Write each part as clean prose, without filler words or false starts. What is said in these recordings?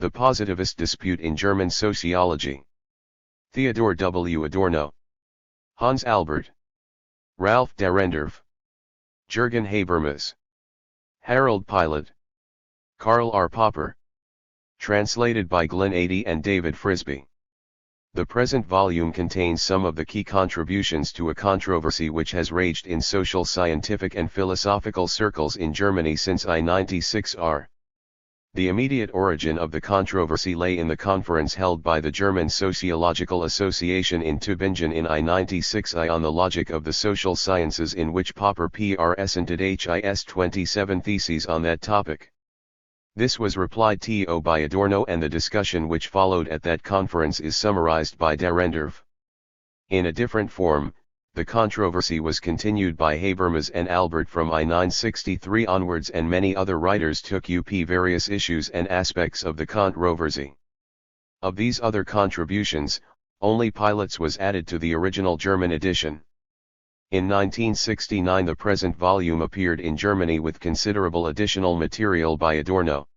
The Positivist Dispute in German Sociology. Theodor W. Adorno. Hans Albert. Ralph Dahrendorf. Jürgen Habermas. Harold Pilot. Karl R. Popper. Translated by Glenn Adey and David Frisby. The present volume contains some of the key contributions to a controversy which has raged in social, scientific and philosophical circles in Germany since I-96R. The immediate origin of the controversy lay in the conference held by the German Sociological Association in Tübingen in I-96I on the logic of the social sciences, in which Popper presented his 27 theses on that topic. This was replied to by Adorno, and the discussion which followed at that conference is summarized by Dahrendorf. In a different form, the controversy was continued by Habermas and Albert from I-963 onwards, and many other writers took up various issues and aspects of the controversy. Of these other contributions, only Pilot's was added to the original German edition. In 1969 the present volume appeared in Germany with considerable additional material by Adorno.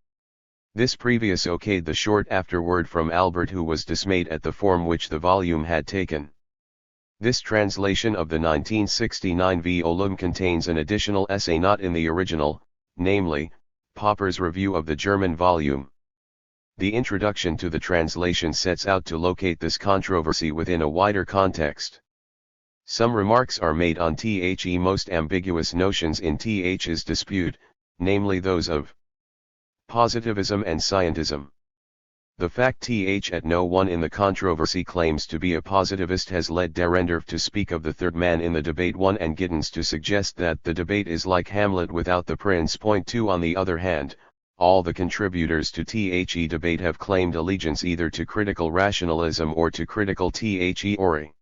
This previous okayed the short afterword from Albert, who was dismayed at the form which the volume had taken. This translation of the 1969 volume contains an additional essay not in the original, namely, Popper's review of the German volume. The introduction to the translation sets out to locate this controversy within a wider context. Some remarks are made on the most ambiguous notions in Th's dispute, namely those of positivism and scientism. The fact that no one in the controversy claims to be a positivist has led Dahrendorf to speak of the third man in the debate 1 and Giddens to suggest that the debate is like Hamlet without the prince. Point 2. On the other hand, all the contributors to the debate have claimed allegiance either to critical rationalism or to critical theory.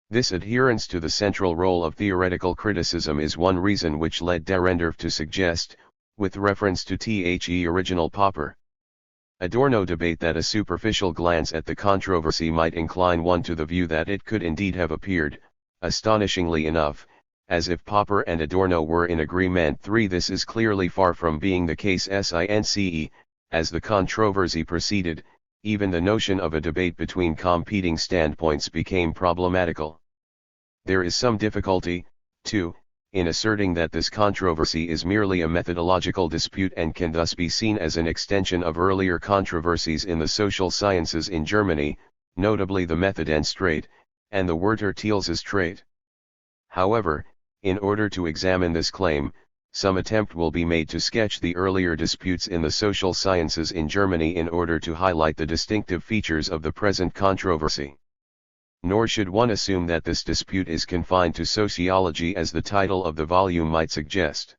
This adherence to the central role of theoretical criticism is one reason which led Dahrendorf to suggest, with reference to the original Popper Adorno debate, that a superficial glance at the controversy might incline one to the view that it could indeed have appeared, astonishingly enough, as if Popper and Adorno were in agreement. 3. This is clearly far from being the case, since, as the controversy proceeded, even the notion of a debate between competing standpoints became problematical. There is some difficulty, too, in asserting that this controversy is merely a methodological dispute and can thus be seen as an extension of earlier controversies in the social sciences in Germany, notably the method and straight, and the Werther-Thiel's trait. However, in order to examine this claim, some attempt will be made to sketch the earlier disputes in the social sciences in Germany in order to highlight the distinctive features of the present controversy. Nor should one assume that this dispute is confined to sociology, as the title of the volume might suggest.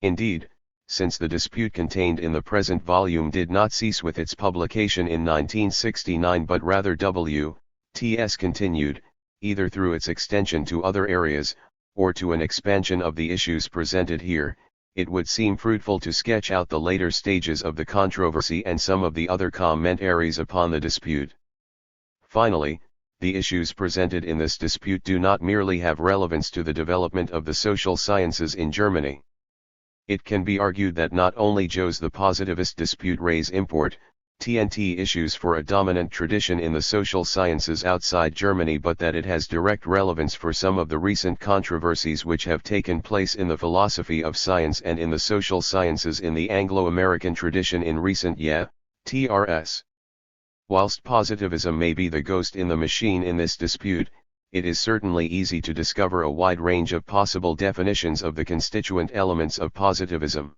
Indeed, since the dispute contained in the present volume did not cease with its publication in 1969 but rather W.T.S. continued, either through its extension to other areas, or to an expansion of the issues presented here, it would seem fruitful to sketch out the later stages of the controversy and some of the other commentaries upon the dispute. Finally, the issues presented in this dispute do not merely have relevance to the development of the social sciences in Germany. It can be argued that not only does the positivist dispute raise important issues for a dominant tradition in the social sciences outside Germany, but that it has direct relevance for some of the recent controversies which have taken place in the philosophy of science and in the social sciences in the Anglo-American tradition in recent years. Whilst positivism may be the ghost in the machine in this dispute, it is certainly easy to discover a wide range of possible definitions of the constituent elements of positivism.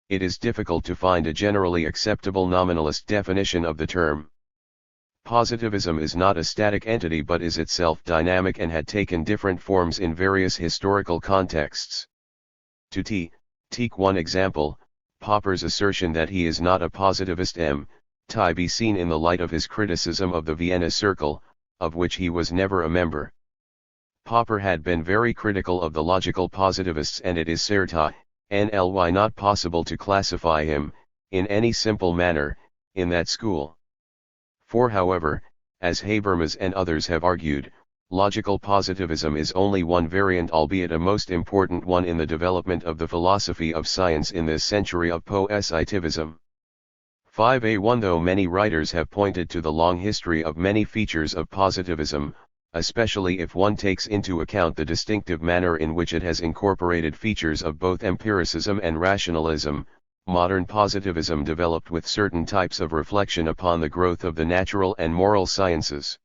It is difficult to find a generally acceptable nominalist definition of the term. Positivism is not a static entity but is itself dynamic and had taken different forms in various historical contexts. To take one example, Popper's assertion that he is not a positivist to be seen in the light of his criticism of the Vienna Circle, of which he was never a member. Popper had been very critical of the logical positivists, and it is certainly not possible to classify him, in any simple manner, in that school. For however, as Habermas and others have argued, logical positivism is only one variant, albeit a most important one, in the development of the philosophy of science in this century of positivism. 5a1 Though many writers have pointed to the long history of many features of positivism, especially if one takes into account the distinctive manner in which it has incorporated features of both empiricism and rationalism, modern positivism developed with certain types of reflection upon the growth of the natural and moral sciences.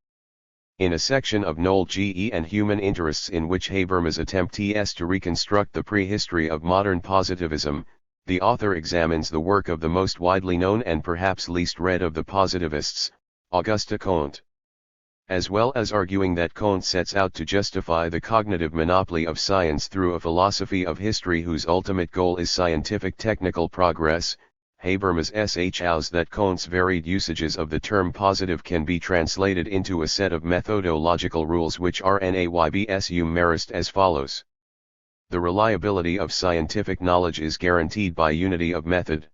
In a section of Noel Ge and Human Interests in which Habermas attempts to reconstruct the prehistory of modern positivism, the author examines the work of the most widely known and perhaps least read of the positivists, Auguste Comte. As well as arguing that Comte sets out to justify the cognitive monopoly of science through a philosophy of history whose ultimate goal is scientific technical progress, Habermas shows that Comte's varied usages of the term positive can be translated into a set of methodological rules which are naybs as follows. The reliability of scientific knowledge is guaranteed by unity of method.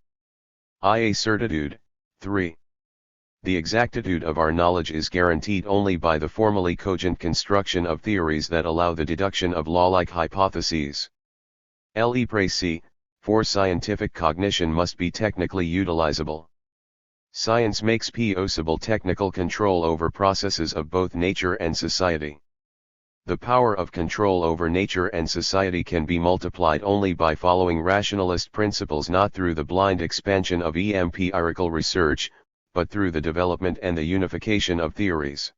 I.e. certitude. 3. The exactitude of our knowledge is guaranteed only by the formally cogent construction of theories that allow the deduction of law-like hypotheses. Le précis, for scientific cognition must be technically utilizable. Science makes possible technical control over processes of both nature and society. The power of control over nature and society can be multiplied only by following rationalist principles, not through the blind expansion of empirical research, but through the development and the unification of theories.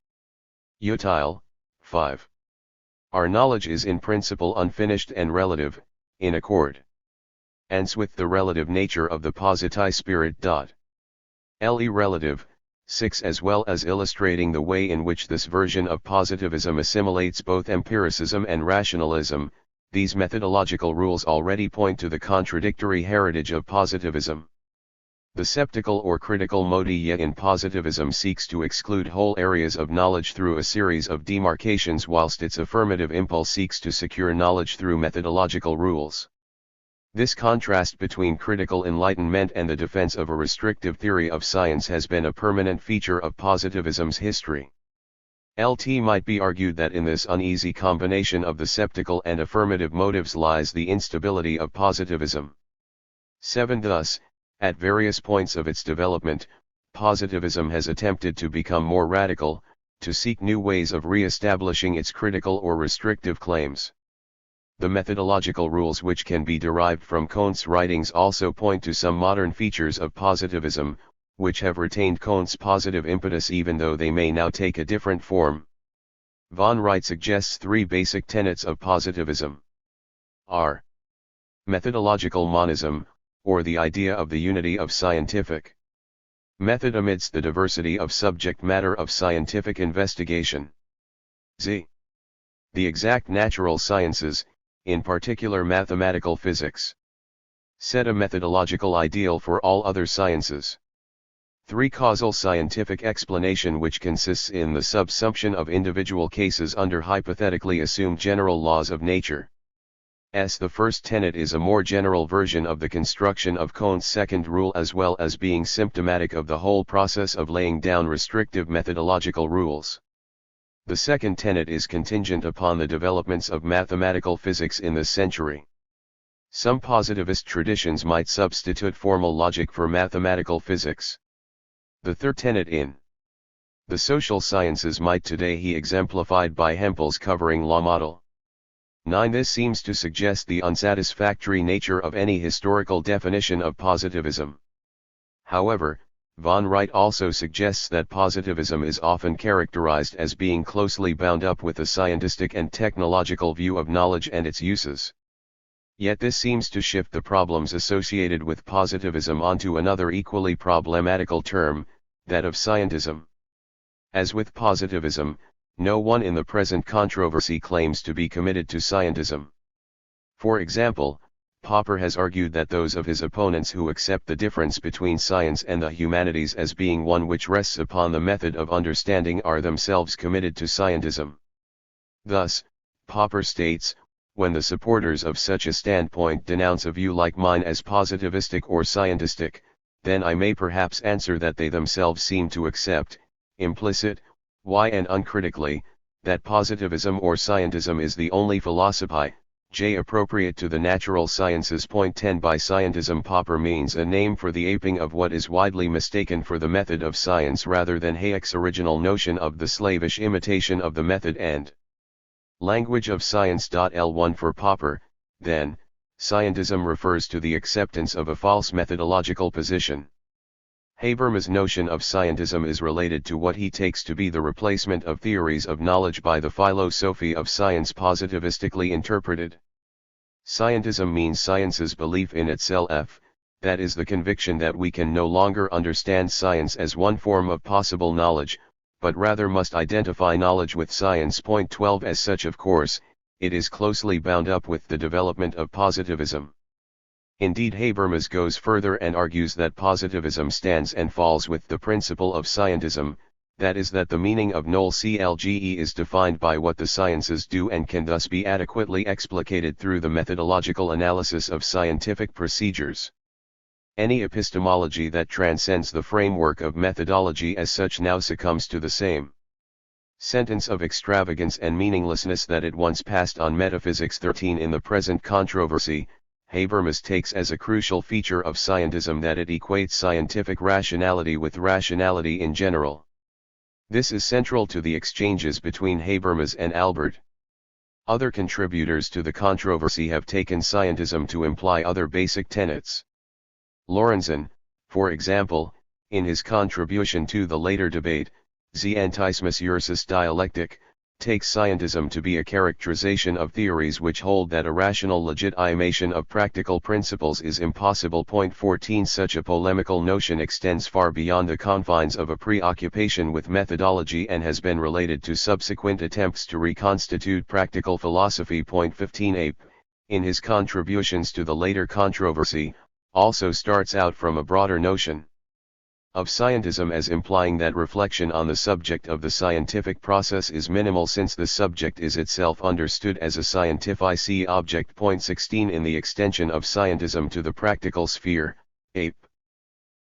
Utile. 5. Our knowledge is in principle unfinished and relative, in accord with the relative nature of the positive spirit. Le relative. 6. As well as illustrating the way in which this version of positivism assimilates both empiricism and rationalism, these methodological rules already point to the contradictory heritage of positivism. The sceptical or critical modilla in positivism seeks to exclude whole areas of knowledge through a series of demarcations, whilst its affirmative impulse seeks to secure knowledge through methodological rules. This contrast between critical enlightenment and the defense of a restrictive theory of science has been a permanent feature of positivism's history. It might be argued that in this uneasy combination of the sceptical and affirmative motives lies the instability of positivism. 7. Thus, at various points of its development, positivism has attempted to become more radical, to seek new ways of re-establishing its critical or restrictive claims. The methodological rules which can be derived from Comte's writings also point to some modern features of positivism, which have retained Comte's positive impetus even though they may now take a different form. Von Wright suggests three basic tenets of positivism. R. Methodological monism, or the idea of the unity of scientific method amidst the diversity of subject matter of scientific investigation. Z. The exact natural sciences, in particular mathematical physics, set a methodological ideal for all other sciences. 3. Causal scientific explanation, which consists in the subsumption of individual cases under hypothetically assumed general laws of nature. The first tenet is a more general version of the construction of Comte's second rule, as well as being symptomatic of the whole process of laying down restrictive methodological rules. The second tenet is contingent upon the developments of mathematical physics in this century. Some positivist traditions might substitute formal logic for mathematical physics. The third tenet in the social sciences might today be exemplified by Hempel's covering law model. 9. This seems to suggest the unsatisfactory nature of any historical definition of positivism. However, Von Wright also suggests that positivism is often characterized as being closely bound up with a scientific and technological view of knowledge and its uses. Yet this seems to shift the problems associated with positivism onto another equally problematical term, that of scientism. As with positivism, no one in the present controversy claims to be committed to scientism. For example, Popper has argued that those of his opponents who accept the difference between science and the humanities as being one which rests upon the method of understanding are themselves committed to scientism. Thus, Popper states, when the supporters of such a standpoint denounce a view like mine as positivistic or scientistic, then I may perhaps answer that they themselves seem to accept, implicit, and uncritically, that positivism or scientism is the only philosophy, J. Appropriate to the natural sciences. Point 10. By scientism, pauper means a name for the aping of what is widely mistaken for the method of science rather than Hayek's original notion of the slavish imitation of the method and language of science. L1 for pauper, then, scientism refers to the acceptance of a false methodological position. Habermas' notion of scientism is related to what he takes to be the replacement of theories of knowledge by the philosophy of science positivistically interpreted. Scientism means science's belief in itself, that is the conviction that we can no longer understand science as one form of possible knowledge, but rather must identify knowledge with science. Point 12. As such, of course, it is closely bound up with the development of positivism. Indeed, Habermas goes further and argues that positivism stands and falls with the principle of scientism, that is that the meaning of null CLGE is defined by what the sciences do and can thus be adequately explicated through the methodological analysis of scientific procedures. Any epistemology that transcends the framework of methodology as such now succumbs to the same sentence of extravagance and meaninglessness that it once passed on metaphysics. 13. In the present controversy, Habermas takes as a crucial feature of scientism that it equates scientific rationality with rationality in general. This is central to the exchanges between Habermas and Albert. Other contributors to the controversy have taken scientism to imply other basic tenets. Lorenzen, for example, in his contribution to the later debate, The Antismus Ursus Dialectic, takes scientism to be a characterization of theories which hold that a rational legitimation of practical principles is impossible. Point 14. Such a polemical notion extends far beyond the confines of a preoccupation with methodology and has been related to subsequent attempts to reconstitute practical philosophy. Point 15. Ape, in his contributions to the later controversy, also starts out from a broader notion of scientism as implying that reflection on the subject of the scientific process is minimal since the subject is itself understood as a scientific object. Point 16. In the extension of scientism to the practical sphere, Ape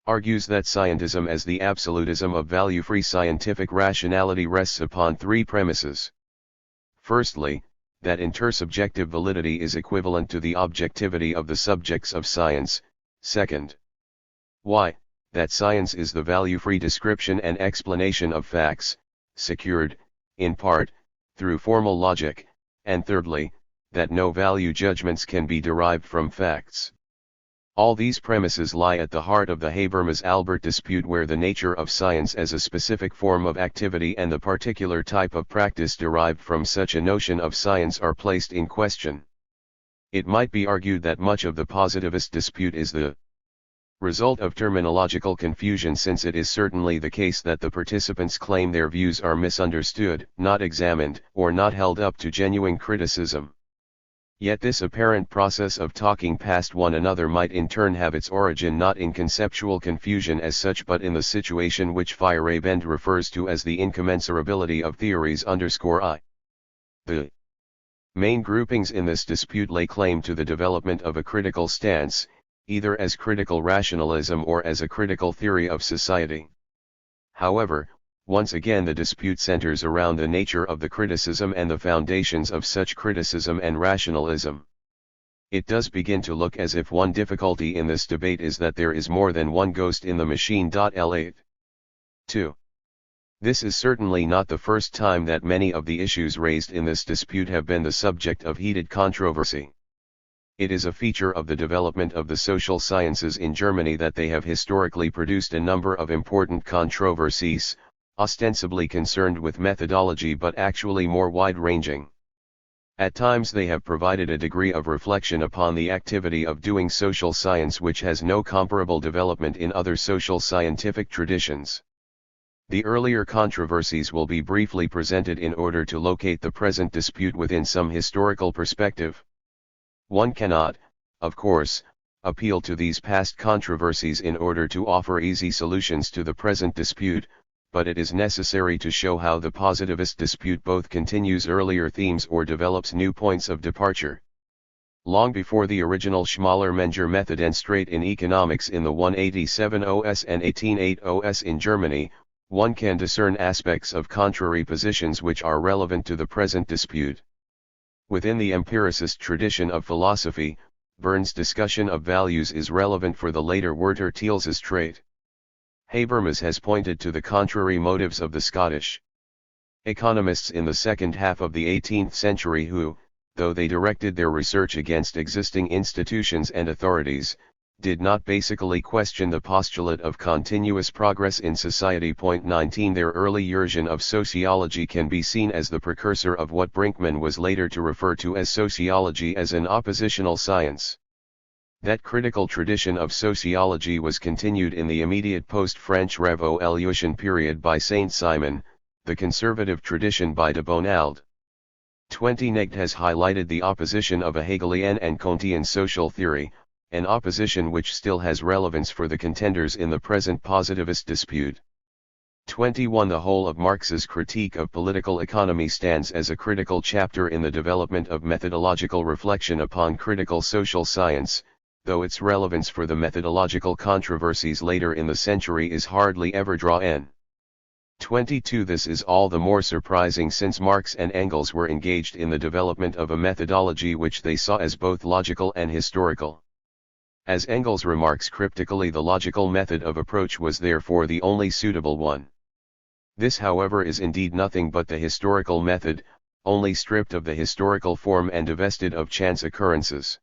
argues that scientism as the absolutism of value-free scientific rationality rests upon three premises. Firstly, that intersubjective validity is equivalent to the objectivity of the subjects of science. Second, that science is the value-free description and explanation of facts, secured, in part, through formal logic, and thirdly, that no value judgments can be derived from facts. All these premises lie at the heart of the Habermas-Albert dispute, where the nature of science as a specific form of activity and the particular type of practice derived from such a notion of science are placed in question. It might be argued that much of the positivist dispute is the result of terminological confusion, since it is certainly the case that the participants claim their views are misunderstood, not examined, or not held up to genuine criticism. Yet this apparent process of talking past one another might in turn have its origin not in conceptual confusion as such, but in the situation which Feyerabend refers to as the incommensurability of theories. I. The main groupings in this dispute lay claim to the development of a critical stance, either as critical rationalism or as a critical theory of society. However, once again the dispute centers around the nature of the criticism and the foundations of such criticism and rationalism. It does begin to look as if one difficulty in this debate is that there is more than one ghost in the machine. L8. 2. This is certainly not the first time that many of the issues raised in this dispute have been the subject of heated controversy. It is a feature of the development of the social sciences in Germany that they have historically produced a number of important controversies, ostensibly concerned with methodology but actually more wide-ranging. At times they have provided a degree of reflection upon the activity of doing social science which has no comparable development in other social scientific traditions. The earlier controversies will be briefly presented in order to locate the present dispute within some historical perspective. One cannot, of course, appeal to these past controversies in order to offer easy solutions to the present dispute, but it is necessary to show how the positivist dispute both continues earlier themes or develops new points of departure. Long before the original Schmaler-Menger method and straight in economics in the 187 OS and 1808 OS in Germany, one can discern aspects of contrary positions which are relevant to the present dispute. Within the empiricist tradition of philosophy, Verne's discussion of values is relevant for the later Werther Thiel's trait. Habermas has pointed to the contrary motives of the Scottish economists in the second half of the 18th century who, though they directed their research against existing institutions and authorities, did not basically question the postulate of continuous progress in society. 19 Their early version of sociology can be seen as the precursor of what Brinkman was later to refer to as sociology as an oppositional science. That critical tradition of sociology was continued in the immediate post-French Revolution period by Saint-Simon, the conservative tradition by de Bonald. 20 Negt has highlighted the opposition of a Hegelian and Kantian social theory, an opposition which still has relevance for the contenders in the present positivist dispute. 21 The whole of Marx's critique of political economy stands as a critical chapter in the development of methodological reflection upon critical social science, though its relevance for the methodological controversies later in the century is hardly ever drawn. 22 This is all the more surprising since Marx and Engels were engaged in the development of a methodology which they saw as both logical and historical. As Engels remarks cryptically, the logical method of approach was therefore the only suitable one. This, however, is indeed nothing but the historical method, only stripped of the historical form and divested of chance occurrences.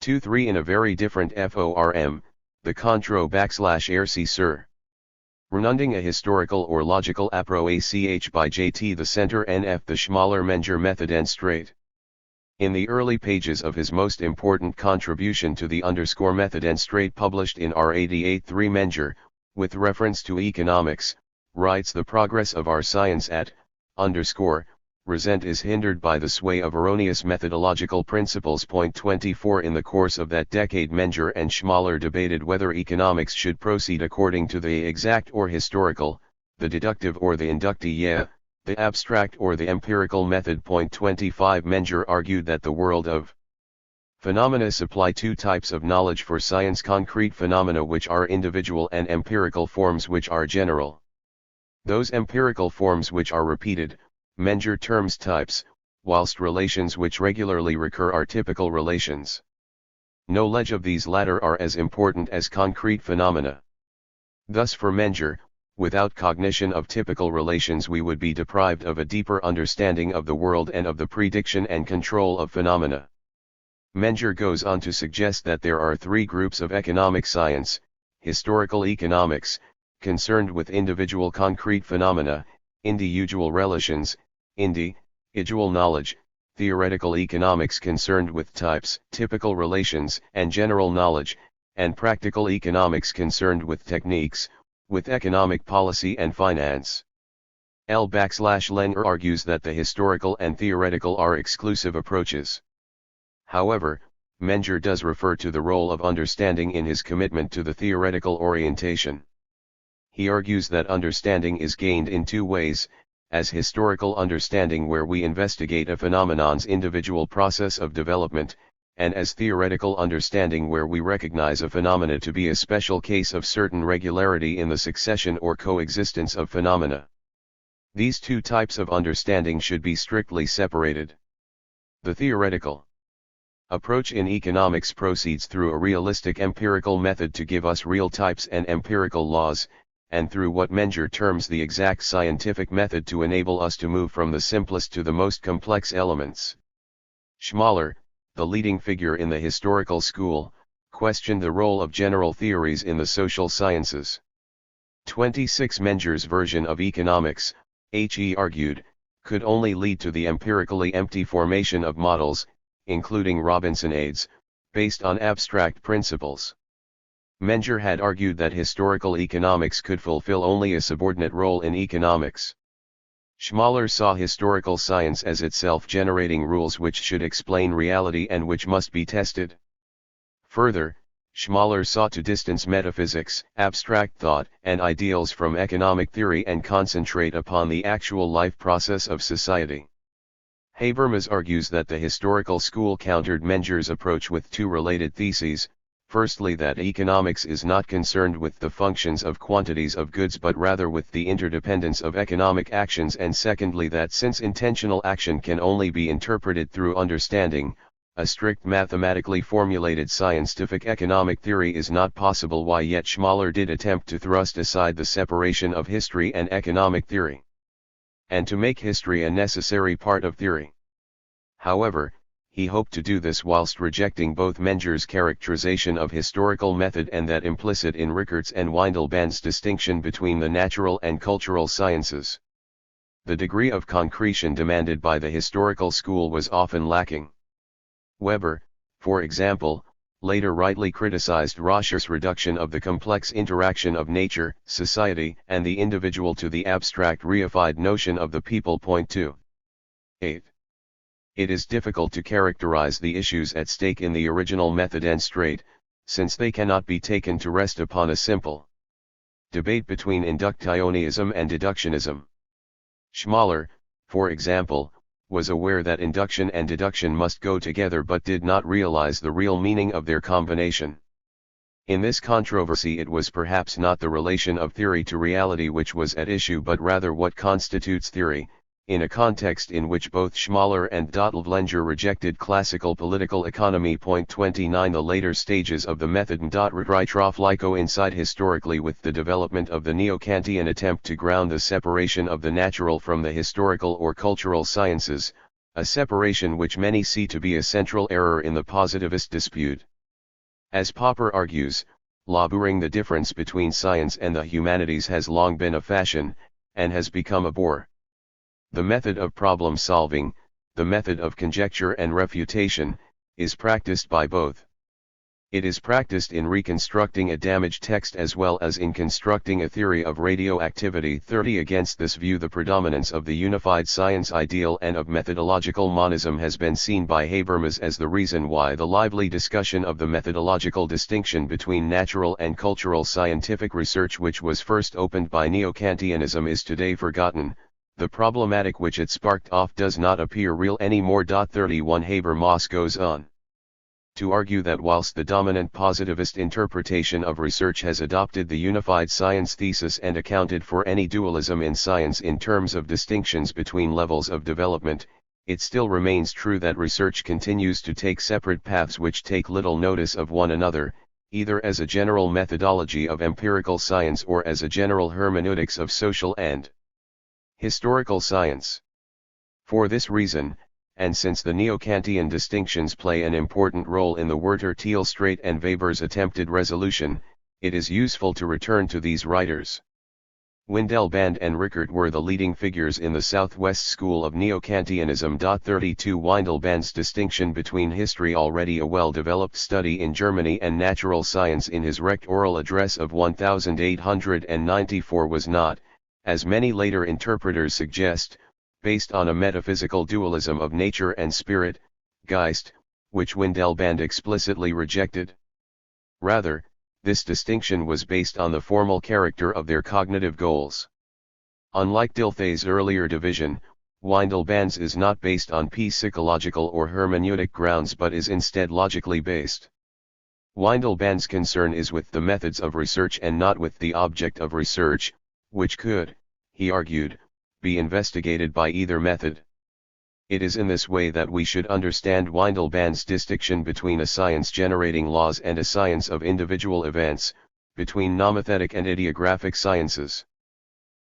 2-3 In a very different form, the contro/RC sur. Renunding a historical or logical approach by J.T. the Center NF the Schmaler-Menger method and straight. In the early pages of his most important contribution to the method and straight published in R88-3 Menger, with reference to economics, writes the progress of our science at, resent is hindered by the sway of erroneous methodological principles. 24 In the course of that decade Menger and Schmaler debated whether economics should proceed according to the exact or historical, the deductive or the inductive, the abstract or the empirical method. 25 Menger argued that the world of phenomena supply two types of knowledge for science: concrete phenomena which are individual and empirical forms which are general. Those empirical forms which are repeated, Menger terms types, whilst relations which regularly recur are typical relations. Knowledge of these latter are as important as concrete phenomena. Thus for Menger, without cognition of typical relations we would be deprived of a deeper understanding of the world and of the prediction and control of phenomena. Menger goes on to suggest that there are three groups of economic science: historical economics, concerned with individual concrete phenomena, individual relations, individual knowledge; theoretical economics concerned with types, typical relations, and general knowledge; and practical economics concerned with techniques, with economic policy and finance. L/Lenger argues that the historical and theoretical are exclusive approaches. However, Menger does refer to the role of understanding in his commitment to the theoretical orientation. He argues that understanding is gained in two ways: as historical understanding where we investigate a phenomenon's individual process of development, and as theoretical understanding where we recognize a phenomena to be a special case of certain regularity in the succession or coexistence of phenomena. These two types of understanding should be strictly separated. The theoretical approach in economics proceeds through a realistic empirical method to give us real types and empirical laws, and through what Menger terms the exact scientific method to enable us to move from the simplest to the most complex elements. Schmaler, the leading figure in the historical school, questioned the role of general theories in the social sciences. 26 Menger's version of economics, he argued, could only lead to the empirically empty formation of models, including Robinsonades, based on abstract principles. Menger had argued that historical economics could fulfill only a subordinate role in economics. Schmaler saw historical science as itself generating rules which should explain reality and which must be tested. Further, Schmaler sought to distance metaphysics, abstract thought, and ideals from economic theory and concentrate upon the actual life process of society. Habermas argues that the historical school countered Menger's approach with two related theses: Firstly, that economics is not concerned with the functions of quantities of goods but rather with the interdependence of economic actions, and secondly that since intentional action can only be interpreted through understanding, a strict mathematically formulated scientific economic theory is not possible. Why yet Schmaler did attempt to thrust aside the separation of history and economic theory, and to make history a necessary part of theory. However, he hoped to do this whilst rejecting both Menger's characterization of historical method and that implicit in Rickert's and Windelband's distinction between the natural and cultural sciences. The degree of concretion demanded by the historical school was often lacking. Weber, for example, later rightly criticized Rorschach's reduction of the complex interaction of nature, society, and the individual to the abstract reified notion of the people. Point 2. 8. It is difficult to characterize the issues at stake in the original method and straight, since they cannot be taken to rest upon a simple debate between inductionism and deductionism. Schmaler, for example, was aware that induction and deduction must go together but did not realize the real meaning of their combination. In this controversy it was perhaps not the relation of theory to reality which was at issue but rather what constitutes theory, in a context in which both Schmaler and Dottlevlenger rejected classical political economy. Point 29. The later stages of the method like coincide historically with the development of the neo-Kantian attempt to ground the separation of the natural from the historical or cultural sciences, a separation which many see to be a central error in the positivist dispute. As Popper argues, laboring the difference between science and the humanities has long been a fashion, and has become a bore. The method of problem solving, the method of conjecture and refutation, is practiced by both. It is practiced in reconstructing a damaged text as well as in constructing a theory of radioactivity. 30. Against this view, the predominance of the unified science ideal and of methodological monism has been seen by Habermas as the reason why the lively discussion of the methodological distinction between natural and cultural scientific research which was first opened by Neo-Kantianism is today forgotten. The problematic which it sparked off does not appear real anymore. 31. Habermas goes on to argue that whilst the dominant positivist interpretation of research has adopted the unified science thesis and accounted for any dualism in science in terms of distinctions between levels of development, it still remains true that research continues to take separate paths which take little notice of one another, either as a general methodology of empirical science or as a general hermeneutics of social and historical science. For this reason, and since the Neo-Kantian distinctions play an important role in the Werther-Thiele-Strait and Weber's attempted resolution, it is useful to return to these writers. Windelband and Rickert were the leading figures in the Southwest school of Neo-Kantianism. 32. Windelband's distinction between history, already a well-developed study in Germany, and natural science in his Recht oral address of 1894 was not, as many later interpreters suggest, based on a metaphysical dualism of nature and spirit, Geist, which Windelband explicitly rejected. Rather, this distinction was based on the formal character of their cognitive goals. Unlike Dilthey's earlier division, Windelband's is not based on psychological or hermeneutic grounds but is instead logically based. Windelband's concern is with the methods of research and not with the object of research, which could, he argued, be investigated by either method. It is in this way that we should understand Windelband's distinction between a science generating laws and a science of individual events, between nomothetic and ideographic sciences.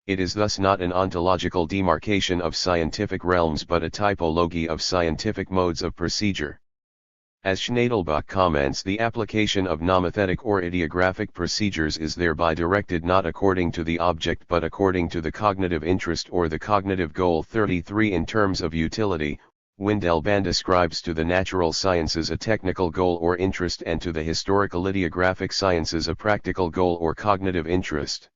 It is thus not an ontological demarcation of scientific realms but a typology of scientific modes of procedure. As Schnadelbach comments, the application of nomothetic or ideographic procedures is thereby directed not according to the object but according to the cognitive interest or the cognitive goal. 33. In terms of utility, Windelband ascribes to the natural sciences a technical goal or interest and to the historical ideographic sciences a practical goal or cognitive interest.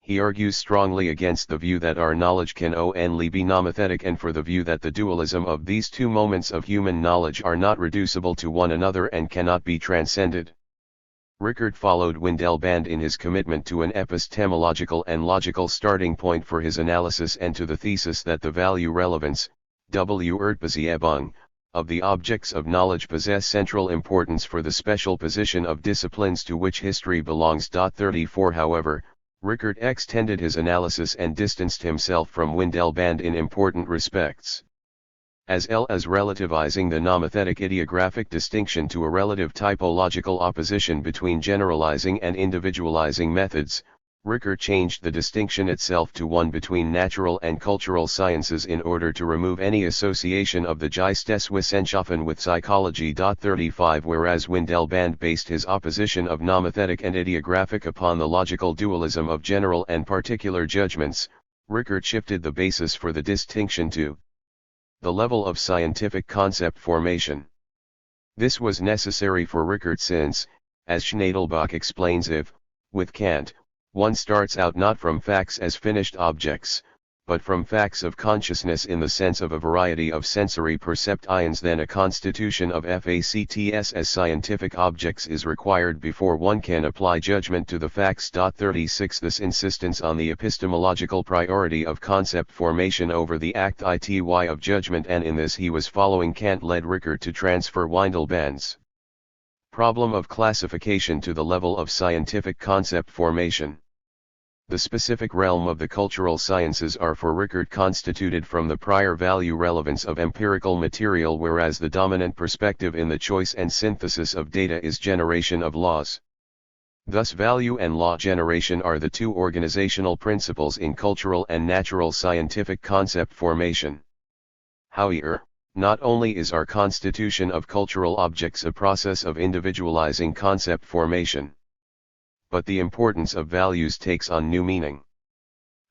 He argues strongly against the view that our knowledge can only be nomothetic and for the view that the dualism of these two moments of human knowledge are not reducible to one another and cannot be transcended. Rickert followed Windelband in his commitment to an epistemological and logical starting point for his analysis and to the thesis that the value relevance, W-Erdbeziehung, of the objects of knowledge possess central importance for the special position of disciplines to which history belongs. 34 However, Rickert extended his analysis and distanced himself from Windelband in important respects. As well as relativizing the nomothetic ideographic distinction to a relative typological opposition between generalizing and individualizing methods, Rickert changed the distinction itself to one between natural and cultural sciences in order to remove any association of the Geisteswissenschaften with psychology. 35 Whereas Windelband based his opposition of nomothetic and ideographic upon the logical dualism of general and particular judgments, Rickert shifted the basis for the distinction to the level of scientific concept formation. This was necessary for Rickert since, as Schnadelbach explains, if, with Kant, one starts out not from facts as finished objects, but from facts of consciousness in the sense of a variety of sensory perceptions, then a constitution of facts as scientific objects is required before one can apply judgment to the facts. 36 This insistence on the epistemological priority of concept formation over the act of judgment, and in this he was following Kant, led Rickert to transfer Windelband's problem of classification to the level of scientific concept formation. The specific realm of the cultural sciences are for Rickert constituted from the prior value relevance of empirical material, whereas the dominant perspective in the choice and synthesis of data is generation of laws. Thus value and law generation are the two organizational principles in cultural and natural scientific concept formation. However, not only is our constitution of cultural objects a process of individualizing concept formation, but the importance of values takes on new meaning.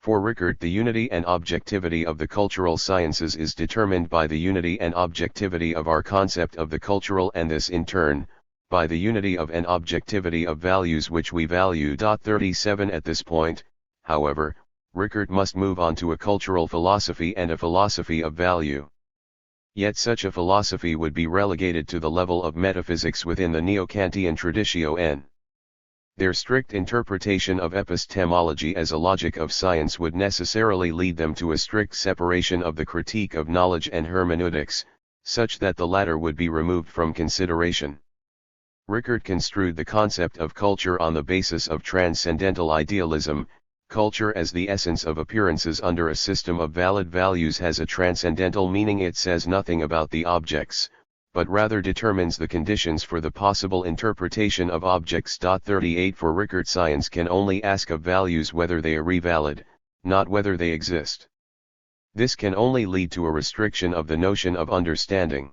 For Rickert, the unity and objectivity of the cultural sciences is determined by the unity and objectivity of our concept of the cultural, and this in turn, by the unity of and objectivity of values which we value. 37 At this point, however, Rickert must move on to a cultural philosophy and a philosophy of value. Yet such a philosophy would be relegated to the level of metaphysics within the Neo-Kantian tradition. Their strict interpretation of epistemology as a logic of science would necessarily lead them to a strict separation of the critique of knowledge and hermeneutics, such that the latter would be removed from consideration. Rickert construed the concept of culture on the basis of transcendental idealism. Culture as the essence of appearances under a system of valid values has a transcendental meaning. It says nothing about the objects, but rather determines the conditions for the possible interpretation of objects. 38 For Rickert, science can only ask of values whether they are valid, not whether they exist. This can only lead to a restriction of the notion of understanding.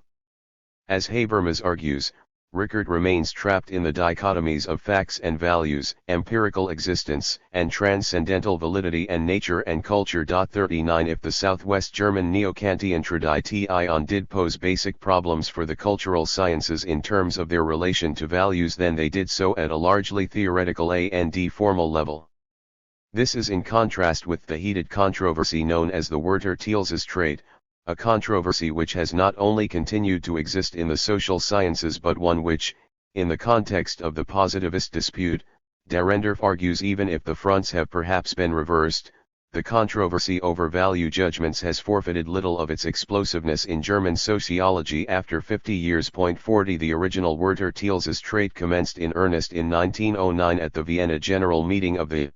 As Habermas argues, Rickert remains trapped in the dichotomies of facts and values, empirical existence and transcendental validity, and nature and culture. 39 If the Southwest German Neo-Kantian tradition did pose basic problems for the cultural sciences in terms of their relation to values, then they did so at a largely theoretical and formal level. This is in contrast with the heated controversy known as the Werther-Thielses trait, a controversy which has not only continued to exist in the social sciences but one which, in the context of the positivist dispute, Dahrendorf argues, even if the fronts have perhaps been reversed, the controversy over value judgments has forfeited little of its explosiveness in German sociology after 50 years. 40 The original Werther-Thielses trait commenced in earnest in 1909 at the Vienna General Meeting of the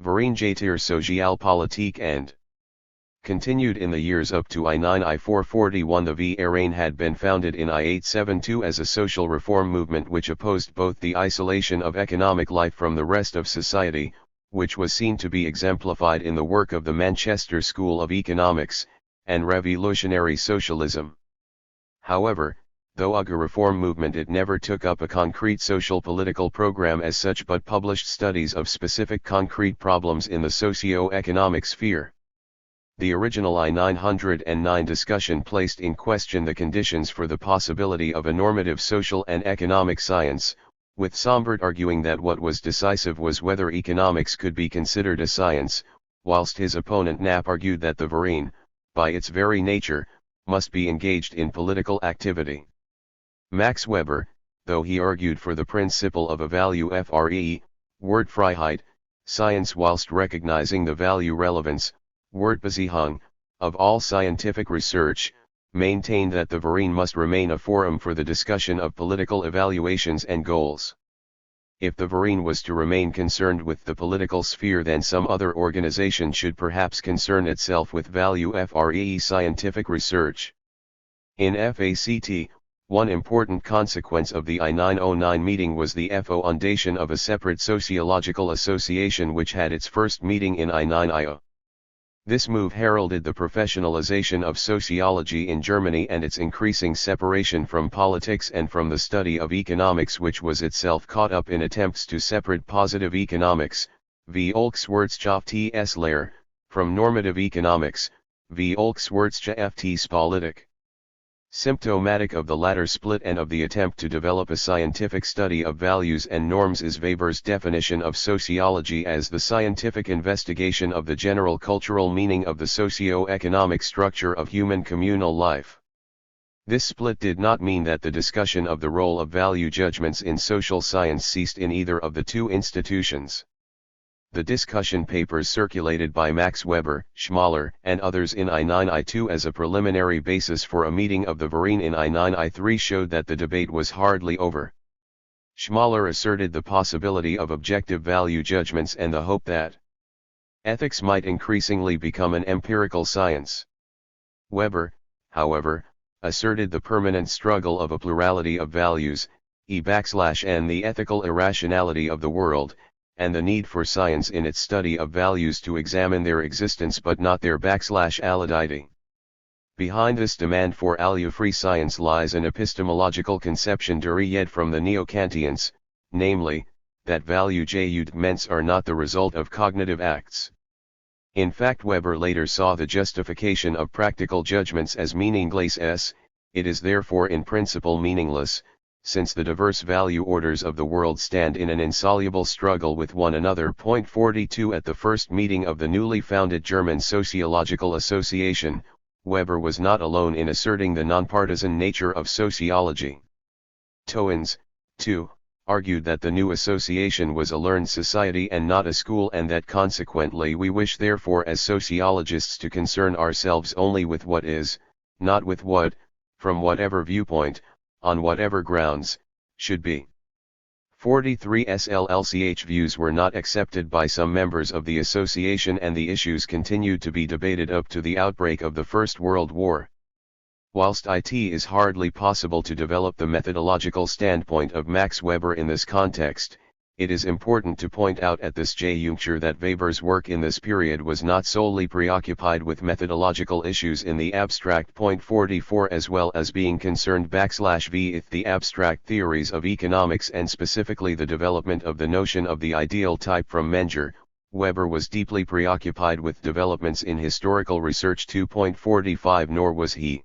Vereinigung Sozialpolitik and continued in the years up to I-9-I-441. The Verein had been founded in I-872 as a social reform movement which opposed both the isolation of economic life from the rest of society, which was seen to be exemplified in the work of the Manchester School of Economics, and revolutionary socialism. However, though a reform movement, it never took up a concrete social political program as such, but published studies of specific concrete problems in the socio-economic sphere. The original I-909 discussion placed in question the conditions for the possibility of a normative social and economic science, with Sombart arguing that what was decisive was whether economics could be considered a science, whilst his opponent Knapp argued that the Verein, by its very nature, must be engaged in political activity. Max Weber, though he argued for the principle of a value free, Wertfreiheit, science, whilst recognizing the value relevance, Wertbesichung, of all scientific research, maintained that the Verein must remain a forum for the discussion of political evaluations and goals. If the Verein was to remain concerned with the political sphere, then some other organization should perhaps concern itself with value free scientific research. In FACT, one important consequence of the I-909 meeting was the foundation of a separate sociological association which had its first meeting in I-9IO. This move heralded the professionalization of sociology in Germany and its increasing separation from politics and from the study of economics, which was itself caught up in attempts to separate positive economics, Volkswirtschaftslehre, from normative economics, Volkswirtschaftspolitik. Symptomatic of the latter split and of the attempt to develop a scientific study of values and norms is Weber's definition of sociology as the scientific investigation of the general cultural meaning of the socio-economic structure of human communal life. This split did not mean that the discussion of the role of value judgments in social science ceased in either of the two institutions. The discussion papers circulated by Max Weber, Schmaler, and others in I-9I2 as a preliminary basis for a meeting of the Verein in I-9I3 showed that the debate was hardly over. Schmaler asserted the possibility of objective value judgments and the hope that ethics might increasingly become an empirical science. Weber, however, asserted the permanent struggle of a plurality of values, and the ethical irrationality of the world, and the need for science in its study of values to examine their existence but not their -alidity. Behind this demand for value-free science lies an epistemological conception derived from the Neo-Kantians, namely, that value judgments are not the result of cognitive acts. In fact, Weber later saw the justification of practical judgments as meaningless. It is therefore in principle meaningless, since the diverse value orders of the world stand in an insoluble struggle with one another. 42 At the first meeting of the newly founded German Sociological Association, Weber was not alone in asserting the nonpartisan nature of sociology. Toens, too, argued that the new association was a learned society and not a school, and that consequently we wish therefore as sociologists to concern ourselves only with what is, not with what, from whatever viewpoint, on whatever grounds, should be. 43 SLLCH views were not accepted by some members of the association, and the issues continued to be debated up to the outbreak of the First World War. Whilst it is hardly possible to develop the methodological standpoint of Max Weber in this context, it is important to point out at this juncture that Weber's work in this period was not solely preoccupied with methodological issues in the abstract. 44 As well as being concerned with the abstract theories of economics and specifically the development of the notion of the ideal type from Menger, Weber was deeply preoccupied with developments in historical research. 2.45 Nor was he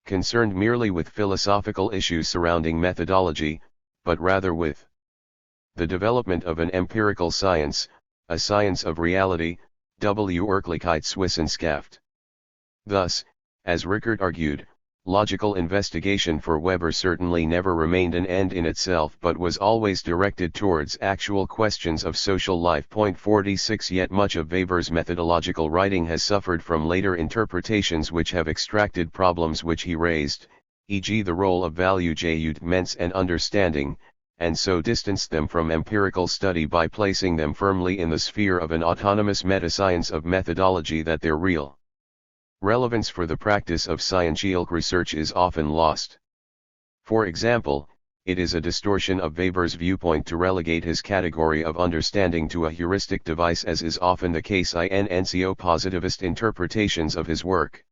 concerned merely with philosophical issues surrounding methodology, but rather with the development of an empirical science, a science of reality, Wirklichkeitswissenschaft. Thus, as Rickert argued, logical investigation for Weber certainly never remained an end in itself but was always directed towards actual questions of social life. 46 Yet much of Weber's methodological writing has suffered from later interpretations which have extracted problems which he raised, e.g. the role of value judgments and understanding, and so distanced them from empirical study by placing them firmly in the sphere of an autonomous metascience of methodology, that their real relevance for the practice of scientific research is often lost. For example, it is a distortion of Weber's viewpoint to relegate his category of understanding to a heuristic device, as is often the case in neo-positivist interpretations of his work.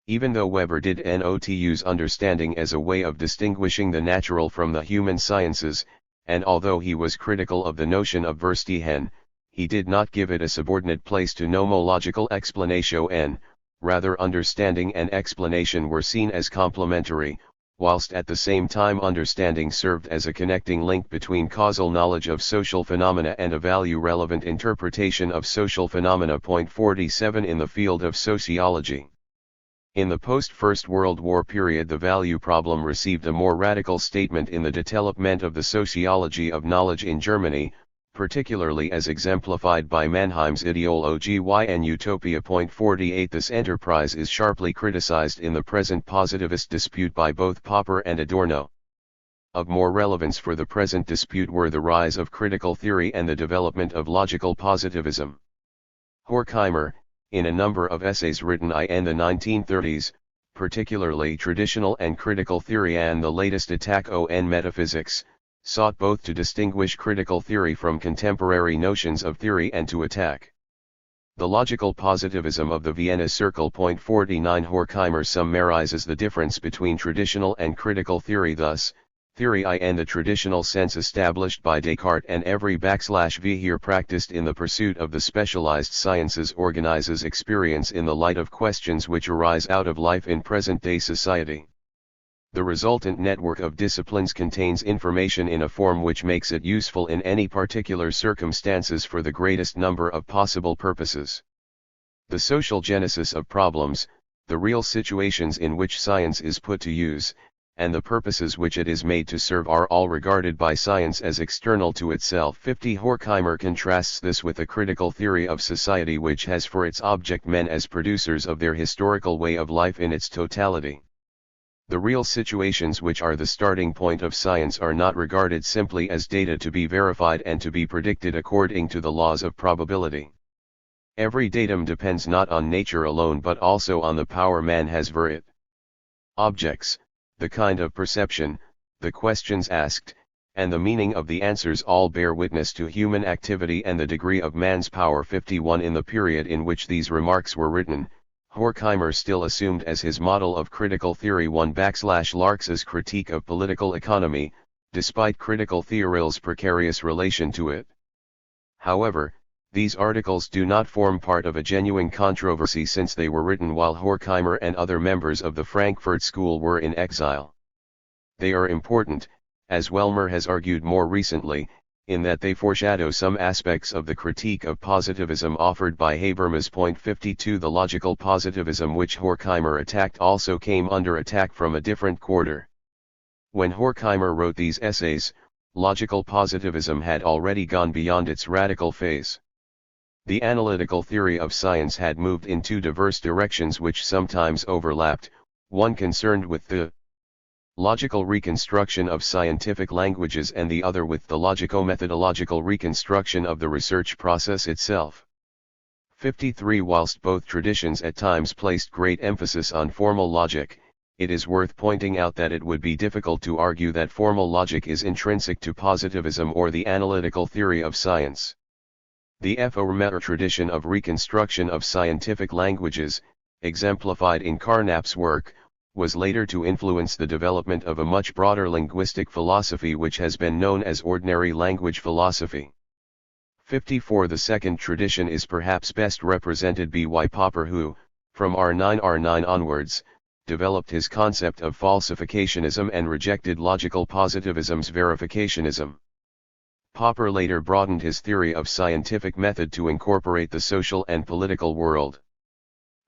Even though Weber did not use understanding as a way of distinguishing the natural from the human sciences, and although he was critical of the notion of Verstehen, he did not give it a subordinate place to nomological explanation. Rather, understanding and explanation were seen as complementary, whilst at the same time understanding served as a connecting link between causal knowledge of social phenomena and a value-relevant interpretation of social phenomena. 47 In the field of sociology, in the post-First World War period, the value problem received a more radical statement in the development of the sociology of knowledge in Germany, particularly as exemplified by Mannheim's Ideologie und Utopia. 48 This enterprise is sharply criticized in the present positivist dispute by both Popper and Adorno. Of more relevance for the present dispute were the rise of critical theory and the development of logical positivism. Horkheimer, in a number of essays written in the 1930s, particularly Traditional and Critical Theory and the latest attack on Metaphysics, sought both to distinguish critical theory from contemporary notions of theory and to attack the logical positivism of the Vienna Circle. 49 Horkheimer summarizes the difference between traditional and critical theory thus: theory in the traditional sense established by Descartes and every /v here practiced in the pursuit of the specialized sciences organizes experience in the light of questions which arise out of life in present-day society. The resultant network of disciplines contains information in a form which makes it useful in any particular circumstances for the greatest number of possible purposes. The social genesis of problems, the real situations in which science is put to use, and the purposes which it is made to serve are all regarded by science as external to itself. 50 Horkheimer contrasts this with a critical theory of society which has for its object men as producers of their historical way of life in its totality. The real situations which are the starting point of science are not regarded simply as data to be verified and to be predicted according to the laws of probability. Every datum depends not on nature alone but also on the power man has over it. Objects, the kind of perception, the questions asked, and the meaning of the answers all bear witness to human activity and the degree of man's power. 51 In the period in which these remarks were written, Horkheimer still assumed as his model of critical theory 1/Larx's critique of political economy, despite critical theory's precarious relation to it. However, these articles do not form part of a genuine controversy since they were written while Horkheimer and other members of the Frankfurt School were in exile. They are important, as Wellmer has argued more recently, in that they foreshadow some aspects of the critique of positivism offered by Habermas. 52 The logical positivism which Horkheimer attacked also came under attack from a different quarter. When Horkheimer wrote these essays, logical positivism had already gone beyond its radical phase. The analytical theory of science had moved in two diverse directions which sometimes overlapped, one concerned with the logical reconstruction of scientific languages and the other with the logico-methodological reconstruction of the research process itself. 53 Whilst both traditions at times placed great emphasis on formal logic, it is worth pointing out that it would be difficult to argue that formal logic is intrinsic to positivism or the analytical theory of science. The Formatter tradition of reconstruction of scientific languages, exemplified in Carnap's work, was later to influence the development of a much broader linguistic philosophy which has been known as ordinary language philosophy. 54 The second tradition is perhaps best represented by Popper who, from R9 onwards, developed his concept of falsificationism and rejected logical positivism's verificationism. Popper later broadened his theory of scientific method to incorporate the social and political world.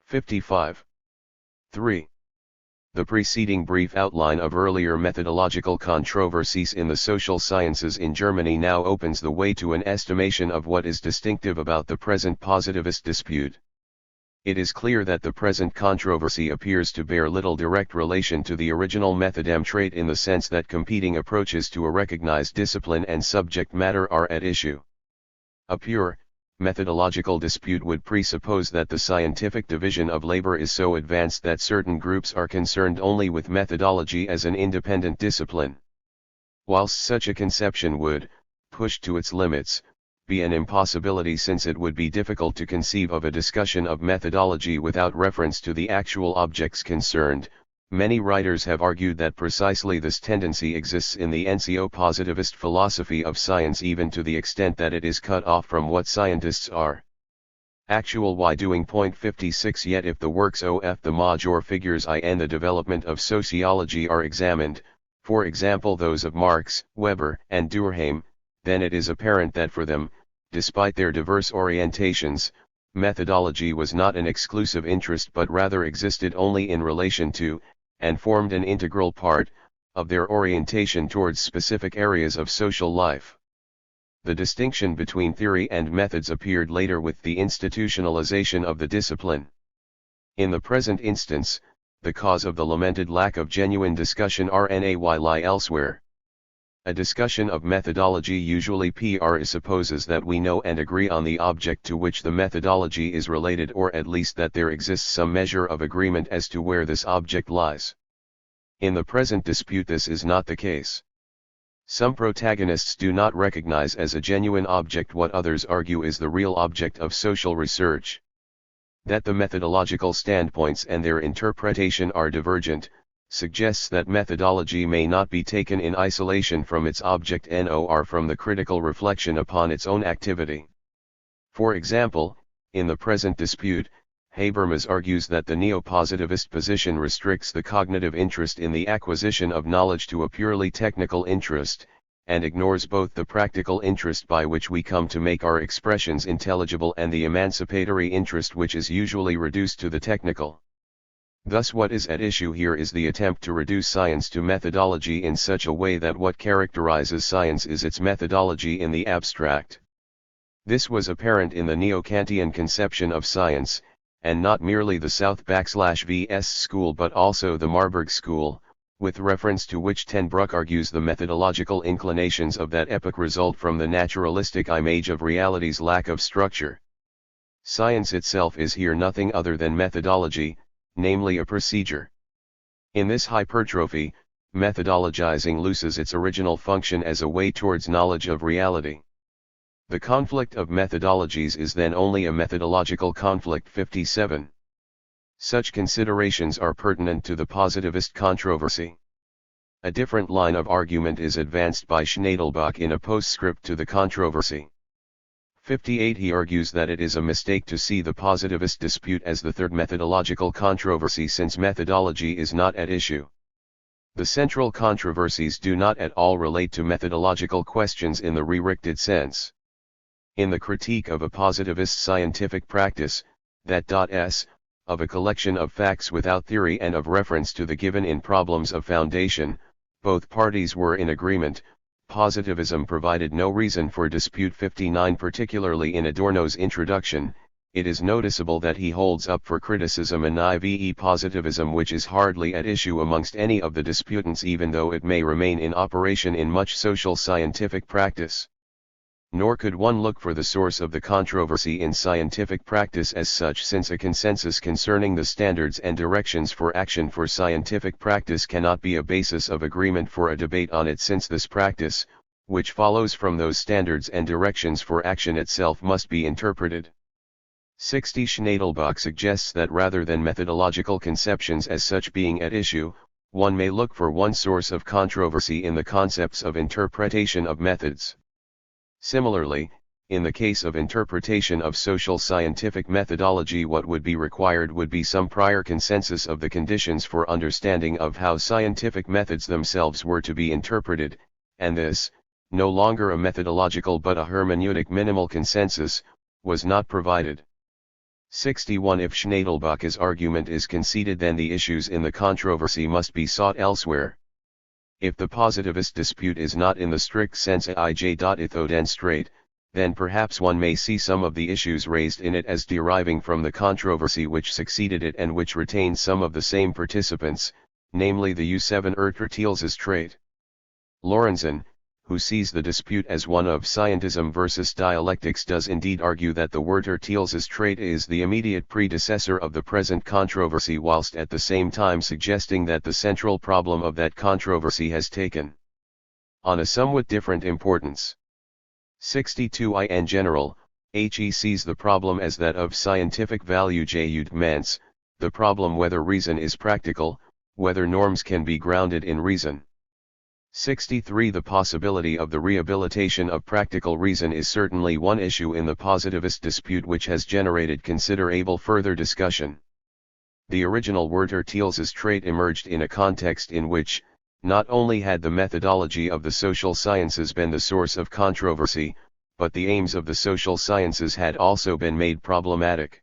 55. 3. The preceding brief outline of earlier methodological controversies in the social sciences in Germany now opens the way to an estimation of what is distinctive about the present positivist dispute. It is clear that the present controversy appears to bear little direct relation to the original methodem trait in the sense that competing approaches to a recognized discipline and subject matter are at issue. A pure, methodological dispute would presuppose that the scientific division of labor is so advanced that certain groups are concerned only with methodology as an independent discipline. Whilst such a conception would, pushed to its limits, be an impossibility since it would be difficult to conceive of a discussion of methodology without reference to the actual objects concerned, many writers have argued that precisely this tendency exists in the neo-positivist philosophy of science even to the extent that it is cut off from what scientists are doing. 56 Yet if the works of the major figures in the development of sociology are examined, for example those of Marx, Weber, and Durkheim, then it is apparent that for them, despite their diverse orientations, methodology was not an exclusive interest but rather existed only in relation to, and formed an integral part, of their orientation towards specific areas of social life. The distinction between theory and methods appeared later with the institutionalization of the discipline. In the present instance, the cause of the lamented lack of genuine discussion RNAY lie elsewhere. A discussion of methodology usually presupposes that we know and agree on the object to which the methodology is related, or at least that there exists some measure of agreement as to where this object lies. In the present dispute this is not the case. Some protagonists do not recognize as a genuine object what others argue is the real object of social research. That the methodological standpoints and their interpretation are divergent, suggests that methodology may not be taken in isolation from its object nor from the critical reflection upon its own activity. For example, in the present dispute, Habermas argues that the neo-positivist position restricts the cognitive interest in the acquisition of knowledge to a purely technical interest, and ignores both the practical interest by which we come to make our expressions intelligible and the emancipatory interest which is usually reduced to the technical. Thus what is at issue here is the attempt to reduce science to methodology in such a way that what characterizes science is its methodology in the abstract. This was apparent in the neo-Kantian conception of science, and not merely the South/VS school but also the Marburg school, with reference to which Ten Broek argues the methodological inclinations of that epoch result from the naturalistic image of reality's lack of structure. Science itself is here nothing other than methodology, namely a procedure. In this hypertrophy, methodologizing loses its original function as a way towards knowledge of reality. The conflict of methodologies is then only a methodological conflict. 57. Such considerations are pertinent to the positivist controversy. A different line of argument is advanced by Schnadelbach in a postscript to the controversy. 58. He argues that it is a mistake to see the positivist dispute as the third methodological controversy since methodology is not at issue. The central controversies do not at all relate to methodological questions in the re-richted sense. In the critique of a positivist scientific practice, that of a collection of facts without theory and of reference to the given in problems of foundation, both parties were in agreement. Positivism provided no reason for dispute. 59. Particularly in Adorno's introduction, it is noticeable that he holds up for criticism a naive positivism which is hardly at issue amongst any of the disputants, even though it may remain in operation in much social scientific practice. Nor could one look for the source of the controversy in scientific practice as such, since a consensus concerning the standards and directions for action for scientific practice cannot be a basis of agreement for a debate on it, since this practice, which follows from those standards and directions for action itself, must be interpreted. 60. Schnadelbach suggests that rather than methodological conceptions as such being at issue, one may look for one source of controversy in the concepts of interpretation of methods. Similarly, in the case of interpretation of social scientific methodology, what would be required would be some prior consensus of the conditions for understanding of how scientific methods themselves were to be interpreted, and this, no longer a methodological but a hermeneutic minimal consensus, was not provided. 61. If Schnadelbach's argument is conceded, then the issues in the controversy must be sought elsewhere. If the positivist dispute is not in the strict sense ij.ithodenstrate, then perhaps one may see some of the issues raised in it as deriving from the controversy which succeeded it and which retained some of the same participants, namely the U7 Erter-Thiels's trait. Lorenzen, who sees the dispute as one of scientism versus dialectics, does indeed argue that the Werther-Thiels's trait is the immediate predecessor of the present controversy, whilst at the same time suggesting that the central problem of that controversy has taken on a somewhat different importance. 62. In general, he sees the problem as that of scientific value judgments, the problem whether reason is practical, whether norms can be grounded in reason. 63. The possibility of the rehabilitation of practical reason is certainly one issue in the positivist dispute which has generated considerable further discussion. The original Werther-Thiels's trait emerged in a context in which, not only had the methodology of the social sciences been the source of controversy, but the aims of the social sciences had also been made problematic.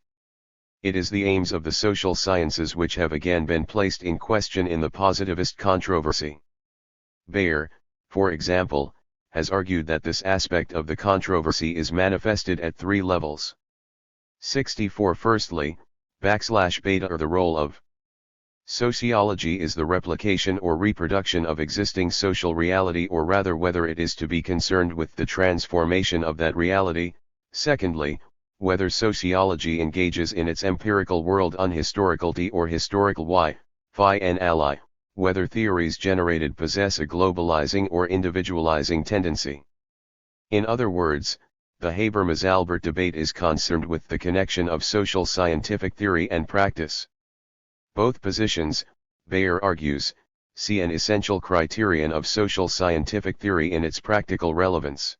It is the aims of the social sciences which have again been placed in question in the positivist controversy. Bayer, for example, has argued that this aspect of the controversy is manifested at three levels. 64 Firstly, \beta or the role of sociology is the replication or reproduction of existing social reality, or rather whether it is to be concerned with the transformation of that reality. Secondly, whether sociology engages in its empirical world unhistorical T or historical Y, phi and ally, whether theories generated possess a globalizing or individualizing tendency. In other words, the Habermas-Albert debate is concerned with the connection of social scientific theory and practice. Both positions, Bayer argues, see an essential criterion of social scientific theory in its practical relevance.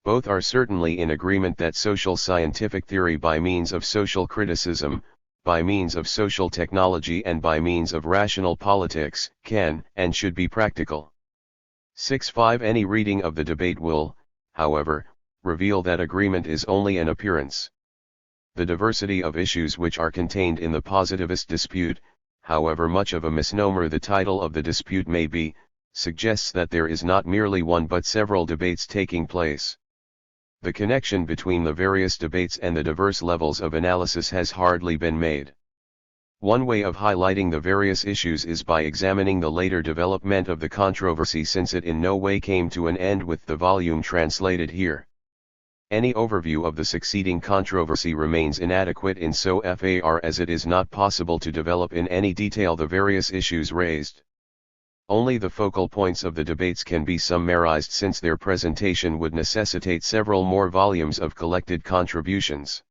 Both are certainly in agreement that social scientific theory by means of social criticism, by means of social technology and by means of rational politics, can and should be practical. 6.5 Any reading of the debate will, however, reveal that agreement is only an appearance. The diversity of issues which are contained in the positivist dispute, however much of a misnomer the title of the dispute may be, suggests that there is not merely one but several debates taking place. The connection between the various debates and the diverse levels of analysis has hardly been made. One way of highlighting the various issues is by examining the later development of the controversy, since it in no way came to an end with the volume translated here. Any overview of the succeeding controversy remains inadequate in so far as it is not possible to develop in any detail the various issues raised. Only the focal points of the debates can be summarized, since their presentation would necessitate several more volumes of collected contributions.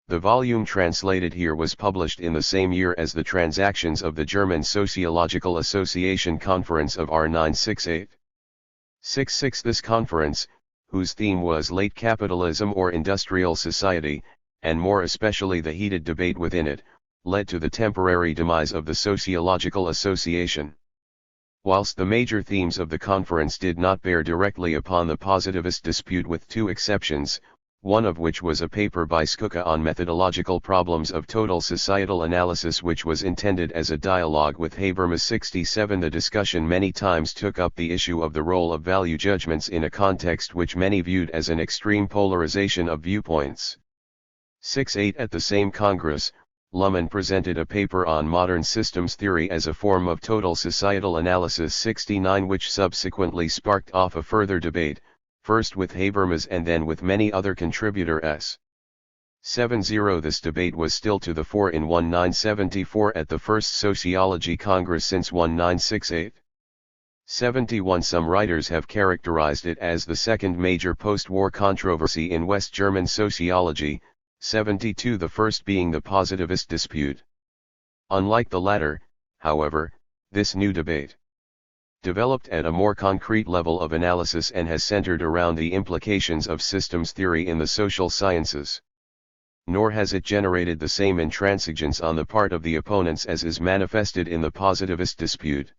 The volume translated here was published in the same year as the Transactions of the German Sociological Association Conference of R968. 6.6 This conference, whose theme was late capitalism or industrial society, and more especially the heated debate within it, led to the temporary demise of the Sociological Association. Whilst the major themes of the conference did not bear directly upon the positivist dispute, with two exceptions, one of which was a paper by Skuka on methodological problems of total societal analysis, which was intended as a dialogue with Habermas. 67 The discussion many times took up the issue of the role of value judgments in a context which many viewed as an extreme polarization of viewpoints. 6.8 At the same Congress, Luhmann presented a paper on modern systems theory as a form of total societal analysis. 69 Which subsequently sparked off a further debate, first with Habermas and then with many other contributors. 70 This debate was still to the fore in 1974 at the first Sociology Congress since 1968. 71 Some writers have characterized it as the second major post-war controversy in West German sociology, 72 The first being the positivist dispute. Unlike the latter, however, this new debate developed at a more concrete level of analysis and has centered around the implications of systems theory in the social sciences. Nor has it generated the same intransigence on the part of the opponents as is manifested in the positivist dispute.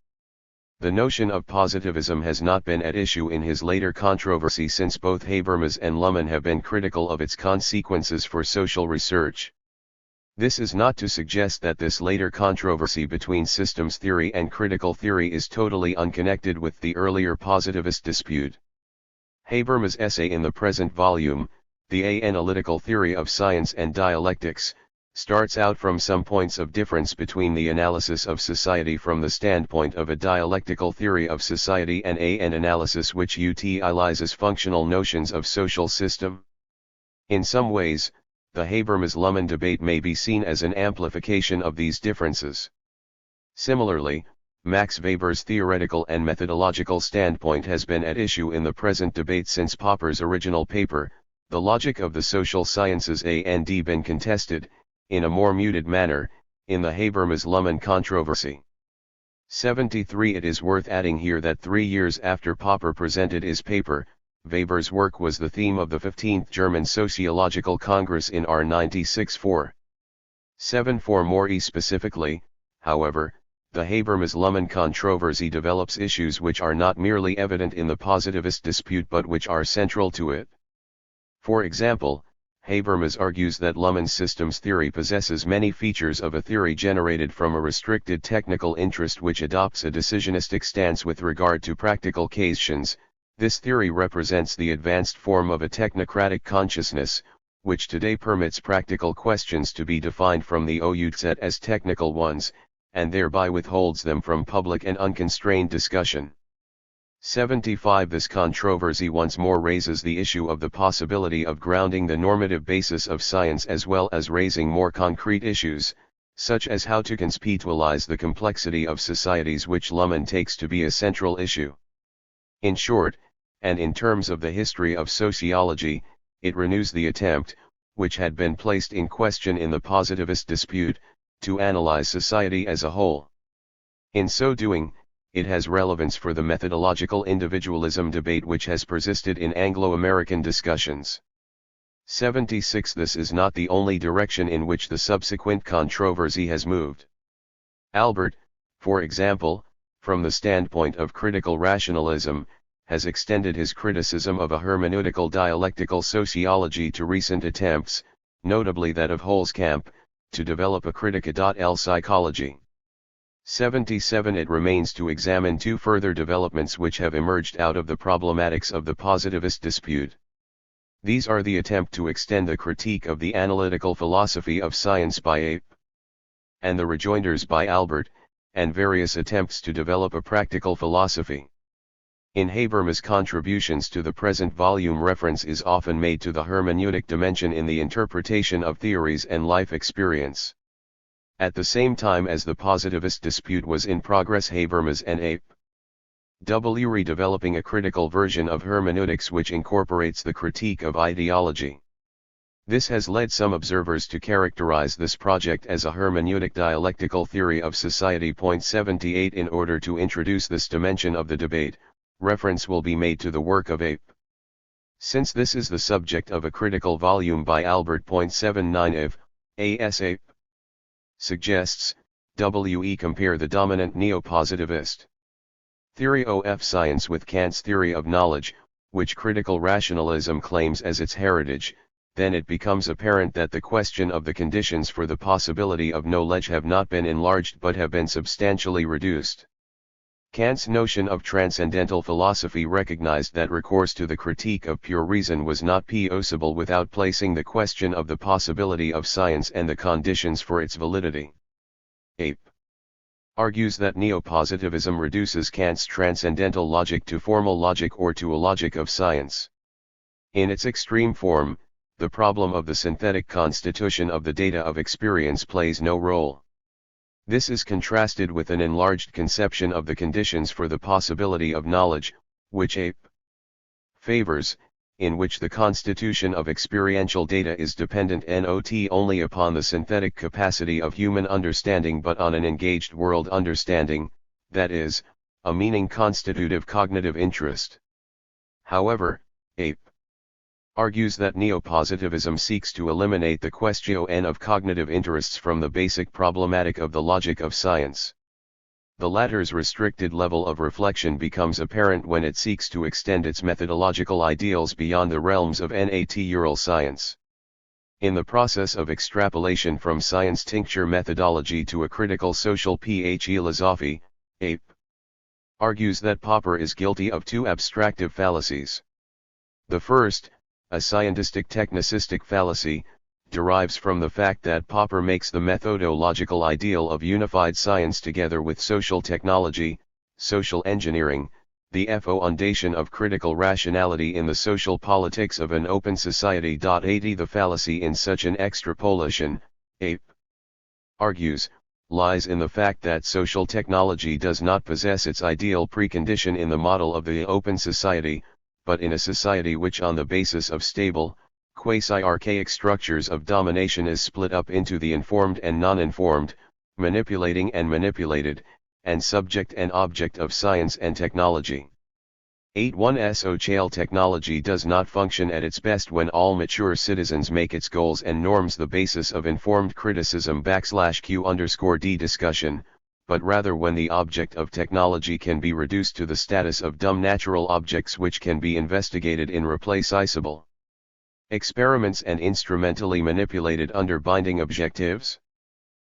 The notion of positivism has not been at issue in his later controversy, since both Habermas and Luhmann have been critical of its consequences for social research. This is not to suggest that this later controversy between systems theory and critical theory is totally unconnected with the earlier positivist dispute. Habermas' essay in the present volume, The Analytical Theory of Science and Dialectics, starts out from some points of difference between the analysis of society from the standpoint of a dialectical theory of society and an analysis which utilizes functional notions of social system. In some ways, the Habermas-Luhmann debate may be seen as an amplification of these differences. Similarly, Max Weber's theoretical and methodological standpoint has been at issue in the present debate since Popper's original paper, The Logic of the Social Sciences, been contested, in a more muted manner, in the Habermas-Luhmann controversy. 73 It is worth adding here that 3 years after Popper presented his paper, Weber's work was the theme of the 15th German Sociological Congress in R96-4. 74 More specifically, however, the Habermas-Luhmann controversy develops issues which are not merely evident in the positivist dispute but which are central to it. For example, Habermas argues that Luhmann's systems theory possesses many features of a theory generated from a restricted technical interest which adopts a decisionistic stance with regard to practical questions, This theory represents the advanced form of a technocratic consciousness, which today permits practical questions to be defined from the outset as technical ones, and thereby withholds them from public and unconstrained discussion. 75. This controversy once more raises the issue of the possibility of grounding the normative basis of science, as well as raising more concrete issues, such as how to conceptualize the complexity of societies, which Luhmann takes to be a central issue. In short, and in terms of the history of sociology, it renews the attempt, which had been placed in question in the positivist dispute, to analyze society as a whole. In so doing, it has relevance for the methodological individualism debate which has persisted in Anglo-American discussions. 76. This is not the only direction in which the subsequent controversy has moved. Albert, for example, from the standpoint of critical rationalism, has extended his criticism of a hermeneutical dialectical sociology to recent attempts, notably that of Holzkamp, to develop a critica.l psychology. 77. It remains to examine two further developments which have emerged out of the problematics of the positivist dispute. These are the attempt to extend the critique of the analytical philosophy of science by Ape, and the rejoinders by Albert, and various attempts to develop a practical philosophy. In Habermas' contributions to the present volume, reference is often made to the hermeneutic dimension in the interpretation of theories and life experience. At the same time as the positivist dispute was in progress, Habermas and Ape W. redeveloping a critical version of hermeneutics which incorporates the critique of ideology. This has led some observers to characterize this project as a hermeneutic dialectical theory of society. 78. In order to introduce this dimension of the debate, reference will be made to the work of Ape. Since this is the subject of a critical volume by Albert. 79. If A.S. Ape suggests, W.E. compare the dominant neo-positivist theory of science with Kant's theory of knowledge, which critical rationalism claims as its heritage, then it becomes apparent that the question of the conditions for the possibility of knowledge have not been enlarged but have been substantially reduced. Kant's notion of transcendental philosophy recognized that recourse to the critique of pure reason was not possible without placing the question of the possibility of science and the conditions for its validity. Ape argues that neo-positivism reduces Kant's transcendental logic to formal logic or to a logic of science. In its extreme form, the problem of the synthetic constitution of the data of experience plays no role. This is contrasted with an enlarged conception of the conditions for the possibility of knowledge, which Ape favors, in which the constitution of experiential data is dependent not only upon the synthetic capacity of human understanding but on an engaged world understanding, that is, a meaning constitutive cognitive interest. However, Ape argues that neo-positivism seeks to eliminate the question of cognitive interests from the basic problematic of the logic of science. The latter's restricted level of reflection becomes apparent when it seeks to extend its methodological ideals beyond the realms of natural science. In the process of extrapolation from science tincture methodology to a critical social philosophy, Ape argues that Popper is guilty of two abstractive fallacies. The first, a scientistic technicistic fallacy, derives from the fact that Popper makes the methodological ideal of unified science together with social technology, social engineering, the foundation of critical rationality in the social politics of an open society. The fallacy in such an extrapolation, Ape argues, lies in the fact that social technology does not possess its ideal precondition in the model of the open society, but in a society which on the basis of stable, quasi-archaic structures of domination is split up into the informed and non-informed, manipulating and manipulated, and subject and object of science and technology. 81. Social technology does not function at its best when all mature citizens make its goals and norms the basis of informed criticism /Q_D discussion, but rather when the object of technology can be reduced to the status of dumb natural objects which can be investigated in replaceable experiments and instrumentally manipulated under binding objectives.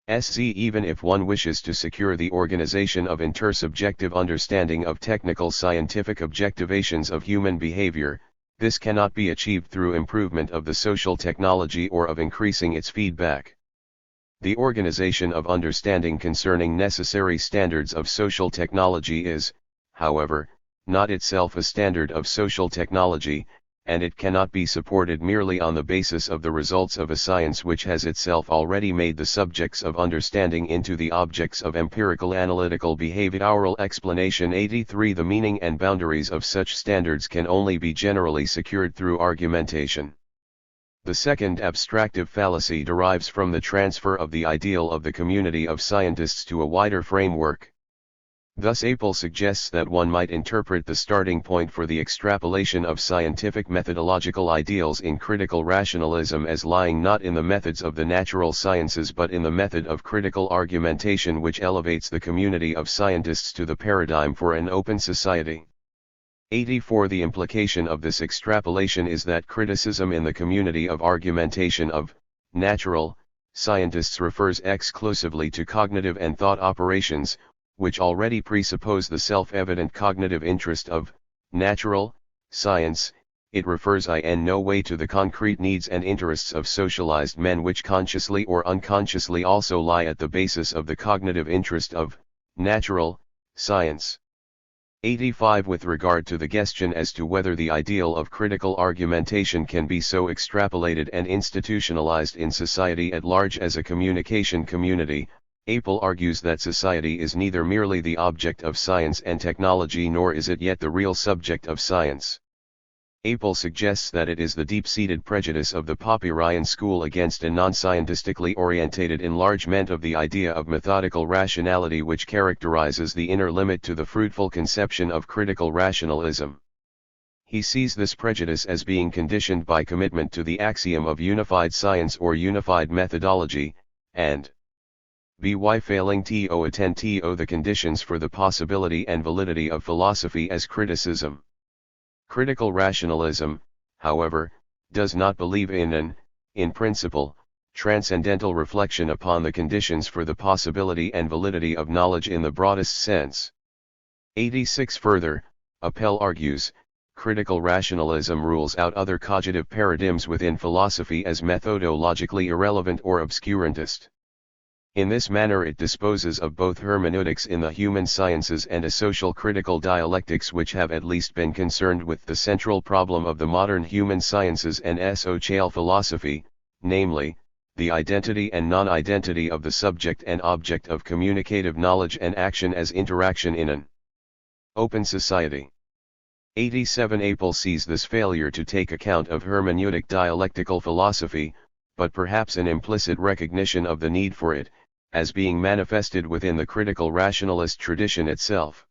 Even if one wishes to secure the organization of intersubjective understanding of technical scientific objectivations of human behavior, this cannot be achieved through improvement of the social technology or of increasing its feedback. The organization of understanding concerning necessary standards of social technology is, however, not itself a standard of social technology, and it cannot be supported merely on the basis of the results of a science which has itself already made the subjects of understanding into the objects of empirical analytical behavioral explanation. 83. The meaning and boundaries of such standards can only be generally secured through argumentation. The second abstractive fallacy derives from the transfer of the ideal of the community of scientists to a wider framework. Thus Apel suggests that one might interpret the starting point for the extrapolation of scientific methodological ideals in critical rationalism as lying not in the methods of the natural sciences but in the method of critical argumentation, which elevates the community of scientists to the paradigm for an open society. 84. The implication of this extrapolation is that criticism in the community of argumentation of natural scientists refers exclusively to cognitive and thought operations, which already presuppose the self-evident cognitive interest of natural science. It refers in no way to the concrete needs and interests of socialized men, which consciously or unconsciously also lie at the basis of the cognitive interest of natural science. 85. With regard to the question as to whether the ideal of critical argumentation can be so extrapolated and institutionalized in society at large as a communication community, Apel argues that society is neither merely the object of science and technology nor is it yet the real subject of science. Apel suggests that it is the deep-seated prejudice of the Popperian school against a non-scientistically orientated enlargement of the idea of methodical rationality which characterizes the inner limit to the fruitful conception of critical rationalism. He sees this prejudice as being conditioned by commitment to the axiom of unified science or unified methodology, and by failing to attend to the conditions for the possibility and validity of philosophy as criticism. Critical rationalism, however, does not believe in principle, transcendental reflection upon the conditions for the possibility and validity of knowledge in the broadest sense. 86. Further, Apel argues, critical rationalism rules out other cognitive paradigms within philosophy as methodologically irrelevant or obscurantist. In this manner it disposes of both hermeneutics in the human sciences and a social critical dialectics which have at least been concerned with the central problem of the modern human sciences and social philosophy, namely, the identity and non-identity of the subject and object of communicative knowledge and action as interaction in an open society. 87. Apel sees this failure to take account of hermeneutic dialectical philosophy, but perhaps an implicit recognition of the need for it, as being manifested within the critical rationalist tradition itself.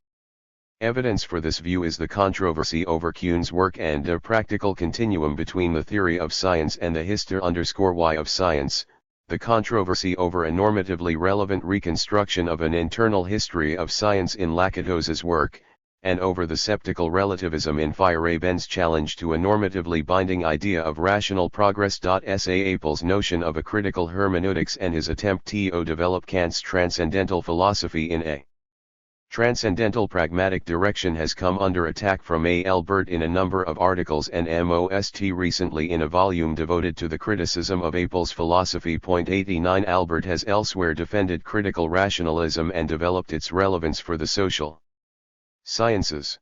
Evidence for this view is the controversy over Kuhn's work and a practical continuum between the theory of science and the history_why of science, the controversy over a normatively relevant reconstruction of an internal history of science in Lakatos's work, and over the sceptical relativism in Feyerabend's challenge to a normatively binding idea of rational progress. Apel's notion of a critical hermeneutics and his attempt to develop Kant's transcendental philosophy in a transcendental pragmatic direction has come under attack from A. Albert in a number of articles and most recently in a volume devoted to the criticism of Apel's philosophy. 89. Albert has elsewhere defended critical rationalism and developed its relevance for the social sciences.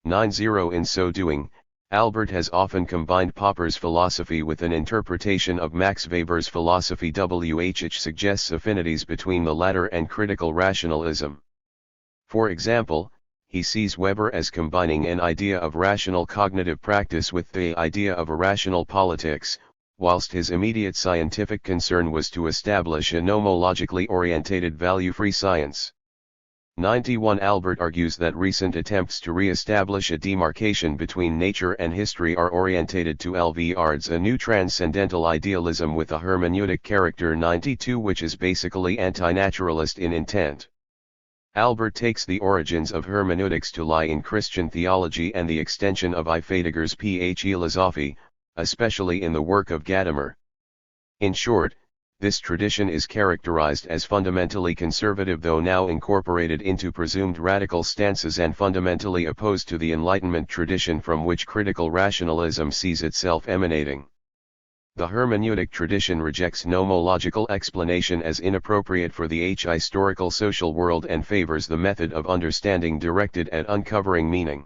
90. In so doing, Albert has often combined Popper's philosophy with an interpretation of Max Weber's philosophy, which suggests affinities between the latter and critical rationalism. For example, he sees Weber as combining an idea of rational cognitive practice with the idea of a rational politics, whilst his immediate scientific concern was to establish a nomologically orientated value-free science. 91. Albert argues that recent attempts to re-establish a demarcation between nature and history are orientated to towards a new transcendental idealism with a hermeneutic character. 92. Which is basically anti-naturalist in intent. Albert takes the origins of hermeneutics to lie in Christian theology and the extension of Heidegger's philosophy, especially in the work of Gadamer. In short, This tradition is characterized as fundamentally conservative, though now incorporated into presumed radical stances, and fundamentally opposed to the Enlightenment tradition from which critical rationalism sees itself emanating. The hermeneutic tradition rejects nomological explanation as inappropriate for the historical social world and favors the method of understanding directed at uncovering meaning.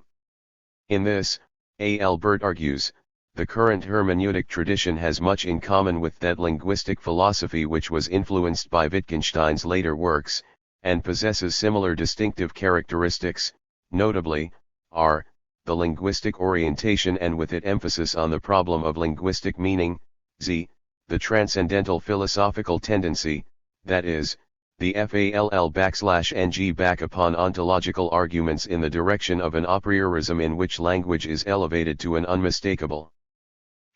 In this, A. Albert argues, the current hermeneutic tradition has much in common with that linguistic philosophy which was influenced by Wittgenstein's later works, and possesses similar distinctive characteristics, notably, are, the linguistic orientation and with it emphasis on the problem of linguistic meaning, z, the transcendental philosophical tendency, that is, the FALL_NG back upon ontological arguments in the direction of an a priorism in which language is elevated to an unmistakable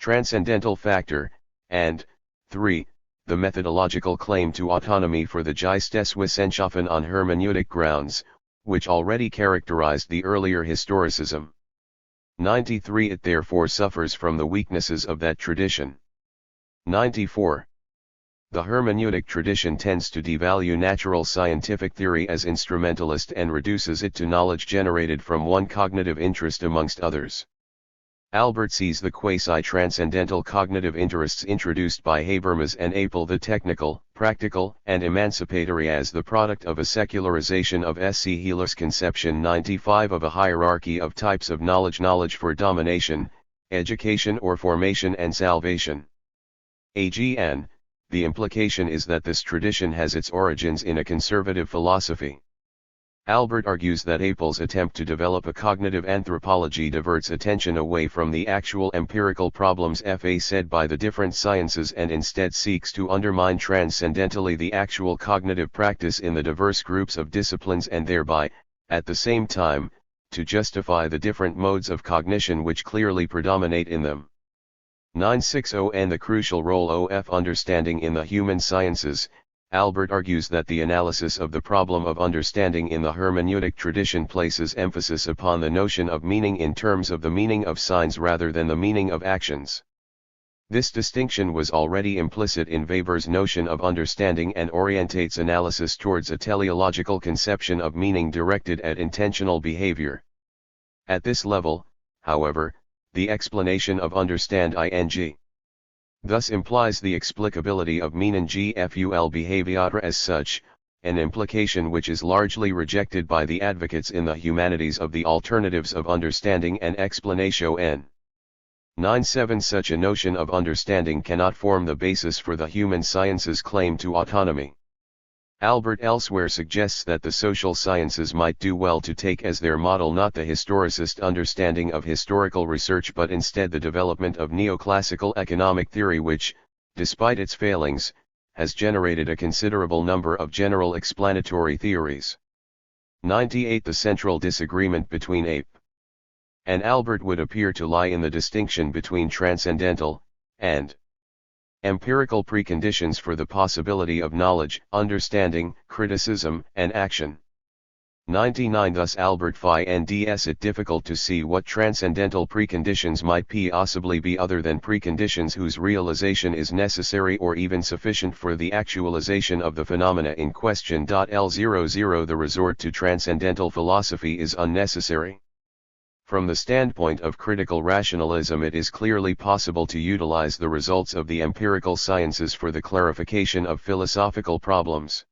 transcendental factor, and, 3. The methodological claim to autonomy for the Geisteswissenschaften on hermeneutic grounds, which already characterized the earlier historicism. 93. It therefore suffers from the weaknesses of that tradition. 94. The hermeneutic tradition tends to devalue natural scientific theory as instrumentalist and reduces it to knowledge generated from one cognitive interest amongst others. Albert sees the quasi-transcendental cognitive interests introduced by Habermas and Apel, the technical, practical, and emancipatory, as the product of a secularization of S.C. Heeler's conception 95 of a hierarchy of types of knowledge: knowledge for domination, education or formation, and salvation. AGN, the implication is that this tradition has its origins in a conservative philosophy. Albert argues that Apel's attempt to develop a cognitive anthropology diverts attention away from the actual empirical problems faced by the different sciences and instead seeks to undermine transcendentally the actual cognitive practice in the diverse groups of disciplines, and thereby, at the same time, to justify the different modes of cognition which clearly predominate in them. 960 and the crucial role of understanding in the human sciences. Albert argues that the analysis of the problem of understanding in the hermeneutic tradition places emphasis upon the notion of meaning in terms of the meaning of signs rather than the meaning of actions. This distinction was already implicit in Weber's notion of understanding and orientates analysis towards a teleological conception of meaning directed at intentional behavior. At this level, however, the explanation of understand ing thus implies the explicability of meaning gful behavior as such, an implication which is largely rejected by the advocates in the humanities of the alternatives of understanding and explanation. 97 Such a notion of understanding cannot form the basis for the human sciences' claim to autonomy. Albert elsewhere suggests that the social sciences might do well to take as their model not the historicist understanding of historical research but instead the development of neoclassical economic theory which, despite its failings, has generated a considerable number of general explanatory theories. 98 The central disagreement between Ape and Albert would appear to lie in the distinction between transcendental and empirical preconditions for the possibility of knowledge, understanding, criticism, and action. 99 Thus Albert finds it difficult to see what transcendental preconditions might possibly be other than preconditions whose realization is necessary or even sufficient for the actualization of the phenomena in question. L00 The resort to transcendental philosophy is unnecessary. From the standpoint of critical rationalism, it is clearly possible to utilize the results of the empirical sciences for the clarification of philosophical problems.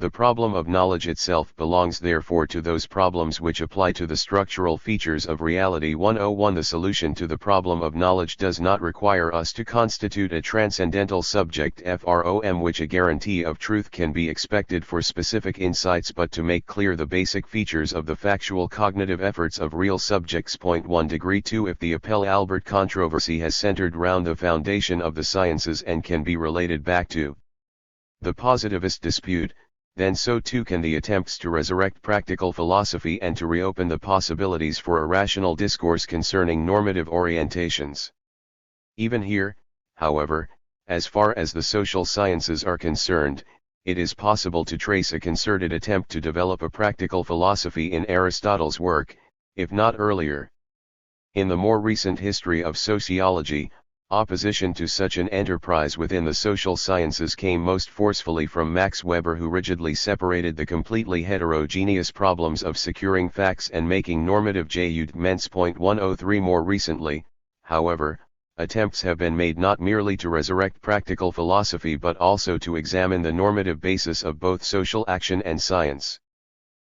The problem of knowledge itself belongs therefore to those problems which apply to the structural features of reality. 101 The solution to the problem of knowledge does not require us to constitute a transcendental subject from which a guarantee of truth can be expected for specific insights, but to make clear the basic features of the factual cognitive efforts of real subjects. 1 Degree 2 If the Apel-Albert controversy has centered round the foundation of the sciences and can be related back to the positivist dispute, then so too can the attempts to resurrect practical philosophy and to reopen the possibilities for a rational discourse concerning normative orientations. Even here, however, as far as the social sciences are concerned, it is possible to trace a concerted attempt to develop a practical philosophy in Aristotle's work, if not earlier. In the more recent history of sociology, Opposition to such an enterprise within the social sciences came most forcefully from Max Weber, who rigidly separated the completely heterogeneous problems of securing facts and making normative judgments. 103 More recently, however, attempts have been made not merely to resurrect practical philosophy but also to examine the normative basis of both social action and science.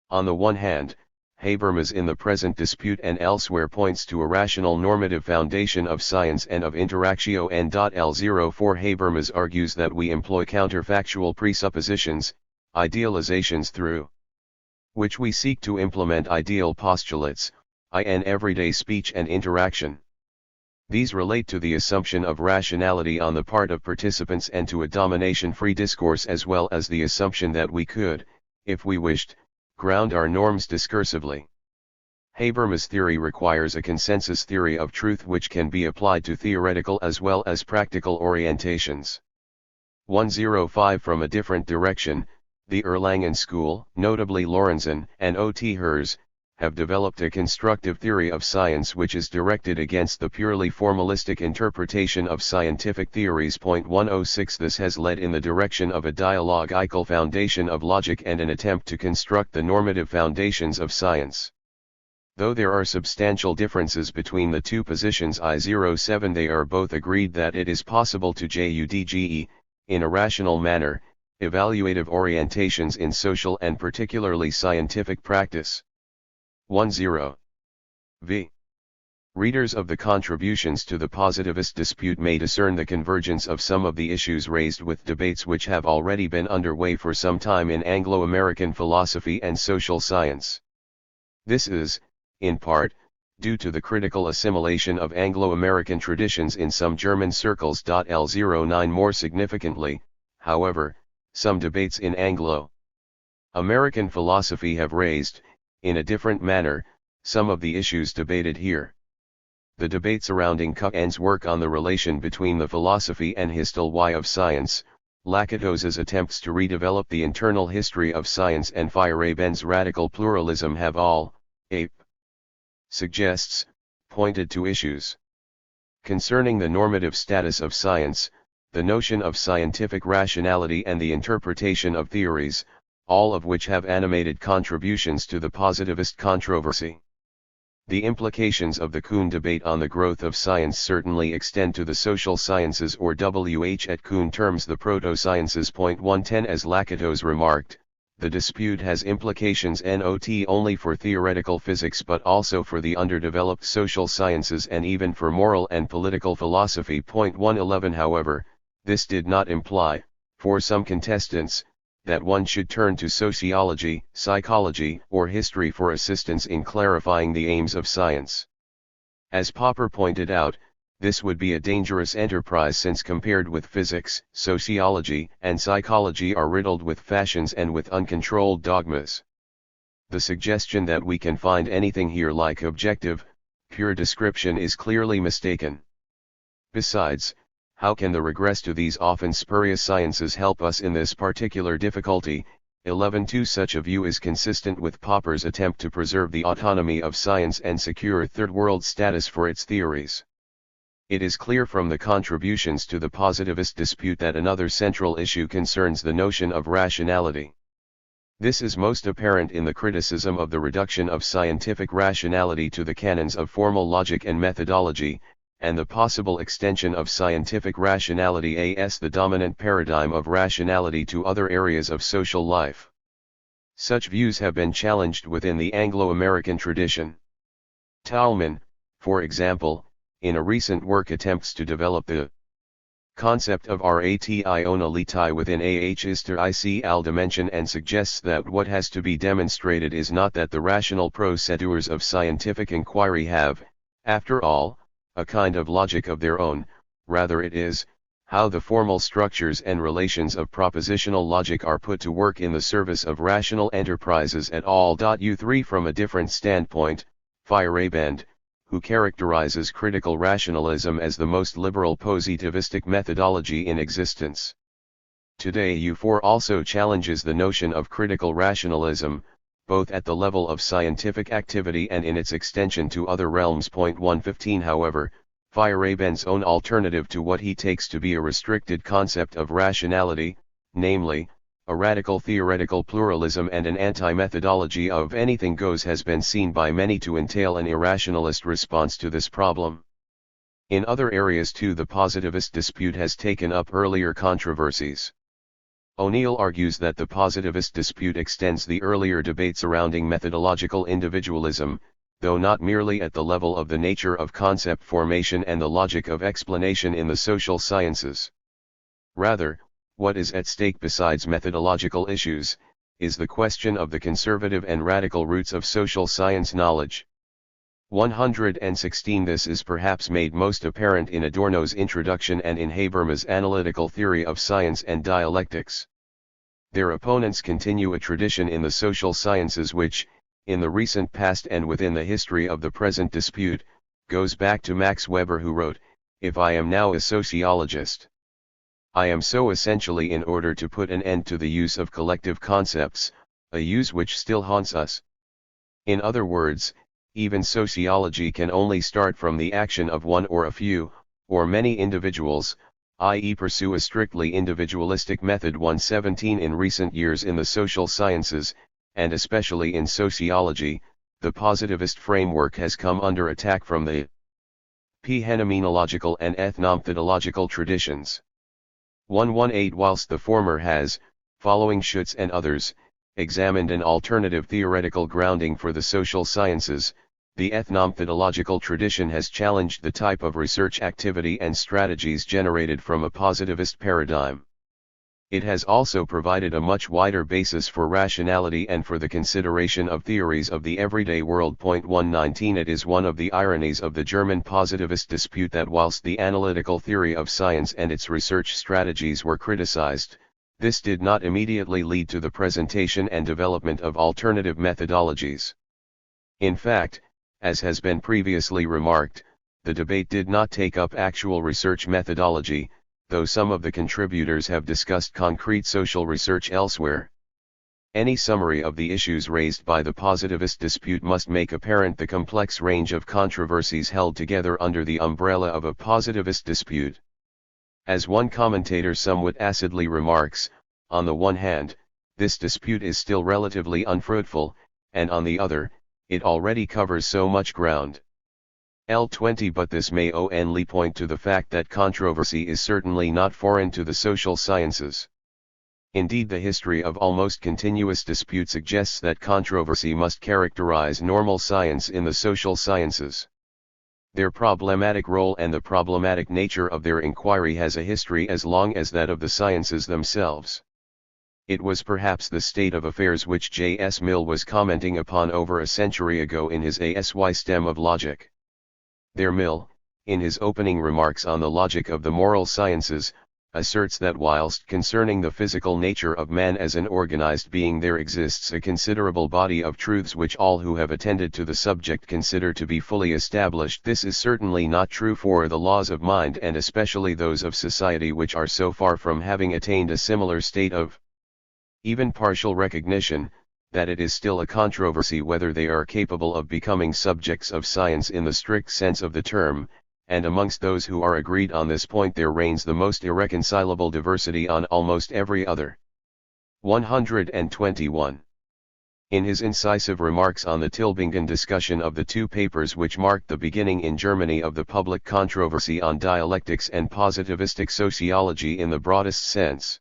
On the one hand, Habermas in the present dispute and elsewhere points to a rational normative foundation of science and of interactio N.L04. Habermas argues that we employ counterfactual presuppositions, idealizations through which we seek to implement ideal postulates, in everyday speech and interaction. These relate to the assumption of rationality on the part of participants and to a domination-free discourse, as well as the assumption that we could, if we wished, ground our norms discursively. Habermas' theory requires a consensus theory of truth which can be applied to theoretical as well as practical orientations. 105 From a different direction, the Erlangen School, notably Lorenzen and O.T. Herz, have developed a constructive theory of science which is directed against the purely formalistic interpretation of scientific theories. 106 This has led in the direction of a dialogical foundation of logic and an attempt to construct the normative foundations of science. Though there are substantial differences between the two positions I07, they are both agreed that it is possible to judge, in a rational manner, evaluative orientations in social and particularly scientific practice. 10. V. Readers of the contributions to the positivist dispute may discern the convergence of some of the issues raised with debates which have already been underway for some time in Anglo-American philosophy and social science. This is, in part, due to the critical assimilation of Anglo-American traditions in some German circles. L09 More significantly, however, some debates in Anglo-American philosophy have raised, in a different manner, some of the issues debated here. The debate surrounding Kuhn's work on the relation between the philosophy and history of science, Lakatos's attempts to redevelop the internal history of science, and Feyerabend's radical pluralism have all, Ape suggests, pointed to issues concerning the normative status of science, the notion of scientific rationality, and the interpretation of theories, all of which have animated contributions to the positivist controversy. The implications of the Kuhn debate on the growth of science certainly extend to the social sciences, or WH at Kuhn terms the proto-sciences. 110 As Lakatos remarked, the dispute has implications not only for theoretical physics but also for the underdeveloped social sciences and even for moral and political philosophy. 111 However, this did not imply, for some contestants, that one should turn to sociology, psychology, or history for assistance in clarifying the aims of science. As Popper pointed out, this would be a dangerous enterprise, since compared with physics, sociology and psychology are riddled with fashions and with uncontrolled dogmas. The suggestion that we can find anything here like objective, pure description is clearly mistaken. Besides, how can the regress to these often spurious sciences help us in this particular difficulty? 11 Such a view is consistent with Popper's attempt to preserve the autonomy of science and secure third world status for its theories. It is clear from the contributions to the positivist dispute that another central issue concerns the notion of rationality. This is most apparent in the criticism of the reduction of scientific rationality to the canons of formal logic and methodology, and the possible extension of scientific rationality as the dominant paradigm of rationality to other areas of social life. Such views have been challenged within the Anglo-American tradition. Thalmann, for example, in a recent work attempts to develop the concept of rationality within historical dimension and suggests that what has to be demonstrated is not that the rational procedures of scientific inquiry have, after all, a kind of logic of their own, rather it is, how the formal structures and relations of propositional logic are put to work in the service of rational enterprises at all. U3 From a different standpoint, Feyerabend, who characterizes critical rationalism as the most liberal positivistic methodology in existence today, U4 also challenges the notion of critical rationalism, both at the level of scientific activity and in its extension to other realms. 115 However, Feyerabend's own alternative to what he takes to be a restricted concept of rationality, namely, a radical theoretical pluralism and an anti-methodology of anything goes, has been seen by many to entail an irrationalist response to this problem. In other areas too, the positivist dispute has taken up earlier controversies. O'Neill argues that the positivist dispute extends the earlier debate surrounding methodological individualism, though not merely at the level of the nature of concept formation and the logic of explanation in the social sciences. Rather, what is at stake besides methodological issues, is the question of the conservative and radical roots of social science knowledge. 116 This is perhaps made most apparent in Adorno's introduction and in Habermas's analytical theory of science and dialectics. Their opponents continue a tradition in the social sciences which, in the recent past and within the history of the present dispute, goes back to Max Weber, who wrote, "If I am now a sociologist, I am so essentially in order to put an end to the use of collective concepts, a use which still haunts us." In other words, even sociology can only start from the action of one or a few, or many individuals, i.e. pursue a strictly individualistic method. 117 In recent years in the social sciences, and especially in sociology, the positivist framework has come under attack from the phenomenological and ethnomethodological traditions. 118 Whilst the former has, following Schutz and others, examined an alternative theoretical grounding for the social sciences, the ethnomethodological tradition has challenged the type of research activity and strategies generated from a positivist paradigm. It has also provided a much wider basis for rationality and for the consideration of theories of the everyday world. 119 It is one of the ironies of the German positivist dispute that whilst the analytical theory of science and its research strategies were criticized, this did not immediately lead to the presentation and development of alternative methodologies. In fact, as has been previously remarked, the debate did not take up actual research methodology, though some of the contributors have discussed concrete social research elsewhere. Any summary of the issues raised by the positivist dispute must make apparent the complex range of controversies held together under the umbrella of a positivist dispute. As one commentator somewhat acidly remarks, on the one hand, this dispute is still relatively unfruitful, and on the other, it already covers so much ground. L20 But this may only point to the fact that controversy is certainly not foreign to the social sciences. Indeed, the history of almost continuous dispute suggests that controversy must characterize normal science in the social sciences. Their problematic role and the problematic nature of their inquiry has a history as long as that of the sciences themselves. It was perhaps the state of affairs which J.S. Mill was commenting upon over a century ago in his ASY Stem of Logic. There Mill, in his opening remarks on the logic of the moral sciences, asserts that whilst concerning the physical nature of man as an organized being there exists a considerable body of truths which all who have attended to the subject consider to be fully established, this is certainly not true for the laws of mind and especially those of society, which are so far from having attained a similar state of even partial recognition, that it is still a controversy whether they are capable of becoming subjects of science in the strict sense of the term, and amongst those who are agreed on this point there reigns the most irreconcilable diversity on almost every other. 121. In his incisive remarks on the Tübingen discussion of the two papers which marked the beginning in Germany of the public controversy on dialectics and positivistic sociology in the broadest sense,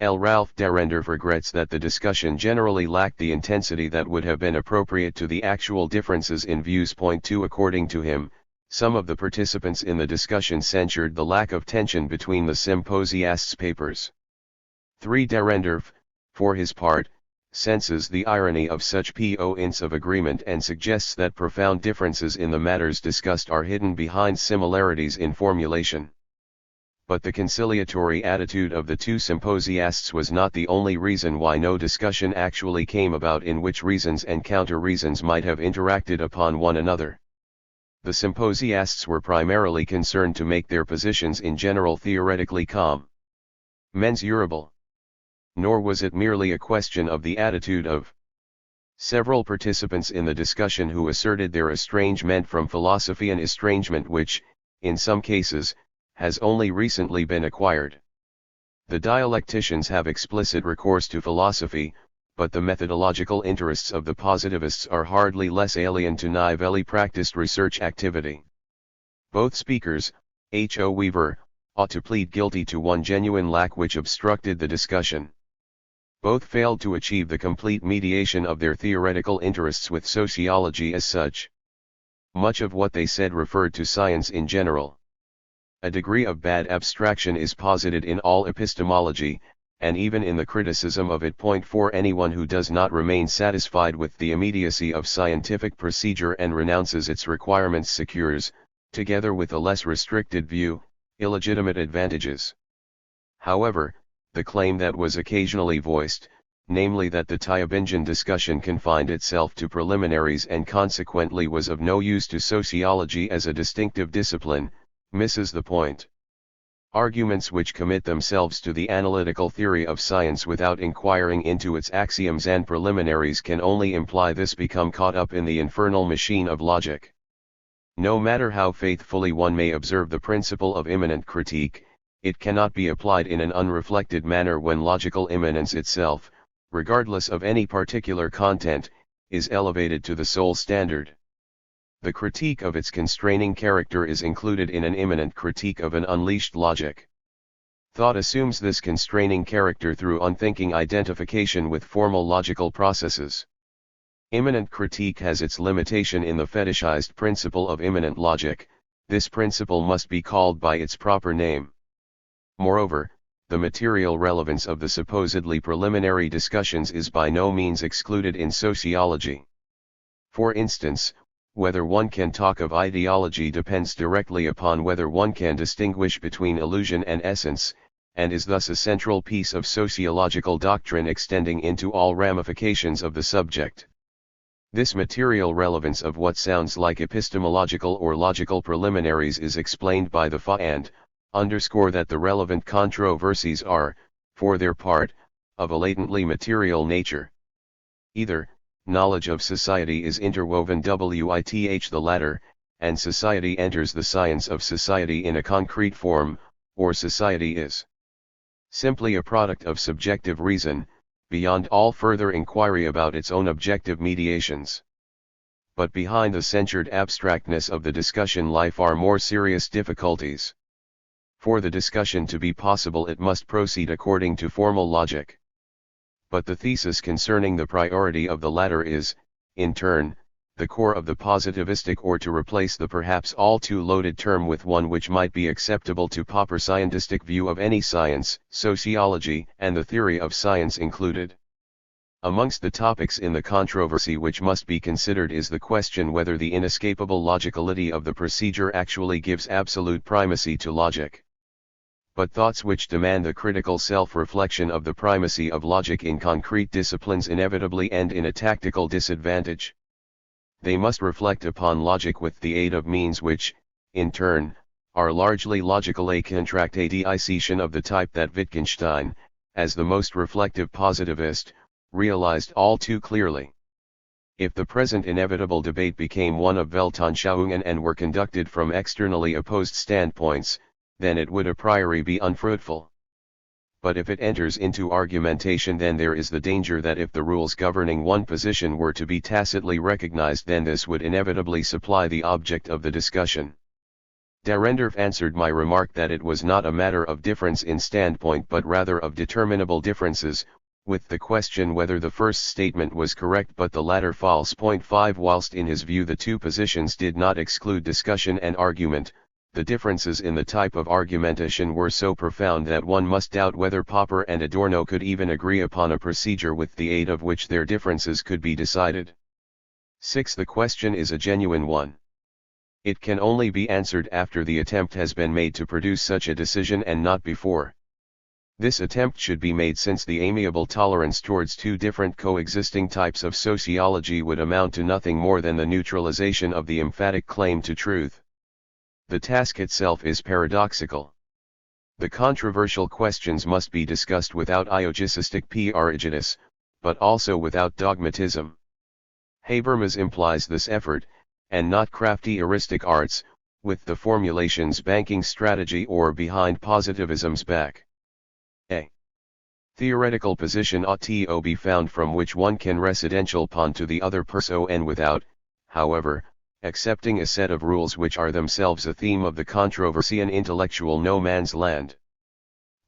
L. Ralph Dahrendorf regrets that the discussion generally lacked the intensity that would have been appropriate to the actual differences in views. 2 According to him, some of the participants in the discussion censured the lack of tension between the symposiasts' papers. 3 Dahrendorf, for his part, senses the irony of such points of agreement and suggests that profound differences in the matters discussed are hidden behind similarities in formulation. But the conciliatory attitude of the two symposiasts was not the only reason why no discussion actually came about in which reasons and counter-reasons might have interacted upon one another. The symposiasts were primarily concerned to make their positions in general theoretically commensurable. Nor was it merely a question of the attitude of several participants in the discussion who asserted their estrangement from philosophy, an estrangement which, in some cases, has only recently been acquired. The dialecticians have explicit recourse to philosophy, but the methodological interests of the positivists are hardly less alien to naively practiced research activity. Both speakers, H.O. Weaver, ought to plead guilty to one genuine lack which obstructed the discussion. Both failed to achieve the complete mediation of their theoretical interests with sociology as such. Much of what they said referred to science in general. A degree of bad abstraction is posited in all epistemology, and even in the criticism of it. For anyone who does not remain satisfied with the immediacy of scientific procedure and renounces its requirements secures, together with a less restricted view, illegitimate advantages. However, the claim that was occasionally voiced, namely that the Tübingen discussion confined itself to preliminaries and consequently was of no use to sociology as a distinctive discipline, misses the point. Arguments which commit themselves to the analytical theory of science without inquiring into its axioms and preliminaries can only imply this become caught up in the infernal machine of logic. No matter how faithfully one may observe the principle of immanent critique, it cannot be applied in an unreflected manner when logical immanence itself, regardless of any particular content, is elevated to the sole standard. The critique of its constraining character is included in an immanent critique of an unleashed logic. Thought assumes this constraining character through unthinking identification with formal logical processes. Immanent critique has its limitation in the fetishized principle of immanent logic. This principle must be called by its proper name. Moreover, the material relevance of the supposedly preliminary discussions is by no means excluded in sociology. For instance, whether one can talk of ideology depends directly upon whether one can distinguish between illusion and essence, and is thus a central piece of sociological doctrine extending into all ramifications of the subject. This material relevance of what sounds like epistemological or logical preliminaries is explained by the FA and underscore that the relevant controversies are, for their part, of a latently material nature. Either, knowledge of society is interwoven with the latter, and society enters the science of society in a concrete form, or society is simply a product of subjective reason, beyond all further inquiry about its own objective mediations. But behind the censured abstractness of the discussion lie far more serious difficulties. For the discussion to be possible it must proceed according to formal logic. But the thesis concerning the priority of the latter is, in turn, the core of the positivistic, or to replace the perhaps all too loaded term with one which might be acceptable to proper scientistic view of any science, sociology and the theory of science included. Amongst the topics in the controversy which must be considered is the question whether the inescapable logicality of the procedure actually gives absolute primacy to logic. But thoughts which demand the critical self-reflection of the primacy of logic in concrete disciplines inevitably end in a tactical disadvantage. They must reflect upon logic with the aid of means which, in turn, are largely logical, a contractadization of the type that Wittgenstein, as the most reflective positivist, realized all too clearly. If the present inevitable debate became one of Weltanschauungen and were conducted from externally opposed standpoints, then it would a priori be unfruitful. But if it enters into argumentation, then there is the danger that if the rules governing one position were to be tacitly recognized, then this would inevitably supply the object of the discussion. Dahrendorf answered my remark that it was not a matter of difference in standpoint but rather of determinable differences, with the question whether the first statement was correct but the latter false. 5 Whilst in his view the two positions did not exclude discussion and argument, the differences in the type of argumentation were so profound that one must doubt whether Popper and Adorno could even agree upon a procedure with the aid of which their differences could be decided. 6. The question is a genuine one. It can only be answered after the attempt has been made to produce such a decision and not before. This attempt should be made since the amiable tolerance towards two different coexisting types of sociology would amount to nothing more than the neutralization of the emphatic claim to truth. The task itself is paradoxical. The controversial questions must be discussed without iogistic prejudice, but also without dogmatism. Habermas implies this effort, and not crafty heuristic arts, with the formulation's banking strategy or behind positivism's back. A theoretical position ought to be found from which one can residential pon to the other person without, however, accepting a set of rules which are themselves a theme of the controversy and intellectual no man's land.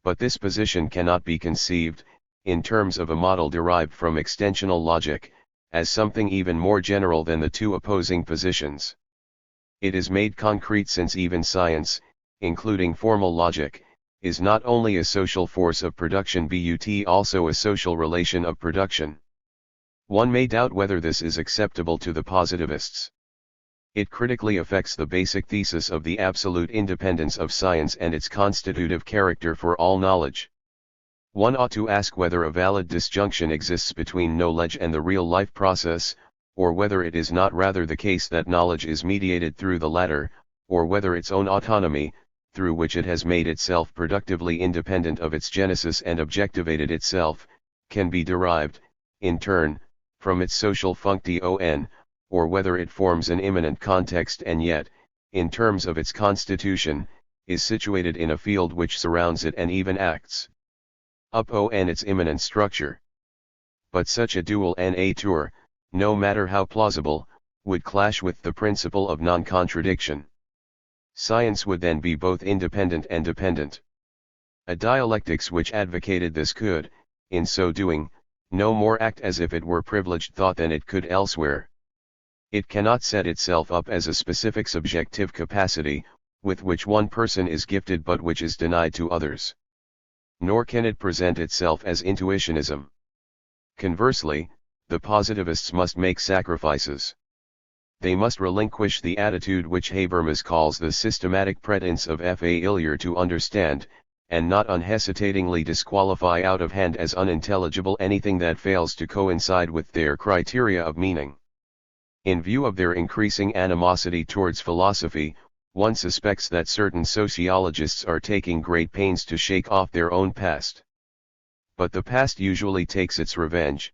But this position cannot be conceived, in terms of a model derived from extensional logic, as something even more general than the two opposing positions. It is made concrete since even science, including formal logic, is not only a social force of production but also a social relation of production. One may doubt whether this is acceptable to the positivists. It critically affects the basic thesis of the absolute independence of science and its constitutive character for all knowledge. One ought to ask whether a valid disjunction exists between knowledge and the real-life process, or whether it is not rather the case that knowledge is mediated through the latter, or whether its own autonomy, through which it has made itself productively independent of its genesis and objectivated itself, can be derived, in turn, from its social function, or whether it forms an immanent context and yet, in terms of its constitution, is situated in a field which surrounds it and even acts upon its immanent structure. But such a dual nature, no matter how plausible, would clash with the principle of non-contradiction. Science would then be both independent and dependent. A dialectics which advocated this could, in so doing, no more act as if it were privileged thought than it could elsewhere. It cannot set itself up as a specific subjective capacity, with which one person is gifted but which is denied to others. Nor can it present itself as intuitionism. Conversely, the positivists must make sacrifices. They must relinquish the attitude which Habermas calls the systematic pretense of failure to understand, and not unhesitatingly disqualify out of hand as unintelligible anything that fails to coincide with their criteria of meaning. In view of their increasing animosity towards philosophy, one suspects that certain sociologists are taking great pains to shake off their own past. But the past usually takes its revenge.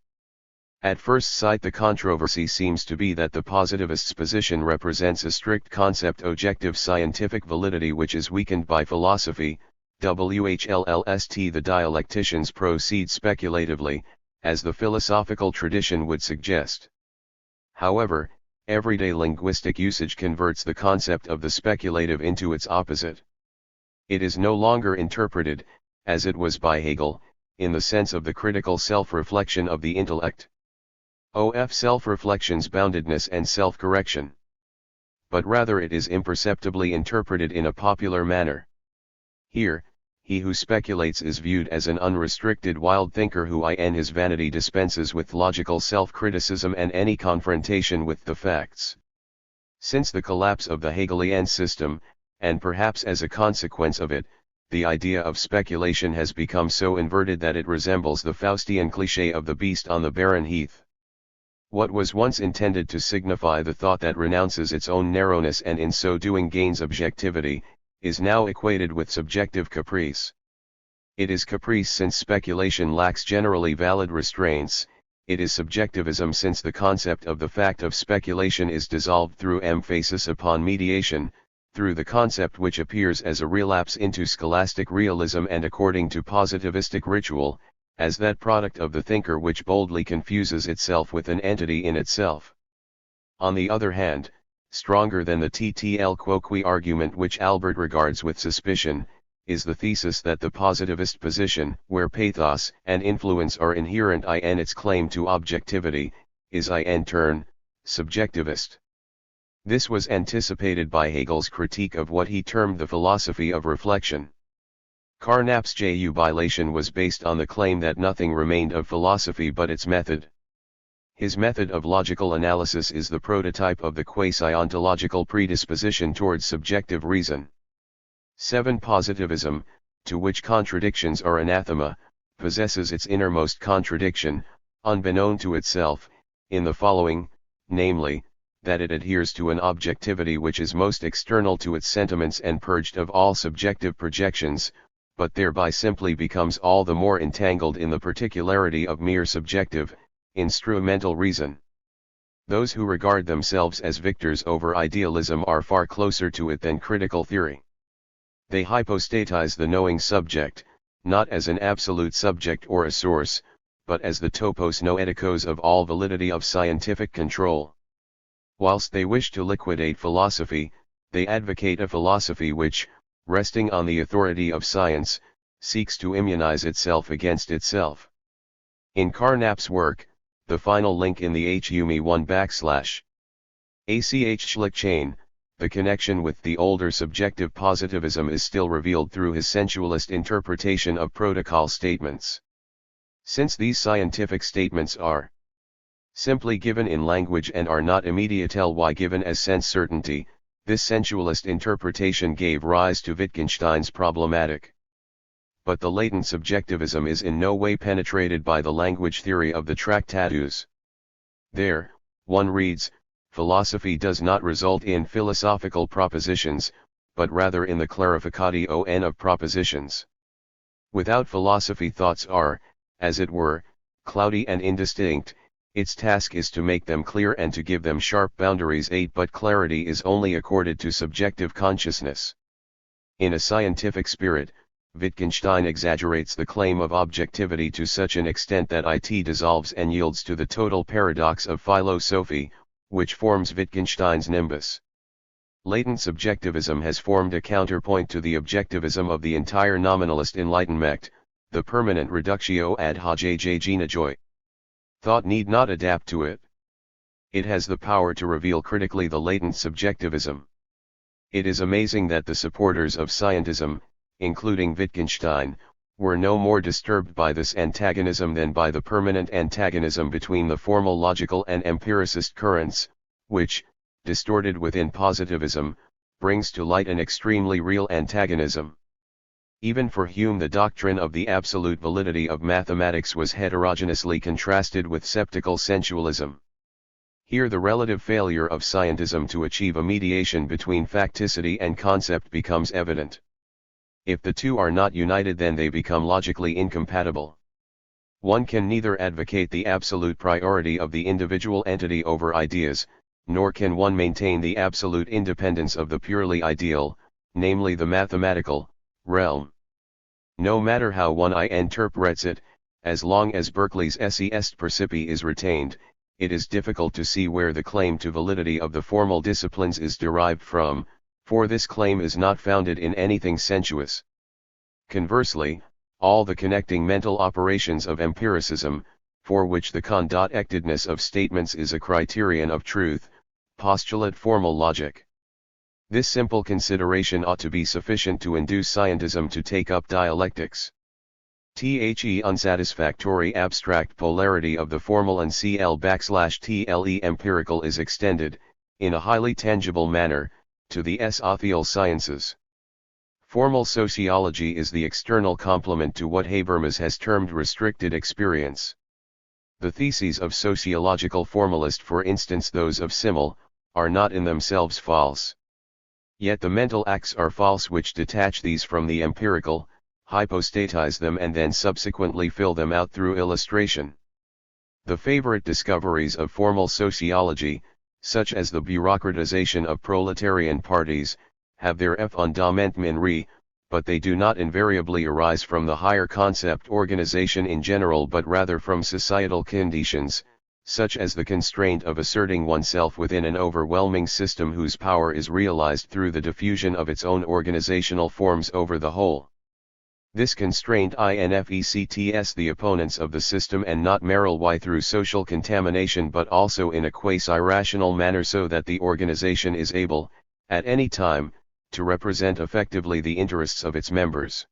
At first sight the controversy seems to be that the positivist's position represents a strict concept objective scientific validity which is weakened by philosophy. The dialecticians proceed speculatively, as the philosophical tradition would suggest. However, everyday linguistic usage converts the concept of the speculative into its opposite. It is no longer interpreted, as it was by Hegel, in the sense of the critical self-reflection of the intellect. Self-reflection's boundedness and self-correction. But rather it is imperceptibly interpreted in a popular manner. Here, he who speculates is viewed as an unrestricted wild thinker who in his vanity dispenses with logical self-criticism and any confrontation with the facts. Since the collapse of the Hegelian system, and perhaps as a consequence of it, the idea of speculation has become so inverted that it resembles the Faustian cliché of the beast on the barren heath. What was once intended to signify the thought that renounces its own narrowness and in so doing gains objectivity, is now equated with subjective caprice. It is caprice since speculation lacks generally valid restraints, it is subjectivism since the concept of the fact of speculation is dissolved through emphasis upon mediation, through the concept which appears as a relapse into scholastic realism and according to positivistic ritual, as that product of the thinker which boldly confuses itself with an entity in itself. On the other hand, stronger than the TTL quoque argument which Albert regards with suspicion, is the thesis that the positivist position, where pathos and influence are inherent in its claim to objectivity, is in turn, subjectivist. This was anticipated by Hegel's critique of what he termed the philosophy of reflection. Carnap's jubilation was based on the claim that nothing remained of philosophy but its method. His method of logical analysis is the prototype of the quasi-ontological predisposition towards subjective reason. 7. Positivism, to which contradictions are anathema, possesses its innermost contradiction, unbeknown to itself, in the following, namely, that it adheres to an objectivity which is most external to its sentiments and purged of all subjective projections, but thereby simply becomes all the more entangled in the particularity of mere subjective, instrumental reason. Those who regard themselves as victors over idealism are far closer to it than critical theory. They hypostatize the knowing subject, not as an absolute subject or a source, but as the topos noetikos of all validity of scientific control. Whilst they wish to liquidate philosophy, they advocate a philosophy which, resting on the authority of science, seeks to immunize itself against itself. In Carnap's work, The Final Link in the HUME 1/ACH Schlick chain, the connection with the older subjective positivism is still revealed through his sensualist interpretation of protocol statements. Since these scientific statements are simply given in language and are not immediately given as sense certainty, this sensualist interpretation gave rise to Wittgenstein's problematic. But the latent subjectivism is in no way penetrated by the language theory of the Tractatus. There, one reads, philosophy does not result in philosophical propositions, but rather in the clarificatio of propositions. Without philosophy thoughts are, as it were, cloudy and indistinct, its task is to make them clear and to give them sharp boundaries. 8 But clarity is only accorded to subjective consciousness. In a scientific spirit, Wittgenstein exaggerates the claim of objectivity to such an extent that it dissolves and yields to the total paradox of philosophy, which forms Wittgenstein's nimbus. Latent subjectivism has formed a counterpoint to the objectivism of the entire nominalist Enlightenment, the permanent reductio ad hoc joy. Thought need not adapt to it. It has the power to reveal critically the latent subjectivism. It is amazing that the supporters of scientism, including Wittgenstein, were no more disturbed by this antagonism than by the permanent antagonism between the formal logical and empiricist currents, which, distorted within positivism, brings to light an extremely real antagonism. Even for Hume the doctrine of the absolute validity of mathematics was heterogeneously contrasted with sceptical sensualism. Here the relative failure of scientism to achieve a mediation between facticity and concept becomes evident. If the two are not united, then they become logically incompatible. One can neither advocate the absolute priority of the individual entity over ideas, nor can one maintain the absolute independence of the purely ideal, namely the mathematical, realm. No matter how one interprets it, as long as Berkeley's esse est percipi is retained, it is difficult to see where the claim to validity of the formal disciplines is derived from, for this claim is not founded in anything sensuous. Conversely, all the connecting mental operations of empiricism, for which the connectedness of statements is a criterion of truth, postulate formal logic. This simple consideration ought to be sufficient to induce scientism to take up dialectics. The unsatisfactory abstract polarity of the formal and tle empirical is extended, in a highly tangible manner, to the esotheal sciences. Formal sociology is the external complement to what Habermas has termed restricted experience. The theses of sociological formalists, for instance those of Simmel, are not in themselves false. Yet the mental acts are false which detach these from the empirical, hypostatize them and then subsequently fill them out through illustration. The favorite discoveries of formal sociology, such as the bureaucratization of proletarian parties, have their fundament in re, but they do not invariably arise from the higher concept organization in general but rather from societal conditions, such as the constraint of asserting oneself within an overwhelming system whose power is realized through the diffusion of its own organizational forms over the whole. This constraint infects the opponents of the system and not merely through social contamination but also in a quasi-rational manner so that the organization is able, at any time, to represent effectively the interests of its members.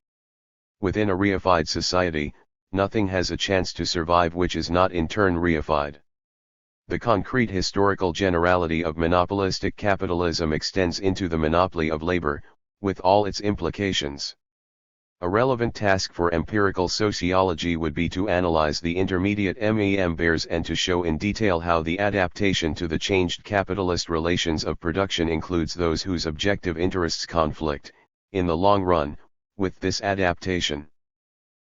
Within a reified society, nothing has a chance to survive which is not in turn reified. The concrete historical generality of monopolistic capitalism extends into the monopoly of labor, with all its implications. A relevant task for empirical sociology would be to analyze the intermediate members and to show in detail how the adaptation to the changed capitalist relations of production includes those whose objective interests conflict, in the long run, with this adaptation.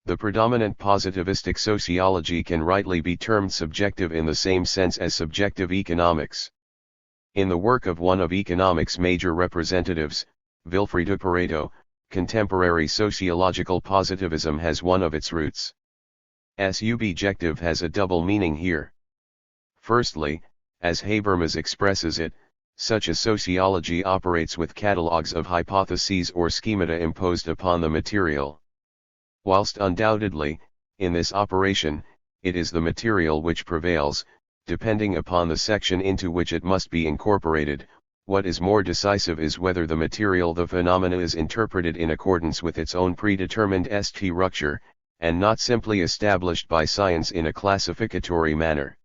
The predominant positivistic sociology can rightly be termed subjective in the same sense as subjective economics. In the work of one of economics' major representatives, Vilfredo Pareto, contemporary sociological positivism has one of its roots. Subjective has a double meaning here. Firstly, as Habermas expresses it, such a sociology operates with catalogues of hypotheses or schemata imposed upon the material. Whilst undoubtedly, in this operation, it is the material which prevails, depending upon the section into which it must be incorporated, what is more decisive is whether the material the phenomena is interpreted in accordance with its own predetermined structure, and not simply established by science in a classificatory manner.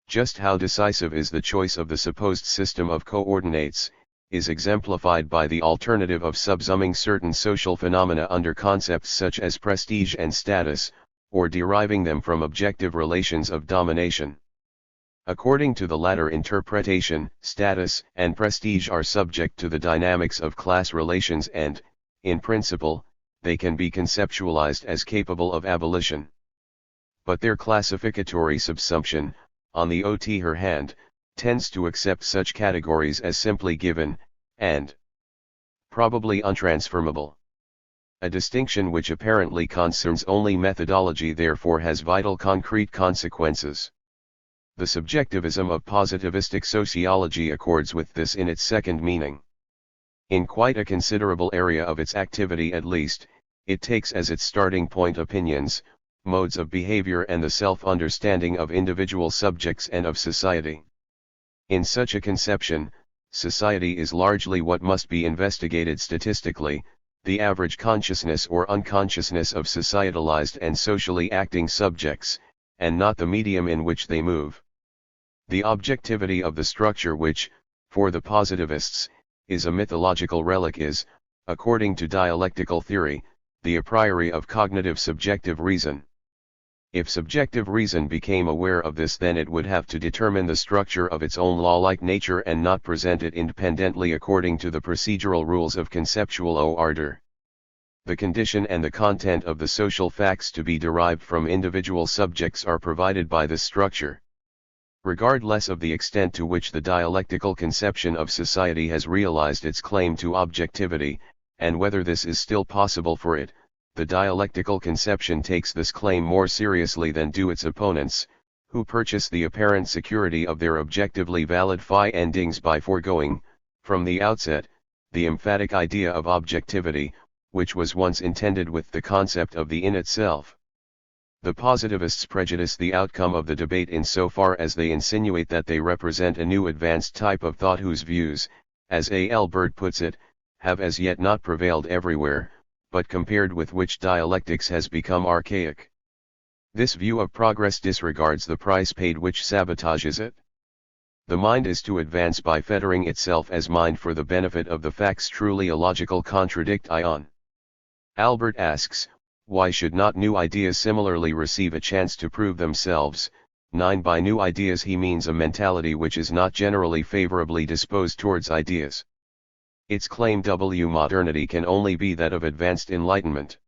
Just how decisive is the choice of the supposed system of coordinates, is exemplified by the alternative of subsuming certain social phenomena under concepts such as prestige and status, or deriving them from objective relations of domination. According to the latter interpretation, status and prestige are subject to the dynamics of class relations and, in principle, they can be conceptualized as capable of abolition. But their classificatory subsumption, on the other hand, tends to accept such categories as simply given, and probably untransformable. A distinction which apparently concerns only methodology therefore has vital concrete consequences. The subjectivism of positivistic sociology accords with this in its second meaning. In quite a considerable area of its activity at least, it takes as its starting point opinions, modes of behavior and the self-understanding of individual subjects and of society. In such a conception, society is largely what must be investigated statistically, the average consciousness or unconsciousness of societalized and socially acting subjects, and not the medium in which they move. The objectivity of the structure which, for the positivists, is a mythological relic is, according to dialectical theory, the a priori of cognitive subjective reason. If subjective reason became aware of this, then it would have to determine the structure of its own law-like nature and not present it independently according to the procedural rules of conceptual order. The condition and the content of the social facts to be derived from individual subjects are provided by this structure. Regardless of the extent to which the dialectical conception of society has realized its claim to objectivity, and whether this is still possible for it, the dialectical conception takes this claim more seriously than do its opponents, who purchase the apparent security of their objectively valid findings by foregoing, from the outset, the emphatic idea of objectivity, which was once intended with the concept of the in itself. The positivists prejudice the outcome of the debate insofar as they insinuate that they represent a new advanced type of thought whose views, as A. L. Bird puts it, have as yet not prevailed everywhere, but compared with which dialectics has become archaic. This view of progress disregards the price paid which sabotages it. The mind is to advance by fettering itself as mind for the benefit of the facts truly illogical contradiction. Albert asks, why should not new ideas similarly receive a chance to prove themselves? 9. By new ideas he means a mentality which is not generally favorably disposed towards ideas. Its claim modernity can only be that of advanced enlightenment.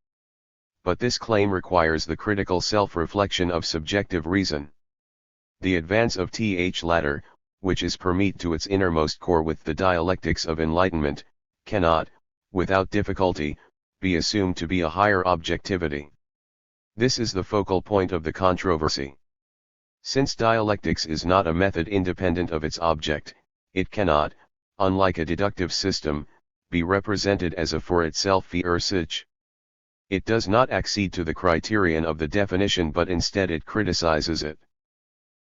But this claim requires the critical self-reflection of subjective reason. The advance of latter, which is permeate to its innermost core with the dialectics of enlightenment, cannot, without difficulty, be assumed to be a higher objectivity. This is the focal point of the controversy. Since dialectics is not a method independent of its object, it cannot, unlike a deductive system, be represented as a for itself sich. It does not accede to the criterion of the definition but instead it criticizes it.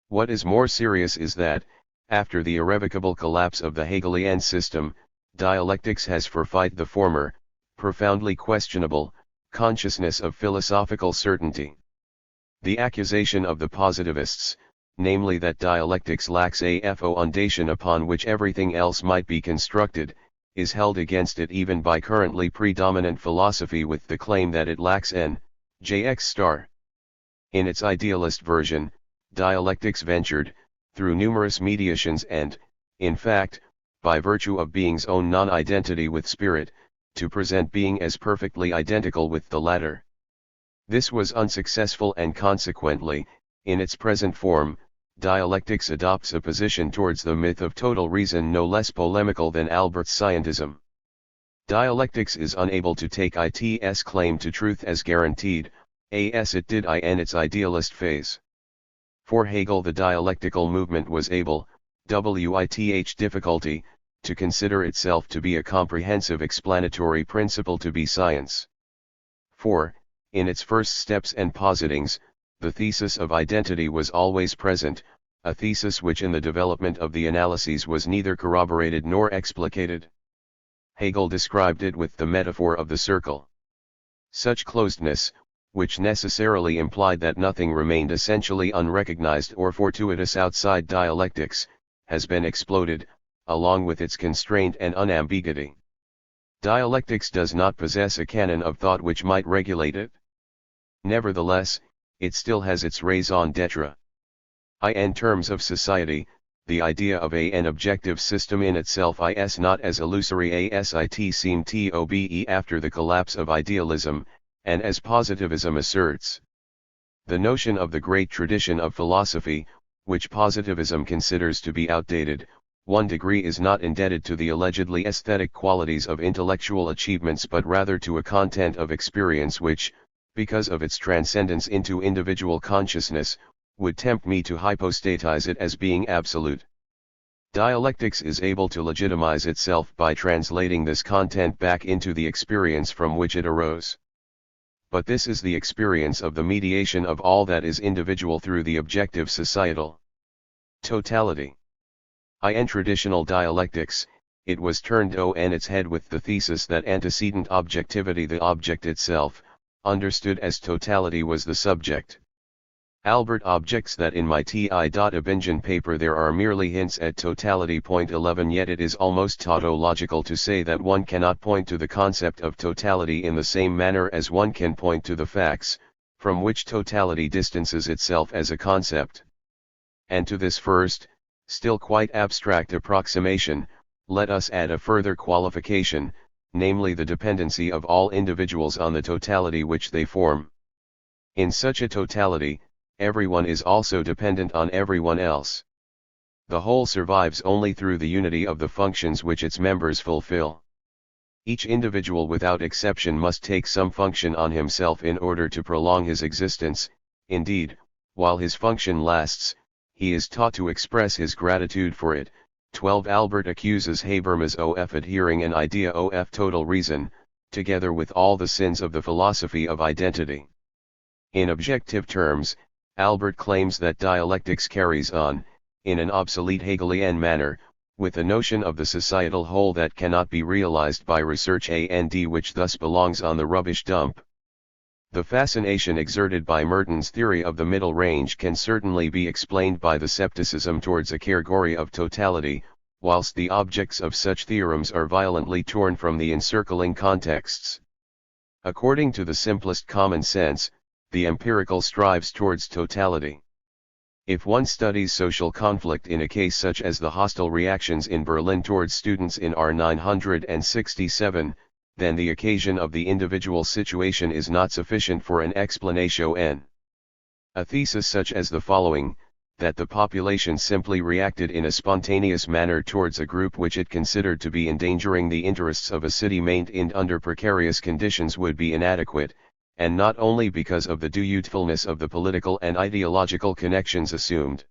What is more serious is that, after the irrevocable collapse of the Hegelian system, dialectics has forfeit the former, profoundly questionable, consciousness of philosophical certainty. The accusation of the positivists, namely that dialectics lacks a foundation upon which everything else might be constructed, is held against it even by currently predominant philosophy with the claim that it lacks n, jx*. In its idealist version, dialectics ventured, through numerous mediations and, in fact, by virtue of being's own non-identity with spirit, to present being as perfectly identical with the latter. This was unsuccessful and consequently, in its present form, dialectics adopts a position towards the myth of total reason no less polemical than Albert's scientism. Dialectics is unable to take its claim to truth as guaranteed, as it did in its idealist phase. For Hegel the dialectical movement was able, with difficulty, to consider itself to be a comprehensive explanatory principle to be science. For, in its first steps and positings, the thesis of identity was always present, a thesis which in the development of the analyses was neither corroborated nor explicated. Hegel described it with the metaphor of the circle. Such closedness, which necessarily implied that nothing remained essentially unrecognized or fortuitous outside dialectics, has been exploded, along with its constraint and unambiguity. Dialectics does not possess a canon of thought which might regulate it. Nevertheless, it still has its raison d'etre. In terms of society, the idea of an objective system in itself is not as illusory as it seemed to be after the collapse of idealism, and as positivism asserts. The notion of the great tradition of philosophy, which positivism considers to be outdated, 1 degree is not indebted to the allegedly aesthetic qualities of intellectual achievements but rather to a content of experience which, because of its transcendence into individual consciousness, would tempt me to hypostatize it as being absolute. Dialectics is able to legitimize itself by translating this content back into the experience from which it arose. But this is the experience of the mediation of all that is individual through the objective societal totality. In traditional dialectics, it was turned on its head with the thesis that antecedent objectivity, the object itself, understood as totality, was the subject. Albert objects that in my THEODOR paper there are merely hints at totality. 11 Yet it is almost tautological to say that one cannot point to the concept of totality in the same manner as one can point to the facts, from which totality distances itself as a concept. And to this first, still quite abstract approximation, let us add a further qualification, namely the dependency of all individuals on the totality which they form. In such a totality, everyone is also dependent on everyone else. The whole survives only through the unity of the functions which its members fulfill. Each individual without exception must take some function on himself in order to prolong his existence. Indeed, while his function lasts, he is taught to express his gratitude for it. 12 Albert accuses Habermas of adhering an idea of total reason, together with all the sins of the philosophy of identity. In objective terms, Albert claims that dialectics carries on, in an obsolete Hegelian manner, with the notion of the societal whole that cannot be realized by research and which thus belongs on the rubbish dump. The fascination exerted by Merton's theory of the middle range can certainly be explained by the scepticism towards a category of totality, whilst the objects of such theorems are violently torn from the encircling contexts. According to the simplest common sense, the empirical strives towards totality. If one studies social conflict in a case such as the hostile reactions in Berlin towards students in R967, then the occasion of the individual situation is not sufficient for an explanation. A thesis such as the following, that the population simply reacted in a spontaneous manner towards a group which it considered to be endangering the interests of a city maintained under precarious conditions, would be inadequate, and not only because of the doubtfulness of the political and ideological connections assumed.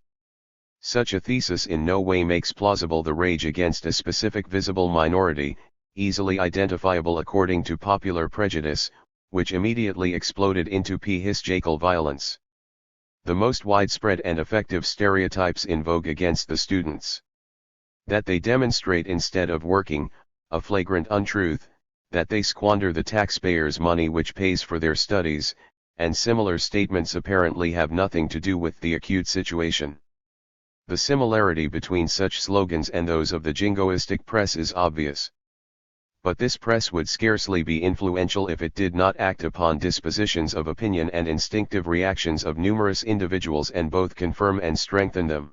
Such a thesis in no way makes plausible the rage against a specific visible minority, easily identifiable according to popular prejudice, which immediately exploded into hysterical violence. The most widespread and effective stereotypes in vogue against the students. That they demonstrate instead of working, a flagrant untruth, that they squander the taxpayers' money which pays for their studies, and similar statements apparently have nothing to do with the acute situation. The similarity between such slogans and those of the jingoistic press is obvious. But this press would scarcely be influential if it did not act upon dispositions of opinion and instinctive reactions of numerous individuals and both confirm and strengthen them.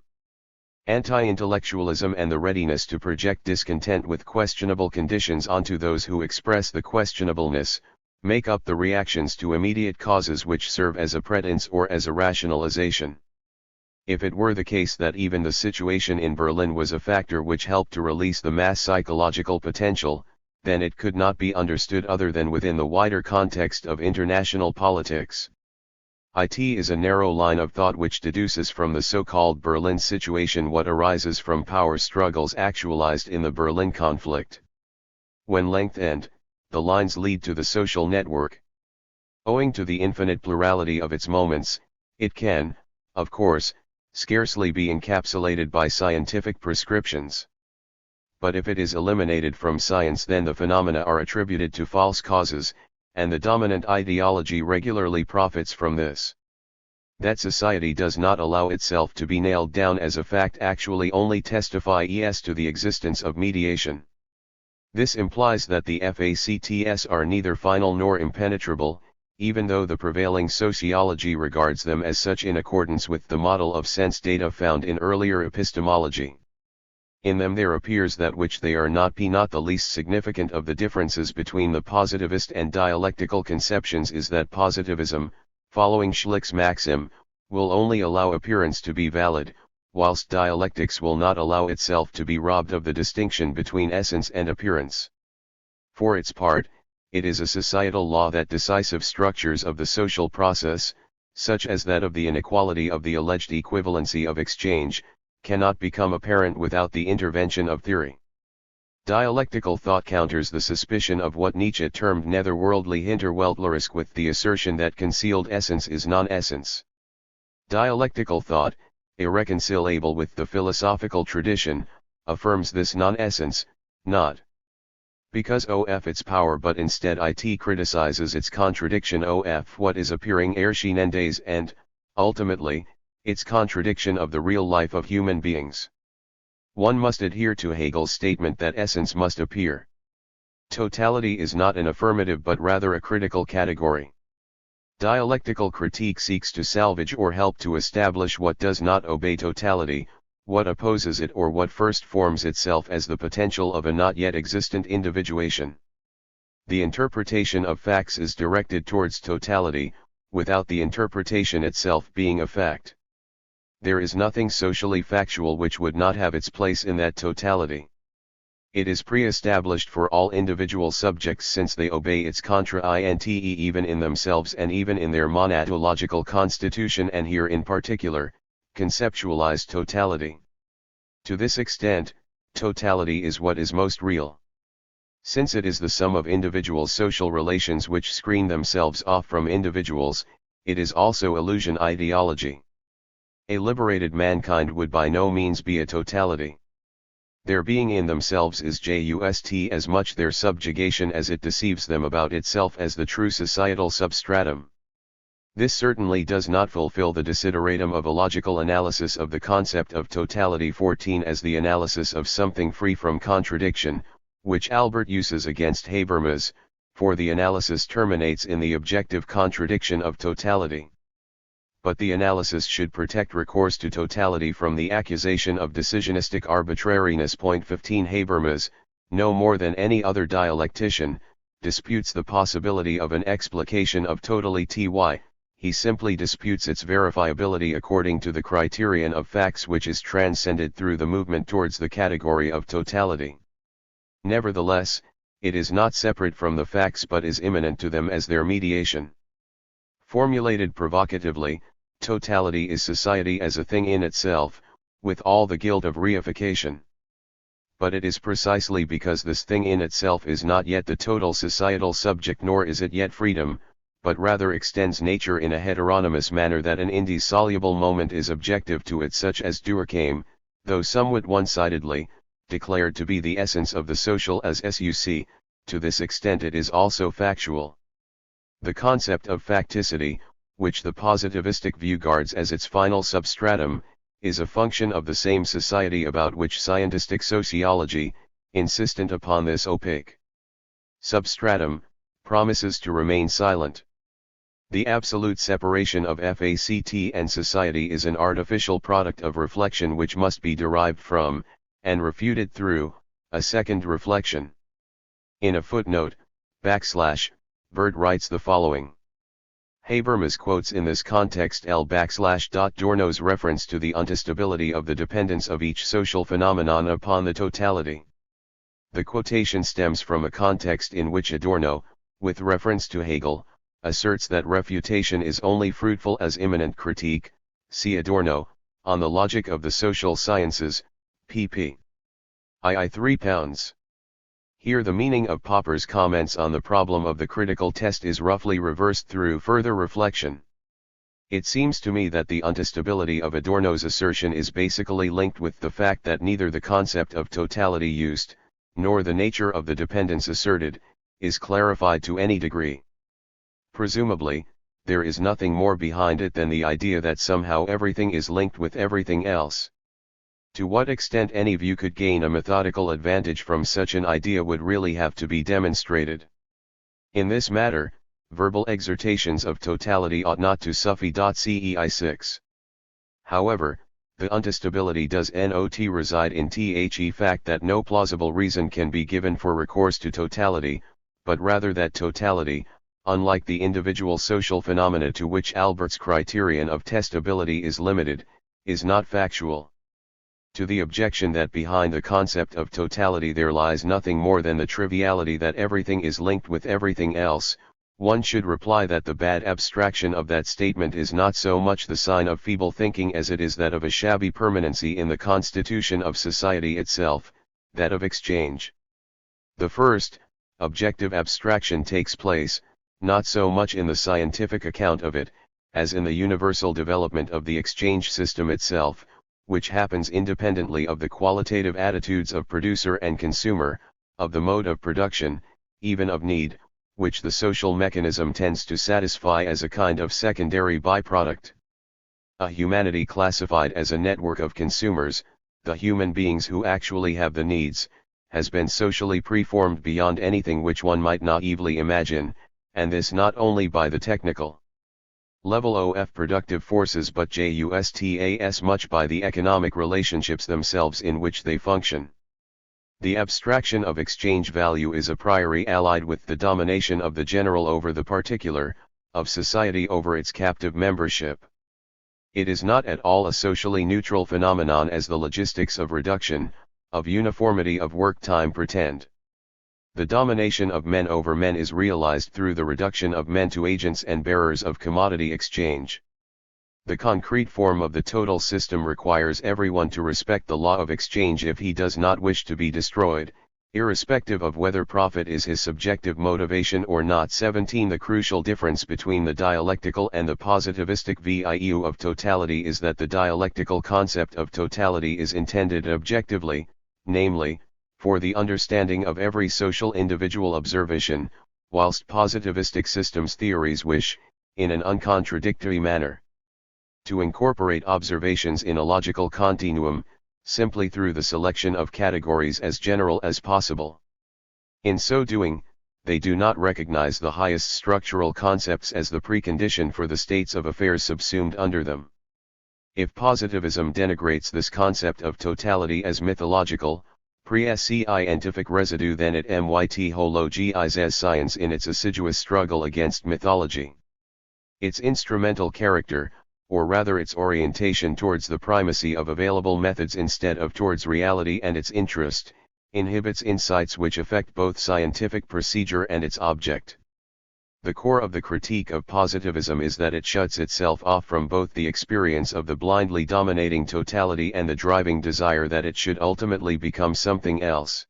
Anti-intellectualism and the readiness to project discontent with questionable conditions onto those who express the questionableness, make up the reactions to immediate causes which serve as a pretense or as a rationalization. If it were the case that even the situation in Berlin was a factor which helped to release the mass psychological potential, then it could not be understood other than within the wider context of international politics. It is a narrow line of thought which deduces from the so-called Berlin situation what arises from power struggles actualized in the Berlin conflict. When lengthened, the lines lead to the social network. Owing to the infinite plurality of its moments, it can, of course, scarcely be encapsulated by scientific prescriptions. But if it is eliminated from science, then the phenomena are attributed to false causes, and the dominant ideology regularly profits from this. That society does not allow itself to be nailed down as a fact actually only testifies to the existence of mediation. This implies that the facts are neither final nor impenetrable, even though the prevailing sociology regards them as such in accordance with the model of sense data found in earlier epistemology. In them there appears that which they are not the least significant of the differences between the positivist and dialectical conceptions is that positivism, following Schlick's maxim, will only allow appearance to be valid, whilst dialectics will not allow itself to be robbed of the distinction between essence and appearance. For its part, it is a societal law that decisive structures of the social process, such as that of the inequality of the alleged equivalency of exchange, cannot become apparent without the intervention of theory. Dialectical thought counters the suspicion of what Nietzsche termed netherworldly Hinterweltlerische with the assertion that concealed essence is non-essence. Dialectical thought, irreconcilable with the philosophical tradition, affirms this non-essence, not because of its power but instead it criticizes its contradiction of what is appearing erscheinendes and, ultimately, its contradiction of the real life of human beings. One must adhere to Hegel's statement that essence must appear. Totality is not an affirmative but rather a critical category. Dialectical critique seeks to salvage or help to establish what does not obey totality, what opposes it or what first forms itself as the potential of a not yet existent individuation. The interpretation of facts is directed towards totality, without the interpretation itself being a fact. There is nothing socially factual which would not have its place in that totality. It is pre-established for all individual subjects since they obey its contra-inte even in themselves and even in their monadological constitution and here in particular, conceptualized totality. To this extent, totality is what is most real. Since it is the sum of individual social relations which screen themselves off from individuals, it is also illusion ideology. A liberated mankind would by no means be a totality. Their being in themselves is just as much their subjugation as it deceives them about itself as the true societal substratum. This certainly does not fulfill the desideratum of a logical analysis of the concept of totality 14 as the analysis of something free from contradiction, which Albert uses against Habermas, for the analysis terminates in the objective contradiction of totality. But the analysis should protect recourse to totality from the accusation of decisionistic arbitrariness. 15 Habermas, no more than any other dialectician, disputes the possibility of an explication of totality. He simply disputes its verifiability according to the criterion of facts which is transcended through the movement towards the category of totality. Nevertheless, it is not separate from the facts but is immanent to them as their mediation. Formulated provocatively, totality is society as a thing in itself, with all the guilt of reification. But it is precisely because this thing in itself is not yet the total societal subject nor is it yet freedom, but rather extends nature in a heteronymous manner that an indissoluble moment is objective to it, such as Durkheim, though somewhat one-sidedly, declared to be the essence of the social as suc. To this extent it is also factual. The concept of facticity, which the positivistic view guards as its final substratum, is a function of the same society about which scientistic sociology, insistent upon this opaque substratum, promises to remain silent. The absolute separation of fact and society is an artificial product of reflection which must be derived from, and refuted through, a second reflection. In a footnote, Bert writes the following. Habermas quotes in this context L\Adorno's reference to the untestability of the dependence of each social phenomenon upon the totality. The quotation stems from a context in which Adorno, with reference to Hegel, asserts that refutation is only fruitful as immanent critique, see Adorno, On the Logic of the Social Sciences, pp. II 3 pounds. Here the meaning of Popper's comments on the problem of the critical test is roughly reversed through further reflection. It seems to me that the untestability of Adorno's assertion is basically linked with the fact that neither the concept of totality used, nor the nature of the dependence asserted, is clarified to any degree. Presumably, there is nothing more behind it than the idea that somehow everything is linked with everything else. To what extent any view could gain a methodical advantage from such an idea would really have to be demonstrated. In this matter, verbal exertations of totality ought not to suffice. CEI 6. However, the untestability does not reside in the fact that no plausible reason can be given for recourse to totality, but rather that totality, unlike the individual social phenomena to which Albert's criterion of testability is limited, is not factual. To the objection that behind the concept of totality there lies nothing more than the triviality that everything is linked with everything else, one should reply that the bad abstraction of that statement is not so much the sign of feeble thinking as it is that of a shabby permanency in the constitution of society itself, that of exchange. The first, objective abstraction takes place, not so much in the scientific account of it, as in the universal development of the exchange system itself, which happens independently of the qualitative attitudes of producer and consumer, of the mode of production, even of need, which the social mechanism tends to satisfy as a kind of secondary byproduct. A humanity classified as a network of consumers, the human beings who actually have the needs, has been socially preformed beyond anything which one might naively imagine, and this not only by the technical level of productive forces but just as much by the economic relationships themselves in which they function. The abstraction of exchange value is a priori allied with the domination of the general over the particular, of society over its captive membership. It is not at all a socially neutral phenomenon as the logistics of reduction, of uniformity of work time pretend. The domination of men over men is realized through the reduction of men to agents and bearers of commodity exchange. The concrete form of the total system requires everyone to respect the law of exchange if he does not wish to be destroyed, irrespective of whether profit is his subjective motivation or not. 17. The crucial difference between the dialectical and the positivistic view of totality is that the dialectical concept of totality is intended objectively, namely, for the understanding of every social individual observation, whilst positivistic systems theories wish, in an uncontradictory manner, to incorporate observations in a logical continuum, simply through the selection of categories as general as possible. In so doing, they do not recognize the highest structural concepts as the precondition for the states of affairs subsumed under them. If positivism denigrates this concept of totality as mythological, pre-scientific residue, then it mythologizes science in its assiduous struggle against mythology. Its instrumental character, or rather its orientation towards the primacy of available methods instead of towards reality and its interest, inhibits insights which affect both scientific procedure and its object. The core of the critique of positivism is that it shuts itself off from both the experience of the blindly dominating totality and the driving desire that it should ultimately become something else.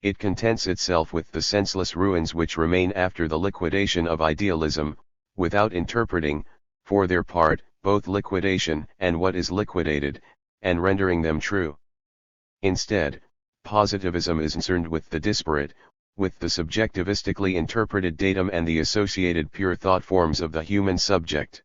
It contents itself with the senseless ruins which remain after the liquidation of idealism, without interpreting, for their part, both liquidation and what is liquidated, and rendering them true. Instead, positivism is concerned with the disparate, with the subjectivistically interpreted datum and the associated pure thought forms of the human subject.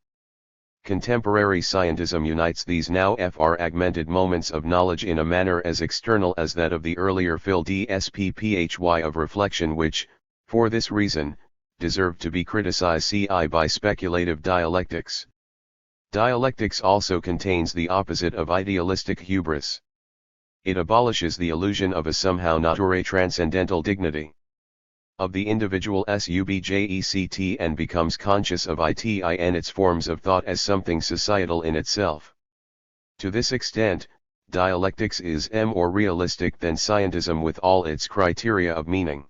Contemporary scientism unites these now fragmented moments of knowledge in a manner as external as that of the earlier philosophhy of reflection which, for this reason, deserve to be criticized by speculative dialectics. Dialectics also contains the opposite of idealistic hubris. It abolishes the illusion of a somehow nature transcendental dignity. of the individual subject and becomes conscious of it and its forms of thought as something societal in itself. To this extent, dialectics is more realistic than scientism with all its criteria of meaning.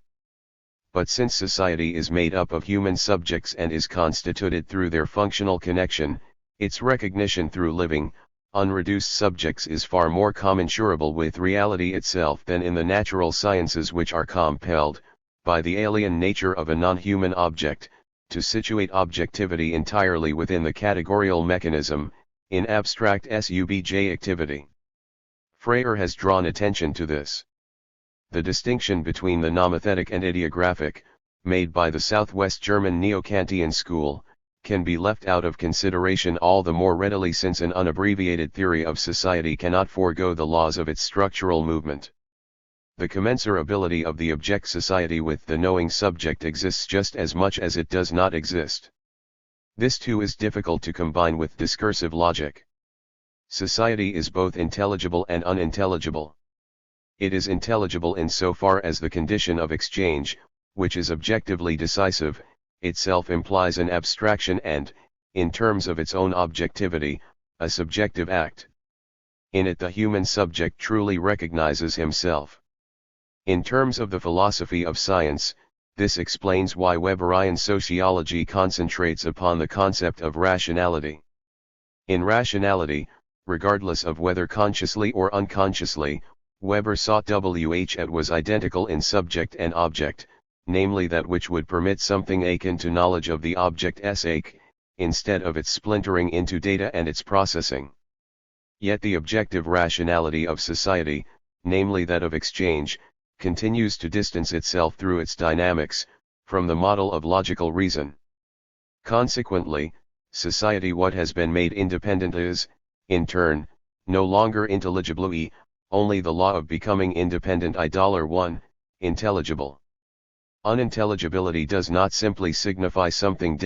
But since society is made up of human subjects and is constituted through their functional connection, its recognition through living, unreduced subjects is far more commensurable with reality itself than in the natural sciences, which are compelled, by the alien nature of a non-human object, to situate objectivity entirely within the categorical mechanism, in abstract subject activity. Freire has drawn attention to this. The distinction between the nomothetic and ideographic, made by the Southwest German Neo-Kantian school, can be left out of consideration all the more readily since an unabbreviated theory of society cannot forego the laws of its structural movement. The commensurability of the object society with the knowing subject exists just as much as it does not exist. This too is difficult to combine with discursive logic. Society is both intelligible and unintelligible. It is intelligible insofar as the condition of exchange, which is objectively decisive, itself implies an abstraction and, in terms of its own objectivity, a subjective act. In it the human subject truly recognizes himself. In terms of the philosophy of science, this explains why Weberian sociology concentrates upon the concept of rationality. In rationality, regardless of whether consciously or unconsciously, Weber sought what was identical in subject and object, namely that which would permit something akin to knowledge of the object's ache, instead of its splintering into data and its processing. Yet the objective rationality of society, namely that of exchange, continues to distance itself through its dynamics, from the model of logical reason. Consequently, society what has been made independent is, in turn, no longer intelligible, only the law of becoming independent $1, intelligible. Unintelligibility does not simply signify something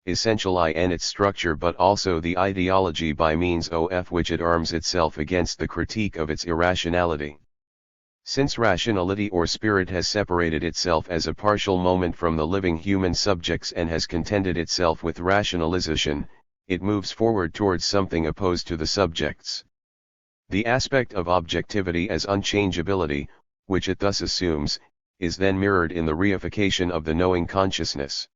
essential in its structure but also the ideology by means of which it arms itself against the critique of its irrationality. Since rationality or spirit has separated itself as a partial moment from the living human subjects and has contented itself with rationalization, it moves forward towards something opposed to the subjects. The aspect of objectivity as unchangeability, which it thus assumes, is then mirrored in the reification of the knowing consciousness.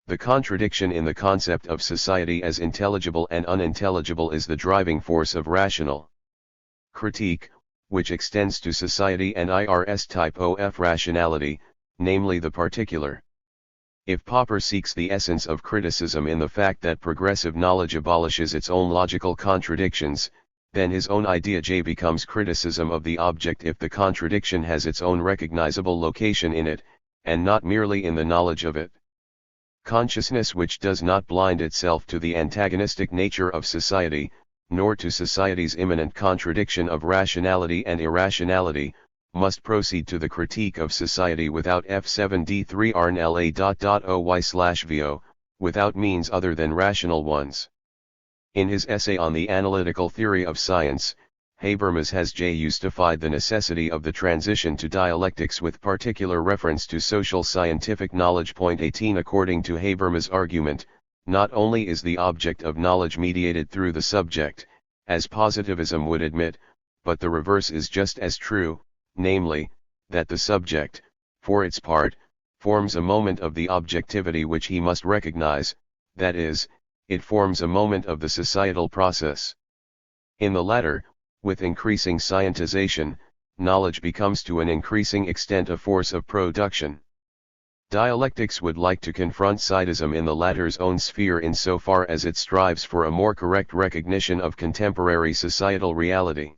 The contradiction in the concept of society as intelligible and unintelligible is the driving force of rational critique, which extends to society and its type of rationality, namely the particular. If Popper seeks the essence of criticism in the fact that progressive knowledge abolishes its own logical contradictions, then his own idea J becomes criticism of the object if the contradiction has its own recognizable location in it, and not merely in the knowledge of it. Consciousness which does not blind itself to the antagonistic nature of society, nor to society's immanent contradiction of rationality and irrationality, must proceed to the critique of society without F7D3 RNLA.oy/VO, without means other than rational ones. In his essay on the analytical theory of science, Habermas has justified the necessity of the transition to dialectics with particular reference to social scientific knowledge. 18 According to Habermas' argument, not only is the object of knowledge mediated through the subject, as positivism would admit, but the reverse is just as true, namely, that the subject, for its part, forms a moment of the objectivity which he must recognize, that is, it forms a moment of the societal process. In the latter, with increasing scientization, knowledge becomes to an increasing extent a force of production. Dialectics would like to confront scientism in the latter's own sphere insofar as it strives for a more correct recognition of contemporary societal reality.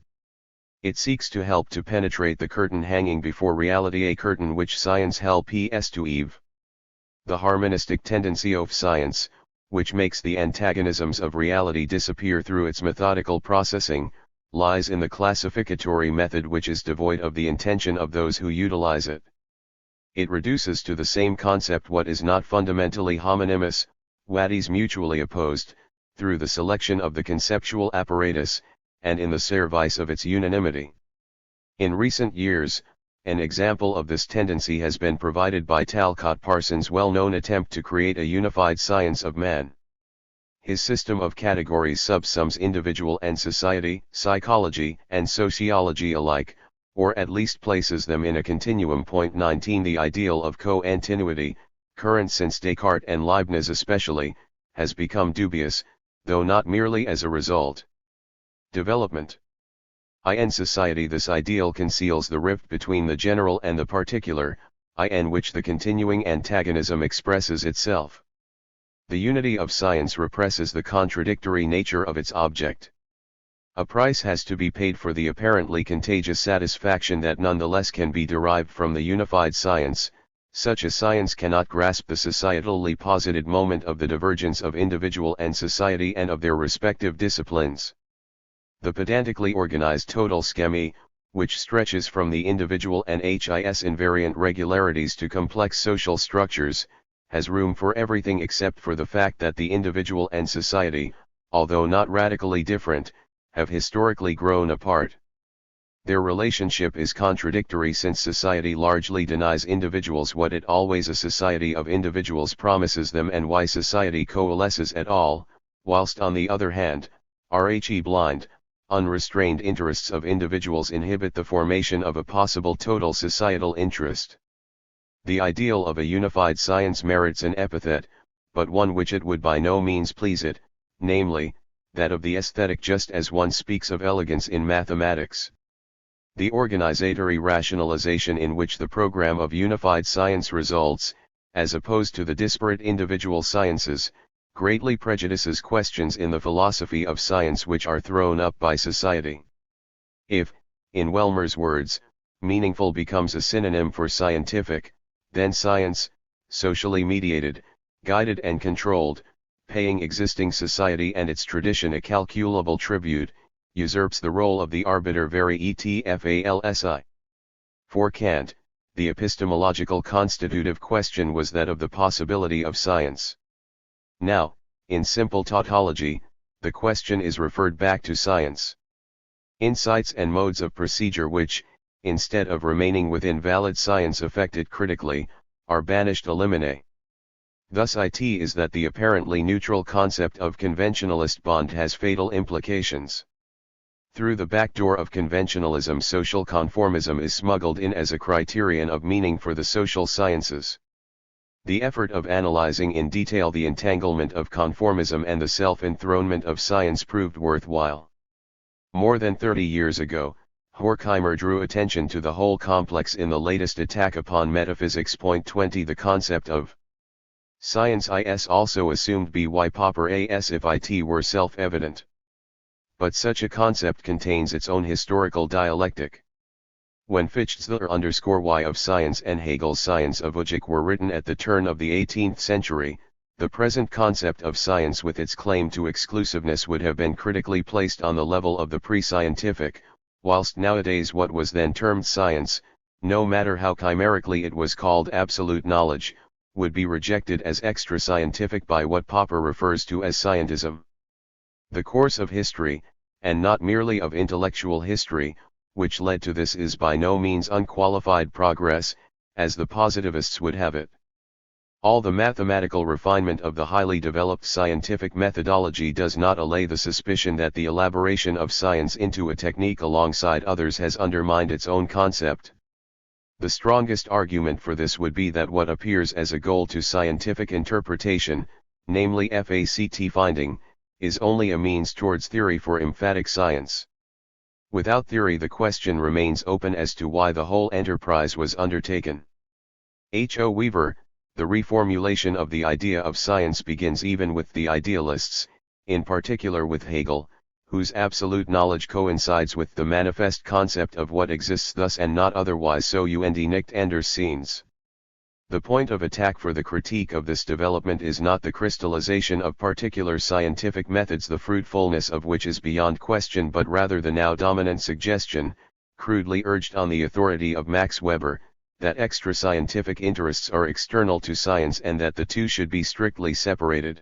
It seeks to help to penetrate the curtain hanging before reality, a curtain which science helps to heave. The harmonistic tendency of science, which makes the antagonisms of reality disappear through its methodical processing, lies in the classificatory method which is devoid of the intention of those who utilize it. It reduces to the same concept what is not fundamentally homonymous, what is mutually opposed, through the selection of the conceptual apparatus, and in the service of its unanimity. In recent years, An example of this tendency has been provided by Talcott Parsons' well-known attempt to create a unified science of man. His system of categories subsums individual and society, psychology, and sociology alike, or at least places them in a continuum. 19 The ideal of co-continuity, current since Descartes and Leibniz especially, has become dubious, though not merely as a result. Development. In society this ideal conceals the rift between the general and the particular, in which the continuing antagonism expresses itself. The unity of science represses the contradictory nature of its object. A price has to be paid for the apparently contagious satisfaction that nonetheless can be derived from the unified science. Such a science cannot grasp the societally posited moment of the divergence of individual and society and of their respective disciplines. The pedantically organized total scheme, which stretches from the individual and his invariant regularities to complex social structures, has room for everything except for the fact that the individual and society, although not radically different, have historically grown apart. Their relationship is contradictory since society largely denies individuals what it always a society of individuals promises them and why society coalesces at all, whilst on the other hand, blind, unrestrained interests of individuals inhibit the formation of a possible total societal interest. The ideal of a unified science merits an epithet, but one which it would by no means please it, namely, that of the aesthetic, just as one speaks of elegance in mathematics. The organizatory rationalization in which the program of unified science results, as opposed to the disparate individual sciences, greatly prejudices questions in the philosophy of science which are thrown up by society. If, in Welmer's words, meaningful becomes a synonym for scientific, then science, socially mediated, guided and controlled, paying existing society and its tradition a calculable tribute, usurps the role of the arbiter veri et falsi. For Kant, the epistemological constitutive question was that of the possibility of science. Now, in simple tautology, the question is referred back to science. Insights and modes of procedure which, instead of remaining within valid science affected critically, are banished elimine. Thus it is that the apparently neutral concept of conventionalist bond has fatal implications. Through the back door of conventionalism, social conformism is smuggled in as a criterion of meaning for the social sciences. The effort of analyzing in detail the entanglement of conformism and the self-enthronement of science proved worthwhile. More than 30 years ago, Horkheimer drew attention to the whole complex in the latest attack upon metaphysics. 20 The concept of science is also assumed by Popper as if it were self-evident. But such a concept contains its own historical dialectic. When Fichte's _y of science and Hegel's science of logic were written at the turn of the 18th century, the present concept of science with its claim to exclusiveness would have been critically placed on the level of the pre-scientific, whilst nowadays what was then termed science, no matter how chimerically it was called absolute knowledge, would be rejected as extra-scientific by what Popper refers to as scientism. The course of history, and not merely of intellectual history, which led to this is by no means unqualified progress, as the positivists would have it. All the mathematical refinement of the highly developed scientific methodology does not allay the suspicion that the elaboration of science into a technique alongside others has undermined its own concept. The strongest argument for this would be that what appears as a goal to scientific interpretation, namely fact finding, is only a means towards theory for emphatic science. Without theory the question remains open as to why the whole enterprise was undertaken. H.O. Weaver, the reformulation of the idea of science begins even with the idealists, in particular with Hegel, whose absolute knowledge coincides with the manifest concept of what exists thus and not otherwise, so und nicht anders scenes. The point of attack for the critique of this development is not the crystallization of particular scientific methods, the fruitfulness of which is beyond question, but rather the now dominant suggestion, crudely urged on the authority of Max Weber, that extra-scientific interests are external to science and that the two should be strictly separated.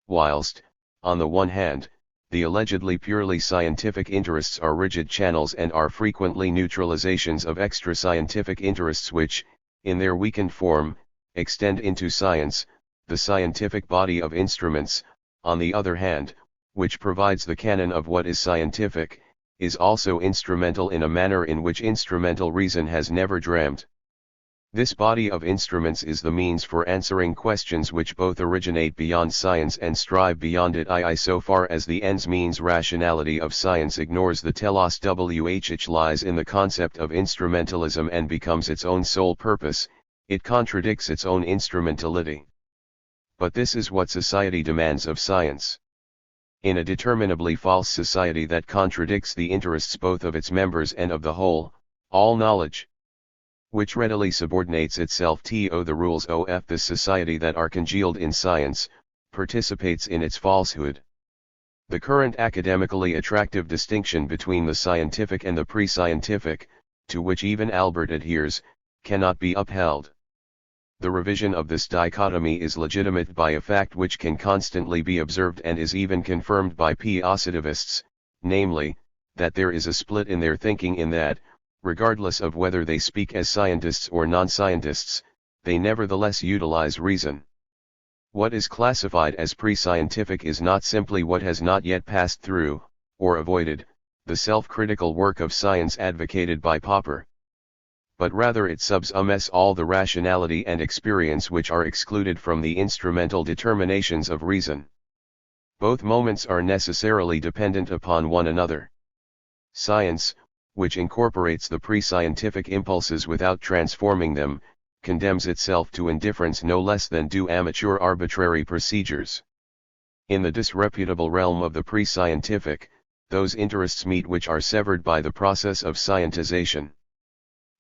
Whilst, on the one hand, the allegedly purely scientific interests are rigid channels and are frequently neutralizations of extra-scientific interests which, in their weakened form, extend into science. The scientific body of instruments, on the other hand, which provides the canon of what is scientific, is also instrumental in a manner in which instrumental reason has never dreamt. This body of instruments is the means for answering questions which both originate beyond science and strive beyond it, i.e. so far as the ends means rationality of science ignores the telos which lies in the concept of instrumentalism and becomes its own sole purpose, it contradicts its own instrumentality. But this is what society demands of science. In a determinably false society that contradicts the interests both of its members and of the whole, all knowledge, which readily subordinates itself to the rules of this society that are congealed in science, participates in its falsehood. The current academically attractive distinction between the scientific and the pre-scientific, to which even Albert adheres, cannot be upheld. The revision of this dichotomy is legitimate by a fact which can constantly be observed and is even confirmed by positivists, namely, that there is a split in their thinking in that, regardless of whether they speak as scientists or non-scientists, they nevertheless utilize reason. What is classified as pre-scientific is not simply what has not yet passed through, or avoided, the self-critical work of science advocated by Popper. But rather it subsumes all the rationality and experience which are excluded from the instrumental determinations of reason. Both moments are necessarily dependent upon one another. Science, which incorporates the pre-scientific impulses without transforming them, condemns itself to indifference no less than do amateur arbitrary procedures. In the disreputable realm of the pre-scientific, those interests meet which are severed by the process of scientization.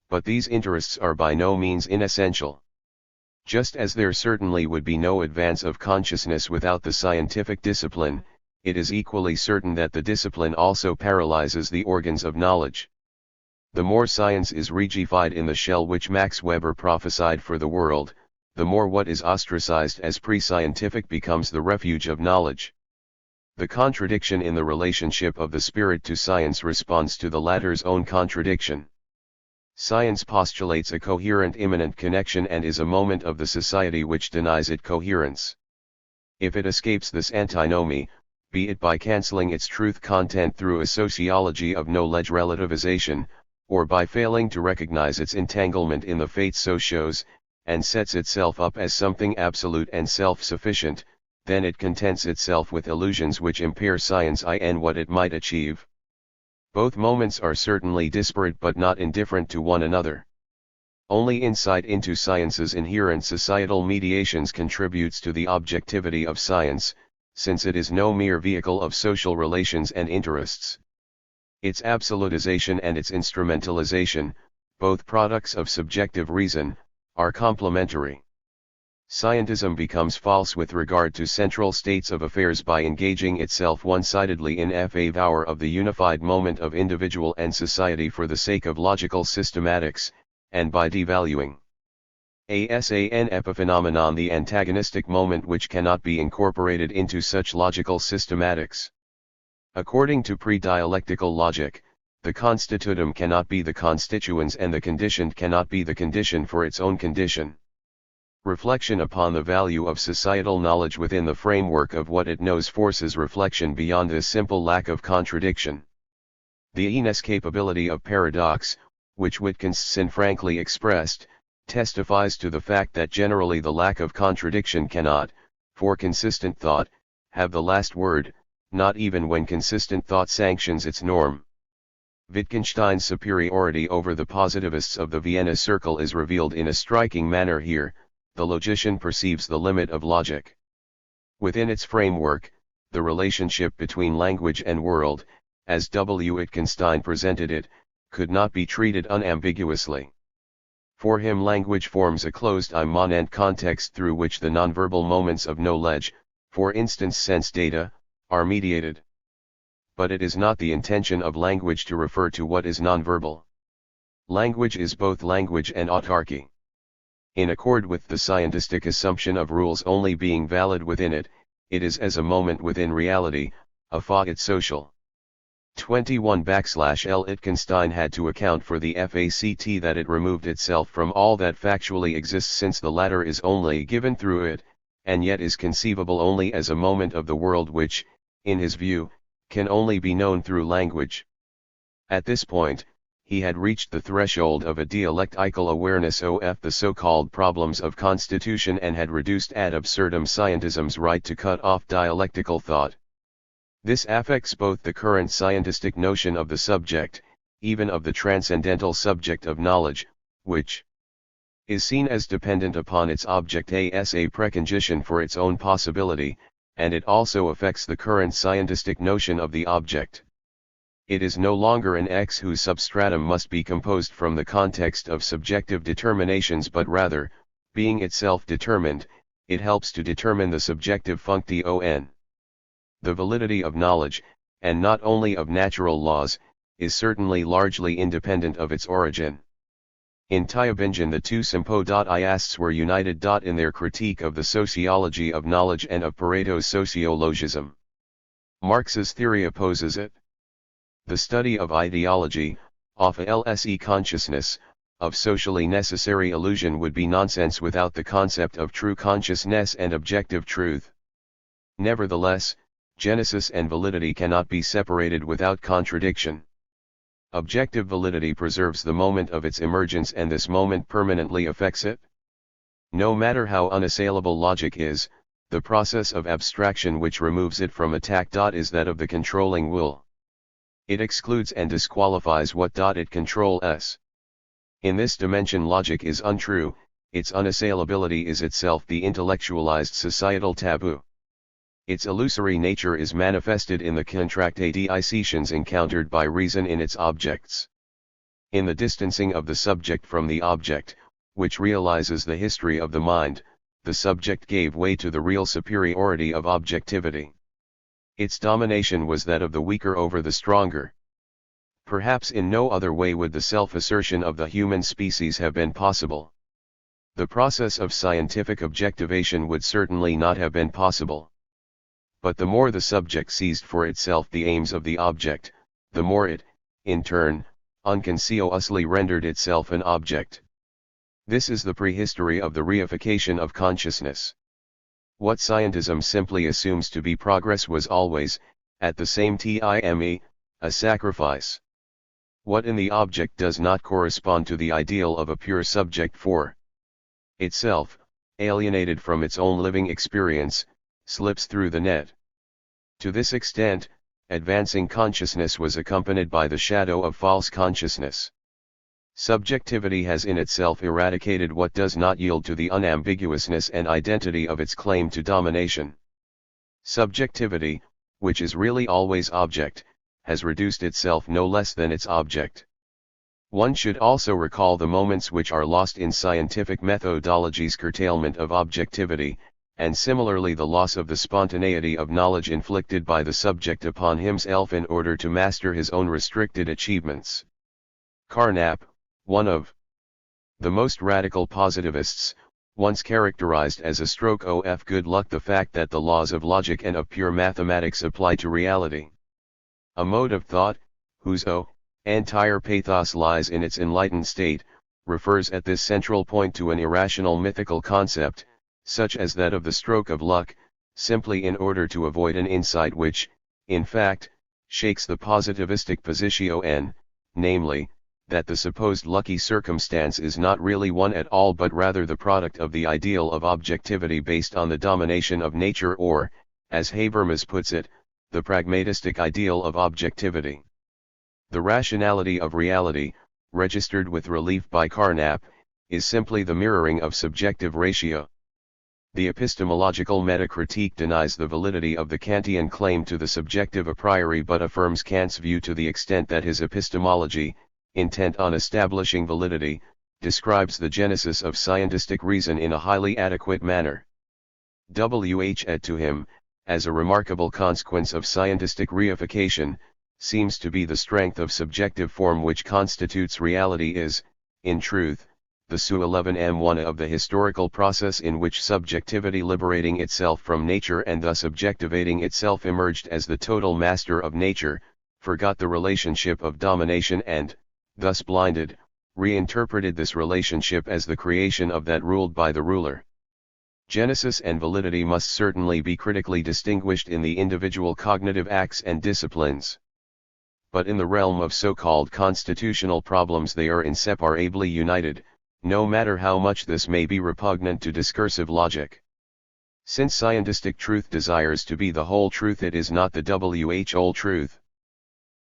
But these interests are by no means inessential. Just as there certainly would be no advance of consciousness without the scientific discipline, it is equally certain that the discipline also paralyzes the organs of knowledge. The more science is regified in the shell which Max Weber prophesied for the world, the more what is ostracized as pre-scientific becomes the refuge of knowledge. The contradiction in the relationship of the spirit to science responds to the latter's own contradiction. Science postulates a coherent immanent connection and is a moment of the society which denies it coherence. If it escapes this antinomy, be it by cancelling its truth content through a sociology of knowledge relativization, or by failing to recognize its entanglement in the fates so shows, and sets itself up as something absolute and self-sufficient, then it contents itself with illusions which impair science and what it might achieve. Both moments are certainly disparate but not indifferent to one another. Only insight into science's inherent societal mediations contributes to the objectivity of science, since it is no mere vehicle of social relations and interests. Its absolutization and its instrumentalization, both products of subjective reason, are complementary. Scientism becomes false with regard to central states of affairs by engaging itself one-sidedly in favor of the unified moment of individual and society for the sake of logical systematics, and by devaluing as an epiphenomenon the antagonistic moment which cannot be incorporated into such logical systematics. According to pre-dialectical logic, the constitutum cannot be the constituents and the conditioned cannot be the condition for its own condition. Reflection upon the value of societal knowledge within the framework of what it knows forces reflection beyond a simple lack of contradiction. The inescapability of paradox, which Wittgenstein frankly expressed, testifies to the fact that generally the lack of contradiction cannot, for consistent thought, have the last word, not even when consistent thought sanctions its norm. Wittgenstein's superiority over the positivists of the Vienna Circle is revealed in a striking manner here. The logician perceives the limit of logic. Within its framework, the relationship between language and world, as W. Wittgenstein presented it, could not be treated unambiguously. For him language forms a closed immanent context through which the nonverbal moments of knowledge, for instance sense data, are mediated. But it is not the intention of language to refer to what is nonverbal. Language is both language and autarky. In accord with the scientistic assumption of rules only being valid within it, it is as a moment within reality, a Fahit social. 21 / Wittgenstein had to account for the fact that it removed itself from all that factually exists, since the latter is only given through it, and yet is conceivable only as a moment of the world which, in his view, can only be known through language. At this point, he had reached the threshold of a dialectical awareness of the so-called problems of constitution, and had reduced ad absurdum scientism's right to cut off dialectical thought. This affects both the current scientistic notion of the subject, even of the transcendental subject of knowledge, which is seen as dependent upon its object as a precondition for its own possibility, and it also affects the current scientistic notion of the object. It is no longer an X whose substratum must be composed from the context of subjective determinations, but rather, being itself determined, it helps to determine the subjective function. The validity of knowledge, and not only of natural laws, is certainly largely independent of its origin. In Tübingen the two symposiists were united in their critique of the sociology of knowledge and of Pareto's sociologism. Marx's theory opposes it. The study of ideology, of LSE consciousness, of socially necessary illusion would be nonsense without the concept of true consciousness and objective truth. Nevertheless, genesis and validity cannot be separated without contradiction. Objective validity preserves the moment of its emergence, and this moment permanently affects it. No matter how unassailable logic is, the process of abstraction which removes it from attack is that of the controlling will. It excludes and disqualifies what it controls. In this dimension logic is untrue, its unassailability is itself the intellectualized societal taboo. Its illusory nature is manifested in the contradictions encountered by reason in its objects. In the distancing of the subject from the object, which realizes the history of the mind, the subject gave way to the real superiority of objectivity. Its domination was that of the weaker over the stronger. Perhaps in no other way would the self-assertion of the human species have been possible. The process of scientific objectivation would certainly not have been possible. But the more the subject seized for itself the aims of the object, the more it, in turn, unconsciously rendered itself an object. This is the prehistory of the reification of consciousness. What scientism simply assumes to be progress was always, at the same time, a sacrifice. What in the object does not correspond to the ideal of a pure subject for itself, alienated from its own living experience, slips through the net. To this extent, advancing consciousness was accompanied by the shadow of false consciousness. Subjectivity has in itself eradicated what does not yield to the unambiguousness and identity of its claim to domination. Subjectivity, which is really always object, has reduced itself no less than its object. One should also recall the moments which are lost in scientific methodology's curtailment of objectivity, and similarly the loss of the spontaneity of knowledge inflicted by the subject upon himself in order to master his own restricted achievements. Carnap, one of the most radical positivists, once characterized as a stroke of good luck the fact that the laws of logic and of pure mathematics apply to reality. A mode of thought, whose entire pathos lies in its enlightened state, refers at this central point to an irrational mythical concept, such as that of the stroke of luck, simply in order to avoid an insight which, in fact, shakes the positivistic position, namely, that the supposed lucky circumstance is not really one at all but rather the product of the ideal of objectivity based on the domination of nature, or, as Habermas puts it, the pragmatistic ideal of objectivity. The rationality of reality, registered with relief by Carnap, is simply the mirroring of subjective ratio. The epistemological metacritique denies the validity of the Kantian claim to the subjective a priori but affirms Kant's view to the extent that his epistemology, intent on establishing validity, describes the genesis of scientistic reason in a highly adequate manner. To him, as a remarkable consequence of scientistic reification, seems to be the strength of subjective form which constitutes reality is, in truth, the Su 11m1 of the historical process in which subjectivity liberating itself from nature and thus objectivating itself emerged as the total master of nature, forgot the relationship of domination and, thus blinded, reinterpreted this relationship as the creation of that ruled by the ruler. Genesis and validity must certainly be critically distinguished in the individual cognitive acts and disciplines. But in the realm of so-called constitutional problems they are inseparably united, no matter how much this may be repugnant to discursive logic. Since scientistic truth desires to be the whole truth, it is not the whole truth.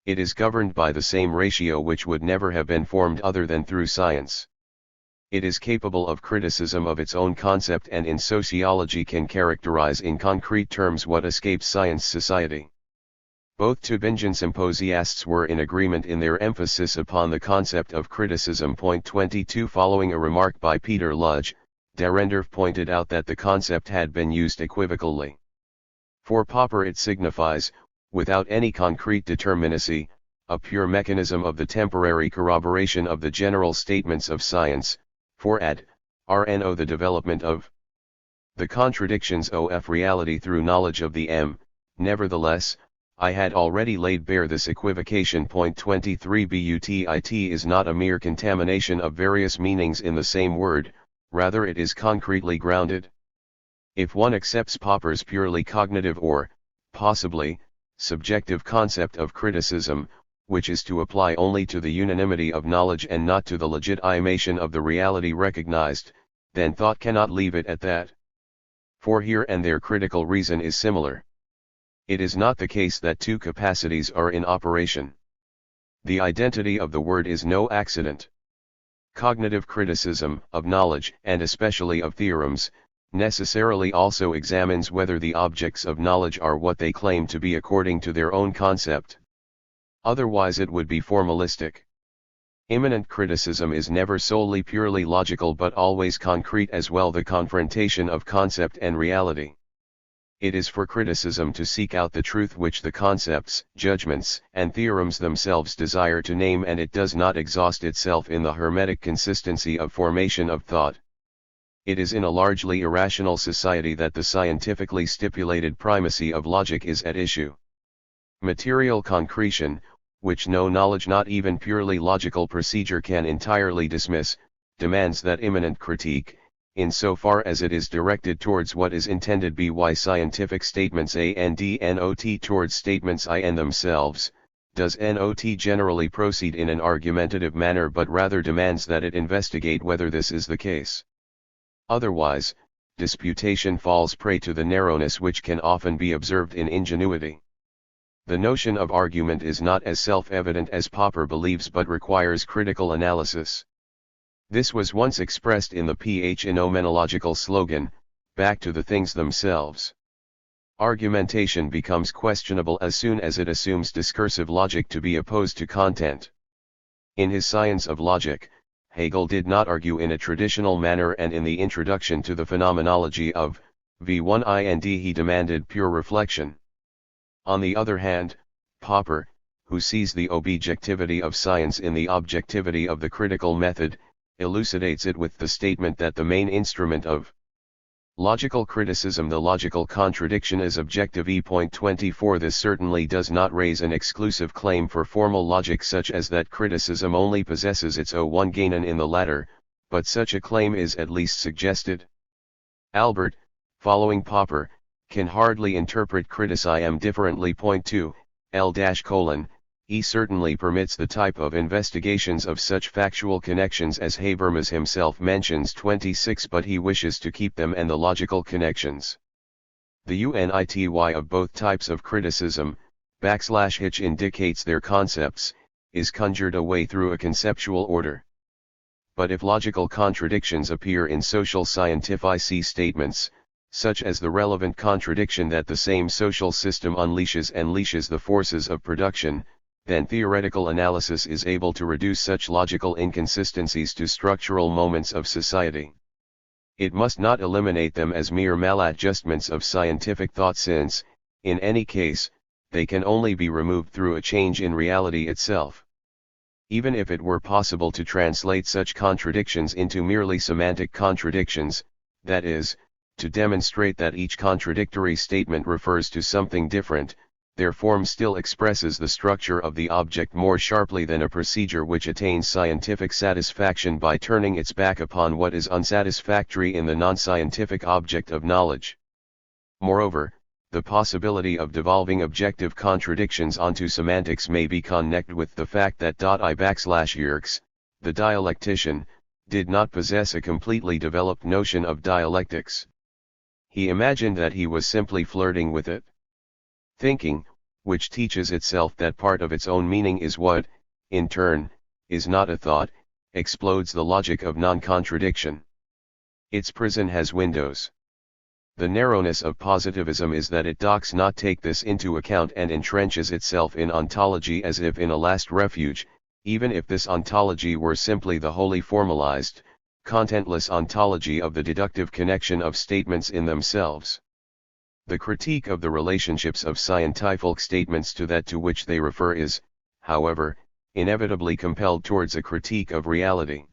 It is governed by the same ratio which would never have been formed other than through science. It is capable of criticism of its own concept and in sociology can characterize in concrete terms what escapes science society. Both Tübingen symposiasts were in agreement in their emphasis upon the concept of criticism. Point 22. Following a remark by Peter Ludge, Dahrendorf pointed out that the concept had been used equivocally. For Popper it signifies, without any concrete determinacy, a pure mechanism of the temporary corroboration of the general statements of science, for ADORNO the development of the contradictions of reality through knowledge of the M. Nevertheless, I had already laid bare this equivocation. Point 23. But is not a mere contamination of various meanings in the same word, rather it is concretely grounded. If one accepts Popper's purely cognitive or, possibly, subjective concept of criticism, which is to apply only to the unanimity of knowledge and not to the legitimation of the reality recognized, then thought cannot leave it at that. For here and there critical reason is similar. It is not the case that two capacities are in operation. The identity of the word is no accident. Cognitive criticism of knowledge, and especially of theorems, necessarily also examines whether the objects of knowledge are what they claim to be according to their own concept. Otherwise it would be formalistic. Immanent criticism is never solely purely logical but always concrete as well, the confrontation of concept and reality. It is for criticism to seek out the truth which the concepts, judgments, and theorems themselves desire to name, and it does not exhaust itself in the hermetic consistency of formation of thought. It is in a largely irrational society that the scientifically stipulated primacy of logic is at issue. Material concretion, which no knowledge, not even purely logical procedure, can entirely dismiss, demands that immanent critique, in so far as it is directed towards what is intended by scientific statements and not towards statements in themselves, does not generally proceed in an argumentative manner but rather demands that it investigate whether this is the case. Otherwise, disputation falls prey to the narrowness which can often be observed in ingenuity. The notion of argument is not as self-evident as Popper believes but requires critical analysis. This was once expressed in the phenomenological slogan, "Back to the things themselves." Argumentation becomes questionable as soon as it assumes discursive logic to be opposed to content. In his Science of Logic, Hegel did not argue in a traditional manner, and in the introduction to the phenomenology of V1 he demanded pure reflection. On the other hand, Popper, who sees the objectivity of science in the objectivity of the critical method, elucidates it with the statement that the main instrument of logical criticism, the logical contradiction, is objective. Point 24. This certainly does not raise an exclusive claim for formal logic such as that criticism only possesses its one gain in the latter, but such a claim is at least suggested. Albert, following Popper, can hardly interpret criticism differently. Point 2, he certainly permits the type of investigations of such factual connections as Habermas himself mentions 26, but he wishes to keep them and the logical connections. The unity of both types of criticism, / indicates their concepts, is conjured away through a conceptual order. But if logical contradictions appear in social scientific statements, such as the relevant contradiction that the same social system unleashes the forces of production, then theoretical analysis is able to reduce such logical inconsistencies to structural moments of society. It must not eliminate them as mere maladjustments of scientific thought, since, in any case, they can only be removed through a change in reality itself. Even if it were possible to translate such contradictions into merely semantic contradictions, that is, to demonstrate that each contradictory statement refers to something different, their form still expresses the structure of the object more sharply than a procedure which attains scientific satisfaction by turning its back upon what is unsatisfactory in the non-scientific object of knowledge. Moreover, the possibility of devolving objective contradictions onto semantics may be connected with the fact that I/Yerkes, the dialectician, did not possess a completely developed notion of dialectics. He imagined that he was simply flirting with it. Thinking, which teaches itself that part of its own meaning is what, in turn, is not a thought, explodes the logic of non-contradiction. Its prison has windows. The narrowness of positivism is that it does not take this into account and entrenches itself in ontology as if in a last refuge, even if this ontology were simply the wholly formalized, contentless ontology of the deductive connection of statements in themselves. The critique of the relationships of scientific statements to that to which they refer is, however, inevitably compelled towards a critique of reality.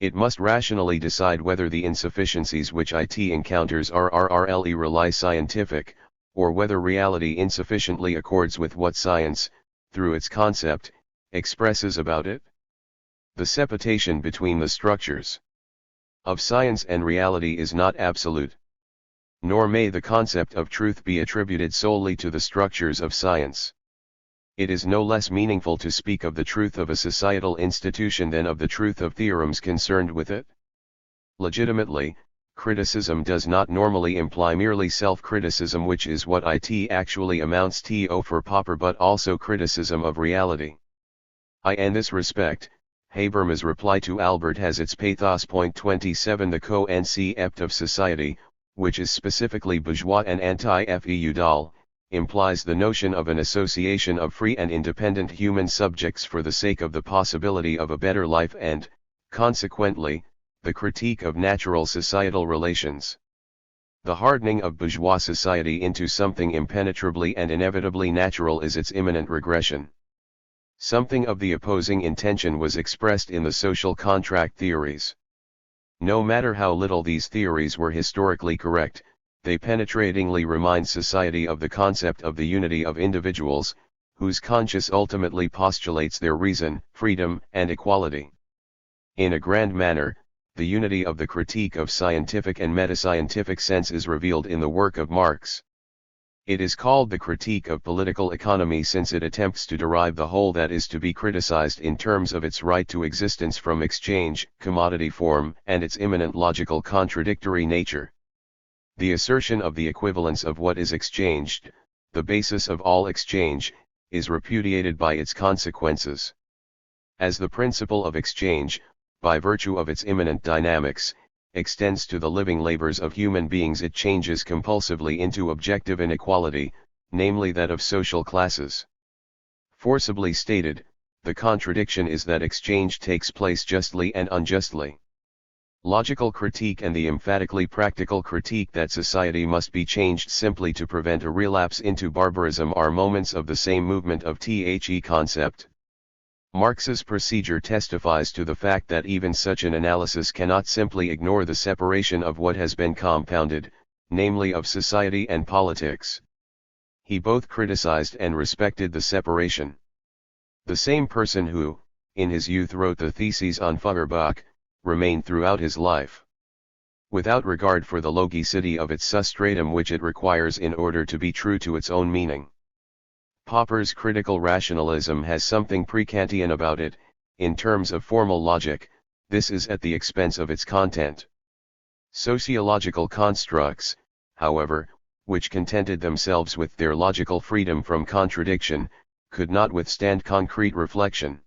It must rationally decide whether the insufficiencies which it encounters are really scientific, or whether reality insufficiently accords with what science, through its concept, expresses about it. The separation between the structures of science and reality is not absolute. Nor may the concept of truth be attributed solely to the structures of science. It is no less meaningful to speak of the truth of a societal institution than of the truth of theorems concerned with it. Legitimately, criticism does not normally imply merely self-criticism, which is what it actually amounts to for Popper, but also criticism of reality. In this respect, Habermas' reply to Albert has its pathos. Point 27. The concept of society, which is specifically bourgeois and anti-feudal, implies the notion of an association of free and independent human subjects for the sake of the possibility of a better life and, consequently, the critique of natural societal relations. The hardening of bourgeois society into something impenetrably and inevitably natural is its imminent regression. Something of the opposing intention was expressed in the social contract theories. No matter how little these theories were historically correct, they penetratingly remind society of the concept of the unity of individuals, whose conscience ultimately postulates their reason, freedom, and equality. In a grand manner, the unity of the critique of scientific and metascientific sense is revealed in the work of Marx. It is called the critique of political economy since it attempts to derive the whole that is to be criticized in terms of its right to existence from exchange, commodity form, and its immanent logical contradictory nature. The assertion of the equivalence of what is exchanged, the basis of all exchange, is repudiated by its consequences. As the principle of exchange, by virtue of its immanent dynamics, extends to the living labors of human beings, it changes compulsively into objective inequality, namely that of social classes. Forcibly stated, the contradiction is that exchange takes place justly and unjustly. Logical critique and the emphatically practical critique that society must be changed simply to prevent a relapse into barbarism are moments of the same movement of the concept. Marx's procedure testifies to the fact that even such an analysis cannot simply ignore the separation of what has been compounded, namely of society and politics. He both criticized and respected the separation. The same person who, in his youth wrote the theses on Feuerbach, remained throughout his life. Without regard for the logicity of its substratum which it requires in order to be true to its own meaning. Popper's critical rationalism has something pre-Kantian about it. In terms of formal logic, this is at the expense of its content. Sociological constructs, however, which contented themselves with their logical freedom from contradiction, could not withstand concrete reflection.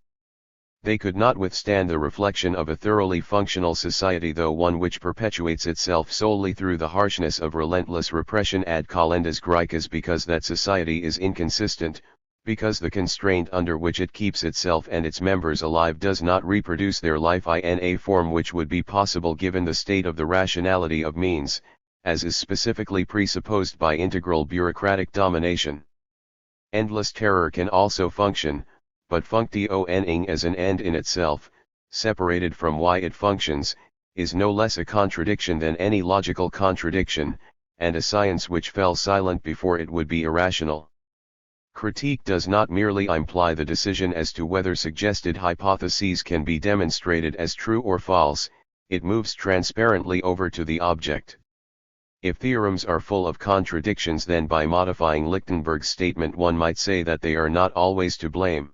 They could not withstand the reflection of a thoroughly functional society, though one which perpetuates itself solely through the harshness of relentless repression ad calendas graecas, because that society is inconsistent, because the constraint under which it keeps itself and its members alive does not reproduce their life in a form which would be possible given the state of the rationality of means, as is specifically presupposed by integral bureaucratic domination. Endless terror can also function, but functioning as an end in itself, separated from why it functions, is no less a contradiction than any logical contradiction, and a science which fell silent before it would be irrational. Critique does not merely imply the decision as to whether suggested hypotheses can be demonstrated as true or false, it moves transparently over to the object. If theorems are full of contradictions, then by modifying Lichtenberg's statement one might say that they are not always to blame.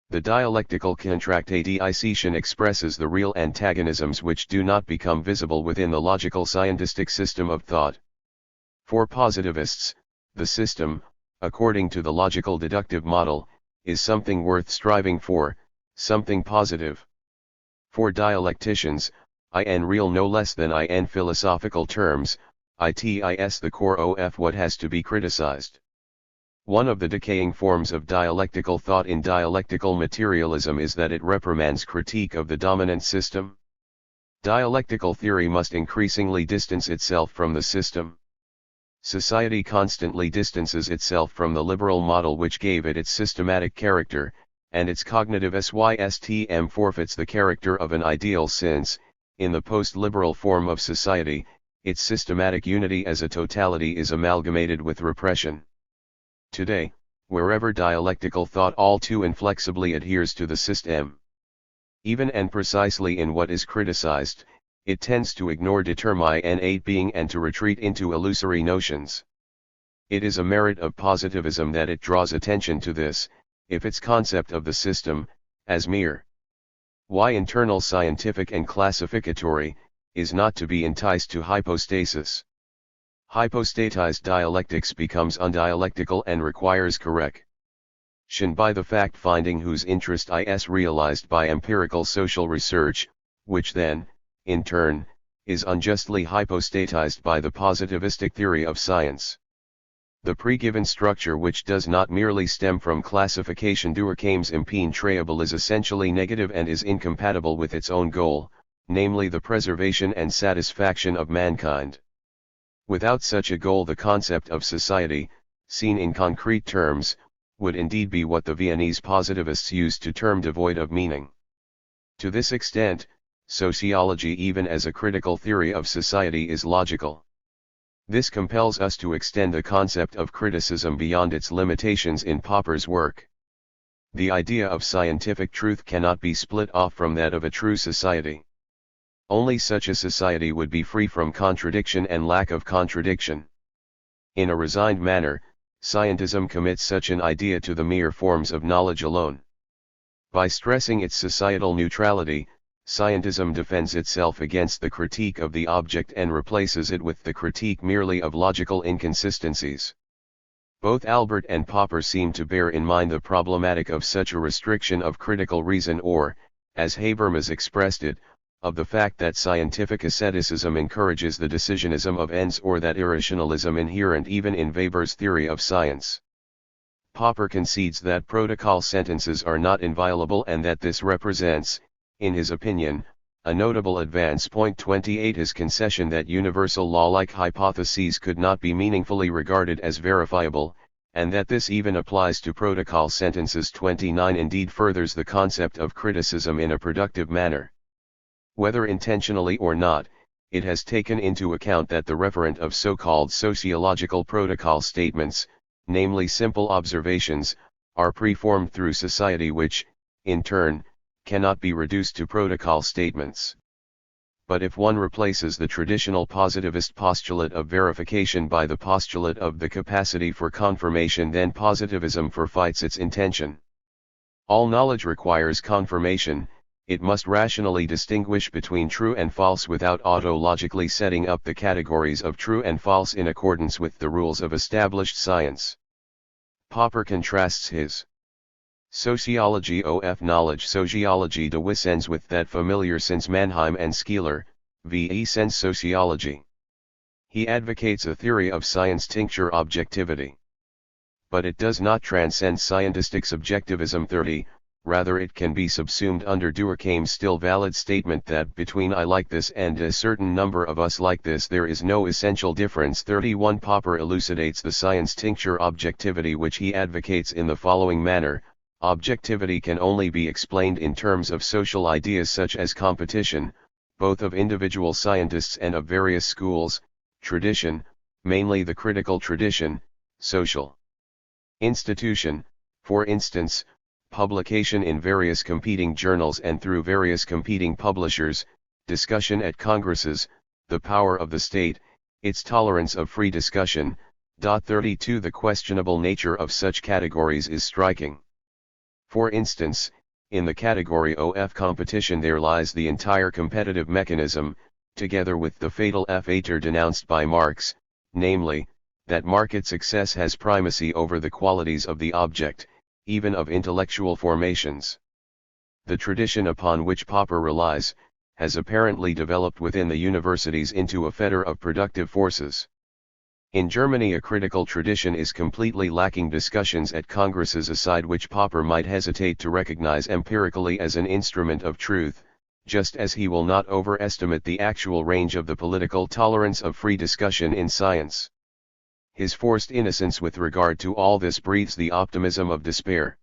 The dialectical contradiction expresses the real antagonisms which do not become visible within the logical scientistic system of thought. For positivists, the system, according to the logical deductive model, is something worth striving for, something positive. For dialecticians, in real no less than in philosophical terms, it is the core of what has to be criticized. One of the decaying forms of dialectical thought in dialectical materialism is that it reprimands critique of the dominant system. Dialectical theory must increasingly distance itself from the system. Society constantly distances itself from the liberal model which gave it its systematic character, and its cognitive system forfeits the character of an ideal since, in the post-liberal form of society, its systematic unity as a totality is amalgamated with repression. Today, wherever dialectical thought all too inflexibly adheres to the system, even and precisely in what is criticized, it tends to ignore determinate being and to retreat into illusory notions. It is a merit of positivism that it draws attention to this, if its concept of the system, as mere internal scientific and classificatory, is not to be enticed to hypostasis. Hypostatized dialectics becomes undialectical and requires correction by the fact-finding whose interest is realized by empirical social research, which then, in turn, is unjustly hypostatized by the positivistic theory of science. The pre-given structure, which does not merely stem from classification Durkheim's impenetrable, is essentially negative and is incompatible with its own goal, namely the preservation and satisfaction of mankind. Without such a goal, the concept of society, seen in concrete terms, would indeed be what the Viennese positivists used to term devoid of meaning. To this extent, sociology, even as a critical theory of society, is logical. This compels us to extend the concept of criticism beyond its limitations in Popper's work. The idea of scientific truth cannot be split off from that of a true society. Only such a society would be free from contradiction and lack of contradiction. In a resigned manner, scientism commits such an idea to the mere forms of knowledge alone. By stressing its societal neutrality, scientism defends itself against the critique of the object and replaces it with the critique merely of logical inconsistencies. Both Albert and Popper seem to bear in mind the problematic of such a restriction of critical reason, or, as Habermas expressed it, of the fact that scientific asceticism encourages the decisionism of ends, or that irrationalism inherent even in Weber's theory of science. Popper concedes that protocol sentences are not inviolable and that this represents, in his opinion, a notable advance. 28 His concession that universal law-like hypotheses could not be meaningfully regarded as verifiable, and that this even applies to protocol sentences. 29 Indeed furthers the concept of criticism in a productive manner. Whether intentionally or not, it has taken into account that the referent of so-called sociological protocol statements, namely simple observations, are preformed through society which, in turn, cannot be reduced to protocol statements. But if one replaces the traditional positivist postulate of verification by the postulate of the capacity for confirmation, then positivism forfeits its intention. All knowledge requires confirmation. It must rationally distinguish between true and false without autologically setting up the categories of true and false in accordance with the rules of established science. Popper contrasts his sociology of knowledge sociology de Wissens with that familiar since Mannheim and Skeeler, v. sense sociology. He advocates a theory of science tincture objectivity. But it does not transcend scientistic subjectivism. 30. Rather it can be subsumed under Durkheim's still valid statement that between I like this and a certain number of us like this there is no essential difference. 31 Popper elucidates the science tincture objectivity which he advocates in the following manner. objectivity can only be explained in terms of social ideas such as competition, both of individual scientists and of various schools, tradition, mainly the critical tradition, social institution, for instance, publication in various competing journals and through various competing publishers, discussion at congresses, the power of the state, its tolerance of free discussion. 32 The questionable nature of such categories is striking. For instance, in the category of competition there lies the entire competitive mechanism, together with the fatal fator denounced by Marx, namely, that market success has primacy over the qualities of the object, even of intellectual formations. The tradition upon which Popper relies, has apparently developed within the universities into a fetter of productive forces. In Germany a critical tradition is completely lacking. Discussions at congresses aside, which Popper might hesitate to recognize empirically as an instrument of truth, just as he will not overestimate the actual range of the political tolerance of free discussion in science. His forced innocence with regard to all this breathes the optimism of despair.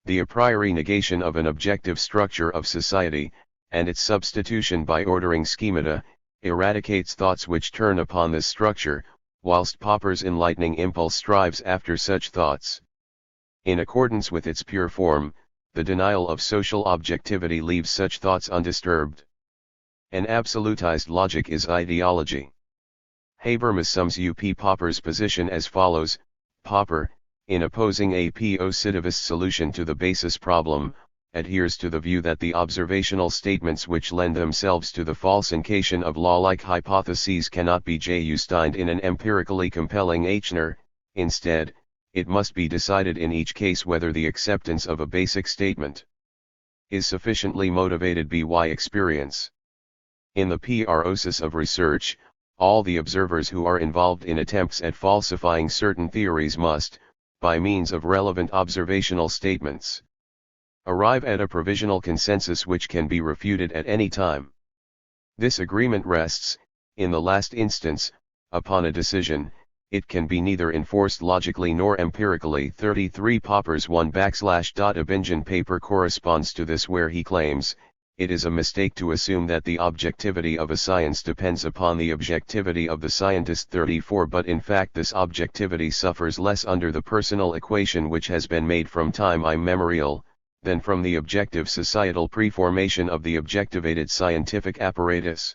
The a priori negation of an objective structure of society, and its substitution by ordering schemata, eradicates thoughts which turn upon this structure, whilst Popper's enlightening impulse strives after such thoughts. In accordance with its pure form, the denial of social objectivity leaves such thoughts undisturbed. An absolutized logic is ideology. Habermas sums up Popper's position as follows: Popper, in opposing a positivist solution to the basis problem, adheres to the view that the observational statements which lend themselves to the falsification of law-like hypotheses cannot be justined in an empirically compelling manner. Instead, it must be decided in each case whether the acceptance of a basic statement is sufficiently motivated by experience. In the process of research, all the observers who are involved in attempts at falsifying certain theories must, by means of relevant observational statements, arrive at a provisional consensus which can be refuted at any time. This agreement rests, in the last instance, upon a decision. It can be neither enforced logically nor empirically. 33 Popper's 1/Abingen paper corresponds to this, where he claims, it is a mistake to assume that the objectivity of a science depends upon the objectivity of the scientist. 34 But in fact this objectivity suffers less under the personal equation which has been made from time immemorial, than from the objective societal preformation of the objectivated scientific apparatus.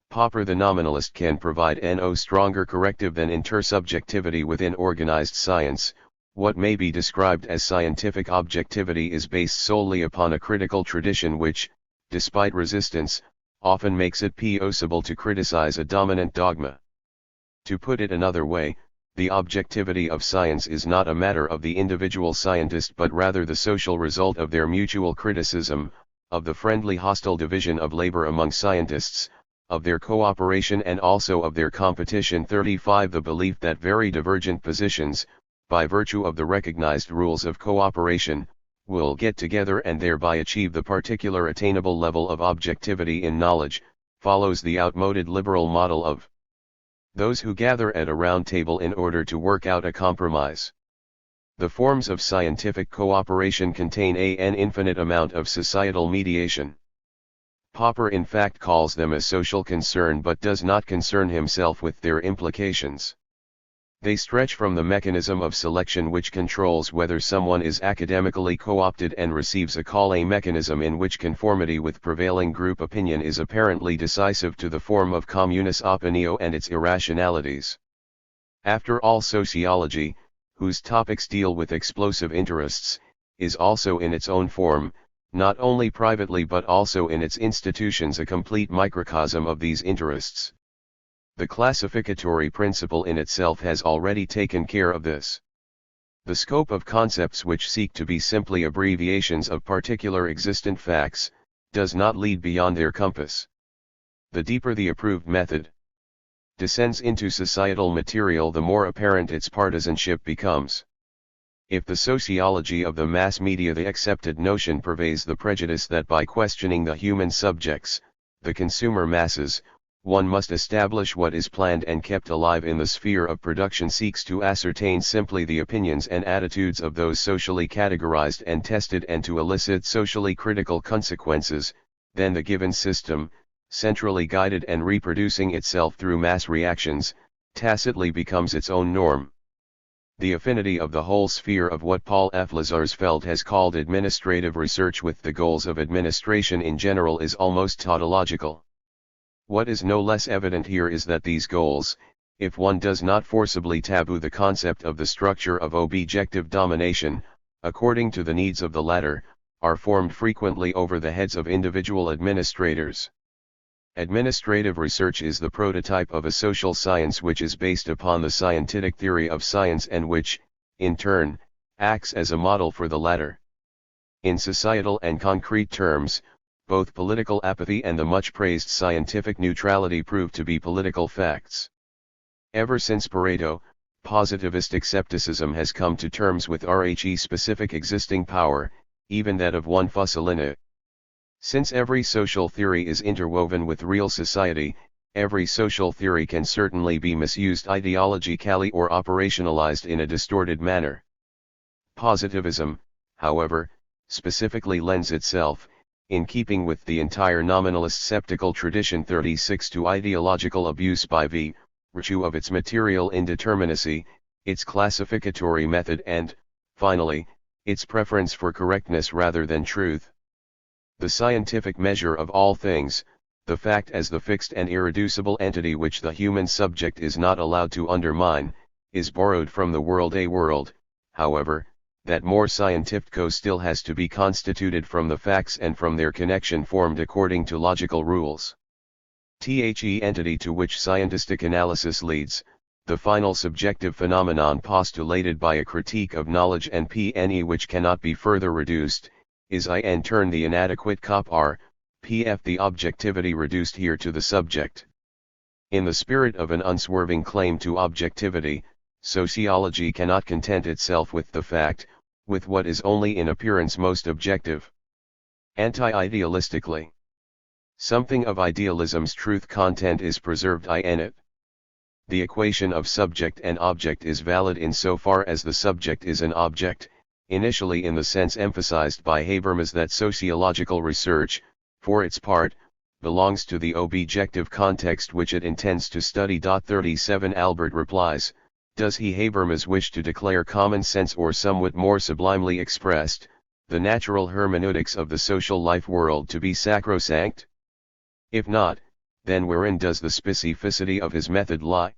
Popper the nominalist can provide no stronger corrective than intersubjectivity within organized science. What may be described as scientific objectivity is based solely upon a critical tradition which, despite resistance, often makes it possible to criticize a dominant dogma. To put it another way, the objectivity of science is not a matter of the individual scientist but rather the social result of their mutual criticism, of the friendly hostile division of labor among scientists, of their cooperation and also of their competition. 35 The belief that very divergent positions, by virtue of the recognized rules of cooperation, will get together and thereby achieve the particular attainable level of objectivity in knowledge, follows the outmoded liberal model of those who gather at a round table in order to work out a compromise. The forms of scientific cooperation contain an infinite amount of societal mediation. Popper in fact calls them a social concern but does not concern himself with their implications. They stretch from the mechanism of selection which controls whether someone is academically co-opted and receives a call, a mechanism in which conformity with prevailing group opinion is apparently decisive, to the form of communis opinio and its irrationalities. After all, sociology, whose topics deal with explosive interests, is also in its own form, not only privately but also in its institutions, a complete microcosm of these interests. The classificatory principle in itself has already taken care of this. The scope of concepts which seek to be simply abbreviations of particular existent facts, does not lead beyond their compass. The deeper the approved method descends into societal material, the more apparent its partisanship becomes. If the sociology of the mass media, the accepted notion pervades the prejudice that by questioning the human subjects, the consumer masses, one must establish what is planned and kept alive in the sphere of production seeks to ascertain simply the opinions and attitudes of those socially categorized and tested and to elicit socially critical consequences, then the given system, centrally guided and reproducing itself through mass reactions, tacitly becomes its own norm. The affinity of the whole sphere of what Paul F. Lazarsfeld has called administrative research with the goals of administration in general is almost tautological. What is no less evident here is that these goals, if one does not forcibly taboo the concept of the structure of objective domination, according to the needs of the latter, are formed frequently over the heads of individual administrators. Administrative research is the prototype of a social science which is based upon the scientific theory of science and which, in turn, acts as a model for the latter. In societal and concrete terms, both political apathy and the much-praised scientific neutrality prove to be political facts. Ever since Pareto, positivist skepticism has come to terms with Rhe-specific existing power, even that of one Fussalina. Since every social theory is interwoven with real society, every social theory can certainly be misused ideologically or operationalized in a distorted manner. Positivism, however, specifically lends itself, in keeping with the entire nominalist sceptical tradition 36 to ideological abuse by virtue of its material indeterminacy, its classificatory method and, finally, its preference for correctness rather than truth. The scientific measure of all things, the fact as the fixed and irreducible entity which the human subject is not allowed to undermine, is borrowed from the world. A world, however, that more scientifico still has to be constituted from the facts and from their connection formed according to logical rules. The entity to which scientific analysis leads, the final subjective phenomenon postulated by a critique of knowledge and PNE which cannot be further reduced, is in turn the inadequate PF the objectivity reduced here to the subject. In the spirit of an unswerving claim to objectivity, sociology cannot content itself with the fact, with what is only in appearance most objective. Anti-idealistically, something of idealism's truth content is preserved in it. The equation of subject and object is valid insofar as the subject is an object, initially in the sense emphasized by Habermas that sociological research, for its part, belongs to the objective context which it intends to study. 37 Albert replies, does he Habermas wish to declare common sense or somewhat more sublimely expressed, the natural hermeneutics of the social life world to be sacrosanct? If not, then wherein does the specificity of his method lie?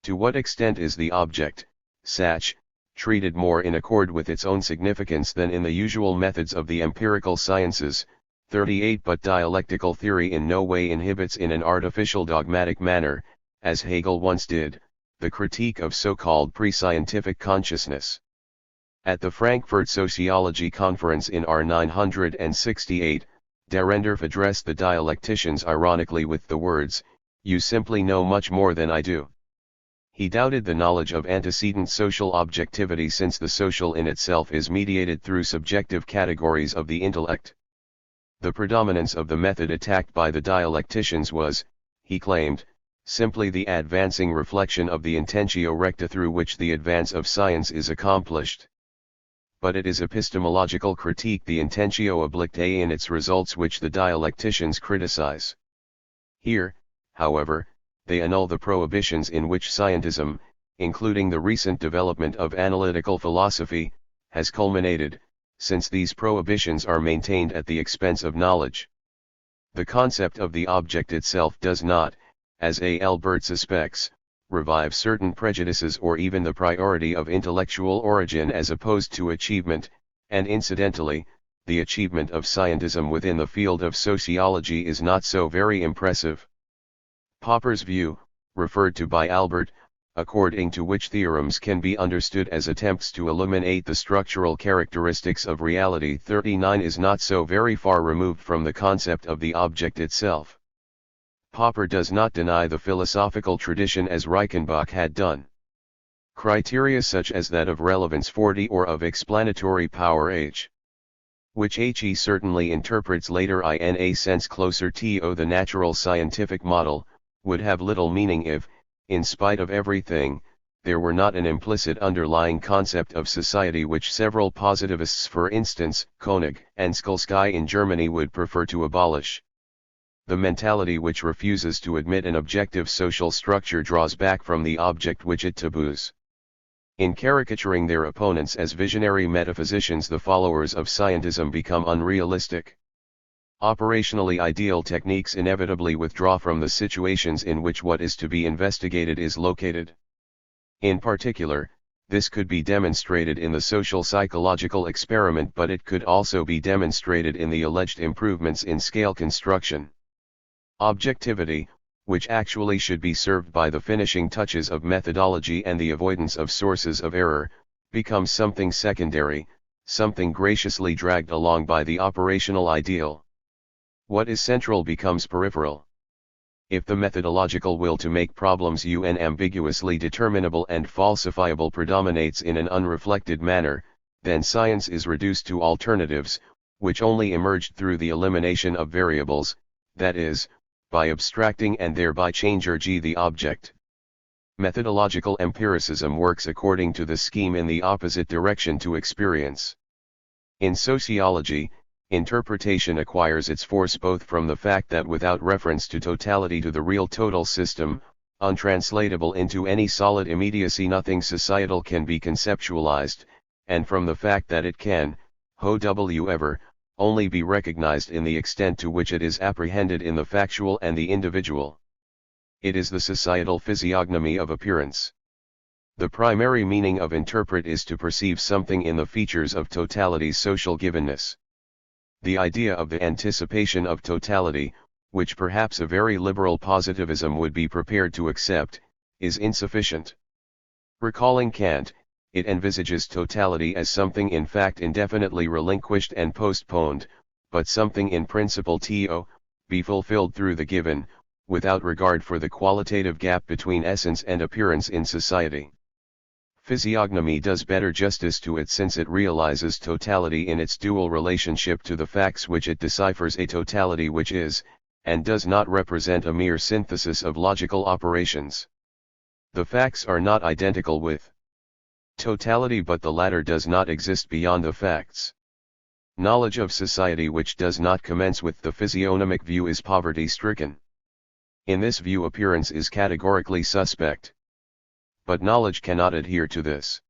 To what extent is the object, Sach, treated more in accord with its own significance than in the usual methods of the empirical sciences? 38 But dialectical theory in no way inhibits in an artificial dogmatic manner, as Hegel once did, the critique of so-called pre-scientific consciousness. At the Frankfurt Sociology Conference in R 968, Dahrendorf addressed the dialecticians ironically with the words, "You simply know much more than I do." He doubted the knowledge of antecedent social objectivity since the social in itself is mediated through subjective categories of the intellect. The predominance of the method attacked by the dialecticians was, he claimed, simply the advancing reflection of the intentio recta through which the advance of science is accomplished. But it is epistemological critique, the intentio oblicte in its results, which the dialecticians criticize. Here, however, they annul the prohibitions in which scientism, including the recent development of analytical philosophy, has culminated, since these prohibitions are maintained at the expense of knowledge. The concept of the object itself does not, as A. Albert suspects, revive certain prejudices or even the priority of intellectual origin as opposed to achievement, and incidentally, the achievement of scientism within the field of sociology is not so very impressive. Popper's view, referred to by Albert, according to which theorems can be understood as attempts to illuminate the structural characteristics of reality 39, is not so very far removed from the concept of the object itself. Popper does not deny the philosophical tradition as Reichenbach had done. Criteria such as that of relevance 40 or of explanatory power h, which he certainly interprets later in a sense closer to the natural scientific model, would have little meaning if, in spite of everything, there were not an implicit underlying concept of society which several positivists, for instance, Koenig and Skolsky in Germany, would prefer to abolish. The mentality which refuses to admit an objective social structure draws back from the object which it taboos. In caricaturing their opponents as visionary metaphysicians, the followers of scientism become unrealistic. Operationally ideal techniques inevitably withdraw from the situations in which what is to be investigated is located. In particular, this could be demonstrated in the social psychological experiment, but it could also be demonstrated in the alleged improvements in scale construction. Objectivity, which actually should be served by the finishing touches of methodology and the avoidance of sources of error, becomes something secondary, something graciously dragged along by the operational ideal. What is central becomes peripheral. If the methodological will to make problems unambiguously determinable and falsifiable predominates in an unreflected manner, then science is reduced to alternatives, which only emerged through the elimination of variables, that is, by abstracting and thereby changing the object. Methodological empiricism works according to the scheme in the opposite direction to experience. In sociology, interpretation acquires its force both from the fact that without reference to totality, to the real total system, untranslatable into any solid immediacy, nothing societal can be conceptualized, and from the fact that it can, however, only be recognized in the extent to which it is apprehended in the factual and the individual. It is the societal physiognomy of appearance. The primary meaning of interpret is to perceive something in the features of totality's social givenness. The idea of the anticipation of totality, which perhaps a very liberal positivism would be prepared to accept, is insufficient. Recalling Kant, it envisages totality as something in fact indefinitely relinquished and postponed, but something in principle to be fulfilled through the given, without regard for the qualitative gap between essence and appearance in society. Physiognomy does better justice to it, since it realizes totality in its dual relationship to the facts which it deciphers, a totality which is, and does not represent a mere synthesis of logical operations. The facts are not identical with totality, but the latter does not exist beyond the facts. Knowledge of society which does not commence with the physiognomic view is poverty-stricken. In this view, appearance is categorically suspect. But knowledge cannot adhere to this.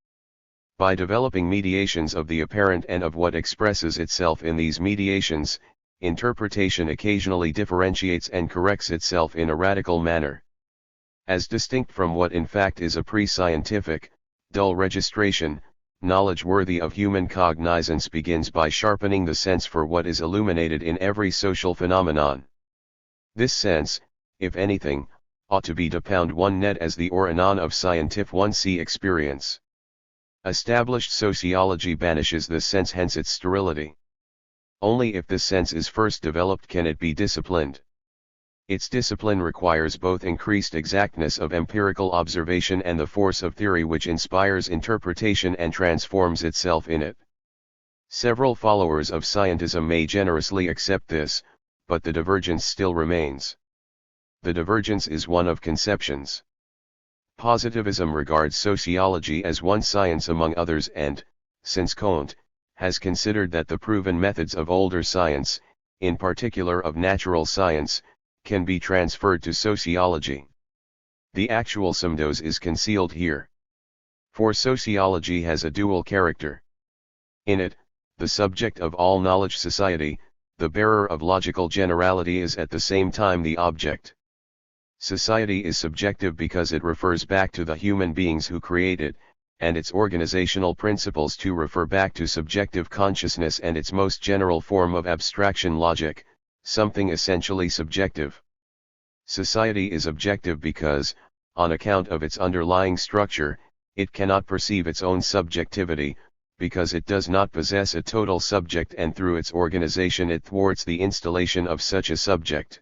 By developing mediations of the apparent and of what expresses itself in these mediations, interpretation occasionally differentiates and corrects itself in a radical manner. As distinct from what in fact is a pre-scientific, dull registration, knowledge worthy of human cognizance begins by sharpening the sense for what is illuminated in every social phenomenon. This sense, if anything, ought to be to pound one net as the or anon of scientific 1C experience. Established sociology banishes this sense, hence its sterility. Only if this sense is first developed can it be disciplined. Its discipline requires both increased exactness of empirical observation and the force of theory which inspires interpretation and transforms itself in it. Several followers of scientism may generously accept this, but the divergence still remains. The divergence is one of conceptions. Positivism regards sociology as one science among others and, since Kant, has considered that the proven methods of older science, in particular of natural science, can be transferred to sociology. The actual symptos is concealed here. For sociology has a dual character. In it, the subject of all knowledge society, the bearer of logical generality, is at the same time the object. Society is subjective because it refers back to the human beings who create it, and its organizational principles to refer back to subjective consciousness and its most general form of abstraction, logic, something essentially subjective. Society is objective because, on account of its underlying structure, it cannot perceive its own subjectivity, because it does not possess a total subject, and through its organization it thwarts the installation of such a subject.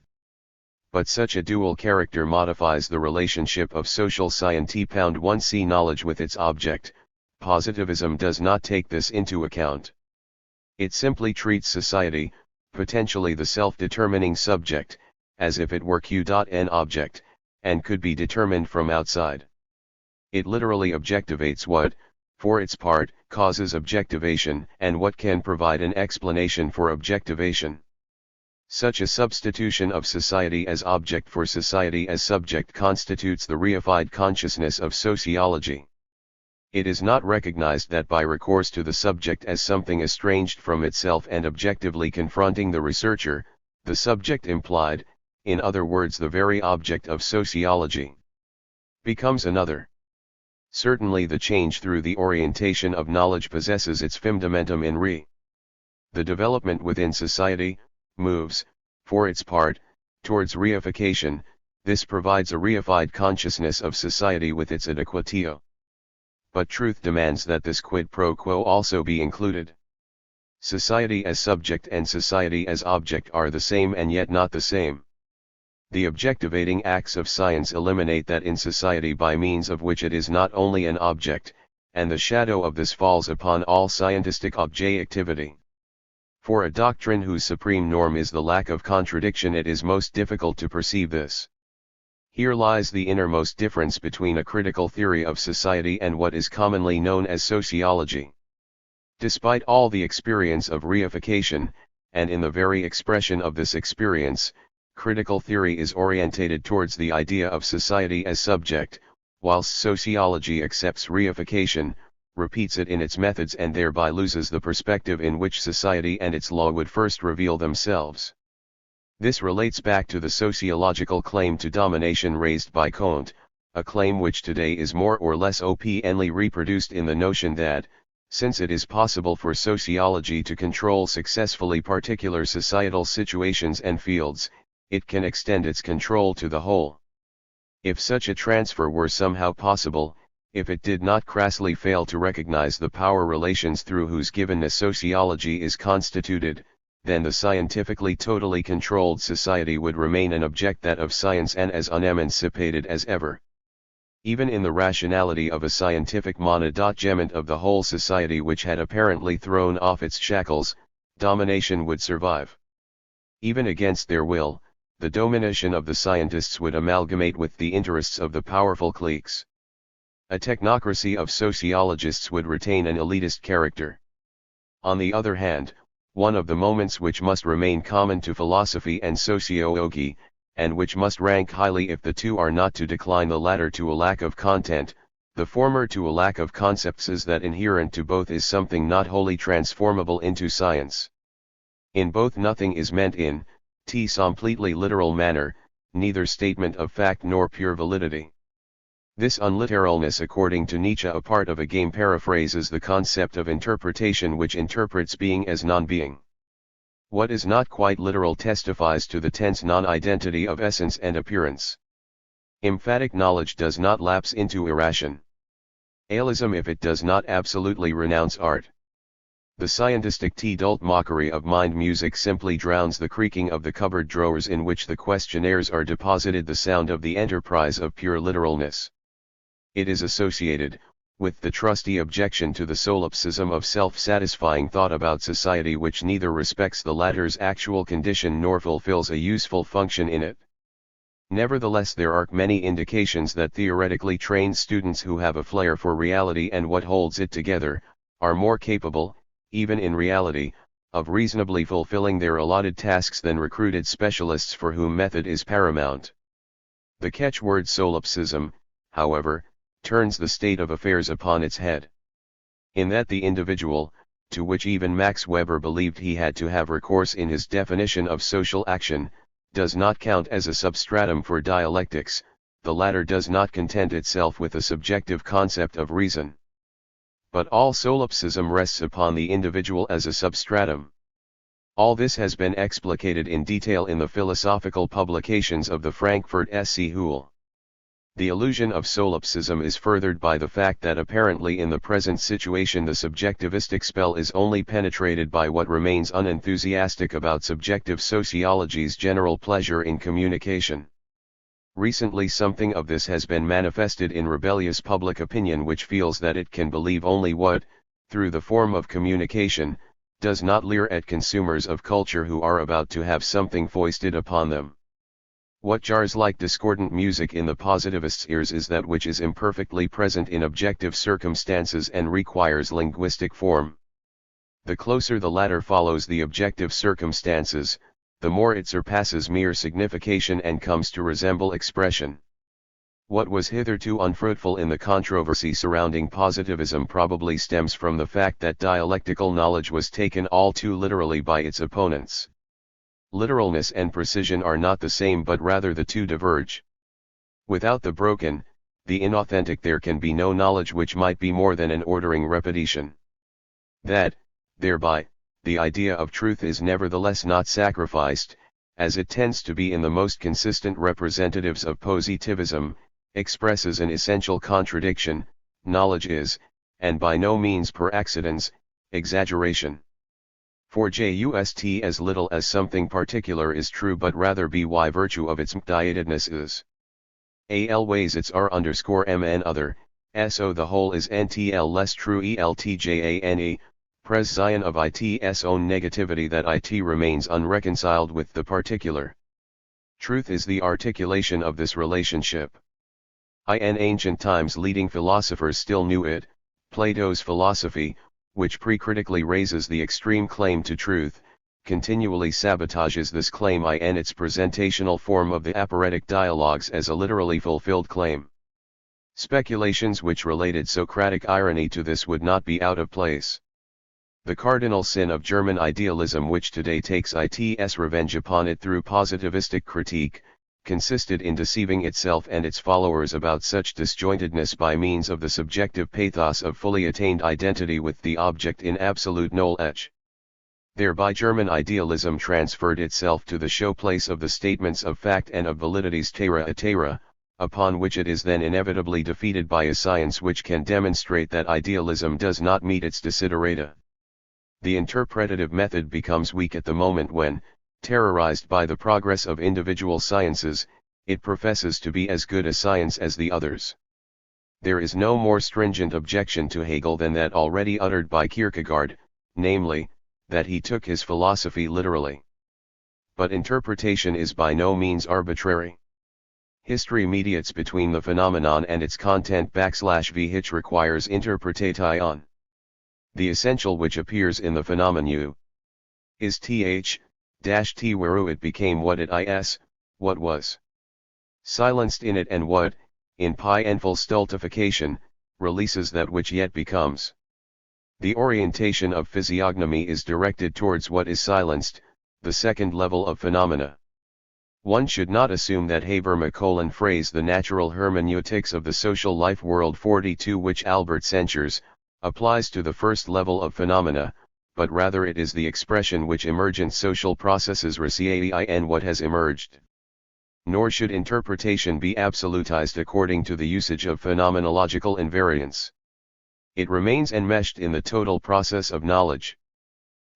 But such a dual character modifies the relationship of social scientific 1C knowledge with its object. Positivism does not take this into account. It simply treats society, potentially the self-determining subject, as if it were Q.N object, and could be determined from outside. It literally objectivates what, for its part, causes objectivation, and what can provide an explanation for objectivation. Such a substitution of society as object for society as subject constitutes the reified consciousness of sociology. It is not recognized that by recourse to the subject as something estranged from itself and objectively confronting the researcher, the subject implied, in other words the very object of sociology, becomes another. Certainly the change through the orientation of knowledge possesses its fundamentum in re. The development within society moves, for its part, towards reification. This provides a reified consciousness of society with its adequatio. But truth demands that this quid pro quo also be included. Society as subject and society as object are the same and yet not the same. The objectivating acts of science eliminate that in society by means of which it is not only an object, and the shadow of this falls upon all scientific objectivity. For a doctrine whose supreme norm is the lack of contradiction, it is most difficult to perceive this. Here lies the innermost difference between a critical theory of society and what is commonly known as sociology. Despite all the experience of reification, and in the very expression of this experience, critical theory is orientated towards the idea of society as subject, whilst sociology accepts reification, repeats it in its methods and thereby loses the perspective in which society and its law would first reveal themselves. This relates back to the sociological claim to domination raised by Kant, a claim which today is more or less openly reproduced in the notion that, since it is possible for sociology to control successfully particular societal situations and fields, it can extend its control to the whole. If such a transfer were somehow possible, if it did not crassly fail to recognize the power relations through whose givenness sociology is constituted, then the scientifically totally controlled society would remain an object that of science and as unemancipated as ever. Even in the rationality of a scientific monadogement of the whole society which had apparently thrown off its shackles, domination would survive. Even against their will, the domination of the scientists would amalgamate with the interests of the powerful cliques. A technocracy of sociologists would retain an elitist character. On the other hand, one of the moments which must remain common to philosophy and sociology, and which must rank highly if the two are not to decline, the latter to a lack of content, the former to a lack of concepts, is that inherent to both is something not wholly transformable into science. In both nothing is meant in completely literal manner, neither statement of fact nor pure validity. This unliteralness, according to Nietzsche, a part of a game, paraphrases the concept of interpretation which interprets being as non-being. What is not quite literal testifies to the tense non-identity of essence and appearance. Emphatic knowledge does not lapse into irration. Alism if it does not absolutely renounce art. The scientistic adult mockery of mind music simply drowns the creaking of the cupboard drawers in which the questionnaires are deposited, the sound of the enterprise of pure literalness. It is associated with the trusty objection to the solipsism of self-satisfying thought about society which neither respects the latter's actual condition nor fulfills a useful function in it. Nevertheless, there are many indications that theoretically trained students who have a flair for reality and what holds it together, are more capable, even in reality, of reasonably fulfilling their allotted tasks than recruited specialists for whom method is paramount. The catchword solipsism, however, turns the state of affairs upon its head. In that the individual, to which even Max Weber believed he had to have recourse in his definition of social action, does not count as a substratum for dialectics, the latter does not content itself with a subjective concept of reason. But all solipsism rests upon the individual as a substratum. All this has been explicated in detail in the philosophical publications of the Frankfurt SC Houle. The illusion of solipsism is furthered by the fact that apparently in the present situation the subjectivistic spell is only penetrated by what remains unenthusiastic about subjective sociology's general pleasure in communication. Recently something of this has been manifested in rebellious public opinion which feels that it can believe only what, through the form of communication, does not leer at consumers of culture who are about to have something foisted upon them. What jars like discordant music in the positivist's ears is that which is imperfectly present in objective circumstances and requires linguistic form. The closer the latter follows the objective circumstances, the more it surpasses mere signification and comes to resemble expression. What was hitherto unfruitful in the controversy surrounding positivism probably stems from the fact that dialectical knowledge was taken all too literally by its opponents. Literalness and precision are not the same, but rather the two diverge. Without the broken, the inauthentic, there can be no knowledge which might be more than an ordering repetition. That, thereby, the idea of truth is nevertheless not sacrificed, as it tends to be in the most consistent representatives of positivism, expresses an essential contradiction. Knowledge is, and by no means per accidens, exaggeration. For just as little as something particular is true, but rather by virtue of its mdiatedness is. Al ways its r_mn other, so the whole is ntl less true eltjane, pres zion of its own negativity that it remains unreconciled with the particular. Truth is the articulation of this relationship. In ancient times leading philosophers still knew it. Plato's philosophy, which pre-critically raises the extreme claim to truth, continually sabotages this claim in its presentational form of the aporetic dialogues as a literally fulfilled claim. Speculations which related Socratic irony to this would not be out of place. The cardinal sin of German idealism, which today takes its revenge upon it through positivistic critique, consisted in deceiving itself and its followers about such disjointedness by means of the subjective pathos of fully attained identity with the object in absolute knowledge. Thereby German idealism transferred itself to the showplace of the statements of fact and of validities terra et terra, upon which it is then inevitably defeated by a science which can demonstrate that idealism does not meet its desiderata. The interpretative method becomes weak at the moment when, terrorized by the progress of individual sciences, it professes to be as good a science as the others. There is no more stringent objection to Hegel than that already uttered by Kierkegaard, namely, that he took his philosophy literally. But interpretation is by no means arbitrary. History mediates between the phenomenon and its content \v which requires interpretation. The essential which appears in the phenomenon is th t whereof it became what it is, what was silenced in it, and what, in painful stultification, releases that which yet becomes. The orientation of physiognomy is directed towards what is silenced, the second level of phenomena. One should not assume that Habermas phrase the natural hermeneutics of the social life world 42 which Albert censures, applies to the first level of phenomena, but rather it is the expression which emergent social processes receive in what has emerged. Nor should interpretation be absolutized according to the usage of phenomenological invariance. It remains enmeshed in the total process of knowledge.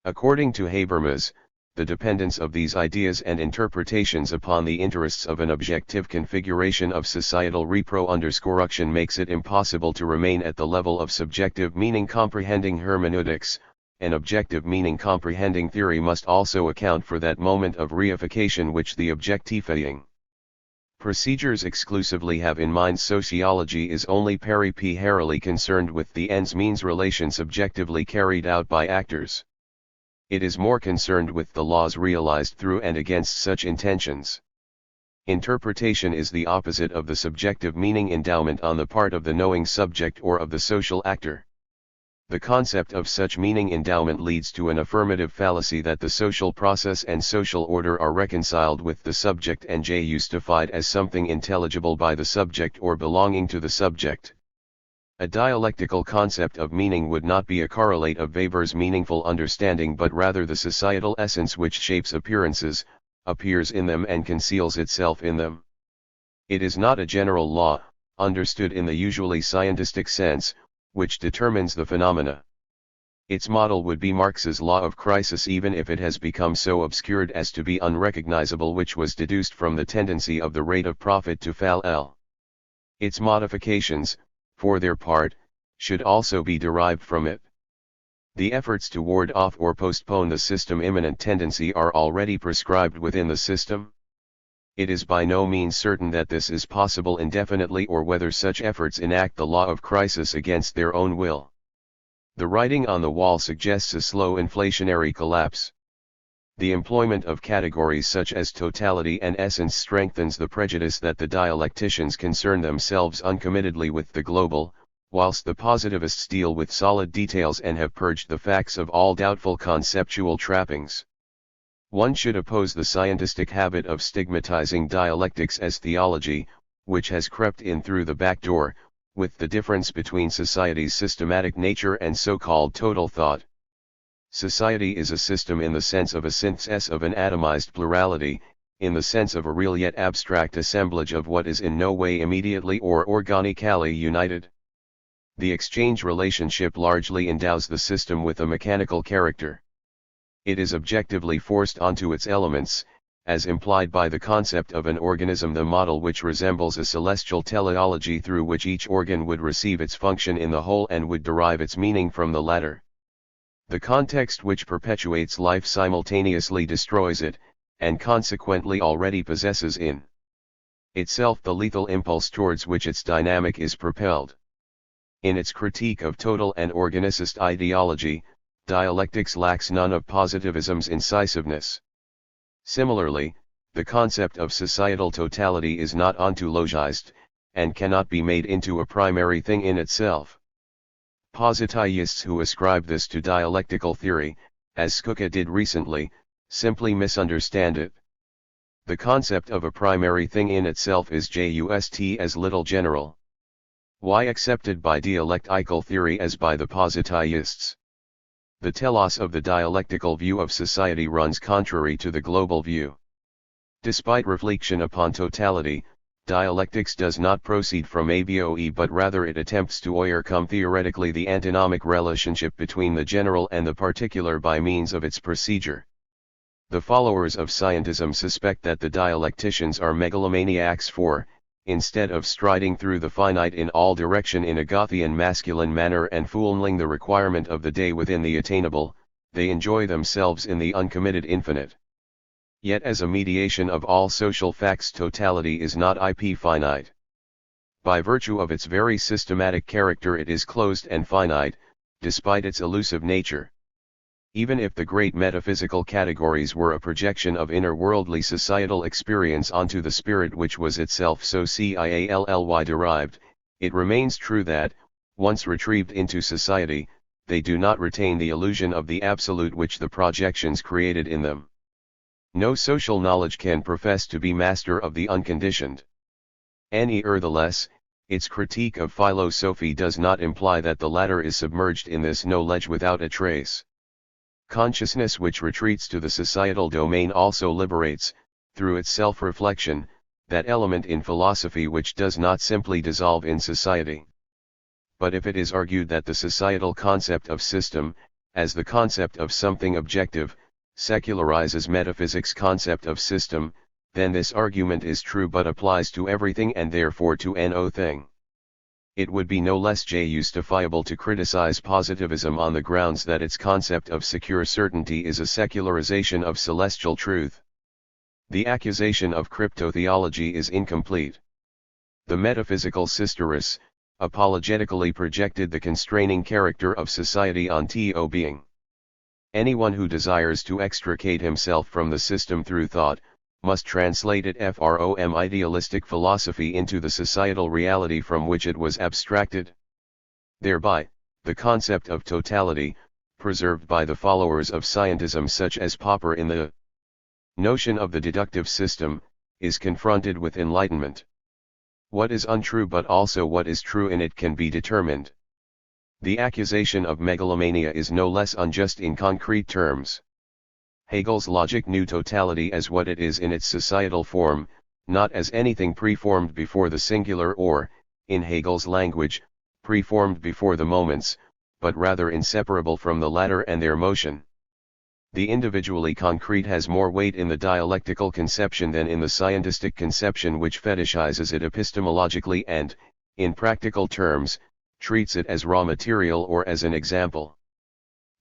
According to Habermas, the dependence of these ideas and interpretations upon the interests of an objective configuration of societal reproduction makes it impossible to remain at the level of subjective meaning comprehending hermeneutics. An objective meaning comprehending theory must also account for that moment of reification which the objectifying procedures exclusively have in mind. Sociology is only peripaherally concerned with the ends-means relation subjectively carried out by actors. It is more concerned with the laws realized through and against such intentions. Interpretation is the opposite of the subjective meaning endowment on the part of the knowing subject or of the social actor. The concept of such meaning endowment leads to an affirmative fallacy that the social process and social order are reconciled with the subject and justified as something intelligible by the subject or belonging to the subject. A dialectical concept of meaning would not be a correlate of Weber's meaningful understanding, but rather the societal essence which shapes appearances, appears in them and conceals itself in them. It is not a general law, understood in the usually scientistic sense, which determines the phenomena. Its model would be Marx's law of crisis, even if it has become so obscured as to be unrecognizable, which was deduced from the tendency of the rate of profit to fall. Its modifications, for their part, should also be derived from it. The efforts to ward off or postpone the system immanent tendency are already prescribed within the system. It is by no means certain that this is possible indefinitely or whether such efforts enact the law of crisis against their own will. The writing on the wall suggests a slow inflationary collapse. The employment of categories such as totality and essence strengthens the prejudice that the dialecticians concern themselves uncommittedly with the global, whilst the positivists deal with solid details and have purged the facts of all doubtful conceptual trappings. One should oppose the scientistic habit of stigmatizing dialectics as theology, which has crept in through the back door, with the difference between society's systematic nature and so-called total thought. Society is a system in the sense of a synthesis of an atomized plurality, in the sense of a real yet abstract assemblage of what is in no way immediately or organically united. The exchange relationship largely endows the system with a mechanical character. It is objectively forced onto its elements, as implied by the concept of an organism, the model which resembles a celestial teleology through which each organ would receive its function in the whole and would derive its meaning from the latter. The context which perpetuates life simultaneously destroys it, and consequently already possesses in itself the lethal impulse towards which its dynamic is propelled. In its critique of total and organicist ideology, dialectics lacks none of positivism's incisiveness. Similarly, the concept of societal totality is not ontologized, and cannot be made into a primary thing in itself. Positivists who ascribe this to dialectical theory, as Skuka did recently, simply misunderstand it. The concept of a primary thing in itself is just as little general. Why accepted by dialectical theory as by the positivists? The telos of the dialectical view of society runs contrary to the global view. Despite reflection upon totality, dialectics does not proceed from ABOE, but rather it attempts to overcome theoretically the antinomic relationship between the general and the particular by means of its procedure. The followers of scientism suspect that the dialecticians are megalomaniacs for, instead of striding through the finite in all direction in a Gothian masculine manner and fooling the requirement of the day within the attainable, they enjoy themselves in the uncommitted infinite. Yet as a mediation of all social facts, totality is not finite. By virtue of its very systematic character it is closed and finite, despite its elusive nature. Even if the great metaphysical categories were a projection of inner-worldly societal experience onto the spirit which was itself so cially derived, it remains true that, once retrieved into society, they do not retain the illusion of the absolute which the projections created in them. No social knowledge can profess to be master of the unconditioned. Nevertheless, its critique of philosophy does not imply that the latter is submerged in this knowledge without a trace. Consciousness which retreats to the societal domain also liberates, through its self-reflection, that element in philosophy which does not simply dissolve in society. But if it is argued that the societal concept of system, as the concept of something objective, secularizes metaphysics' concept of system, then this argument is true but applies to everything and therefore to no thing. It would be no less justifiable to criticize positivism on the grounds that its concept of secure certainty is a secularization of celestial truth. The accusation of cryptotheology is incomplete. The metaphysical Sisterus, apologetically projected the constraining character of society on being. Anyone who desires to extricate himself from the system through thought, must translate it from idealistic philosophy into the societal reality from which it was abstracted. Thereby, the concept of totality, preserved by the followers of scientism such as Popper in the notion of the deductive system, is confronted with enlightenment. What is untrue but also what is true in it can be determined. The accusation of megalomania is no less unjust in concrete terms. Hegel's logic knew totality as what it is in its societal form, not as anything preformed before the singular or, in Hegel's language, preformed before the moments, but rather inseparable from the latter and their motion. The individually concrete has more weight in the dialectical conception than in the scientistic conception which fetishizes it epistemologically and, in practical terms, treats it as raw material or as an example.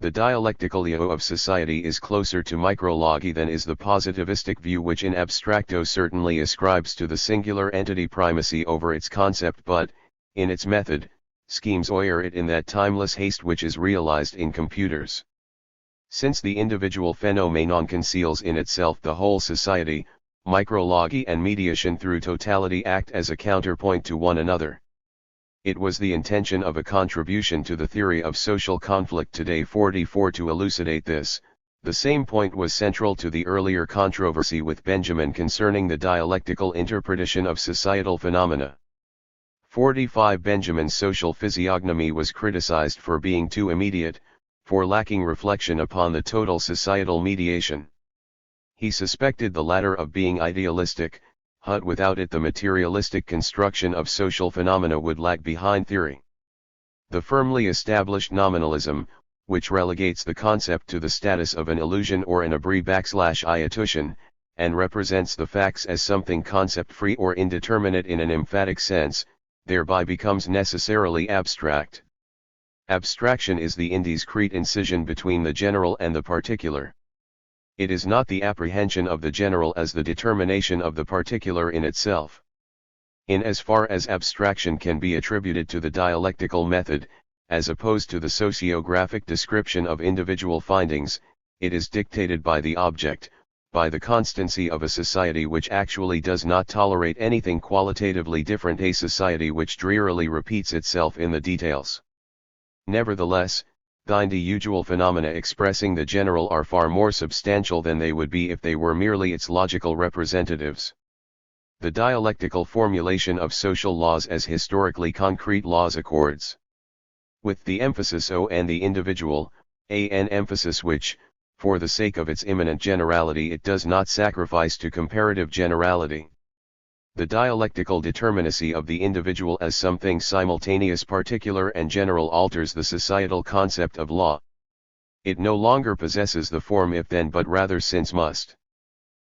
The dialectical ego of society is closer to micrology than is the positivistic view, which in abstracto certainly ascribes to the singular entity primacy over its concept, but, in its method, schemes oyer it in that timeless haste which is realized in computers. Since the individual phenomenon conceals in itself the whole society, micrology and mediation through totality act as a counterpoint to one another. It was the intention of a contribution to the theory of social conflict today 44 to elucidate this. The same point was central to the earlier controversy with Benjamin concerning the dialectical interpretation of societal phenomena. 45 Benjamin's social physiognomy was criticized for being too immediate, for lacking reflection upon the total societal mediation. He suspected the latter of being idealistic, but without it the materialistic construction of social phenomena would lag behind theory. The firmly established nominalism, which relegates the concept to the status of an illusion or an abri/iatution, and represents the facts as something concept-free or indeterminate in an emphatic sense, thereby becomes necessarily abstract. Abstraction is the indiscrete incision between the general and the particular. It is not the apprehension of the general as the determination of the particular in itself. In as far as abstraction can be attributed to the dialectical method, as opposed to the sociographic description of individual findings, it is dictated by the object, by the constancy of a society which actually does not tolerate anything qualitatively different, a society which drearily repeats itself in the details. Nevertheless, the individual phenomena expressing the general are far more substantial than they would be if they were merely its logical representatives. The dialectical formulation of social laws as historically concrete laws accords with the emphasis on the individual, an emphasis which, for the sake of its immanent generality, it does not sacrifice to comparative generality. The dialectical determinacy of the individual as something simultaneous, particular and general alters the societal concept of law. It no longer possesses the form if then but rather since must.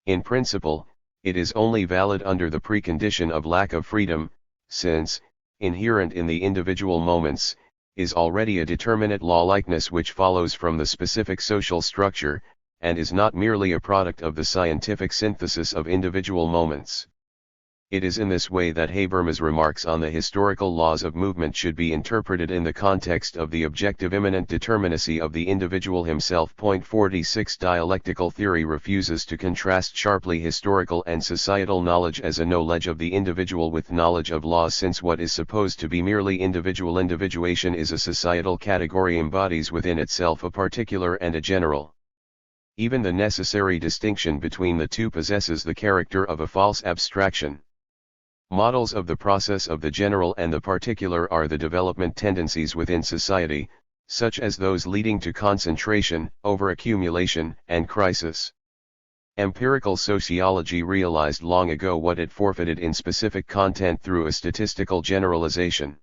In principle, it is only valid under the precondition of lack of freedom, since, inherent in the individual moments, is already a determinate law-likeness which follows from the specific social structure, and is not merely a product of the scientific synthesis of individual moments. It is in this way that Habermas' remarks on the historical laws of movement should be interpreted in the context of the objective immanent determinacy of the individual himself. 46 Dialectical theory refuses to contrast sharply historical and societal knowledge as a knowledge of the individual with knowledge of laws, since what is supposed to be merely individual individuation is a societal category embodies within itself a particular and a general. Even the necessary distinction between the two possesses the character of a false abstraction. Models of the process of the general and the particular are the development tendencies within society, such as those leading to concentration, overaccumulation, and crisis. Empirical sociology realized long ago what it forfeited in specific content through a statistical generalization.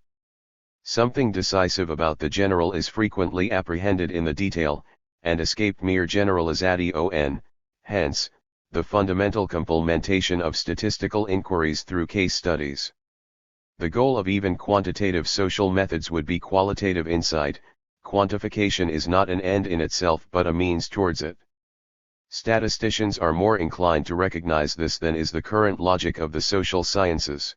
Something decisive about the general is frequently apprehended in the detail, and escaped mere generalization, hence, the fundamental complementation of statistical inquiries through case studies. The goal of even quantitative social methods would be qualitative insight. Quantification is not an end in itself but a means towards it. Statisticians are more inclined to recognize this than is the current logic of the social sciences.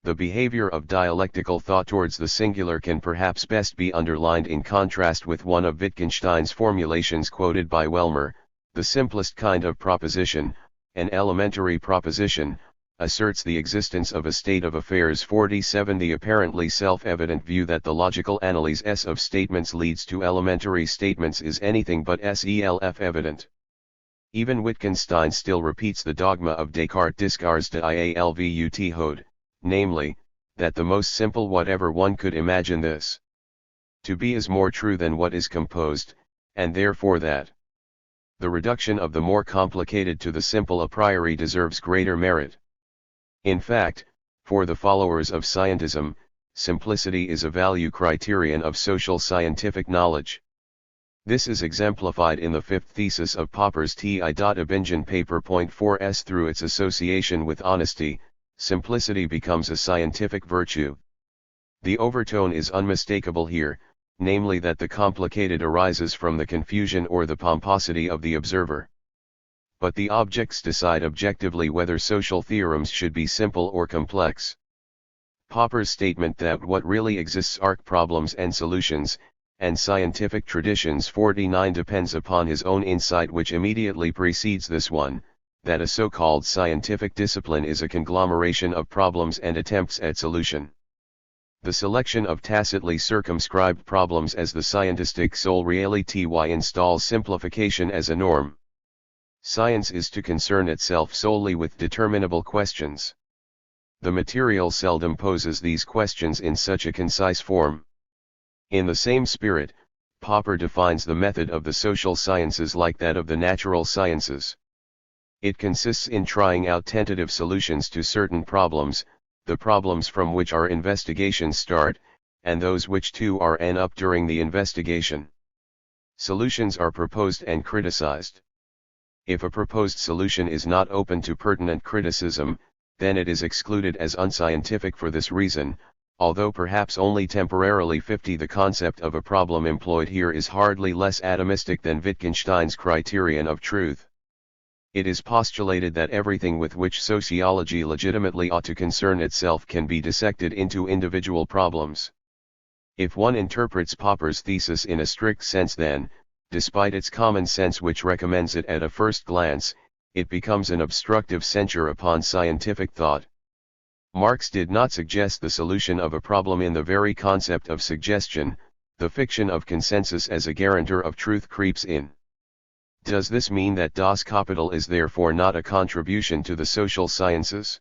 The behavior of dialectical thought towards the singular can perhaps best be underlined in contrast with one of Wittgenstein's formulations quoted by Welmer. The simplest kind of proposition, an elementary proposition, asserts the existence of a state of affairs. 47 The apparently self-evident view that the logical analysis of statements leads to elementary statements is anything but self-evident. Even Wittgenstein still repeats the dogma of Descartes' discards de Ialvut hod, namely, that the most simple whatever one could imagine this to be is more true than what is composed, and therefore that the reduction of the more complicated to the simple a priori deserves greater merit. In fact, for the followers of scientism, simplicity is a value criterion of social scientific knowledge. This is exemplified in the fifth thesis of Popper's THEODOR paper. 4s Through its association with honesty, simplicity becomes a scientific virtue. The overtone is unmistakable here, namely that the complicated arises from the confusion or the pomposity of the observer. But the objects decide objectively whether social theorems should be simple or complex. Popper's statement that what really exists are problems and solutions, and scientific traditions 49 depends upon his own insight which immediately precedes this one, that a so-called scientific discipline is a conglomeration of problems and attempts at solution. The selection of tacitly circumscribed problems as the scientistic sole reality installs simplification as a norm. Science is to concern itself solely with determinable questions. The material seldom poses these questions in such a concise form. In the same spirit, Popper defines the method of the social sciences like that of the natural sciences. It consists in trying out tentative solutions to certain problems, the problems from which our investigations start, and those which too are end up during the investigation. Solutions are proposed and criticized. If a proposed solution is not open to pertinent criticism, then it is excluded as unscientific for this reason, although perhaps only temporarily. The concept of a problem employed here is hardly less atomistic than Wittgenstein's criterion of truth. It is postulated that everything with which sociology legitimately ought to concern itself can be dissected into individual problems. If one interprets Popper's thesis in a strict sense, then, despite its common sense which recommends it at a first glance, it becomes an obstructive censure upon scientific thought. Marx did not suggest the solution of a problem in the very concept of suggestion, the fiction of consensus as a guarantor of truth creeps in. Does this mean that Das Kapital is therefore not a contribution to the social sciences?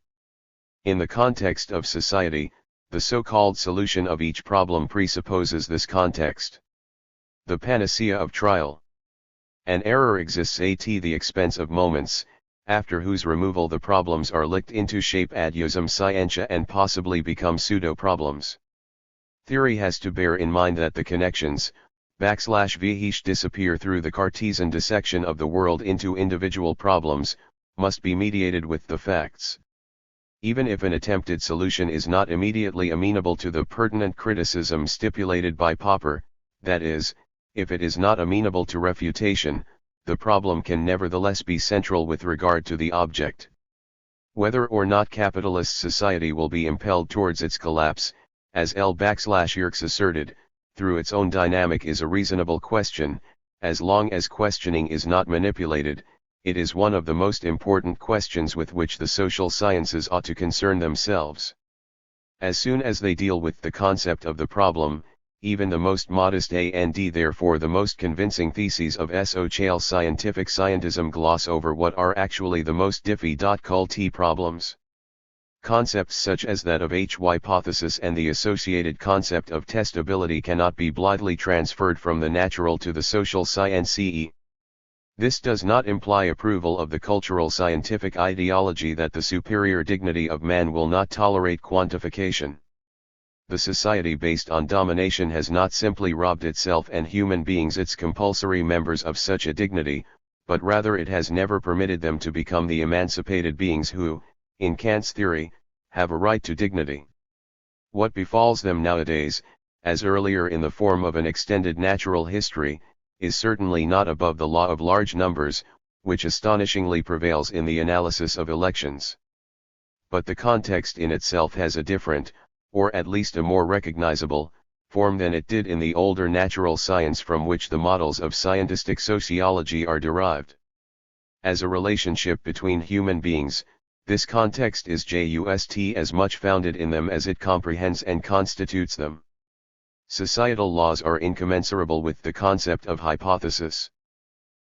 In the context of society, the so-called solution of each problem presupposes this context. The panacea of trial. An error exists at the expense of moments, after whose removal the problems are licked into shape ad usum scientia and possibly become pseudo-problems. Theory has to bear in mind that the connections, \vh disappear through the Cartesian dissection of the world into individual problems, must be mediated with the facts. Even if an attempted solution is not immediately amenable to the pertinent criticism stipulated by Popper, that is, if it is not amenable to refutation, the problem can nevertheless be central with regard to the object. Whether or not capitalist society will be impelled towards its collapse, as L\Yerkes asserted, through its own dynamic is a reasonable question. As long as questioning is not manipulated, it is one of the most important questions with which the social sciences ought to concern themselves. As soon as they deal with the concept of the problem, even the most modest and therefore the most convincing theses of social scientific scientism gloss over what are actually the most difficult problems. Concepts such as that of hypothesis and the associated concept of testability cannot be blithely transferred from the natural to the social science. This does not imply approval of the cultural scientific ideology that the superior dignity of man will not tolerate quantification. The society based on domination has not simply robbed itself and human beings its compulsory members of such a dignity, but rather it has never permitted them to become the emancipated beings who, in Kant's theory, have a right to dignity. What befalls them nowadays, as earlier in the form of an extended natural history, is certainly not above the law of large numbers, which astonishingly prevails in the analysis of elections. But the context in itself has a different, or at least a more recognizable, form than it did in the older natural science from which the models of scientistic sociology are derived. As a relationship between human beings, this context is just as much founded in them as it comprehends and constitutes them. Societal laws are incommensurable with the concept of hypothesis.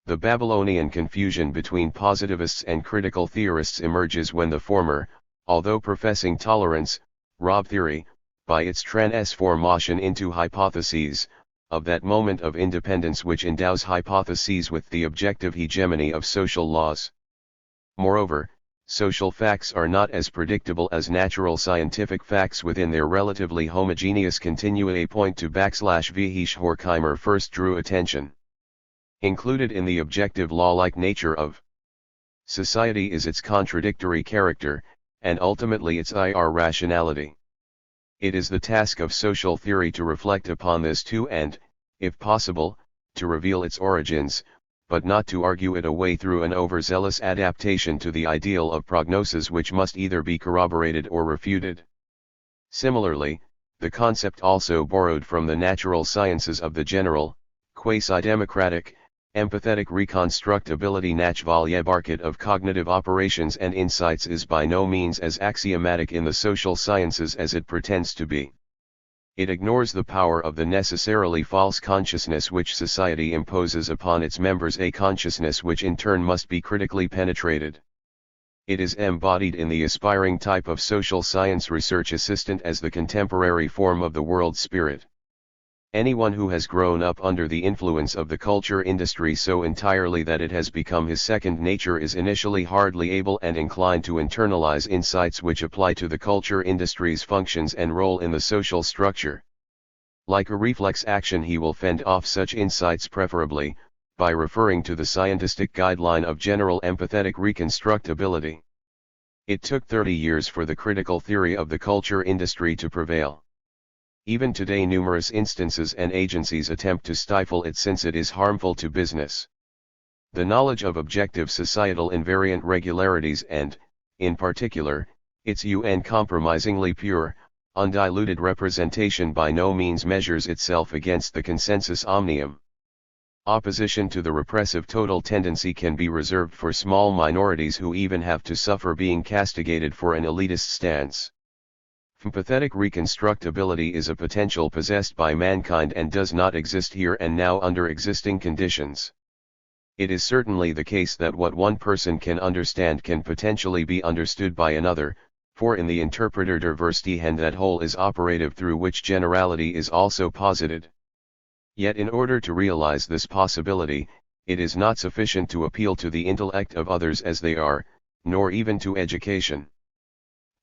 The Babylonian confusion between positivists and critical theorists emerges when the former, although professing tolerance, rob theory, by its transformation into hypotheses, of that moment of independence which endows hypotheses with the objective hegemony of social laws. Moreover, social facts are not as predictable as natural scientific facts within their relatively homogeneous continua, a point to \vh Horkheimer first drew attention. Included in the objective law-like nature of society is its contradictory character, and ultimately its irrationality. It is the task of social theory to reflect upon this too and, if possible, to reveal its origins, but not to argue it away through an overzealous adaptation to the ideal of prognosis which must either be corroborated or refuted. Similarly, the concept also borrowed from the natural sciences of the general, quasi-democratic, empathetic reconstructability nachvaljebarkeit of cognitive operations and insights is by no means as axiomatic in the social sciences as it pretends to be. It ignores the power of the necessarily false consciousness which society imposes upon its members, a consciousness which in turn must be critically penetrated. It is embodied in the aspiring type of social science research assistant as the contemporary form of the world spirit. Anyone who has grown up under the influence of the culture industry so entirely that it has become his second nature is initially hardly able and inclined to internalize insights which apply to the culture industry's functions and role in the social structure. Like a reflex action, he will fend off such insights preferably, by referring to the scientific guideline of general empathetic reconstructability. It took 30 years for the critical theory of the culture industry to prevail. Even today numerous instances and agencies attempt to stifle it since it is harmful to business. The knowledge of objective societal invariant regularities and, in particular, its uncompromisingly pure, undiluted representation by no means measures itself against the consensus omnium. Opposition to the repressive total tendency can be reserved for small minorities who even have to suffer being castigated for an elitist stance. Empathetic reconstructability is a potential possessed by mankind and does not exist here and now under existing conditions. It is certainly the case that what one person can understand can potentially be understood by another, for in the interpreter Verstehen that whole is operative through which generality is also posited. Yet in order to realize this possibility, it is not sufficient to appeal to the intellect of others as they are, nor even to education.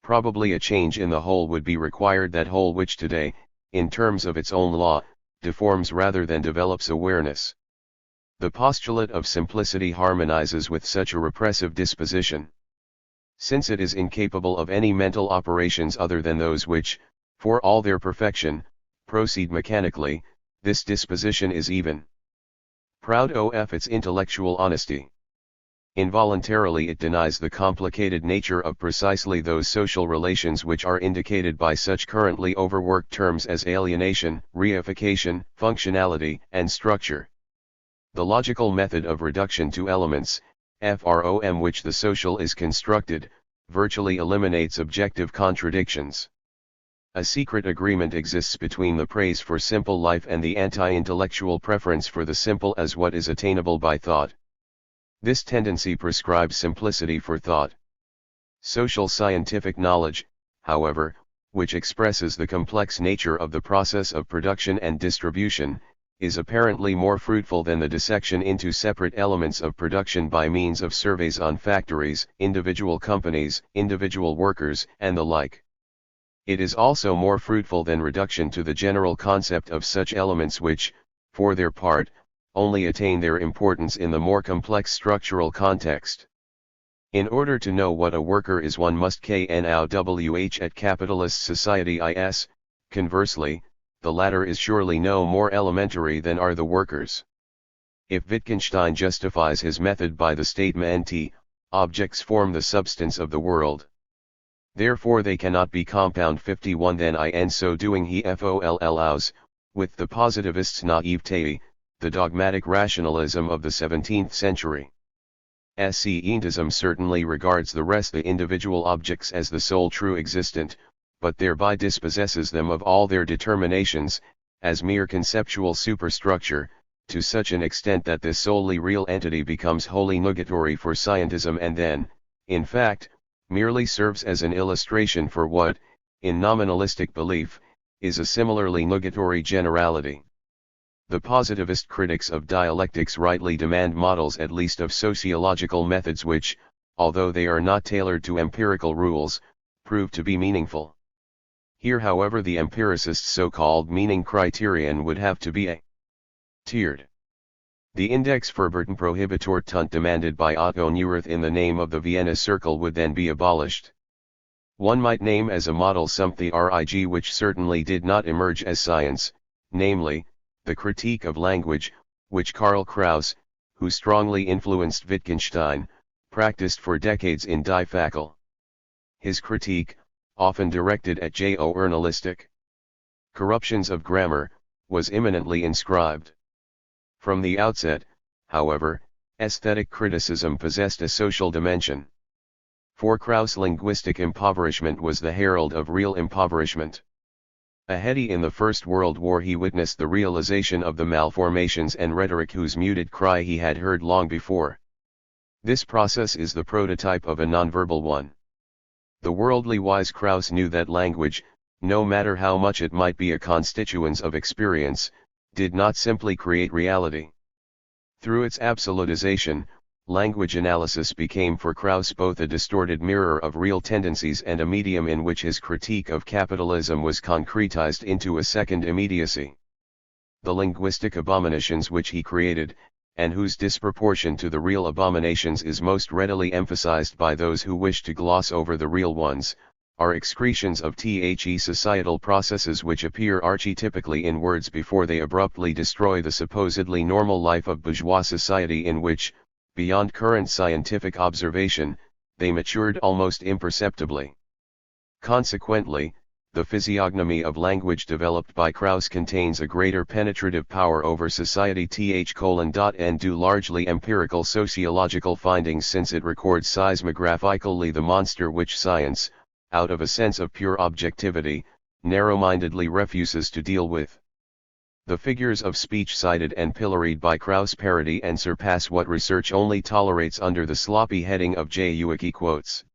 Probably a change in the whole would be required, that whole which today, in terms of its own law, deforms rather than develops awareness. The postulate of simplicity harmonizes with such a repressive disposition. Since it is incapable of any mental operations other than those which, for all their perfection, proceed mechanically, this disposition is even proud of its intellectual honesty. Involuntarily it denies the complicated nature of precisely those social relations which are indicated by such currently overworked terms as alienation, reification, functionality, and structure. The logical method of reduction to elements, from which the social is constructed, virtually eliminates objective contradictions. A secret agreement exists between the praise for simple life and the anti-intellectual preference for the simple as what is attainable by thought. This tendency prescribes simplicity for thought. Social scientific knowledge, however, which expresses the complex nature of the process of production and distribution, is apparently more fruitful than the dissection into separate elements of production by means of surveys on factories, individual companies, individual workers, and the like. It is also more fruitful than reduction to the general concept of such elements which, for their part, only attain their importance in the more complex structural context. In order to know what a worker is, one must knowh at capitalist society is, conversely, the latter is surely no more elementary than are the workers. If Wittgenstein justifies his method by the statement objects form the substance of the world, therefore they cannot be compound 51, then in so doing he follows, with the positivists' naivete, the dogmatic rationalism of the 17th century. Scientism certainly regards the individual objects as the sole true existent, but thereby dispossesses them of all their determinations, as mere conceptual superstructure, to such an extent that this solely real entity becomes wholly nugatory for scientism and then, in fact, merely serves as an illustration for what, in nominalistic belief, is a similarly nugatory generality. The positivist critics of dialectics rightly demand models at least of sociological methods which, although they are not tailored to empirical rules, prove to be meaningful. Here however the empiricist's so-called meaning criterion would have to be a tiered. The Index Verboten Prohibitortund demanded by Otto Neurath in the name of the Vienna Circle would then be abolished. One might name as a model something which certainly did not emerge as science, namely, the critique of language, which Karl Kraus, who strongly influenced Wittgenstein, practiced for decades in Die Fackel. His critique, often directed at journalistic corruptions of grammar, was eminently inscribed. From the outset, however, aesthetic criticism possessed a social dimension. For Kraus, linguistic impoverishment was the herald of real impoverishment. A heady in the First World War, he witnessed the realization of the malformations and rhetoric whose muted cry he had heard long before. This process is the prototype of a nonverbal one. The worldly wise Kraus knew that language, no matter how much it might be a constituent of experience, did not simply create reality. Through its absolutization, language analysis became for Kraus both a distorted mirror of real tendencies and a medium in which his critique of capitalism was concretized into a second immediacy. The linguistic abominations which he created, and whose disproportion to the real abominations is most readily emphasized by those who wish to gloss over the real ones, are excretions of societal processes which appear archetypically in words before they abruptly destroy the supposedly normal life of bourgeois society in which, beyond current scientific observation, they matured almost imperceptibly. Consequently, the physiognomy of language developed by Kraus contains a greater penetrative power over society and due largely empirical sociological findings, since it records seismographically the monster which science, out of a sense of pure objectivity, narrow-mindedly refuses to deal with. The figures of speech cited and pilloried by Kraus parody and surpass what research only tolerates under the sloppy heading of Wiki quotes.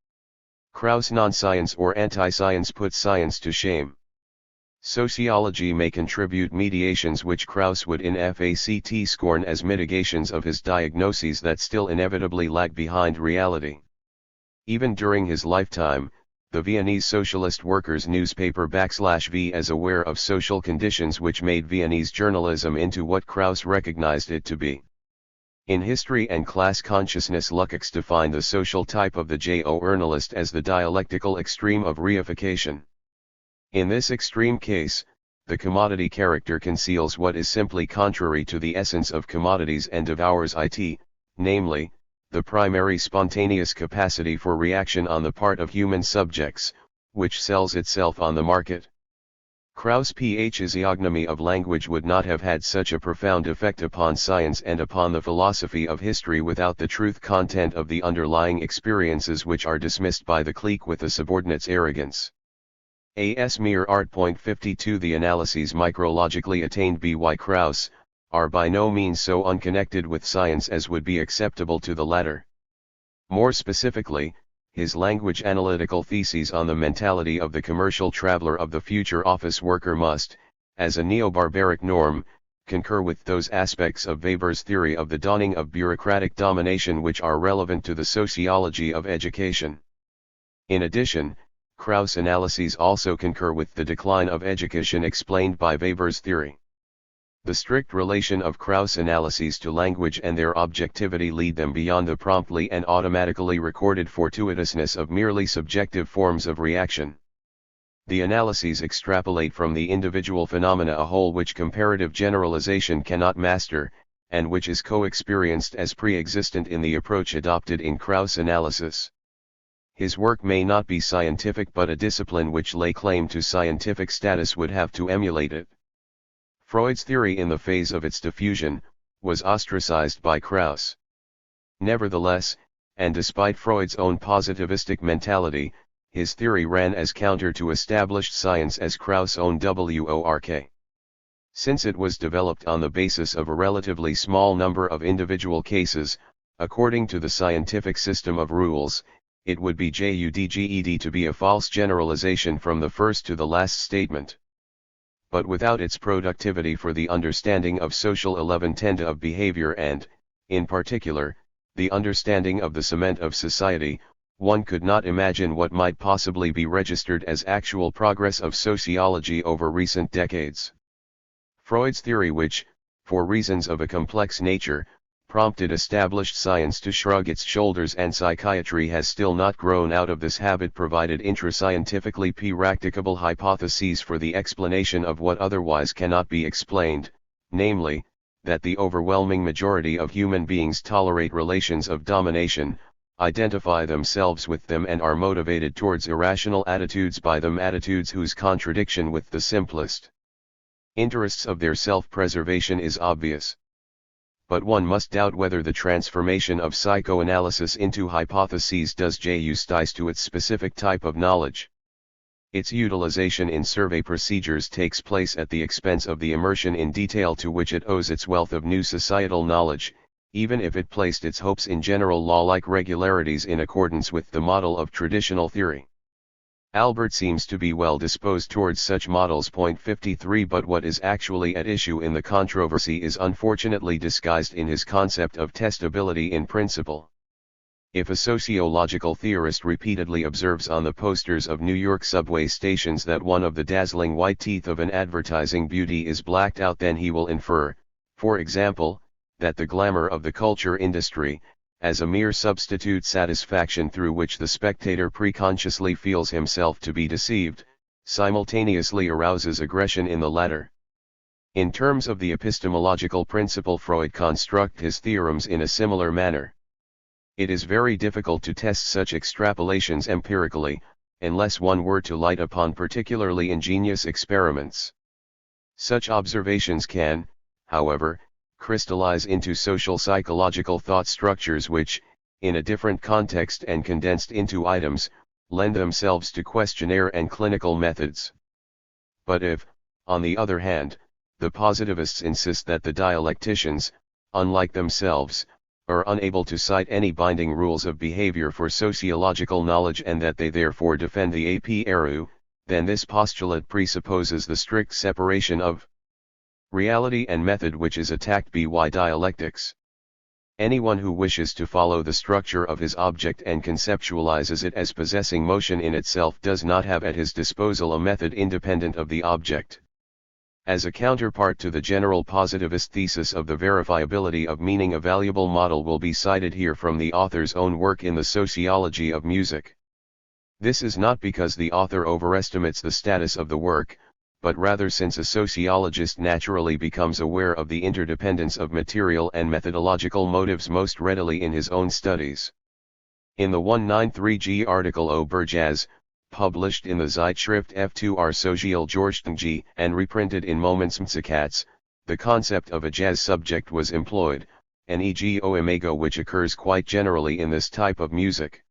Kraus non-science or anti-science puts science to shame. Sociology may contribute mediations which Kraus would in fact scorn as mitigations of his diagnoses that still inevitably lag behind reality. Even during his lifetime, the Viennese socialist workers' newspaper /V is aware of social conditions which made Viennese journalism into what Kraus recognized it to be. In History and Class Consciousness, Lukács defined the social type of the journalist as the dialectical extreme of reification. In this extreme case, the commodity character conceals what is simply contrary to the essence of commodities and devours it, namely, the primary spontaneous capacity for reaction on the part of human subjects, which sells itself on the market. Kraus' physiognomy of language would not have had such a profound effect upon science and upon the philosophy of history without the truth content of the underlying experiences which are dismissed by the clique with the subordinate's arrogance. As mere art. 52 The analyses micrologically attained by Kraus are by no means so unconnected with science as would be acceptable to the latter. More specifically, his language analytical theses on the mentality of the commercial traveler of the future office worker must, as a neo-barbaric norm, concur with those aspects of Weber's theory of the dawning of bureaucratic domination which are relevant to the sociology of education. In addition, Kraus' analyses also concur with the decline of education explained by Weber's theory. The strict relation of Kraus' analyses to language and their objectivity lead them beyond the promptly and automatically recorded fortuitousness of merely subjective forms of reaction. The analyses extrapolate from the individual phenomena a whole which comparative generalization cannot master, and which is co-experienced as pre-existent in the approach adopted in Kraus' analysis. His work may not be scientific, but a discipline which lay claim to scientific status would have to emulate it. Freud's theory in the phase of its diffusion, was ostracized by Kraus. Nevertheless, and despite Freud's own positivistic mentality, his theory ran as counter to established science as Kraus' own work. Since it was developed on the basis of a relatively small number of individual cases, according to the scientific system of rules, it would be to be a false generalization from the first to the last statement. But without its productivity for the understanding of social eleven-tenda of behavior and, in particular, the understanding of the cement of society, one could not imagine what might possibly be registered as actual progress of sociology over recent decades. Freud's theory, which, for reasons of a complex nature, prompted established science to shrug its shoulders, and psychiatry has still not grown out of this habit, provided intrascientifically practicable hypotheses for the explanation of what otherwise cannot be explained, namely, that the overwhelming majority of human beings tolerate relations of domination, identify themselves with them, and are motivated towards irrational attitudes by them, attitudes whose contradiction with the simplest interests of their self-preservation is obvious. But one must doubt whether the transformation of psychoanalysis into hypotheses does justice to its specific type of knowledge. Its utilization in survey procedures takes place at the expense of the immersion in detail to which it owes its wealth of new societal knowledge, even if it placed its hopes in general law-like regularities in accordance with the model of traditional theory. Albert seems to be well disposed towards such models. 53 But what is actually at issue in the controversy is unfortunately disguised in his concept of testability in principle. If a sociological theorist repeatedly observes on the posters of New York subway stations that one of the dazzling white teeth of an advertising beauty is blacked out, then he will infer, for example, that the glamour of the culture industry, as a mere substitute satisfaction through which the spectator preconsciously feels himself to be deceived, simultaneously arouses aggression in the latter. In terms of the epistemological principle, Freud constructed his theorems in a similar manner. It is very difficult to test such extrapolations empirically, unless one were to light upon particularly ingenious experiments. Such observations can, however, crystallize into social psychological thought structures which, in a different context and condensed into items, lend themselves to questionnaire and clinical methods. But if, on the other hand, the positivists insist that the dialecticians, unlike themselves, are unable to cite any binding rules of behavior for sociological knowledge, and that they therefore defend the a priori, then this postulate presupposes the strict separation of reality and method which is attacked by dialectics. Anyone who wishes to follow the structure of his object and conceptualizes it as possessing motion in itself does not have at his disposal a method independent of the object. As a counterpart to the general positivist thesis of the verifiability of meaning, a valuable model will be cited here from the author's own work in the Sociology of Music. This is not because the author overestimates the status of the work, but rather since a sociologist naturally becomes aware of the interdependence of material and methodological motives most readily in his own studies. In the 193G article Über Jazz, published in the Zeitschrift F2R Sozialgeschichte and reprinted in Momentsmzikats, the concept of a jazz subject was employed, an ego imago which occurs quite generally in this type of music.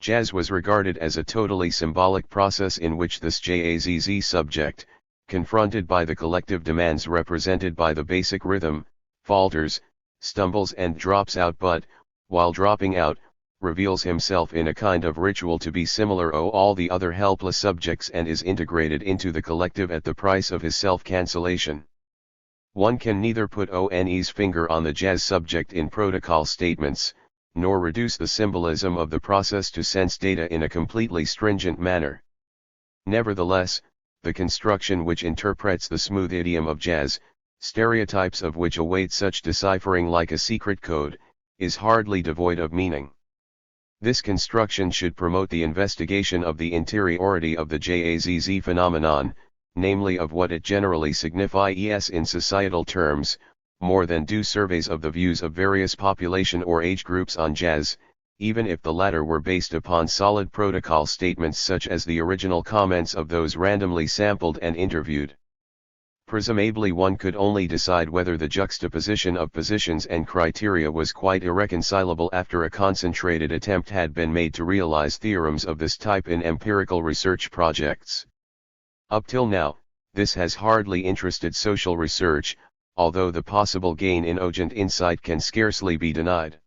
Jazz was regarded as a totally symbolic process in which this jazz subject, confronted by the collective demands represented by the basic rhythm, falters, stumbles and drops out, but, while dropping out, reveals himself in a kind of ritual to be similar to all the other helpless subjects and is integrated into the collective at the price of his self-cancellation. One can neither put one's finger on the jazz subject in protocol statements, nor reduce the symbolism of the process to sense data in a completely stringent manner. Nevertheless, the construction which interprets the smooth idiom of jazz, stereotypes of which await such deciphering like a secret code, is hardly devoid of meaning. This construction should promote the investigation of the interiority of the jazz phenomenon, namely of what it generally signifies in societal terms, more than do surveys of the views of various population or age groups on jazz, even if the latter were based upon solid protocol statements such as the original comments of those randomly sampled and interviewed. Presumably one could only decide whether the juxtaposition of positions and criteria was quite irreconcilable after a concentrated attempt had been made to realize theorems of this type in empirical research projects. Up till now, this has hardly interested social research, although the possible gain in urgent insight can scarcely be denied.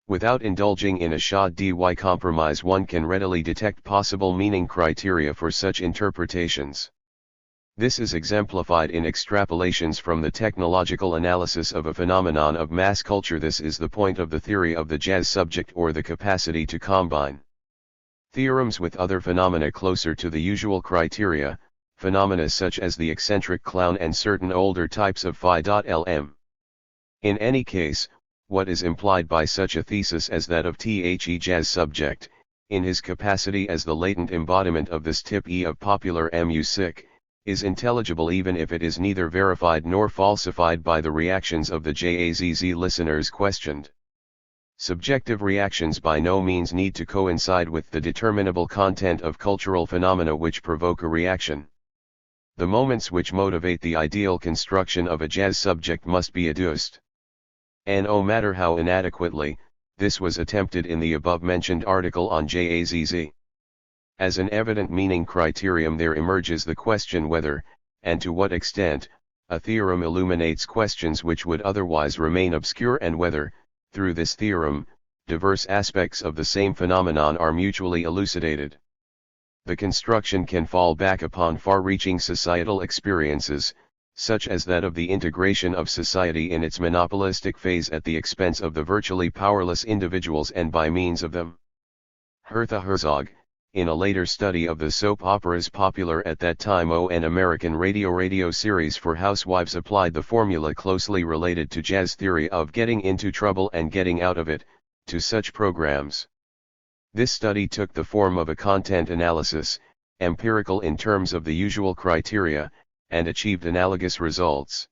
Without indulging in a should-dy compromise, one can readily detect possible meaning criteria for such interpretations. This is exemplified in extrapolations from the technological analysis of a phenomenon of mass culture. This is the point of the theory of the jazz subject, or the capacity to combine theorems with other phenomena closer to the usual criteria, phenomena such as the eccentric clown and certain older types of phi.lm. In any case, what is implied by such a thesis as that of The jazz subject, in his capacity as the latent embodiment of this type of popular music, is intelligible even if it is neither verified nor falsified by the reactions of the jazz listeners questioned. Subjective reactions by no means need to coincide with the determinable content of cultural phenomena which provoke a reaction. The moments which motivate the ideal construction of a jazz subject must be adduced. And no matter how inadequately, this was attempted in the above-mentioned article on jazz. As an evident meaning criterion there emerges the question whether, and to what extent, a theorem illuminates questions which would otherwise remain obscure and whether, through this theorem, diverse aspects of the same phenomenon are mutually elucidated. The construction can fall back upon far-reaching societal experiences, such as that of the integration of society in its monopolistic phase at the expense of the virtually powerless individuals and by means of them. Hertha Herzog, in a later study of the soap operas popular at that time an American radio series for housewives applied the formula closely related to jazz theory of getting into trouble and getting out of it, to such programs. This study took the form of a content analysis, empirical in terms of the usual criteria, and achieved analogous results.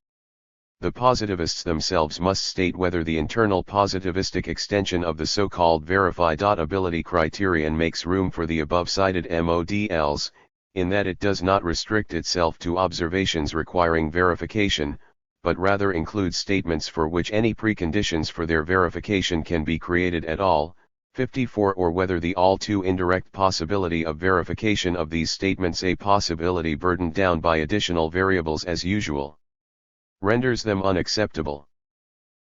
The positivists themselves must state whether the internal positivistic extension of the so-called verifiability criterion makes room for the above-cited models, in that it does not restrict itself to observations requiring verification, but rather includes statements for which any preconditions for their verification can be created at all. 54 Or whether the all too indirect possibility of verification of these statements, a possibility burdened down by additional variables as usual, renders them unacceptable.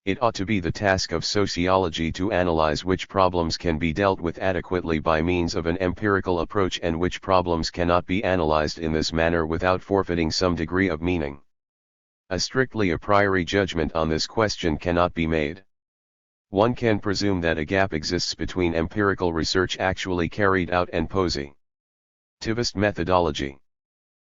It ought to be the task of sociology to analyze which problems can be dealt with adequately by means of an empirical approach and which problems cannot be analyzed in this manner without forfeiting some degree of meaning. A strictly a priori judgment on this question cannot be made. One can presume that a gap exists between empirical research actually carried out and positivist methodology.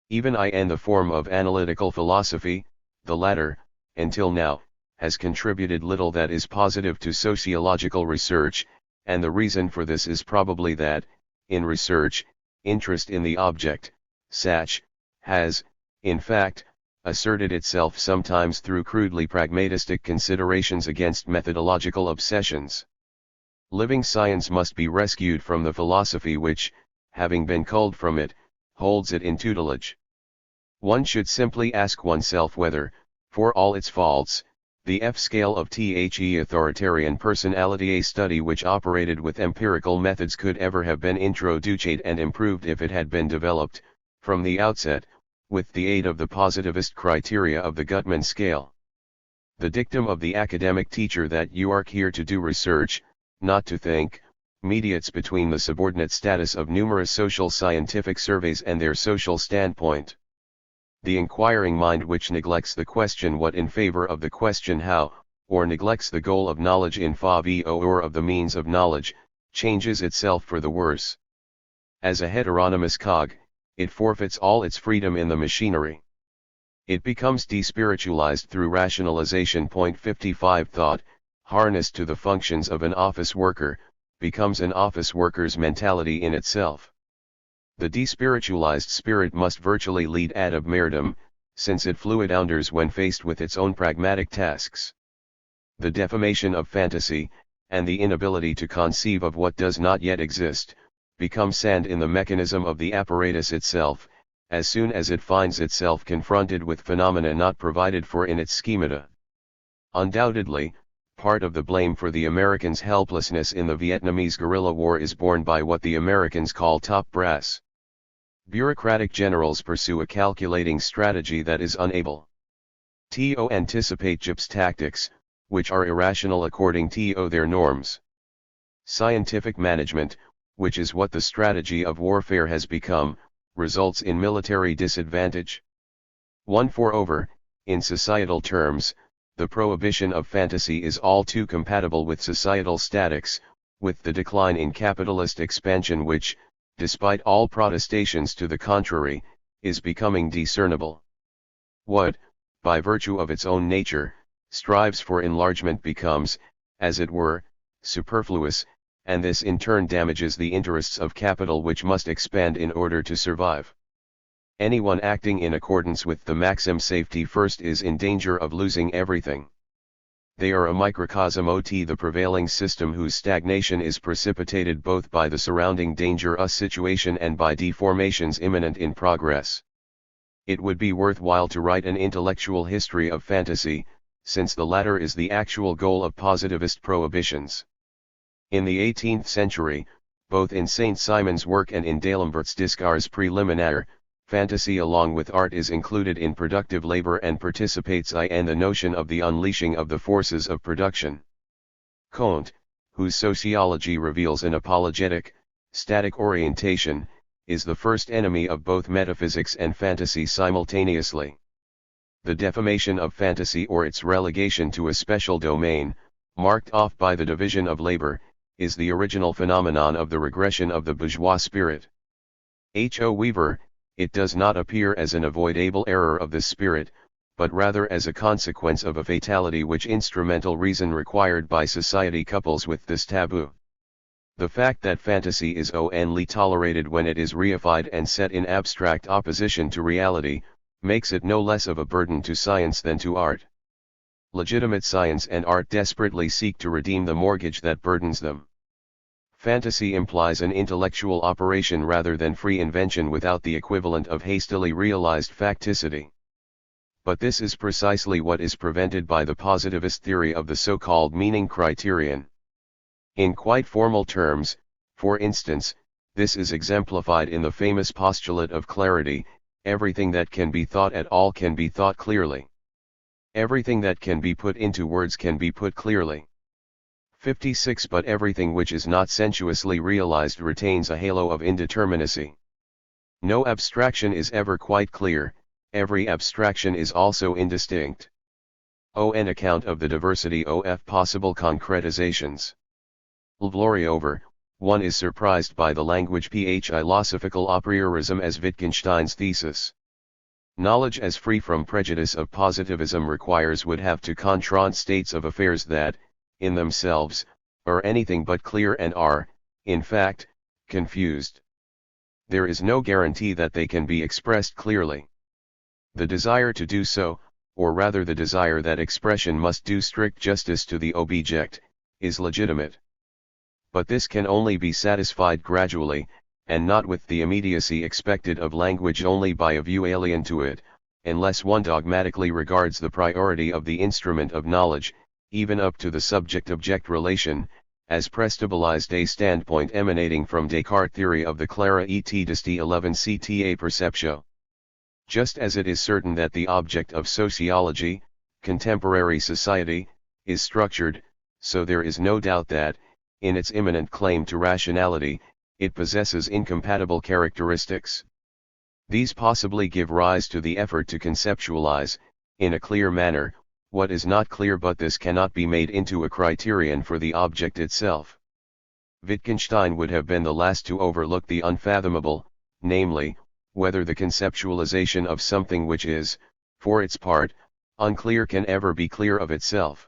Even in the form of analytical philosophy, the latter, until now, has contributed little that is positive to sociological research, and the reason for this is probably that, in research, interest in the object, such, has, in fact, asserted itself sometimes through crudely pragmatistic considerations against methodological obsessions. Living science must be rescued from the philosophy which, having been culled from it, holds it in tutelage. One should simply ask oneself whether, for all its faults, the F-scale of The authoritarian personality, a study which operated with empirical methods, could ever have been introduced and improved if it had been developed, from the outset, with the aid of the positivist criteria of the Gutmann scale. The dictum of the academic teacher that you are here to do research, not to think, mediates between the subordinate status of numerous social scientific surveys and their social standpoint. The inquiring mind which neglects the question what in favor of the question how, or neglects the goal of knowledge in favor of the means of knowledge, changes itself for the worse. As a heteronymous cog, it forfeits all its freedom in the machinery. It becomes despiritualized through rationalization. 55 Thought, harnessed to the functions of an office worker, becomes an office worker's mentality in itself. The despiritualized spirit must virtually lead ad absurdum, since it fluidunders when faced with its own pragmatic tasks. The defamation of fantasy, and the inability to conceive of what does not yet exist, become sand in the mechanism of the apparatus itself, as soon as it finds itself confronted with phenomena not provided for in its schemata. Undoubtedly, part of the blame for the Americans' helplessness in the Vietnamese guerrilla war is borne by what the Americans call top brass. Bureaucratic generals pursue a calculating strategy that is unable to anticipate Japs tactics, which are irrational according to their norms. Scientific management, which is what the strategy of warfare has become, results in military disadvantage. Moreover, in societal terms, the prohibition of fantasy is all too compatible with societal statics, with the decline in capitalist expansion which, despite all protestations to the contrary, is becoming discernible. What, by virtue of its own nature, strives for enlargement becomes, as it were, superfluous, and this in turn damages the interests of capital, which must expand in order to survive. Anyone acting in accordance with the maxim safety first is in danger of losing everything. They are a microcosm of the prevailing system, whose stagnation is precipitated both by the surrounding dangerous situation and by deformations imminent in progress. It would be worthwhile to write an intellectual history of fantasy, since the latter is the actual goal of positivist prohibitions. In the 18th century, both in Saint Simon's work and in D'Alembert's Discours préliminaire, fantasy along with art is included in productive labor and participates in the notion of the unleashing of the forces of production. Comte, whose sociology reveals an apologetic, static orientation, is the first enemy of both metaphysics and fantasy simultaneously. The defamation of fantasy, or its relegation to a special domain, marked off by the division of labor, is the original phenomenon of the regression of the bourgeois spirit. H.O. Weaver, it does not appear as an avoidable error of the spirit, but rather as a consequence of a fatality which instrumental reason required by society couples with this taboo. The fact that fantasy is only tolerated when it is reified and set in abstract opposition to reality, makes it no less of a burden to science than to art. Legitimate science and art desperately seek to redeem the mortgage that burdens them. Fantasy implies an intellectual operation rather than free invention without the equivalent of hastily realized facticity. But this is precisely what is prevented by the positivist theory of the so-called meaning criterion. In quite formal terms, for instance, this is exemplified in the famous postulate of clarity: everything that can be thought at all can be thought clearly. Everything that can be put into words can be put clearly. 56 But everything which is not sensuously realized retains a halo of indeterminacy. No abstraction is ever quite clear, every abstraction is also indistinct. On account of the diversity of possible concretizations. Moreover, one is surprised by the language philosophical a priorism as Wittgenstein's thesis. Knowledge as free from prejudice of positivism would have to confront states of affairs that, in themselves, are anything but clear and are, in fact, confused. There is no guarantee that they can be expressed clearly. The desire to do so, or rather the desire that expression must do strict justice to the object, is legitimate. But this can only be satisfied gradually, and not with the immediacy expected of language only by a view alien to it, unless one dogmatically regards the priority of the instrument of knowledge, even up to the subject-object relation, as prestabilized a standpoint emanating from Descartes' theory of the clara et disti 11 cta perceptio. Just as it is certain that the object of sociology, contemporary society, is structured, so there is no doubt that, in its imminent claim to rationality, it possesses incompatible characteristics. These possibly give rise to the effort to conceptualize, in a clear manner, what is not clear, but this cannot be made into a criterion for the object itself. Wittgenstein would have been the last to overlook the unfathomable, namely, whether the conceptualization of something which is, for its part, unclear can ever be clear of itself.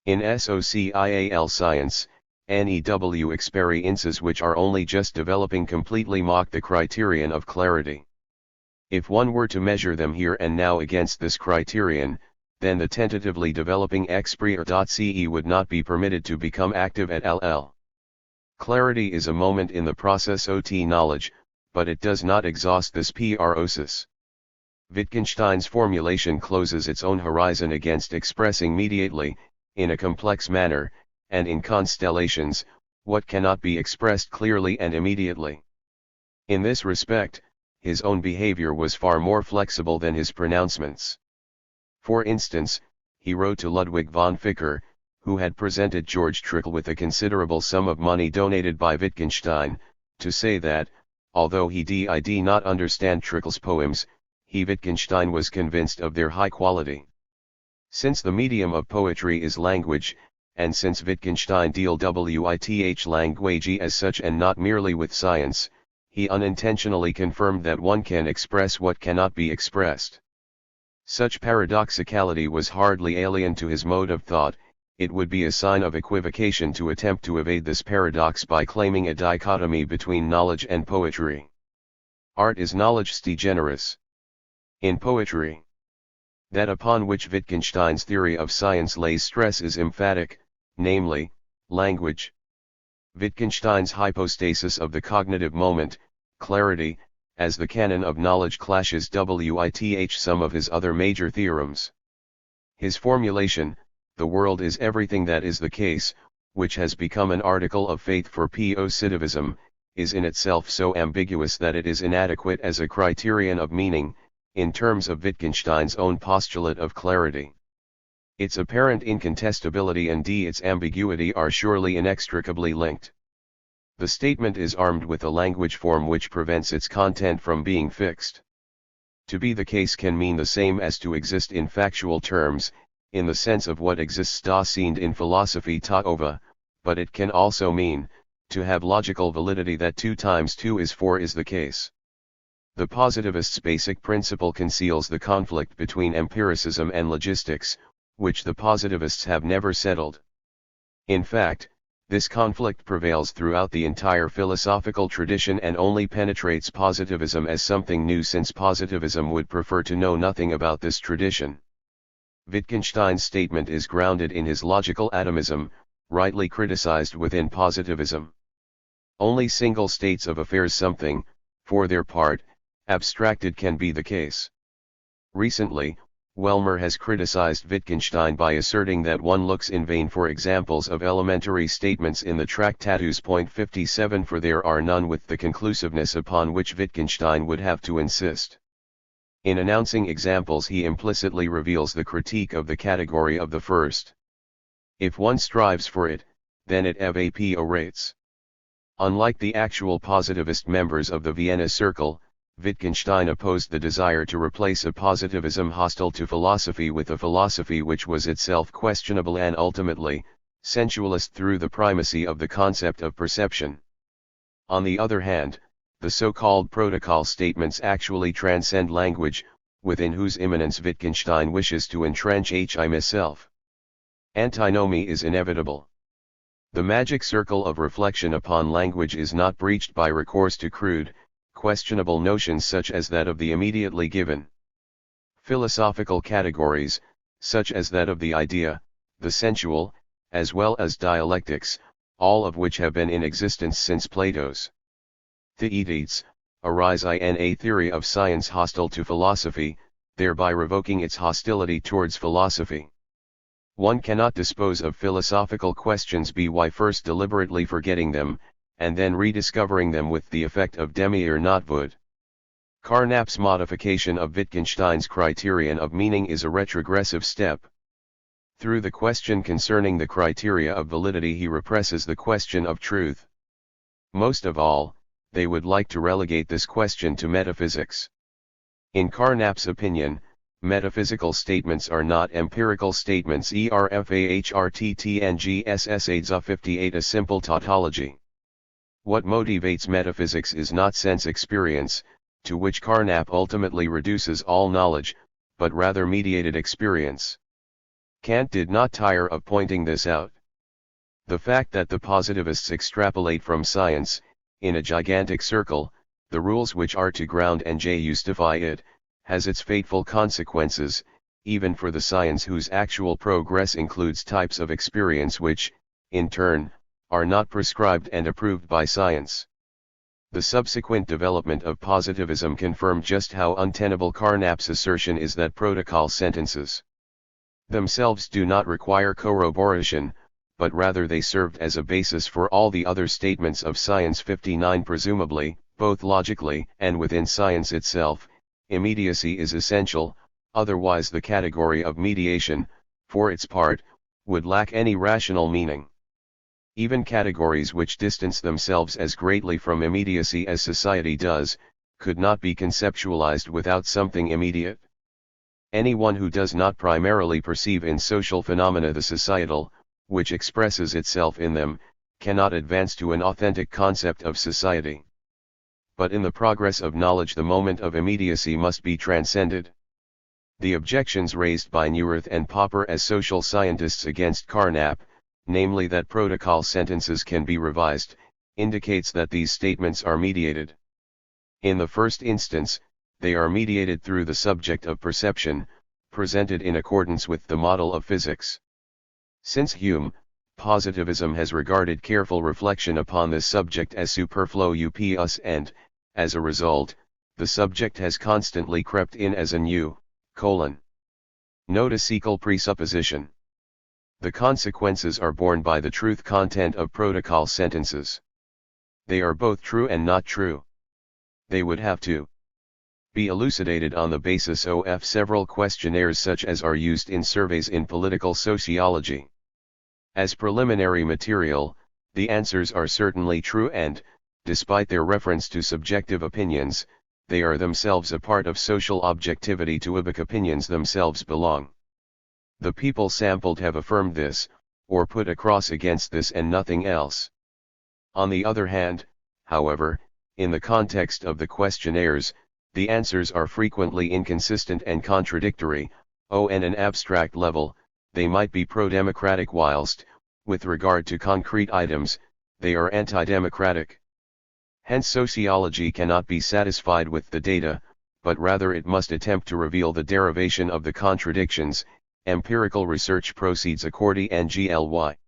In social science, NEW experiences which are only just developing completely mock the criterion of clarity. If one were to measure them here and now against this criterion, then the tentatively developing experience would not be permitted to become active at all. Clarity is a moment in the process of knowledge, but it does not exhaust this process. Wittgenstein's formulation closes its own horizon against expressing mediately, in a complex manner, and in constellations, what cannot be expressed clearly and immediately. In this respect, his own behavior was far more flexible than his pronouncements. For instance, he wrote to Ludwig von Ficker, who had presented George Trakl with a considerable sum of money donated by Wittgenstein, to say that, although he did not understand Trakl's poems, Wittgenstein was convinced of their high quality. Since the medium of poetry is language, and since Wittgenstein dealt with language as such and not merely with science, he unintentionally confirmed that one can express what cannot be expressed. Such paradoxicality was hardly alien to his mode of thought, it would be a sign of equivocation to attempt to evade this paradox by claiming a dichotomy between knowledge and poetry. Art is knowledge sui generis. In poetry, that upon which Wittgenstein's theory of science lays stress is emphatic, namely, language. Wittgenstein's hypostasis of the cognitive moment, clarity, as the canon of knowledge clashes with some of his other major theorems. His formulation, the world is everything that is the case, which has become an article of faith for positivism, is in itself so ambiguous that it is inadequate as a criterion of meaning, in terms of Wittgenstein's own postulate of clarity. Its apparent incontestability and its ambiguity are surely inextricably linked. The statement is armed with a language form which prevents its content from being fixed. To be the case can mean the same as to exist in factual terms, in the sense of what exists da sind in philosophy ta'ova, but it can also mean, to have logical validity that 2 times 2 is 4 is the case. The positivist's basic principle conceals the conflict between empiricism and logistics, which the positivists have never settled. In fact, this conflict prevails throughout the entire philosophical tradition and only penetrates positivism as something new, since positivism would prefer to know nothing about this tradition. Wittgenstein's statement is grounded in his logical atomism, rightly criticized within positivism. Only single states of affairs, something, for their part, abstracted, can be the case. Recently, Welmer has criticized Wittgenstein by asserting that one looks in vain for examples of elementary statements in the Tractatus. 57 for there are none with the conclusiveness upon which Wittgenstein would have to insist. In announcing examples, he implicitly reveals the critique of the category of the first. If one strives for it, then it evaporates. Unlike the actual positivist members of the Vienna Circle, Wittgenstein opposed the desire to replace a positivism hostile to philosophy with a philosophy which was itself questionable and ultimately, sensualist through the primacy of the concept of perception. On the other hand, the so-called protocol statements actually transcend language, within whose immanence Wittgenstein wishes to entrench himself. Antinomy is inevitable. The magic circle of reflection upon language is not breached by recourse to crude, questionable notions such as that of the immediately given. Philosophical categories, such as that of the idea, the sensual, as well as dialectics, all of which have been in existence since Plato's Theodites, arise in a theory of science hostile to philosophy, thereby revoking its hostility towards philosophy. One cannot dispose of philosophical questions by first deliberately forgetting them, and then rediscovering them with the effect of demi-ir not would. Carnap's modification of Wittgenstein's criterion of meaning is a retrogressive step. Through the question concerning the criteria of validity, he represses the question of truth. Most of all, they would like to relegate this question to metaphysics. In Carnap's opinion, metaphysical statements are not empirical statements. ERFAHRTTNGSS 58 A simple tautology. What motivates metaphysics is not sense experience, to which Carnap ultimately reduces all knowledge, but rather mediated experience. Kant did not tire of pointing this out. The fact that the positivists extrapolate from science, in a gigantic circle, the rules which are to ground and justify it, has its fateful consequences, even for the science whose actual progress includes types of experience which, in turn, are not prescribed and approved by science. The subsequent development of positivism confirmed just how untenable Carnap's assertion is that protocol sentences themselves do not require corroboration, but rather they served as a basis for all the other statements of science. 59 Presumably, both logically and within science itself, immediacy is essential, otherwise the category of mediation, for its part, would lack any rational meaning. Even categories which distance themselves as greatly from immediacy as society does, could not be conceptualized without something immediate. Anyone who does not primarily perceive in social phenomena the societal, which expresses itself in them, cannot advance to an authentic concept of society. But in the progress of knowledge the moment of immediacy must be transcended. The objections raised by Neuwirth and Popper as social scientists against Carnap, namely that protocol sentences can be revised, indicates that these statements are mediated. In the first instance, they are mediated through the subject of perception, presented in accordance with the model of physics. Since Hume, positivism has regarded careful reflection upon this subject as superfluous and, as a result, the subject has constantly crept in as a new, noticecal presupposition. The consequences are borne by the truth content of protocol sentences. They are both true and not true. They would have to be elucidated on the basis of several questionnaires such as are used in surveys in political sociology. As preliminary material, the answers are certainly true and, despite their reference to subjective opinions, they are themselves a part of social objectivity to which opinions themselves belong. The people sampled have affirmed this, or put a cross against this and nothing else. On the other hand, however, in the context of the questionnaires, the answers are frequently inconsistent and contradictory. On an abstract level, they might be pro-democratic whilst, with regard to concrete items, they are anti-democratic. Hence sociology cannot be satisfied with the data, but rather it must attempt to reveal the derivation of the contradictions. Empirical research proceeds accordingly.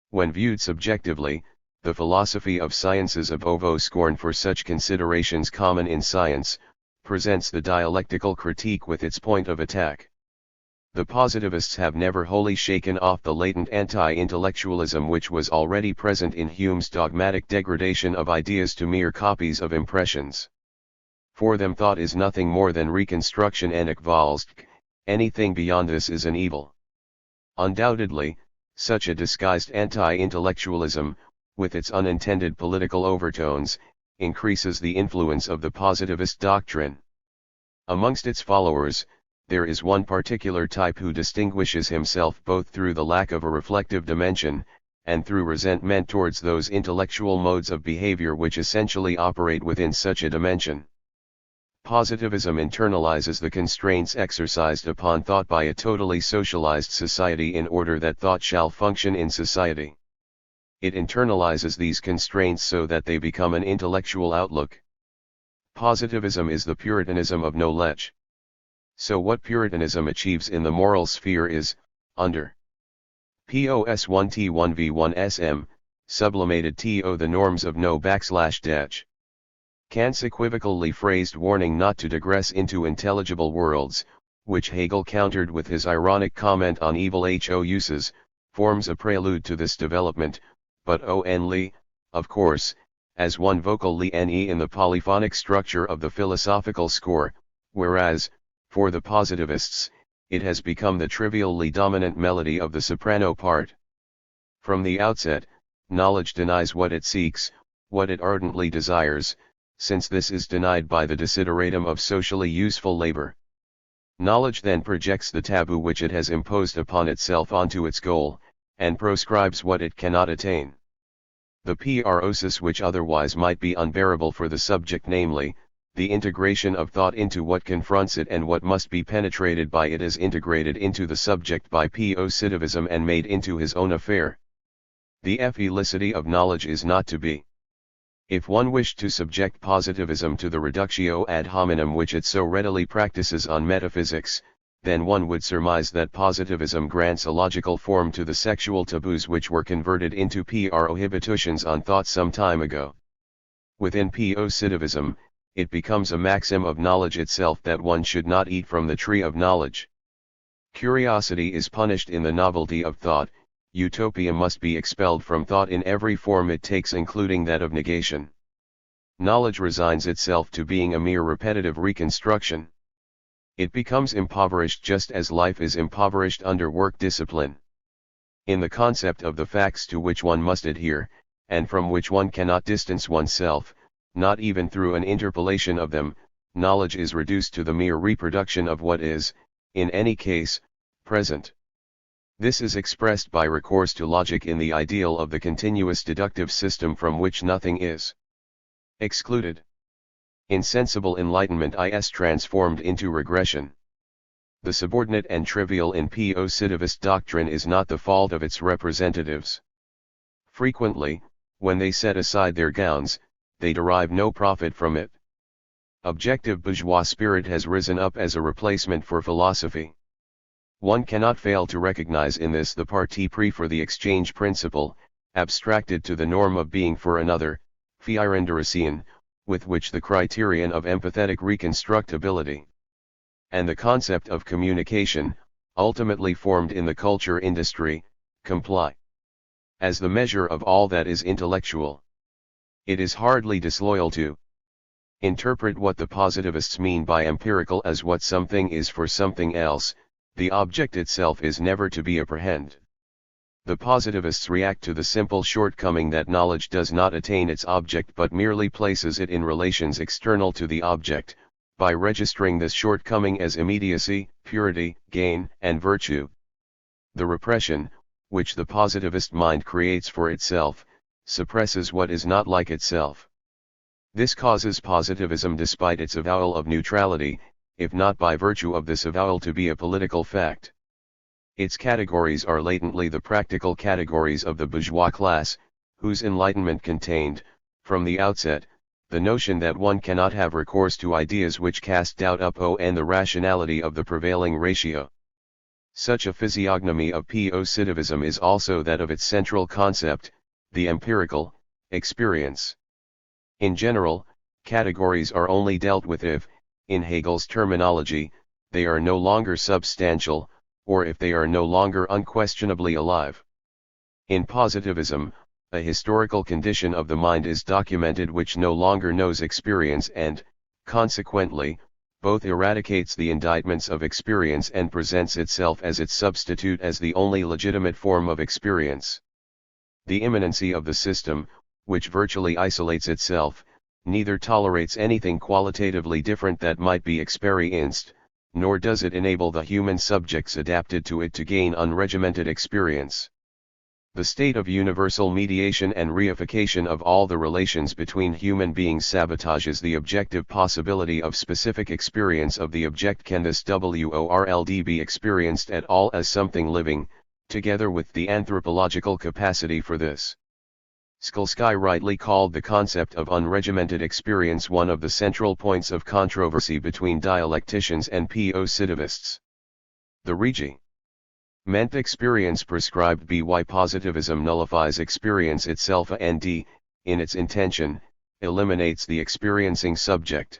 When viewed subjectively, the philosophy of sciences of scorn for such considerations common in science, presents the dialectical critique with its point of attack. The positivists have never wholly shaken off the latent anti-intellectualism which was already present in Hume's dogmatic degradation of ideas to mere copies of impressions. For them thought is nothing more than reconstruction and ekvalsk, anything beyond this is an evil. Undoubtedly, such a disguised anti-intellectualism, with its unintended political overtones, increases the influence of the positivist doctrine. Amongst its followers, there is one particular type who distinguishes himself both through the lack of a reflective dimension, and through resentment towards those intellectual modes of behavior which essentially operate within such a dimension. Positivism internalizes the constraints exercised upon thought by a totally socialized society in order that thought shall function in society. It internalizes these constraints so that they become an intellectual outlook. Positivism is the Puritanism of knowledge. So what Puritanism achieves in the moral sphere is, under POS 1T1V1SM, sublimated TO the norms of no/dech. Kant's equivocally phrased warning not to digress into intelligible worlds, which Hegel countered with his ironic comment on evil uses, forms a prelude to this development, but only, of course, as one vocal ne in the polyphonic structure of the philosophical score, whereas, for the positivists, it has become the trivially dominant melody of the soprano part. From the outset, knowledge denies what it seeks, what it ardently desires, since this is denied by the desideratum of socially useful labor. Knowledge then projects the taboo which it has imposed upon itself onto its goal, and proscribes what it cannot attain. The process which otherwise might be unbearable for the subject, namely, the integration of thought into what confronts it and what must be penetrated by it, is integrated into the subject by positivism and made into his own affair. The felicity of knowledge is not to be. If one wished to subject positivism to the reductio ad hominem which it so readily practices on metaphysics, then one would surmise that positivism grants a logical form to the sexual taboos which were converted into prohibitions on thought some time ago. Within positivism, it becomes a maxim of knowledge itself that one should not eat from the tree of knowledge. Curiosity is punished in the novelty of thought. Utopia must be expelled from thought in every form it takes, including that of negation. Knowledge resigns itself to being a mere repetitive reconstruction. It becomes impoverished just as life is impoverished under work discipline. In the concept of the facts to which one must adhere, and from which one cannot distance oneself, not even through an interpolation of them, knowledge is reduced to the mere reproduction of what is, in any case, present. This is expressed by recourse to logic in the ideal of the continuous deductive system from which nothing is excluded. Insensible enlightenment is transformed into regression. The subordinate and trivial in positivist doctrine is not the fault of its representatives. Frequently, when they set aside their gowns, they derive no profit from it. Objective bourgeois spirit has risen up as a replacement for philosophy. One cannot fail to recognize in this the parti pris for the exchange principle, abstracted to the norm of being for another, Feirenderesian, with which the criterion of empathetic reconstructibility and the concept of communication, ultimately formed in the culture industry, comply. As the measure of all that is intellectual, it is hardly disloyal to interpret what the positivists mean by empirical as what something is for something else. The object itself is never to be apprehended. The positivists react to the simple shortcoming that knowledge does not attain its object but merely places it in relations external to the object, by registering this shortcoming as immediacy, purity, gain, and virtue. The repression, which the positivist mind creates for itself, suppresses what is not like itself. This causes positivism, despite its avowal of neutrality, if not by virtue of this avowal, to be a political fact. Its categories are latently the practical categories of the bourgeois class, whose enlightenment contained, from the outset, the notion that one cannot have recourse to ideas which cast doubt upon the rationality of the prevailing ratio. Such a physiognomy of positivism is also that of its central concept, the empirical experience. In general, categories are only dealt with if, in Hegel's terminology, they are no longer substantial, or if they are no longer unquestionably alive. In positivism, a historical condition of the mind is documented which no longer knows experience and, consequently, both eradicates the indictments of experience and presents itself as its substitute as the only legitimate form of experience. The immanency of the system, which virtually isolates itself, neither tolerates anything qualitatively different that might be experienced, nor does it enable the human subjects adapted to it to gain unregimented experience. The state of universal mediation and reification of all the relations between human beings sabotages the objective possibility of specific experience of the object. Can this world be experienced at all as something living, together with the anthropological capacity for this? Skolsky rightly called the concept of unregimented experience one of the central points of controversy between dialecticians and positivists. The regimented experience prescribed by positivism nullifies experience itself and, in its intention, eliminates the experiencing subject.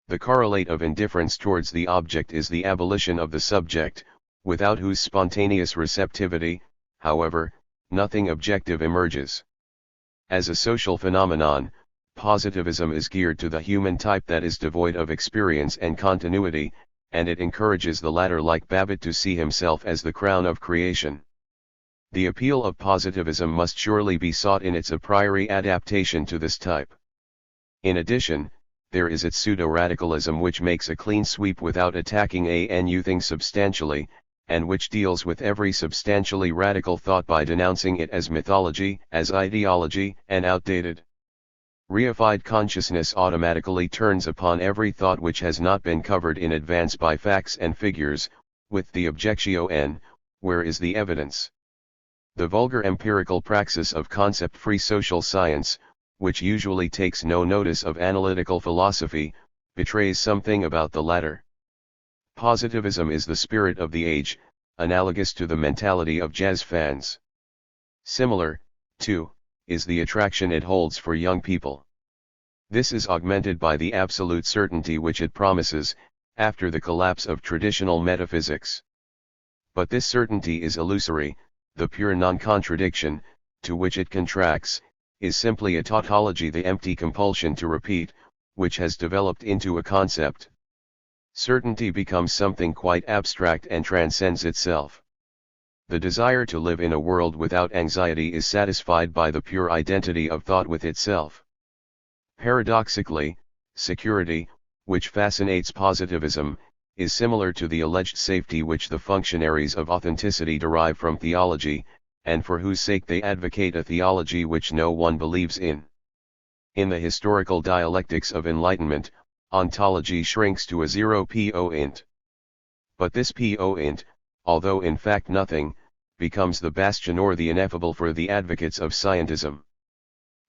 The correlate of indifference towards the object is the abolition of the subject, without whose spontaneous receptivity, however, nothing objective emerges. As a social phenomenon, positivism is geared to the human type that is devoid of experience and continuity, and it encourages the latter, like Babbitt, to see himself as the crown of creation. The appeal of positivism must surely be sought in its a priori adaptation to this type. In addition, there is its pseudo-radicalism, which makes a clean sweep without attacking anything substantially, and which deals with every substantially radical thought by denouncing it as mythology, as ideology, and outdated. Reified consciousness automatically turns upon every thought which has not been covered in advance by facts and figures, with the objection, where is the evidence? The vulgar empirical praxis of concept-free social science, which usually takes no notice of analytical philosophy, betrays something about the latter. Positivism is the spirit of the age, analogous to the mentality of jazz fans. Similar, too, is the attraction it holds for young people. This is augmented by the absolute certainty which it promises, after the collapse of traditional metaphysics. But this certainty is illusory. The pure non-contradiction, to which it contracts, is simply a tautology, the empty compulsion to repeat, which has developed into a concept. Certainty becomes something quite abstract and transcends itself. The desire to live in a world without anxiety is satisfied by the pure identity of thought with itself. Paradoxically, security, which fascinates positivism, is similar to the alleged safety which the functionaries of authenticity derive from theology, and for whose sake they advocate a theology which no one believes in. In the historical dialectics of enlightenment, ontology shrinks to a zero point. But this point, although in fact nothing, becomes the bastion or the ineffable for the advocates of scientism.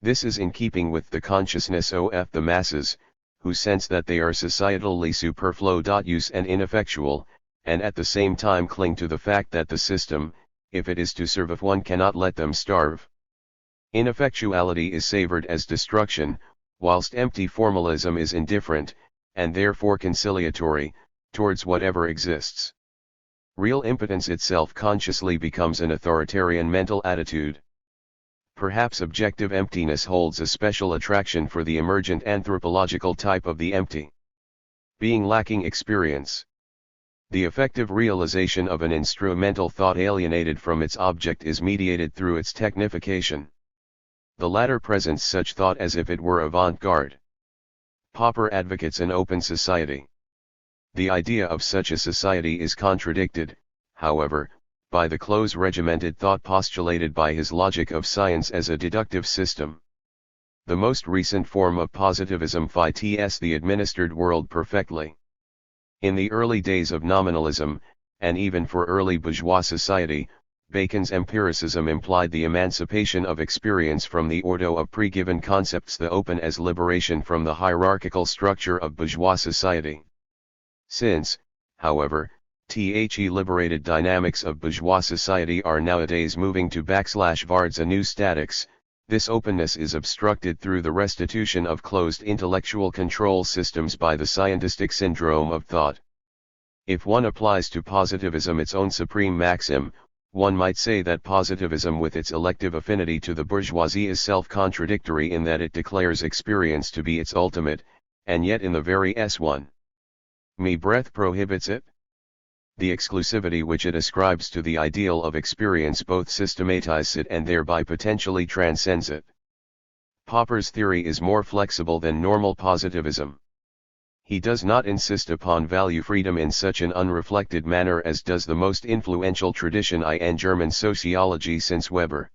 This is in keeping with the consciousness of the masses, who sense that they are societally superfluous and ineffectual, and at the same time cling to the fact that the system, if it is to serve if one cannot let them starve. Ineffectuality is savored as destruction, whilst empty formalism is indifferent, and therefore conciliatory, towards whatever exists. Real impotence itself consciously becomes an authoritarian mental attitude. Perhaps objective emptiness holds a special attraction for the emergent anthropological type of the empty being lacking experience. The effective realization of an instrumental thought alienated from its object is mediated through its technification. The latter presents such thought as if it were avant-garde. Popper advocates an open society. The idea of such a society is contradicted, however, by the close regimented thought postulated by his logic of science as a deductive system. The most recent form of positivism fits the administered world perfectly. In the early days of nominalism, and even for early bourgeois society, Bacon's empiricism implied the emancipation of experience from the ordo of pre-given concepts, the open as liberation from the hierarchical structure of bourgeois society. Since, however, liberated dynamics of bourgeois society are nowadays moving to /vards a new statics, this openness is obstructed through the restitution of closed intellectual control systems by the scientistic syndrome of thought. If one applies to positivism its own supreme maxim, one might say that positivism with its elective affinity to the bourgeoisie is self-contradictory in that it declares experience to be its ultimate, and yet in the very S1 me breath prohibits it. The exclusivity which it ascribes to the ideal of experience both systematizes it and thereby potentially transcends it. Popper's theory is more flexible than normal positivism. He does not insist upon value freedom in such an unreflected manner as does the most influential tradition in German sociology since Weber.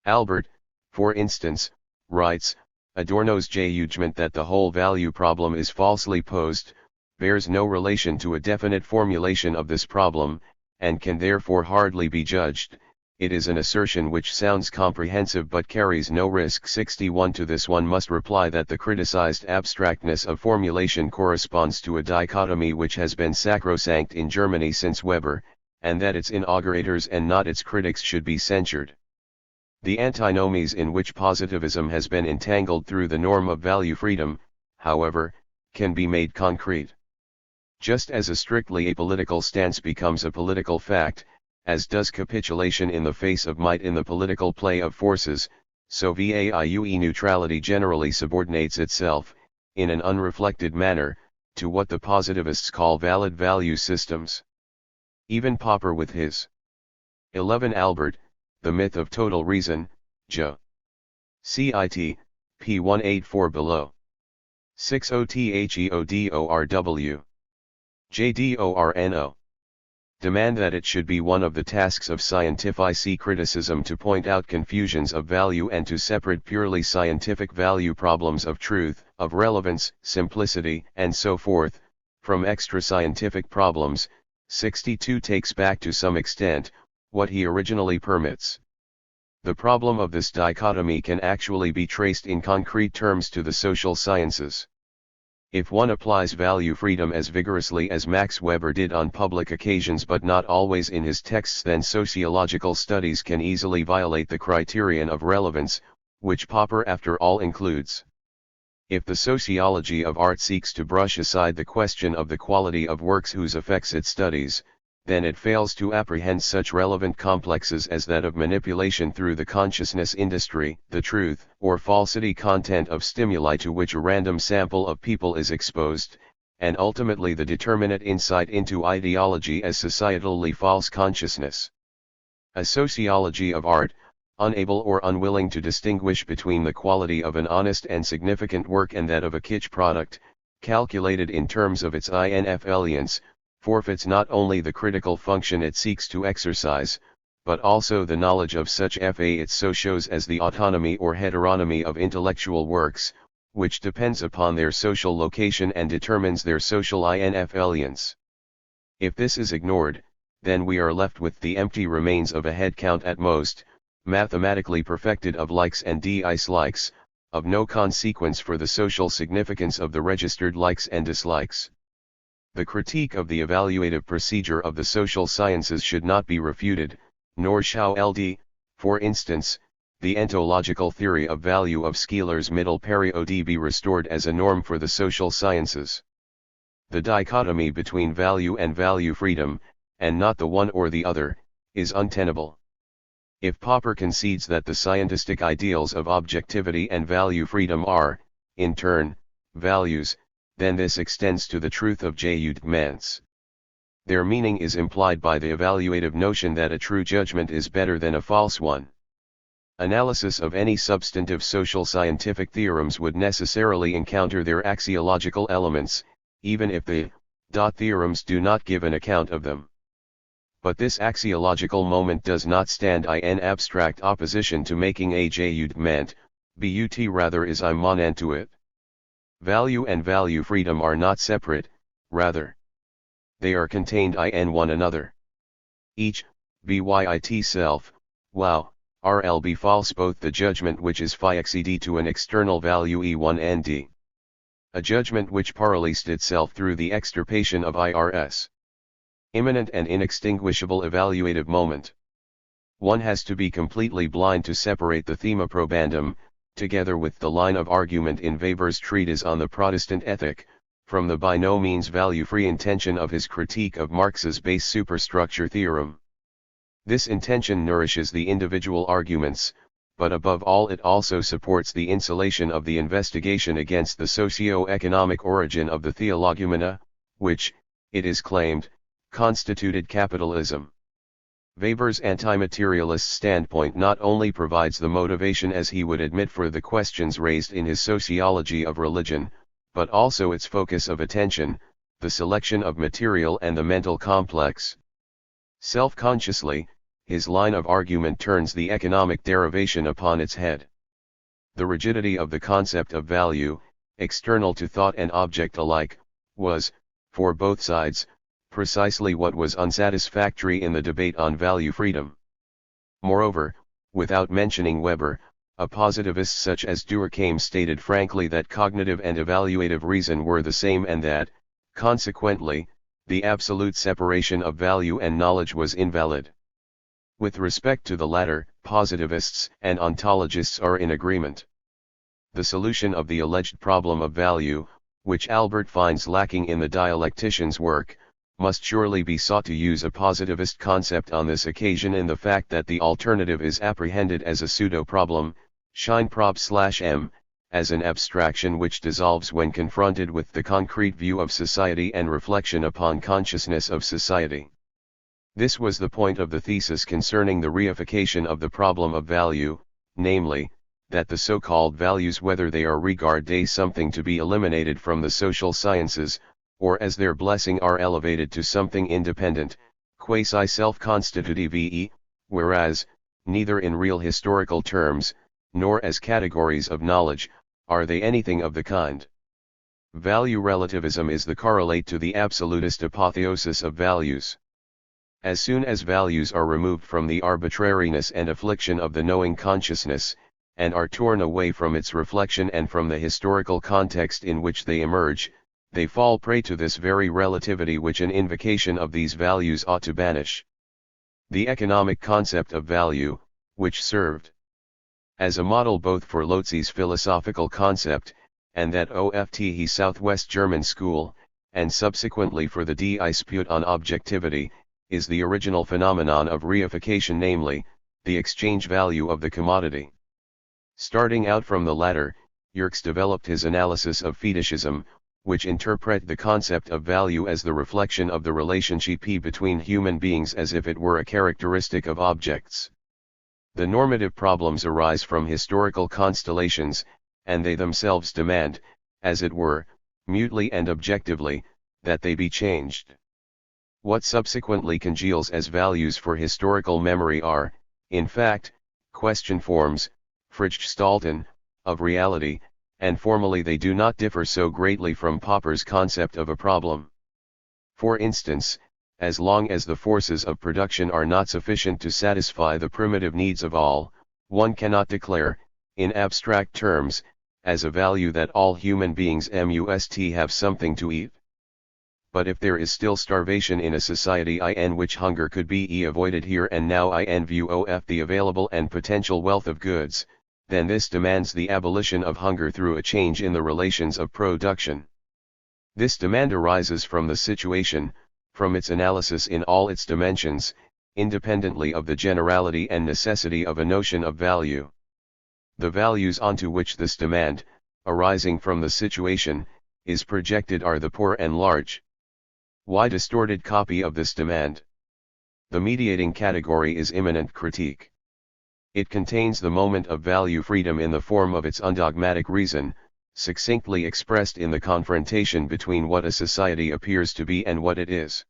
Albert, for instance, writes, Adorno's judgment that the whole value problem is falsely posed, bears no relation to a definite formulation of this problem, and can therefore hardly be judged. It is an assertion which sounds comprehensive but carries no risk. 61 To this one must reply that the criticized abstractness of formulation corresponds to a dichotomy which has been sacrosanct in Germany since Weber, and that its inaugurators and not its critics should be censured. The antinomies in which positivism has been entangled through the norm of value freedom, however, can be made concrete. Just as a strictly apolitical stance becomes a political fact, as does capitulation in the face of might in the political play of forces, so value neutrality generally subordinates itself, in an unreflected manner, to what the positivists call valid value systems. Even Popper with his 11 Albert, The Myth of Total Reason, J. Cit. p. 184 below. 60 THEODORW. JDORNO. Demand that it should be one of the tasks of scientific criticism to point out confusions of value and to separate purely scientific value problems of truth, of relevance, simplicity, and so forth, from extra-scientific problems. 62 takes back to some extent what he originally permits. The problem of this dichotomy can actually be traced in concrete terms to the social sciences. If one applies value freedom as vigorously as Max Weber did on public occasions but not always in his texts, then sociological studies can easily violate the criterion of relevance, which Popper after all includes. If the sociology of art seeks to brush aside the question of the quality of works whose effects it studies, then it fails to apprehend such relevant complexes as that of manipulation through the consciousness industry, the truth or falsity content of stimuli to which a random sample of people is exposed, and ultimately the determinate insight into ideology as societally false consciousness. A sociology of art, unable or unwilling to distinguish between the quality of an honest and significant work and that of a kitsch product, calculated in terms of its influence, forfeits not only the critical function it seeks to exercise, but also the knowledge of such it so shows as the autonomy or heteronomy of intellectual works, which depends upon their social location and determines their social influence. If this is ignored, then we are left with the empty remains of a head count at most, mathematically perfected of likes and dislikes, of no consequence for the social significance of the registered likes and dislikes. The critique of the evaluative procedure of the social sciences should not be refuted, nor shall for instance, the ontological theory of value of Skeeler's middle period be restored as a norm for the social sciences. The dichotomy between value and value freedom, and not the one or the other, is untenable. If Popper concedes that the scientistic ideals of objectivity and value freedom are, in turn, values, then this extends to the truth of judgments. Their meaning is implied by the evaluative notion that a true judgment is better than a false one. Analysis of any substantive social scientific theorems would necessarily encounter their axiological elements, even if the theorems do not give an account of them. But this axiological moment does not stand in abstract opposition to making a judgment, but rather is immanent to it. Value and value freedom are not separate, rather, they are contained in one another. Each, byt self, while, RLB false both the judgment which is phi xed to an external value E1 nd. A judgment which paralysed itself through the extirpation of IRS. Immanent and inextinguishable evaluative moment. One has to be completely blind to separate the thema probandum, together with the line of argument in Weber's treatise on the Protestant ethic, from the by no means value-free intention of his critique of Marx's base superstructure theorem. This intention nourishes the individual arguments, but above all it also supports the insulation of the investigation against the socio-economic origin of the theologumena, which, it is claimed, constituted capitalism. Weber's anti-materialist standpoint not only provides the motivation as he would admit for the questions raised in his Sociology of Religion, but also its focus of attention, the selection of material and the mental complex. Self-consciously, his line of argument turns the economic derivation upon its head. The rigidity of the concept of value, external to thought and object alike, was, for both sides, precisely what was unsatisfactory in the debate on value freedom. Moreover, without mentioning Weber, a positivist such as Durkheim stated frankly that cognitive and evaluative reason were the same and that, consequently, the absolute separation of value and knowledge was invalid. With respect to the latter, positivists and ontologists are in agreement. The solution of the alleged problem of value, which Albert finds lacking in the dialectician's work, must surely be sought to use a positivist concept on this occasion in the fact that the alternative is apprehended as a pseudo-problem, Scheinprob/M, as an abstraction which dissolves when confronted with the concrete view of society and reflection upon consciousness of society. This was the point of the thesis concerning the reification of the problem of value, namely, that the so-called values whether they are regarded something to be eliminated from the social sciences, or as their blessing are elevated to something independent, quasi-self-constitutive, whereas, neither in real historical terms, nor as categories of knowledge, are they anything of the kind. Value relativism is the correlate to the absolutist apotheosis of values. As soon as values are removed from the arbitrariness and affliction of the knowing consciousness, and are torn away from its reflection and from the historical context in which they emerge, they fall prey to this very relativity which an invocation of these values ought to banish. The economic concept of value, which served as a model both for Lotze's philosophical concept, and that OFTE Southwest German School, and subsequently for the dispute on objectivity, is the original phenomenon of reification, namely, the exchange value of the commodity. Starting out from the latter, Yerkes developed his analysis of fetishism, which interpret the concept of value as the reflection of the relationship between human beings as if it were a characteristic of objects. The normative problems arise from historical constellations, and they themselves demand, as it were, mutely and objectively, that they be changed. What subsequently congeals as values for historical memory are, in fact, question forms, Fichte-Stalton, of reality, and formally they do not differ so greatly from Popper's concept of a problem. For instance, as long as the forces of production are not sufficient to satisfy the primitive needs of all, one cannot declare, in abstract terms, as a value that all human beings must have something to eat. But if there is still starvation in a society in which hunger could be avoided here and now in view of the available and potential wealth of goods, then this demands the abolition of hunger through a change in the relations of production. This demand arises from the situation, from its analysis in all its dimensions, independently of the generality and necessity of a notion of value. The values onto which this demand, arising from the situation, is projected are the poor and large. Why distorted copy of this demand? The mediating category is immanent critique. It contains the moment of value freedom in the form of its undogmatic reason, succinctly expressed in the confrontation between what a society appears to be and what it is.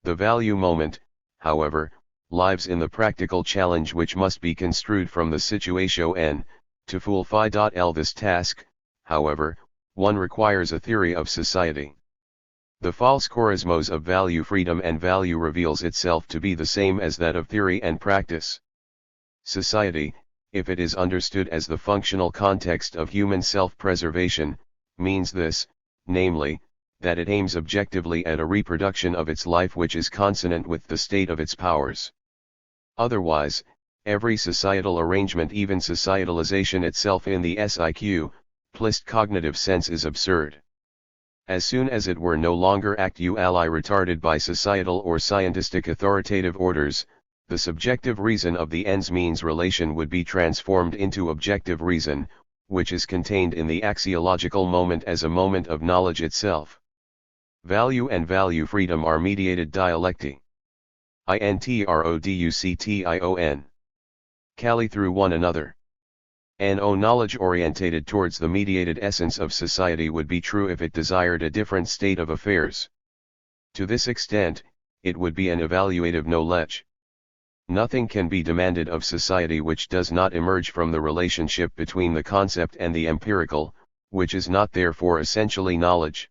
The value moment, however, lies in the practical challenge which must be construed from the situation. To fulfill this task, however, one requires a theory of society. The false chorismos of value freedom and value reveals itself to be the same as that of theory and practice. Society, if it is understood as the functional context of human self-preservation, means this, namely, that it aims objectively at a reproduction of its life which is consonant with the state of its powers. Otherwise, every societal arrangement, even societalization itself in the siq-plist cognitive sense, is absurd. As soon as it were no longer actually retarded by societal or scientific authoritative orders, the subjective reason of the ends-means relation would be transformed into objective reason, which is contained in the axiological moment as a moment of knowledge itself. Value and value freedom are mediated dialecti. Introduction. Cali through one another. Knowledge orientated towards the mediated essence of society would be true if it desired a different state of affairs. To this extent, it would be an evaluative knowledge. Nothing can be demanded of society which does not emerge from the relationship between the concept and the empirical, which is not therefore essentially knowledge.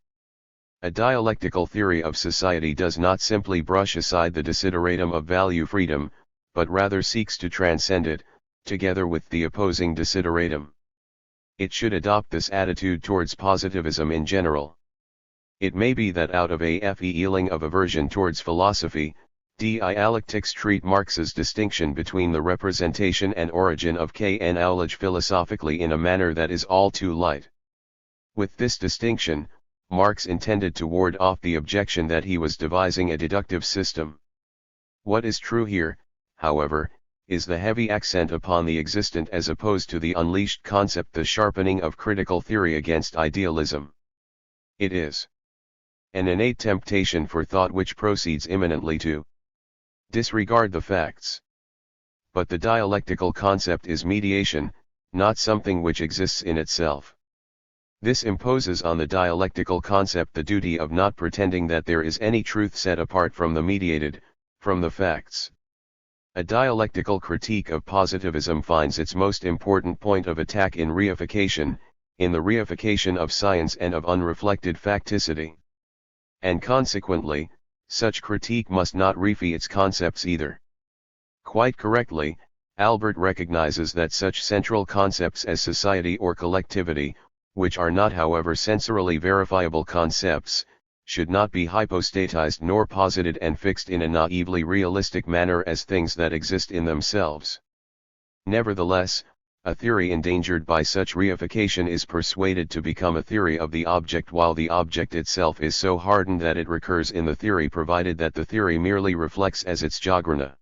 A dialectical theory of society does not simply brush aside the desideratum of value freedom, but rather seeks to transcend it, together with the opposing desideratum. It should adopt this attitude towards positivism in general. It may be that out of a feeling of aversion towards philosophy, dialectics treat Marx's distinction between the representation and origin of knowledge philosophically in a manner that is all too light. With this distinction, Marx intended to ward off the objection that he was devising a deductive system. What is true here, however, is the heavy accent upon the existent as opposed to the unleashed concept, the sharpening of critical theory against idealism. It is an innate temptation for thought which proceeds imminently to disregard the facts. But the dialectical concept is mediation, not something which exists in itself. This imposes on the dialectical concept the duty of not pretending that there is any truth set apart from the mediated, from the facts. A dialectical critique of positivism finds its most important point of attack in reification, in the reification of science and of unreflected facticity. And consequently, such critique must not reify its concepts either. Quite correctly, Albert recognizes that such central concepts as society or collectivity, which are not however sensorily verifiable concepts, should not be hypostatized nor posited and fixed in a naively realistic manner as things that exist in themselves. Nevertheless, a theory endangered by such reification is persuaded to become a theory of the object, while the object itself is so hardened that it recurs in the theory, provided that the theory merely reflects as its jograna.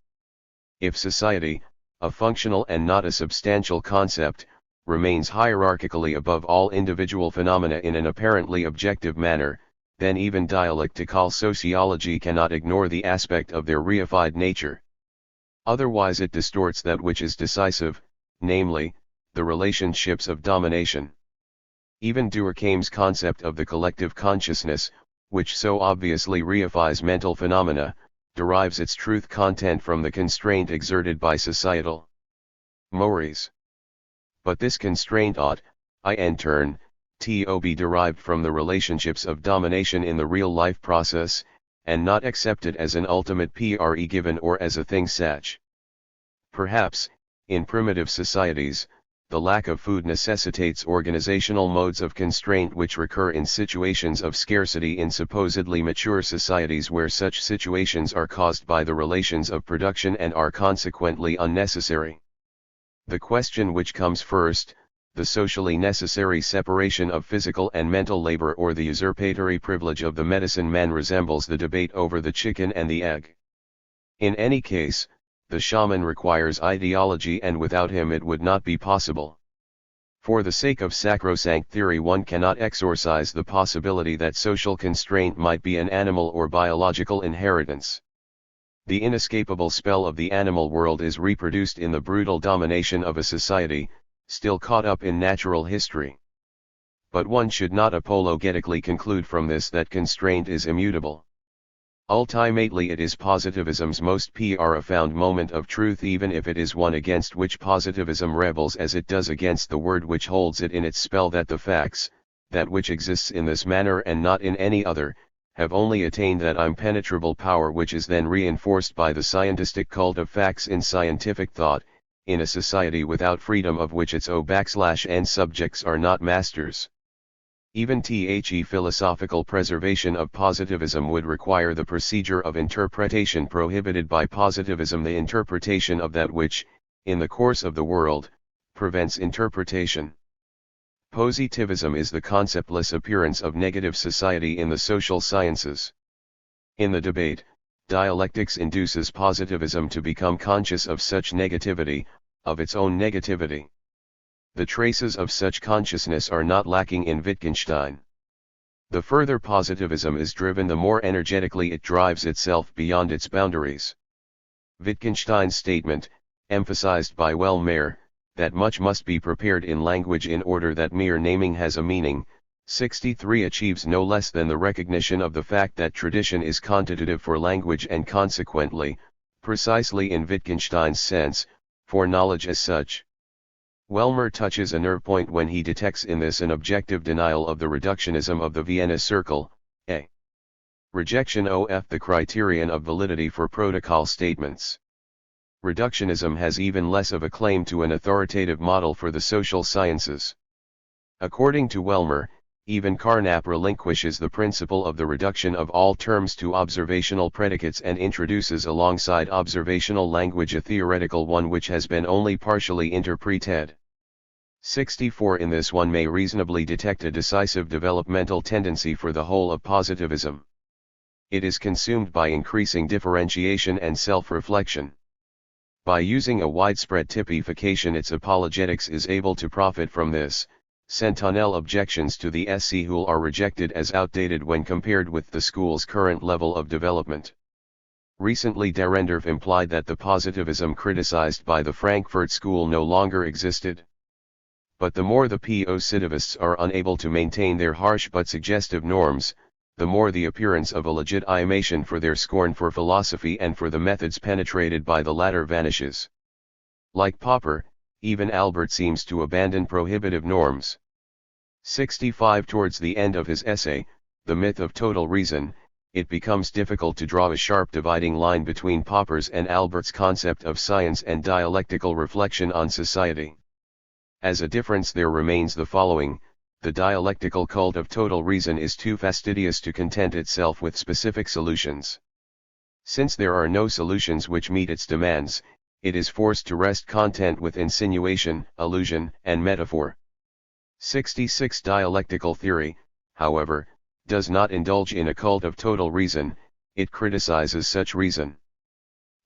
If society, a functional and not a substantial concept, remains hierarchically above all individual phenomena in an apparently objective manner, then even dialectical sociology cannot ignore the aspect of their reified nature. Otherwise it distorts that which is decisive, namely, the relationships of domination. Even Durkheim's concept of the collective consciousness, which so obviously reifies mental phenomena, derives its truth content from the constraint exerted by societal mores. But this constraint ought, in turn, to be derived from the relationships of domination in the real life process, and not accepted as an ultimate pre given or as a thing such. Perhaps, in primitive societies, the lack of food necessitates organizational modes of constraint which recur in situations of scarcity in supposedly mature societies where such situations are caused by the relations of production and are consequently unnecessary. The question which comes first, the socially necessary separation of physical and mental labor or the usurpatory privilege of the medicine man, resembles the debate over the chicken and the egg. In any case, the shaman requires ideology, and without him it would not be possible. For the sake of sacrosanct theory, one cannot exorcise the possibility that social constraint might be an animal or biological inheritance. The inescapable spell of the animal world is reproduced in the brutal domination of a society, still caught up in natural history. But one should not apologetically conclude from this that constraint is immutable. Ultimately it is positivism's most profound moment of truth, even if it is one against which positivism rebels as it does against the word which holds it in its spell, that the facts, that which exists in this manner and not in any other, have only attained that impenetrable power which is then reinforced by the scientistic cult of facts in scientific thought, in a society without freedom of which its O/N subjects are not masters. Even philosophical preservation of positivism would require the procedure of interpretation prohibited by positivism, the interpretation of that which, in the course of the world, prevents interpretation. Positivism is the conceptless appearance of negative society in the social sciences. In the debate, dialectics induces positivism to become conscious of such negativity, of its own negativity. The traces of such consciousness are not lacking in Wittgenstein. The further positivism is driven, the more energetically it drives itself beyond its boundaries. Wittgenstein's statement, emphasized by Wellmer, that much must be prepared in language in order that mere naming has a meaning, 63, achieves no less than the recognition of the fact that tradition is constitutive for language and consequently, precisely in Wittgenstein's sense, for knowledge as such. Wellmer touches a nerve point when he detects in this an objective denial of the reductionism of the Vienna Circle, a rejection of the criterion of validity for protocol statements. Reductionism has even less of a claim to an authoritative model for the social sciences. According to Wellmer, even Carnap relinquishes the principle of the reduction of all terms to observational predicates and introduces alongside observational language a theoretical one which has been only partially interpreted. 64. In this one may reasonably detect a decisive developmental tendency for the whole of positivism. It is consumed by increasing differentiation and self-reflection. By using a widespread typification, its apologetics is able to profit from this. Sentinel objections to the SC School are rejected as outdated when compared with the school's current level of development. Recently Dahrendorf implied that the positivism criticized by the Frankfurt School no longer existed. But the more the positivists are unable to maintain their harsh but suggestive norms, the more the appearance of a legitimation for their scorn for philosophy and for the methods penetrated by the latter vanishes. Like Popper, even Albert seems to abandon prohibitive norms. 65. Towards the end of his essay, The Myth of Total Reason, it becomes difficult to draw a sharp dividing line between Popper's and Albert's concept of science and dialectical reflection on society. As a difference there remains the following: the dialectical cult of total reason is too fastidious to content itself with specific solutions. Since there are no solutions which meet its demands, it is forced to rest content with insinuation, allusion, and metaphor. 66. Dialectical theory, however, does not indulge in a cult of total reason, it criticizes such reason.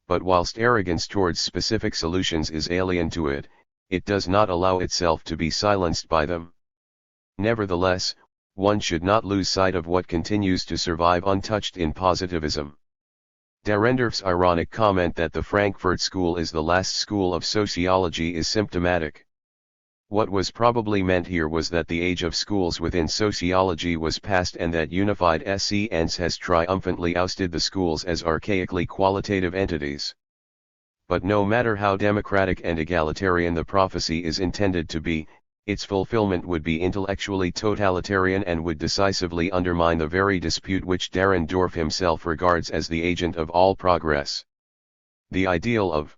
But whilst arrogance towards specific solutions is alien to it, it does not allow itself to be silenced by them. Nevertheless, one should not lose sight of what continues to survive untouched in positivism. Dahrendorf's ironic comment that the Frankfurt School is the last school of sociology is symptomatic. What was probably meant here was that the age of schools within sociology was past and that unified science has triumphantly ousted the schools as archaically qualitative entities. But no matter how democratic and egalitarian the prophecy is intended to be, Its fulfillment would be intellectually totalitarian and would decisively undermine the very dispute which Dahrendorf himself regards as the agent of all progress. The ideal of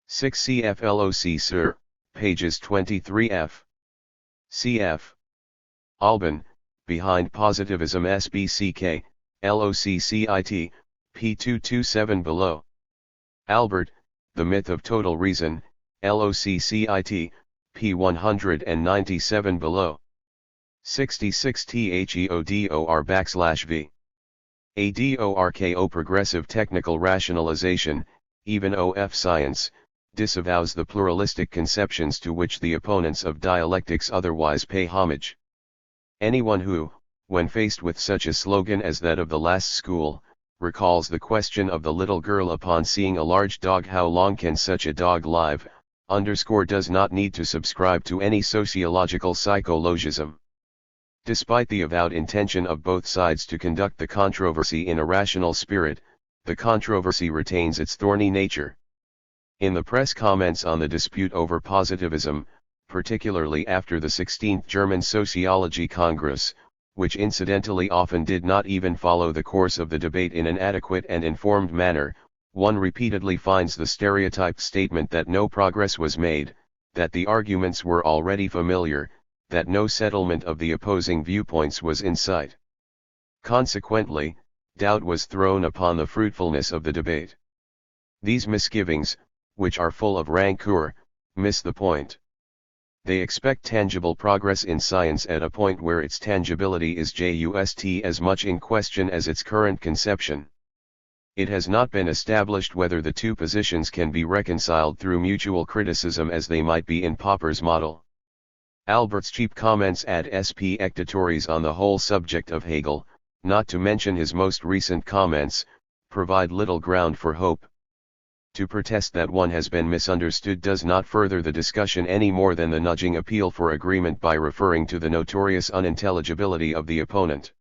6 CFLOC Sir, pages 23f. Cf. Alban, Behind Positivism SBCK, LOCCIT, p227 below. Albert, The Myth of Total Reason, LOCCIT, p197 below. 66 THEODOR \v. ADORKO Progressive Technical Rationalization, even OF Science, disavows the pluralistic conceptions to which the opponents of dialectics otherwise pay homage. Anyone who, when faced with such a slogan as that of the last school, recalls the question of the little girl upon seeing a large dog, how long can such a dog live, does not need to subscribe to any sociological psychologism. Despite the avowed intention of both sides to conduct the controversy in a rational spirit, the controversy retains its thorny nature. In the press comments on the dispute over positivism, particularly after the 16th German Sociology Congress, which incidentally often did not even follow the course of the debate in an adequate and informed manner, one repeatedly finds the stereotyped statement that no progress was made, that the arguments were already familiar, that no settlement of the opposing viewpoints was in sight. Consequently, doubt was thrown upon the fruitfulness of the debate. These misgivings, which are full of rancor, miss the point. They expect tangible progress in science at a point where its tangibility is just as much in question as its current conception. It has not been established whether the two positions can be reconciled through mutual criticism as they might be in Popper's model. Albert's cheap comments ad sp ectatories on the whole subject of Hegel, not to mention his most recent comments, provide little ground for hope. To protest that one has been misunderstood does not further the discussion any more than the nudging appeal for agreement by referring to the notorious unintelligibility of the opponent.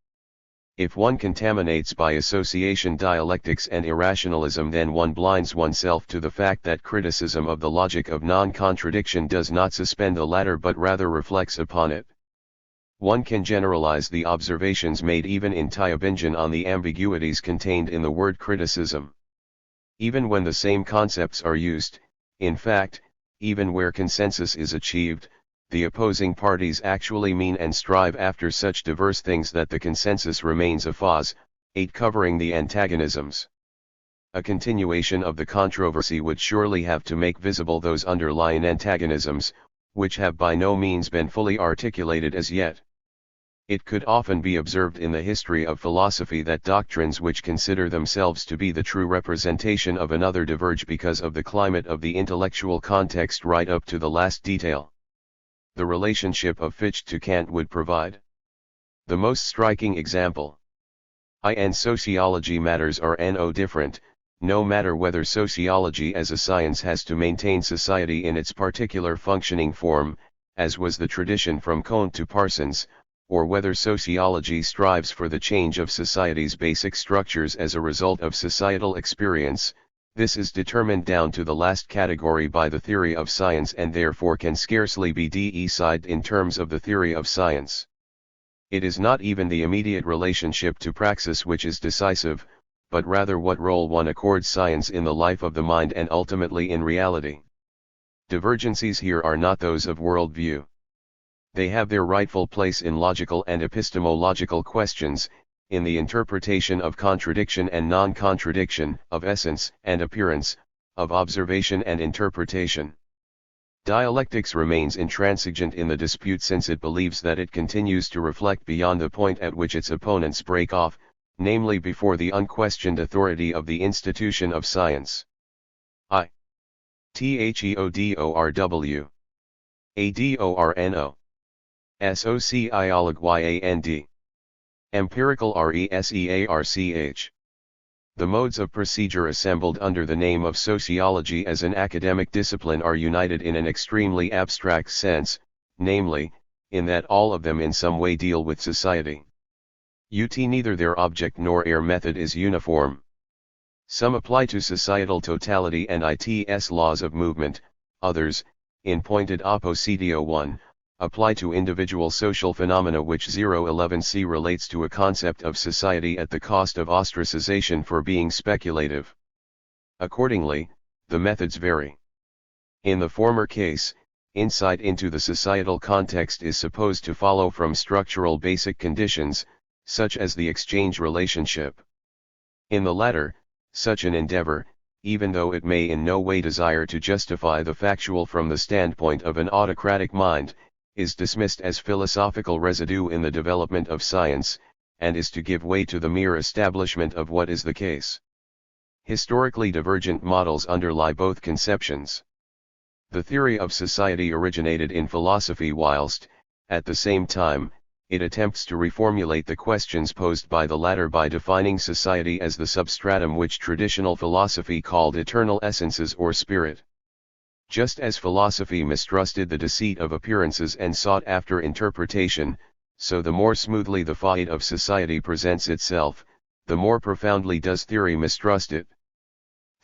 If one contaminates by association dialectics and irrationalism, then one blinds oneself to the fact that criticism of the logic of non-contradiction does not suspend the latter but rather reflects upon it. One can generalize the observations made even in Tübingen on the ambiguities contained in the word criticism. Even when the same concepts are used, in fact, even where consensus is achieved, the opposing parties actually mean and strive after such diverse things that the consensus remains a phase, 8 covering the antagonisms. A continuation of the controversy would surely have to make visible those underlying antagonisms, which have by no means been fully articulated as yet. It could often be observed in the history of philosophy that doctrines which consider themselves to be the true representation of another diverge because of the climate of the intellectual context right up to the last detail. The relationship of Fichte to Kant would provide the most striking example. In sociology matters are no different, no matter whether sociology as a science has to maintain society in its particular functioning form, as was the tradition from Comte to Parsons, or whether sociology strives for the change of society's basic structures as a result of societal experience. This is determined down to the last category by the theory of science and therefore can scarcely be decided in terms of the theory of science. It is not even the immediate relationship to praxis which is decisive, but rather what role one accords science in the life of the mind and ultimately in reality. Divergencies here are not those of worldview. They have their rightful place in logical and epistemological questions, in the interpretation of contradiction and non-contradiction, of essence and appearance, of observation and interpretation. Dialectics remains intransigent in the dispute since it believes that it continues to reflect beyond the point at which its opponents break off, namely before the unquestioned authority of the institution of science. THEODORW ADORNO Sociology Empirical Research. The modes of procedure assembled under the name of sociology as an academic discipline are united in an extremely abstract sense, namely, in that all of them in some way deal with society. Neither their object nor their method is uniform. Some apply to societal totality and its laws of movement, others, in pointed oppositio one, apply to individual social phenomena, which 011c relates to a concept of society at the cost of ostracization for being speculative. Accordingly, the methods vary. In the former case, insight into the societal context is supposed to follow from structural basic conditions, such as the exchange relationship. In the latter, such an endeavor, even though it may in no way desire to justify the factual from the standpoint of an autocratic mind, is dismissed as philosophical residue in the development of science, and is to give way to the mere establishment of what is the case. Historically divergent models underlie both conceptions. The theory of society originated in philosophy whilst, at the same time, it attempts to reformulate the questions posed by the latter by defining society as the substratum which traditional philosophy called eternal essences or spirit. Just as philosophy mistrusted the deceit of appearances and sought after interpretation, so the more smoothly the fate of society presents itself, the more profoundly does theory mistrust it.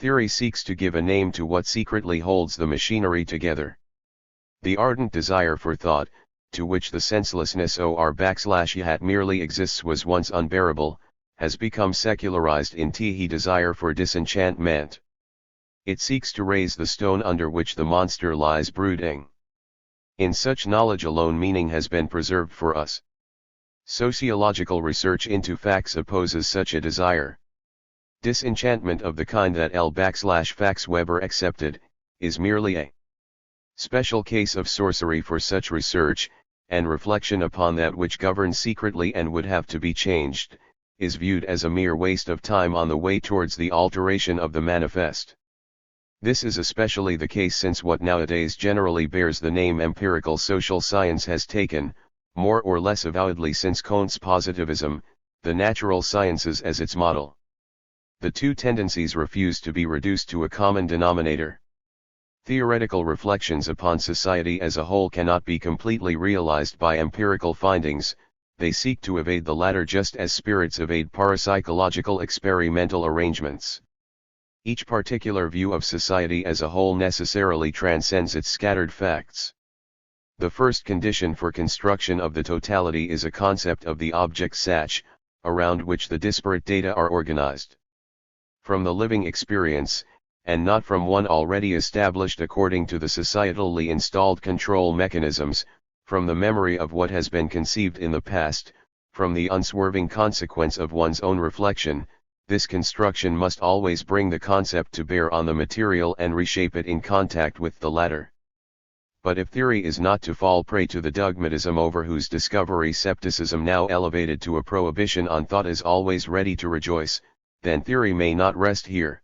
Theory seeks to give a name to what secretly holds the machinery together. The ardent desire for thought, to which the senselessness or merely exists was once unbearable, has become secularized in the desire for disenchantment. It seeks to raise the stone under which the monster lies brooding. In such knowledge alone meaning has been preserved for us. Sociological research into facts opposes such a desire. Disenchantment of the kind that L/Fax Weber accepted, is merely a special case of sorcery for such research, and reflection upon that which governs secretly and would have to be changed, is viewed as a mere waste of time on the way towards the alteration of the manifest. This is especially the case since what nowadays generally bears the name empirical social science has taken, more or less avowedly since Kant's positivism, the natural sciences as its model. The two tendencies refuse to be reduced to a common denominator. Theoretical reflections upon society as a whole cannot be completely realized by empirical findings, they seek to evade the latter just as spirits evade parapsychological experimental arrangements. Each particular view of society as a whole necessarily transcends its scattered facts. The first condition for construction of the totality is a concept of the object such, around which the disparate data are organized. From the living experience, and not from one already established according to the societally installed control mechanisms, from the memory of what has been conceived in the past, from the unswerving consequence of one's own reflection, this construction must always bring the concept to bear on the material and reshape it in contact with the latter. But if theory is not to fall prey to the dogmatism over whose discovery skepticism now elevated to a prohibition on thought is always ready to rejoice, then theory may not rest here.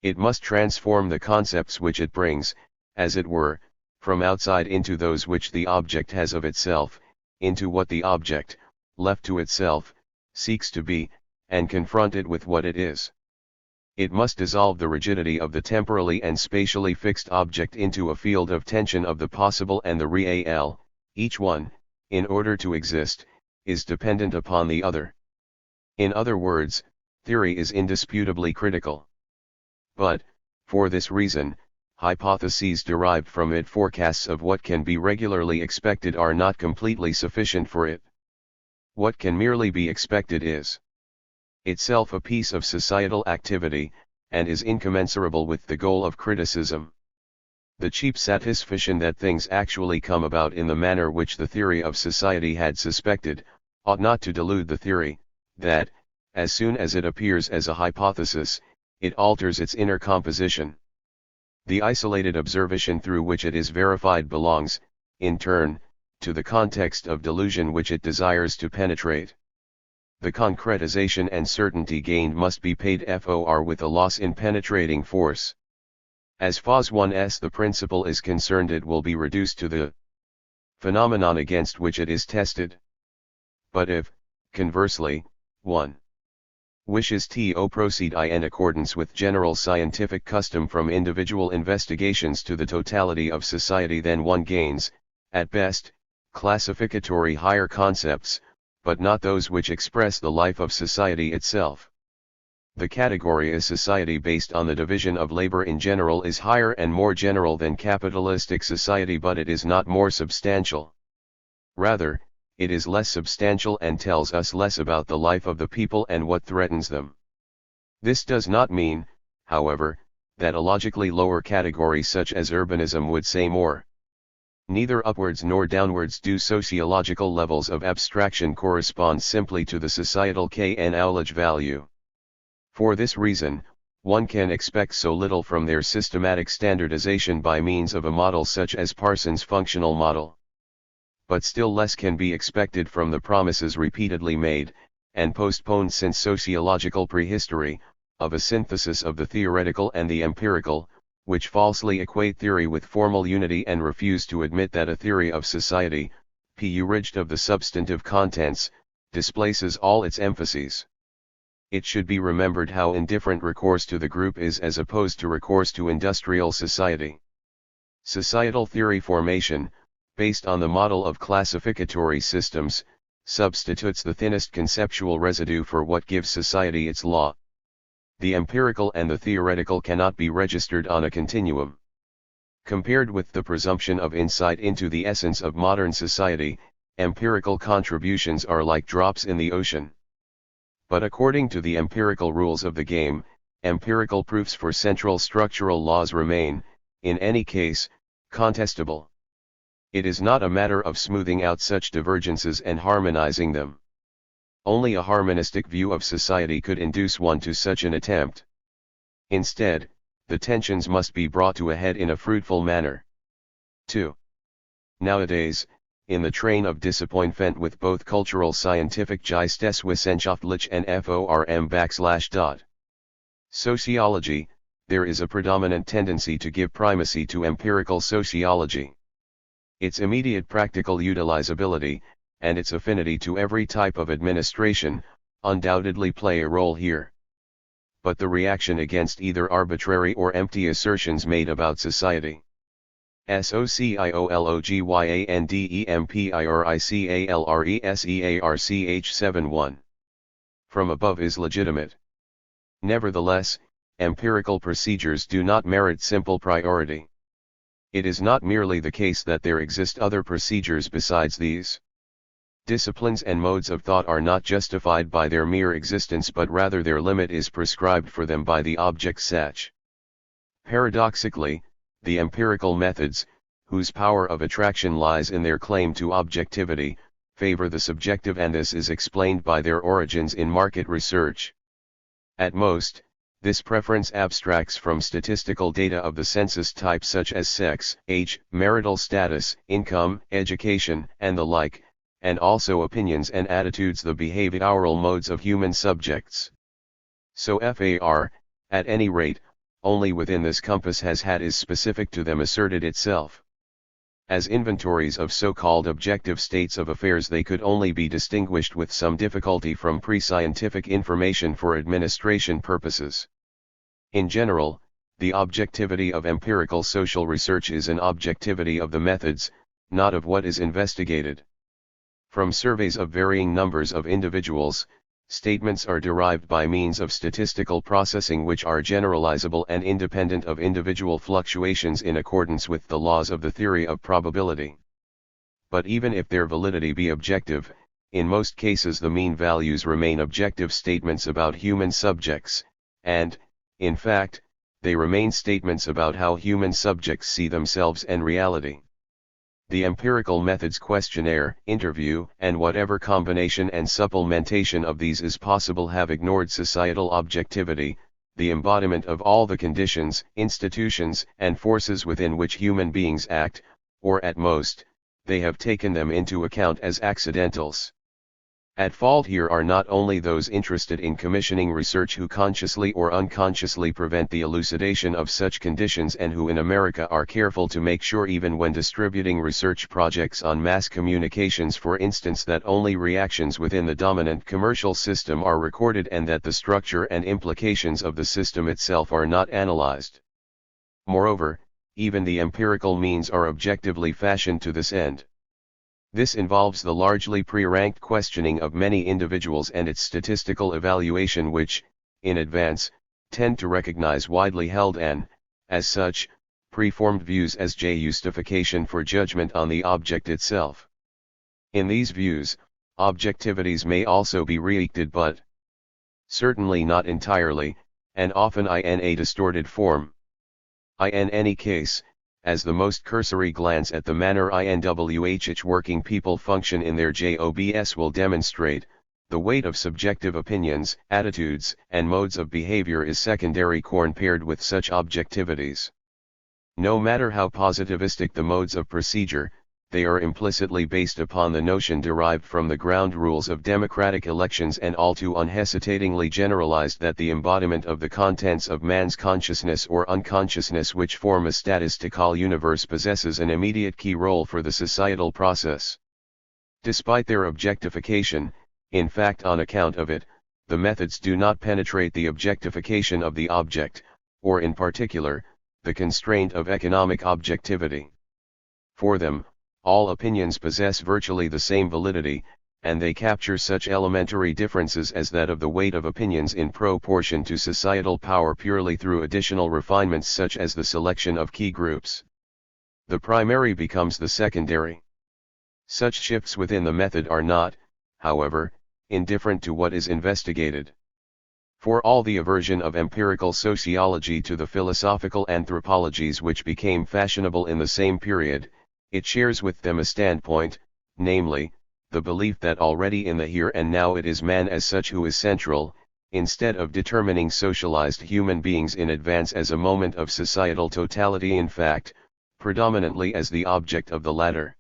It must transform the concepts which it brings, as it were, from outside into those which the object has of itself, into what the object, left to itself, seeks to be, and confront it with what it is. It must dissolve the rigidity of the temporally and spatially fixed object into a field of tension of the possible and the real. Each one, in order to exist, is dependent upon the other. In other words, theory is indisputably critical. But, for this reason, hypotheses derived from it, forecasts of what can be regularly expected, are not completely sufficient for it. What can merely be expected is itself a piece of societal activity, and is incommensurable with the goal of criticism. The cheap satisfaction that things actually come about in the manner which the theory of society had suspected, ought not to delude the theory, that, as soon as it appears as a hypothesis, it alters its inner composition. The isolated observation through which it is verified belongs, in turn, to the context of delusion which it desires to penetrate. The concretization and certainty gained must be paid for with a loss in penetrating force. As far as the principle is concerned, it will be reduced to the phenomenon against which it is tested. But if, conversely, one wishes to proceed in accordance with general scientific custom from individual investigations to the totality of society, then one gains, at best, classificatory higher concepts, but not those which express the life of society itself. The category is society based on the division of labor in general is higher and more general than capitalistic society, but it is not more substantial. Rather, it is less substantial and tells us less about the life of the people and what threatens them. This does not mean, however, that a logically lower category such as urbanism would say more. Neither upwards nor downwards do sociological levels of abstraction correspond simply to the societal knowledge value. For this reason, one can expect so little from their systematic standardization by means of a model such as Parsons' functional model. But still less can be expected from the promises repeatedly made, and postponed since sociological prehistory, of a synthesis of the theoretical and the empirical, which falsely equate theory with formal unity and refuse to admit that a theory of society, purged of the substantive contents, displaces all its emphases. It should be remembered how indifferent recourse to the group is as opposed to recourse to industrial society. Societal theory formation, based on the model of classificatory systems, substitutes the thinnest conceptual residue for what gives society its law. The empirical and the theoretical cannot be registered on a continuum. Compared with the presumption of insight into the essence of modern society, empirical contributions are like drops in the ocean. But according to the empirical rules of the game, empirical proofs for central structural laws remain, in any case, contestable. It is not a matter of smoothing out such divergences and harmonizing them. Only a harmonistic view of society could induce one to such an attempt. Instead, the tensions must be brought to a head in a fruitful manner. 2. Nowadays, in the train of disappointment with both cultural scientific Geisteswissenschaftlich and form sociology, there is a predominant tendency to give primacy to empirical sociology. Its immediate practical utilizability, and its affinity to every type of administration, undoubtedly play a role here. But the reaction against either arbitrary or empty assertions made about society. Sociologyandempiricalresearch71 from above is legitimate. Nevertheless, empirical procedures do not merit simple priority. It is not merely the case that there exist other procedures besides these. Disciplines and modes of thought are not justified by their mere existence, but rather their limit is prescribed for them by the object such. Paradoxically, the empirical methods, whose power of attraction lies in their claim to objectivity, favor the subjective, and this is explained by their origins in market research. At most, this preference abstracts from statistical data of the census type such as sex, age, marital status, income, education, and the like, and also opinions and attitudes, the behavioral modes of human subjects. So FAR, at any rate, only within this compass has had is specific to them asserted itself. As inventories of so-called objective states of affairs, they could only be distinguished with some difficulty from pre-scientific information for administration purposes. In general, the objectivity of empirical social research is an objectivity of the methods, not of what is investigated. From surveys of varying numbers of individuals, statements are derived by means of statistical processing which are generalizable and independent of individual fluctuations in accordance with the laws of the theory of probability. But even if their validity be objective, in most cases the mean values remain objective statements about human subjects, and, in fact, they remain statements about how human subjects see themselves and reality. The empirical methods, questionnaire, interview, and whatever combination and supplementation of these is possible, have ignored societal objectivity, the embodiment of all the conditions, institutions, and forces within which human beings act, or at most, they have taken them into account as accidentals. At fault here are not only those interested in commissioning research who consciously or unconsciously prevent the elucidation of such conditions, and who in America are careful to make sure, even when distributing research projects on mass communications for instance, that only reactions within the dominant commercial system are recorded and that the structure and implications of the system itself are not analyzed. Moreover, even the empirical means are objectively fashioned to this end. This involves the largely pre-ranked questioning of many individuals and its statistical evaluation which, in advance, tend to recognize widely held and, as such, preformed views as justification for judgment on the object itself. In these views, objectivities may also be reacted, but certainly not entirely, and often in a distorted form. In any case, as the most cursory glance at the manner INWHH working people function in their jobs will demonstrate, the weight of subjective opinions, attitudes, and modes of behavior is secondary compared with such objectivities. No matter how positivistic the modes of procedure, they are implicitly based upon the notion derived from the ground rules of democratic elections and all too unhesitatingly generalized that the embodiment of the contents of man's consciousness or unconsciousness which form a statistical universe possesses an immediate key role for the societal process. Despite their objectification, in fact on account of it, the methods do not penetrate the objectification of the object, or in particular, the constraint of economic objectivity. For them, all opinions possess virtually the same validity, and they capture such elementary differences as that of the weight of opinions in proportion to societal power purely through additional refinements such as the selection of key groups. The primary becomes the secondary. Such shifts within the method are not, however, indifferent to what is investigated. For all the aversion of empirical sociology to the philosophical anthropologies which became fashionable in the same period, it shares with them a standpoint, namely, the belief that already in the here and now it is man as such who is central, instead of determining socialized human beings in advance as a moment of societal totality, in fact, predominantly as the object of the latter.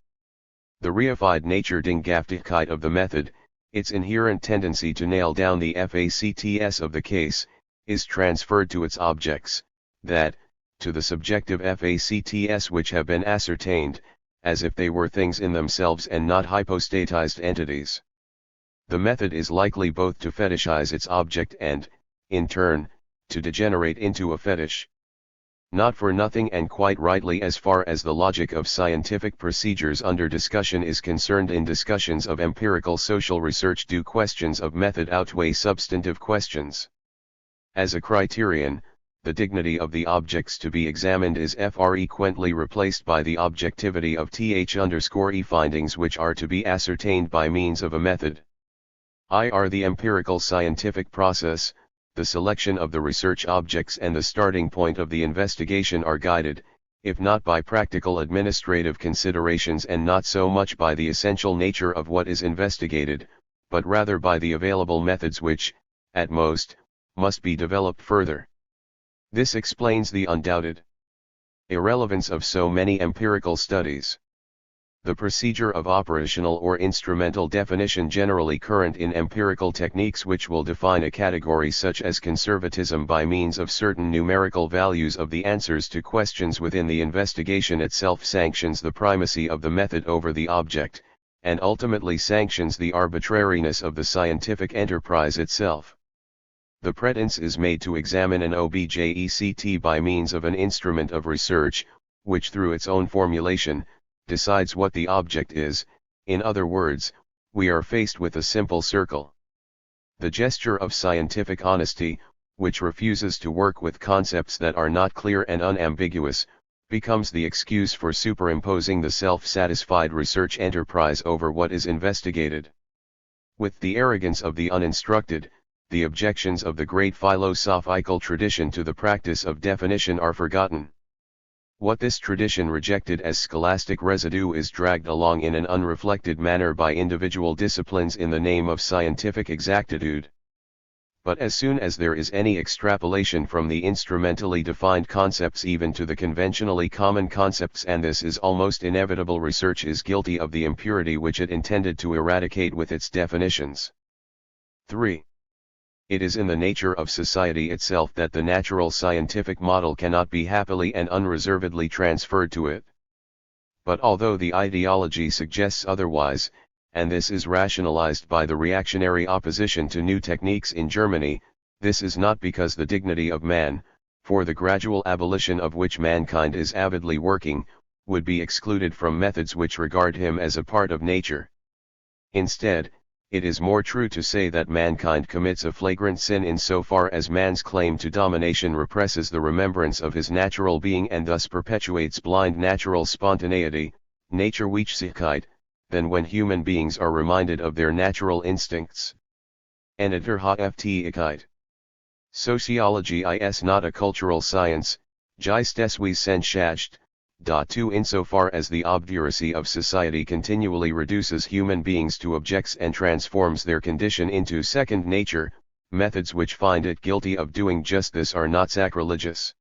The reified nature Dingaftigkeit of the method, its inherent tendency to nail down the facts of the case, is transferred to its objects, that, to the subjective facts which have been ascertained, as if they were things in themselves and not hypostatized entities. The method is likely both to fetishize its object and, in turn, to degenerate into a fetish. Not for nothing and quite rightly as far as the logic of scientific procedures under discussion is concerned in discussions of empirical social research do questions of method outweigh substantive questions. As a criterion, the dignity of the objects to be examined is frequently replaced by the objectivity of th_e findings which are to be ascertained by means of a method. The empirical scientific process, the selection of the research objects and the starting point of the investigation are guided, if not by practical administrative considerations and not so much by the essential nature of what is investigated, but rather by the available methods which, at most, must be developed further. This explains the undoubted irrelevance of so many empirical studies. The procedure of operational or instrumental definition generally current in empirical techniques which will define a category such as conservatism by means of certain numerical values of the answers to questions within the investigation itself sanctions the primacy of the method over the object, and ultimately sanctions the arbitrariness of the scientific enterprise itself. The pretense is made to examine an object by means of an instrument of research, which through its own formulation, decides what the object is. In other words, we are faced with a simple circle. The gesture of scientific honesty, which refuses to work with concepts that are not clear and unambiguous, becomes the excuse for superimposing the self-satisfied research enterprise over what is investigated. With the arrogance of the uninstructed, the objections of the great philosophical tradition to the practice of definition are forgotten. What this tradition rejected as scholastic residue is dragged along in an unreflected manner by individual disciplines in the name of scientific exactitude. But as soon as there is any extrapolation from the instrumentally defined concepts even to the conventionally common concepts, and this is almost inevitable, research is guilty of the impurity which it intended to eradicate with its definitions. 3. It is in the nature of society itself that the natural scientific model cannot be happily and unreservedly transferred to it. But although the ideology suggests otherwise, and this is rationalized by the reactionary opposition to new techniques in Germany, this is not because the dignity of man, for the gradual abolition of which mankind is avidly working, would be excluded from methods which regard him as a part of nature. Instead, it is more true to say that mankind commits a flagrant sin in so far as man's claim to domination represses the remembrance of his natural being and thus perpetuates blind natural spontaneity, Naturweichsichkeit, than when human beings are reminded of their natural instincts. Editor HFT. Sociology is not a cultural science, (2) insofar as the obduracy of society continually reduces human beings to objects and transforms their condition into second nature, methods which find it guilty of doing just this are not sacrilegious.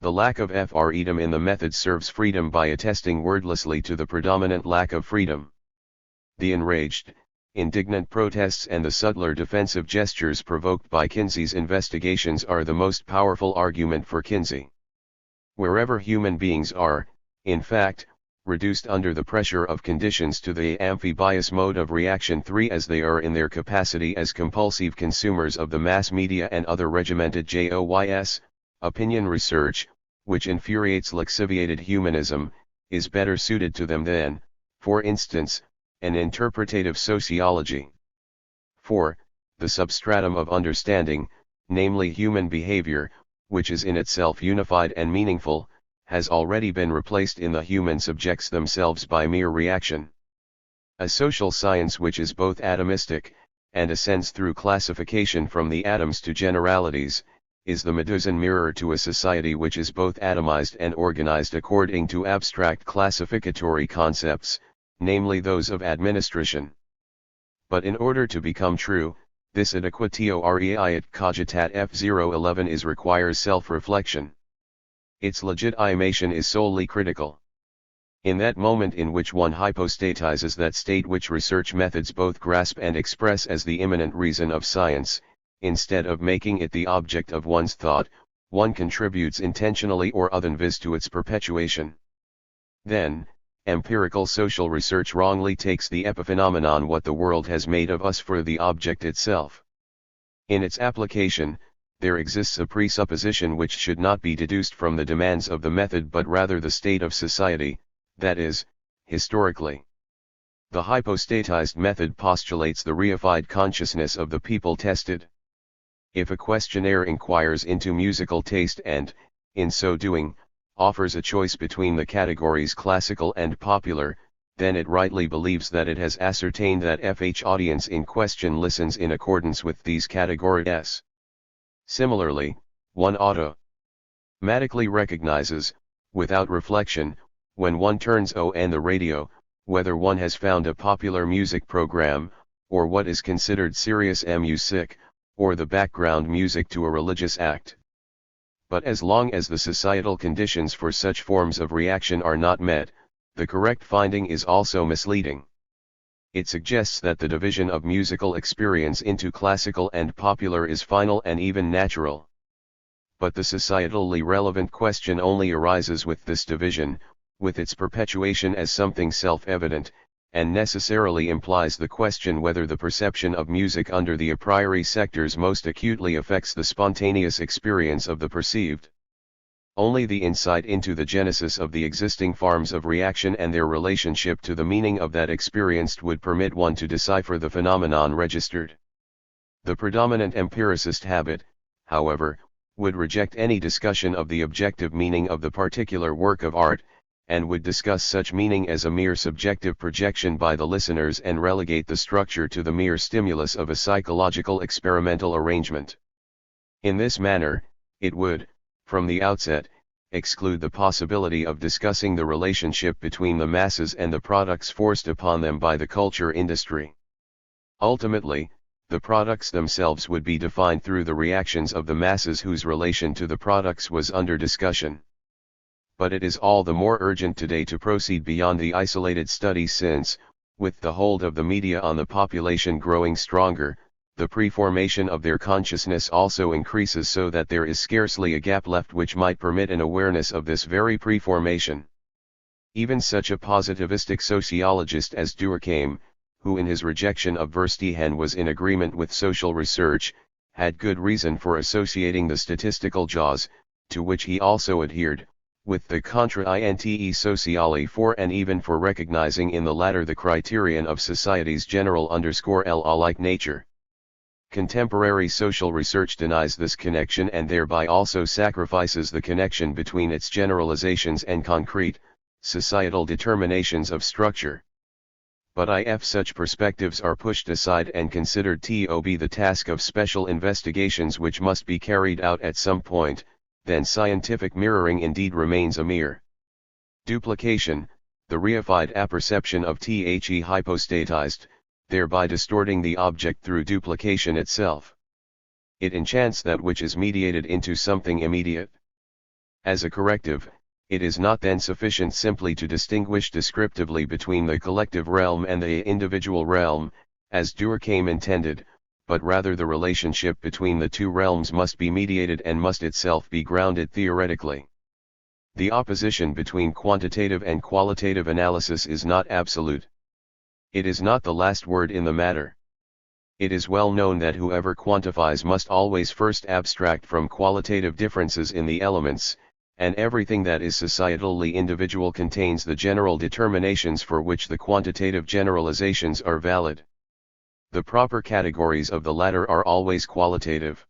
The lack of freedom in the method serves freedom by attesting wordlessly to the predominant lack of freedom. The enraged, indignant protests and the subtler defensive gestures provoked by Kinsey's investigations are the most powerful argument for Kinsey. Wherever human beings are, in fact, reduced under the pressure of conditions to the amphibious mode of reaction 3 as they are in their capacity as compulsive consumers of the mass media and other regimented JOYS, opinion research, which infuriates lixiviated humanism, is better suited to them than, for instance, an interpretative sociology. 4. The substratum of understanding, namely human behavior, which is in itself unified and meaningful, has already been replaced in the human subjects themselves by mere reaction. A social science which is both atomistic, and ascends through classification from the atoms to generalities, is the Medusan mirror to a society which is both atomized and organized according to abstract classificatory concepts, namely those of administration. But in order to become true, this adequatio areat cogitat F011 is requires self-reflection. Its legitimation is solely critical. In that moment in which one hypostatizes that state which research methods both grasp and express as the immanent reason of science, instead of making it the object of one's thought, one contributes intentionally or otherwise to its perpetuation. Then, empirical social research wrongly takes the epiphenomenon what the world has made of us for the object itself. In its application, there exists a presupposition which should not be deduced from the demands of the method but rather the state of society, that is, historically. The hypostatized method postulates the reified consciousness of the people tested. If a questionnaire inquires into musical taste and, in so doing, offers a choice between the categories classical and popular, then it rightly believes that it has ascertained that FH audience in question listens in accordance with these categories. Similarly, one automatically recognizes, without reflection, when one turns on the radio, whether one has found a popular music program, or what is considered serious music, or the background music to a religious act. But as long as the societal conditions for such forms of reaction are not met, the correct finding is also misleading. It suggests that the division of musical experience into classical and popular is final and even natural. But the societally relevant question only arises with this division, with its perpetuation as something self-evident, and necessarily implies the question whether the perception of music under the a priori sectors most acutely affects the spontaneous experience of the perceived. Only the insight into the genesis of the existing forms of reaction and their relationship to the meaning of that experienced would permit one to decipher the phenomenon registered. The predominant empiricist habit, however, would reject any discussion of the objective meaning of the particular work of art, and would discuss such meaning as a mere subjective projection by the listeners and relegate the structure to the mere stimulus of a psychological experimental arrangement. In this manner, it would, from the outset, exclude the possibility of discussing the relationship between the masses and the products forced upon them by the culture industry. Ultimately, the products themselves would be defined through the reactions of the masses whose relation to the products was under discussion. But it is all the more urgent today to proceed beyond the isolated study since, with the hold of the media on the population growing stronger, the preformation of their consciousness also increases so that there is scarcely a gap left which might permit an awareness of this very preformation. Even such a positivistic sociologist as Durkheim, who in his rejection of Verstehen was in agreement with social research, had good reason for associating the statistical jaws, to which he also adhered, with the contra-inte sociali for and even for recognizing in the latter the criterion of society's general _law-like nature. Contemporary social research denies this connection and thereby also sacrifices the connection between its generalizations and concrete, societal determinations of structure. But if such perspectives are pushed aside and considered to be the task of special investigations which must be carried out at some point, then scientific mirroring indeed remains a mere duplication, the reified apperception of the hypostatized, thereby distorting the object through duplication itself. It enchants that which is mediated into something immediate. As a corrective, it is not then sufficient simply to distinguish descriptively between the collective realm and the individual realm, as Durkheim intended, but rather the relationship between the two realms must be mediated and must itself be grounded theoretically. The opposition between quantitative and qualitative analysis is not absolute. It is not the last word in the matter. It is well known that whoever quantifies must always first abstract from qualitative differences in the elements, and everything that is societally individual contains the general determinations for which the quantitative generalizations are valid. The proper categories of the latter are always qualitative.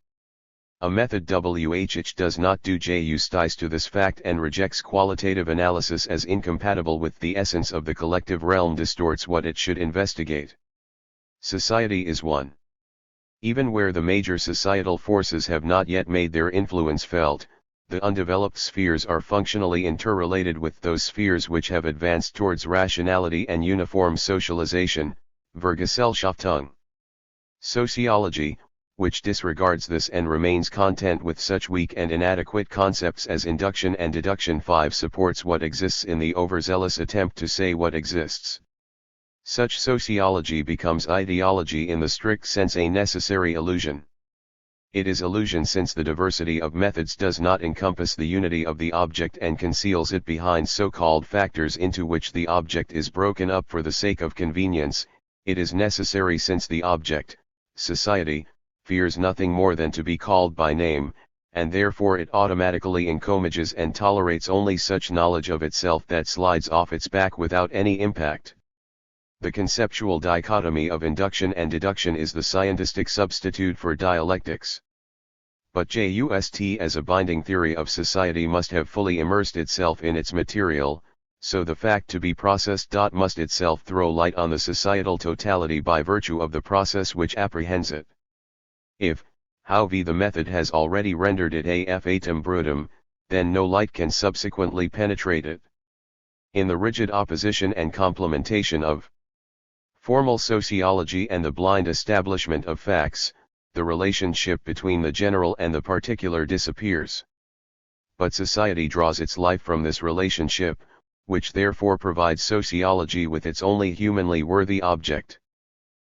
A method which does not do justice to this fact and rejects qualitative analysis as incompatible with the essence of the collective realm distorts what it should investigate. Society is one. Even where the major societal forces have not yet made their influence felt, the undeveloped spheres are functionally interrelated with those spheres which have advanced towards rationality and uniform socialization, Vergesellschaftung. Sociology, which disregards this and remains content with such weak and inadequate concepts as induction and deduction 5 supports what exists in the overzealous attempt to say what exists. Such sociology becomes ideology in the strict sense, a necessary illusion. It is illusion since the diversity of methods does not encompass the unity of the object and conceals it behind so-called factors into which the object is broken up for the sake of convenience. It is necessary since the object, society, fears nothing more than to be called by name, and therefore it automatically encourages and tolerates only such knowledge of itself that slides off its back without any impact. The conceptual dichotomy of induction and deduction is the scientistic substitute for dialectics. But just as a binding theory of society must have fully immersed itself in its material, so the fact to be processed must itself throw light on the societal totality by virtue of the process which apprehends it. If, however, the method has already rendered it a fatum brutum, then no light can subsequently penetrate it. In the rigid opposition and complementation of formal sociology and the blind establishment of facts, the relationship between the general and the particular disappears. But society draws its life from this relationship, which therefore provides sociology with its only humanly worthy object.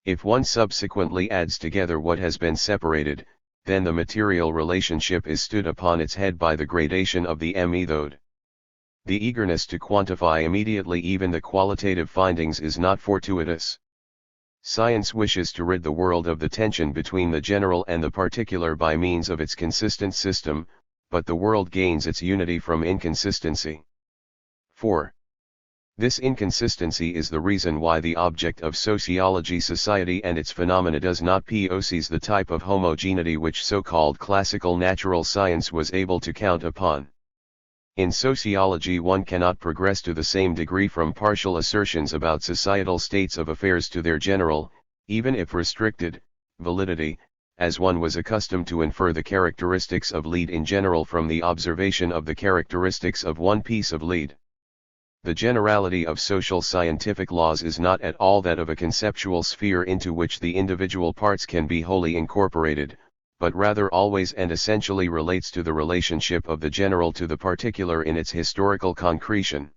If one subsequently adds together what has been separated, then the material relationship is stood upon its head by the gradation of the method. The eagerness to quantify immediately even the qualitative findings is not fortuitous. Science wishes to rid the world of the tension between the general and the particular by means of its consistent system, but the world gains its unity from inconsistency. 4. This inconsistency is the reason why the object of sociology, society and its phenomena, does not possess the type of homogeneity which so-called classical natural science was able to count upon. In sociology one cannot progress to the same degree from partial assertions about societal states of affairs to their general, even if restricted, validity, as one was accustomed to infer the characteristics of lead in general from the observation of the characteristics of one piece of lead. The generality of social scientific laws is not at all that of a conceptual sphere into which the individual parts can be wholly incorporated, but rather always and essentially relates to the relationship of the general to the particular in its historical concretion.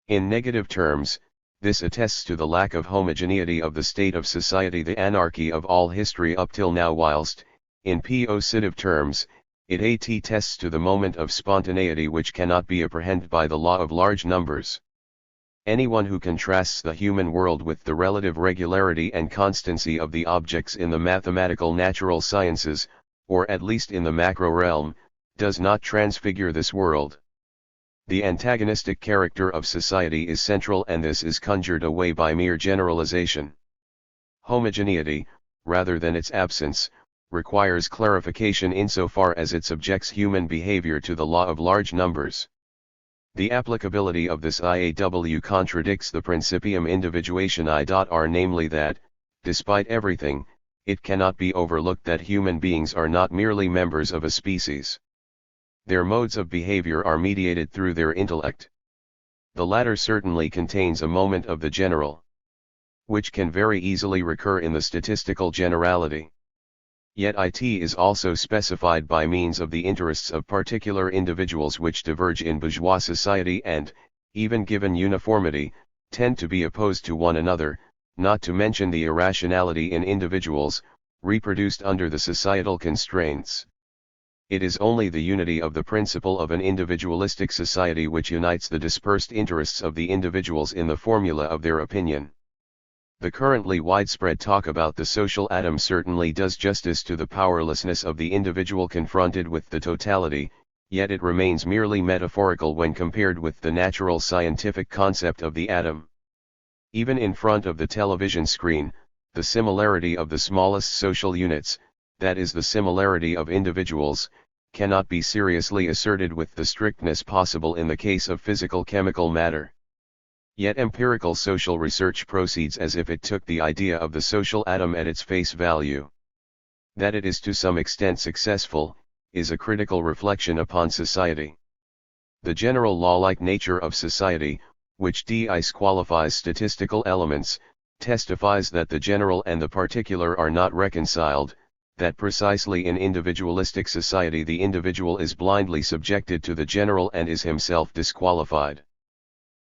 In negative terms, this attests to the lack of homogeneity of the state of society, the anarchy of all history up till now, whilst, in positive terms, it attests to the moment of spontaneity which cannot be apprehended by the law of large numbers. Anyone who contrasts the human world with the relative regularity and constancy of the objects in the mathematical natural sciences, or at least in the macro realm, does not transfigure this world. The antagonistic character of society is central, and this is conjured away by mere generalization. Homogeneity, rather than its absence, requires clarification insofar as it subjects human behavior to the law of large numbers. The applicability of this IAW contradicts the principium individuationi.r, namely that, despite everything, it cannot be overlooked that human beings are not merely members of a species. Their modes of behavior are mediated through their intellect. The latter certainly contains a moment of the general, which can very easily recur in the statistical generality. Yet it is also specified by means of the interests of particular individuals which diverge in bourgeois society and, even given uniformity, tend to be opposed to one another, not to mention the irrationality in individuals, reproduced under the societal constraints. It is only the unity of the principle of an individualistic society which unites the dispersed interests of the individuals in the formula of their opinion. The currently widespread talk about the social atom certainly does justice to the powerlessness of the individual confronted with the totality, yet it remains merely metaphorical when compared with the natural scientific concept of the atom. Even in front of the television screen, the similarity of the smallest social units, that is the similarity of individuals, cannot be seriously asserted with the strictness possible in the case of physical-chemical matter. Yet empirical social research proceeds as if it took the idea of the social atom at its face value. That it is to some extent successful, is a critical reflection upon society. The general law-like nature of society, which disqualifies statistical elements, testifies that the general and the particular are not reconciled, that precisely in individualistic society the individual is blindly subjected to the general and is himself disqualified.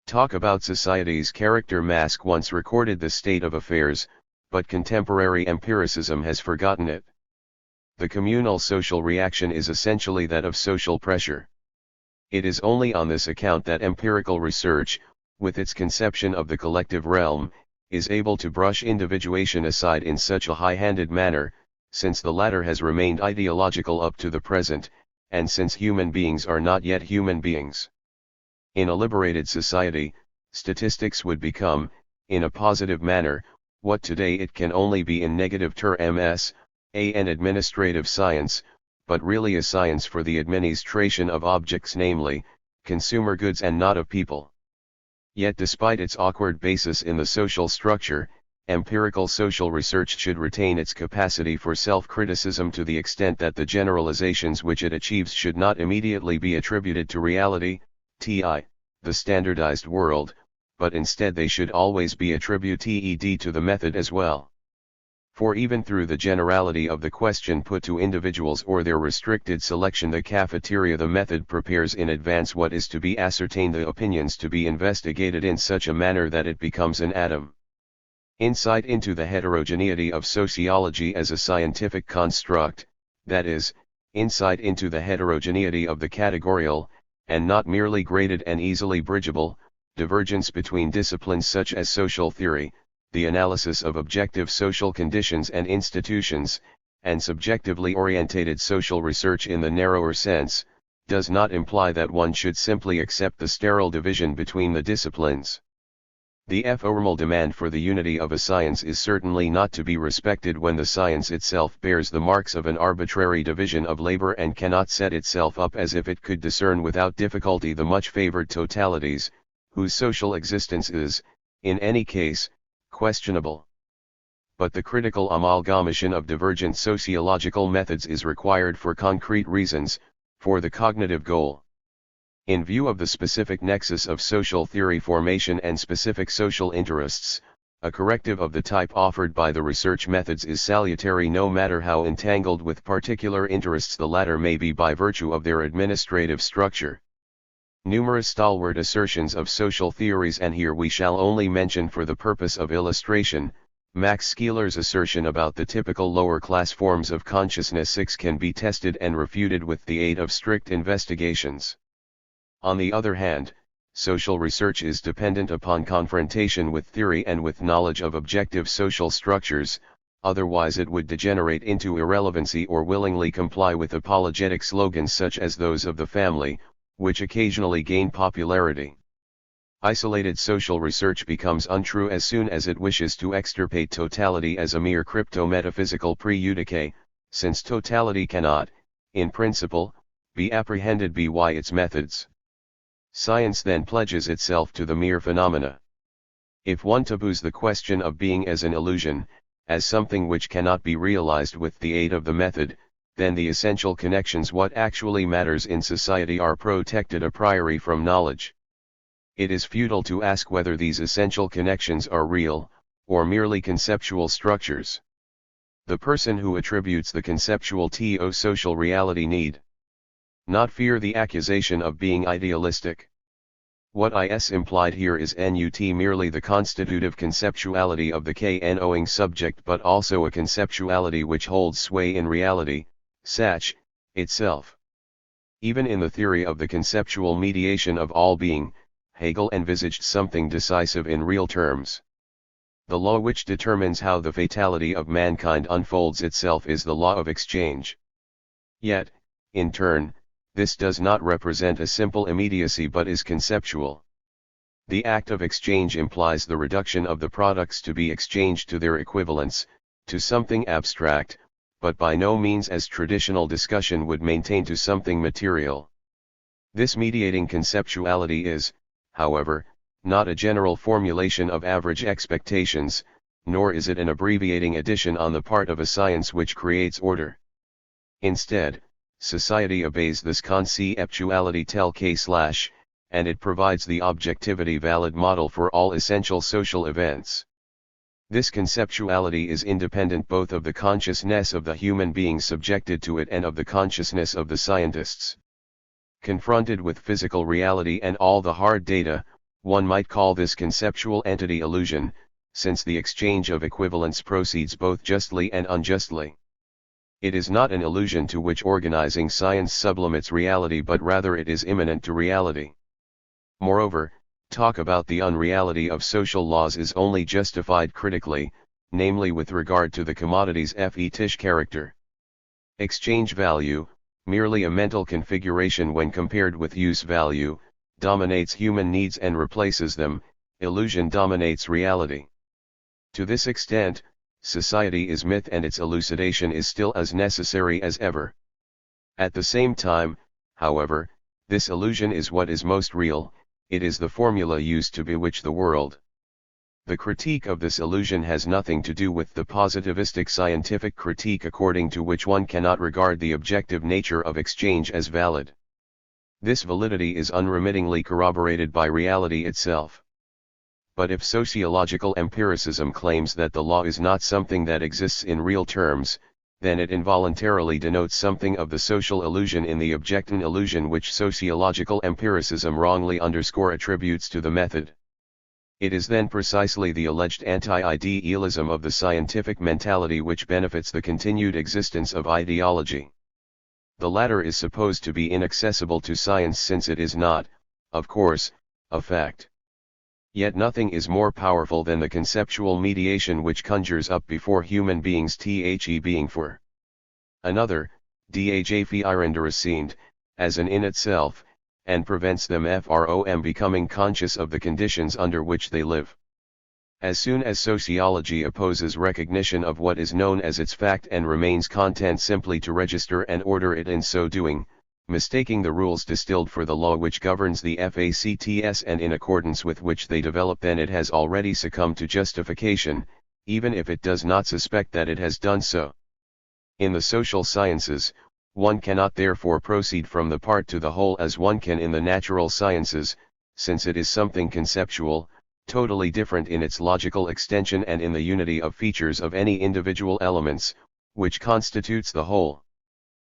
Talk about society's character mask once recorded the state of affairs, but contemporary empiricism has forgotten it. The communal social reaction is essentially that of social pressure. It is only on this account that empirical research, with its conception of the collective realm, is able to brush individuation aside in such a high-handed manner, since the latter has remained ideological up to the present, and since human beings are not yet human beings. In a liberated society, statistics would become, in a positive manner, what today it can only be in negative terms, an administrative science, but really a science for the administration of objects, namely, consumer goods and not of people. Yet despite its awkward basis in the social structure, empirical social research should retain its capacity for self-criticism to the extent that the generalizations which it achieves should not immediately be attributed to reality, the standardized world, but instead they should always be attributed to the method as well. For even through the generality of the question put to individuals or their restricted selection, the cafeteria, the method prepares in advance what is to be ascertained, the opinions to be investigated in such a manner that it becomes an atom. Insight into the heterogeneity of sociology as a scientific construct, that is, insight into the heterogeneity of the categorial, and not merely graded and easily bridgeable, divergence between disciplines such as social theory, the analysis of objective social conditions and institutions, and subjectively orientated social research in the narrower sense, does not imply that one should simply accept the sterile division between the disciplines. The formal demand for the unity of a science is certainly not to be respected when the science itself bears the marks of an arbitrary division of labor and cannot set itself up as if it could discern without difficulty the much favored totalities, whose social existence is, in any case, questionable. But the critical amalgamation of divergent sociological methods is required for concrete reasons, for the cognitive goal. In view of the specific nexus of social theory formation and specific social interests, a corrective of the type offered by the research methods is salutary, no matter how entangled with particular interests the latter may be by virtue of their administrative structure. Numerous stalwart assertions of social theories, and here we shall only mention for the purpose of illustration, Max Keeler's assertion about the typical lower-class forms of consciousness can be tested and refuted with the aid of strict investigations. On the other hand, social research is dependent upon confrontation with theory and with knowledge of objective social structures, otherwise it would degenerate into irrelevancy or willingly comply with apologetic slogans such as those of the family, which occasionally gain popularity. Isolated social research becomes untrue as soon as it wishes to extirpate totality as a mere crypto-metaphysical prejudice, since totality cannot, in principle, be apprehended by its methods. Science then pledges itself to the mere phenomena. If one taboos the question of being as an illusion, as something which cannot be realized with the aid of the method, then the essential connections what actually matters in society are protected a priori from knowledge. It is futile to ask whether these essential connections are real, or merely conceptual structures. The person who attributes the conceptual to social reality need not fear the accusation of being idealistic. What is implied here is not merely the constitutive conceptuality of the knowing subject but also a conceptuality which holds sway in reality, Sach, itself. Even in the theory of the conceptual mediation of all being, Hegel envisaged something decisive in real terms. The law which determines how the fatality of mankind unfolds itself is the law of exchange. Yet, in turn, this does not represent a simple immediacy but is conceptual. The act of exchange implies the reduction of the products to be exchanged to their equivalents, to something abstract, but by no means as traditional discussion would maintain to something material. This mediating conceptuality is, however, not a general formulation of average expectations, nor is it an abbreviating addition on the part of a science which creates order. Instead, society obeys this conceptuality tel que / and it provides the objectivity valid model for all essential social events. This conceptuality is independent both of the consciousness of the human beings subjected to it and of the consciousness of the scientists. Confronted with physical reality and all the hard data, one might call this conceptual entity illusion, since the exchange of equivalents proceeds both justly and unjustly. It is not an illusion to which organizing science sublimates reality but rather it is immanent to reality. Moreover, talk about the unreality of social laws is only justified critically, namely with regard to the commodity's fetish character. Exchange value, merely a mental configuration when compared with use value, dominates human needs and replaces them, illusion dominates reality. To this extent, society is myth and its elucidation is still as necessary as ever. At the same time, however, this illusion is what is most real, it is the formula used to bewitch the world. The critique of this illusion has nothing to do with the positivistic scientific critique according to which one cannot regard the objective nature of exchange as valid. This validity is unremittingly corroborated by reality itself. But if sociological empiricism claims that the law is not something that exists in real terms, then it involuntarily denotes something of the social illusion in the objectant illusion which sociological empiricism wrongly attributes to the method. It is then precisely the alleged anti-idealism of the scientific mentality which benefits the continued existence of ideology. The latter is supposed to be inaccessible to science since it is not, of course, a fact. Yet nothing is more powerful than the conceptual mediation which conjures up before human beings the being for another, dhfiranderacind, as an in itself, and prevents them from becoming conscious of the conditions under which they live. As soon as sociology opposes recognition of what is known as its fact and remains content simply to register and order it in so doing, mistaking the rules distilled for the law which governs the facts and in accordance with which they develop, then it has already succumbed to justification, even if it does not suspect that it has done so. In the social sciences, one cannot therefore proceed from the part to the whole as one can in the natural sciences, since it is something conceptual, totally different in its logical extension and in the unity of features of any individual elements, which constitutes the whole.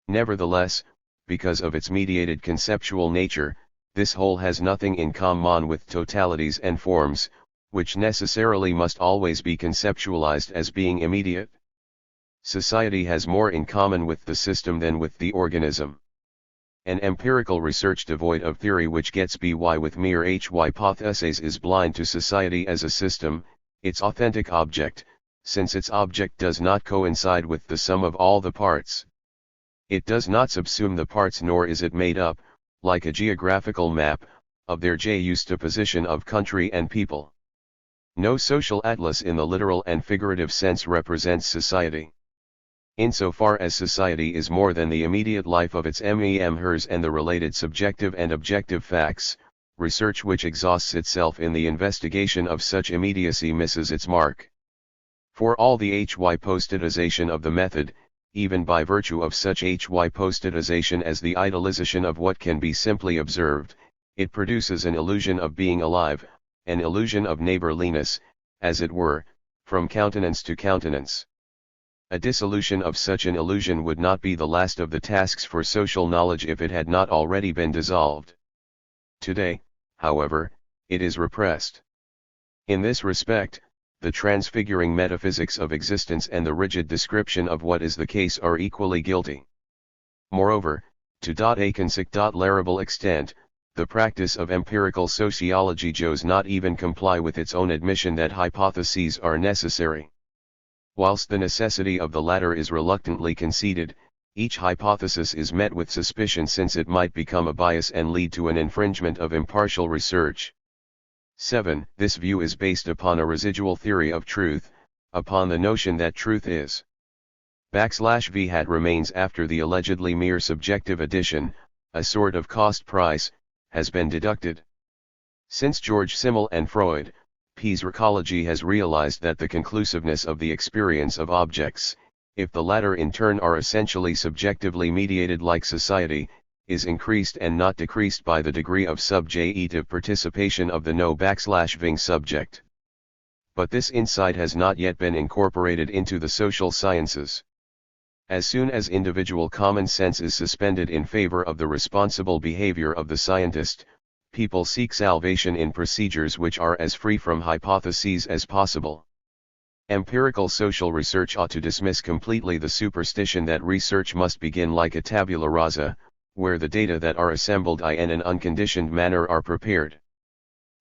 Nevertheless, because of its mediated conceptual nature, this whole has nothing in common with totalities and forms, which necessarily must always be conceptualized as being immediate. Society has more in common with the system than with the organism. An empirical research devoid of theory which gets by with mere hypotheses is blind to society as a system, its authentic object, since its object does not coincide with the sum of all the parts. It does not subsume the parts nor is it made up, like a geographical map, of their juxtaposition of country and people. No social atlas in the literal and figurative sense represents society. Insofar as society is more than the immediate life of its hers and the related subjective and objective facts, research which exhausts itself in the investigation of such immediacy misses its mark. For all the hypostatization of the method, even by virtue of such hypostatization as the idealization of what can be simply observed, it produces an illusion of being alive, an illusion of neighborliness, as it were, from countenance to countenance. A dissolution of such an illusion would not be the last of the tasks for social knowledge if it had not already been dissolved. Today, however, it is repressed. In this respect, the transfiguring metaphysics of existence and the rigid description of what is the case are equally guilty. Moreover, to a considerable extent, the practice of empirical sociology does not even comply with its own admission that hypotheses are necessary. Whilst the necessity of the latter is reluctantly conceded, each hypothesis is met with suspicion since it might become a bias and lead to an infringement of impartial research. 7. This view is based upon a residual theory of truth, upon the notion that truth is \v hat remains after the allegedly mere subjective addition, a sort of cost-price, has been deducted. Since George Simmel and Freud, psychology has realized that the conclusiveness of the experience of objects, if the latter in turn are essentially subjectively mediated like society, is increased and not decreased by the degree of subjective participation of the no_ving subject. But this insight has not yet been incorporated into the social sciences. As soon as individual common sense is suspended in favor of the responsible behavior of the scientist, people seek salvation in procedures which are as free from hypotheses as possible. Empirical social research ought to dismiss completely the superstition that research must begin like a tabula rasa, where the data that are assembled in an unconditioned manner are prepared.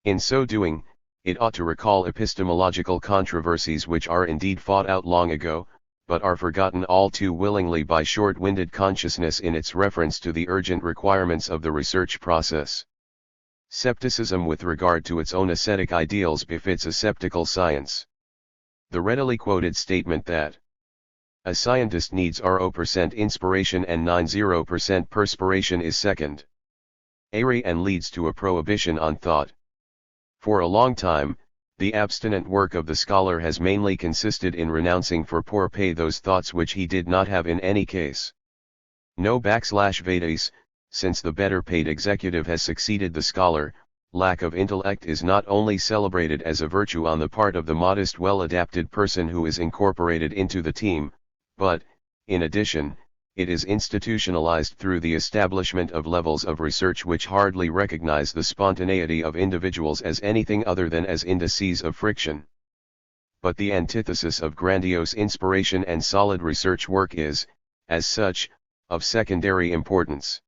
In so doing, it ought to recall epistemological controversies which are indeed fought out long ago, but are forgotten all too willingly by short-winded consciousness in its reference to the urgent requirements of the research process. Skepticism with regard to its own ascetic ideals befits a skeptical science. The readily quoted statement that a scientist needs 0% inspiration and 90% perspiration is second airy and leads to a prohibition on thought. For a long time, the abstinent work of the scholar has mainly consisted in renouncing for poor pay those thoughts which he did not have in any case. No_Vedas, since the better paid executive has succeeded the scholar, lack of intellect is not only celebrated as a virtue on the part of the modest well-adapted person who is incorporated into the team, but, in addition, it is institutionalized through the establishment of levels of research which hardly recognize the spontaneity of individuals as anything other than as indices of friction. But the antithesis of grandiose inspiration and solid research work is, as such, of secondary importance.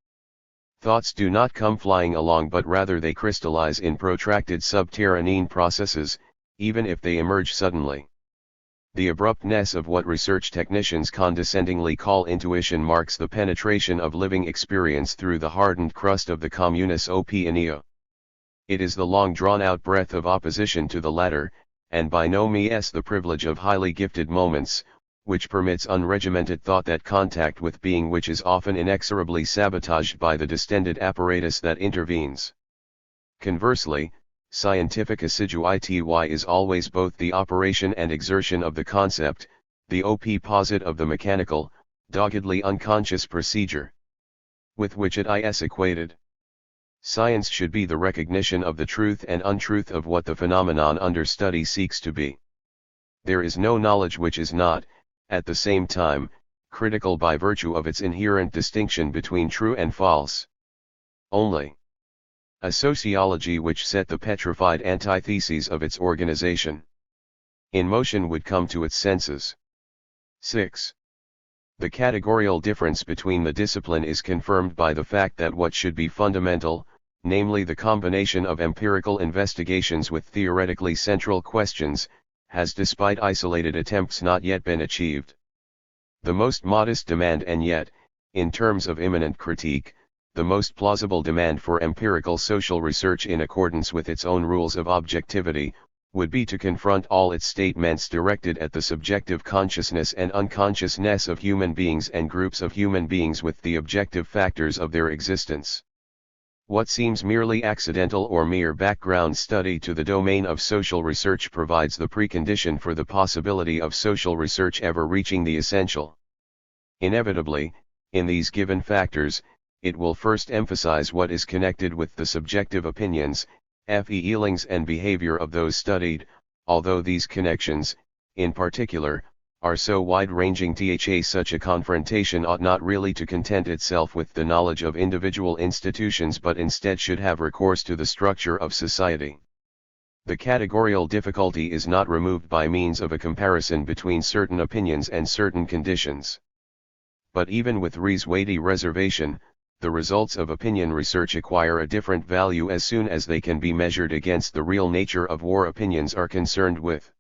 Thoughts do not come flying along but rather they crystallize in protracted subterranean processes, even if they emerge suddenly. The abruptness of what research technicians condescendingly call intuition marks the penetration of living experience through the hardened crust of the communis opinio. It is the long drawn-out breath of opposition to the latter, and by no means the privilege of highly gifted moments, which permits unregimented thought that contact with being which is often inexorably sabotaged by the distended apparatus that intervenes. Conversely, scientific assiduity is always both the operation and exertion of the concept, the opposite of the mechanical, doggedly unconscious procedure with which it is equated. Science should be the recognition of the truth and untruth of what the phenomenon under study seeks to be. There is no knowledge which is not, at the same time, critical by virtue of its inherent distinction between true and false. Only a sociology which set the petrified antitheses of its organization in motion would come to its senses. 6. The categorical difference between the discipline is confirmed by the fact that what should be fundamental, namely the combination of empirical investigations with theoretically central questions, has despite isolated attempts not yet been achieved. The most modest demand and yet, in terms of imminent critique, the most plausible demand for empirical social research in accordance with its own rules of objectivity, would be to confront all its statements directed at the subjective consciousness and unconsciousness of human beings and groups of human beings with the objective factors of their existence. What seems merely accidental or mere background study to the domain of social research provides the precondition for the possibility of social research ever reaching the essential. Inevitably, in these given factors, it will first emphasize what is connected with the subjective opinions, feelings and behavior of those studied, although these connections, in particular, are so wide-ranging such a confrontation ought not really to content itself with the knowledge of individual institutions but instead should have recourse to the structure of society. The categorical difficulty is not removed by means of a comparison between certain opinions and certain conditions. But even with res weighty reservation, the results of opinion research acquire a different value as soon as they can be measured against the real nature of war opinions are concerned with.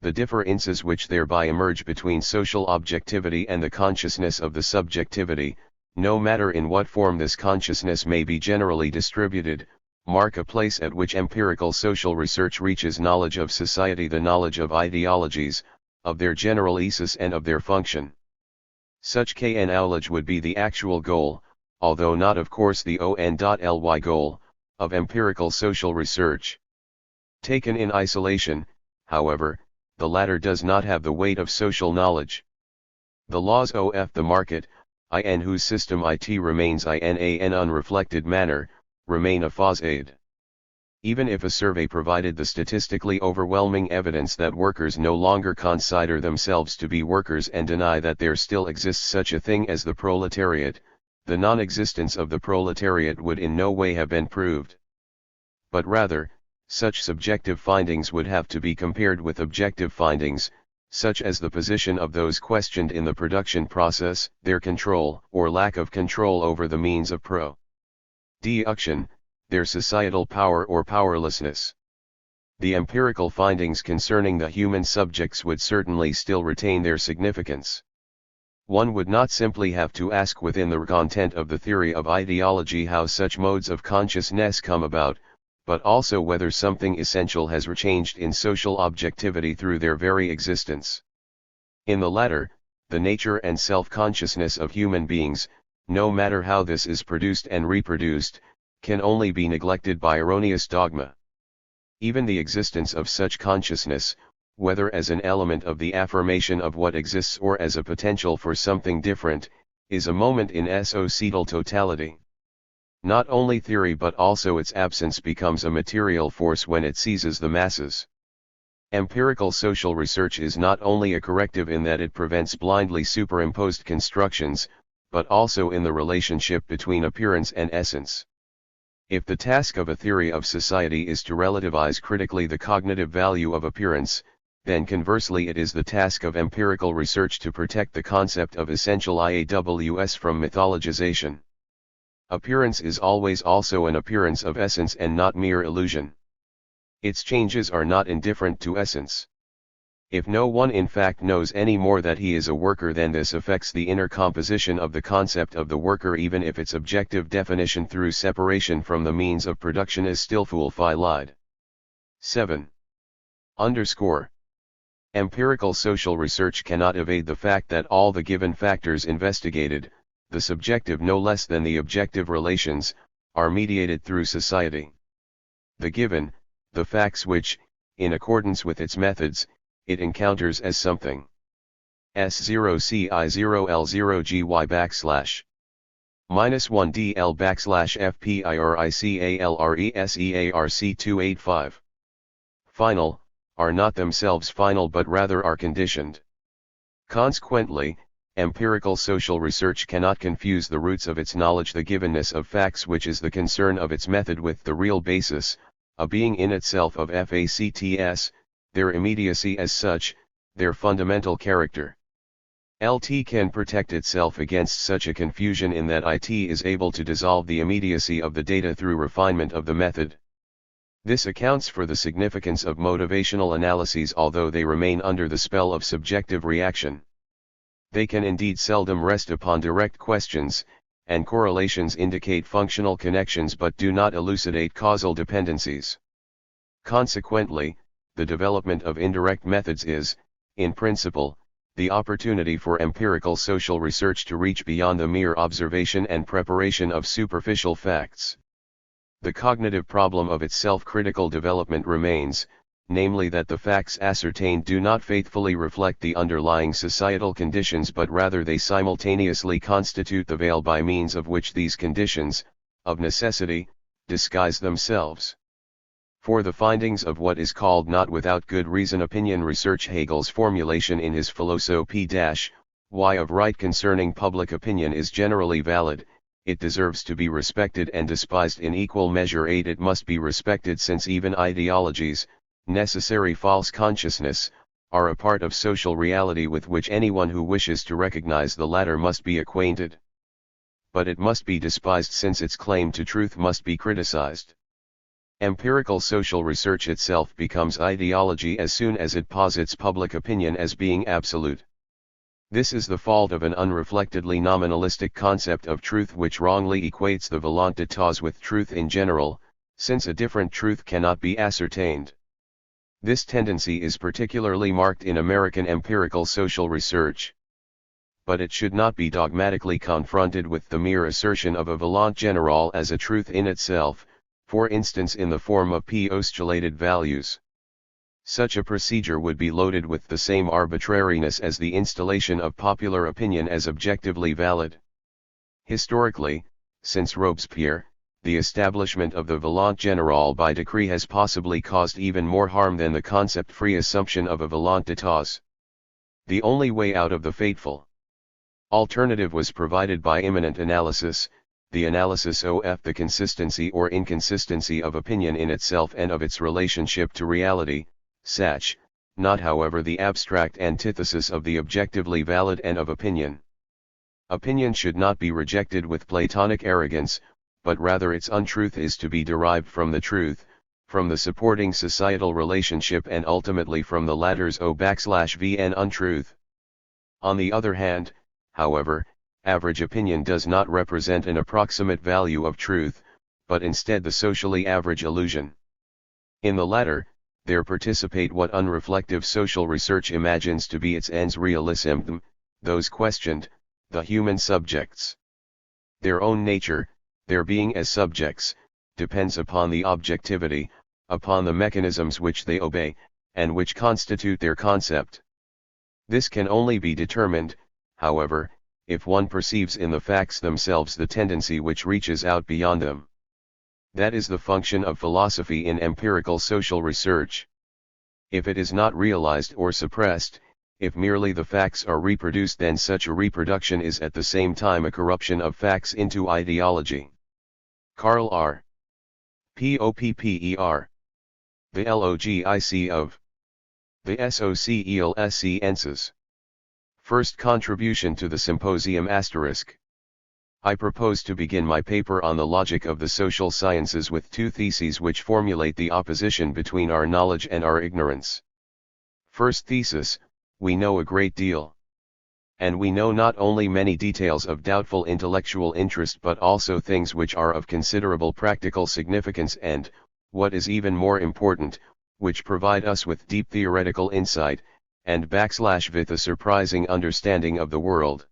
The differences which thereby emerge between social objectivity and the consciousness of the subjectivity, no matter in what form this consciousness may be generally distributed, mark a place at which empirical social research reaches knowledge of society, the knowledge of ideologies, of their general essence and of their function. Such knowledge would be the actual goal, although not of course the only goal, of empirical social research. Taken in isolation, however, the latter does not have the weight of social knowledge. The laws of the market, in whose system it remains in an unreflected manner, remain a facade. Even if a survey provided the statistically overwhelming evidence that workers no longer consider themselves to be workers and deny that there still exists such a thing as the proletariat, the non-existence of the proletariat would in no way have been proved. But rather, such subjective findings would have to be compared with objective findings, such as the position of those questioned in the production process, their control or lack of control over the means of production, their societal power or powerlessness. The empirical findings concerning the human subjects would certainly still retain their significance. One would not simply have to ask within the content of the theory of ideology how such modes of consciousness come about, but also whether something essential has changed in social objectivity through their very existence. In the latter, the nature and self-consciousness of human beings, no matter how this is produced and reproduced, can only be neglected by erroneous dogma. Even the existence of such consciousness, whether as an element of the affirmation of what exists or as a potential for something different, is a moment in societal totality. Not only theory but also its absence becomes a material force when it seizes the masses. Empirical social research is not only a corrective in that it prevents blindly superimposed constructions, but also in the relationship between appearance and essence. If the task of a theory of society is to relativize critically the cognitive value of appearance, then conversely it is the task of empirical research to protect the concept of essential IAWS from mythologization. Appearance is always also an appearance of essence and not mere illusion. Its changes are not indifferent to essence. If no one in fact knows any more that he is a worker, then this affects the inner composition of the concept of the worker, even if its objective definition through separation from the means of production is still fulfilled. 7. Empirical social research cannot evade the fact that all the given factors investigated, the subjective no less than the objective relations, are mediated through society. The given, the facts which, in accordance with its methods, it encounters as something. S0CI0L0GY /-1DL/FPIRICALRESEARC285. Final, are not themselves final but rather are conditioned. Consequently, empirical social research cannot confuse the roots of its knowledge, the givenness of facts which is the concern of its method, with the real basis, a being in itself of facts, their immediacy as such, their fundamental character. LT can protect itself against such a confusion in that it is able to dissolve the immediacy of the data through refinement of the method. This accounts for the significance of motivational analyses, although they remain under the spell of subjective reaction. They can indeed seldom rest upon direct questions, and correlations indicate functional connections but do not elucidate causal dependencies. Consequently, the development of indirect methods is, in principle, the opportunity for empirical social research to reach beyond the mere observation and preparation of superficial facts. the cognitive problem of its self-critical development remains, namely that the facts ascertained do not faithfully reflect the underlying societal conditions but rather they simultaneously constitute the veil by means of which these conditions, of necessity, disguise themselves. For the findings of what is called not without good reason opinion research, Hegel's formulation in his Philosophie-y of right concerning public opinion is generally valid. It deserves to be respected and despised in equal measure. 8. It must be respected since even ideologies, necessary false consciousness, are a part of social reality with which anyone who wishes to recognize the latter must be acquainted. But it must be despised since its claim to truth must be criticized. Empirical social research itself becomes ideology as soon as it posits public opinion as being absolute. This is the fault of an unreflectedly nominalistic concept of truth which wrongly equates the volontates with truth in general, since a different truth cannot be ascertained. This tendency is particularly marked in American empirical social research. But it should not be dogmatically confronted with the mere assertion of a volonté générale as a truth in itself, for instance in the form of postulated values. Such a procedure would be loaded with the same arbitrariness as the installation of popular opinion as objectively valid. Historically, since Robespierre, the establishment of the volonté générale by decree has possibly caused even more harm than the concept-free assumption of a volonté. The only way out of the fateful alternative was provided by immanent analysis, the analysis of the consistency or inconsistency of opinion in itself and of its relationship to reality, such, not however the abstract antithesis of the objectively valid and of opinion. Opinion should not be rejected with Platonic arrogance, but rather its untruth is to be derived from the truth, from the supporting societal relationship and ultimately from the latter's O/VN untruth. On the other hand, however, average opinion does not represent an approximate value of truth, but instead the socially average illusion. In the latter, there participate what unreflective social research imagines to be its ens realissimum, those questioned, the human subjects. Their own nature, their being as subjects, depends upon the objectivity, upon the mechanisms which they obey, and which constitute their concept. This can only be determined, however, if one perceives in the facts themselves the tendency which reaches out beyond them. That is the function of philosophy in empirical social research. If it is not realized or suppressed, if merely the facts are reproduced, then such a reproduction is at the same time a corruption of facts into ideology. Karl R. Popper. The logic of the socialsciences. First contribution to the symposium ***. I propose to begin my paper on the logic of the social sciences with two theses which formulate the opposition between our knowledge and our ignorance. First thesis: we know a great deal. And we know not only many details of doubtful intellectual interest but also things which are of considerable practical significance and, what is even more important, which provide us with deep theoretical insight, and with a surprising understanding of the world.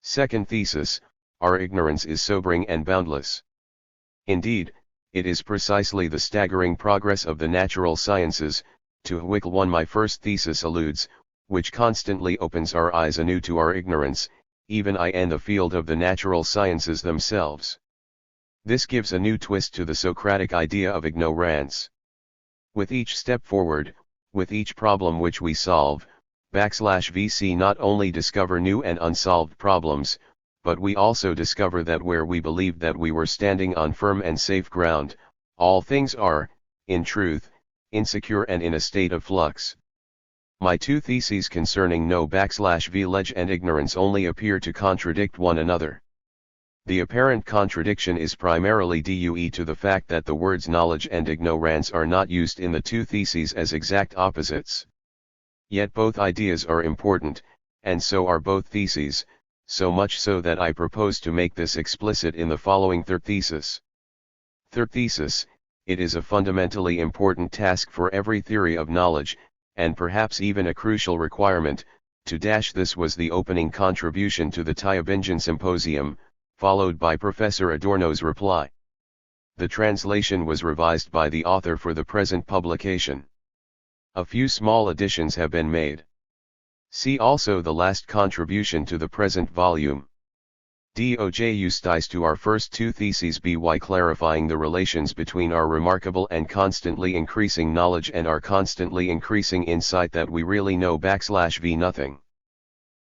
Second thesis: our ignorance is sobering and boundless. Indeed, it is precisely the staggering progress of the natural sciences, to which my first thesis alludes, which constantly opens our eyes anew to our ignorance, even in the field of the natural sciences themselves. This gives a new twist to the Socratic idea of ignorance. With each step forward, with each problem which we solve, /VC not only discover new and unsolved problems, but we also discover that where we believed that we were standing on firm and safe ground, all things are, in truth, insecure and in a state of flux. My two theses concerning know/village and ignorance only appear to contradict one another. The apparent contradiction is primarily due to the fact that the words knowledge and ignorance are not used in the two theses as exact opposites. Yet both ideas are important, and so are both theses, so much so that I propose to make this explicit in the following third thesis. Third thesis: it is a fundamentally important task for every theory of knowledge, and perhaps even a crucial requirement, to this was the opening contribution to the Tübingen Symposium, followed by Professor Adorno's reply. The translation was revised by the author for the present publication. A few small additions have been made. See also the last contribution to the present volume. Doj Justice to our first two theses by clarifying the relations between our remarkable and constantly increasing knowledge and our constantly increasing insight that we really know \v nothing.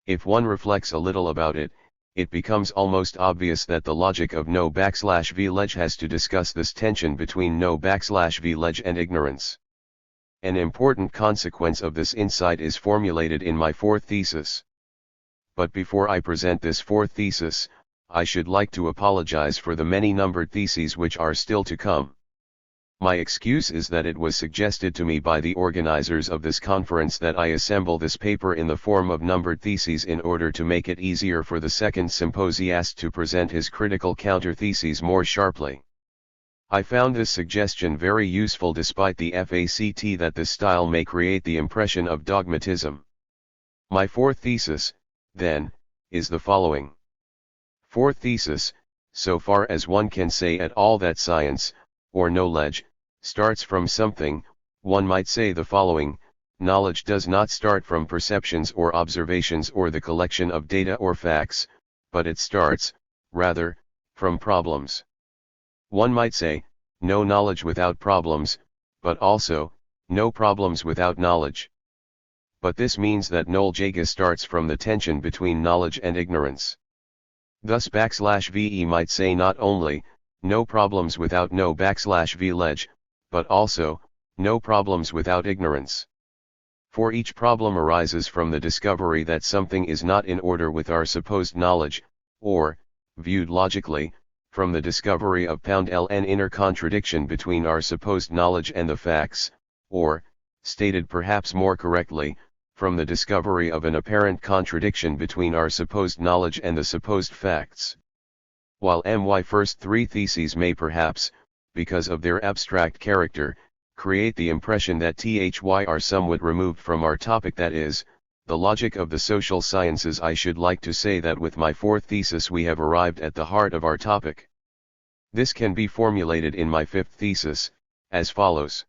If one reflects a little about it, it becomes almost obvious that the logic of no \v ledge has to discuss this tension between no \v ledge and ignorance. An important consequence of this insight is formulated in my fourth thesis. But before I present this fourth thesis, I should like to apologize for the many numbered theses which are still to come. My excuse is that it was suggested to me by the organizers of this conference that I assemble this paper in the form of numbered theses in order to make it easier for the second symposiast to present his critical counter-theses more sharply. I found this suggestion very useful despite the fact that this style may create the impression of dogmatism. My fourth thesis, then, is the following. Fourth thesis, so far as one can say at all that science, or knowledge, starts from something, one might say the following: knowledge does not start from perceptions or observations or the collection of data or facts, but it starts, rather, from problems. One might say, no knowledge without problems, but also, no problems without knowledge. But this means that knowledge starts from the tension between knowledge and ignorance. Thus \ve might say not only, no problems without no \v ledge, but also, no problems without ignorance. For each problem arises from the discovery that something is not in order with our supposed knowledge, or, viewed logically, from the discovery of an inner contradiction between our supposed knowledge and the facts, or, stated perhaps more correctly, from the discovery of an apparent contradiction between our supposed knowledge and the supposed facts. While my first three theses may perhaps, because of their abstract character, create the impression that THY are somewhat removed from our topic, that is, the logic of the social sciences, I should like to say that with my fourth thesis we have arrived at the heart of our topic. This can be formulated in my fifth thesis, as follows.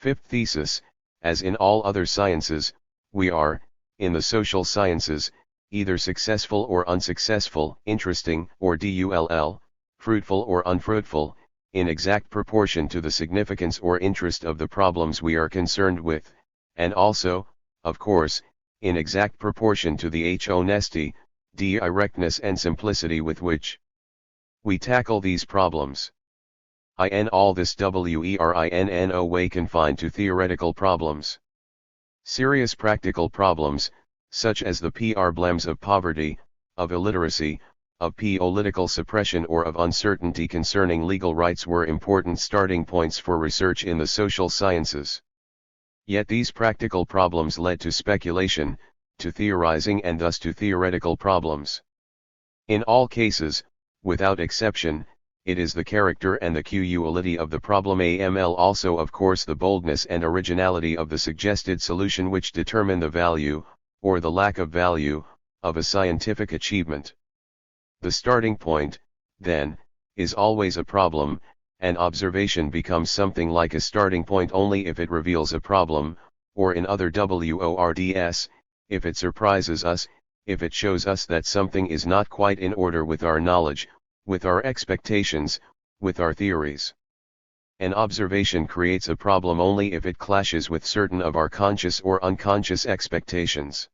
Fifth thesis: as in all other sciences, we are, in the social sciences, either successful or unsuccessful, interesting or dull, fruitful or unfruitful, in exact proportion to the significance or interest of the problems we are concerned with, and also, of course, in exact proportion to the honesty, directness and simplicity with which we tackle these problems. All this in no way confined to theoretical problems. Serious practical problems, such as the problems of poverty, of illiteracy, of political suppression or of uncertainty concerning legal rights, were important starting points for research in the social sciences. Yet these practical problems led to speculation, to theorizing, and thus to theoretical problems. In all cases, without exception, it is the character and the quality of the problem also of course the boldness and originality of the suggested solution which determine the value, or the lack of value, of a scientific achievement. The starting point, then, is always a problem. An observation becomes something like a starting point only if it reveals a problem, or in other words, if it surprises us, if it shows us that something is not quite in order with our knowledge, with our expectations, with our theories. An observation creates a problem only if it clashes with certain of our conscious or unconscious expectations.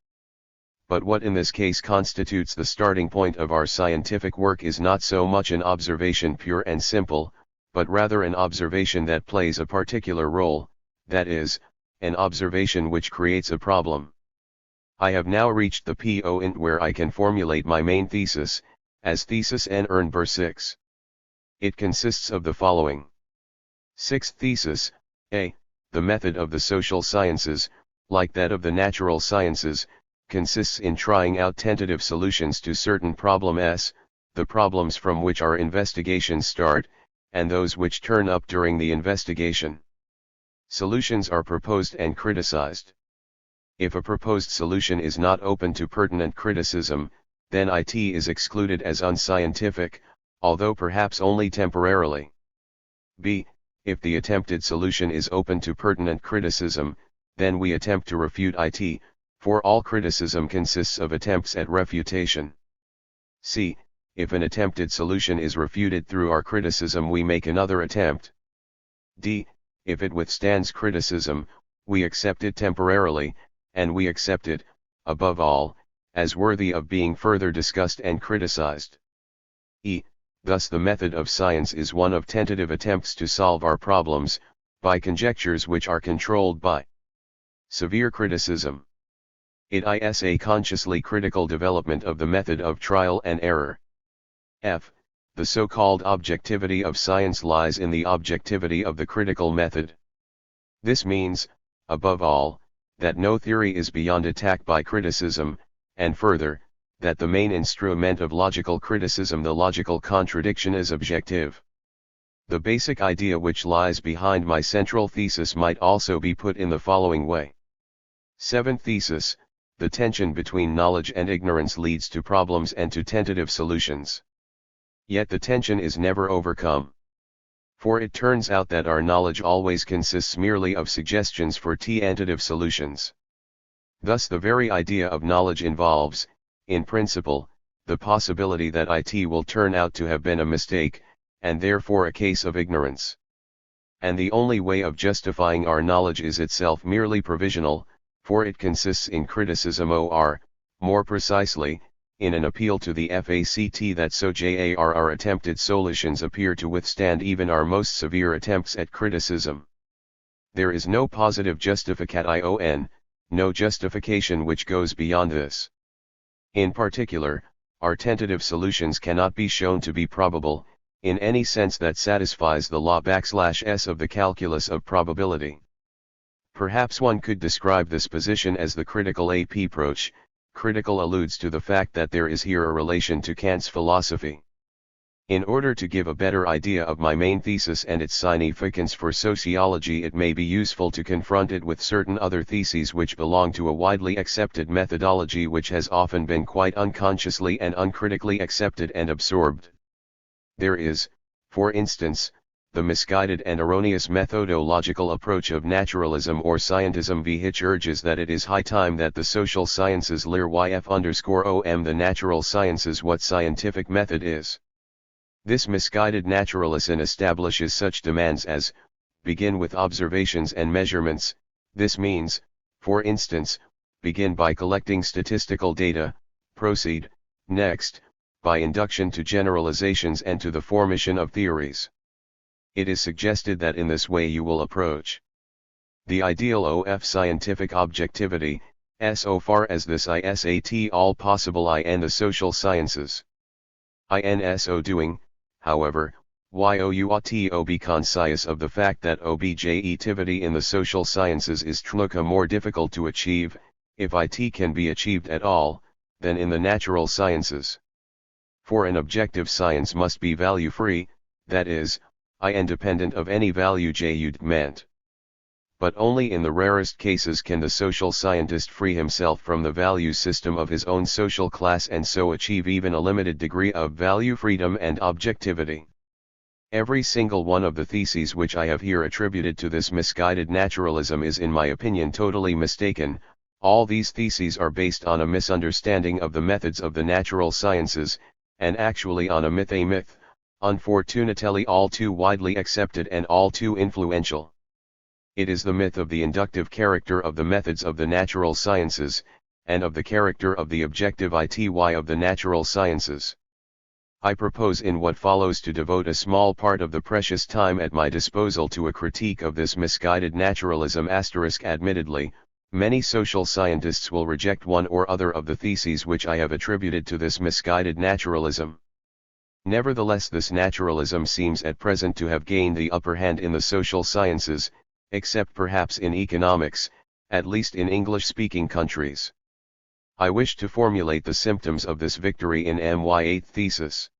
But what in this case constitutes the starting point of our scientific work is not so much an observation pure and simple, but rather an observation that plays a particular role, that is, an observation which creates a problem. I have now reached the point where I can formulate my main thesis, as thesis N 6. It consists of the following. Sixth thesis: A. The method of the social sciences, like that of the natural sciences, consists in trying out tentative solutions to certain problems, the problems from which our investigations start, and those which turn up during the investigation. Solutions are proposed and criticized. If a proposed solution is not open to pertinent criticism, then it is excluded as unscientific, although perhaps only temporarily. b. If the attempted solution is open to pertinent criticism, then we attempt to refute it, for all criticism consists of attempts at refutation. c. If an attempted solution is refuted through our criticism, we make another attempt. d. If it withstands criticism, we accept it temporarily, and we accept it, above all, as worthy of being further discussed and criticized. e. Thus the method of science is one of tentative attempts to solve our problems, by conjectures which are controlled by severe criticism. It is a consciously critical development of the method of trial and error. f. The so-called objectivity of science lies in the objectivity of the critical method. This means, above all, that no theory is beyond attack by criticism, and further, that the main instrument of logical criticism, the logical contradiction, is objective. The basic idea which lies behind my central thesis might also be put in the following way. Seventh thesis: the tension between knowledge and ignorance leads to problems and to tentative solutions. Yet the tension is never overcome. For it turns out that our knowledge always consists merely of suggestions for tentative solutions. Thus the very idea of knowledge involves, in principle, the possibility that it will turn out to have been a mistake, and therefore a case of ignorance. And the only way of justifying our knowledge is itself merely provisional, for it consists in criticism, or, more precisely, in an appeal to the fact that so our attempted solutions appear to withstand even our most severe attempts at criticism. There is no positive justification, no justification which goes beyond this. In particular, our tentative solutions cannot be shown to be probable, in any sense that satisfies the law \s of the calculus of probability. Perhaps one could describe this position as the critical approach. Critical alludes to the fact that there is here a relation to Kant's philosophy. In order to give a better idea of my main thesis and its significance for sociology, it may be useful to confront it with certain other theses which belong to a widely accepted methodology which has often been quite unconsciously and uncritically accepted and absorbed. There is, for instance, the misguided and erroneous methodological approach of naturalism or scientism, which urges that it is high time that the social sciences _om the natural sciences what scientific method is. This misguided naturalism establishes such demands as, begin with observations and measurements. This means, for instance, begin by collecting statistical data, proceed, next, by induction to generalizations and to the formation of theories. It is suggested that in this way you will approach the ideal of scientific objectivity, so far as this is at all possible in the social sciences. So doing, however, you ought to be conscious of the fact that objectivity in the social sciences is truly more difficult to achieve, if it can be achieved at all, than in the natural sciences. For an objective science must be value-free, that is, independent of any value meant. But only in the rarest cases can the social scientist free himself from the value system of his own social class and so achieve even a limited degree of value freedom and objectivity. Every single one of the theses which I have here attributed to this misguided naturalism is in my opinion totally mistaken. All these theses are based on a misunderstanding of the methods of the natural sciences, and actually on a myth, unfortunately all too widely accepted and all too influential. It is the myth of the inductive character of the methods of the natural sciences, and of the character of the objective ity of the natural sciences. I propose in what follows to devote a small part of the precious time at my disposal to a critique of this misguided naturalism. Admittedly, many social scientists will reject one or other of the theses which I have attributed to this misguided naturalism. Nevertheless, this naturalism seems at present to have gained the upper hand in the social sciences, except perhaps in economics, at least in English-speaking countries. I wish to formulate the symptoms of this victory in my eighth thesis.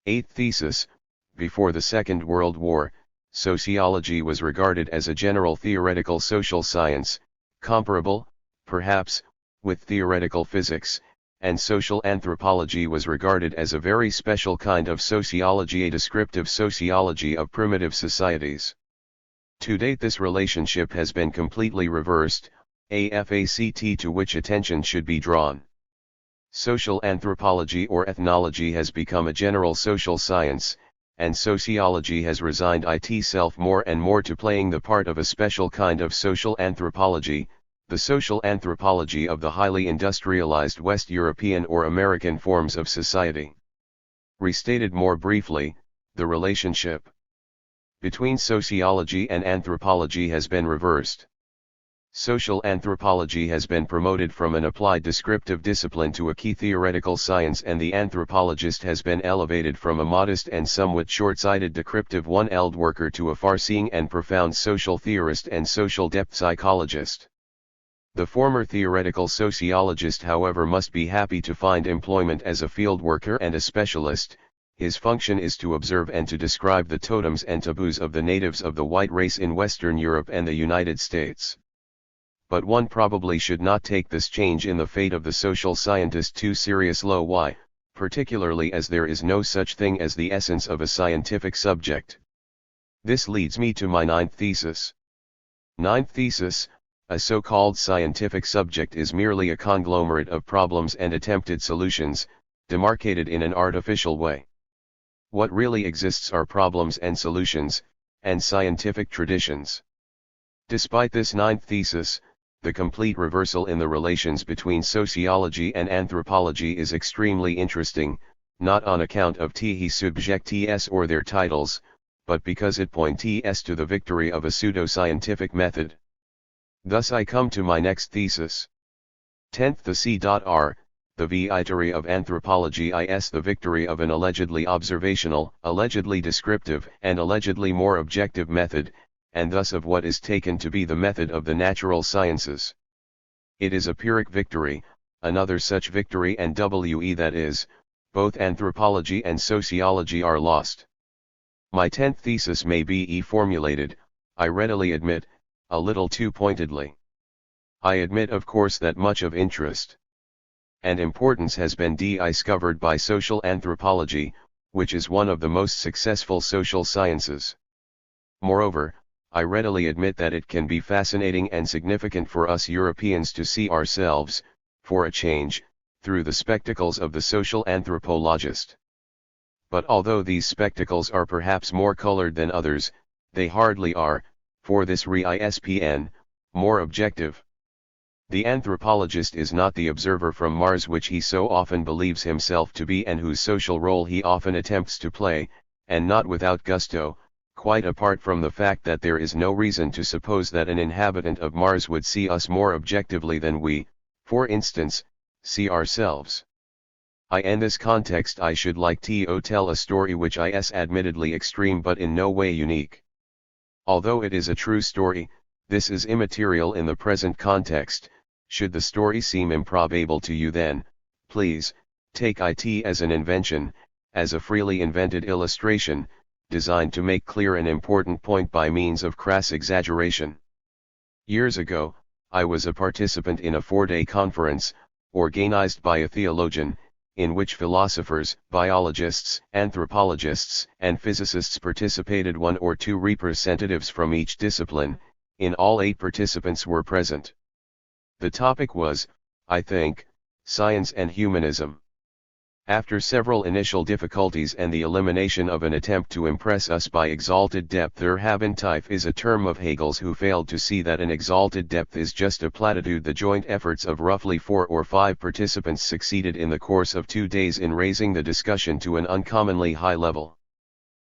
Eighth thesis: before the Second World War, sociology was regarded as a general theoretical social science, comparable, perhaps, with theoretical physics, and social anthropology was regarded as a very special kind of sociology, a descriptive sociology of primitive societies. To date, this relationship has been completely reversed, a fact to which attention should be drawn. Social anthropology or ethnology has become a general social science, and sociology has resigned itself more and more to playing the part of a special kind of social anthropology, the social anthropology of the highly industrialized West European or American forms of society. Restated more briefly, the relationship between sociology and anthropology has been reversed. Social anthropology has been promoted from an applied descriptive discipline to a key theoretical science, and the anthropologist has been elevated from a modest and somewhat short-sighted descriptive one-eld worker to a far-seeing and profound social theorist and social depth psychologist. The former theoretical sociologist, however, must be happy to find employment as a field worker and a specialist. His function is to observe and to describe the totems and taboos of the natives of the white race in Western Europe and the United States. But one probably should not take this change in the fate of the social scientist too seriously, particularly as there is no such thing as the essence of a scientific subject. This leads me to my ninth thesis. Ninth thesis: a so-called scientific subject is merely a conglomerate of problems and attempted solutions, demarcated in an artificial way. What really exists are problems and solutions, and scientific traditions. Despite this ninth thesis, the complete reversal in the relations between sociology and anthropology is extremely interesting, not on account of THEODOR or their titles, but because it points to the victory of a pseudo-scientific method. Thus I come to my next thesis. 10th, the THEODOR, the victory of anthropology is the victory of an allegedly observational, allegedly descriptive, and allegedly more objective method, and thus of what is taken to be the method of the natural sciences. It is a Pyrrhic victory, another such victory, and that is, both anthropology and sociology are lost. My 10th thesis may be formulated, I readily admit, a little too pointedly. I admit, of course, that much of interest and importance has been discovered by social anthropology, which is one of the most successful social sciences. Moreover, I readily admit that it can be fascinating and significant for us Europeans to see ourselves, for a change, through the spectacles of the social anthropologist. But although these spectacles are perhaps more colored than others, they hardly are, for this reason, more objective. The anthropologist is not the observer from Mars which he so often believes himself to be and whose social role he often attempts to play, and not without gusto, quite apart from the fact that there is no reason to suppose that an inhabitant of Mars would see us more objectively than we, for instance, see ourselves. In this context I should like to tell a story which is admittedly extreme but in no way unique. Although it is a true story, this is immaterial in the present context. Should the story seem improbable to you, then, please, take it as an invention, as a freely invented illustration, designed to make clear an important point by means of crass exaggeration. Years ago, I was a participant in a 4-day conference, organized by a theologian, in which philosophers, biologists, anthropologists, and physicists participated, one or two representatives from each discipline. In all 8 participants were present. The topic was, I think, science and humanism. After several initial difficulties and the elimination of an attempt to impress us by exalted depth, der Habentief is a term of Hegel's, who failed to see that an exalted depth is just a platitude. The joint efforts of roughly 4 or 5 participants succeeded in the course of 2 days in raising the discussion to an uncommonly high level.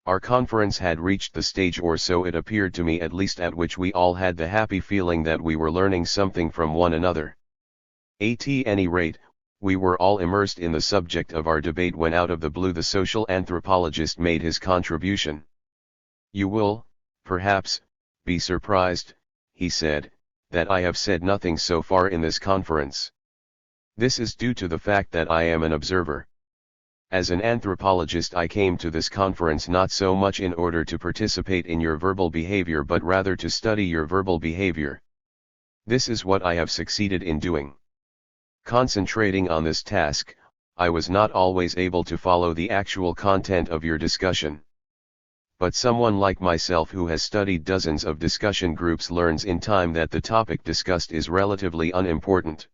Our conference had reached the stage, or so it appeared to me at least, at which we all had the happy feeling that we were learning something from one another. At any rate, we were all immersed in the subject of our debate when out of the blue the social anthropologist made his contribution. You will, perhaps, be surprised, he said, that I have said nothing so far in this conference. This is due to the fact that I am an observer. As an anthropologist, I came to this conference not so much in order to participate in your verbal behavior, but rather to study your verbal behavior. This is what I have succeeded in doing. Concentrating on this task, I was not always able to follow the actual content of your discussion. But someone like myself who has studied dozens of discussion groups learns in time that the topic discussed is relatively unimportant.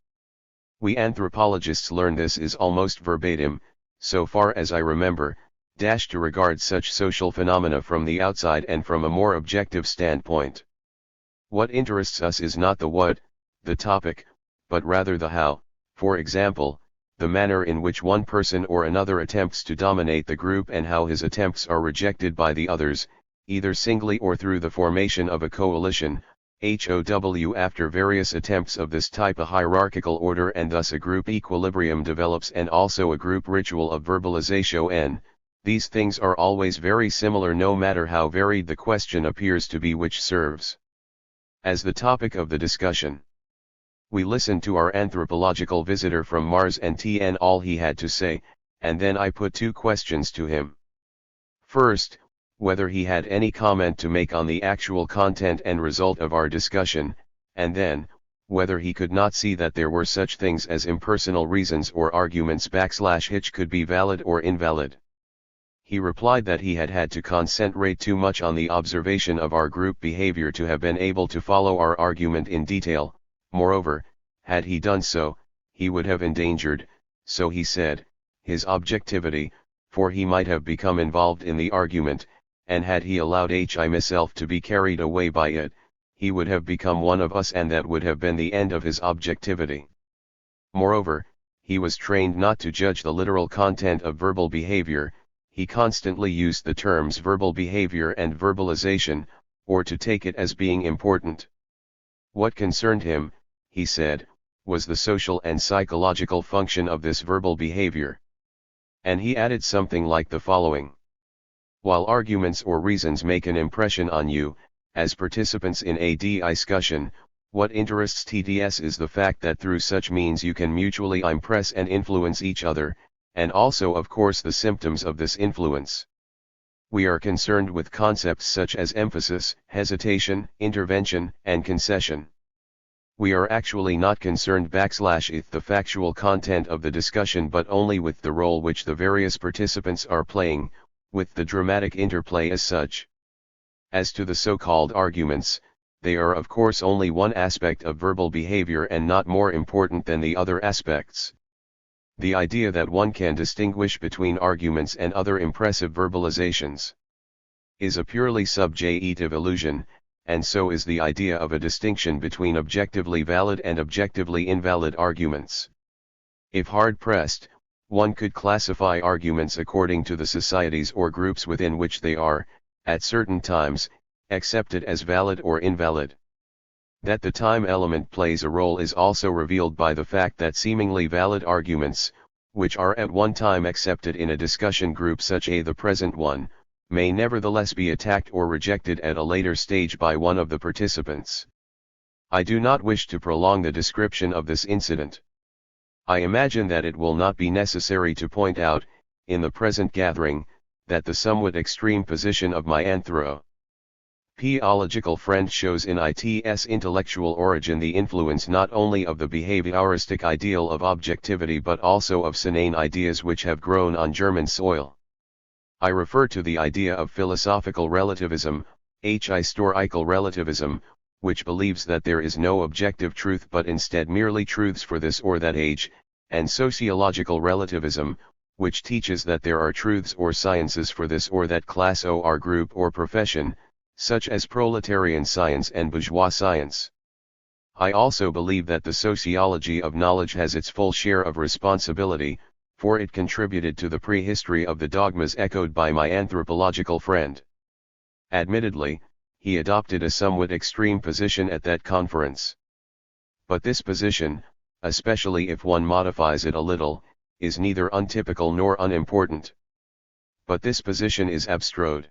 We anthropologists learn this is almost verbatim, so far as I remember, to regard such social phenomena from the outside and from a more objective standpoint. What interests us is not the what, the topic, but rather the how, for example, the manner in which one person or another attempts to dominate the group and how his attempts are rejected by the others, either singly or through the formation of a coalition, HOW. After various attempts of this type, a hierarchical order and thus a group equilibrium develops, and also a group ritual of verbalization. These things are always very similar no matter how varied the question appears to be which serves as the topic of the discussion. We listened to our anthropological visitor from Mars and TN all he had to say, and then I put two questions to him. First, whether he had any comment to make on the actual content and result of our discussion, and then, whether he could not see that there were such things as impersonal reasons or arguments / could be valid or invalid. He replied that he had had to concentrate too much on the observation of our group behavior to have been able to follow our argument in detail. Moreover, had he done so, he would have endangered, so he said, his objectivity, for he might have become involved in the argument, and had he allowed himself to be carried away by it, he would have become one of us and that would have been the end of his objectivity. Moreover, he was trained not to judge the literal content of verbal behavior. He constantly used the terms verbal behavior and verbalization, or to take it as being important. What concerned him, he said, was the social and psychological function of this verbal behavior. And he added something like the following. While arguments or reasons make an impression on you, as participants in a discussion, what interests TDS is the fact that through such means you can mutually impress and influence each other, and also of course the symptoms of this influence. We are concerned with concepts such as emphasis, hesitation, intervention, and concession. We are actually not concerned with the factual content of the discussion but only with the role which the various participants are playing, with the dramatic interplay as such. As to the so-called arguments, they are of course only one aspect of verbal behavior and not more important than the other aspects. The idea that one can distinguish between arguments and other impressive verbalizations is a purely subjective illusion, and so is the idea of a distinction between objectively valid and objectively invalid arguments. If hard-pressed, one could classify arguments according to the societies or groups within which they are, at certain times, accepted as valid or invalid. That the time element plays a role is also revealed by the fact that seemingly valid arguments, which are at one time accepted in a discussion group such as the present one, may nevertheless be attacked or rejected at a later stage by one of the participants. I do not wish to prolong the description of this incident. I imagine that it will not be necessary to point out, in the present gathering, that the somewhat extreme position of my anthropological friend shows in its intellectual origin the influence not only of the behavioristic ideal of objectivity but also of sanane ideas which have grown on German soil. I refer to the idea of philosophical relativism, historical relativism, which believes that there is no objective truth but instead merely truths for this or that age, and sociological relativism, which teaches that there are truths or sciences for this or that class or group or profession, such as proletarian science and bourgeois science. I also believe that the sociology of knowledge has its full share of responsibility, for it contributed to the prehistory of the dogmas echoed by my anthropological friend. Admittedly, he adopted a somewhat extreme position at that conference. But this position, especially if one modifies it a little, is neither untypical nor unimportant. But this position is abstrode.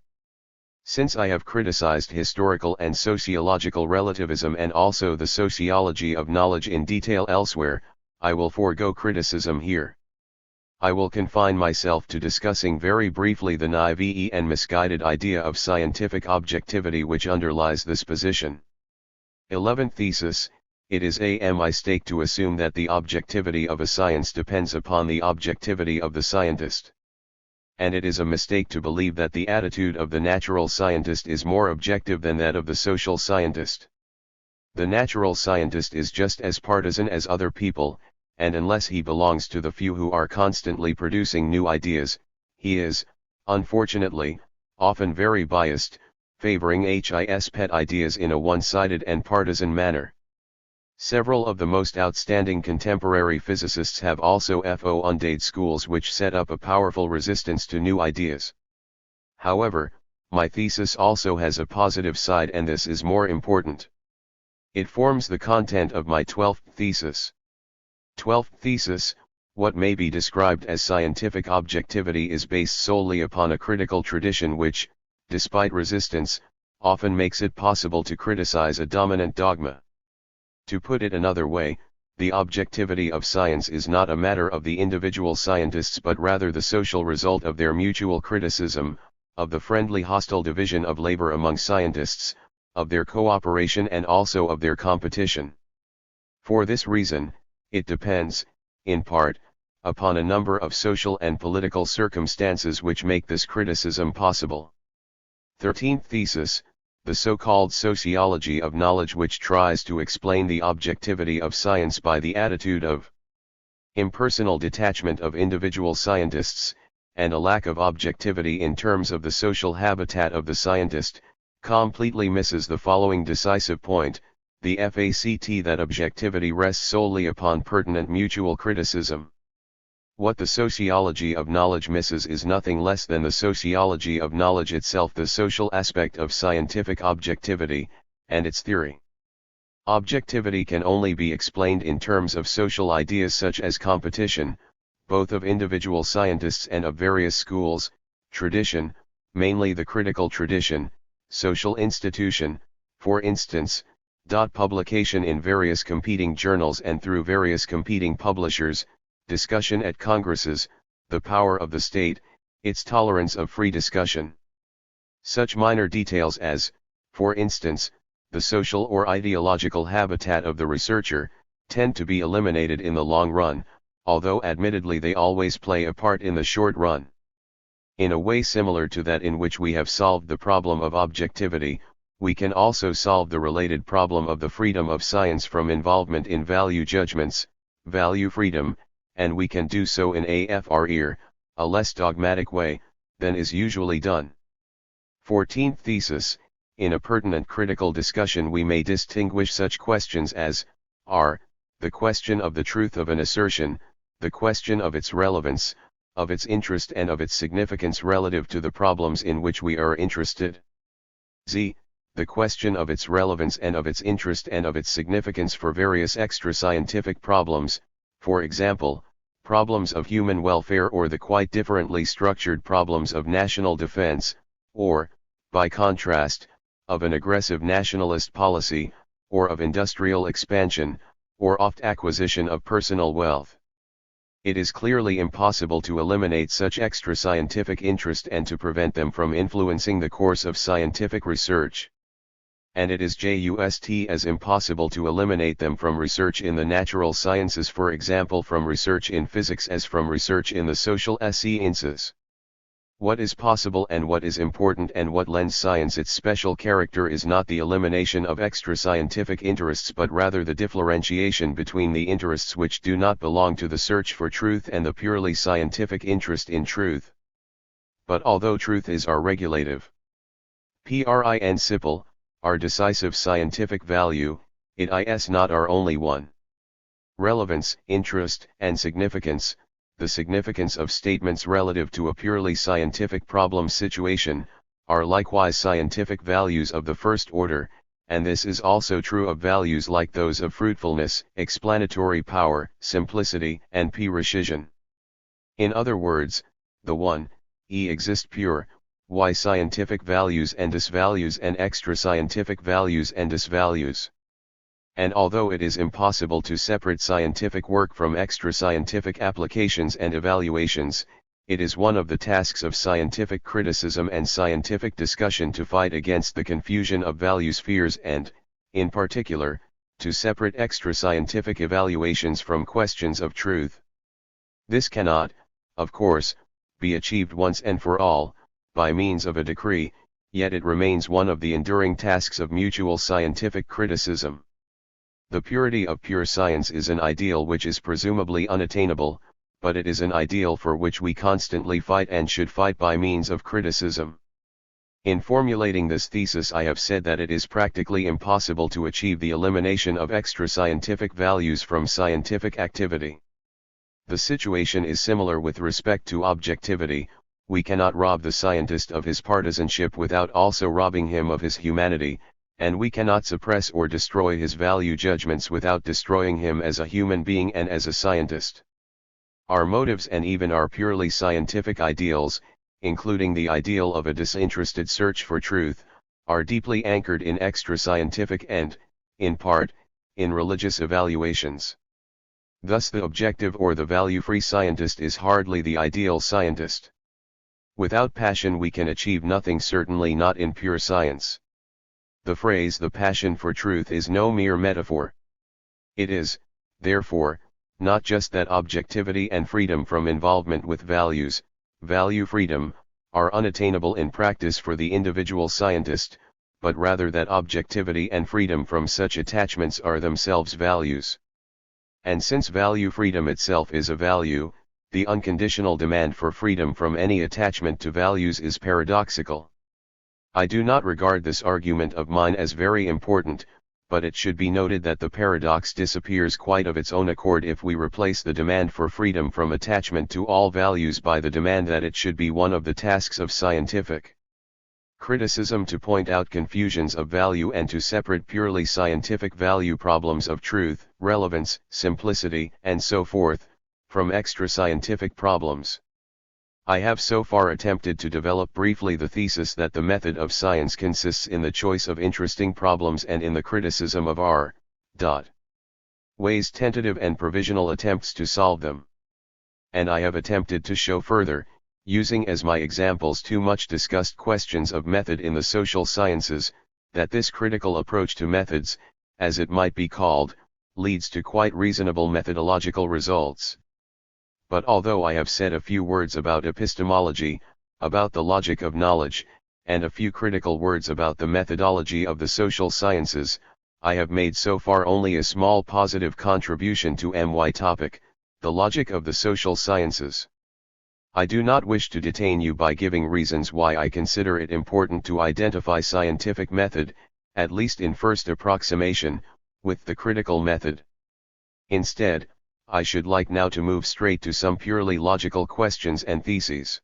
Since I have criticized historical and sociological relativism and also the sociology of knowledge in detail elsewhere, I will forego criticism here. I will confine myself to discussing very briefly the naive and misguided idea of scientific objectivity which underlies this position. 11th thesis, it is a mistake to assume that the objectivity of a science depends upon the objectivity of the scientist. And it is a mistake to believe that the attitude of the natural scientist is more objective than that of the social scientist. The natural scientist is just as partisan as other people, and unless he belongs to the few who are constantly producing new ideas, he is, unfortunately, often very biased, favoring his pet ideas in a one-sided and partisan manner. Several of the most outstanding contemporary physicists have also founded schools which set up a powerful resistance to new ideas. However, my thesis also has a positive side, and this is more important. It forms the content of my 12th thesis. 12th thesis, what may be described as scientific objectivity is based solely upon a critical tradition which, despite resistance, often makes it possible to criticize a dominant dogma. To put it another way, the objectivity of science is not a matter of the individual scientists but rather the social result of their mutual criticism, of the friendly hostile division of labor among scientists, of their cooperation and also of their competition. For this reason, it depends, in part, upon a number of social and political circumstances which make this criticism possible. 13th thesis, the so-called sociology of knowledge, which tries to explain the objectivity of science by the attitude of impersonal detachment of individual scientists, and a lack of objectivity in terms of the social habitat of the scientist, completely misses the following decisive point, the fact that objectivity rests solely upon pertinent mutual criticism. What the sociology of knowledge misses is nothing less than the sociology of knowledge itself, the social aspect of scientific objectivity, and its theory. Objectivity can only be explained in terms of social ideas such as competition, both of individual scientists and of various schools, tradition, mainly the critical tradition, social institution, for instance, publication in various competing journals and through various competing publishers, discussion at congresses, the power of the state, its tolerance of free discussion. Such minor details as, for instance, the social or ideological habitat of the researcher, tend to be eliminated in the long run, although admittedly they always play a part in the short run. In a way similar to that in which we have solved the problem of objectivity, we can also solve the related problem of the freedom of science from involvement in value judgments, value freedom, and we can do so in a less dogmatic way, than is usually done. 14th thesis, in a pertinent critical discussion we may distinguish such questions as, the question of the truth of an assertion, the question of its relevance, of its interest and of its significance relative to the problems in which we are interested. The question of its relevance and of its interest and of its significance for various extra-scientific problems, for example, problems of human welfare or the quite differently structured problems of national defense, or, by contrast, of an aggressive nationalist policy, or of industrial expansion, or oft acquisition of personal wealth. It is clearly impossible to eliminate such extra-scientific interest and to prevent them from influencing the course of scientific research. And it is just as impossible to eliminate them from research in the natural sciences, for example from research in physics, as from research in the social sciences. What is possible and what is important and what lends science its special character is not the elimination of extra-scientific interests but rather the differentiation between the interests which do not belong to the search for truth and the purely scientific interest in truth. But although truth is our regulative principle, our decisive scientific value, it is not our only one. Relevance, interest, and significance, the significance of statements relative to a purely scientific problem situation, are likewise scientific values of the first order, and this is also true of values like those of fruitfulness, explanatory power, simplicity, and precision. In other words, the one, exist pure, y scientific values and disvalues and extra-scientific values and disvalues. And although it is impossible to separate scientific work from extra-scientific applications and evaluations, it is one of the tasks of scientific criticism and scientific discussion to fight against the confusion of value spheres and, in particular, to separate extra-scientific evaluations from questions of truth. This cannot, of course, be achieved once and for all, by means of a decree, yet it remains one of the enduring tasks of mutual scientific criticism. The purity of pure science is an ideal which is presumably unattainable, but it is an ideal for which we constantly fight and should fight by means of criticism. In formulating this thesis, I have said that it is practically impossible to achieve the elimination of extra-scientific values from scientific activity. The situation is similar with respect to objectivity. We cannot rob the scientist of his partisanship without also robbing him of his humanity, and we cannot suppress or destroy his value judgments without destroying him as a human being and as a scientist. Our motives and even our purely scientific ideals, including the ideal of a disinterested search for truth, are deeply anchored in extra-scientific and, in part, in religious evaluations. Thus the objective or the value-free scientist is hardly the ideal scientist. Without passion we can achieve nothing, certainly not in pure science. The phrase "the passion for truth" is no mere metaphor. It is, therefore, not just that objectivity and freedom from involvement with values, value freedom, are unattainable in practice for the individual scientist, but rather that objectivity and freedom from such attachments are themselves values. And since value freedom itself is a value, the unconditional demand for freedom from any attachment to values is paradoxical. I do not regard this argument of mine as very important, but it should be noted that the paradox disappears quite of its own accord if we replace the demand for freedom from attachment to all values by the demand that it should be one of the tasks of scientific criticism to point out confusions of value and to separate purely scientific value problems of truth, relevance, simplicity, and so forth, from extra-scientific problems. I have so far attempted to develop briefly the thesis that the method of science consists in the choice of interesting problems and in the criticism of ways, tentative and provisional attempts to solve them. And I have attempted to show further, using as my examples two much discussed questions of method in the social sciences, that this critical approach to methods, as it might be called, leads to quite reasonable methodological results. But although I have said a few words about epistemology, about the logic of knowledge, and a few critical words about the methodology of the social sciences, I have made so far only a small positive contribution to my topic, the logic of the social sciences. I do not wish to detain you by giving reasons why I consider it important to identify scientific method, at least in first approximation, with the critical method. Instead, I should like now to move straight to some purely logical questions and theses.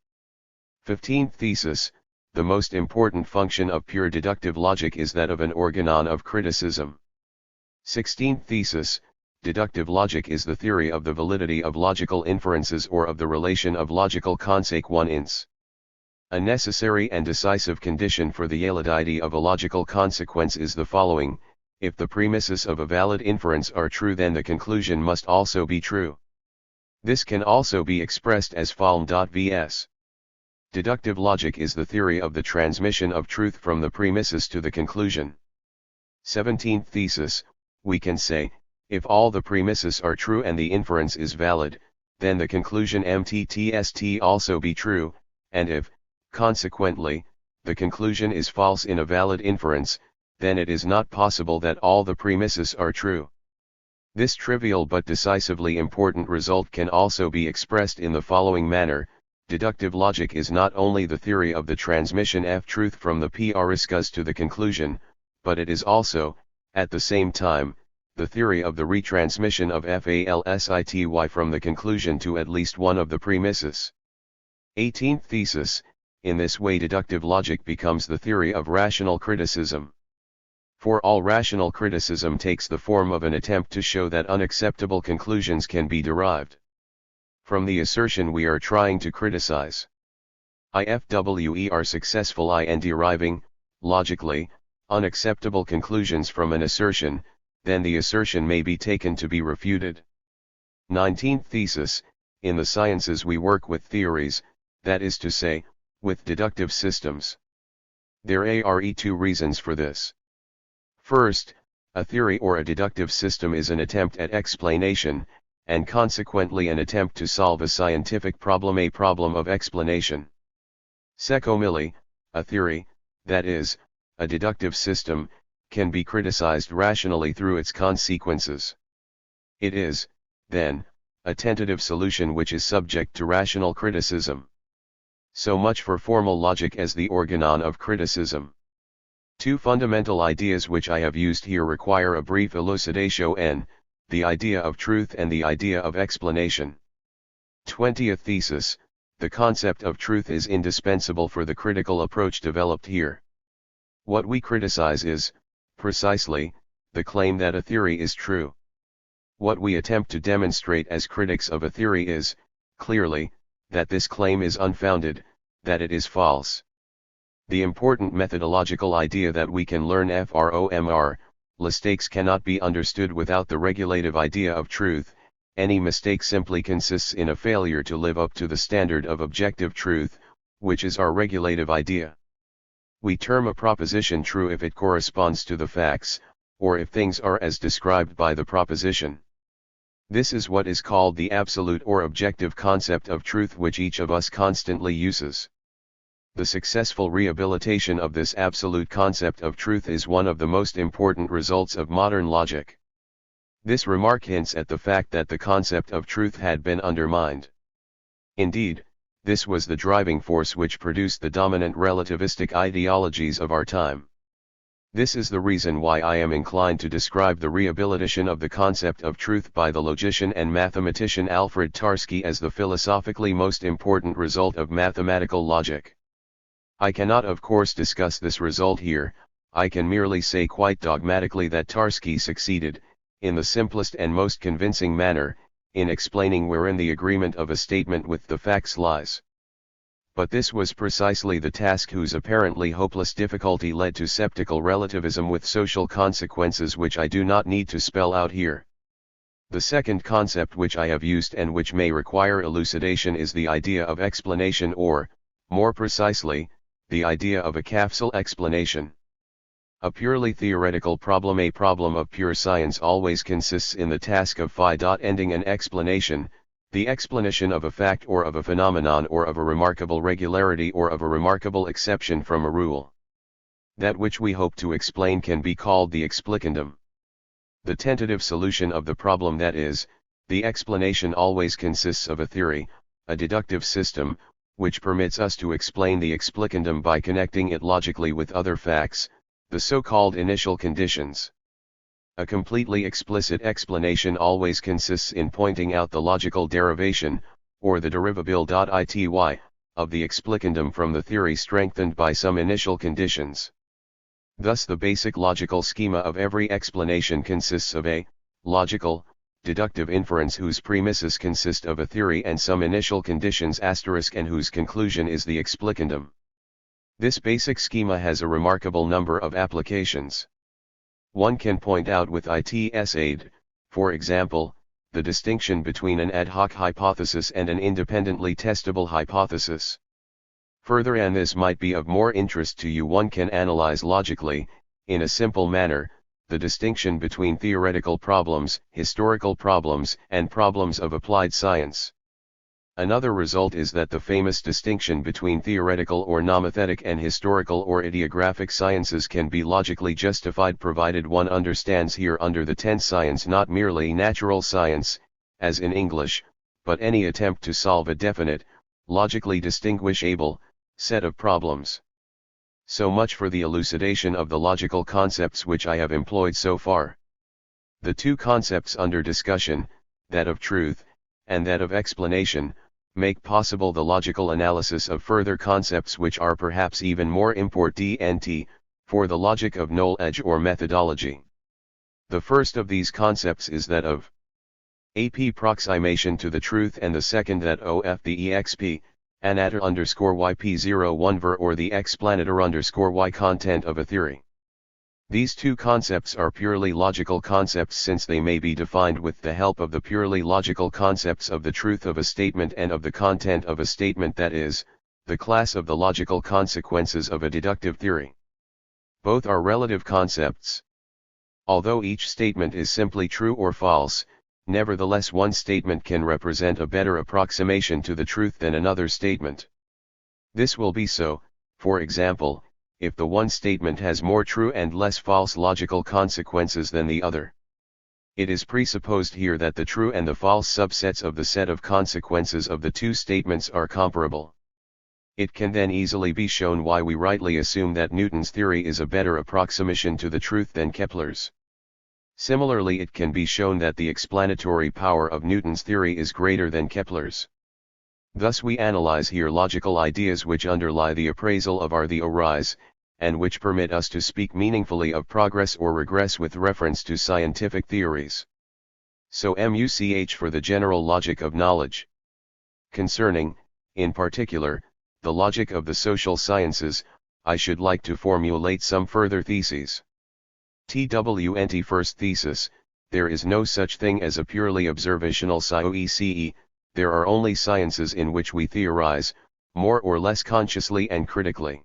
15th thesis: the most important function of pure deductive logic is that of an organon of criticism. 16th thesis: deductive logic is the theory of the validity of logical inferences or of the relation of logical consequence. A necessary and decisive condition for the validity of a logical consequence is the following: if the premises of a valid inference are true, then the conclusion must also be true. This can also be expressed as follows. Deductive logic is the theory of the transmission of truth from the premises to the conclusion. 17th thesis: we can say, if all the premises are true and the inference is valid, then the conclusion must also be true, and if, consequently, the conclusion is false in a valid inference, then it is not possible that all the premises are true. This trivial but decisively important result can also be expressed in the following manner: deductive logic is not only the theory of the transmission of truth from the premises to the conclusion, but it is also, at the same time, the theory of the retransmission of falsity from the conclusion to at least one of the premises. 18th thesis: in this way deductive logic becomes the theory of rational criticism. For all rational criticism takes the form of an attempt to show that unacceptable conclusions can be derived from the assertion we are trying to criticize. If we are successful in deriving, logically, unacceptable conclusions from an assertion, then the assertion may be taken to be refuted. 19th thesis: in the sciences we work with theories, that is to say, with deductive systems. There are two reasons for this. First, A theory or a deductive system is an attempt at explanation, and consequently an attempt to solve a scientific problem, a problem of explanation. Secondly, a theory, that is, a deductive system, can be criticized rationally through its consequences. It is, then, a tentative solution which is subject to rational criticism. So much for formal logic as the organon of criticism. Two fundamental ideas which I have used here require a brief elucidation: the idea of truth and the idea of explanation. 20th thesis: the concept of truth is indispensable for the critical approach developed here. What we criticize is, precisely, the claim that a theory is true. What we attempt to demonstrate as critics of a theory is, clearly, that this claim is unfounded, that it is false. The important methodological idea that we can learn from mistakes cannot be understood without the regulative idea of truth. Any mistake simply consists in a failure to live up to the standard of objective truth, which is our regulative idea. We term a proposition true if it corresponds to the facts, or if things are as described by the proposition. This is what is called the absolute or objective concept of truth, which each of us constantly uses. The successful rehabilitation of this absolute concept of truth is one of the most important results of modern logic. This remark hints at the fact that the concept of truth had been undermined. Indeed, this was the driving force which produced the dominant relativistic ideologies of our time. This is the reason why I am inclined to describe the rehabilitation of the concept of truth by the logician and mathematician Alfred Tarski as the philosophically most important result of mathematical logic. I cannot of course discuss this result here. I can merely say quite dogmatically that Tarski succeeded, in the simplest and most convincing manner, in explaining wherein the agreement of a statement with the facts lies. But this was precisely the task whose apparently hopeless difficulty led to sceptical relativism with social consequences which I do not need to spell out here. The second concept which I have used and which may require elucidation is the idea of explanation, or, more precisely, the idea of a capsule explanation. A purely theoretical problem, a problem of pure science, always consists in the task of ending an explanation, the explanation of a fact or of a phenomenon or of a remarkable regularity or of a remarkable exception from a rule. That which we hope to explain can be called the explicandum. The tentative solution of the problem, that is, the explanation, always consists of a theory, a deductive system, which permits us to explain the explicandum by connecting it logically with other facts, the so-called initial conditions. A completely explicit explanation always consists in pointing out the logical derivation, or the derivability, of the explicandum from the theory strengthened by some initial conditions. Thus the basic logical schema of every explanation consists of a logical, deductive inference whose premises consist of a theory and some initial conditions and whose conclusion is the explicandum. This basic schema has a remarkable number of applications. One can point out with its aid, for example, the distinction between an ad hoc hypothesis and an independently testable hypothesis. Further, and this might be of more interest to you, one can analyze logically, in a simple manner, the distinction between theoretical problems, historical problems, and problems of applied science. Another result is that the famous distinction between theoretical or nomothetic and historical or ideographic sciences can be logically justified, provided one understands here under the tense science not merely natural science, as in English, but any attempt to solve a definite, logically distinguishable, set of problems. So much for the elucidation of the logical concepts which I have employed so far. The two concepts under discussion, that of truth, and that of explanation, make possible the logical analysis of further concepts which are perhaps even more important for the logic of knowledge or methodology. The first of these concepts is that of approximation to the truth, and the second that of the exp anator_yp01 ver, or the explanator_y content of a theory. These two concepts are purely logical concepts, since they may be defined with the help of the purely logical concepts of the truth of a statement and of the content of a statement, that is, the class of the logical consequences of a deductive theory. Both are relative concepts. Although each statement is simply true or false, nevertheless one statement can represent a better approximation to the truth than another statement. This will be so, for example, if the one statement has more true and less false logical consequences than the other. It is presupposed here that the true and the false subsets of the set of consequences of the two statements are comparable. It can then easily be shown why we rightly assume that Newton's theory is a better approximation to the truth than Kepler's. Similarly, it can be shown that the explanatory power of Newton's theory is greater than Kepler's. Thus we analyze here logical ideas which underlie the appraisal of the arise, and which permit us to speak meaningfully of progress or regress with reference to scientific theories. So MUCH for the general logic of knowledge. Concerning, in particular, the logic of the social sciences, I should like to formulate some further theses. TWNT First thesis, there is no such thing as a purely observational science, there are only sciences in which we theorize, more or less consciously and critically.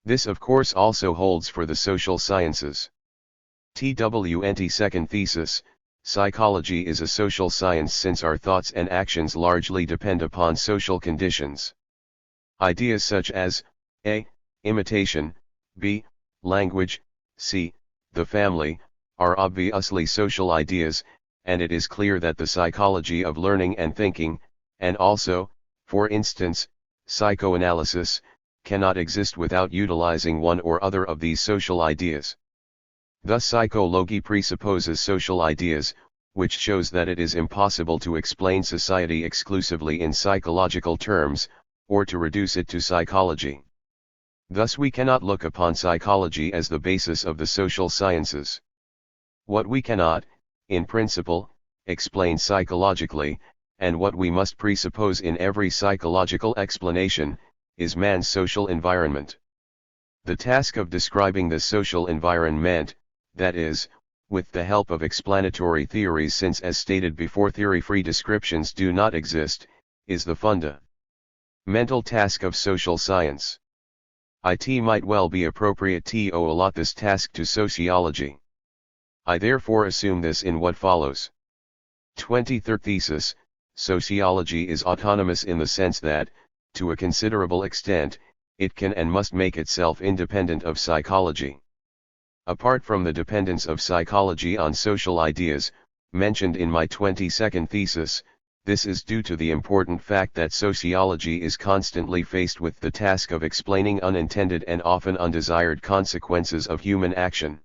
This of course also holds for the social sciences. TWNT Second thesis, psychology is a social science since our thoughts and actions largely depend upon social conditions. Ideas such as a. imitation, b. language, c. the family, are obviously social ideas, and it is clear that the psychology of learning and thinking, and also, for instance, psychoanalysis, cannot exist without utilizing one or other of these social ideas. Thus psychology presupposes social ideas, which shows that it is impossible to explain society exclusively in psychological terms, or to reduce it to psychology. Thus we cannot look upon psychology as the basis of the social sciences. What we cannot, in principle, explain psychologically, and what we must presuppose in every psychological explanation, is man's social environment. The task of describing the social environment, that is, with the help of explanatory theories since as stated before theory-free descriptions do not exist, is the fundamental task of social science. It might well be appropriate to allot this task to sociology. I therefore assume this in what follows. 23rd thesis, sociology is autonomous in the sense that, to a considerable extent, it can and must make itself independent of psychology. Apart from the dependence of psychology on social ideas, mentioned in my 22nd thesis, this is due to the important fact that sociology is constantly faced with the task of explaining unintended and often undesired consequences of human action.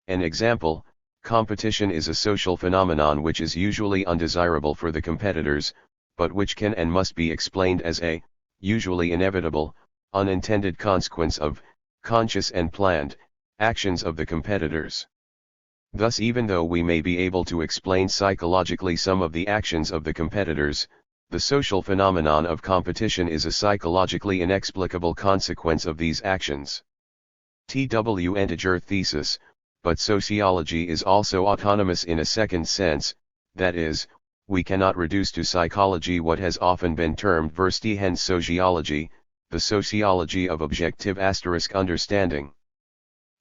An example, competition is a social phenomenon which is usually undesirable for the competitors, but which can and must be explained as a, usually inevitable, unintended consequence of, conscious and planned, actions of the competitors. Thus even though we may be able to explain psychologically some of the actions of the competitors, the social phenomenon of competition is a psychologically inexplicable consequence of these actions. TWNT thesis, but sociology is also autonomous in a second sense, that is, we cannot reduce to psychology what has often been termed verstehen sociology, the sociology of objective understanding.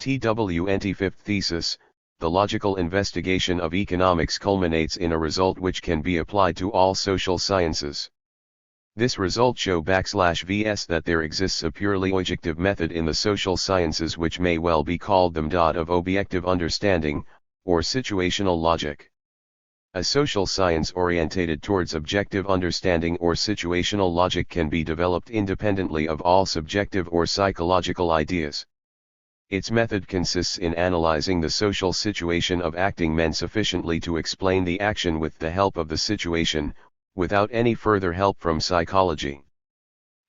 TWNT fifth thesis, the logical investigation of economics culminates in a result which can be applied to all social sciences. This result shows /vs that there exists a purely objective method in the social sciences which may well be called the method of objective understanding, or situational logic. A social science orientated towards objective understanding or situational logic can be developed independently of all subjective or psychological ideas. Its method consists in analyzing the social situation of acting men sufficiently to explain the action with the help of the situation, without any further help from psychology.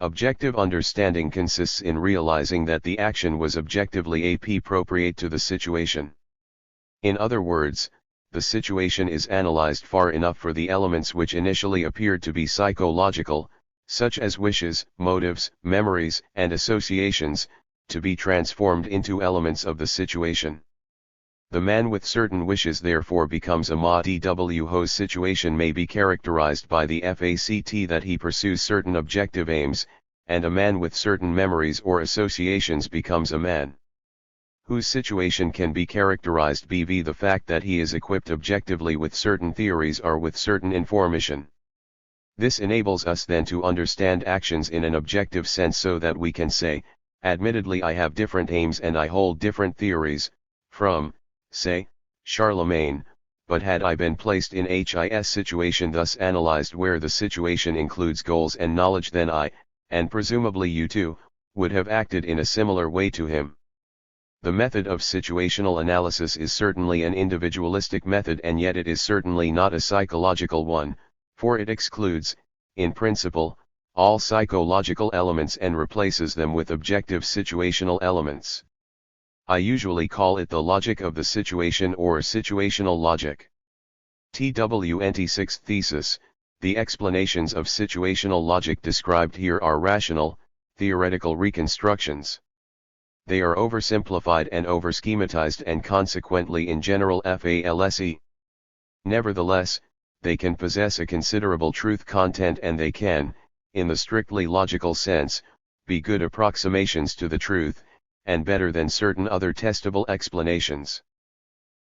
Objective understanding consists in realizing that the action was objectively appropriate to the situation. In other words, the situation is analyzed far enough for the elements which initially appeared to be psychological, such as wishes, motives, memories, and associations, to be transformed into elements of the situation. The man with certain wishes therefore becomes a MADW whose situation may be characterized by the fact that he pursues certain objective aims, and a man with certain memories or associations becomes a man. whose situation can be characterized bv the fact that he is equipped objectively with certain theories or with certain information. This enables us then to understand actions in an objective sense so that we can say, admittedly I have different aims and I hold different theories, from, say, Charlemagne, but had I been placed in his situation thus analyzed where the situation includes goals and knowledge, then I, and presumably you too, would have acted in a similar way to him. The method of situational analysis is certainly an individualistic method, and yet it is certainly not a psychological one, for it excludes, in principle, all psychological elements and replaces them with objective situational elements. I usually call it the logic of the situation or situational logic. TWNT sixth thesis, the explanations of situational logic described here are rational, theoretical reconstructions. They are oversimplified and overschematized and consequently in general false. Nevertheless, they can possess a considerable truth content and they can, in the strictly logical sense, be good approximations to the truth, and better than certain other testable explanations.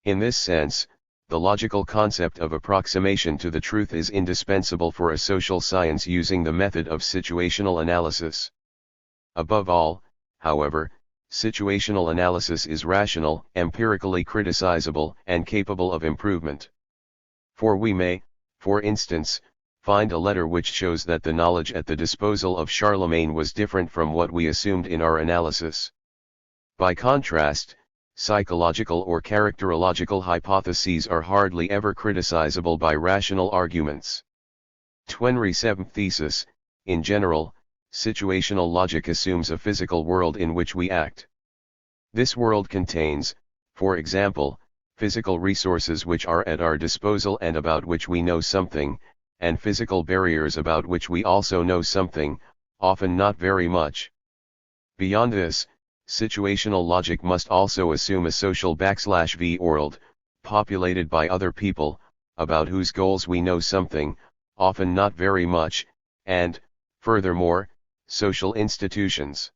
In this sense, the logical concept of approximation to the truth is indispensable for a social science using the method of situational analysis. Above all, however, situational analysis is rational, empirically criticizable, and capable of improvement. For we may, for instance, find a letter which shows that the knowledge at the disposal of Charlemagne was different from what we assumed in our analysis. By contrast, psychological or characterological hypotheses are hardly ever criticizable by rational arguments. 27th thesis, in general, situational logic assumes a physical world in which we act. This world contains, for example, physical resources which are at our disposal and about which we know something, and physical barriers about which we also know something, often not very much. Beyond this, situational logic must also assume a social /v world, populated by other people, about whose goals we know something, often not very much, and, furthermore, social institutions.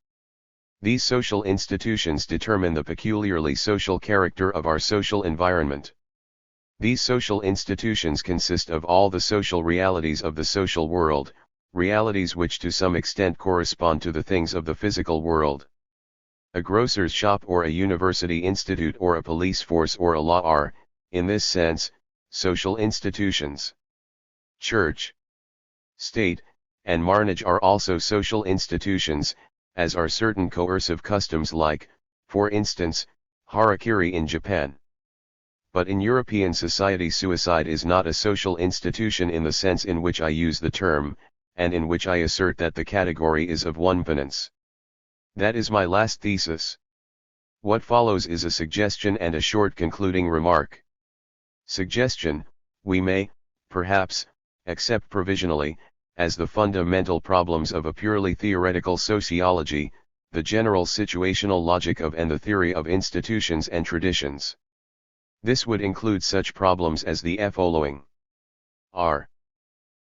These social institutions determine the peculiarly social character of our social environment. These social institutions consist of all the social realities of the social world, realities which to some extent correspond to the things of the physical world. A grocer's shop or a university institute or a police force or a law are, in this sense, social institutions. Church, state, and marriage are also social institutions, as are certain coercive customs like, for instance, harakiri in Japan. But in European society suicide is not a social institution in the sense in which I use the term, and in which I assert that the category is of one penance. That is my last thesis. What follows is a suggestion and a short concluding remark. Suggestion: we may, perhaps, accept provisionally, as the fundamental problems of a purely theoretical sociology, the general situational logic of and the theory of institutions and traditions. This would include such problems as the following. R.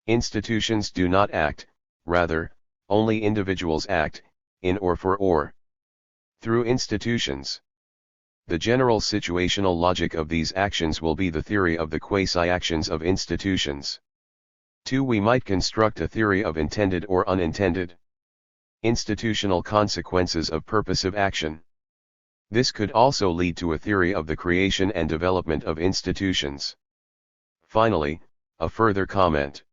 Institutions do not act, rather, only individuals act, in or for or through institutions. The general situational logic of these actions will be the theory of the quasi-actions of institutions. 2. We might construct a theory of intended or unintended institutional consequences of purposive action. This could also lead to a theory of the creation and development of institutions. Finally, a further comment.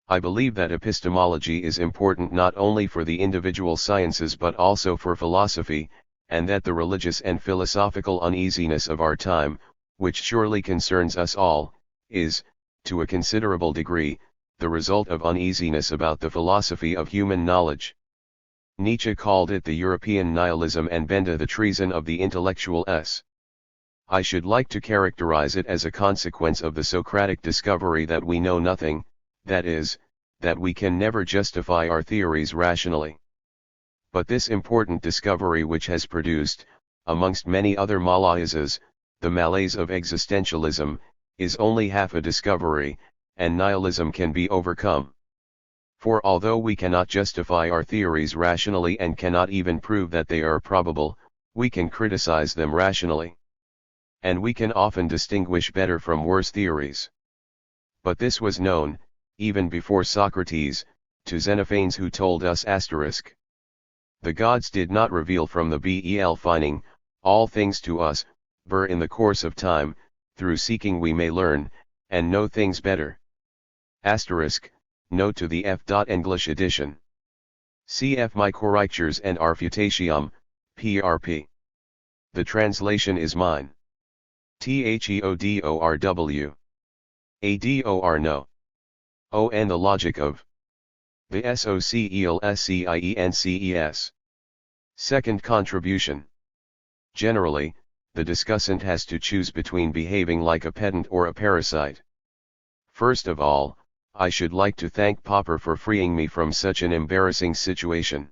I believe that epistemology is important not only for the individual sciences but also for philosophy, and that the religious and philosophical uneasiness of our time, which surely concerns us all, is, to a considerable degree, the result of uneasiness about the philosophy of human knowledge. Nietzsche called it the European nihilism and Benda the treason of the intellectuals. I should like to characterize it as a consequence of the Socratic discovery that we know nothing, that is, that we can never justify our theories rationally. But this important discovery, which has produced, amongst many other malaisas, the malaise of existentialism, is only half a discovery, and nihilism can be overcome. For although we cannot justify our theories rationally and cannot even prove that they are probable, We can criticize them rationally. And we can often distinguish better from worse theories. But this was known, even before Socrates, to Xenophanes, who told us asterisk. The gods did not reveal from the Bel finding, all things to us, ver in the course of time, through seeking we may learn, and know things better. Asterisk, note to the F. English edition. Cf. My Correctures and Arfutatium, PRP. The translation is mine. THEODORW. ADORNO. On the logic of the SOCELSCIENCES. Second contribution. Generally, the discussant has to choose between behaving like a pedant or a parasite. First of all, I should like to thank Popper for freeing me from such an embarrassing situation.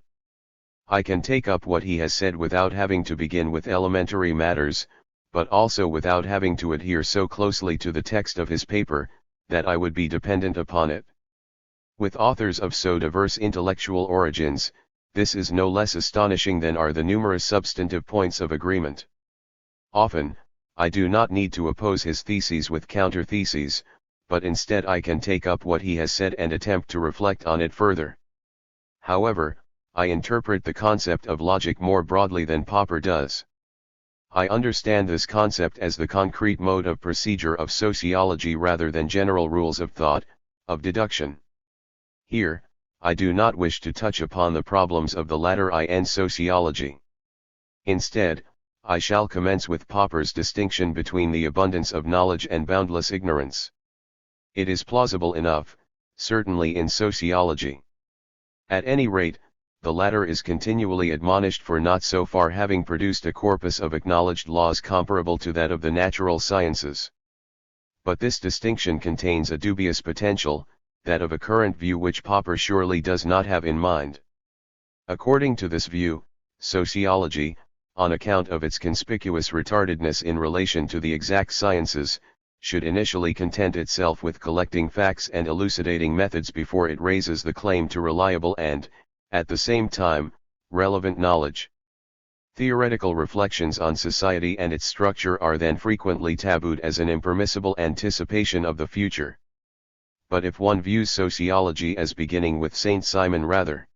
I can take up what he has said without having to begin with elementary matters, but also without having to adhere so closely to the text of his paper, that I would be dependent upon it. With authors of so diverse intellectual origins, this is no less astonishing than are the numerous substantive points of agreement. Often, I do not need to oppose his theses with counter-theses, but instead I can take up what he has said and attempt to reflect on it further. However, I interpret the concept of logic more broadly than Popper does. I understand this concept as the concrete mode of procedure of sociology rather than general rules of thought, of deduction. Here, I do not wish to touch upon the problems of the latter in sociology. Instead, I shall commence with Popper's distinction between the abundance of knowledge and boundless ignorance. It is plausible enough, certainly in sociology. At any rate, the latter is continually admonished for not so far having produced a corpus of acknowledged laws comparable to that of the natural sciences. But this distinction contains a dubious potential, that of a current view which Popper surely does not have in mind. According to this view, sociology, on account of its conspicuous retardedness in relation to the exact sciences, should initially content itself with collecting facts and elucidating methods before it raises the claim to reliable and, at the same time, relevant knowledge. Theoretical reflections on society and its structure are then frequently tabooed as an impermissible anticipation of the future. But if one views sociology as beginning with Saint Simon rather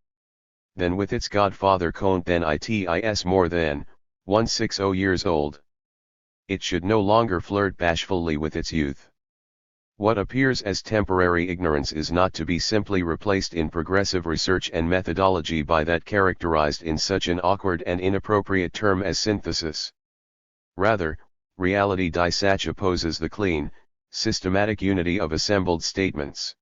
than with its godfather Comte, then it is more than 160 years old. It should no longer flirt bashfully with its youth. What appears as temporary ignorance is not to be simply replaced in progressive research and methodology by that characterized in such an awkward and inappropriate term as synthesis. Rather, reality supposes the clean, systematic unity of assembled statements.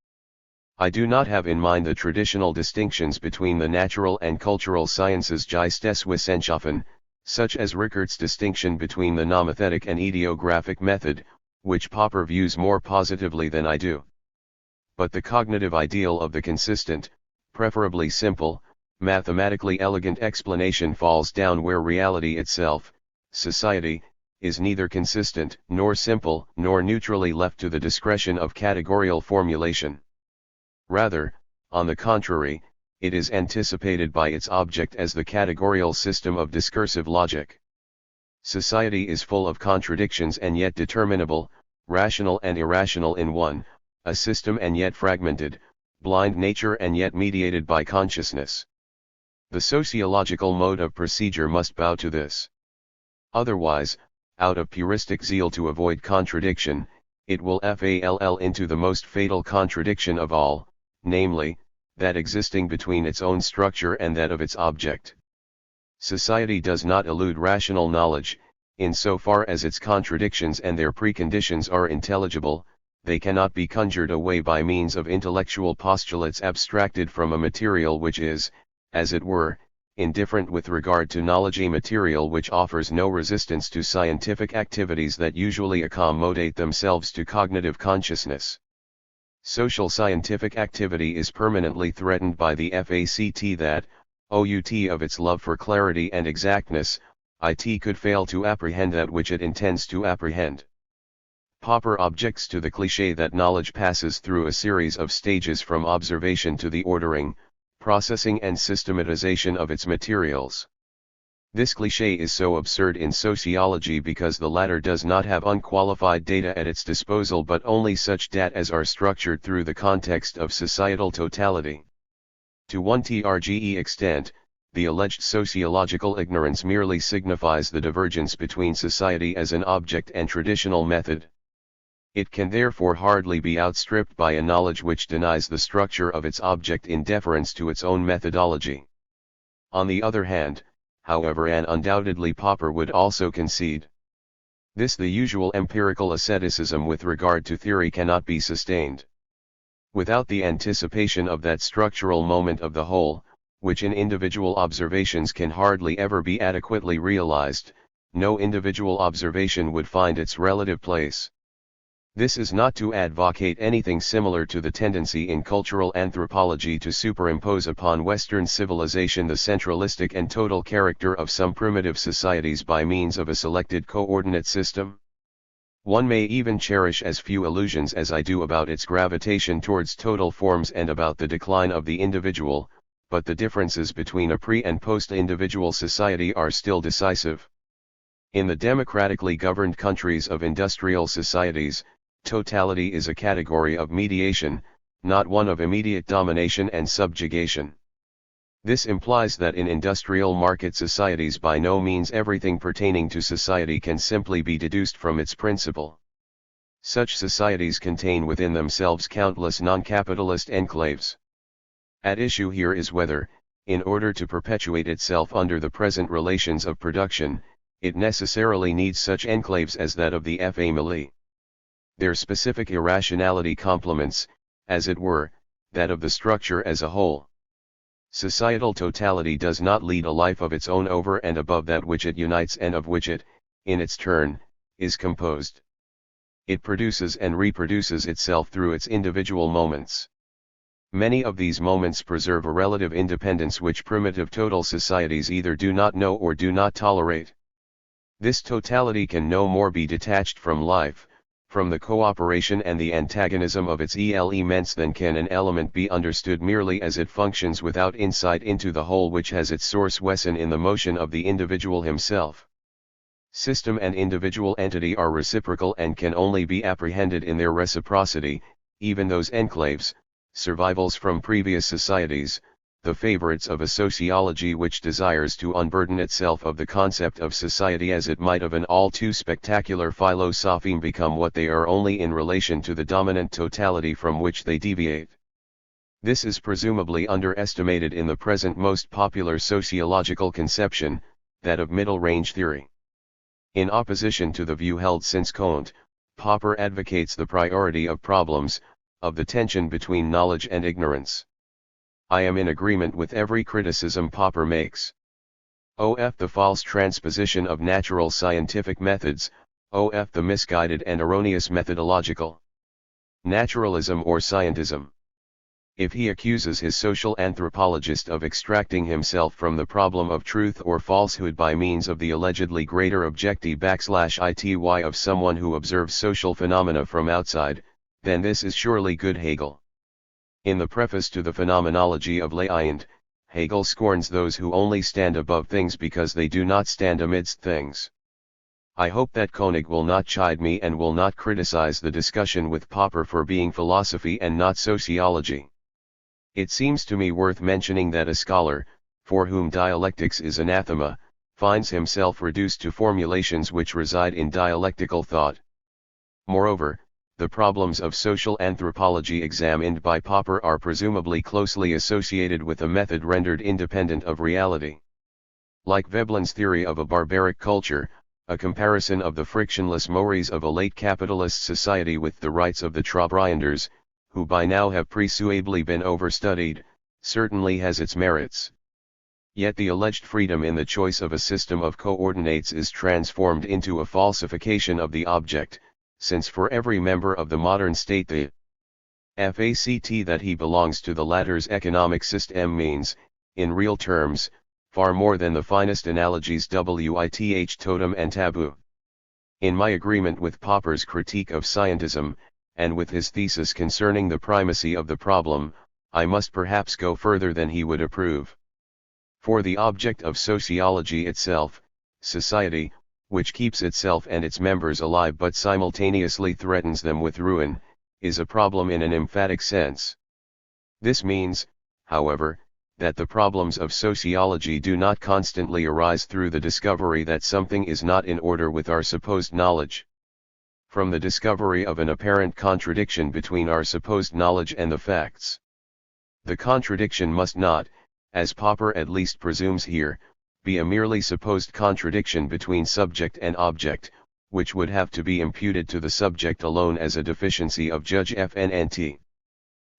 I do not have in mind the traditional distinctions between the natural and cultural sciences Geisteswissenschaften, such as Rickert's distinction between the nomothetic and ideographic method, which Popper views more positively than I do. But the cognitive ideal of the consistent, preferably simple, mathematically elegant explanation falls down where reality itself, society, is neither consistent, nor simple, nor neutrally left to the discretion of categorical formulation. Rather, on the contrary, it is anticipated by its object as the categorical system of discursive logic. Society is full of contradictions and yet determinable, rational and irrational in one, a system and yet fragmented, blind nature and yet mediated by consciousness. The sociological mode of procedure must bow to this. Otherwise, out of puristic zeal to avoid contradiction, it will fall into the most fatal contradiction of all, namely, that existing between its own structure and that of its object. Society does not elude rational knowledge, in so far as its contradictions and their preconditions are intelligible. They cannot be conjured away by means of intellectual postulates abstracted from a material which is, as it were, indifferent with regard to knowledge, a material which offers no resistance to scientific activities that usually accommodate themselves to cognitive consciousness. Social scientific activity is permanently threatened by the fact that, out of its love for clarity and exactness, it could fail to apprehend that which it intends to apprehend. Popper objects to the cliché that knowledge passes through a series of stages from observation to the ordering, processing and systematization of its materials. This cliché is so absurd in sociology because the latter does not have unqualified data at its disposal but only such data as are structured through the context of societal totality. To one TRGE extent, the alleged sociological ignorance merely signifies the divergence between society as an object and traditional method. It can therefore hardly be outstripped by a knowledge which denies the structure of its object in deference to its own methodology. On the other hand, however, and undoubtedly Popper would also concede this, the usual empirical asceticism with regard to theory cannot be sustained without the anticipation of that structural moment of the whole, which in individual observations can hardly ever be adequately realized. No individual observation would find its relative place. This is not to advocate anything similar to the tendency in cultural anthropology to superimpose upon Western civilization the centralistic and total character of some primitive societies by means of a selected coordinate system. One may even cherish as few illusions as I do about its gravitation towards total forms and about the decline of the individual, but the differences between a pre- and post-individual society are still decisive. In the democratically governed countries of industrial societies, totality is a category of mediation, not one of immediate domination and subjugation. This implies that in industrial market societies by no means everything pertaining to society can simply be deduced from its principle. Such societies contain within themselves countless non-capitalist enclaves. At issue here is whether, in order to perpetuate itself under the present relations of production, it necessarily needs such enclaves as that of the family. Their specific irrationality complements, as it were, that of the structure as a whole. Societal totality does not lead a life of its own over and above that which it unites and of which it, in its turn, is composed. It produces and reproduces itself through its individual moments. Many of these moments preserve a relative independence which primitive total societies either do not know or do not tolerate. This totality can no more be detached from life, from the cooperation and the antagonism of its elements than can an element be understood merely as it functions without insight into the whole which has its source wesson in the motion of the individual himself. System and individual entity are reciprocal and can only be apprehended in their reciprocity. Even those enclaves, survivals from previous societies, the favorites of a sociology which desires to unburden itself of the concept of society as it might of an all too spectacular philosophy, become what they are only in relation to the dominant totality from which they deviate. This is presumably underestimated in the present most popular sociological conception, that of middle-range theory. In opposition to the view held since Kant, Popper advocates the priority of problems, of the tension between knowledge and ignorance. I am in agreement with every criticism Popper makes. The false transposition of natural scientific methods, the misguided and erroneous methodological naturalism or scientism. If he accuses his social anthropologist of extracting himself from the problem of truth or falsehood by means of the allegedly greater objective /ity of someone who observes social phenomena from outside, then this is surely good Hegel. In the preface to the Phenomenology of Leibniz, Hegel scorns those who only stand above things because they do not stand amidst things. I hope that Koenig will not chide me and will not criticize the discussion with Popper for being philosophy and not sociology. It seems to me worth mentioning that a scholar, for whom dialectics is anathema, finds himself reduced to formulations which reside in dialectical thought. Moreover, the problems of social anthropology examined by Popper are presumably closely associated with a method rendered independent of reality. Like Veblen's theory of a barbaric culture, a comparison of the frictionless mores of a late capitalist society with the rights of the Traubrianders, who by now have presumably been overstudied, certainly has its merits. Yet the alleged freedom in the choice of a system of coordinates is transformed into a falsification of the object, since for every member of the modern state the fact that he belongs to the latter's economic system means, in real terms, far more than the finest analogies with totem and taboo. In my agreement with Popper's critique of scientism, and with his thesis concerning the primacy of the problem, I must perhaps go further than he would approve. For the object of sociology itself, society, which keeps itself and its members alive but simultaneously threatens them with ruin, is a problem in an emphatic sense. This means, however, that the problems of sociology do not constantly arise through the discovery that something is not in order with our supposed knowledge. From the discovery of an apparent contradiction between our supposed knowledge and the facts. The contradiction must not, as Popper at least presumes here, be a merely supposed contradiction between subject and object, which would have to be imputed to the subject alone as a deficiency of Judge FNNT.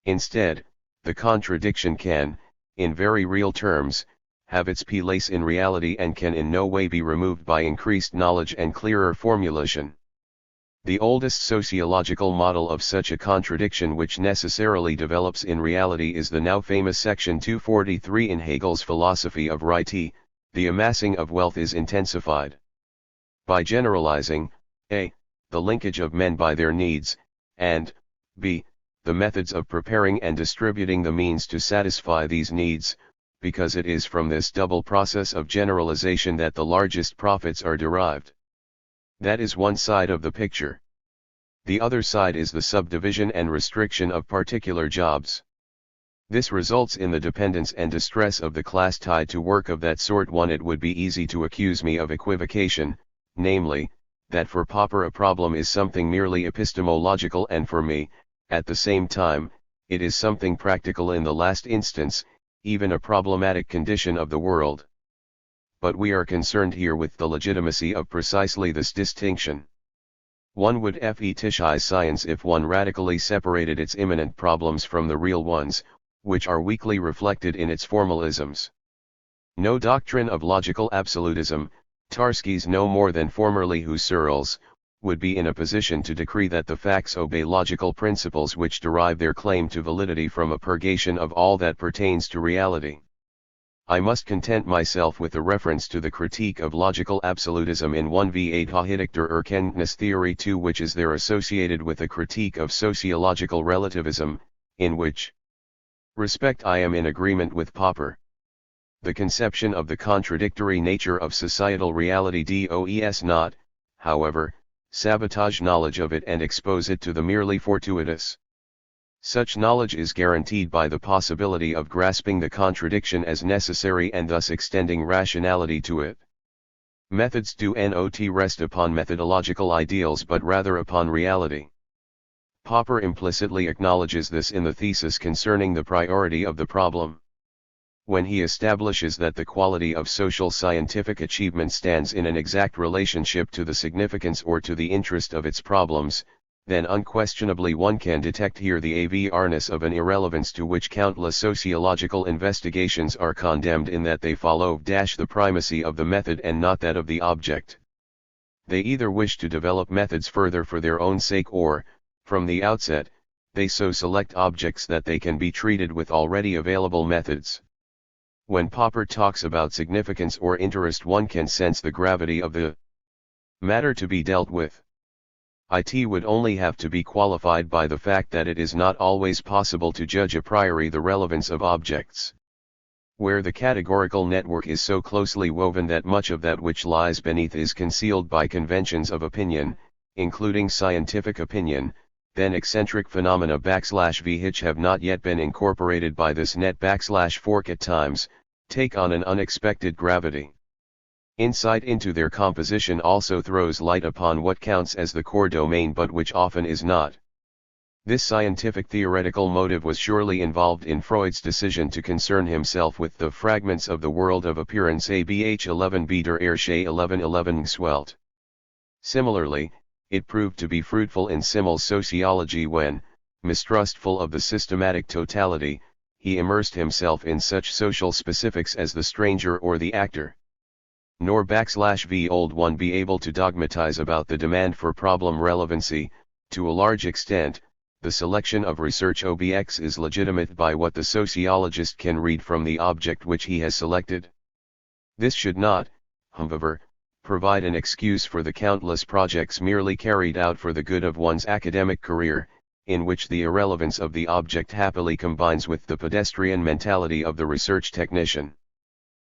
Instead, the contradiction can, in very real terms, have its place in reality and can in no way be removed by increased knowledge and clearer formulation. The oldest sociological model of such a contradiction which necessarily develops in reality is the now famous section 243 in Hegel's philosophy of right. The amassing of wealth is intensified. By generalizing, a. the linkage of men by their needs, and b. the methods of preparing and distributing the means to satisfy these needs, because it is from this double process of generalization that the largest profits are derived. That is one side of the picture. The other side is the subdivision and restriction of particular jobs. This results in the dependence and distress of the class tied to work of that sort. One, it would be easy to accuse me of equivocation, namely, that for Popper a problem is something merely epistemological and for me, at the same time, it is something practical in the last instance, even a problematic condition of the world. But we are concerned here with the legitimacy of precisely this distinction. One would fetishize science if one radically separated its immanent problems from the real ones, which are weakly reflected in its formalisms. No doctrine of logical absolutism, Tarski's no more than formerly Husserl's, would be in a position to decree that the facts obey logical principles which derive their claim to validity from a purgation of all that pertains to reality. I must content myself with a reference to the critique of logical absolutism in 1v8 Hahidic der Erkenntnis Theory 2, which is there associated with a critique of sociological relativism, in which respect I am in agreement with Popper. The conception of the contradictory nature of societal reality does not, however, sabotage knowledge of it and expose it to the merely fortuitous. Such knowledge is guaranteed by the possibility of grasping the contradiction as necessary and thus extending rationality to it. Methods do not rest upon methodological ideals but rather upon reality. Popper implicitly acknowledges this in the thesis concerning the priority of the problem. When he establishes that the quality of social scientific achievement stands in an exact relationship to the significance or to the interest of its problems, then unquestionably one can detect here the averness of an irrelevance to which countless sociological investigations are condemned in that they follow the primacy of the method and not that of the object. They either wish to develop methods further for their own sake or, from the outset, they so select objects that they can be treated with already available methods. When Popper talks about significance or interest, one can sense the gravity of the matter to be dealt with. It would only have to be qualified by the fact that it is not always possible to judge a priori the relevance of objects. Where the categorical network is so closely woven that much of that which lies beneath is concealed by conventions of opinion, including scientific opinion, then eccentric phenomena \v which have not yet been incorporated by this net \fork at times, take on an unexpected gravity. Insight into their composition also throws light upon what counts as the core domain but which often is not. This scientific theoretical motive was surely involved in Freud's decision to concern himself with the fragments of the world of appearance ABH11b der Ersche 1111 Swelt. Similarly, it proved to be fruitful in Simmel's sociology when, mistrustful of the systematic totality, he immersed himself in such social specifics as the stranger or the actor. Nor \v old one be able to dogmatize about the demand for problem relevancy. To a large extent, the selection of research objects is legitimate by what the sociologist can read from the object which he has selected. This should not, however, provide an excuse for the countless projects merely carried out for the good of one's academic career, in which the irrelevance of the object happily combines with the pedestrian mentality of the research technician.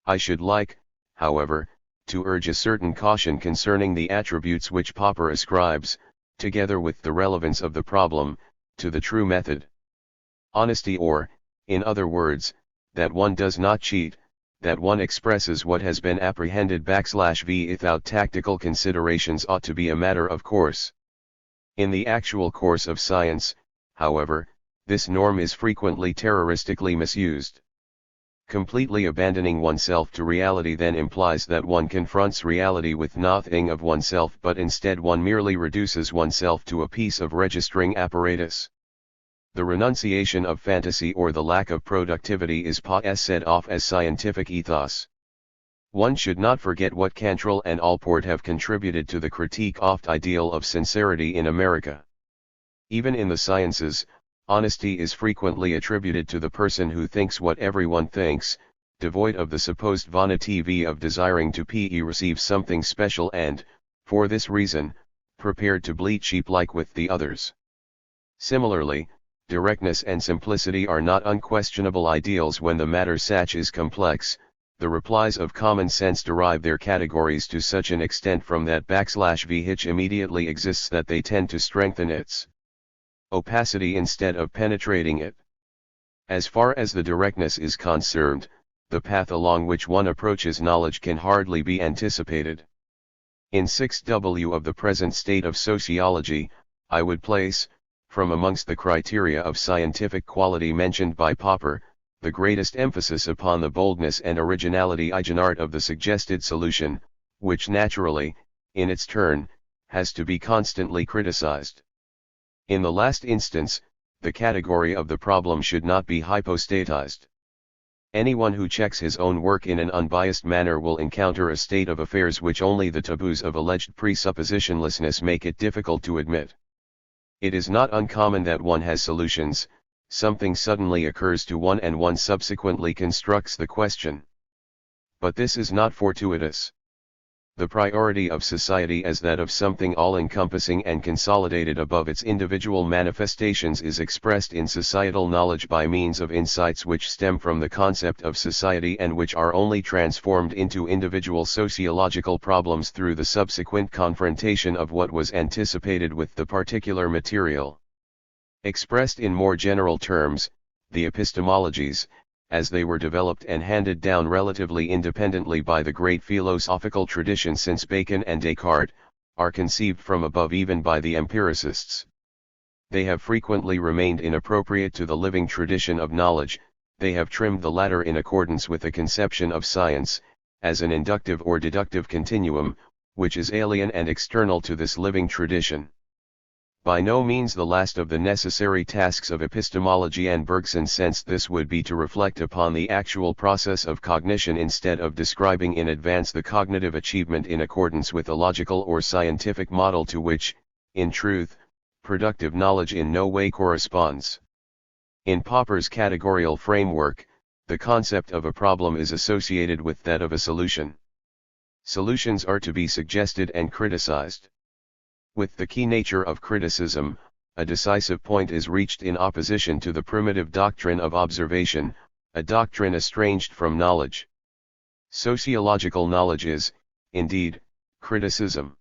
I should like, however, to urge a certain caution concerning the attributes which Popper ascribes, together with the relevance of the problem, to the true method. Honesty, or, in other words, that one does not cheat, that one expresses what has been apprehended /v without tactical considerations, ought to be a matter of course. In the actual course of science, however, this norm is frequently terroristically misused. Completely abandoning oneself to reality then implies that one confronts reality with nothing of oneself, but instead one merely reduces oneself to a piece of registering apparatus. The renunciation of fantasy or the lack of productivity is set off as scientific ethos. One should not forget what Cantrell and Allport have contributed to the critique of the ideal of sincerity in America. Even in the sciences, honesty is frequently attributed to the person who thinks what everyone thinks, devoid of the supposed vanity of desiring to receive something special and, for this reason, prepared to bleat sheep-like with the others. Similarly, directness and simplicity are not unquestionable ideals when the matter such is complex. The replies of common sense derive their categories to such an extent from that /v which immediately exists that they tend to strengthen its opacity instead of penetrating it. As far as the directness is concerned, the path along which one approaches knowledge can hardly be anticipated. In 6W of the present state of sociology, I would place, from amongst the criteria of scientific quality mentioned by Popper, the greatest emphasis upon the boldness and originality of the suggested solution, which naturally, in its turn, has to be constantly criticized. In the last instance, the category of the problem should not be hypostatized. Anyone who checks his own work in an unbiased manner will encounter a state of affairs which only the taboos of alleged presuppositionlessness make it difficult to admit. It is not uncommon that one has solutions, something suddenly occurs to one and one subsequently constructs the question. But this is not fortuitous. The priority of society as that of something all-encompassing and consolidated above its individual manifestations is expressed in societal knowledge by means of insights which stem from the concept of society and which are only transformed into individual sociological problems through the subsequent confrontation of what was anticipated with the particular material. Expressed in more general terms, the epistemologies, as they were developed and handed down relatively independently by the great philosophical tradition since Bacon and Descartes, are conceived from above even by the empiricists. They have frequently remained inappropriate to the living tradition of knowledge, they have trimmed the latter in accordance with a conception of science, as an inductive or deductive continuum, which is alien and external to this living tradition. By no means the last of the necessary tasks of epistemology, and Bergson sensed this would be to reflect upon the actual process of cognition instead of describing in advance the cognitive achievement in accordance with a logical or scientific model to which, in truth, productive knowledge in no way corresponds. In Popper's categorical framework, the concept of a problem is associated with that of a solution. Solutions are to be suggested and criticized. With the key nature of criticism, a decisive point is reached in opposition to the primitive doctrine of observation, a doctrine estranged from knowledge. Sociological knowledge is, indeed, criticism.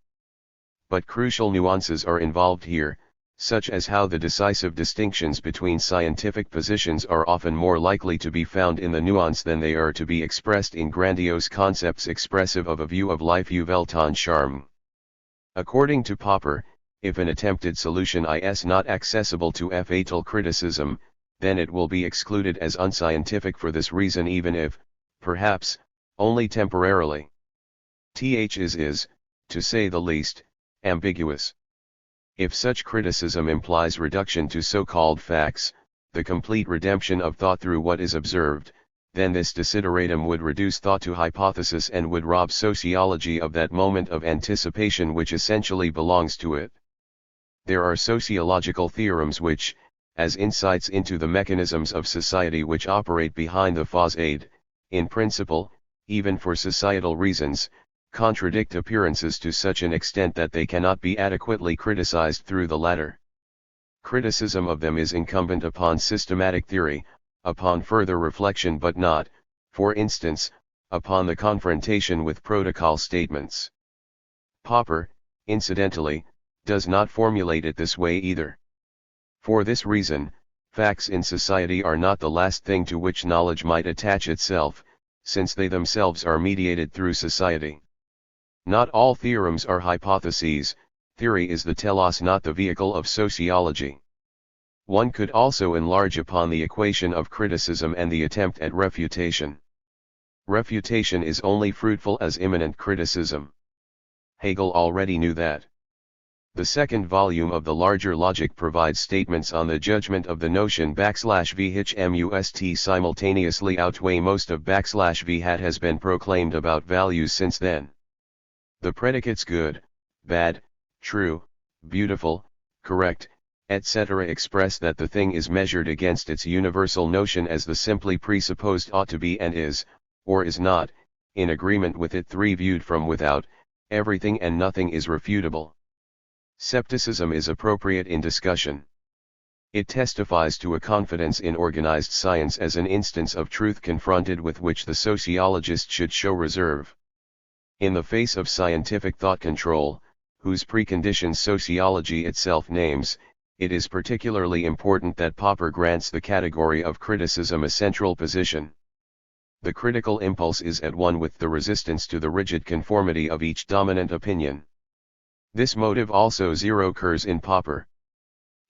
But crucial nuances are involved here, such as how the decisive distinctions between scientific positions are often more likely to be found in the nuance than they are to be expressed in grandiose concepts expressive of a view of life Yvelton charme. According to Popper, if an attempted solution is not accessible to fatal criticism, then it will be excluded as unscientific for this reason, even if, perhaps, only temporarily. Is, to say the least, ambiguous. If such criticism implies reduction to so-called facts, the complete redemption of thought through what is observed, then this desideratum would reduce thought to hypothesis and would rob sociology of that moment of anticipation which essentially belongs to it. There are sociological theorems which, as insights into the mechanisms of society which operate behind the facade, in principle, even for societal reasons, contradict appearances to such an extent that they cannot be adequately criticized through the latter. Criticism of them is incumbent upon systematic theory, upon further reflection, but not, for instance, upon the confrontation with protocol statements. Popper, incidentally, does not formulate it this way either. For this reason, facts in society are not the last thing to which knowledge might attach itself, since they themselves are mediated through society. Not all theorems are hypotheses, theory is the telos, not the vehicle of sociology. One could also enlarge upon the equation of criticism and the attempt at refutation. Refutation is only fruitful as immanent criticism. Hegel already knew that. The second volume of the larger Logic provides statements on the judgment of the notion \v which must simultaneously outweigh most of \v hat has been proclaimed about values since then. The predicates good, bad, true, beautiful, correct, etc. express that the thing is measured against its universal notion as the simply presupposed ought to be and is, or is not, in agreement with it. 3. Viewed from without, everything and nothing is refutable. Skepticism is appropriate in discussion. It testifies to a confidence in organized science as an instance of truth confronted with which the sociologist should show reserve. In the face of scientific thought control, whose preconditions sociology itself names, it is particularly important that Popper grants the category of criticism a central position. The critical impulse is at one with the resistance to the rigid conformity of each dominant opinion. This motive also occurs in Popper.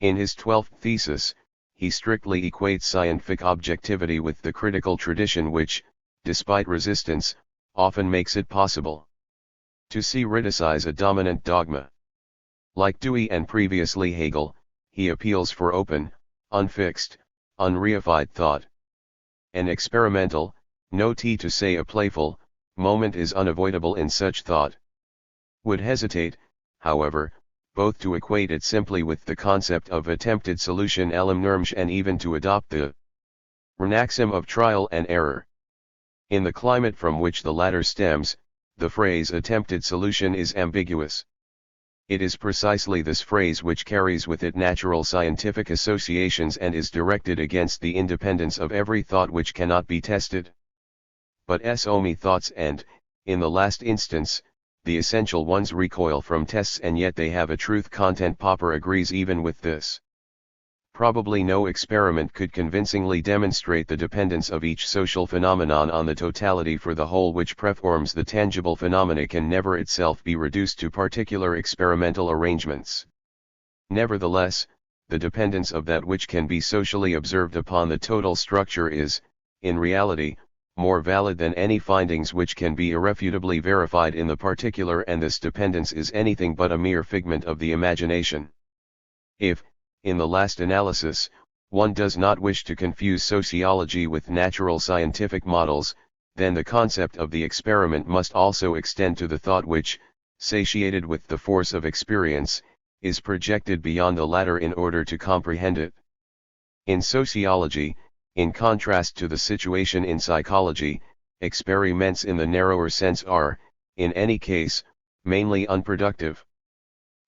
In his 12th thesis, he strictly equates scientific objectivity with the critical tradition which, despite resistance, often makes it possible to criticize a dominant dogma. Like Dewey and previously Hegel, he appeals for open, unfixed, unreified thought. An experimental, to say a playful, moment is unavoidable in such thought. Would hesitate, however, both to equate it simply with the concept of attempted solution and even to adopt the renaxim of trial and error. In the climate from which the latter stems, the phrase attempted solution is ambiguous. It is precisely this phrase which carries with it natural scientific associations and is directed against the independence of every thought which cannot be tested. But only thoughts and, in the last instance, the essential ones recoil from tests, and yet they have a truth content. Popper agrees even with this. Probably no experiment could convincingly demonstrate the dependence of each social phenomenon on the totality, for the whole which preforms the tangible phenomena can never itself be reduced to particular experimental arrangements. Nevertheless, the dependence of that which can be socially observed upon the total structure is, in reality, more valid than any findings which can be irrefutably verified in the particular, and this dependence is anything but a mere figment of the imagination. If, in the last analysis, one does not wish to confuse sociology with natural scientific models, then the concept of the experiment must also extend to the thought which, satiated with the force of experience, is projected beyond the latter in order to comprehend it. In sociology, in contrast to the situation in psychology, experiments in the narrower sense are, in any case, mainly unproductive.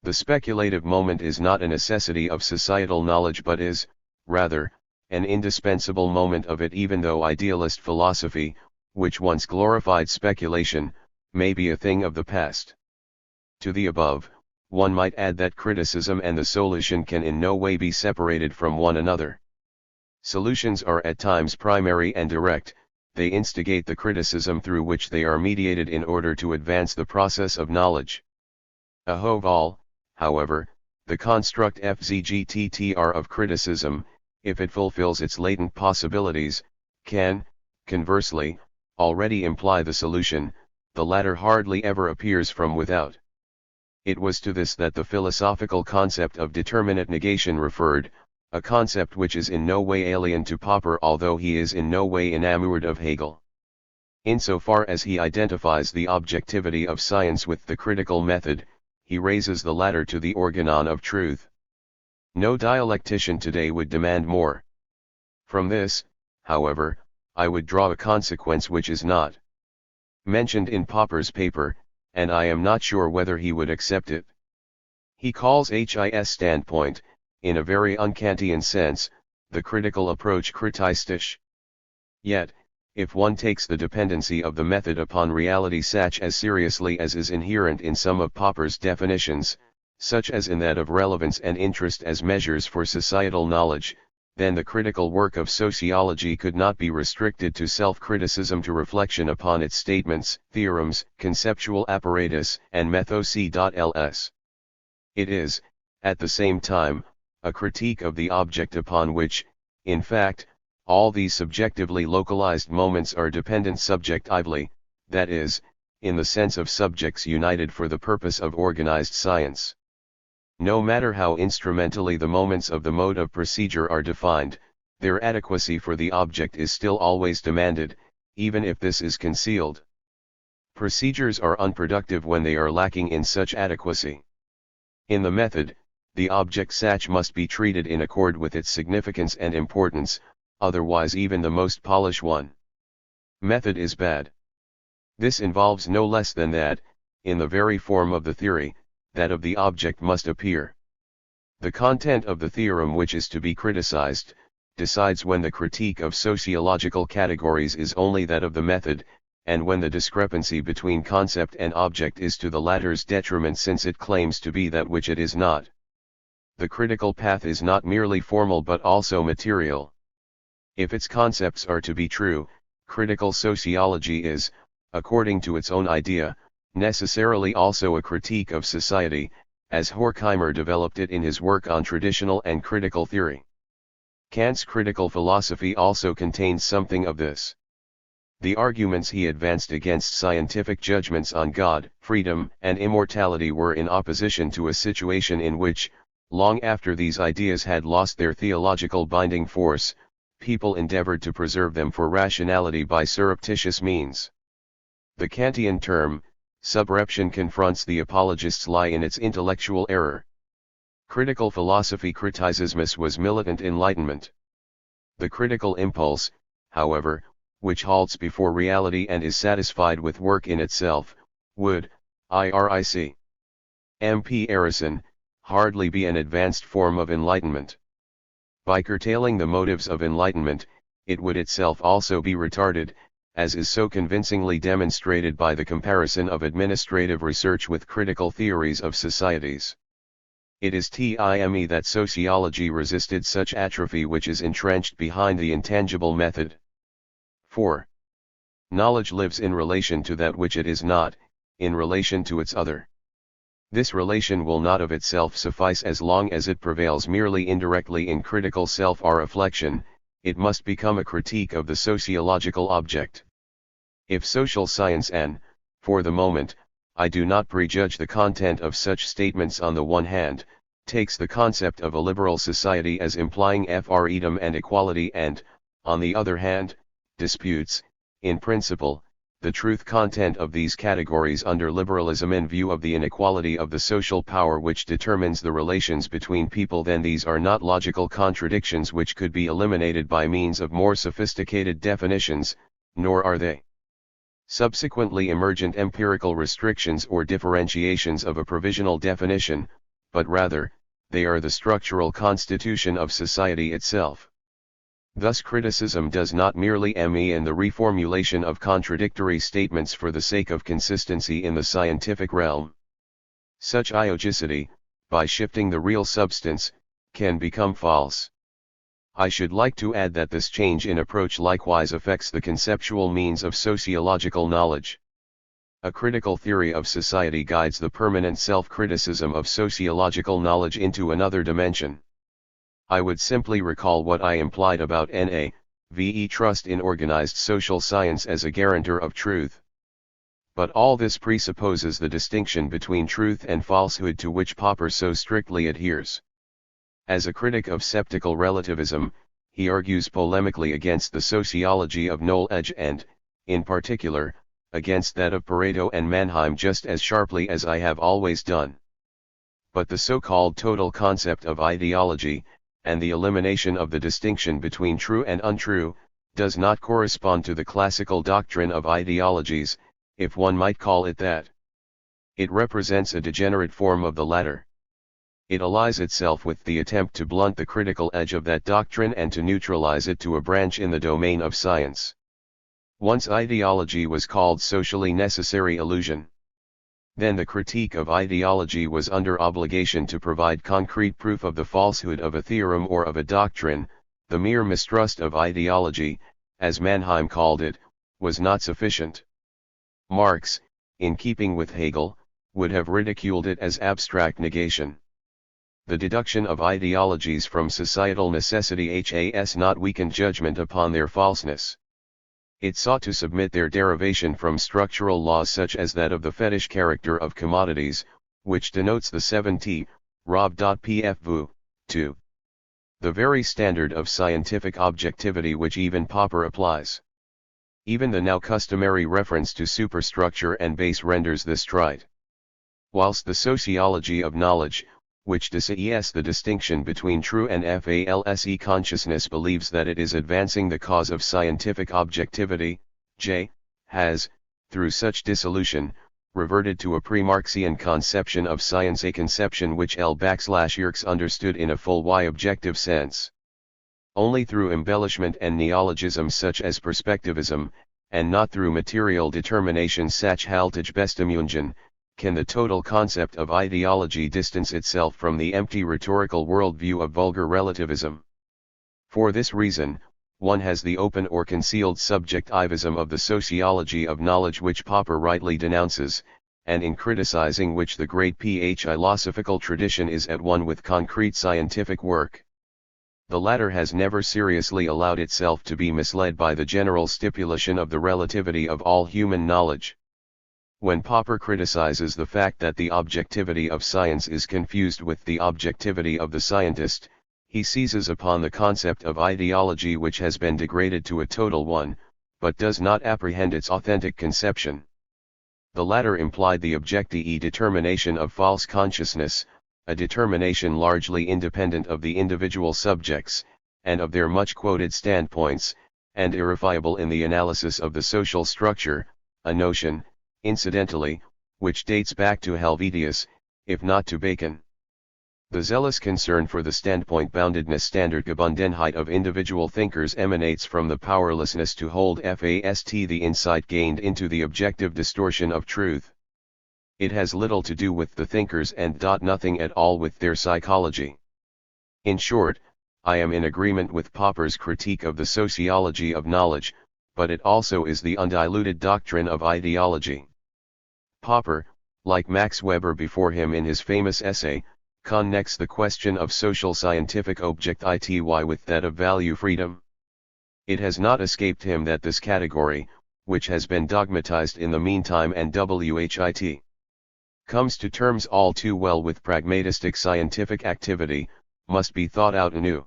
The speculative moment is not a necessity of societal knowledge but is, rather, an indispensable moment of it, even though idealist philosophy, which once glorified speculation, may be a thing of the past. To the above, one might add that criticism and the solution can in no way be separated from one another. Solutions are at times primary and direct, they instigate the criticism through which they are mediated in order to advance the process of knowledge. Above all, however, the construct FZGTTR of criticism, if it fulfills its latent possibilities, can, conversely, already imply the solution. The latter hardly ever appears from without. It was to this that the philosophical concept of determinate negation referred, a concept which is in no way alien to Popper, although he is in no way enamored of Hegel. Insofar as he identifies the objectivity of science with the critical method, he raises the latter to the organon of truth. No dialectician today would demand more. From this, however, I would draw a consequence which is not mentioned in Popper's paper, and I am not sure whether he would accept it. He calls his standpoint, in a very unkantian sense, the critical approach kritistisch. Yet, If one takes the dependency of the method upon reality such as seriously as is inherent in some of Popper's definitions, such as in that of relevance and interest as measures for societal knowledge, then the critical work of sociology could not be restricted to self-criticism, to reflection upon its statements, theorems, conceptual apparatus, and methods. It is, at the same time, a critique of the object upon which, in fact, all these subjectively localized moments are dependent subjectively, that is, in the sense of subjects united for the purpose of organized science. No matter how instrumentally the moments of the mode of procedure are defined, their adequacy for the object is still always demanded, even if this is concealed. Procedures are unproductive when they are lacking in such adequacy. In the method, the object such must be treated in accord with its significance and importance, otherwise even the most polished one. Method is bad. This involves no less than that, in the very form of the theory, that of the object must appear. The content of the theorem which is to be criticized, decides when the critique of sociological categories is only that of the method, and when the discrepancy between concept and object is to the latter's detriment, since it claims to be that which it is not. The critical path is not merely formal but also material. If its concepts are to be true, critical sociology is, according to its own idea, necessarily also a critique of society, as Horkheimer developed it in his work on traditional and critical theory. Kant's critical philosophy also contains something of this. The arguments he advanced against scientific judgments on God, freedom, and immortality were in opposition to a situation in which, long after these ideas had lost their theological binding force, people endeavored to preserve them for rationality by surreptitious means. The Kantian term, subreption, confronts the apologist's lie in its intellectual error. Critical philosophy criticismus was militant enlightenment. The critical impulse, however, which halts before reality and is satisfied with work in itself, would, IRIC. M.P. Arison, hardly be an advanced form of enlightenment. By curtailing the motives of enlightenment, it would itself also be retarded, as is so convincingly demonstrated by the comparison of administrative research with critical theories of societies. It is time that sociology resisted such atrophy which is entrenched behind the intangible method. 4. Knowledge lives in relation to that which it is not, in relation to its other. This relation will not of itself suffice as long as it prevails merely indirectly in critical self-reflection. It must become a critique of the sociological object. If social science and, for the moment, I do not prejudge the content of such statements, on the one hand, takes the concept of a liberal society as implying freedom and equality and, on the other hand, disputes, in principle, the truth content of these categories under liberalism in view of the inequality of the social power which determines the relations between people, then these are not logical contradictions which could be eliminated by means of more sophisticated definitions, nor are they subsequently emergent empirical restrictions or differentiations of a provisional definition, but rather, they are the structural constitution of society itself. Thus criticism does not merely aim in the reformulation of contradictory statements for the sake of consistency in the scientific realm. Such iogicity, by shifting the real substance, can become false. I should like to add that this change in approach likewise affects the conceptual means of sociological knowledge. A critical theory of society guides the permanent self-criticism of sociological knowledge into another dimension. I would simply recall what I implied about NAVE trust in organized social science as a guarantor of truth. But all this presupposes the distinction between truth and falsehood to which Popper so strictly adheres. As a critic of sceptical relativism, he argues polemically against the sociology of knowledge and, in particular, against that of Pareto and Mannheim just as sharply as I have always done. But the so-called total concept of ideology, and the elimination of the distinction between true and untrue, does not correspond to the classical doctrine of ideologies, if one might call it that. It represents a degenerate form of the latter. It allies itself with the attempt to blunt the critical edge of that doctrine and to neutralize it to a branch in the domain of science. Once ideology was called socially necessary illusion. Then the critique of ideology was under obligation to provide concrete proof of the falsehood of a theorem or of a doctrine. The mere mistrust of ideology, as Mannheim called it, was not sufficient. Marx, in keeping with Hegel, would have ridiculed it as abstract negation. The deduction of ideologies from societal necessity has not weakened judgment upon their falseness. It sought to submit their derivation from structural laws such as that of the fetish character of commodities, which denotes the 7t, Rob.pfvu, to the very standard of scientific objectivity which even Popper applies. Even the now customary reference to superstructure and base renders this trite. Whilst the sociology of knowledge, which disses the distinction between true and false consciousness, believes that it is advancing the cause of scientific objectivity, has, through such dissolution, reverted to a pre-Marxian conception of science, a conception which L·Yerkes understood in a full Y objective sense. Only through embellishment and neologisms such as perspectivism, and not through material determination Sachhaltigbestimmungen, can the total concept of ideology distance itself from the empty rhetorical worldview of vulgar relativism. For this reason, one has the open or concealed subjectivism of the sociology of knowledge which Popper rightly denounces, and in criticizing which the great philosophical tradition is at one with concrete scientific work. The latter has never seriously allowed itself to be misled by the general stipulation of the relativity of all human knowledge. When Popper criticizes the fact that the objectivity of science is confused with the objectivity of the scientist, he seizes upon the concept of ideology which has been degraded to a total one, but does not apprehend its authentic conception. The latter implied the objective determination of false consciousness, a determination largely independent of the individual subjects, and of their much-quoted standpoints, and irrefiable in the analysis of the social structure, a notion, incidentally, which dates back to Helvetius, if not to Bacon. The zealous concern for the standpoint-boundedness Standardgebundenheit of individual thinkers emanates from the powerlessness to hold fast the insight gained into the objective distortion of truth. It has little to do with the thinkers and nothing at all with their psychology. In short, I am in agreement with Popper's critique of the sociology of knowledge, but it also is the undiluted doctrine of ideology. Popper, like Max Weber before him in his famous essay, connects the question of social scientific objectivity with that of value freedom. It has not escaped him that this category, which has been dogmatized in the meantime and whit comes to terms all too well with pragmatistic scientific activity, must be thought out anew.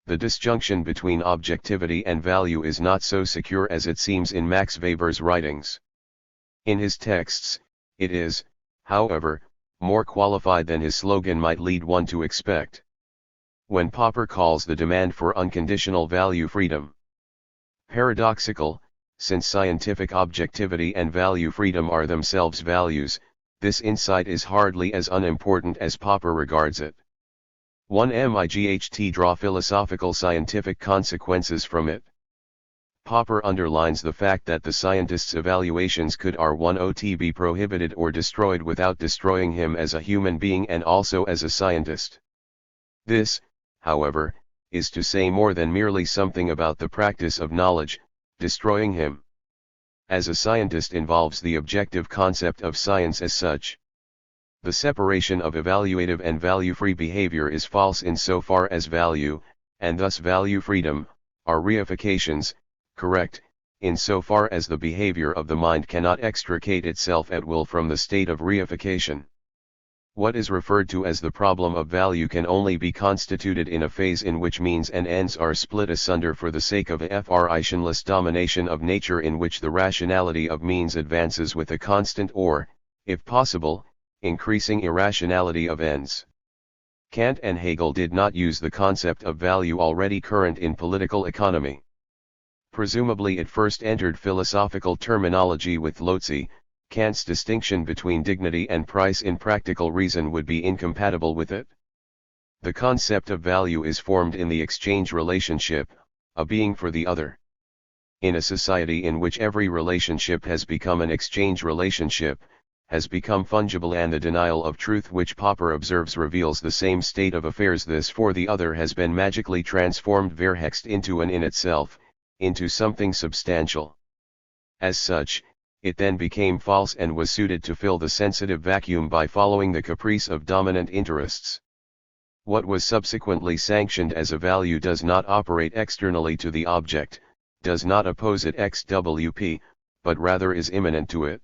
The disjunction between objectivity and value is not so secure as it seems in Max Weber's writings. In his texts, it is, however, more qualified than his slogan might lead one to expect. When Popper calls the demand for unconditional value freedom paradoxical, since scientific objectivity and value freedom are themselves values, this insight is hardly as unimportant as Popper regards it. One might draw philosophical scientific consequences from it. Popper underlines the fact that the scientist's evaluations could be prohibited or destroyed without destroying him as a human being and also as a scientist. This, however, is to say more than merely something about the practice of knowledge, destroying him as a scientist involves the objective concept of science as such. The separation of evaluative and value-free behavior is false insofar as value, and thus value freedom, are reifications, correct, insofar as the behavior of the mind cannot extricate itself at will from the state of reification. What is referred to as the problem of value can only be constituted in a phase in which means and ends are split asunder for the sake of a frictionless domination of nature, in which the rationality of means advances with a constant or, if possible, increasing irrationality of ends. Kant and Hegel did not use the concept of value already current in political economy. Presumably it first entered philosophical terminology with Lotze. Kant's distinction between dignity and price in practical reason would be incompatible with it. The concept of value is formed in the exchange relationship, a being for the other. in a society in which every relationship has become an exchange relationship, has become fungible, and the denial of truth which Popper observes reveals the same state of affairs, this for the other has been magically transformed verhext into an in itself, into something substantial. As such, it then became false and was suited to fill the sensitive vacuum by following the caprice of dominant interests. What was subsequently sanctioned as a value does not operate externally to the object, does not oppose it XWP, but rather is immanent to it.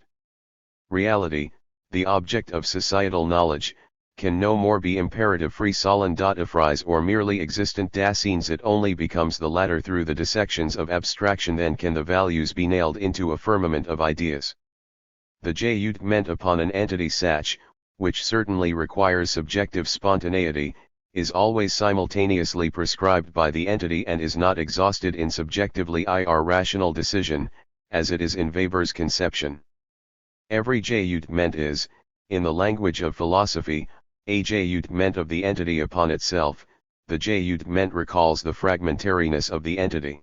Reality, the object of societal knowledge, can no more be imperative free sollen Fries or merely existent Daseins. It only becomes the latter through the dissections of abstraction than can the values be nailed into a firmament of ideas. The judgment upon an entity such, which certainly requires subjective spontaneity, is always simultaneously prescribed by the entity and is not exhausted in subjectively rational decision, as it is in Weber's conception. Every judgment is, in the language of philosophy, a judgment of the entity upon itself. The judgment recalls the fragmentariness of the entity.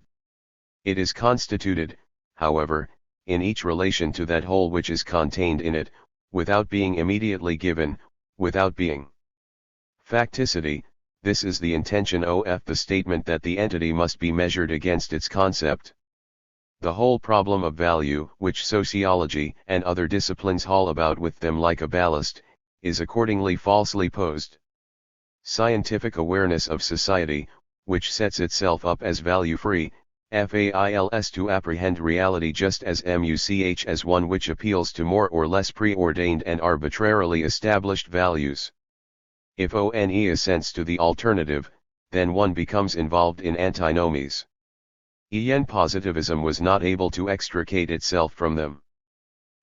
It is constituted, however, in each relation to that whole which is contained in it, without being immediately given, without being. Facticity, this is the intention of the statement that the entity must be measured against its concept. The whole problem of value, which sociology and other disciplines haul about with them like a ballast, is accordingly falsely posed. Scientific awareness of society, which sets itself up as value-free, fails to apprehend reality just as much as one which appeals to more or less preordained and arbitrarily established values. If one assents to the alternative, then one becomes involved in antinomies. Positivism was not able to extricate itself from them.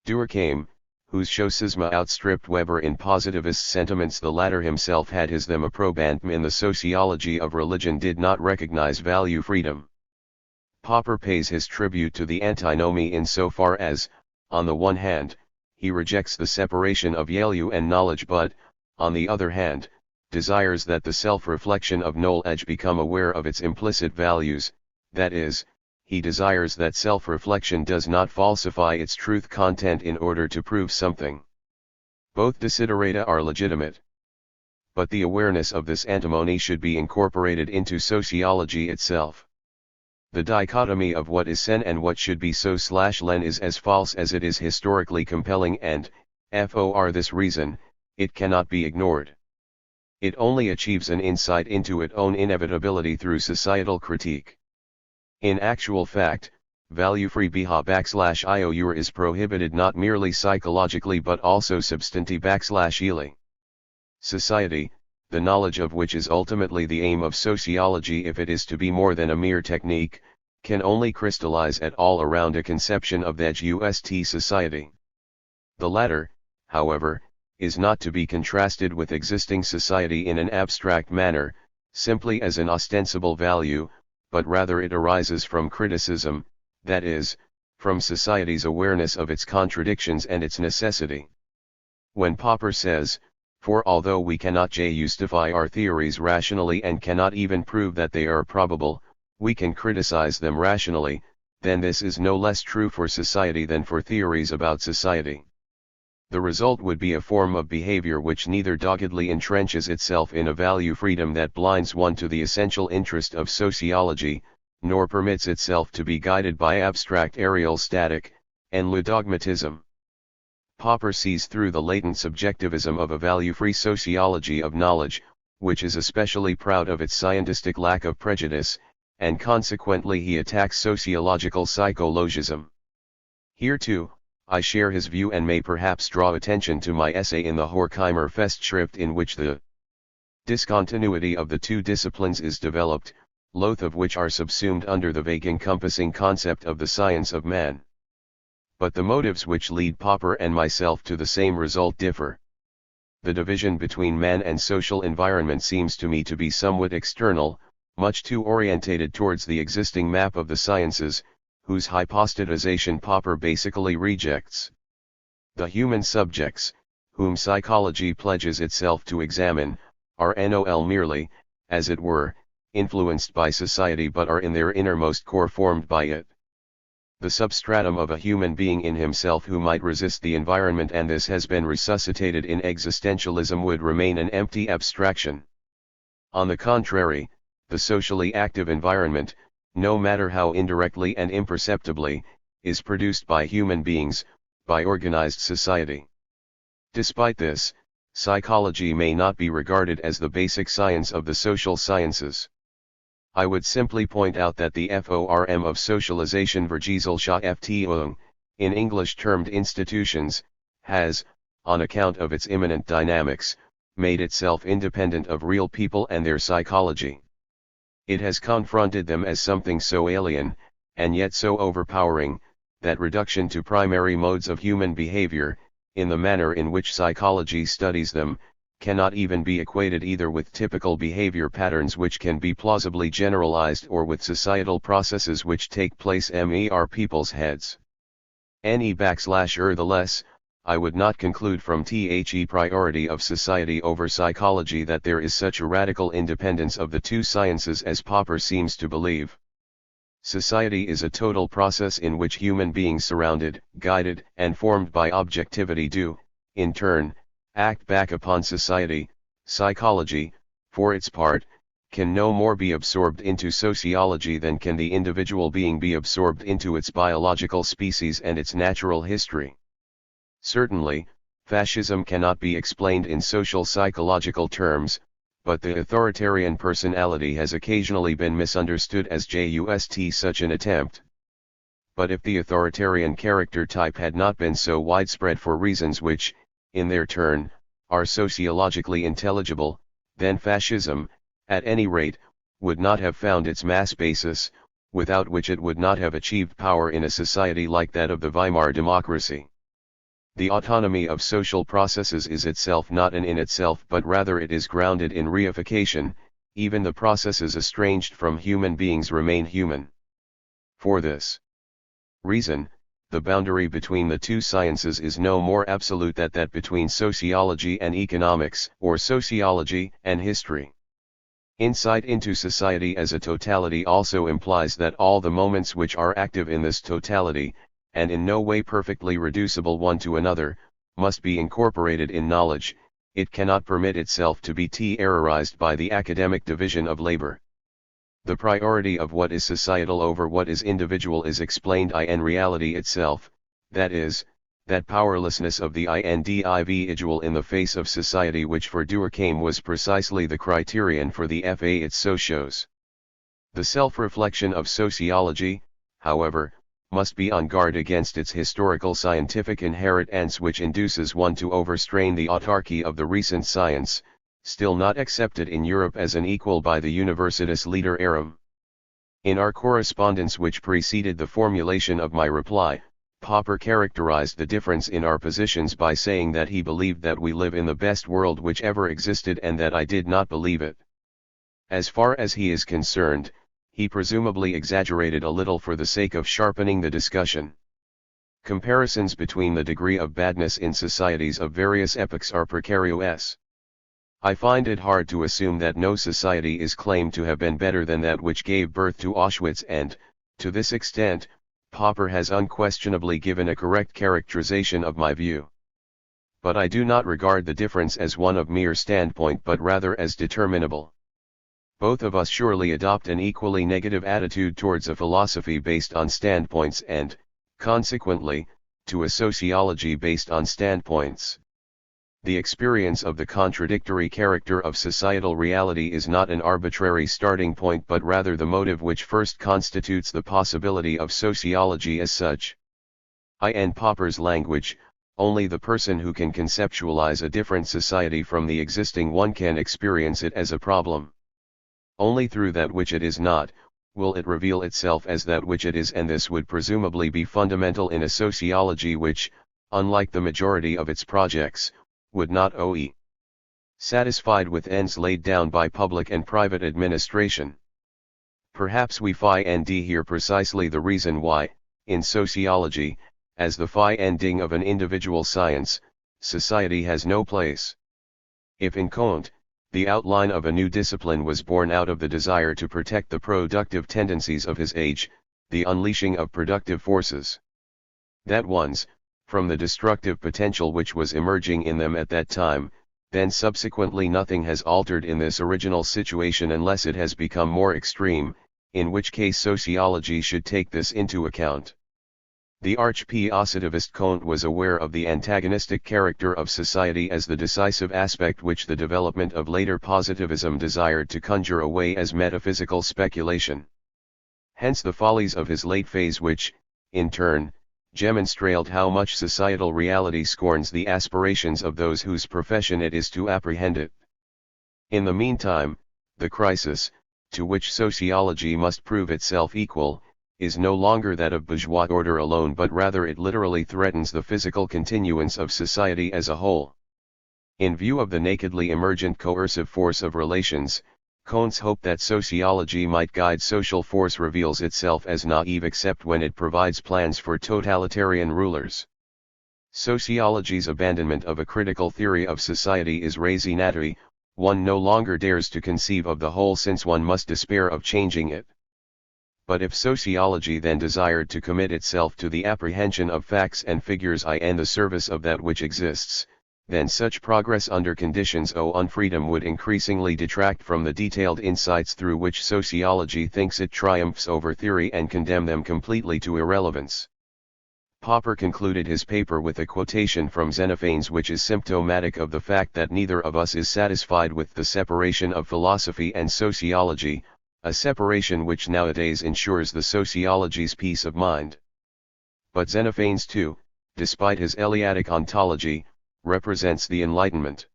Durkheim, whose Stoicism outstripped Weber in positivist sentiments, the latter himself had his them approbandum in the Sociology of Religion, did not recognize value freedom. Popper pays his tribute to the antinomy in so far as, on the one hand, he rejects the separation of value and knowledge, but, on the other hand, desires that the self-reflection of knowledge become aware of its implicit values. That is, he desires that self-reflection does not falsify its truth content in order to prove something. Both desiderata are legitimate. But the awareness of this antinomy should be incorporated into sociology itself. The dichotomy of what is sen and what should be so/len is as false as it is historically compelling, and, for this reason, it cannot be ignored. It only achieves an insight into its own inevitability through societal critique. In actual fact, value-free /IOUR is prohibited not merely psychologically but also substantive/ily. Society, the knowledge of which is ultimately the aim of sociology, if it is to be more than a mere technique, can only crystallize at all around a conception of that just society. The latter, however, is not to be contrasted with existing society in an abstract manner, simply as an ostensible value, but rather it arises from criticism, that is, from society's awareness of its contradictions and its necessity. When Popper says, "For although we cannot justify our theories rationally and cannot even prove that they are probable, we can criticize them rationally," then this is no less true for society than for theories about society. The result would be a form of behavior which neither doggedly entrenches itself in a value freedom that blinds one to the essential interest of sociology, nor permits itself to be guided by abstract aerial static, and dogmatism. Popper sees through the latent subjectivism of a value-free sociology of knowledge, which is especially proud of its scientistic lack of prejudice, and consequently he attacks sociological psychologism. Here too, I share his view and may perhaps draw attention to my essay in the Horkheimer Festschrift, in which the discontinuity of the two disciplines is developed, both of which are subsumed under the vague encompassing concept of the science of man. But the motives which lead Popper and myself to the same result differ. The division between man and social environment seems to me to be somewhat external, much too orientated towards the existing map of the sciences, whose hypostatization Popper basically rejects. The human subjects, whom psychology pledges itself to examine, are not merely, as it were, influenced by society but are in their innermost core formed by it. the substratum of a human being in himself who might resist the environment, and this has been resuscitated in existentialism, would remain an empty abstraction. On the contrary, the socially active environment, no matter how indirectly and imperceptibly, is produced by human beings, by organized society. Despite this, psychology may not be regarded as the basic science of the social sciences. I would simply point out that the form of socialization Vergesellschaft, in English termed institutions, has, on account of its immanent dynamics, made itself independent of real people and their psychology. It has confronted them as something so alien, and yet so overpowering, that reduction to primary modes of human behavior, in the manner in which psychology studies them, cannot even be equated either with typical behavior patterns which can be plausibly generalized or with societal processes which take place in people's heads. Nevertheless, I would not conclude from the priority of society over psychology that there is such a radical independence of the two sciences as Popper seems to believe. Society is a total process in which human beings surrounded, guided, and formed by objectivity do, in turn, act back upon society. Psychology, for its part, can no more be absorbed into sociology than can the individual being be absorbed into its biological species and its natural history. Certainly, fascism cannot be explained in social psychological terms, but the authoritarian personality has occasionally been misunderstood as just such an attempt. But if the authoritarian character type had not been so widespread for reasons which, in their turn, are sociologically intelligible, then fascism, at any rate, would not have found its mass basis, without which it would not have achieved power in a society like that of the Weimar democracy. The autonomy of social processes is itself not an in itself, but rather it is grounded in reification. Even the processes estranged from human beings remain human. For this reason, the boundary between the two sciences is no more absolute than that between sociology and economics, or sociology and history. Insight into society as a totality also implies that all the moments which are active in this totality, and in no way perfectly reducible one to another, must be incorporated in knowledge. It cannot permit itself to be terrorized by the academic division of labor. The priority of what is societal over what is individual is explained in reality itself, that is, that powerlessness of the individual in the face of society which for Durkheim was precisely the criterion for the FA it so shows. The self-reflection of sociology, however, must be on guard against its historical scientific inheritance which induces one to overstrain the autarky of the recent science, still not accepted in Europe as an equal by the Universitas Literarum. In our correspondence which preceded the formulation of my reply, Popper characterized the difference in our positions by saying that he believed that we live in the best world which ever existed and that I did not believe it. As far as he is concerned, he presumably exaggerated a little for the sake of sharpening the discussion. Comparisons between the degree of badness in societies of various epochs are precarious. I find it hard to assume that no society is claimed to have been better than that which gave birth to Auschwitz, and, to this extent, Popper has unquestionably given a correct characterization of my view. But I do not regard the difference as one of mere standpoint but rather as determinable. Both of us surely adopt an equally negative attitude towards a philosophy based on standpoints and, consequently, to a sociology based on standpoints. The experience of the contradictory character of societal reality is not an arbitrary starting point but rather the motive which first constitutes the possibility of sociology as such. In Popper's language, only the person who can conceptualize a different society from the existing one can experience it as a problem. Only through that which it is not, will it reveal itself as that which it is, and this would presumably be fundamental in a sociology which, unlike the majority of its projects, would not satisfied with ends laid down by public and private administration. Perhaps we find here precisely the reason why, in sociology, as the finding of an individual science, society has no place. If in Kant, the outline of a new discipline was born out of the desire to protect the productive tendencies of his age, the unleashing of productive forces. That ones, from the destructive potential which was emerging in them at that time, then subsequently nothing has altered in this original situation unless it has become more extreme, in which case sociology should take this into account. The arch-positivist Comte was aware of the antagonistic character of society as the decisive aspect which the development of later positivism desired to conjure away as metaphysical speculation. Hence the follies of his late phase which, in turn, demonstrated how much societal reality scorns the aspirations of those whose profession it is to apprehend it. In the meantime, the crisis, to which sociology must prove itself equal, is no longer that of bourgeois order alone but rather it literally threatens the physical continuance of society as a whole. In view of the nakedly emergent coercive force of relations, Comte's hope that sociology might guide social force reveals itself as naive except when it provides plans for totalitarian rulers. Sociology's abandonment of a critical theory of society is raison d'être. One no longer dares to conceive of the whole since one must despair of changing it. But if sociology then desired to commit itself to the apprehension of facts and figures and the service of that which exists, then such progress under conditions of unfreedom would increasingly detract from the detailed insights through which sociology thinks it triumphs over theory and condemn them completely to irrelevance. Popper concluded his paper with a quotation from Xenophanes which is symptomatic of the fact that neither of us is satisfied with the separation of philosophy and sociology, a separation which nowadays ensures the sociology's peace of mind. But Xenophanes too, despite his Eleatic ontology, represents the Enlightenment.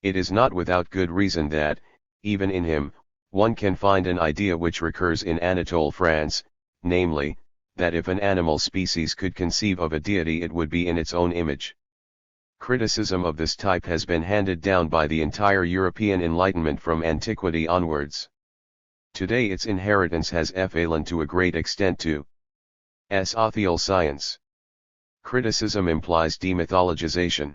It is not without good reason that, even in him, one can find an idea which recurs in Anatole France, namely, that if an animal species could conceive of a deity it would be in its own image. Criticism of this type has been handed down by the entire European Enlightenment from antiquity onwards. Today its inheritance has fallen to a great extent to social science. Criticism implies demythologization.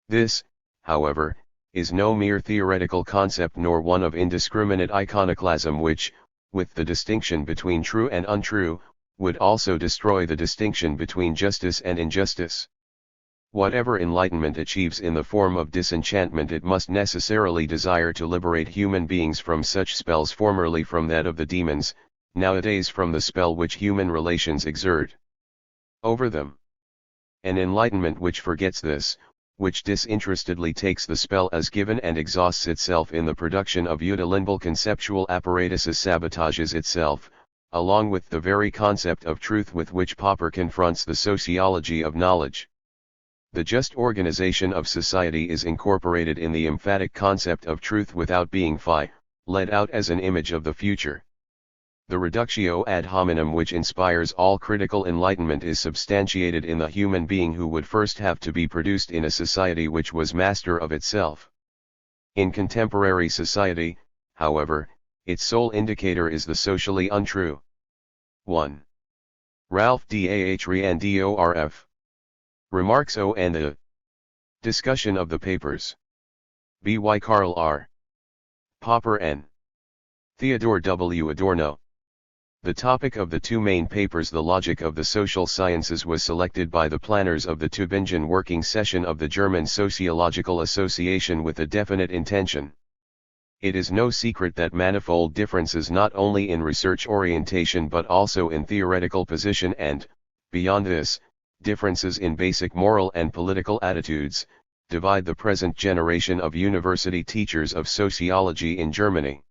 This, however, is no mere theoretical concept nor one of indiscriminate iconoclasm which, with the distinction between true and untrue, would also destroy the distinction between justice and injustice. Whatever enlightenment achieves in the form of disenchantment it must necessarily desire to liberate human beings from such spells formerly from that of the demons, nowadays from the spell which human relations exert over them. An enlightenment which forgets this, which disinterestedly takes the spell as given and exhausts itself in the production of unilingual conceptual apparatuses sabotages itself, along with the very concept of truth with which Popper confronts the sociology of knowledge. The just organization of society is incorporated in the emphatic concept of truth without being led out as an image of the future. The reductio ad hominem which inspires all critical enlightenment is substantiated in the human being who would first have to be produced in a society which was master of itself. In contemporary society, however, its sole indicator is the socially untrue. 1. Ralph Dahrendorf. Remarks on the discussion of the papers. B.Y. Karl R. Popper N. Theodore W. Adorno. The topic of the two main papers, The Logic of the Social Sciences, was selected by the planners of the Tübingen working session of the German Sociological Association with a definite intention. It is no secret that manifold differences not only in research orientation but also in theoretical position and, beyond this, differences in basic moral and political attitudes, divide the present generation of university teachers of sociology in Germany.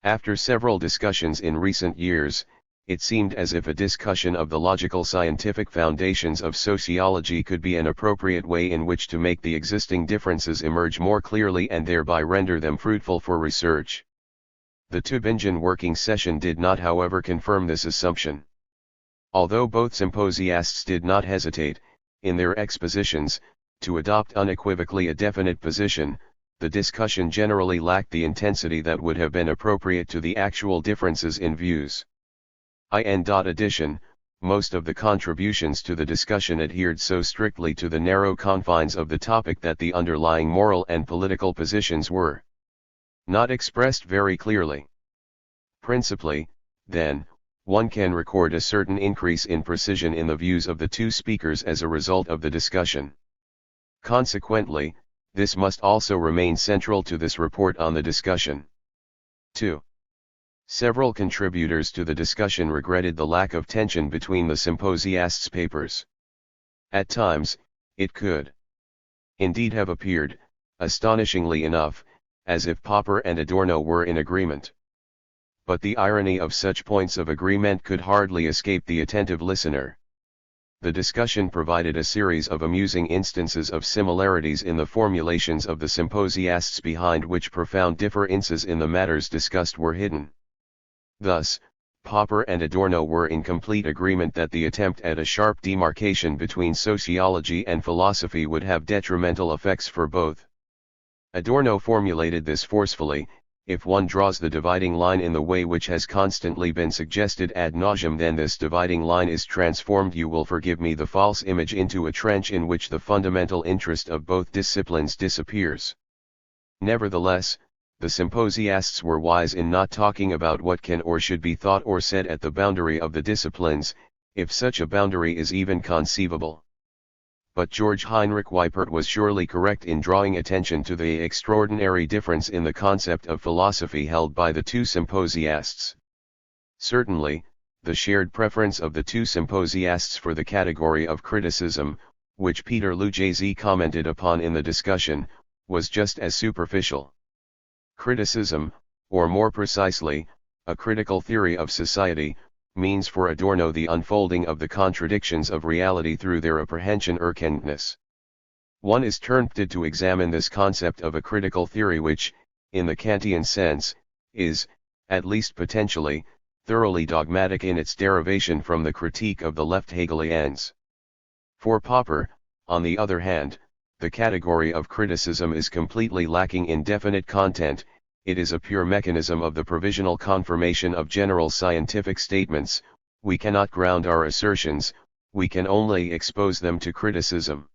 After several discussions in recent years, it seemed as if a discussion of the logical scientific foundations of sociology could be an appropriate way in which to make the existing differences emerge more clearly and thereby render them fruitful for research. The Tübingen working session did not, however, confirm this assumption. Although both symposiasts did not hesitate, in their expositions, to adopt unequivocally a definite position, the discussion generally lacked the intensity that would have been appropriate to the actual differences in views. In addition, most of the contributions to the discussion adhered so strictly to the narrow confines of the topic that the underlying moral and political positions were not expressed very clearly. Principally, then, one can record a certain increase in precision in the views of the two speakers as a result of the discussion. Consequently, this must also remain central to this report on the discussion. 2. Several contributors to the discussion regretted the lack of tension between the symposiasts' papers. At times, it could indeed have appeared, astonishingly enough, as if Popper and Adorno were in agreement. But the irony of such points of agreement could hardly escape the attentive listener. The discussion provided a series of amusing instances of similarities in the formulations of the symposiasts behind which profound differences in the matters discussed were hidden. Thus, Popper and Adorno were in complete agreement that the attempt at a sharp demarcation between sociology and philosophy would have detrimental effects for both. Adorno formulated this forcefully: if one draws the dividing line in the way which has constantly been suggested ad nauseam, then this dividing line is transformed, you will forgive me the false image, into a trench in which the fundamental interest of both disciplines disappears. Nevertheless, the symposiasts were wise in not talking about what can or should be thought or said at the boundary of the disciplines, if such a boundary is even conceivable. But George Heinrich Weipert was surely correct in drawing attention to the extraordinary difference in the concept of philosophy held by the two symposiasts. Certainly, the shared preference of the two symposiasts for the category of criticism, which Peter Lujazy commented upon in the discussion, was just as superficial. Criticism, or more precisely, a critical theory of society, means for Adorno the unfolding of the contradictions of reality through their apprehension erkenness. One is tempted to examine this concept of a critical theory which, in the Kantian sense, is, at least potentially, thoroughly dogmatic in its derivation from the critique of the left Hegelians. For Popper, on the other hand, the category of criticism is completely lacking in definite content. It is a pure mechanism of the provisional confirmation of general scientific statements. We cannot ground our assertions, we can only expose them to criticism.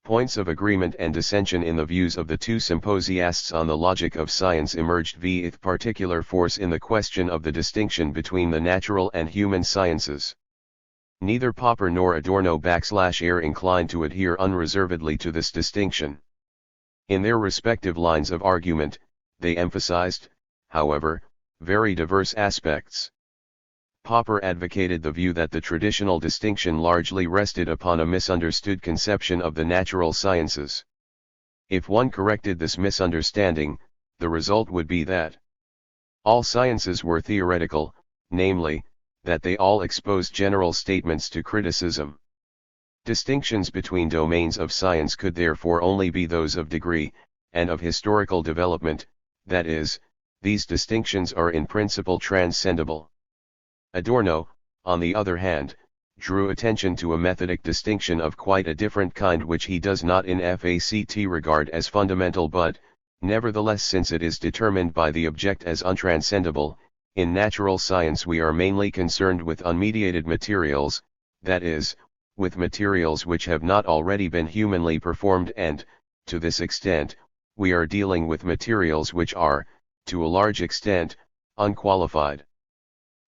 Points of agreement and dissension in the views of the two symposiasts on the logic of science emerged with particular force in the question of the distinction between the natural and human sciences. Neither Popper nor Adorno are inclined to adhere unreservedly to this distinction. In their respective lines of argument, they emphasized, however, very diverse aspects. Popper advocated the view that the traditional distinction largely rested upon a misunderstood conception of the natural sciences. If one corrected this misunderstanding, the result would be that all sciences were theoretical, namely, that they all exposed general statements to criticism. Distinctions between domains of science could therefore only be those of degree, and of historical development, that is, these distinctions are in principle transcendable. Adorno, on the other hand, drew attention to a methodic distinction of quite a different kind which he does not in fact regard as fundamental but, nevertheless, since it is determined by the object as untranscendable, in natural science we are mainly concerned with unmediated materials, that is, with materials which have not already been humanly performed, and, to this extent, we are dealing with materials which are, to a large extent, unqualified.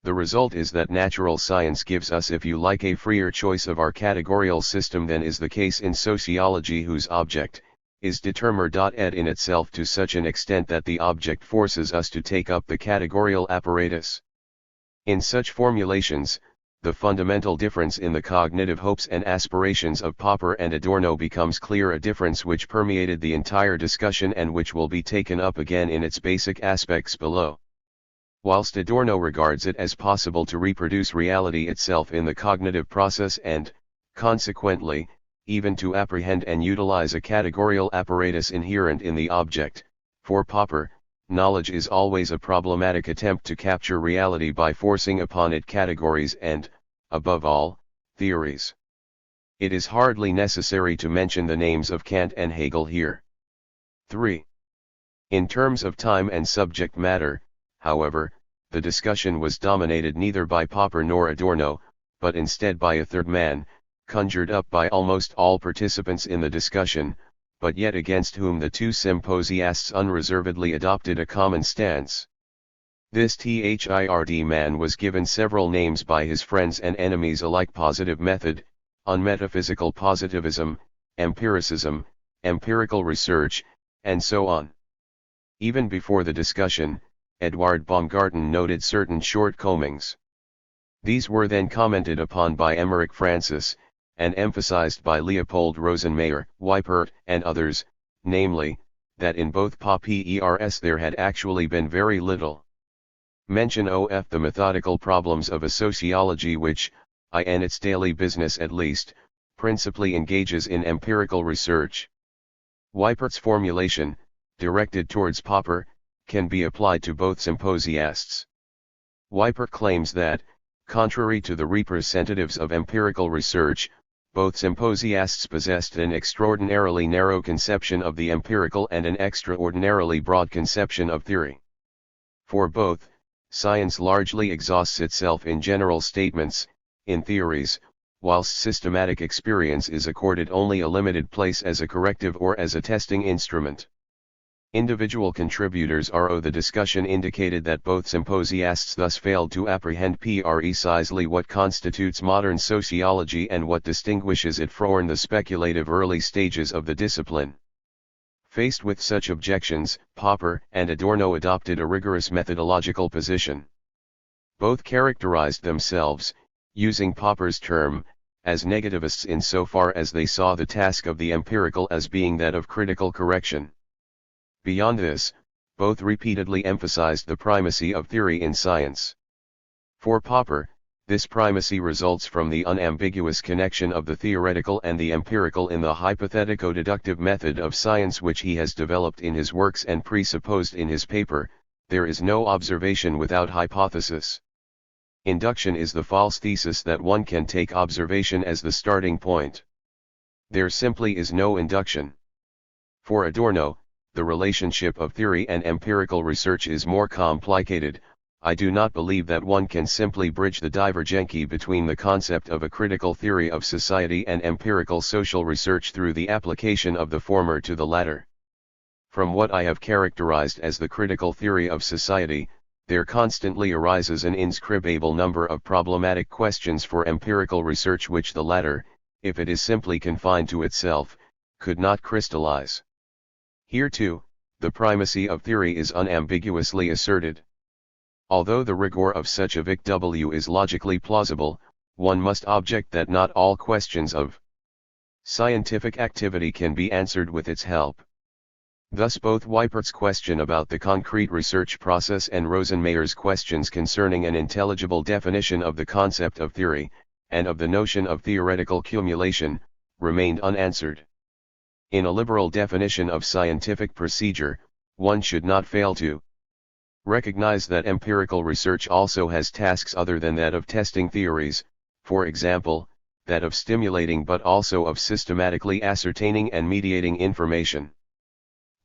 The result is that natural science gives us, if you like, a freer choice of our categorical system than is the case in sociology, whose object is determined et in itself to such an extent that the object forces us to take up the categorical apparatus. In such formulations, the fundamental difference in the cognitive hopes and aspirations of Popper and Adorno becomes clear, a difference which permeated the entire discussion and which will be taken up again in its basic aspects below. Whilst Adorno regards it as possible to reproduce reality itself in the cognitive process and, consequently, even to apprehend and utilize a categorical apparatus inherent in the object, for Popper, knowledge is always a problematic attempt to capture reality by forcing upon it categories and, above all, theories. It is hardly necessary to mention the names of Kant and Hegel here. 3. In terms of time and subject matter, however, the discussion was dominated neither by Popper nor Adorno, but instead by a third man, conjured up by almost all participants in the discussion, but yet against whom the two symposiasts unreservedly adopted a common stance. This THIRD man was given several names by his friends and enemies alike: positive method, unmetaphysical positivism, empiricism, empirical research, and so on. Even before the discussion, Eduard Baumgarten noted certain shortcomings. These were then commented upon by Emmerich Francis, and emphasized by Leopold Rosenmayer, Weipert, and others, namely, that in both PAPERS there had actually been very little mention of the methodical problems of a sociology which, in its daily business at least, principally engages in empirical research. Weipert's formulation, directed towards Popper, can be applied to both symposiasts. Weipert claims that, contrary to the representatives of empirical research, both symposiasts possessed an extraordinarily narrow conception of the empirical and an extraordinarily broad conception of theory. For both, science largely exhausts itself in general statements, in theories, whilst systematic experience is accorded only a limited place as a corrective or as a testing instrument. Individual contributors of the discussion indicated that both symposiasts thus failed to apprehend precisely what constitutes modern sociology and what distinguishes it from the speculative early stages of the discipline. Faced with such objections, Popper and Adorno adopted a rigorous methodological position. Both characterized themselves, using Popper's term, as negativists insofar as they saw the task of the empirical as being that of critical correction. Beyond this, both repeatedly emphasized the primacy of theory in science. For Popper, this primacy results from the unambiguous connection of the theoretical and the empirical in the hypothetico-deductive method of science which he has developed in his works and presupposed in his paper. There is no observation without hypothesis. Induction is the false thesis that one can take observation as the starting point. There simply is no induction. For Adorno, the relationship of theory and empirical research is more complicated. I do not believe that one can simply bridge the divergency between the concept of a critical theory of society and empirical social research through the application of the former to the latter. From what I have characterized as the critical theory of society, there constantly arises an inscrutable number of problematic questions for empirical research which the latter, if it is simply confined to itself, could not crystallize. Here too, the primacy of theory is unambiguously asserted. Although the rigor of such a VICW is logically plausible, one must object that not all questions of scientific activity can be answered with its help. Thus both Weipert's question about the concrete research process and Rosenmayer's questions concerning an intelligible definition of the concept of theory, and of the notion of theoretical cumulation, remained unanswered. In a liberal definition of scientific procedure, one should not fail to recognize that empirical research also has tasks other than that of testing theories, for example, that of stimulating but also of systematically ascertaining and mediating information.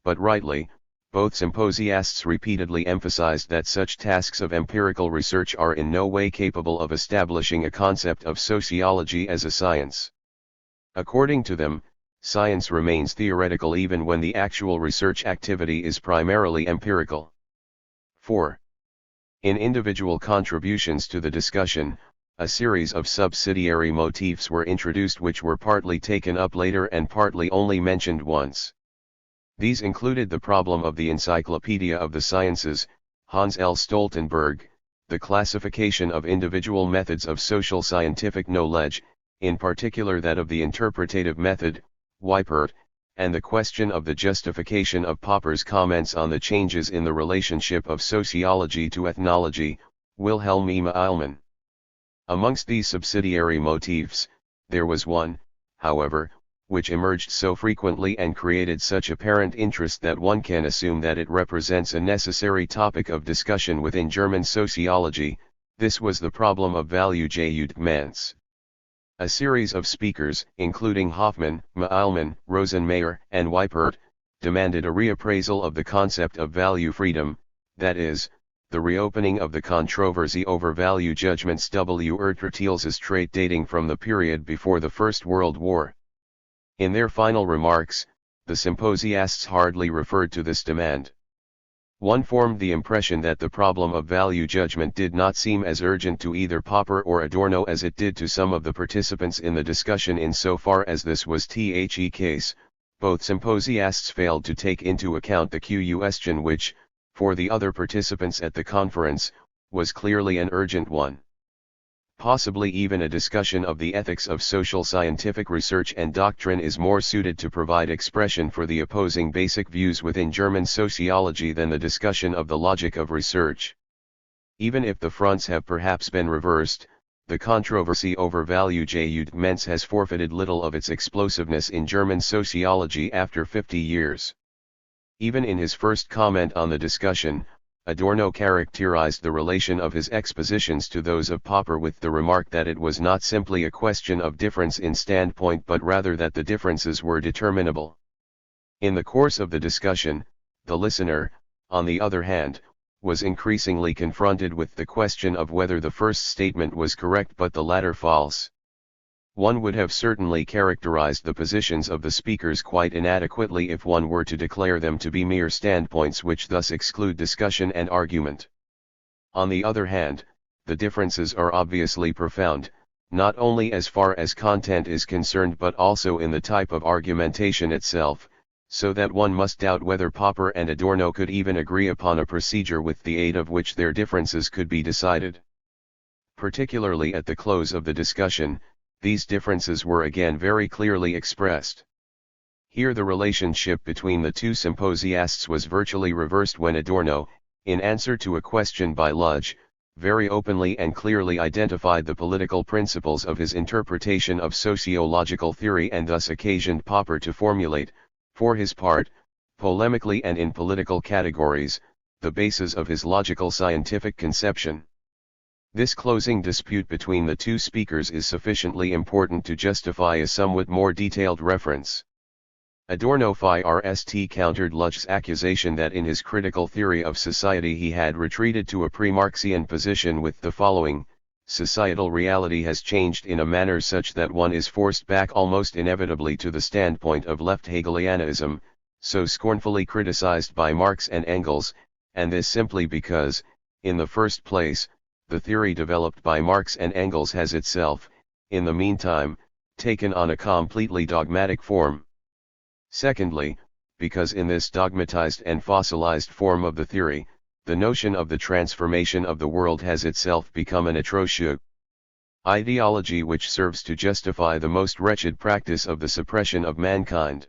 But rightly, both symposiasts repeatedly emphasized that such tasks of empirical research are in no way capable of establishing a concept of sociology as a science. According to them, science remains theoretical even when the actual research activity is primarily empirical. 4. In individual contributions to the discussion, a series of subsidiary motifs were introduced which were partly taken up later and partly only mentioned once. These included the problem of the Encyclopedia of the Sciences, Hans L. Stoltenberg, the classification of individual methods of social scientific knowledge, in particular that of the interpretative method, Weipert, and the question of the justification of Popper's comments on the changes in the relationship of sociology to ethnology, Wilhelm Eilmann. Amongst these subsidiary motifs, there was one, however, which emerged so frequently and created such apparent interest that one can assume that it represents a necessary topic of discussion within German sociology. This was the problem of Value-Judgments. A series of speakers, including Hoffmann, Eilmann, Rosenmayer, and Weipert, demanded a reappraisal of the concept of value freedom, that is, the reopening of the controversy over value judgments Urteils's trait dating from the period before the First World War. In their final remarks, the symposiasts hardly referred to this demand. One formed the impression that the problem of value judgment did not seem as urgent to either Popper or Adorno as it did to some of the participants in the discussion. Insofar as this was the case, both symposiasts failed to take into account the question which, for the other participants at the conference, was clearly an urgent one. Possibly even a discussion of the ethics of social scientific research and doctrine is more suited to provide expression for the opposing basic views within German sociology than the discussion of the logic of research. Even if the fronts have perhaps been reversed, the controversy over value judgments has forfeited little of its explosiveness in German sociology after 50 years. Even in his first comment on the discussion, Adorno characterized the relation of his expositions to those of Popper with the remark that it was not simply a question of difference in standpoint but rather that the differences were determinable. In the course of the discussion, the listener, on the other hand, was increasingly confronted with the question of whether the first statement was correct but the latter false. One would have certainly characterized the positions of the speakers quite inadequately if one were to declare them to be mere standpoints which thus exclude discussion and argument. On the other hand, the differences are obviously profound, not only as far as content is concerned but also in the type of argumentation itself, so that one must doubt whether Popper and Adorno could even agree upon a procedure with the aid of which their differences could be decided. Particularly at the close of the discussion, these differences were again very clearly expressed. Here the relationship between the two symposiasts was virtually reversed when Adorno, in answer to a question by Lodge, very openly and clearly identified the political principles of his interpretation of sociological theory and thus occasioned Popper to formulate, for his part, polemically and in political categories, the basis of his logical scientific conception. This closing dispute between the two speakers is sufficiently important to justify a somewhat more detailed reference. Adorno first countered Lodge's accusation that in his critical theory of society he had retreated to a pre-Marxian position with the following: societal reality has changed in a manner such that one is forced back almost inevitably to the standpoint of left Hegelianism, so scornfully criticized by Marx and Engels, and this simply because, in the first place, the theory developed by Marx and Engels has itself, in the meantime, taken on a completely dogmatic form. Secondly, because in this dogmatized and fossilized form of the theory, the notion of the transformation of the world has itself become an atrocious ideology which serves to justify the most wretched practice of the suppression of mankind.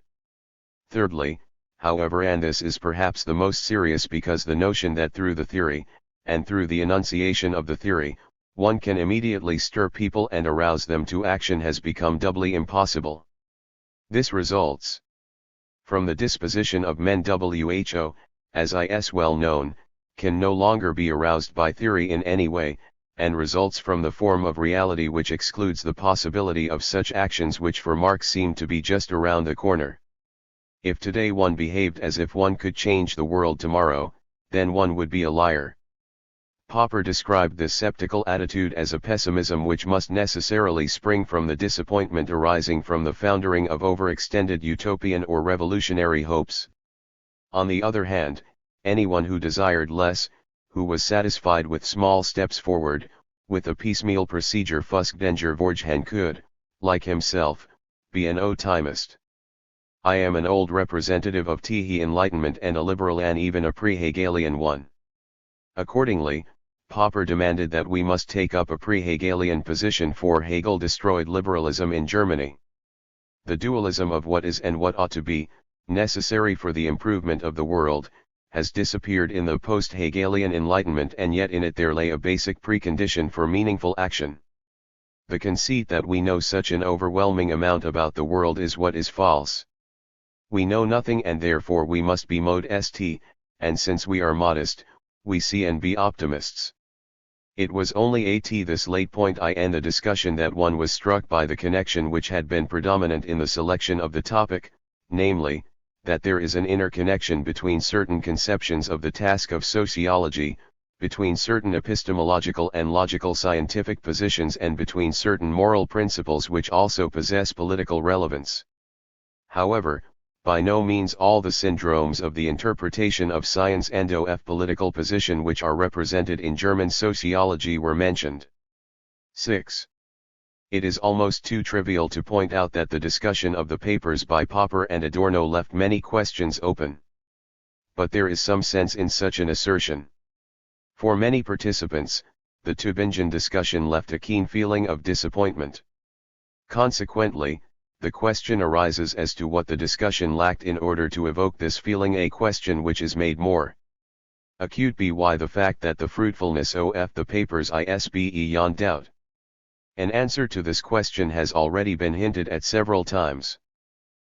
Thirdly, however, and this is perhaps the most serious, because the notion that through the theory, and through the enunciation of the theory, one can immediately stir people and arouse them to action has become doubly impossible. This results from the disposition of men who, as is well known, can no longer be aroused by theory in any way, and results from the form of reality which excludes the possibility of such actions which for Marx seem to be just around the corner. If today one behaved as if one could change the world tomorrow, then one would be a liar. Popper described this skeptical attitude as a pessimism which must necessarily spring from the disappointment arising from the foundering of overextended utopian or revolutionary hopes. On the other hand, anyone who desired less, who was satisfied with small steps forward, with a piecemeal procedure Fuskdenger Vorgehen could, like himself, be an optimist. I am an old representative of the Enlightenment and a liberal and even a pre-Hegelian one. Accordingly, Popper demanded that we must take up a pre-Hegelian position, for Hegel destroyed liberalism in Germany. The dualism of what is and what ought to be, necessary for the improvement of the world, has disappeared in the post-Hegelian Enlightenment, and yet in it there lay a basic precondition for meaningful action. The conceit that we know such an overwhelming amount about the world is what is false. We know nothing, and therefore we must be modest, and since we are modest, we see and be optimists. It was only at this late point in the discussion that one was struck by the connection which had been predominant in the selection of the topic, namely, that there is an inner connection between certain conceptions of the task of sociology, between certain epistemological and logical scientific positions, and between certain moral principles which also possess political relevance. However, by no means all the syndromes of the interpretation of science and of political position which are represented in German sociology were mentioned. 6. It is almost too trivial to point out that the discussion of the papers by Popper and Adorno left many questions open. But there is some sense in such an assertion. For many participants, the Tübingen discussion left a keen feeling of disappointment. Consequently, the question arises as to what the discussion lacked in order to evoke this feeling, a question which is made more acute by the fact that the fruitfulness of the papers is beyond doubt. An answer to this question has already been hinted at several times.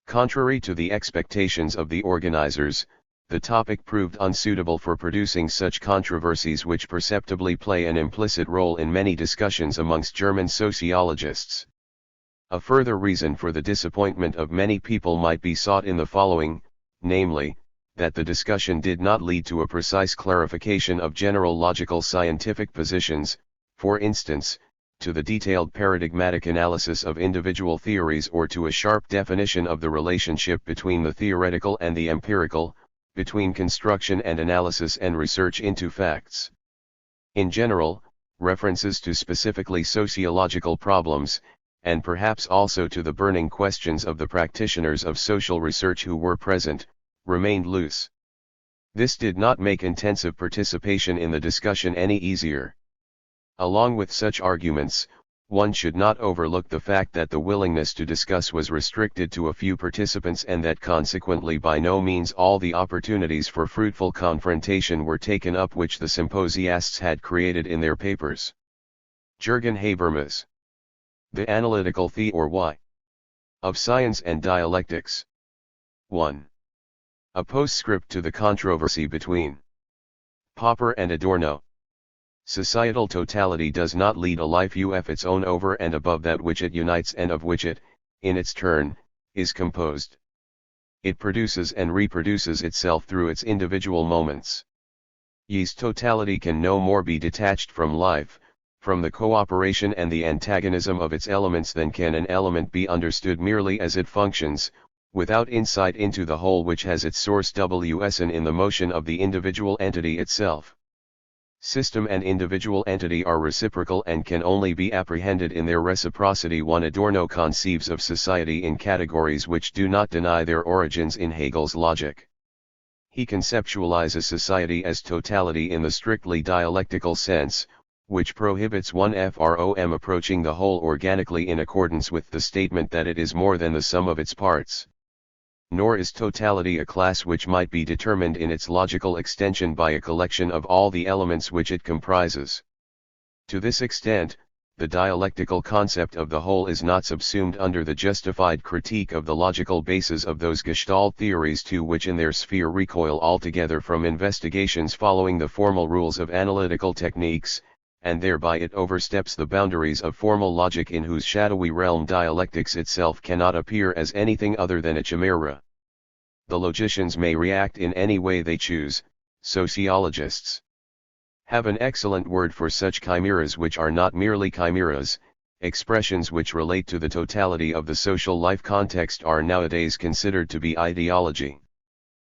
Contrary to the expectations of the organizers, the topic proved unsuitable for producing such controversies which perceptibly play an implicit role in many discussions amongst German sociologists. A further reason for the disappointment of many people might be sought in the following, namely, that the discussion did not lead to a precise clarification of general logical scientific positions, for instance, to the detailed paradigmatic analysis of individual theories or to a sharp definition of the relationship between the theoretical and the empirical, between construction and analysis and research into facts. In general, references to specifically sociological problems, and perhaps also to the burning questions of the practitioners of social research who were present, remained loose. This did not make intensive participation in the discussion any easier. Along with such arguments, one should not overlook the fact that the willingness to discuss was restricted to a few participants and that consequently by no means all the opportunities for fruitful confrontation were taken up which the symposiasts had created in their papers. Jürgen Habermas. The Analytical Theory of Science and Dialectics. 1. A postscript to the controversy between Popper and Adorno. Societal totality does not lead a life of its own over and above that which it unites and of which it, in its turn, is composed. It produces and reproduces itself through its individual moments. Ye's totality can no more be detached from life, from the cooperation and the antagonism of its elements than can an element be understood merely as it functions, without insight into the whole which has its source in the motion of the individual entity itself. System and individual entity are reciprocal and can only be apprehended in their reciprocity. One Adorno conceives of society in categories which do not deny their origins in Hegel's logic. He conceptualizes society as totality in the strictly dialectical sense, which prohibits one from approaching the whole organically in accordance with the statement that it is more than the sum of its parts. Nor is totality a class which might be determined in its logical extension by a collection of all the elements which it comprises. To this extent, the dialectical concept of the whole is not subsumed under the justified critique of the logical basis of those Gestalt theories to which in their sphere recoil altogether from investigations following the formal rules of analytical techniques, and thereby it oversteps the boundaries of formal logic in whose shadowy realm dialectics itself cannot appear as anything other than a chimera. The logicians may react in any way they choose. Sociologists have an excellent word for such chimeras which are not merely chimeras. Expressions which relate to the totality of the social life context are nowadays considered to be ideology.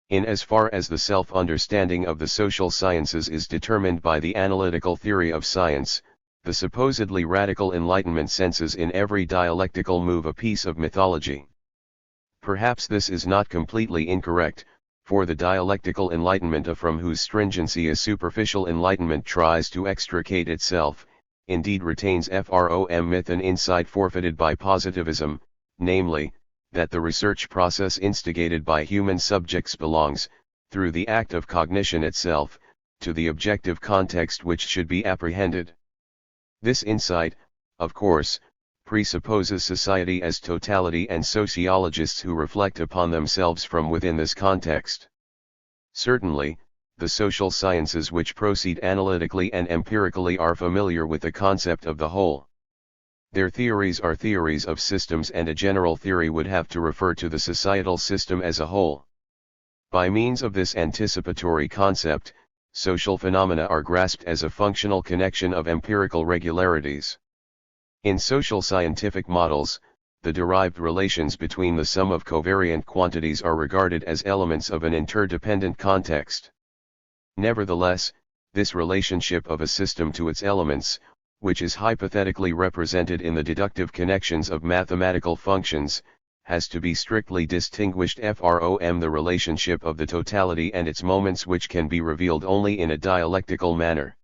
In as far as the self-understanding of the social sciences is determined by the analytical theory of science, the supposedly radical Enlightenment senses in every dialectical move a piece of mythology. Perhaps this is not completely incorrect, for the dialectical Enlightenment from whose stringency a superficial Enlightenment tries to extricate itself, indeed retains from myth an insight forfeited by positivism, namely, that the research process instigated by human subjects belongs, through the act of cognition itself, to the objective context which should be apprehended. This insight, of course, presupposes society as totality and sociologists who reflect upon themselves from within this context. Certainly, the social sciences which proceed analytically and empirically are familiar with the concept of the whole. Their theories are theories of systems, and a general theory would have to refer to the societal system as a whole. By means of this anticipatory concept, social phenomena are grasped as a functional connection of empirical regularities. In social scientific models, the derived relations between the sum of covariant quantities are regarded as elements of an interdependent context. Nevertheless, this relationship of a system to its elements, which is hypothetically represented in the deductive connections of mathematical functions, has to be strictly distinguished from the relationship of the totality and its moments, which can be revealed only in a dialectical manner.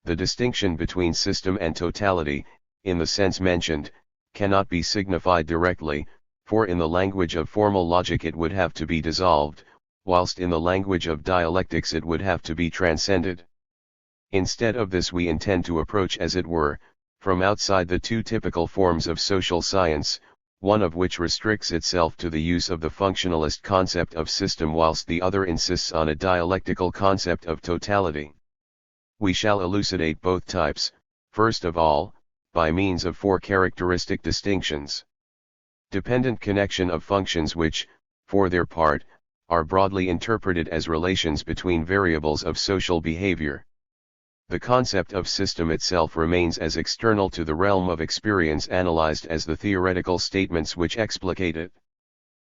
The distinction between system and totality, in the sense mentioned, cannot be signified directly, for in the language of formal logic it would have to be dissolved, whilst in the language of dialectics it would have to be transcended. Instead of this we intend to approach, as it were, from outside the two typical forms of social science, one of which restricts itself to the use of the functionalist concept of system whilst the other insists on a dialectical concept of totality. We shall elucidate both types, first of all, by means of four characteristic distinctions. Dependent connection of functions which, for their part, are broadly interpreted as relations between variables of social behavior. The concept of system itself remains as external to the realm of experience analyzed as the theoretical statements which explicate it.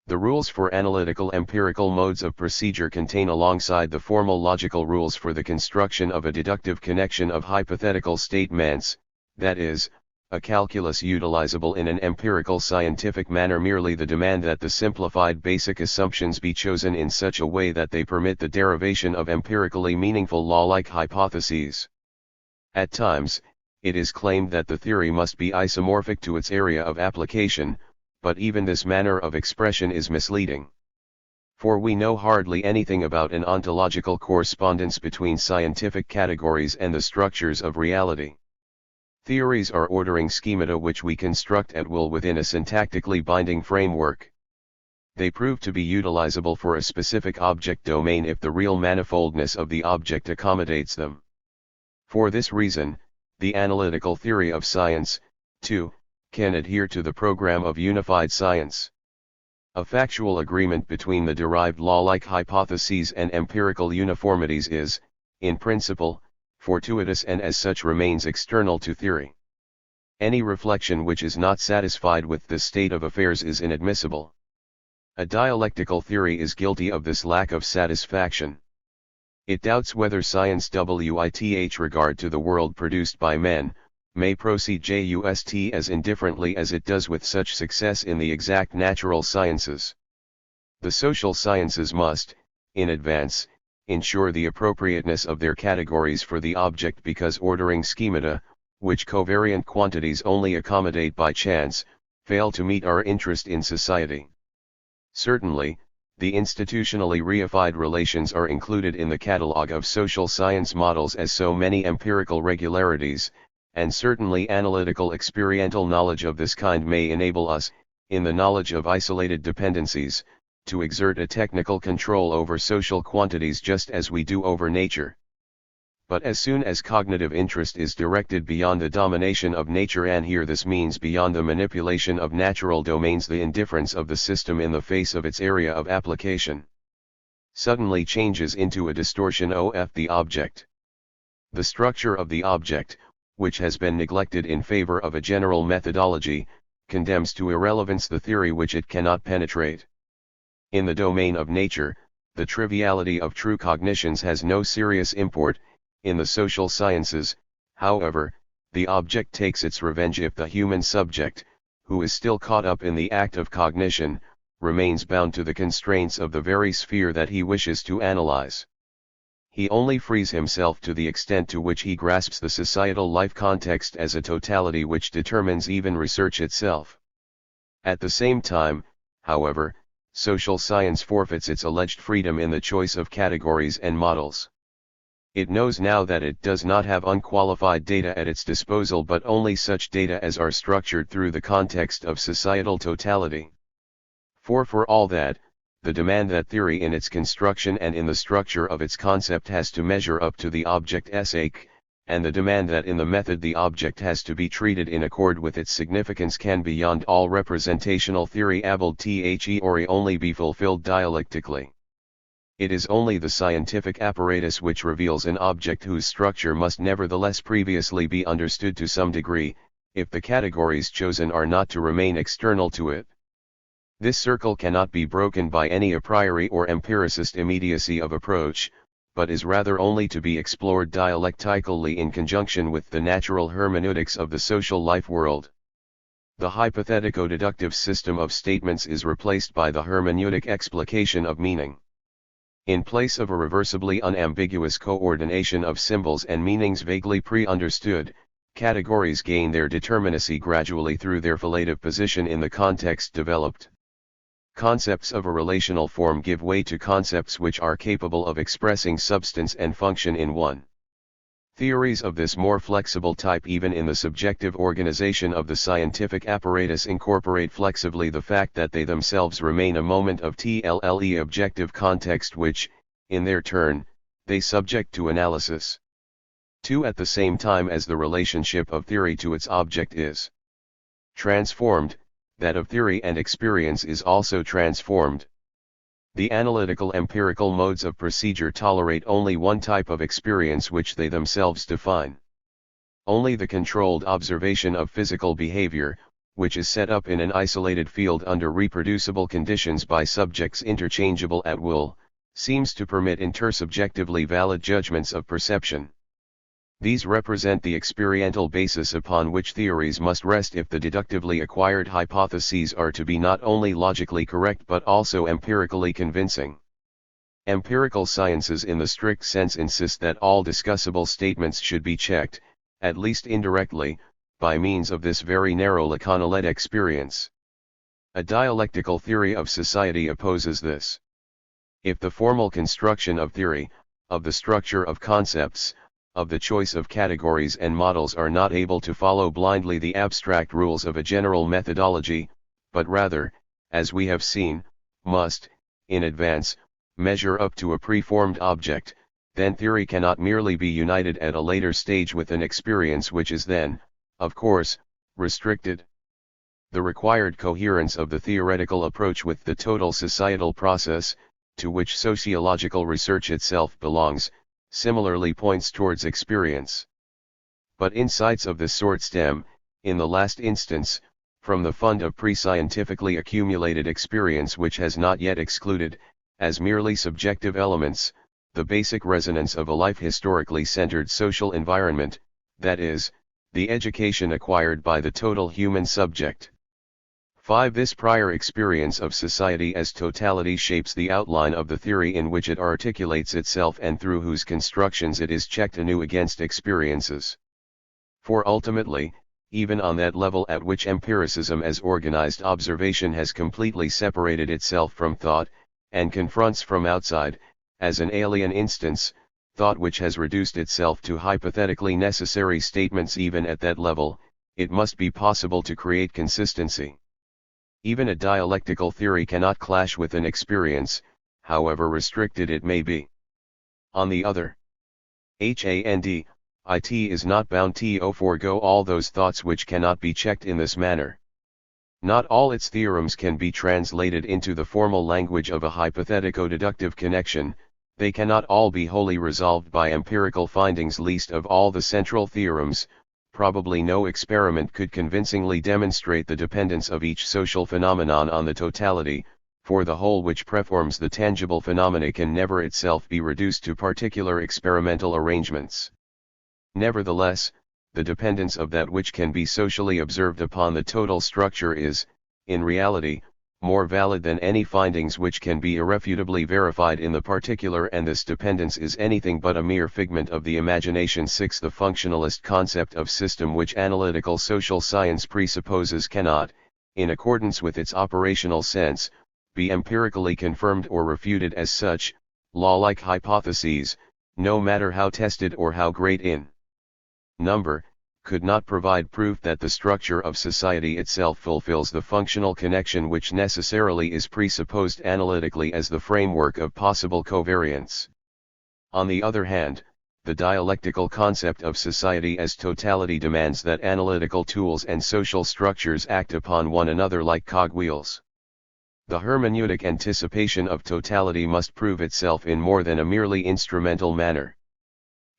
The rules for analytical empirical modes of procedure contain, alongside the formal logical rules for the construction of a deductive connection of hypothetical statements, that is, a calculus utilizable in an empirical scientific manner, merely the demand that the simplified basic assumptions be chosen in such a way that they permit the derivation of empirically meaningful law-like hypotheses. At times, it is claimed that the theory must be isomorphic to its area of application, but even this manner of expression is misleading. For we know hardly anything about an ontological correspondence between scientific categories and the structures of reality. Theories are ordering schemata which we construct at will within a syntactically binding framework. They prove to be utilizable for a specific object domain if the real manifoldness of the object accommodates them. For this reason, the analytical theory of science, too, can adhere to the program of unified science. A factual agreement between the derived law-like hypotheses and empirical uniformities is, in principle, fortuitous and as such remains external to theory. Any reflection which is not satisfied with this state of affairs is inadmissible. A dialectical theory is guilty of this lack of satisfaction. It doubts whether science with regard to the world produced by men, may proceed just as indifferently as it does with such success in the exact natural sciences. The social sciences must, in advance, ensure the appropriateness of their categories for the object, because ordering schemata, which covariant quantities only accommodate by chance, fail to meet our interest in society. Certainly, the institutionally reified relations are included in the catalogue of social science models as so many empirical regularities, and certainly analytical experiential knowledge of this kind may enable us, in the knowledge of isolated dependencies, to exert a technical control over social quantities just as we do over nature. But as soon as cognitive interest is directed beyond the domination of nature, and here this means beyond the manipulation of natural domains, the indifference of the system in the face of its area of application suddenly changes into a distortion of the object. The structure of the object, which has been neglected in favor of a general methodology, condemns to irrelevance the theory which it cannot penetrate. In the domain of nature, the triviality of true cognitions has no serious import. In the social sciences, however, the object takes its revenge if the human subject, who is still caught up in the act of cognition, remains bound to the constraints of the very sphere that he wishes to analyze. He only frees himself to the extent to which he grasps the societal life context as a totality which determines even research itself. At the same time, however, social science forfeits its alleged freedom in the choice of categories and models. It knows now that it does not have unqualified data at its disposal, but only such data as are structured through the context of societal totality. For all that, the demand that theory in its construction and in the structure of its concept has to measure up to the object's sake, and the demand that in the method the object has to be treated in accord with its significance, can beyond all representational theory able theory only be fulfilled dialectically. It is only the scientific apparatus which reveals an object whose structure must nevertheless previously be understood to some degree, if the categories chosen are not to remain external to it. This circle cannot be broken by any a priori or empiricist immediacy of approach, but is rather only to be explored dialectically in conjunction with the natural hermeneutics of the social life world. The hypothetico-deductive system of statements is replaced by the hermeneutic explication of meaning. In place of a reversibly unambiguous coordination of symbols and meanings vaguely pre-understood, categories gain their determinacy gradually through their phylative position in the context developed. Concepts of a relational form give way to concepts which are capable of expressing substance and function in one. Theories of this more flexible type, even in the subjective organization of the scientific apparatus, incorporate flexibly the fact that they themselves remain a moment of TLLE objective context which, in their turn, they subject to analysis. 2. At the same time as the relationship of theory to its object is transformed, that of theory and experience is also transformed. The analytical empirical modes of procedure tolerate only one type of experience which they themselves define. Only the controlled observation of physical behavior, which is set up in an isolated field under reproducible conditions by subjects interchangeable at will, seems to permit intersubjectively valid judgments of perception. These represent the experiential basis upon which theories must rest if the deductively acquired hypotheses are to be not only logically correct but also empirically convincing. Empirical sciences in the strict sense insist that all discussable statements should be checked, at least indirectly, by means of this very narrow Lacanoled experience. A dialectical theory of society opposes this. If the formal construction of theory, of the structure of concepts, of the choice of categories and models are not able to follow blindly the abstract rules of a general methodology, but rather, as we have seen, must, in advance, measure up to a preformed object, then theory cannot merely be united at a later stage with an experience which is then, of course, restricted. The required coherence of the theoretical approach with the total societal process, to which sociological research itself belongs, similarly points towards experience. But insights of this sort stem, in the last instance, from the fund of pre-scientifically accumulated experience which has not yet excluded, as merely subjective elements, the basic resonance of a life historically centered social environment, that is, the education acquired by the total human subject. 5. This prior experience of society as totality shapes the outline of the theory in which it articulates itself and through whose constructions it is checked anew against experiences. For ultimately, even on that level at which empiricism as organized observation has completely separated itself from thought, and confronts from outside, as an alien instance, thought which has reduced itself to hypothetically necessary statements, even at that level, it must be possible to create consistency. Even a dialectical theory cannot clash with an experience, however restricted it may be. On the other hand, it is not bound to forego all those thoughts which cannot be checked in this manner. Not all its theorems can be translated into the formal language of a hypothetico-deductive connection, they cannot all be wholly resolved by empirical findings, least of all the central theorems. Probably no experiment could convincingly demonstrate the dependence of each social phenomenon on the totality, for the whole which preforms the tangible phenomena can never itself be reduced to particular experimental arrangements. Nevertheless, the dependence of that which can be socially observed upon the total structure is, in reality, more valid than any findings which can be irrefutably verified in the particular, and this dependence is anything but a mere figment of the imagination. 6. The functionalist concept of system which analytical social science presupposes cannot, in accordance with its operational sense, be empirically confirmed or refuted as such. Law-like hypotheses, no matter how tested or how great in number, could not provide proof that the structure of society itself fulfills the functional connection which necessarily is presupposed analytically as the framework of possible covariance. On the other hand, the dialectical concept of society as totality demands that analytical tools and social structures act upon one another like cogwheels. The hermeneutic anticipation of totality must prove itself in more than a merely instrumental manner.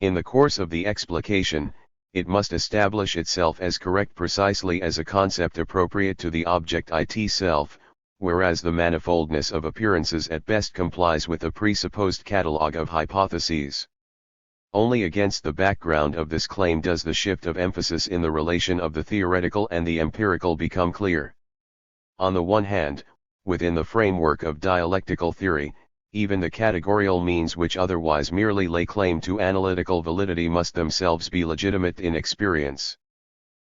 In the course of the explication, it must establish itself as correct precisely as a concept appropriate to the object itself, whereas the manifoldness of appearances at best complies with a presupposed catalogue of hypotheses. Only against the background of this claim does the shift of emphasis in the relation of the theoretical and the empirical become clear. On the one hand, within the framework of dialectical theory, even the categorical means which otherwise merely lay claim to analytical validity must themselves be legitimate in experience.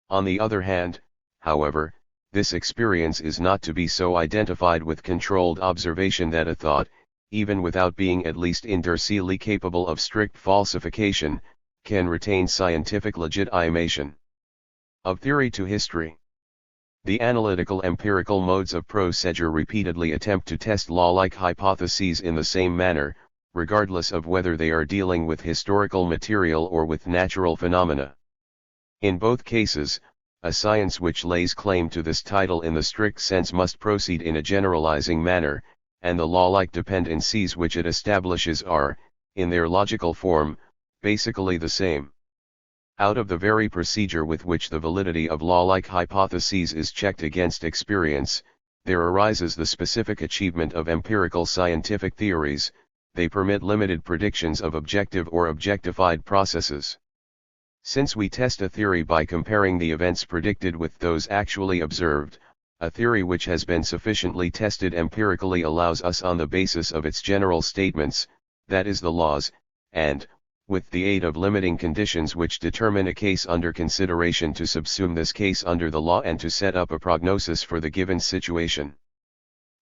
On the other hand, however, this experience is not to be so identified with controlled observation that a thought, even without being at least indersely capable of strict falsification, can retain scientific legitimation. Of theory to history. The analytical empirical modes of procedure repeatedly attempt to test law-like hypotheses in the same manner, regardless of whether they are dealing with historical material or with natural phenomena. In both cases, a science which lays claim to this title in the strict sense must proceed in a generalizing manner, and the law-like dependencies which it establishes are, in their logical form, basically the same. Out of the very procedure with which the validity of law-like hypotheses is checked against experience, there arises the specific achievement of empirical scientific theories. They permit limited predictions of objective or objectified processes. Since we test a theory by comparing the events predicted with those actually observed, a theory which has been sufficiently tested empirically allows us on the basis of its general statements, that is the laws, and, with the aid of limiting conditions which determine a case under consideration, to subsume this case under the law and to set up a prognosis for the given situation.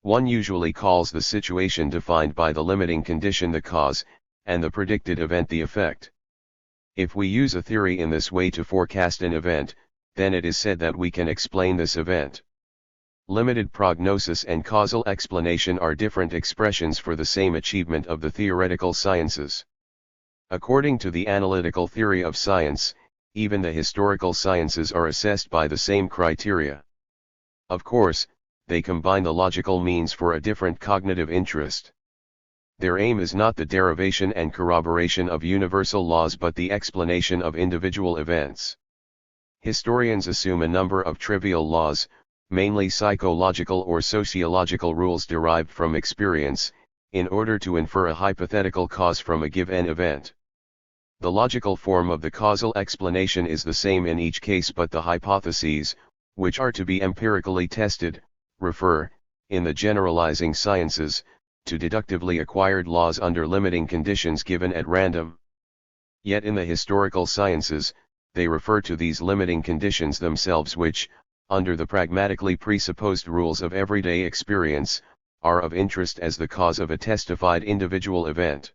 One usually calls the situation defined by the limiting condition the cause, and the predicted event the effect. If we use a theory in this way to forecast an event, then it is said that we can explain this event. Limited prognosis and causal explanation are different expressions for the same achievement of the theoretical sciences. According to the analytical theory of science, even the historical sciences are assessed by the same criteria. Of course, they combine the logical means for a different cognitive interest. Their aim is not the derivation and corroboration of universal laws but the explanation of individual events. Historians assume a number of trivial laws, mainly psychological or sociological rules derived from experience, in order to infer a hypothetical cause from a given event. The logical form of the causal explanation is the same in each case, but the hypotheses, which are to be empirically tested, refer, in the generalizing sciences, to deductively acquired laws under limiting conditions given at random. Yet in the historical sciences, they refer to these limiting conditions themselves which, under the pragmatically presupposed rules of everyday experience, are of interest as the cause of a testified individual event.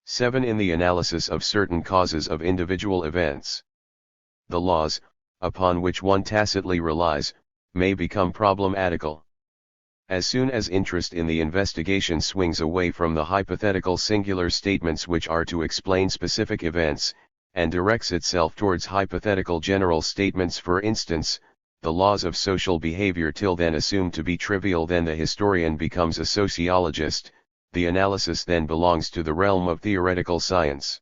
7. In the analysis of certain causes of individual events, the laws, upon which one tacitly relies, may become problematical. As soon as interest in the investigation swings away from the hypothetical singular statements which are to explain specific events, and directs itself towards hypothetical general statements, for instance, the laws of social behavior till then assumed to be trivial, then the historian becomes a sociologist. The analysis then belongs to the realm of theoretical science.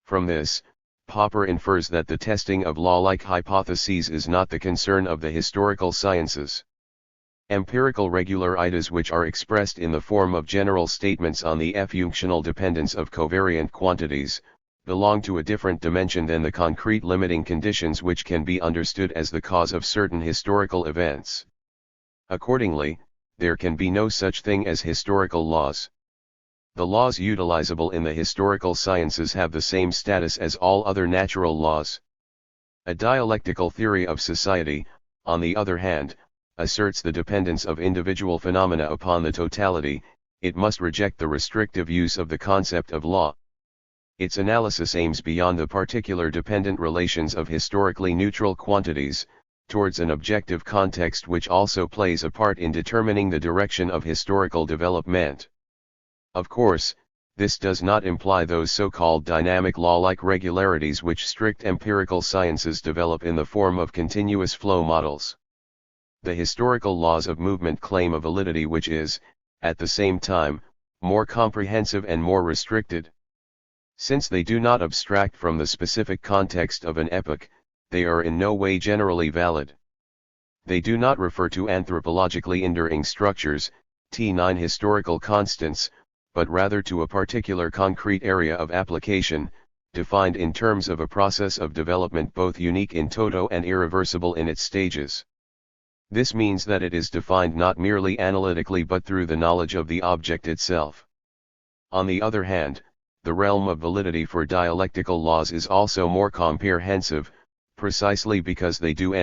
From this, Popper infers that the testing of law-like hypotheses is not the concern of the historical sciences. Empirical regular ideas which are expressed in the form of general statements on the functional dependence of covariant quantities, belong to a different dimension than the concrete limiting conditions which can be understood as the cause of certain historical events. Accordingly, there can be no such thing as historical laws. The laws utilizable in the historical sciences have the same status as all other natural laws. A dialectical theory of society, on the other hand, asserts the dependence of individual phenomena upon the totality. It must reject the restrictive use of the concept of law. Its analysis aims beyond the particular dependent relations of historically neutral quantities, towards an objective context which also plays a part in determining the direction of historical development. Of course, this does not imply those so-called dynamic law-like regularities which strict empirical sciences develop in the form of continuous flow models. The historical laws of movement claim a validity which is, at the same time, more comprehensive and more restricted. Since they do not abstract from the specific context of an epoch, they are in no way generally valid. They do not refer to anthropologically enduring structures, T9 historical constants, but rather to a particular concrete area of application, defined in terms of a process of development both unique in toto and irreversible in its stages. This means that it is defined not merely analytically but through the knowledge of the object itself. On the other hand, the realm of validity for dialectical laws is also more comprehensive, precisely because they do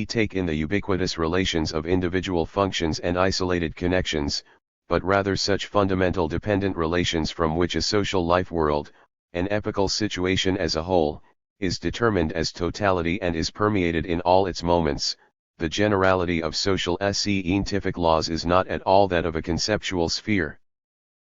take in the ubiquitous relations of individual functions and isolated connections, but rather such fundamental dependent relations from which a social life world, an epochal situation as a whole, is determined as totality and is permeated in all its moments. The generality of social scientific laws is not at all that of a conceptual sphere,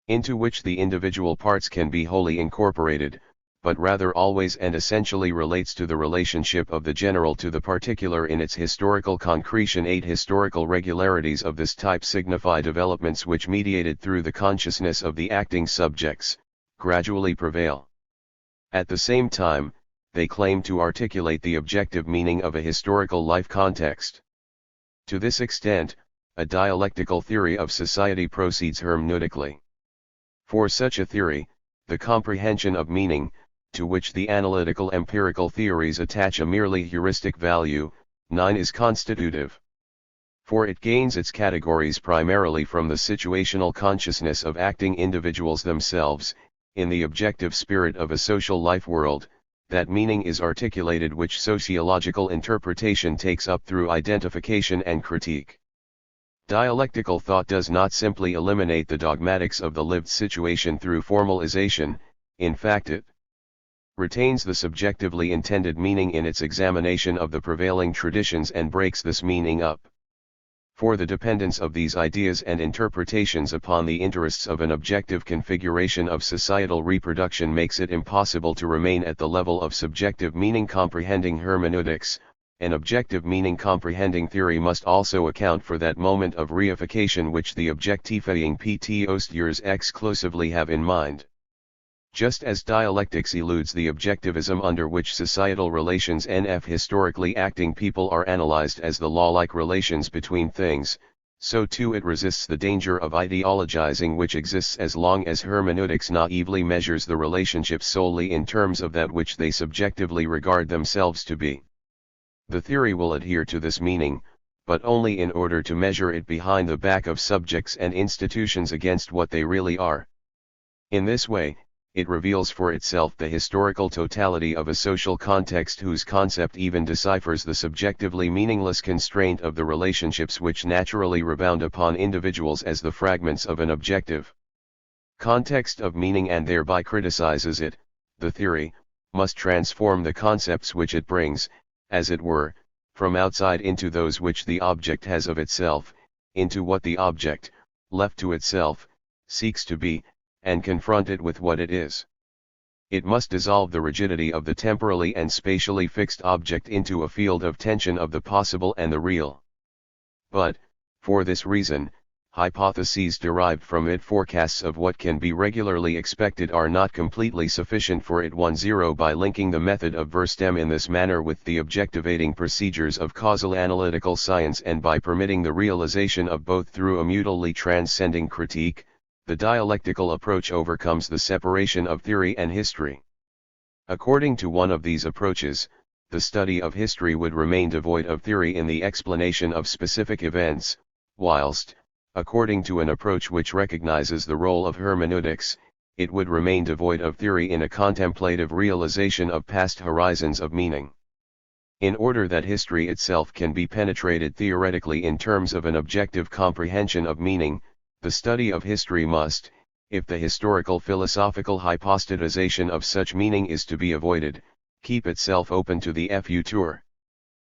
into which the individual parts can be wholly incorporated, but rather always and essentially relates to the relationship of the general to the particular in its historical concretion. 8 historical regularities of this type signify developments which, mediated through the consciousness of the acting subjects, gradually prevail. At the same time, they claim to articulate the objective meaning of a historical life context. To this extent, a dialectical theory of society proceeds hermeneutically. For such a theory, the comprehension of meaning, to which the analytical empirical theories attach a merely heuristic value, 9 is constitutive. For it gains its categories primarily from the situational consciousness of acting individuals themselves, in the objective spirit of a social life world. That meaning is articulated which sociological interpretation takes up through identification and critique. Dialectical thought does not simply eliminate the dogmatics of the lived situation through formalization, in fact it retains the subjectively intended meaning in its examination of the prevailing traditions and breaks this meaning up. For the dependence of these ideas and interpretations upon the interests of an objective configuration of societal reproduction makes it impossible to remain at the level of subjective meaning comprehending hermeneutics. An objective meaning comprehending theory must also account for that moment of reification which the objectifying PTOsters exclusively have in mind. Just as dialectics eludes the objectivism under which societal relations historically acting people are analyzed as the law-like relations between things, so too it resists the danger of ideologizing which exists as long as hermeneutics naively measures the relationships solely in terms of that which they subjectively regard themselves to be. The theory will adhere to this meaning, but only in order to measure it behind the back of subjects and institutions against what they really are. In this way, it reveals for itself the historical totality of a social context whose concept even deciphers the subjectively meaningless constraint of the relationships which naturally rebound upon individuals as the fragments of an objective context of meaning and thereby criticizes it. The theory must transform the concepts which it brings, as it were, from outside into those which the object has of itself, into what the object, left to itself, seeks to be, and confront it with what it is. It must dissolve the rigidity of the temporally and spatially fixed object into a field of tension of the possible and the real. But, for this reason, hypotheses derived from it, forecasts of what can be regularly expected, are not completely sufficient for it. 10 By linking the method of verstem in this manner with the objectivating procedures of causal analytical science, and by permitting the realization of both through a mutually transcending critique, the dialectical approach overcomes the separation of theory and history. According to one of these approaches, the study of history would remain devoid of theory in the explanation of specific events, whilst, according to an approach which recognizes the role of hermeneutics, it would remain devoid of theory in a contemplative realization of past horizons of meaning. In order that history itself can be penetrated theoretically in terms of an objective comprehension of meaning, the study of history must, if the historical philosophical hypostatization of such meaning is to be avoided, keep itself open to the futur.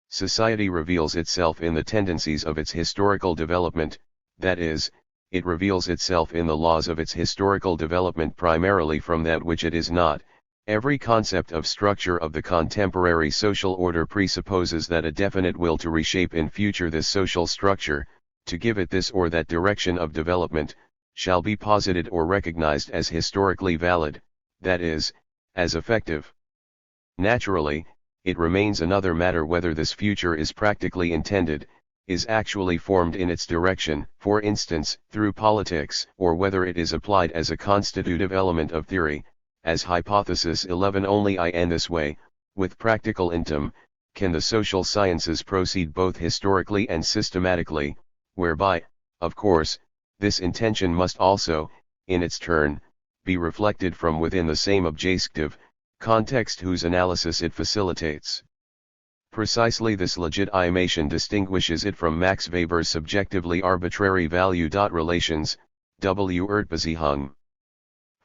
Society reveals itself in the tendencies of its historical development, that is, it reveals itself in the laws of its historical development primarily from that which it is not. Every concept of structure of the contemporary social order presupposes that a definite will to reshape in future this social structure, to give it this or that direction of development, shall be posited or recognized as historically valid. that is, as effective. Naturally, it remains another matter whether this future is practically intended, is actually formed in its direction, for instance, through politics, or whether it is applied as a constitutive element of theory, as hypothesis 11 only in this way, with practical intum, can the social sciences proceed both historically and systematically, whereby, of course, this intention must also, in its turn, be reflected from within the same objective context whose analysis it facilitates. Precisely this legitimation distinguishes it from Max Weber's subjectively arbitrary value. Relations, Wertbeziehung.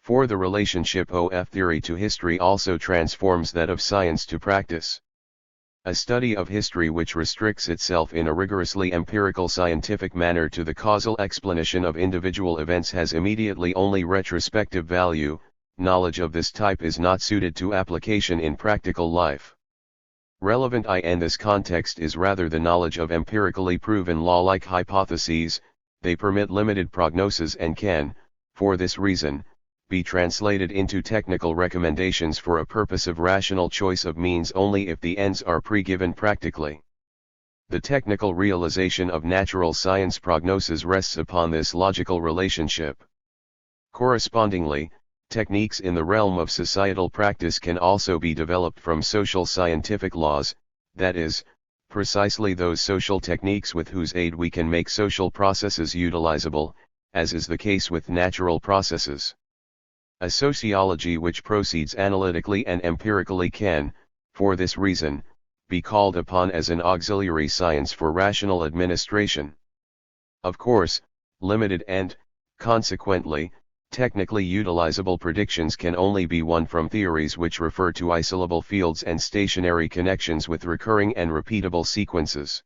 For the relationship of theory to history also transforms that of science to practice. A study of history which restricts itself in a rigorously empirical scientific manner to the causal explanation of individual events has immediately only retrospective value. Knowledge of this type is not suited to application in practical life. Relevant in this context is rather the knowledge of empirically proven law-like hypotheses. They permit limited prognosis and can, for this reason, be translated into technical recommendations for a purpose of rational choice of means only if the ends are pre-given practically. The technical realization of natural science prognosis rests upon this logical relationship. Correspondingly, techniques in the realm of societal practice can also be developed from social scientific laws, that is, precisely those social techniques with whose aid we can make social processes utilizable, as is the case with natural processes. A sociology which proceeds analytically and empirically can, for this reason, be called upon as an auxiliary science for rational administration. Of course, limited and, consequently, technically utilizable predictions can only be won from theories which refer to isolable fields and stationary connections with recurring and repeatable sequences.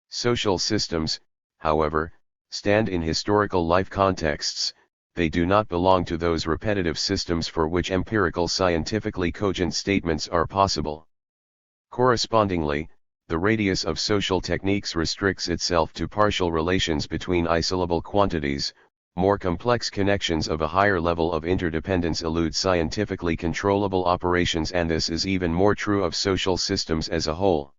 Social systems, however, stand in historical life contexts. They do not belong to those repetitive systems for which empirical scientifically cogent statements are possible. Correspondingly, the radius of social techniques restricts itself to partial relations between isolable quantities. More complex connections of a higher level of interdependence elude scientifically controllable operations, and this is even more true of social systems as a whole.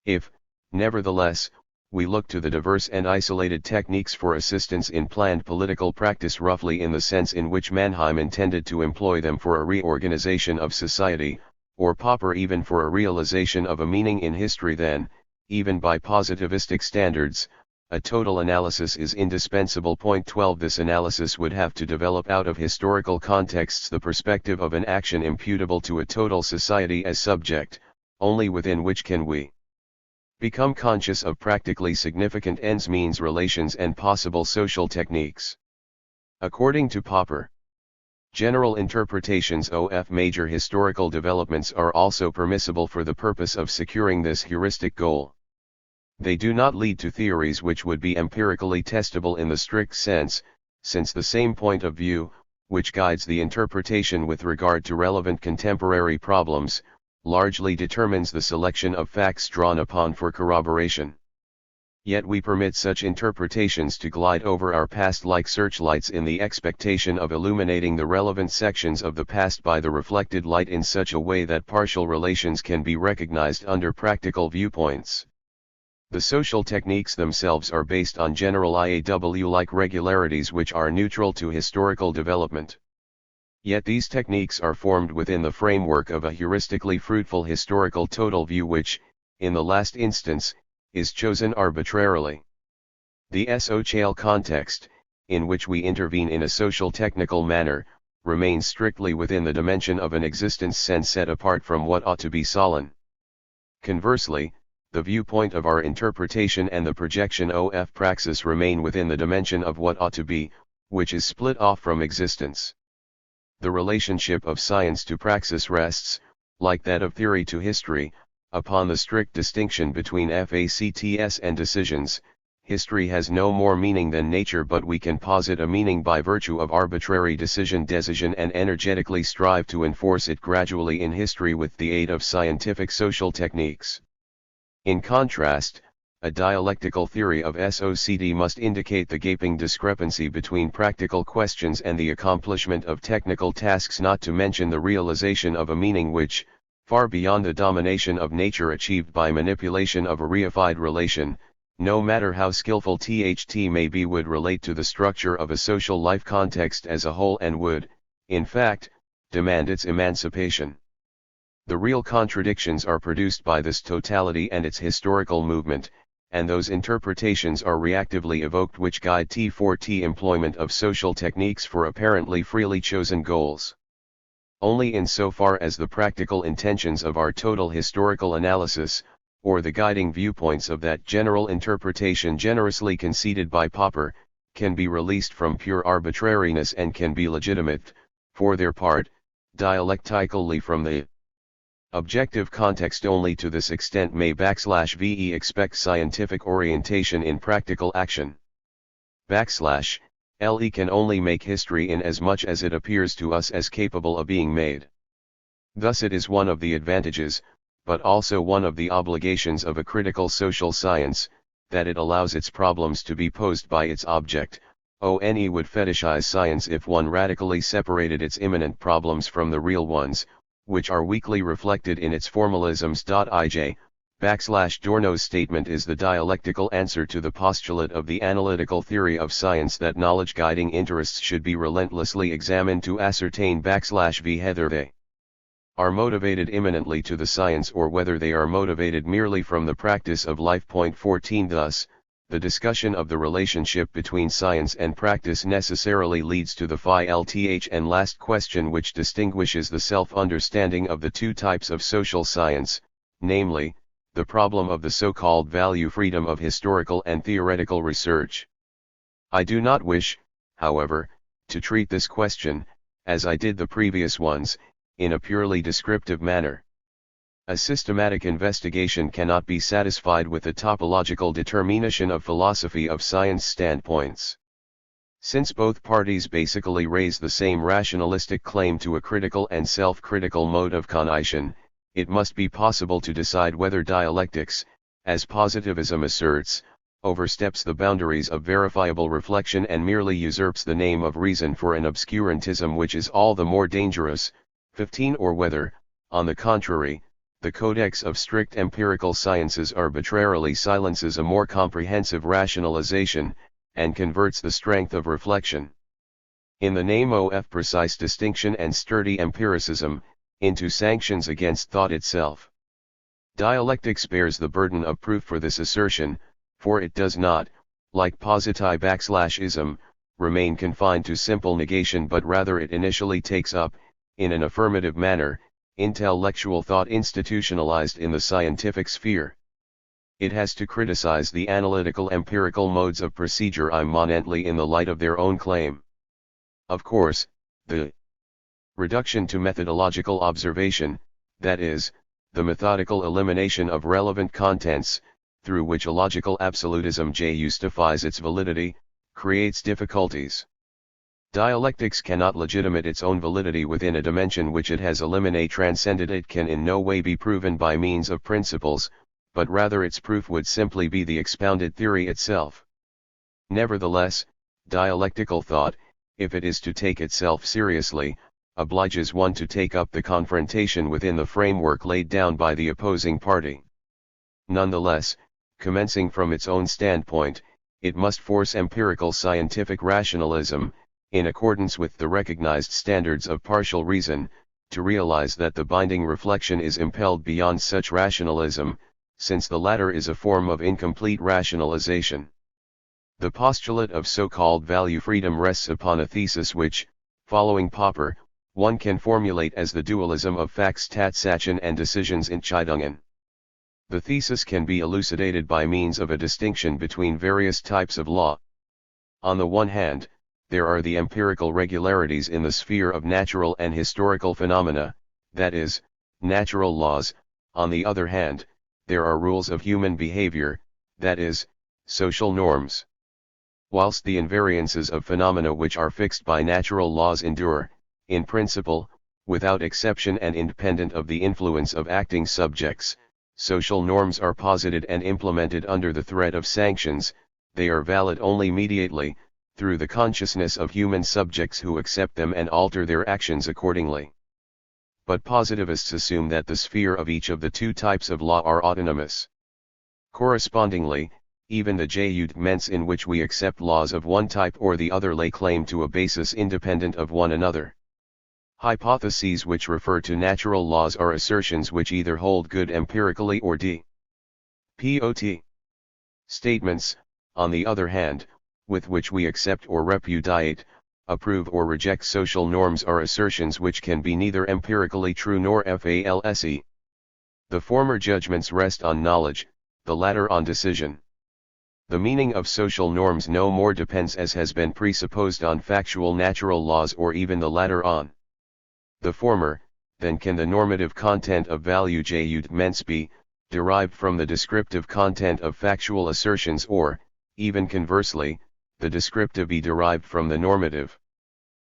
If, nevertheless, we look to the diverse and isolated techniques for assistance in planned political practice roughly in the sense in which Mannheim intended to employ them for a reorganization of society, or Popper even for a realization of a meaning in history, then, even by positivistic standards, a total analysis is indispensable. 12 This analysis would have to develop out of historical contexts the perspective of an action imputable to a total society as subject, only within which can we become conscious of practically significant ends, means, relations, and possible social techniques. According to Popper, general interpretations of major historical developments are also permissible for the purpose of securing this heuristic goal. They do not lead to theories which would be empirically testable in the strict sense, since the same point of view, which guides the interpretation with regard to relevant contemporary problems, largely determines the selection of facts drawn upon for corroboration. Yet we permit such interpretations to glide over our past like searchlights in the expectation of illuminating the relevant sections of the past by the reflected light in such a way that partial relations can be recognized under practical viewpoints. The social techniques themselves are based on general IAW-like regularities which are neutral to historical development. Yet these techniques are formed within the framework of a heuristically fruitful historical total view which, in the last instance, is chosen arbitrarily. The social context, in which we intervene in a social technical manner, remains strictly within the dimension of an existence sense set apart from what ought to be solon. Conversely, the viewpoint of our interpretation and the projection of praxis remain within the dimension of what ought to be, which is split off from existence. The relationship of science to praxis rests, like that of theory to history, upon the strict distinction between facts and decisions. History has no more meaning than nature, but we can posit a meaning by virtue of arbitrary decision and energetically strive to enforce it gradually in history with the aid of scientific social techniques. In contrast, a dialectical theory of SOCD must indicate the gaping discrepancy between practical questions and the accomplishment of technical tasks, not to mention the realization of a meaning which, far beyond the domination of nature achieved by manipulation of a reified relation, no matter how skillful THT may be, would relate to the structure of a social life context as a whole and would, in fact, demand its emancipation. The real contradictions are produced by this totality and its historical movement, and those interpretations are reactively evoked which guide T4T employment of social techniques for apparently freely chosen goals. Only insofar as the practical intentions of our total historical analysis, or the guiding viewpoints of that general interpretation generously conceded by Popper, can be released from pure arbitrariness and can be legitimate, for their part, dialectically from the objective context. Only to this extent may \VE expect scientific orientation in practical action. \LE can only make history in as much as it appears to us as capable of being made. Thus it is one of the advantages, but also one of the obligations of a critical social science, that it allows its problems to be posed by its object. ONE would fetishize science if one radically separated its imminent problems from the real ones, which are weakly reflected in its formalisms. \Adorno's statement is the dialectical answer to the postulate of the analytical theory of science that knowledge-guiding interests should be relentlessly examined to ascertain \V whether they are motivated immanently to the science or whether they are motivated merely from the practice of life. 14 Thus, the discussion of the relationship between science and practice necessarily leads to the LTH and last question, which distinguishes the self-understanding of the two types of social science, namely, the problem of the so-called value freedom of historical and theoretical research. I do not wish, however, to treat this question, as I did the previous ones, in a purely descriptive manner. A systematic investigation cannot be satisfied with the topological determination of philosophy of science standpoints. Since both parties basically raise the same rationalistic claim to a critical and self-critical mode of cognition, it must be possible to decide whether dialectics, as positivism asserts, oversteps the boundaries of verifiable reflection and merely usurps the name of reason for an obscurantism which is all the more dangerous. 15 Or whether, on the contrary, the codex of strict empirical sciences arbitrarily silences a more comprehensive rationalization, and converts the strength of reflection, in the name of precise distinction and sturdy empiricism, into sanctions against thought itself. Dialectics bears the burden of proof for this assertion, for it does not, like positive-ism, remain confined to simple negation, but rather it initially takes up, in an affirmative manner, intellectual thought institutionalized in the scientific sphere. It has to criticize the analytical empirical modes of procedure immanently in the light of their own claim. Of course, the reduction to methodological observation, that is, the methodical elimination of relevant contents, through which a logical absolutism justifies its validity, creates difficulties. Dialectics cannot legitimate its own validity within a dimension which it has transcended. It can in no way be proven by means of principles, but rather its proof would simply be the expounded theory itself. Nevertheless, dialectical thought, if it is to take itself seriously, obliges one to take up the confrontation within the framework laid down by the opposing party. Nonetheless, commencing from its own standpoint, it must force empirical scientific rationalism, in accordance with the recognized standards of partial reason, to realize that the binding reflection is impelled beyond such rationalism, since the latter is a form of incomplete rationalization. The postulate of so-called value freedom rests upon a thesis which, following Popper, one can formulate as the dualism of facts Tatsachen and decisions Entscheidungen. The thesis can be elucidated by means of a distinction between various types of law. On the one hand, there are the empirical regularities in the sphere of natural and historical phenomena, that is, natural laws. On the other hand, there are rules of human behavior, that is, social norms. Whilst the invariances of phenomena which are fixed by natural laws endure, in principle, without exception and independent of the influence of acting subjects, Social norms are posited and implemented under the threat of sanctions. They are valid only mediately, through the consciousness of human subjects who accept them and alter their actions accordingly. But positivists assume that the sphere of each of the two types of law are autonomous. Correspondingly, even the judgments in which we accept laws of one type or the other lay claim to a basis independent of one another. Hypotheses which refer to natural laws are assertions which either hold good empirically or d.pot. Statements, on the other hand, with which we accept or repudiate, approve or reject social norms are assertions which can be neither empirically true nor false. The former judgments rest on knowledge, the latter on decision. The meaning of social norms no more depends, as has been presupposed, on factual natural laws or even the latter on the former, than can the normative content of value judgments be derived from the descriptive content of factual assertions, or, even conversely, the descriptive be derived from the normative.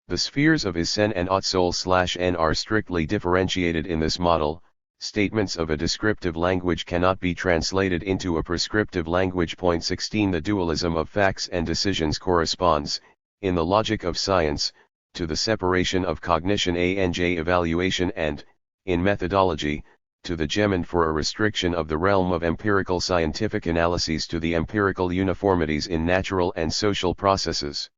The spheres of is-sen and ought-n are strictly differentiated in this model. Statements of a descriptive language cannot be translated into a prescriptive language. Point 16 The dualism of facts and decisions corresponds, in the logic of science, to the separation of cognition and evaluation and, in methodology, to the demand for a restriction of the realm of empirical scientific analyses to the empirical uniformities in natural and social processes.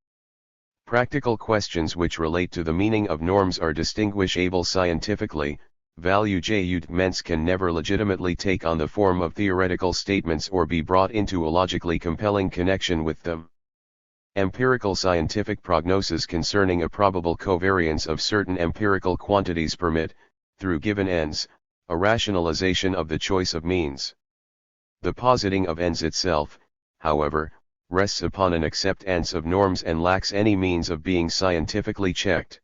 Practical questions which relate to the meaning of norms are distinguishable scientifically. Value judgments can never legitimately take on the form of theoretical statements or be brought into a logically compelling connection with them. Empirical scientific prognoses concerning a probable covariance of certain empirical quantities permit, through given ends, a rationalization of the choice of means. The positing of ends itself, however, rests upon an acceptance of norms and lacks any means of being scientifically checked.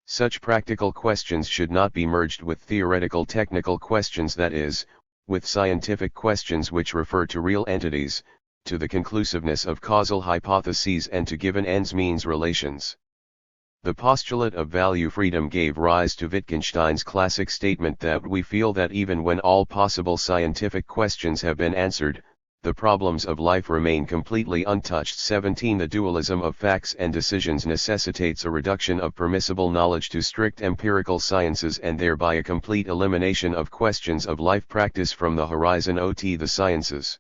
Such practical questions should not be merged with theoretical technical questions, that is, with scientific questions which refer to real entities, to the conclusiveness of causal hypotheses and to given ends-means relations. The postulate of value freedom gave rise to Wittgenstein's classic statement that we feel that even when all possible scientific questions have been answered, the problems of life remain completely untouched. 17 The dualism of facts and decisions necessitates a reduction of permissible knowledge to strict empirical sciences and thereby a complete elimination of questions of life practice from the horizon of the sciences.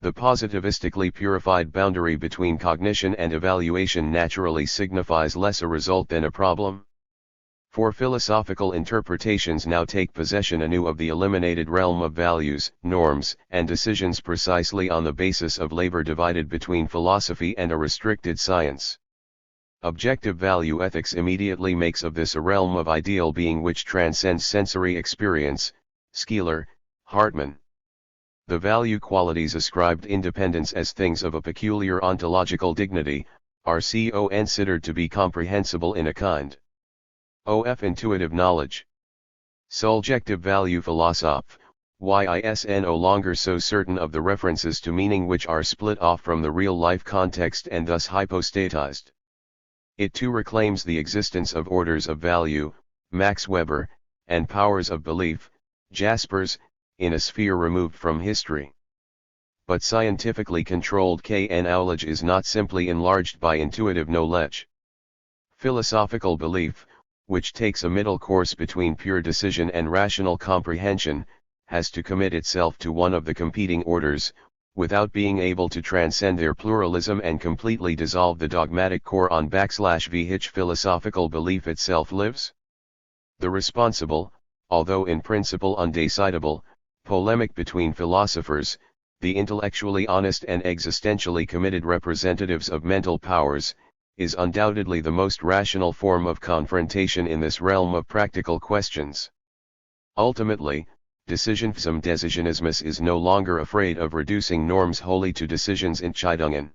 The positivistically purified boundary between cognition and evaluation naturally signifies less a result than a problem. For philosophical interpretations now take possession anew of the eliminated realm of values, norms, and decisions precisely on the basis of labor divided between philosophy and a restricted science. Objective value ethics immediately makes of this a realm of ideal being which transcends sensory experience. Skeeler, Hartman. The value qualities ascribed independence as things of a peculiar ontological dignity, are considered to be comprehensible in a kind of intuitive knowledge. Subjective value philosoph, is no longer so certain of the references to meaning which are split off from the real-life context and thus hypostatized. It too reclaims the existence of orders of value, Max Weber, and powers of belief, Jaspers, in a sphere removed from history. But scientifically controlled knowledge is not simply enlarged by intuitive knowledge. Philosophical belief, which takes a middle course between pure decision and rational comprehension, has to commit itself to one of the competing orders, without being able to transcend their pluralism and completely dissolve the dogmatic core on /which philosophical belief itself lives. The responsible, although in principle undecidable, polemic between philosophers, the intellectually honest and existentially committed representatives of mental powers, is undoubtedly the most rational form of confrontation in this realm of practical questions. Ultimately, decisionismus is no longer afraid of reducing norms wholly to Decisionentscheidungen.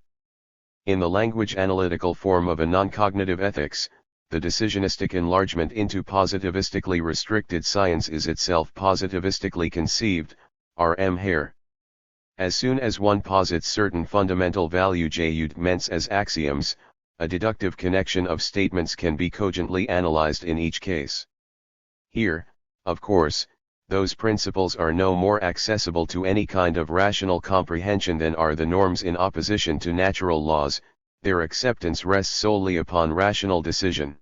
In the language analytical form of a non-cognitive ethics, the decisionistic enlargement into positivistically restricted science is itself positivistically conceived, R.M. Hare. As soon as one posits certain fundamental value judgments as axioms, a deductive connection of statements can be cogently analyzed in each case. Here, of course, those principles are no more accessible to any kind of rational comprehension than are the norms in opposition to natural laws. Their acceptance rests solely upon rational decision.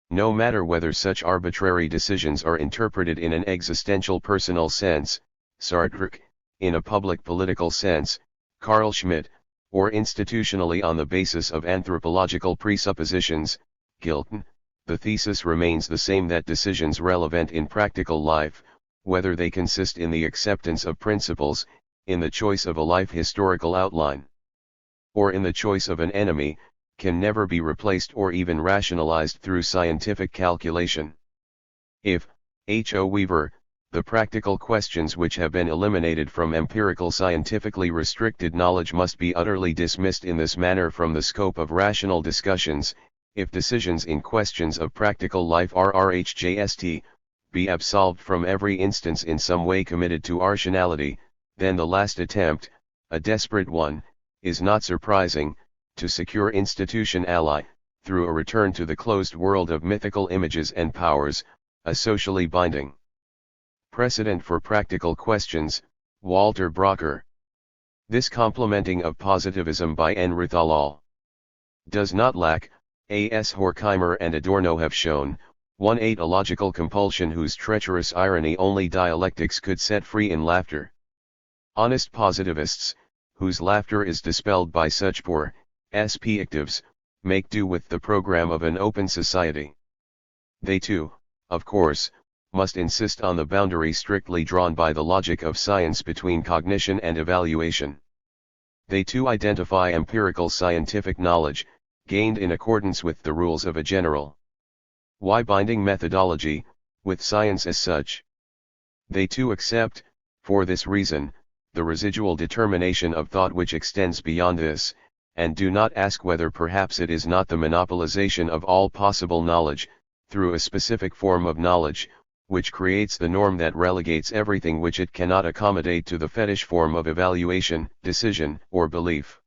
No matter whether such arbitrary decisions are interpreted in an existential personal sense, Sartre, in a public political sense, Carl Schmitt, or institutionally on the basis of anthropological presuppositions, Gilton, the thesis remains the same that decisions relevant in practical life, whether they consist in the acceptance of principles, in the choice of a life historical outline, or in the choice of an enemy, can never be replaced or even rationalized through scientific calculation. If, H.O. Weaver, the practical questions which have been eliminated from empirical scientifically restricted knowledge must be utterly dismissed in this manner from the scope of rational discussions, if decisions in questions of practical life RRHJST, be absolved from every instance in some way committed to rationality, then the last attempt, a desperate one, is not surprising, to secure institution ally, through a return to the closed world of mythical images and powers, a socially binding precedent for practical questions. Walter Brocker. This complementing of positivism by N. Rithalal does not lack, as Horkheimer and Adorno have shown, 1. A logical compulsion whose treacherous irony only dialectics could set free in laughter. Honest positivists, whose laughter is dispelled by such poor perspectives, make do with the program of an open society. They too, of course, must insist on the boundary strictly drawn by the logic of science between cognition and evaluation. They too identify empirical scientific knowledge, gained in accordance with the rules of a general binding methodology, with science as such. They too accept, for this reason, the residual determination of thought which extends beyond this, and do not ask whether perhaps it is not the monopolization of all possible knowledge, through a specific form of knowledge, which creates the norm that relegates everything which it cannot accommodate to the fetish form of evaluation, decision, or belief.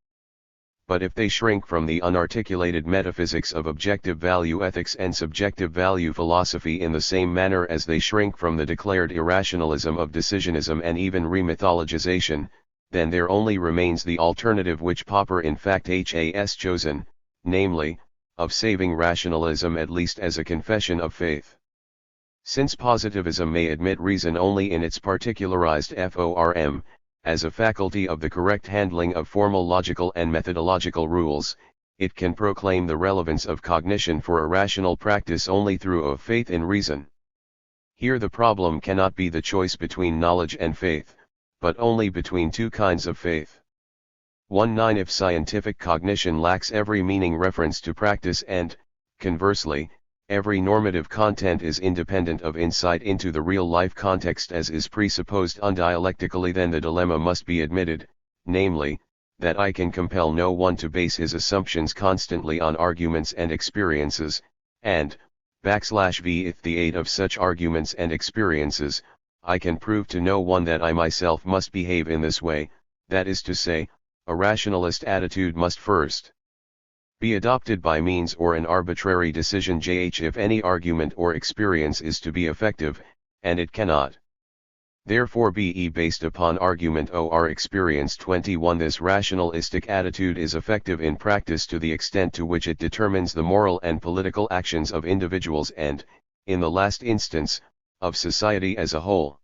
But if they shrink from the unarticulated metaphysics of objective value ethics and subjective value philosophy in the same manner as they shrink from the declared irrationalism of decisionism and even remythologization, then there only remains the alternative which Popper in fact has chosen, namely, of saving rationalism at least as a confession of faith. Since positivism may admit reason only in its particularized form, as a faculty of the correct handling of formal logical and methodological rules, it can proclaim the relevance of cognition for a rational practice only through a faith in reason. Here the problem cannot be the choice between knowledge and faith, but only between two kinds of faith. 1. If scientific cognition lacks every meaning reference to practice and, conversely, every normative content is independent of insight into the real-life context as is presupposed undialectically, then the dilemma must be admitted, namely, that I can compel no one to base his assumptions constantly on arguments and experiences, and, \v if the aid of such arguments and experiences, I can prove to no one that I myself must behave in this way, that is to say, a rationalist attitude must first be adopted by means or an arbitrary decision if any argument or experience is to be effective, and it cannot therefore be based upon argument or experience. 21 This rationalistic attitude is effective in practice to the extent to which it determines the moral and political actions of individuals and, in the last instance, of society as a whole.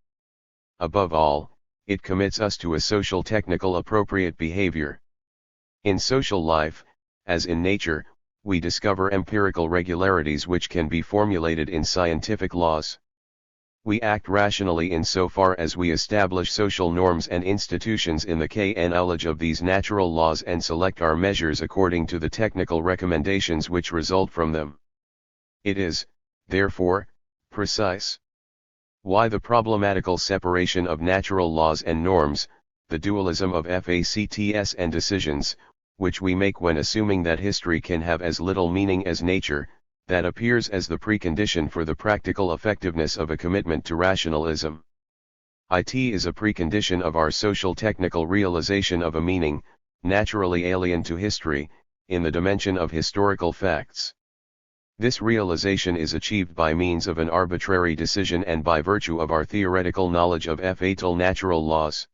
Above all, it commits us to a social technical appropriate behavior. In social life, as in nature, we discover empirical regularities which can be formulated in scientific laws. We act rationally insofar as we establish social norms and institutions in the knowledge of these natural laws and select our measures according to the technical recommendations which result from them. It is, therefore, precise. Why the problematical separation of natural laws and norms, the dualism of facts and decisions, which we make when assuming that history can have as little meaning as nature, that appears as the precondition for the practical effectiveness of a commitment to rationalism. It is a precondition of our social technical realization of a meaning, naturally alien to history, in the dimension of historical facts. This realization is achieved by means of an arbitrary decision and by virtue of our theoretical knowledge of fatal natural laws.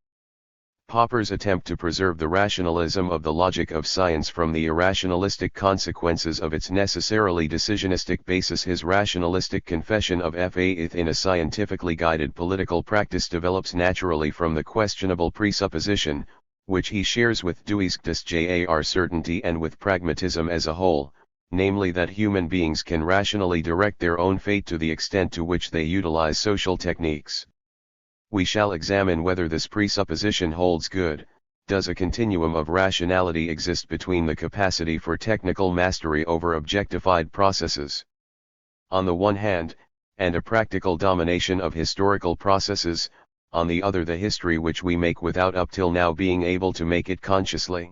Popper's attempt to preserve the rationalism of the logic of science from the irrationalistic consequences of its necessarily decisionistic basis. His rationalistic confession of faith in a scientifically guided political practice develops naturally from the questionable presupposition, which he shares with Dewey's jar certainty and with pragmatism as a whole, namely that human beings can rationally direct their own fate to the extent to which they utilize social techniques. We shall examine whether this presupposition holds good. Does a continuum of rationality exist between the capacity for technical mastery over objectified processes, on the one hand, and a practical domination of historical processes, on the other, the history which we make without up till now being able to make it consciously?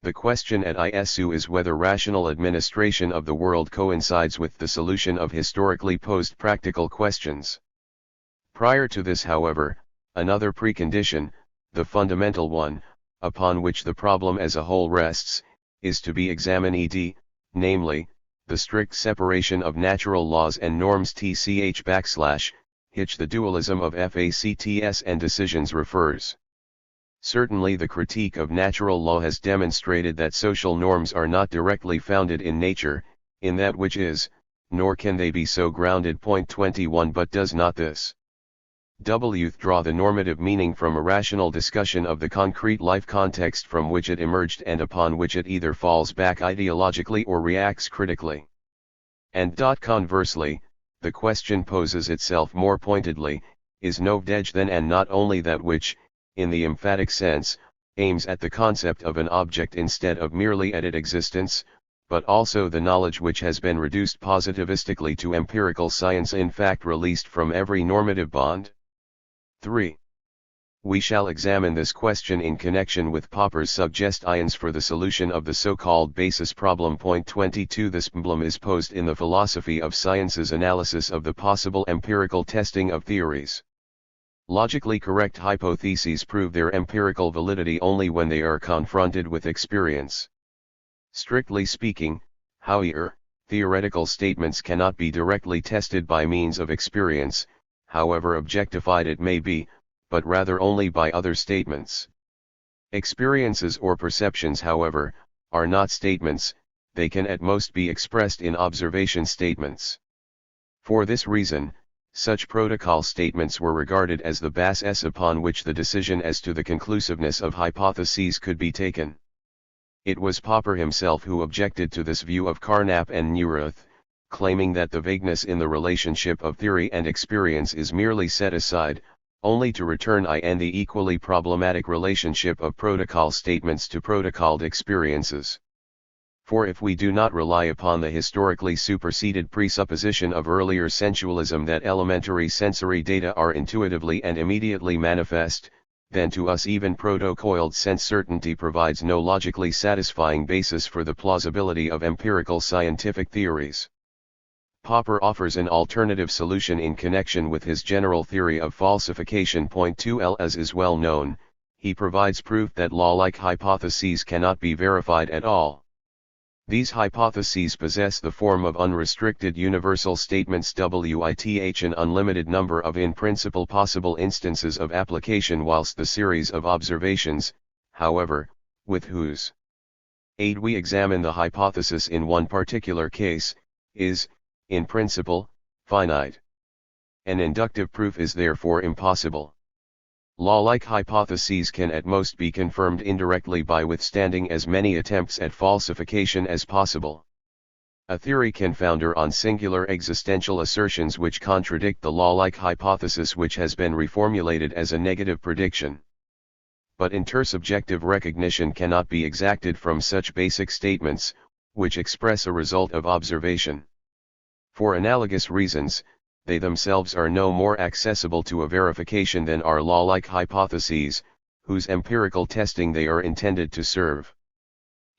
The question at issue is whether rational administration of the world coincides with the solution of historically posed practical questions. Prior to this, however, another precondition, the fundamental one, upon which the problem as a whole rests, is to be examined, namely, the strict separation of natural laws and norms /hitch the dualism of facts and decisions refers. Certainly the critique of natural law has demonstrated that social norms are not directly founded in nature, in that which is, nor can they be so grounded. Point 21. But does not this draw the normative meaning from a rational discussion of the concrete life context from which it emerged and upon which it either falls back ideologically or reacts critically? And conversely, the question poses itself more pointedly, is knowledge then and not only that which, in the emphatic sense, aims at the concept of an object instead of merely at its existence, but also the knowledge which has been reduced positivistically to empirical science, in fact released from every normative bond? 3. We shall examine this question in connection with Popper's suggestions for the solution of the so-called basis problem. Point 22. This problem is posed in the philosophy of science's analysis of the possible empirical testing of theories. Logically correct hypotheses prove their empirical validity only when they are confronted with experience. Strictly speaking, however, theoretical statements cannot be directly tested by means of experience, however objectified it may be, but rather only by other statements. Experiences or perceptions, however, are not statements, they can at most be expressed in observation statements. For this reason, such protocol statements were regarded as the basis upon which the decision as to the conclusiveness of hypotheses could be taken. It was Popper himself who objected to this view of Carnap and Neurath, claiming that the vagueness in the relationship of theory and experience is merely set aside, only to return in the equally problematic relationship of protocol statements to protocoled experiences. For if we do not rely upon the historically superseded presupposition of earlier sensualism that elementary sensory data are intuitively and immediately manifest, then to us even protocoiled sense certainty provides no logically satisfying basis for the plausibility of empirical scientific theories. Popper offers an alternative solution in connection with his general theory of falsification. Point 2. As is well known, he provides proof that law-like hypotheses cannot be verified at all. These hypotheses possess the form of unrestricted universal statements with an unlimited number of in principle possible instances of application, whilst the series of observations, however, with whose aid we examine the hypothesis in one particular case, is, in principle, finite. An inductive proof is therefore impossible. Law-like hypotheses can at most be confirmed indirectly by withstanding as many attempts at falsification as possible. A theory can founder on singular existential assertions which contradict the law-like hypothesis which has been reformulated as a negative prediction. But intersubjective recognition cannot be exacted from such basic statements, which express a result of observation. For analogous reasons, they themselves are no more accessible to a verification than are law-like hypotheses, whose empirical testing they are intended to serve.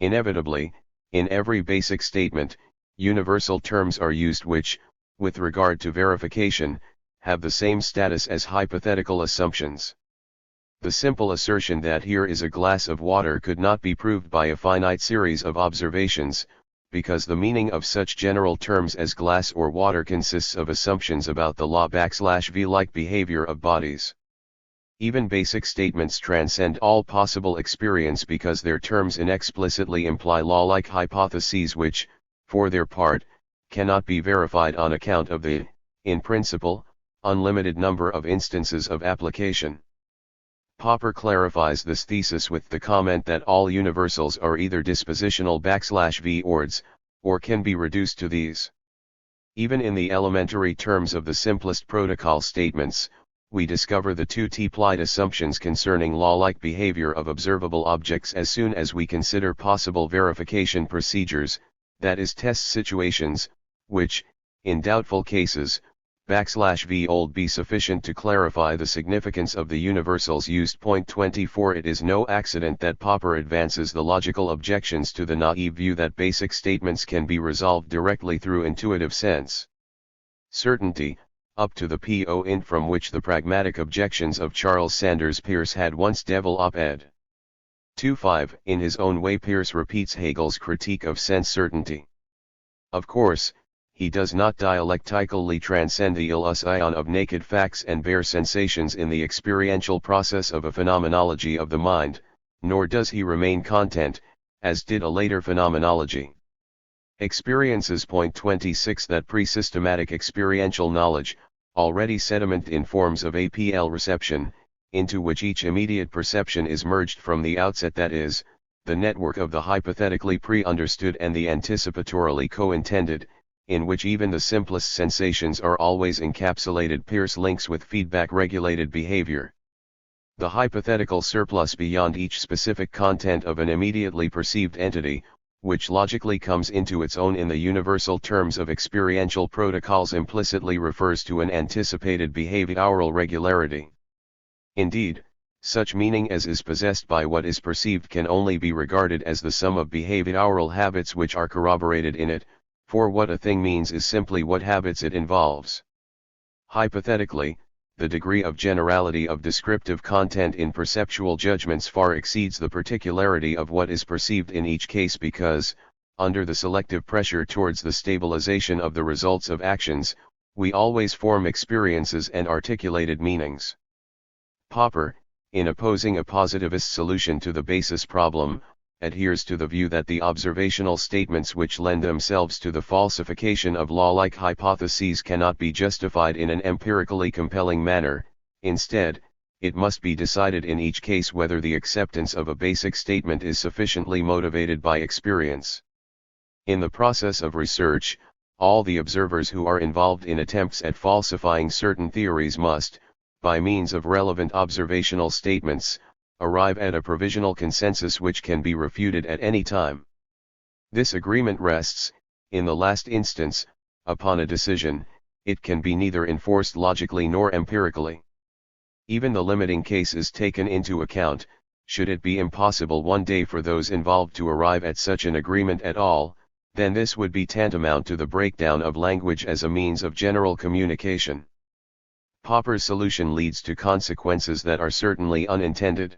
Inevitably, in every basic statement, universal terms are used which, with regard to verification, have the same status as hypothetical assumptions. The simple assertion that here is a glass of water could not be proved by a finite series of observations, because the meaning of such general terms as glass or water consists of assumptions about the law/V-like behavior of bodies. Even basic statements transcend all possible experience because their terms inexplicitly imply law-like hypotheses which, for their part, cannot be verified on account of the, in principle, unlimited number of instances of application. Popper clarifies this thesis with the comment that all universals are either dispositional/V ords, or can be reduced to these. Even in the elementary terms of the simplest protocol statements, we discover the two implied assumptions concerning law-like behavior of observable objects as soon as we consider possible verification procedures, that is test situations, which, in doubtful cases, \V old be sufficient to clarify the significance of the universals used. 24 It is no accident that Popper advances the logical objections to the naive view that basic statements can be resolved directly through intuitive sense certainty, up to the point from which the pragmatic objections of Charles Sanders Peirce had once devil op-ed. 25 In his own way Peirce repeats Hegel's critique of sense certainty. Of course, he does not dialectically transcend the illusion of naked facts and bare sensations in the experiential process of a phenomenology of the mind, nor does he remain content, as did a later phenomenology. Experiences. 26 That pre-systematic experiential knowledge, already sediment in forms of APL reception, into which each immediate perception is merged from the outset, that is, the network of the hypothetically pre-understood and the anticipatorily co-intended, in which even the simplest sensations are always encapsulated. Peirce links with feedback-regulated behavior. The hypothetical surplus beyond each specific content of an immediately perceived entity, which logically comes into its own in the universal terms of experiential protocols, implicitly refers to an anticipated behavioral regularity. Indeed, such meaning as is possessed by what is perceived can only be regarded as the sum of behavioral habits which are corroborated in it, for what a thing means is simply what habits it involves. Hypothetically, the degree of generality of descriptive content in perceptual judgments far exceeds the particularity of what is perceived in each case because, under the selective pressure towards the stabilization of the results of actions, we always form experiences and articulated meanings. Popper, in opposing a positivist solution to the basis problem, adheres to the view that the observational statements which lend themselves to the falsification of law-like hypotheses cannot be justified in an empirically compelling manner. Instead, it must be decided in each case whether the acceptance of a basic statement is sufficiently motivated by experience. In the process of research, all the observers who are involved in attempts at falsifying certain theories must, by means of relevant observational statements, arrive at a provisional consensus which can be refuted at any time. This agreement rests, in the last instance, upon a decision. It can be neither enforced logically nor empirically. Even the limiting case is taken into account. Should it be impossible one day for those involved to arrive at such an agreement at all, then this would be tantamount to the breakdown of language as a means of general communication. Popper's solution leads to consequences that are certainly unintended.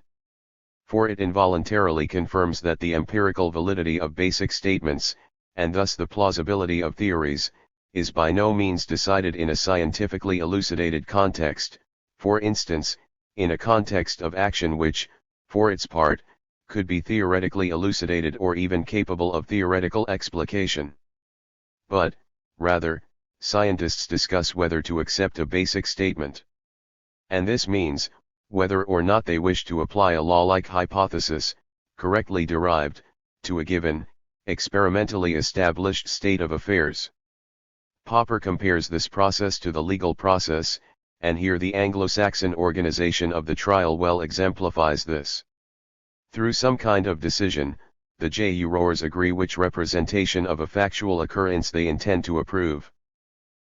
For it involuntarily confirms that the empirical validity of basic statements, and thus the plausibility of theories, is by no means decided in a scientifically elucidated context, for instance, in a context of action which, for its part, could be theoretically elucidated or even capable of theoretical explication. But, rather, scientists discuss whether to accept a basic statement. And this means, whether or not they wish to apply a law-like hypothesis, correctly derived, to a given, experimentally established state of affairs. Popper compares this process to the legal process, and here the Anglo-Saxon organization of the trial well exemplifies this. Through some kind of decision, the jurors agree which representation of a factual occurrence they intend to approve.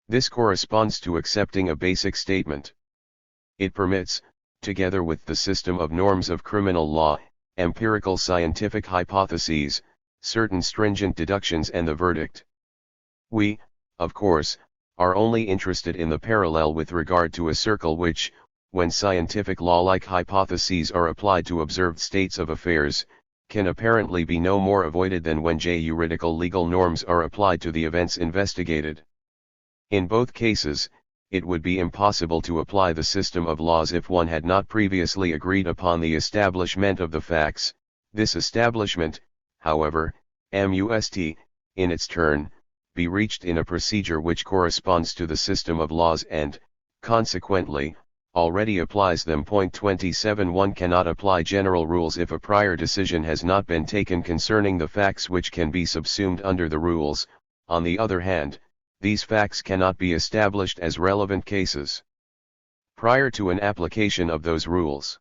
This corresponds to accepting a basic statement. It permits, together with the system of norms of criminal law, empirical scientific hypotheses, certain stringent deductions and the verdict. We, of course, are only interested in the parallel with regard to a circle which, when scientific law-like hypotheses are applied to observed states of affairs, can apparently be no more avoided than when juridical legal norms are applied to the events investigated. In both cases, it would be impossible to apply the system of laws if one had not previously agreed upon the establishment of the facts. This establishment, however, must, in its turn, be reached in a procedure which corresponds to the system of laws and, consequently, already applies them. 27 One cannot apply general rules if a prior decision has not been taken concerning the facts which can be subsumed under the rules. On the other hand, these facts cannot be established as relevant cases prior to an application of those rules.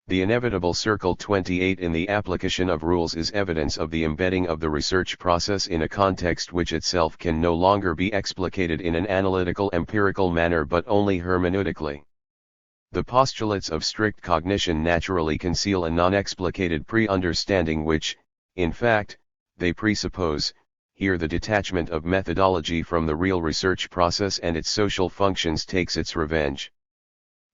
The inevitable circle 28 in the application of rules is evidence of the embedding of the research process in a context which itself can no longer be explicated in an analytical empirical manner but only hermeneutically. The postulates of strict cognition naturally conceal a non-explicated pre-understanding which, in fact, they presuppose. Here the detachment of methodology from the real research process and its social functions takes its revenge.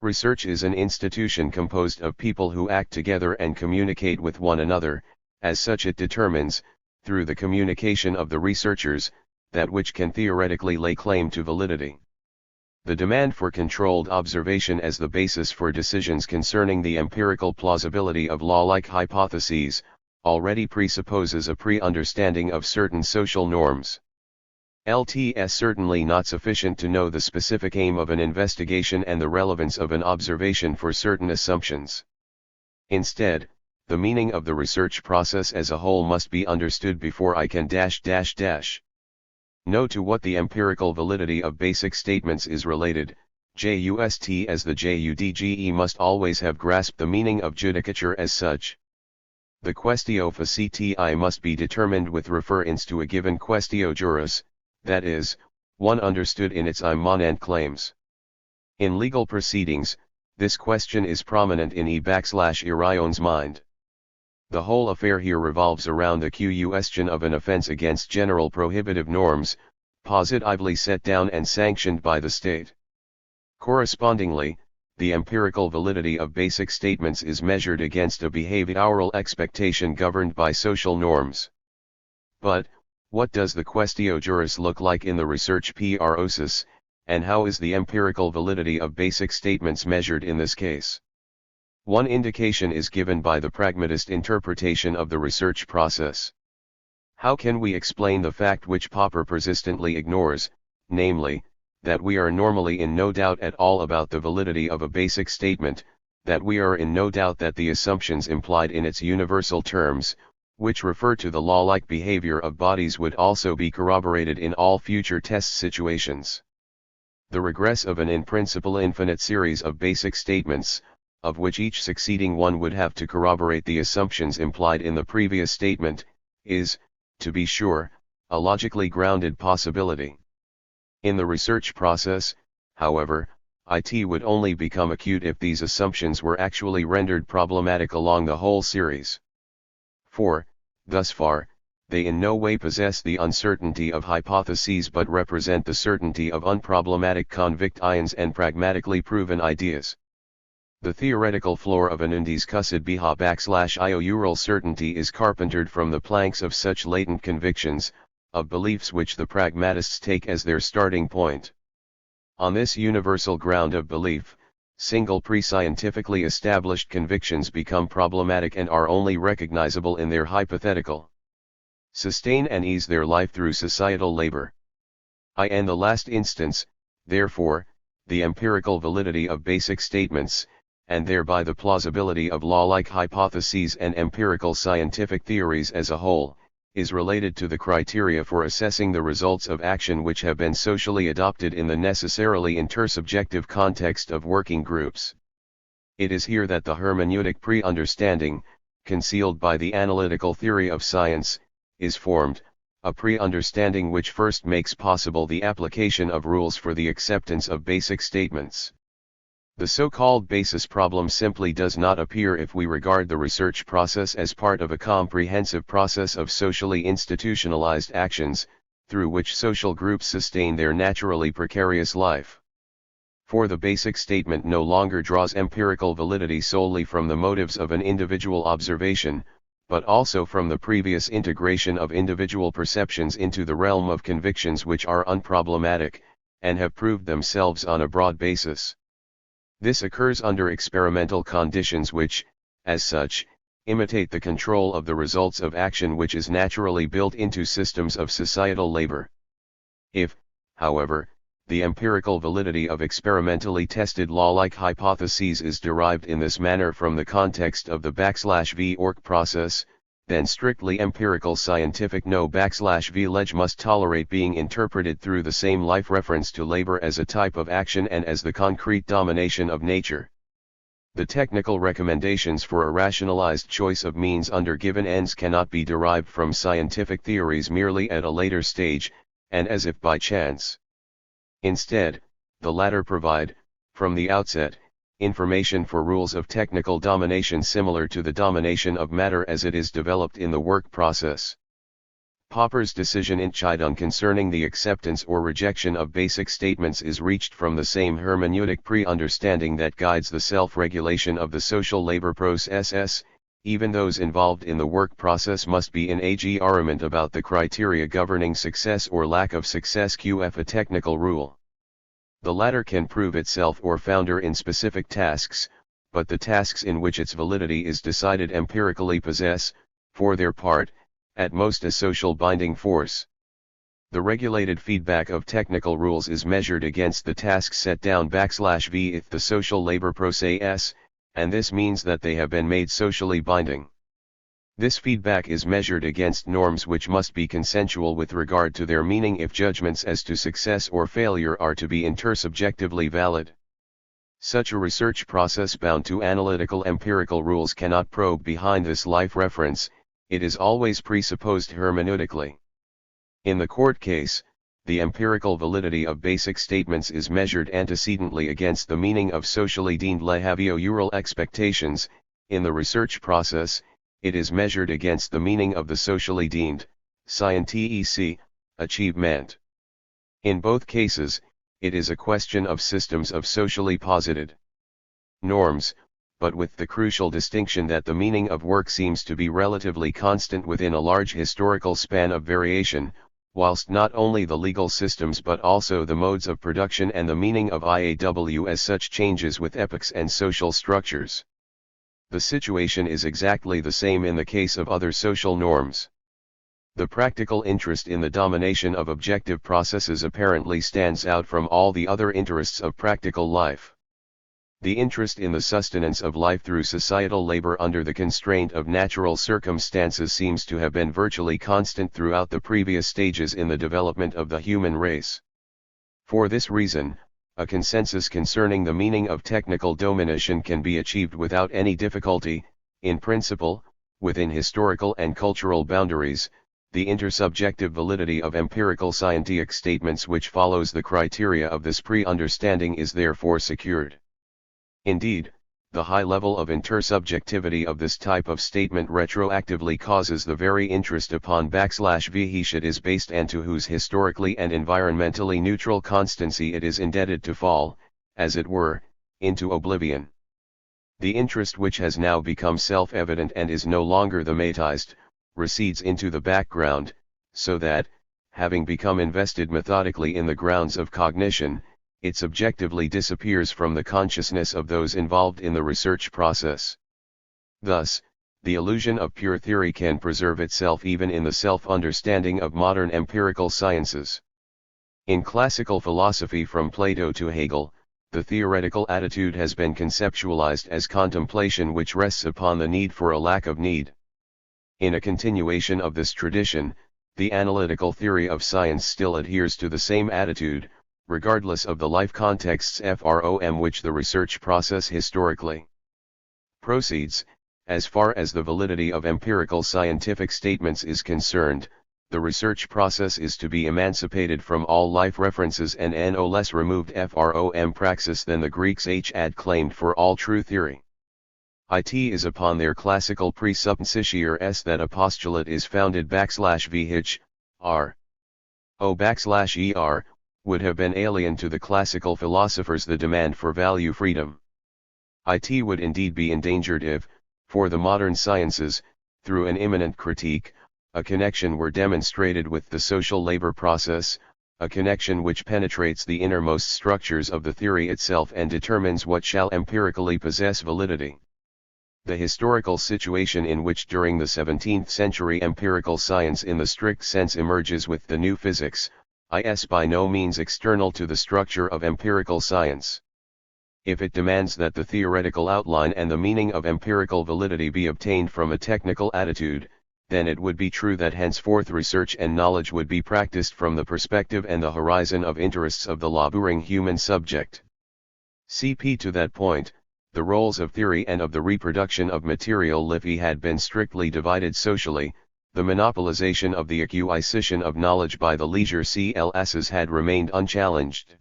Research is an institution composed of people who act together and communicate with one another. As such it determines, through the communication of the researchers, that which can theoretically lay claim to validity. The demand for controlled observation as the basis for decisions concerning the empirical plausibility of law-like hypotheses, already presupposes a pre-understanding of certain social norms. LTS certainly not sufficient to know the specific aim of an investigation and the relevance of an observation for certain assumptions. Instead, the meaning of the research process as a whole must be understood before I can know to what the empirical validity of basic statements is related. Just as the JUDGE must always have grasped the meaning of judicature as such. The quaestio factii must be determined with reference to a given quaestio juris, that is, one understood in its immanent claims. In legal proceedings, this question is prominent in E/Irion's mind. The whole affair here revolves around the question of an offense against general prohibitive norms, positively set down and sanctioned by the state. Correspondingly, the empirical validity of basic statements is measured against a behavioral expectation governed by social norms. But, what does the quaestio juris look like in the research process, and how is the empirical validity of basic statements measured in this case? One indication is given by the pragmatist interpretation of the research process. How can we explain the fact which Popper persistently ignores, namely, that we are normally in no doubt at all about the validity of a basic statement, that we are in no doubt that the assumptions implied in its universal terms, which refer to the law-like behavior of bodies would also be corroborated in all future test situations? The regress of an in principle infinite series of basic statements, of which each succeeding one would have to corroborate the assumptions implied in the previous statement, is, to be sure, a logically grounded possibility. In the research process, however, it would only become acute if these assumptions were actually rendered problematic along the whole series. For, thus far, they in no way possess the uncertainty of hypotheses but represent the certainty of unproblematic convictions and pragmatically proven ideas. The theoretical floor of an undiscussed /ioural certainty is carpentered from the planks of such latent convictions, of beliefs which the pragmatists take as their starting point. On this universal ground of belief, single pre-scientifically established convictions become problematic and are only recognizable in their hypothetical sustain and ease their life through societal labor. In the last instance, therefore, the empirical validity of basic statements, and thereby the plausibility of law-like hypotheses and empirical scientific theories as a whole, is related to the criteria for assessing the results of action which have been socially adopted in the necessarily intersubjective context of working groups. It is here that the hermeneutic pre-understanding, concealed by the analytical theory of science, is formed, a pre-understanding which first makes possible the application of rules for the acceptance of basic statements. The so-called basis problem simply does not appear if we regard the research process as part of a comprehensive process of socially institutionalized actions, through which social groups sustain their naturally precarious life. For the basic statement no longer draws empirical validity solely from the motives of an individual observation, but also from the previous integration of individual perceptions into the realm of convictions which are unproblematic, and have proved themselves on a broad basis. This occurs under experimental conditions which, as such, imitate the control of the results of action which is naturally built into systems of societal labor. If, however, the empirical validity of experimentally tested law-like hypotheses is derived in this manner from the context of the \v orc process, then strictly empirical scientific no-v ledge must tolerate being interpreted through the same life reference to labor as a type of action and as the concrete domination of nature. The technical recommendations for a rationalized choice of means under given ends cannot be derived from scientific theories merely at a later stage, and as if by chance. Instead, the latter provide, from the outset, information for rules of technical domination similar to the domination of matter as it is developed in the work process. Popper's decision in Chidung concerning the acceptance or rejection of basic statements is reached from the same hermeneutic pre-understanding that guides the self-regulation of the social labor processes. Even those involved in the work process must be in agreement about the criteria governing success or lack of success qf a technical rule. The latter can prove itself or founder in specific tasks, but the tasks in which its validity is decided empirically possess, for their part, at most a social binding force. The regulated feedback of technical rules is measured against the tasks set down \v if the social labor process, and this means that they have been made socially binding. This feedback is measured against norms which must be consensual with regard to their meaning if judgments as to success or failure are to be intersubjectively valid. Such a research process bound to analytical empirical rules cannot probe behind this life reference, it is always presupposed hermeneutically. In the court case, the empirical validity of basic statements is measured antecedently against the meaning of socially deemed behavioral expectations. In the research process, it is measured against the meaning of the socially deemed, scientific, achievement. In both cases, it is a question of systems of socially posited norms, but with the crucial distinction that the meaning of work seems to be relatively constant within a large historical span of variation, whilst not only the legal systems but also the modes of production and the meaning of IAW as such changes with epochs and social structures. The situation is exactly the same in the case of other social norms. The practical interest in the domination of objective processes apparently stands out from all the other interests of practical life. The interest in the sustenance of life through societal labor under the constraint of natural circumstances seems to have been virtually constant throughout the previous stages in the development of the human race. For this reason, a consensus concerning the meaning of technical domination can be achieved without any difficulty, in principle, within historical and cultural boundaries. The intersubjective validity of empirical scientific statements which follows the criteria of this pre-understanding is therefore secured. Indeed, the high level of intersubjectivity of this type of statement retroactively causes the very interest upon \v it is based and to whose historically and environmentally neutral constancy it is indebted to fall, as it were, into oblivion. The interest which has now become self-evident and is no longer thematized, recedes into the background, so that, having become invested methodically in the grounds of cognition, it subjectively disappears from the consciousness of those involved in the research process. Thus, the illusion of pure theory can preserve itself even in the self-understanding of modern empirical sciences. In classical philosophy from Plato to Hegel, the theoretical attitude has been conceptualized as contemplation which rests upon the need for a lack of need. In a continuation of this tradition, the analytical theory of science still adheres to the same attitude, regardless of the life contexts from which the research process historically proceeds. As far as the validity of empirical scientific statements is concerned, the research process is to be emancipated from all life references and no less removed from praxis than the Greeks had claimed for all true theory. It is upon their classical presuppositures that a postulate is founded \v r would have been alien to the classical philosophers the demand for value freedom. It would indeed be endangered if, for the modern sciences, through an immanent critique, a connection were demonstrated with the social labor process, a connection which penetrates the innermost structures of the theory itself and determines what shall empirically possess validity. The historical situation in which during the 17th century empirical science in the strict sense emerges with the new physics, is by no means external to the structure of empirical science. If it demands that the theoretical outline and the meaning of empirical validity be obtained from a technical attitude, then it would be true that henceforth research and knowledge would be practiced from the perspective and the horizon of interests of the laboring human subject. CP to that point, the roles of theory and of the reproduction of material livy had been strictly divided socially, the monopolization of the acquisition of knowledge by the leisure classes had remained unchallenged.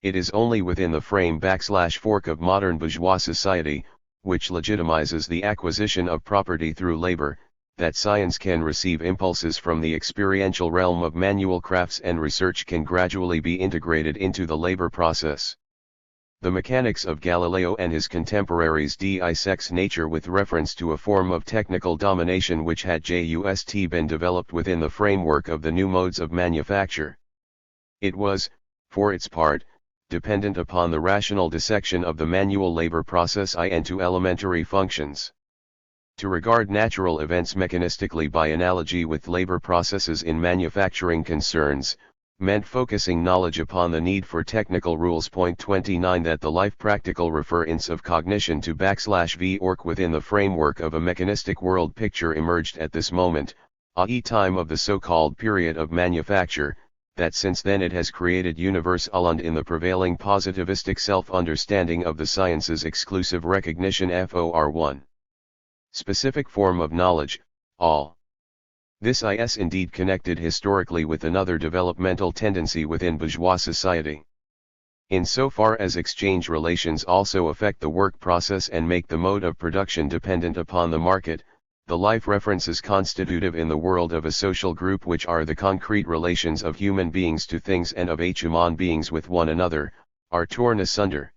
It is only within the frame/fork of modern bourgeois society, which legitimizes the acquisition of property through labor, that science can receive impulses from the experiential realm of manual crafts and research can gradually be integrated into the labor process. The mechanics of Galileo and his contemporaries dissects nature with reference to a form of technical domination which had just been developed within the framework of the new modes of manufacture. It was, for its part, dependent upon the rational dissection of the manual labor process into elementary functions. To regard natural events mechanistically by analogy with labor processes in manufacturing concerns, meant focusing knowledge upon the need for technical rules. 29 That the life practical reference of cognition to \v orc within the framework of a mechanistic world picture emerged at this moment, i.e. time of the so-called period of manufacture, that since then it has created universalund in the prevailing positivistic self-understanding of the sciences exclusive recognition for1. Specific form of knowledge, all. This is indeed connected historically with another developmental tendency within bourgeois society. Insofar as exchange relations also affect the work process and make the mode of production dependent upon the market, the life references constitutive in the world of a social group which are the concrete relations of human beings to things and of human beings with one another, are torn asunder.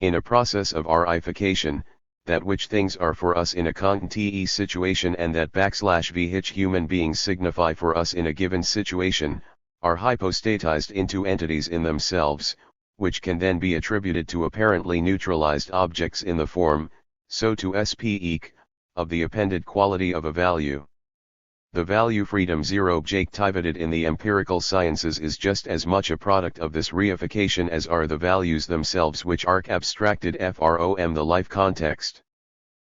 In a process of reification, that which things are for us in a concrete situation and that \v which human beings signify for us in a given situation, are hypostatized into entities in themselves, which can then be attributed to apparently neutralized objects in the form, so to speak, of the appended quality of a value. The value freedom zero objectivated in the empirical sciences is just as much a product of this reification as are the values themselves which are abstracted from the life context.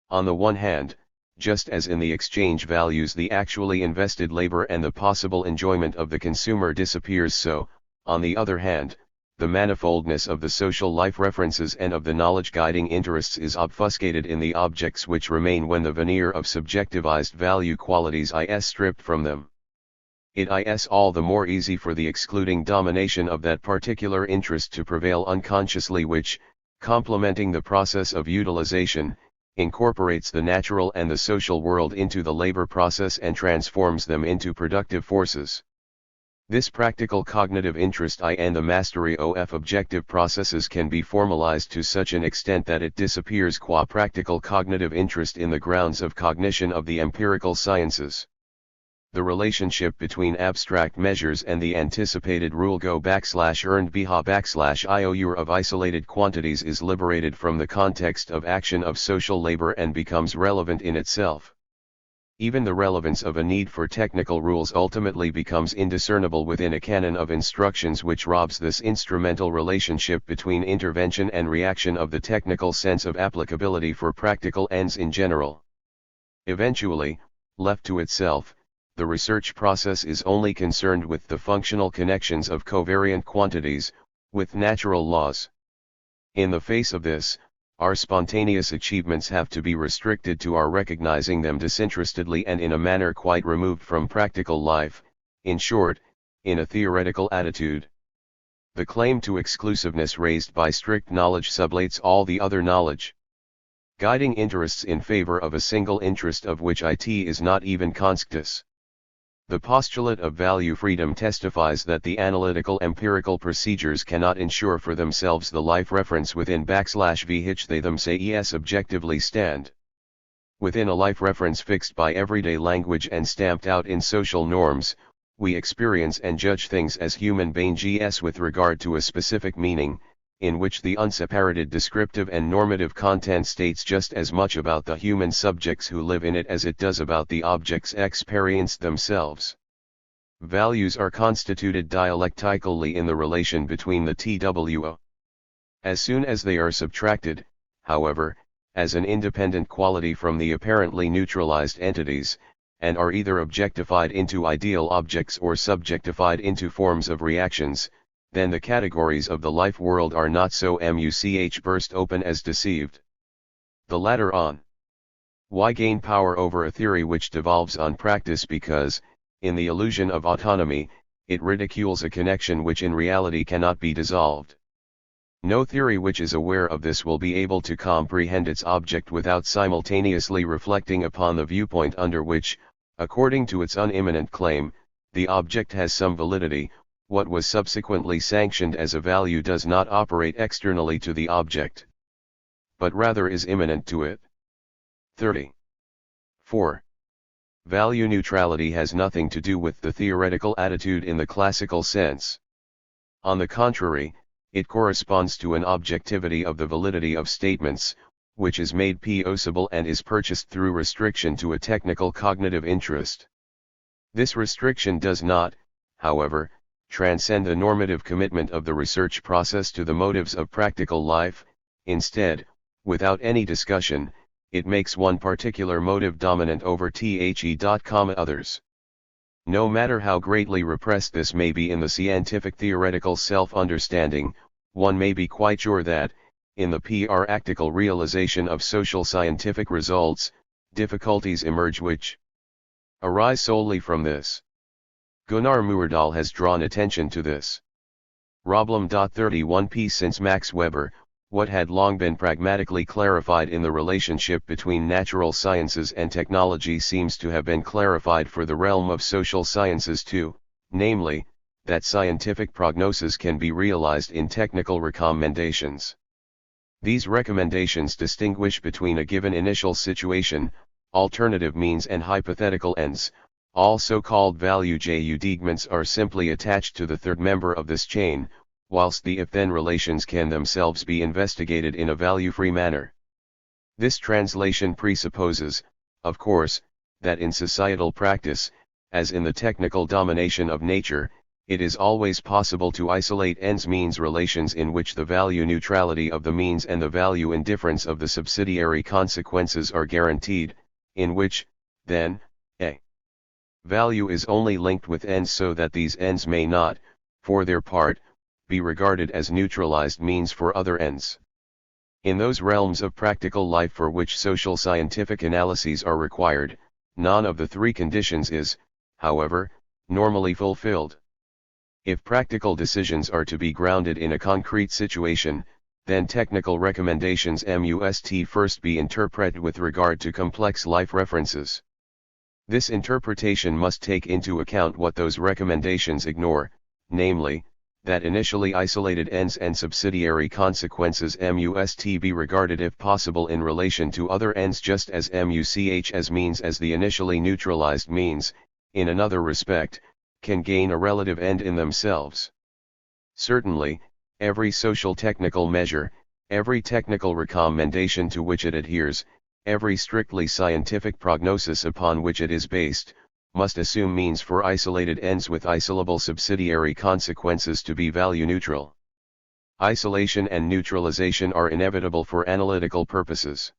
On the one hand, just as in the exchange values the actually invested labor and the possible enjoyment of the consumer disappears, so, on the other hand, the manifoldness of the social life references and of the knowledge guiding interests is obfuscated in the objects which remain when the veneer of subjectivized value qualities is stripped from them. It is all the more easy for the excluding domination of that particular interest to prevail unconsciously which, complementing the process of utilization, incorporates the natural and the social world into the labor process and transforms them into productive forces. This practical cognitive interest and the mastery of objective processes can be formalized to such an extent that it disappears qua practical cognitive interest in the grounds of cognition of the empirical sciences. The relationship between abstract measures and the anticipated rule go_earned _IOUR of isolated quantities is liberated from the context of action of social labor and becomes relevant in itself. Even the relevance of a need for technical rules ultimately becomes indiscernible within a canon of instructions which robs this instrumental relationship between intervention and reaction of the technical sense of applicability for practical ends in general. Eventually, left to itself, the research process is only concerned with the functional connections of covariant quantities, with natural laws. In the face of this, our spontaneous achievements have to be restricted to our recognizing them disinterestedly and in a manner quite removed from practical life, in short, in a theoretical attitude. The claim to exclusiveness raised by strict knowledge sublates all the other knowledge. Guiding interests in favor of a single interest of which it is not even conscious. The postulate of value freedom testifies that the analytical empirical procedures cannot ensure for themselves the life reference within \v which they themselves objectively stand. Within a life reference fixed by everyday language and stamped out in social norms, we experience and judge things as human beings with regard to a specific meaning, in which the unseparated descriptive and normative content states just as much about the human subjects who live in it as it does about the objects experienced themselves. Values are constituted dialectically in the relation between the TWO. As soon as they are subtracted, however, as an independent quality from the apparently neutralized entities, and are either objectified into ideal objects or subjectified into forms of reactions, then the categories of the life world are not so burst open as deceived. The latter on why gain power over a theory which devolves on practice because, in the illusion of autonomy, it ridicules a connection which in reality cannot be dissolved. No theory which is aware of this will be able to comprehend its object without simultaneously reflecting upon the viewpoint under which, according to its unimmanent claim, the object has some validity. What was subsequently sanctioned as a value does not operate externally to the object, but rather is immanent to it. 34. Value neutrality has nothing to do with the theoretical attitude in the classical sense. On the contrary, it corresponds to an objectivity of the validity of statements, which is made possible and is purchased through restriction to a technical cognitive interest. This restriction does not, however, transcend the normative commitment of the research process to the motives of practical life. Instead, without any discussion, it makes one particular motive dominant over others. No matter how greatly repressed this may be in the scientific theoretical self-understanding, one may be quite sure that, in the practical realization of social scientific results, difficulties emerge which arise solely from this. Gunnar Myrdal has drawn attention to this problem. 31p Since Max Weber, what had long been pragmatically clarified in the relationship between natural sciences and technology seems to have been clarified for the realm of social sciences too, namely, that scientific prognosis can be realized in technical recommendations. These recommendations distinguish between a given initial situation, alternative means and hypothetical ends. All so-called value judgments are simply attached to the third member of this chain, whilst the if-then relations can themselves be investigated in a value-free manner. This translation presupposes, of course, that in societal practice, as in the technical domination of nature, it is always possible to isolate ends-means relations in which the value neutrality of the means and the value indifference of the subsidiary consequences are guaranteed, in which, then, a value is only linked with ends so that these ends may not, for their part, be regarded as neutralized means for other ends. In those realms of practical life for which social scientific analyses are required, none of the three conditions is, however, normally fulfilled. If practical decisions are to be grounded in a concrete situation, then technical recommendations must first be interpreted with regard to complex life references. This interpretation must take into account what those recommendations ignore, namely, that initially isolated ends and subsidiary consequences must be regarded if possible in relation to other ends just as as means as the initially neutralized means, in another respect, can gain a relative end in themselves. Certainly, every social technical measure, every technical recommendation to which it adheres, every strictly scientific prognosis upon which it is based, must assume means for isolated ends with isolable subsidiary consequences to be value neutral. Isolation and neutralization are inevitable for analytical purposes.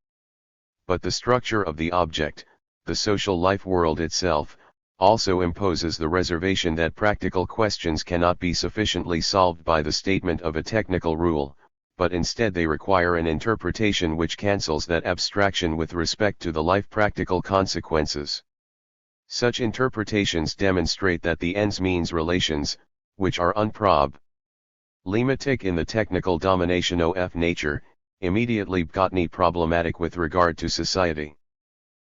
But the structure of the object, the social life world itself, also imposes the reservation that practical questions cannot be sufficiently solved by the statement of a technical rule, but instead they require an interpretation which cancels that abstraction with respect to the life practical consequences. Such interpretations demonstrate that the ends-means relations, which are unproblematic in the technical domination of nature, immediately become problematic with regard to society.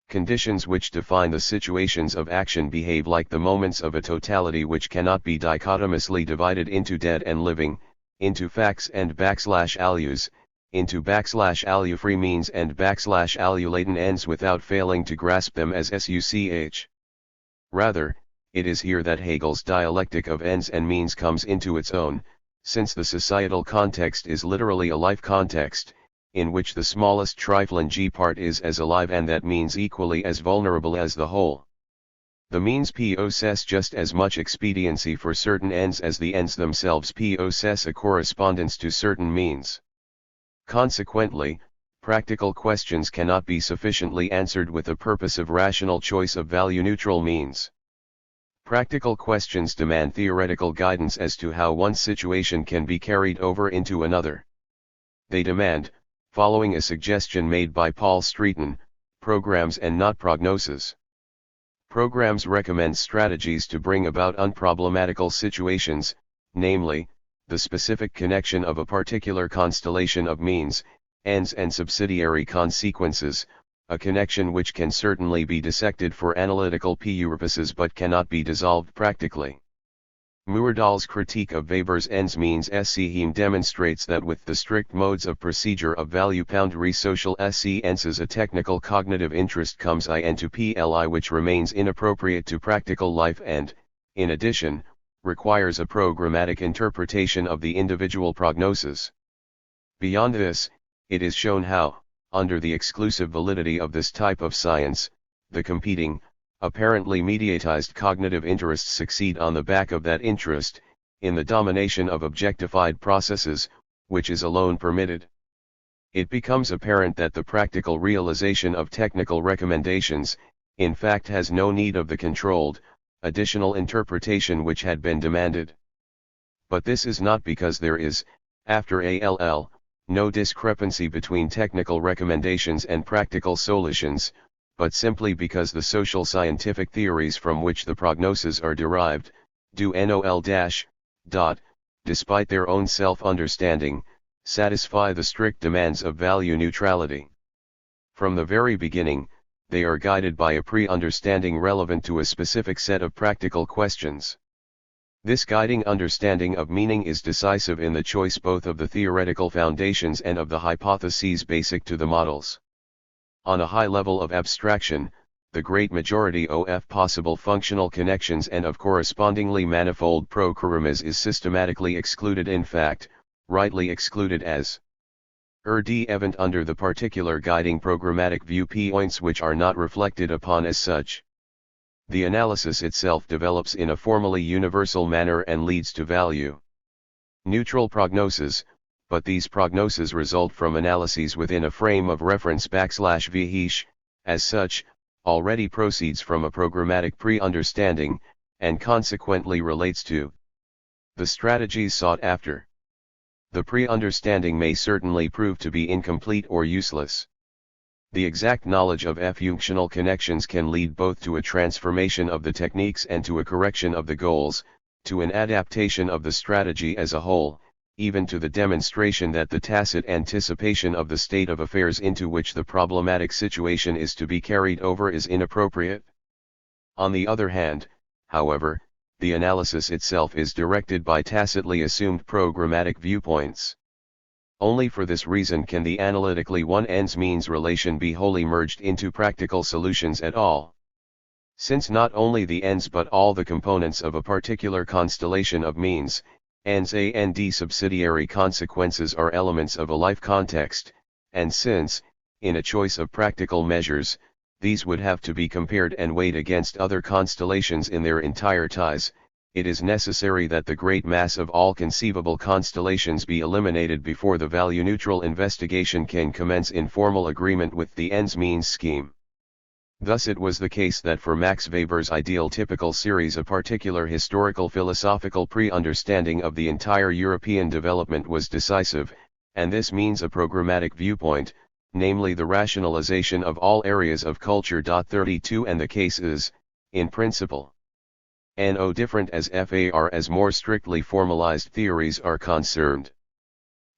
Conditions which define the situations of action behave like the moments of a totality which cannot be dichotomously divided into dead and living, into facts and _alus, into \alu free means and \alu latent ends without failing to grasp them as such. Rather, it is here that Hegel's dialectic of ends and means comes into its own, since the societal context is literally a life context, in which the smallest trifling g part is as alive and that means equally as vulnerable as the whole. The means possess just as much expediency for certain ends as the ends themselves possess a correspondence to certain means. Consequently, practical questions cannot be sufficiently answered with a purposive rational choice of value-neutral means. Practical questions demand theoretical guidance as to how one situation can be carried over into another. They demand, following a suggestion made by Paul Streeton, programs and not prognoses. Programs recommend strategies to bring about unproblematical situations, namely, the specific connection of a particular constellation of means, ends and subsidiary consequences, a connection which can certainly be dissected for analytical purposes but cannot be dissolved practically. Muirdahl's critique of Weber's ends-means scheme demonstrates that with the strict modes of procedure of value-boundary social sciences a technical cognitive interest comes into PLI which remains inappropriate to practical life and, in addition, requires a programmatic interpretation of the individual prognosis. Beyond this, it is shown how, under the exclusive validity of this type of science, the competing, apparently mediatized cognitive interests succeed on the back of that interest, in the domination of objectified processes, which is alone permitted. It becomes apparent that the practical realization of technical recommendations, in fact has no need of the controlled, additional interpretation which had been demanded. But this is not because there is, after all, no discrepancy between technical recommendations and practical solutions, but simply because the social scientific theories from which the prognoses are derived, do despite their own self-understanding, satisfy the strict demands of value neutrality. From the very beginning, they are guided by a pre-understanding relevant to a specific set of practical questions. This guiding understanding of meaning is decisive in the choice both of the theoretical foundations and of the hypotheses basic to the models. On a high level of abstraction, the great majority of possible functional connections and of correspondingly manifold procuramas is systematically excluded, in fact, rightly excluded as event under the particular guiding programmatic viewpoints which are not reflected upon as such. The analysis itself develops in a formally universal manner and leads to value neutral prognoses, but these prognoses result from analyses within a frame of reference \vh, as such, already proceeds from a programmatic pre-understanding, and consequently relates to the strategies sought after. The pre-understanding may certainly prove to be incomplete or useless. The exact knowledge of functional connections can lead both to a transformation of the techniques and to a correction of the goals, to an adaptation of the strategy as a whole, even to the demonstration that the tacit anticipation of the state of affairs into which the problematic situation is to be carried over is inappropriate. On the other hand, however, the analysis itself is directed by tacitly assumed programmatic viewpoints. Only for this reason can the analytically one ends-means relation be wholly merged into practical solutions at all. Since not only the ends but all the components of a particular constellation of means, ends and subsidiary consequences are elements of a life context, and since, in a choice of practical measures, these would have to be compared and weighed against other constellations in their entireties, it is necessary that the great mass of all conceivable constellations be eliminated before the value-neutral investigation can commence in formal agreement with the ends-means scheme. Thus it was the case that for Max Weber's ideal typical series a particular historical philosophical pre-understanding of the entire European development was decisive, and this means a programmatic viewpoint, namely the rationalization of all areas of culture. 32 And the case is, in principle, no different as far as more strictly formalized theories are concerned.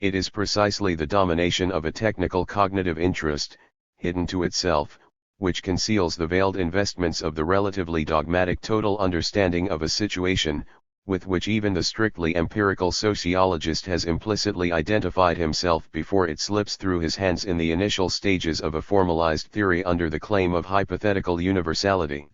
It is precisely the domination of a technical cognitive interest, hidden to itself, which conceals the veiled investments of the relatively dogmatic total understanding of a situation, with which even the strictly empirical sociologist has implicitly identified himself before it slips through his hands in the initial stages of a formalized theory under the claim of hypothetical universality.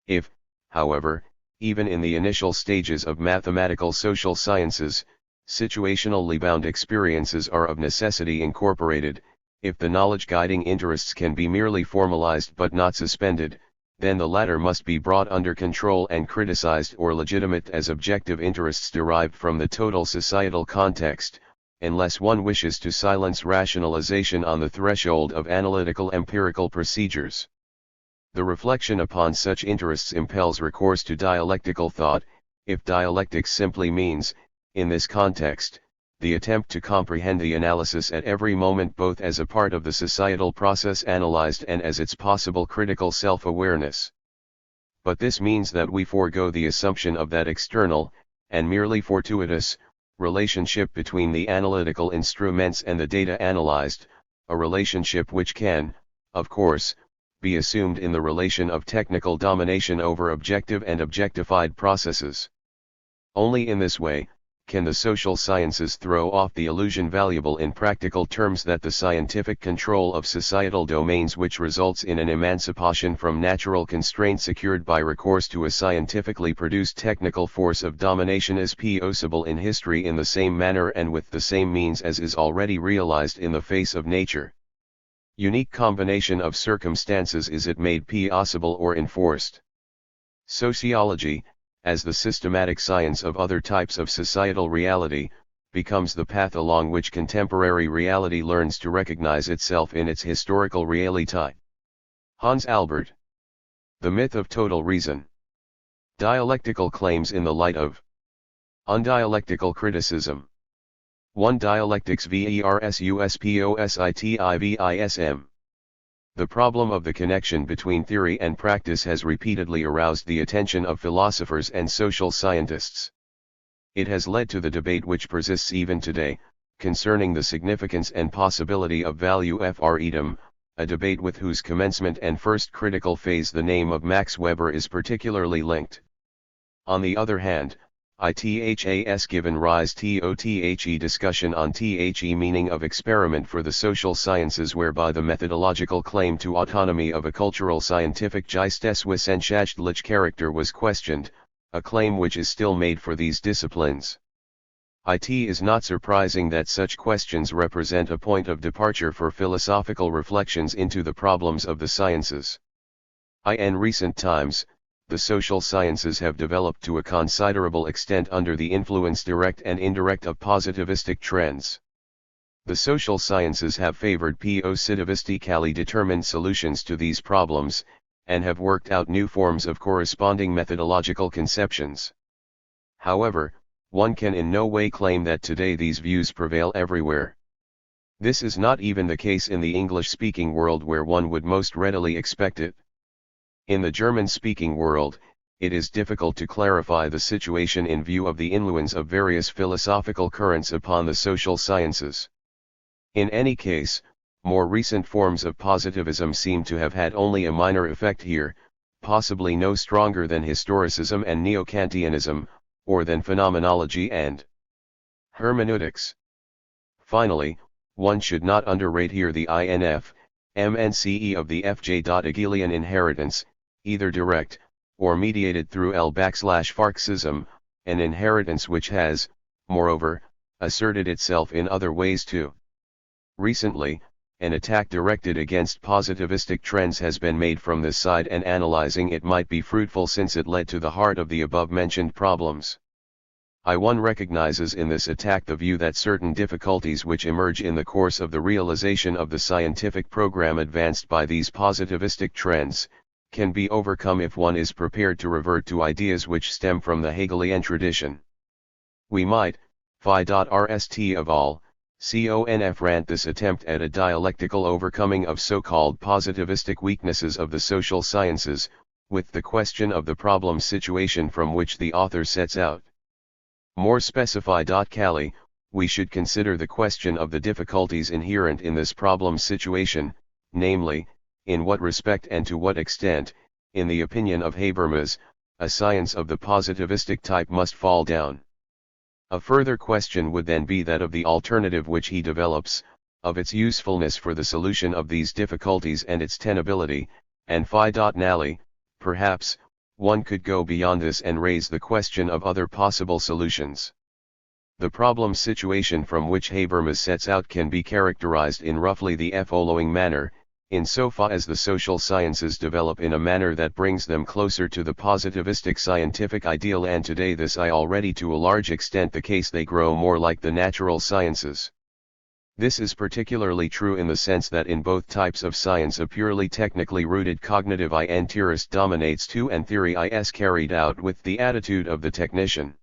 If, however, even in the initial stages of mathematical social sciences, situationally bound experiences are of necessity incorporated, if the knowledge-guiding interests can be merely formalized but not suspended, then the latter must be brought under control and criticized or legitimate as objective interests derived from the total societal context, unless one wishes to silence rationalization on the threshold of analytical empirical procedures. The reflection upon such interests impels recourse to dialectical thought, if dialectics simply means, in this context, the attempt to comprehend the analysis at every moment both as a part of the societal process analyzed and as its possible critical self-awareness. But this means that we forego the assumption of that external, and merely fortuitous, relationship between the analytical instruments and the data analyzed, a relationship which can, of course, be assumed in the relation of technical domination over objective and objectified processes. Only in this way can the social sciences throw off the illusion valuable in practical terms that the scientific control of societal domains which results in an emancipation from natural constraint secured by recourse to a scientifically produced technical force of domination is possible in history in the same manner and with the same means as is already realized in the face of nature. Unique combination of circumstances is it made possible or enforced. Sociology, as the systematic science of other types of societal reality, becomes the path along which contemporary reality learns to recognize itself in its historical reality. Hans Albert. The Myth of Total Reason. Dialectical claims in the light of undialectical criticism. 1. Dialectics VERSUSPOSITIVISM. The problem of the connection between theory and practice has repeatedly aroused the attention of philosophers and social scientists. It has led to the debate which persists even today, concerning the significance and possibility of value for item, a debate with whose commencement and first critical phase the name of Max Weber is particularly linked. On the other hand, it has given rise to the discussion on the meaning of experiment for the social sciences, whereby the methodological claim to autonomy of a cultural scientific geisteswissenschaftlich character was questioned, a claim which is still made for these disciplines. It is not surprising that such questions represent a point of departure for philosophical reflections into the problems of the sciences. In recent times, the social sciences have developed to a considerable extent under the influence direct and indirect of positivistic trends. The social sciences have favored positivistically determined solutions to these problems, and have worked out new forms of corresponding methodological conceptions. However, one can in no way claim that today these views prevail everywhere. This is not even the case in the English-speaking world where one would most readily expect it. In the German-speaking world, it is difficult to clarify the situation in view of the influence of various philosophical currents upon the social sciences. In any case, more recent forms of positivism seem to have had only a minor effect here, possibly no stronger than historicism and neo-Kantianism, or than phenomenology and hermeneutics. Finally, one should not underrate here the MNCE of the Hegelian inheritance, either direct, or mediated through L/Farksism, an inheritance which has, moreover, asserted itself in other ways too. Recently, an attack directed against positivistic trends has been made from this side, and analyzing it might be fruitful since it led to the heart of the above-mentioned problems. One recognizes in this attack the view that certain difficulties which emerge in the course of the realization of the scientific program advanced by these positivistic trends, can be overcome if one is prepared to revert to ideas which stem from the Hegelian tradition. We might, phi.rst of all, conf this attempt at a dialectical overcoming of so-called positivistic weaknesses of the social sciences, with the question of the problem situation from which the author sets out. More specify.cali, we should consider the question of the difficulties inherent in this problem situation, namely, in what respect and to what extent, in the opinion of Habermas, a science of the positivistic type must fall down. A further question would then be that of the alternative which he develops, of its usefulness for the solution of these difficulties and its tenability, and finally, perhaps, one could go beyond this and raise the question of other possible solutions. The problem situation from which Habermas sets out can be characterized in roughly the following manner, insofar as the social sciences develop in a manner that brings them closer to the positivistic scientific ideal, and today this is already to a large extent the case. They grow more like the natural sciences. This is particularly true in the sense that in both types of science a purely technically rooted cognitive interest dominates too, and theory is carried out with the attitude of the technician.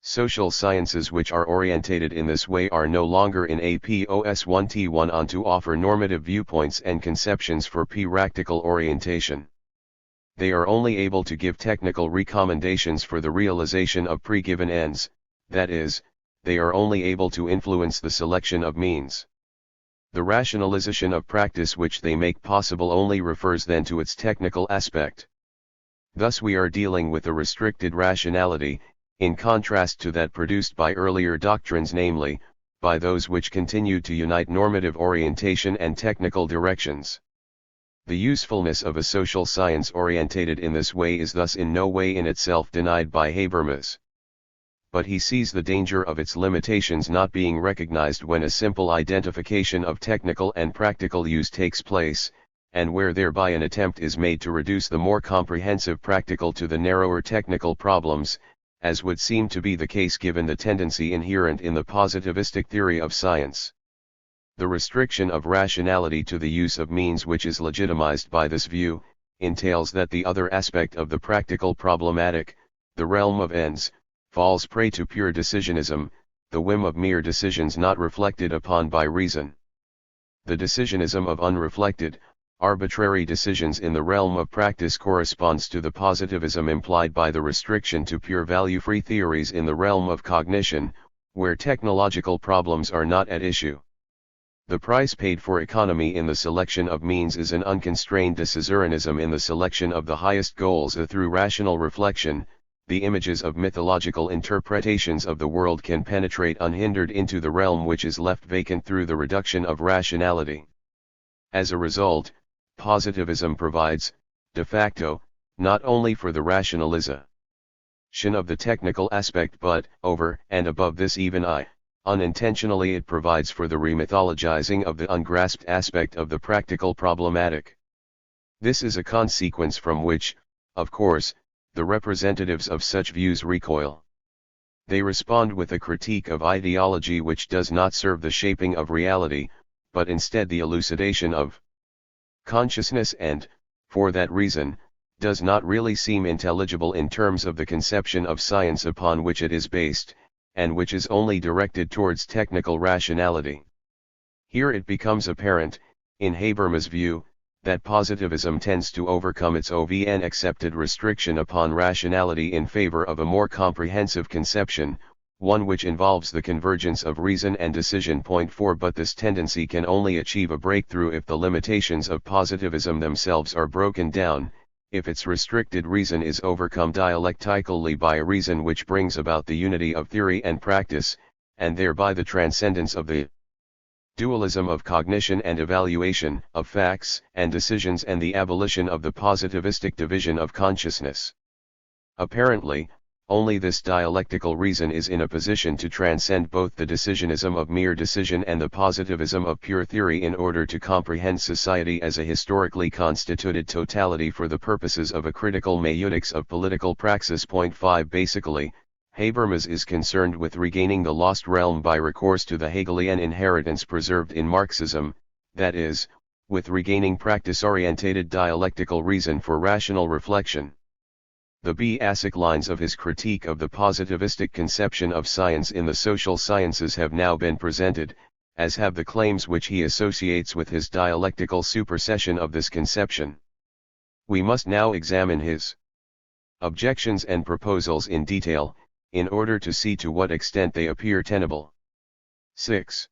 Social sciences which are orientated in this way are no longer in a POS1T1 on to offer normative viewpoints and conceptions for practical orientation. They are only able to give technical recommendations for the realization of pre-given ends, that is, they are only able to influence the selection of means. The rationalization of practice which they make possible only refers then to its technical aspect. Thus we are dealing with a restricted rationality, in contrast to that produced by earlier doctrines, namely, by those which continued to unite normative orientation and technical directions. The usefulness of a social science orientated in this way is thus in no way in itself denied by Habermas. But he sees the danger of its limitations not being recognized when a simple identification of technical and practical use takes place, and where thereby an attempt is made to reduce the more comprehensive practical to the narrower technical problems, as would seem to be the case given the tendency inherent in the positivistic theory of science. The restriction of rationality to the use of means which is legitimized by this view, entails that the other aspect of the practical problematic, the realm of ends, falls prey to pure decisionism, the whim of mere decisions not reflected upon by reason. The decisionism of unreflected, arbitrary decisions in the realm of practice corresponds to the positivism implied by the restriction to pure value-free theories in the realm of cognition, where technological problems are not at issue. The price paid for economy in the selection of means is an unconstrained decisionism in the selection of the highest goals through rational reflection. The images of mythological interpretations of the world can penetrate unhindered into the realm which is left vacant through the reduction of rationality. As a result, positivism provides, de facto, not only for the rationalization of the technical aspect but, over and above this even unintentionally it provides for the remythologizing of the ungrasped aspect of the practical problematic. This is a consequence from which, of course, the representatives of such views recoil. They respond with a critique of ideology which does not serve the shaping of reality, but instead the elucidation of consciousness and, for that reason, does not really seem intelligible in terms of the conception of science upon which it is based, and which is only directed towards technical rationality. Here it becomes apparent, in Habermas' view, that positivism tends to overcome its often accepted restriction upon rationality in favor of a more comprehensive conception, one which involves the convergence of reason and decision. Point 4 But this tendency can only achieve a breakthrough if the limitations of positivism themselves are broken down, if its restricted reason is overcome dialectically by a reason which brings about the unity of theory and practice, and thereby the transcendence of the dualism of cognition and evaluation, of facts and decisions, and the abolition of the positivistic division of consciousness. Apparently, only this dialectical reason is in a position to transcend both the decisionism of mere decision and the positivism of pure theory in order to comprehend society as a historically constituted totality for the purposes of a critical maeutics of political praxis. Point 5 Basically, Habermas is concerned with regaining the lost realm by recourse to the Hegelian inheritance preserved in Marxism, that is, with regaining practice-orientated dialectical reason for rational reflection. The basic lines of his critique of the positivistic conception of science in the social sciences have now been presented, as have the claims which he associates with his dialectical supersession of this conception. We must now examine his objections and proposals in detail, in order to see to what extent they appear tenable. 6.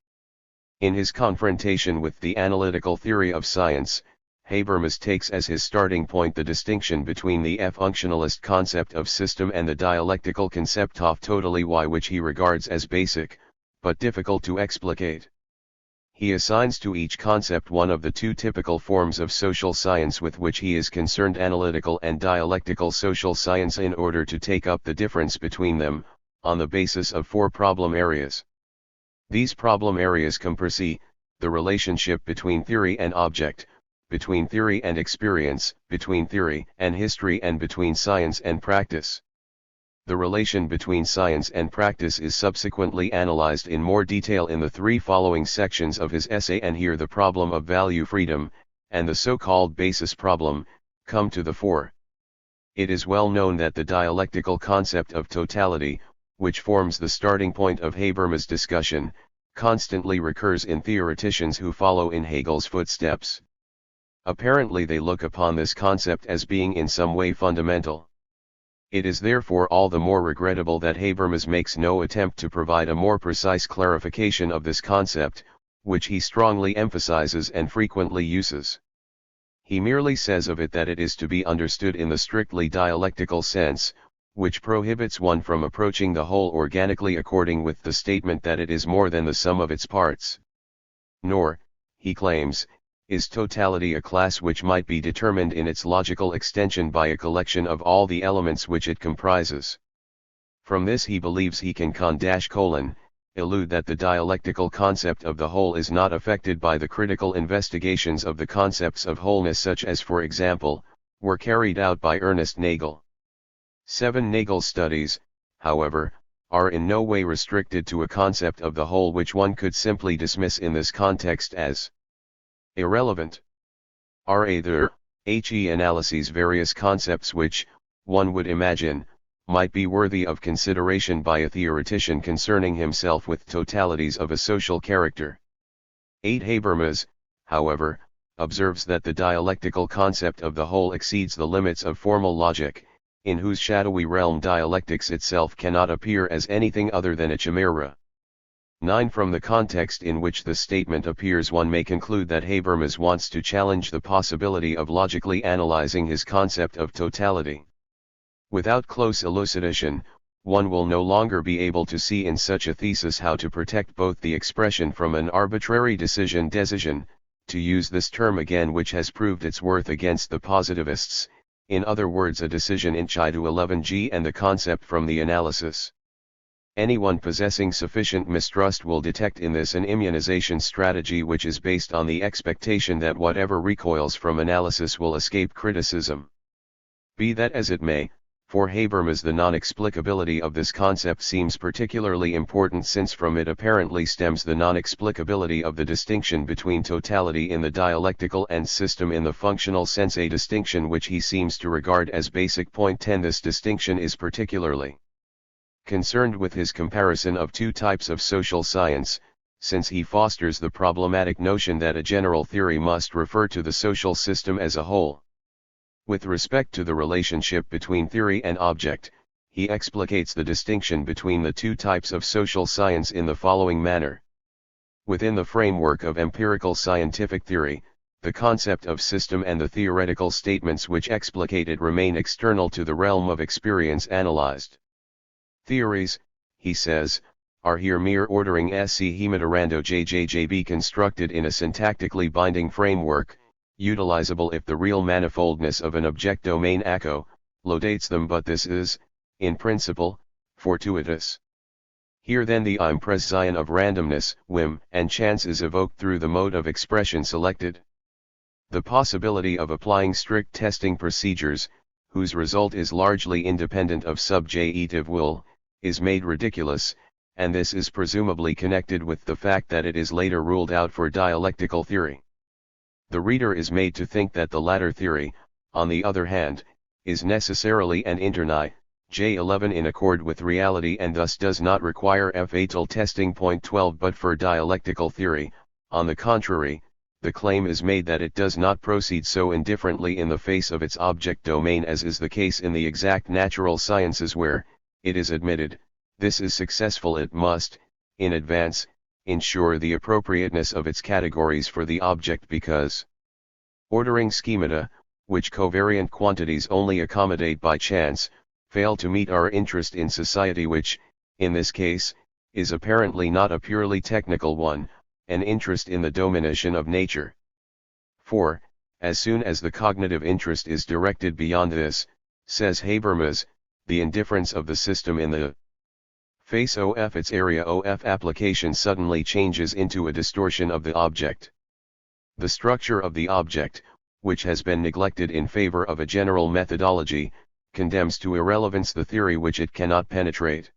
In his confrontation with the analytical theory of science, Habermas takes as his starting point the distinction between the functionalist concept of system and the dialectical concept of totally which he regards as basic, but difficult to explicate. He assigns to each concept one of the two typical forms of social science with which he is concerned, analytical and dialectical social science, in order to take up the difference between them, on the basis of four problem areas. These problem areas comprise the relationship between theory and object, between theory and experience, between theory and history, and between science and practice. The relation between science and practice is subsequently analyzed in more detail in the three following sections of his essay, and here the problem of value freedom, and the so-called basis problem, come to the fore. It is well known that the dialectical concept of totality, which forms the starting point of Habermas' discussion, constantly recurs in theoreticians who follow in Hegel's footsteps. Apparently they look upon this concept as being in some way fundamental. It is therefore all the more regrettable that Habermas makes no attempt to provide a more precise clarification of this concept, which he strongly emphasizes and frequently uses. He merely says of it that it is to be understood in the strictly dialectical sense, which prohibits one from approaching the whole organically according with the statement that it is more than the sum of its parts. Nor, he claims, is totality a class which might be determined in its logical extension by a collection of all the elements which it comprises. From this he believes he can elude that the dialectical concept of the whole is not affected by the critical investigations of the concepts of wholeness, such as, for example, were carried out by Ernest Nagel. 7 Nagel's studies, however, are in no way restricted to a concept of the whole which one could simply dismiss in this context as irrelevant. He analyses various concepts which, one would imagine, might be worthy of consideration by a theoretician concerning himself with totalities of a social character. 8 Habermas, however, observes that the dialectical concept of the whole exceeds the limits of formal logic, in whose shadowy realm dialectics itself cannot appear as anything other than a chimera. 9 From the context in which the statement appears, one may conclude that Habermas wants to challenge the possibility of logically analyzing his concept of totality. Without close elucidation, one will no longer be able to see in such a thesis how to protect both the expression from an arbitrary decision, to use this term again which has proved its worth against the positivists, in other words a decision in Chidu 11g, and the concept from the analysis. Anyone possessing sufficient mistrust will detect in this an immunization strategy which is based on the expectation that whatever recoils from analysis will escape criticism. Be that as it may, for Habermas the non-explicability of this concept seems particularly important, since from it apparently stems the non-explicability of the distinction between totality in the dialectical and system in the functional sense, a distinction which he seems to regard as basic. Point 10 This distinction is particularly concerned with his comparison of two types of social science, since he fosters the problematic notion that a general theory must refer to the social system as a whole. With respect to the relationship between theory and object, he explicates the distinction between the two types of social science in the following manner. Within the framework of empirical scientific theory, the concept of system and the theoretical statements which explicate it remain external to the realm of experience analyzed. Theories, he says, are here mere ordering schematorando JJJB constructed in a syntactically binding framework, utilizable if the real manifoldness of an object domain lodates them, but this is, in principle, fortuitous. Here then the impression of randomness, whim, and chance is evoked through the mode of expression selected. The possibility of applying strict testing procedures, whose result is largely independent of subjective will, is made ridiculous, and this is presumably connected with the fact that it is later ruled out for dialectical theory. The reader is made to think that the latter theory, on the other hand, is necessarily an interni, J11 in accord with reality, and thus does not require fatal testing. Point 12 But for dialectical theory, on the contrary, the claim is made that it does not proceed so indifferently in the face of its object domain as is the case in the exact natural sciences, where, it is admitted, this is successful. It must, in advance, ensure the appropriateness of its categories for the object, because Ordering schemata, which covariant quantities only accommodate by chance, fail to meet our interest in society, which, in this case, is apparently not a purely technical one, an interest in the domination of nature. For, as soon as the cognitive interest is directed beyond this, says Habermas, the indifference of the system in the face of its area of application suddenly changes into a distortion of the object. The structure of the object, which has been neglected in favor of a general methodology, condemns to irrelevance the theory which it cannot penetrate.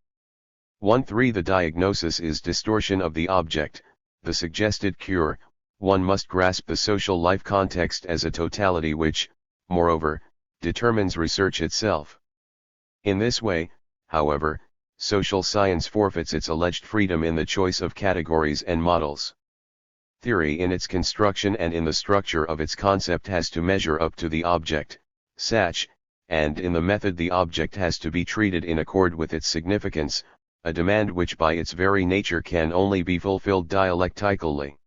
1.3 The diagnosis is distortion of the object. The suggested cure: one must grasp the social life context as a totality which, moreover, determines research itself. In this way, however, social science forfeits its alleged freedom in the choice of categories and models. Theory in its construction and in the structure of its concept has to measure up to the object, such, and in the method the object has to be treated in accord with its significance, a demand which by its very nature can only be fulfilled dialectically.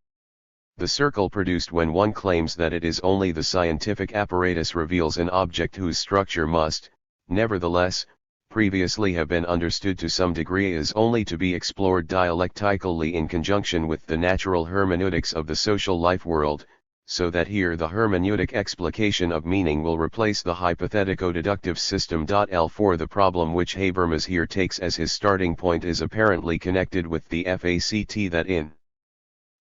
The circle produced when one claims that it is only the scientific apparatus reveals an object whose structure must, nevertheless, previously have been understood to some degree is only to be explored dialectically in conjunction with the natural hermeneutics of the social life world, so that here the hermeneutic explication of meaning will replace the hypothetico-deductive system. For the problem which Habermas here takes as his starting point is apparently connected with the fact that in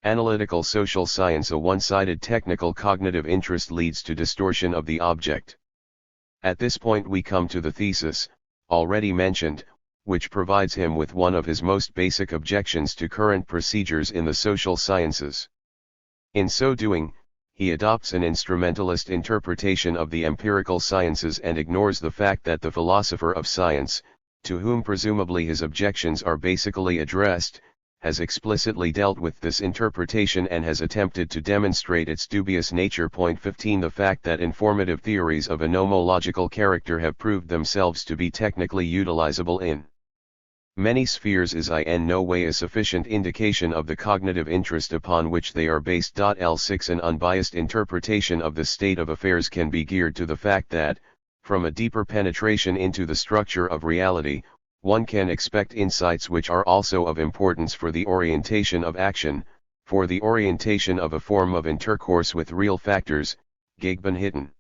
analytical social science a one-sided technical cognitive interest leads to distortion of the object. At this point we come to the thesis, already mentioned, which provides him with one of his most basic objections to current procedures in the social sciences. In so doing, he adopts an instrumentalist interpretation of the empirical sciences and ignores the fact that the philosopher of science, to whom presumably his objections are basically addressed, has explicitly dealt with this interpretation and has attempted to demonstrate its dubious nature. 15 The fact that informative theories of a nomological character have proved themselves to be technically utilizable in many spheres is in no way a sufficient indication of the cognitive interest upon which they are based. L6 An unbiased interpretation of the state of affairs can be geared to the fact that, from a deeper penetration into the structure of reality, one can expect insights which are also of importance for the orientation of action, for the orientation of a form of intercourse with real factors. Gegenhitten.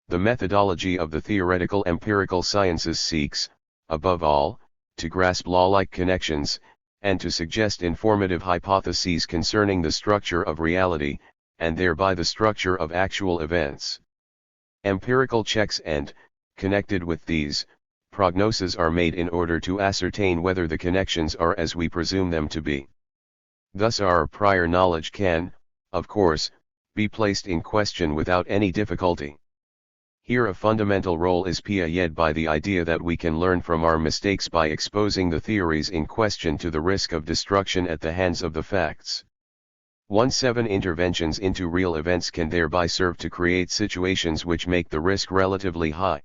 The methodology of the theoretical empirical sciences seeks, above all, to grasp law-like connections, and to suggest informative hypotheses concerning the structure of reality, and thereby the structure of actual events. Empirical checks and, connected with these, prognoses are made in order to ascertain whether the connections are as we presume them to be. Thus our prior knowledge can, of course, be placed in question without any difficulty. Here a fundamental role is played by the idea that we can learn from our mistakes by exposing the theories in question to the risk of destruction at the hands of the facts. 1.7 Interventions into real events can thereby serve to create situations which make the risk relatively high.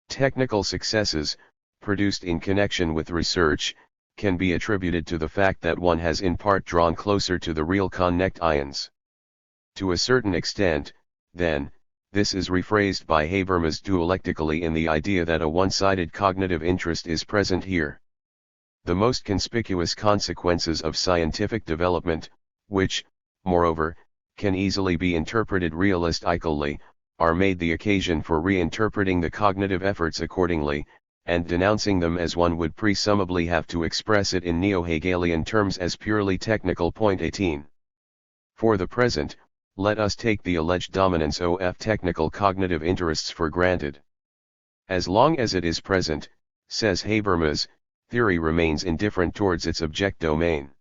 Technical successes, produced in connection with research, can be attributed to the fact that one has in part drawn closer to the real connections. To a certain extent, then, this is rephrased by Habermas dialectically in the idea that a one-sided cognitive interest is present here. The most conspicuous consequences of scientific development, which, moreover, can easily be interpreted realistically, are made the occasion for reinterpreting the cognitive efforts accordingly, and denouncing them as one would presumably have to express it in neo-Hegelian terms as purely technical. 18. For the present, let us take the alleged dominance of technical cognitive interests for granted. As long as it is present, says Habermas, theory remains indifferent towards its object domain.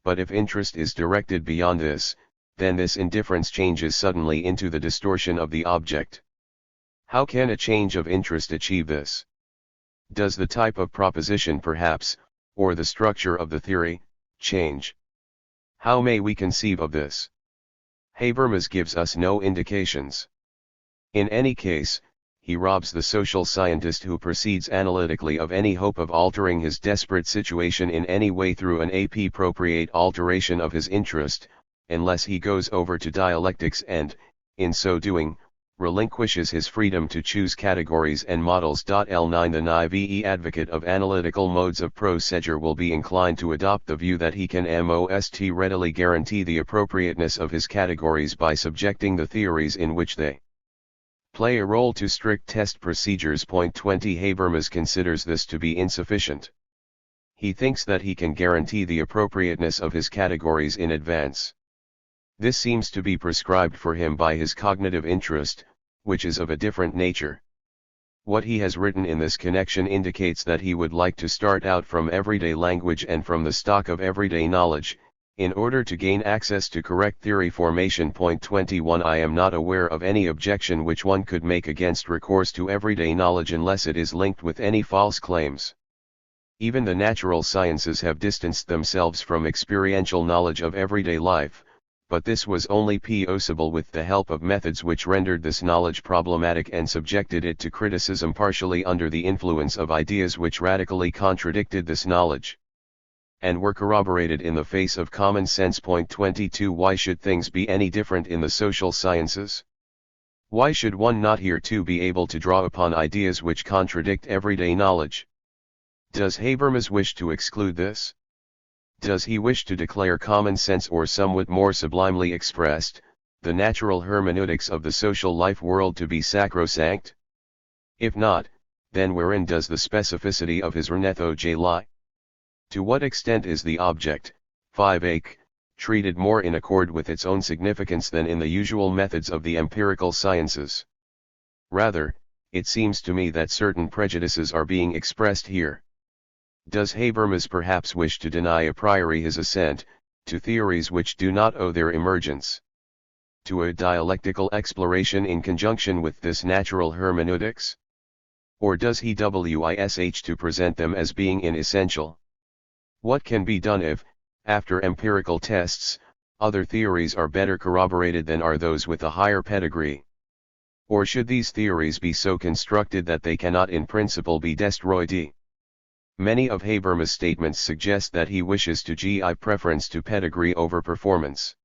But if interest is directed beyond this, then this indifference changes suddenly into the distortion of the object. How can a change of interest achieve this? Does the type of proposition perhaps, or the structure of the theory, change? How may we conceive of this? Habermas gives us no indications. In any case, he robs the social scientist who proceeds analytically of any hope of altering his desperate situation in any way through an appropriate alteration of his interest, unless he goes over to dialectics and, in so doing, relinquishes his freedom to choose categories and models. L9 The naive advocate of analytical modes of procedure will be inclined to adopt the view that he can most readily guarantee the appropriateness of his categories by subjecting the theories in which they play a role to strict test procedures. Point 20 Habermas considers this to be insufficient. He thinks that he can guarantee the appropriateness of his categories in advance. This seems to be prescribed for him by his cognitive interest, which is of a different nature. What he has written in this connection indicates that he would like to start out from everyday language and from the stock of everyday knowledge, in order to gain access to correct theory formation. Point 21 I am not aware of any objection which one could make against recourse to everyday knowledge unless it is linked with any false claims. Even the natural sciences have distanced themselves from experiential knowledge of everyday life, but this was only possible with the help of methods which rendered this knowledge problematic and subjected it to criticism partially under the influence of ideas which radically contradicted this knowledge, and were corroborated in the face of common sense. Point 22 Why should things be any different in the social sciences? Why should one not here too be able to draw upon ideas which contradict everyday knowledge? Does Habermas wish to exclude this? Does he wish to declare common sense, or somewhat more sublimely expressed, the natural hermeneutics of the social life world, to be sacrosanct? If not, then wherein does the specificity of his ornithology lie? To what extent is the object, 5 treated more in accord with its own significance than in the usual methods of the empirical sciences? Rather, it seems to me that certain prejudices are being expressed here. Does Habermas perhaps wish to deny a priori his assent to theories which do not owe their emergence to a dialectical exploration in conjunction with this natural hermeneutics? Or does he wish to present them as being inessential? What can be done if, after empirical tests, other theories are better corroborated than are those with a higher pedigree? Or should these theories be so constructed that they cannot in principle be destroyed? Many of Habermas' statements suggest that he wishes to give preference to pedigree over performance.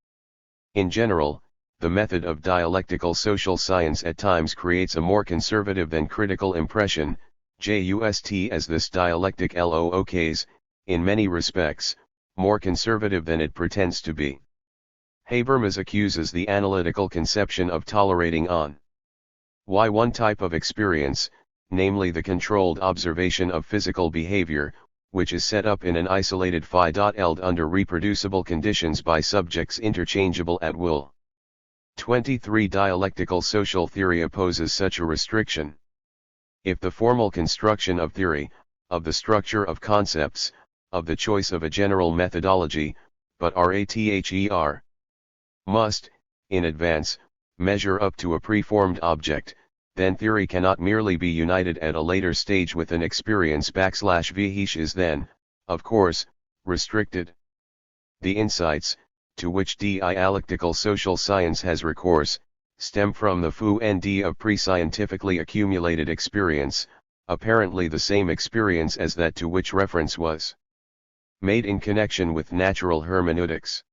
In general, the method of dialectical social science at times creates a more conservative than critical impression, just as this dialectic looks, in many respects, more conservative than it pretends to be. Habermas accuses the analytical conception of tolerating on one type of experience, namely the controlled observation of physical behavior, which is set up in an isolated phi.eld under reproducible conditions by subjects interchangeable at will. 23 Dialectical social theory opposes such a restriction. If the formal construction of theory, of the structure of concepts, of the choice of a general methodology, but rather must, in advance, measure up to a preformed object, then theory cannot merely be united at a later stage with an experience / is then, of course, restricted. The insights, to which dialectical social science has recourse, stem from the fund of pre-scientifically accumulated experience, apparently the same experience as that to which reference was made in connection with natural hermeneutics.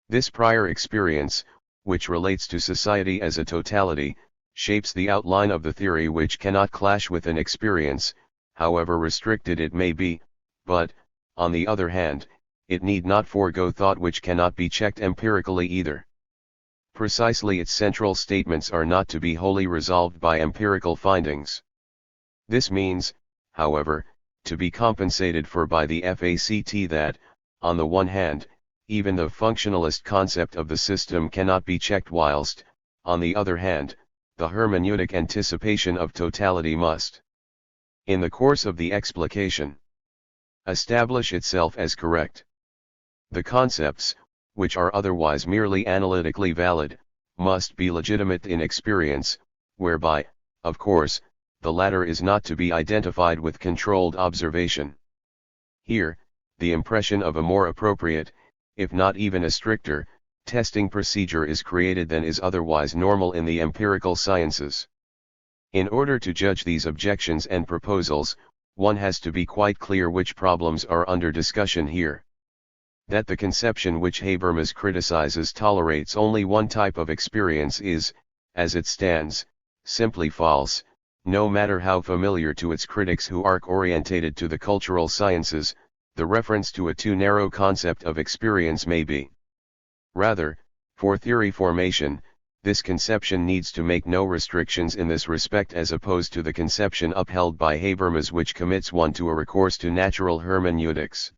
This prior experience, which relates to society as a totality, shapes the outline of the theory, which cannot clash with an experience, however restricted it may be, but, on the other hand, it need not forego thought which cannot be checked empirically either. Precisely its central statements are not to be wholly resolved by empirical findings. This means, however, to be compensated for by the fact that, on the one hand, even the functionalist concept of the system cannot be checked, whilst, on the other hand, the hermeneutic anticipation of totality must, in the course of the explication, establish itself as correct. The concepts, which are otherwise merely analytically valid, must be legitimate in experience, whereby, of course, the latter is not to be identified with controlled observation. Here, the impression of a more appropriate, if not even a stricter, testing procedure is created than is otherwise normal in the empirical sciences. In order to judge these objections and proposals, one has to be quite clear which problems are under discussion here. That the conception which Habermas criticizes tolerates only one type of experience is, as it stands, simply false, no matter how familiar to its critics who are orientated to the cultural sciences, the reference to a too narrow concept of experience may be. Rather, for theory formation, this conception needs to make no restrictions in this respect as opposed to the conception upheld by Habermas, which commits one to a recourse to natural hermeneutics.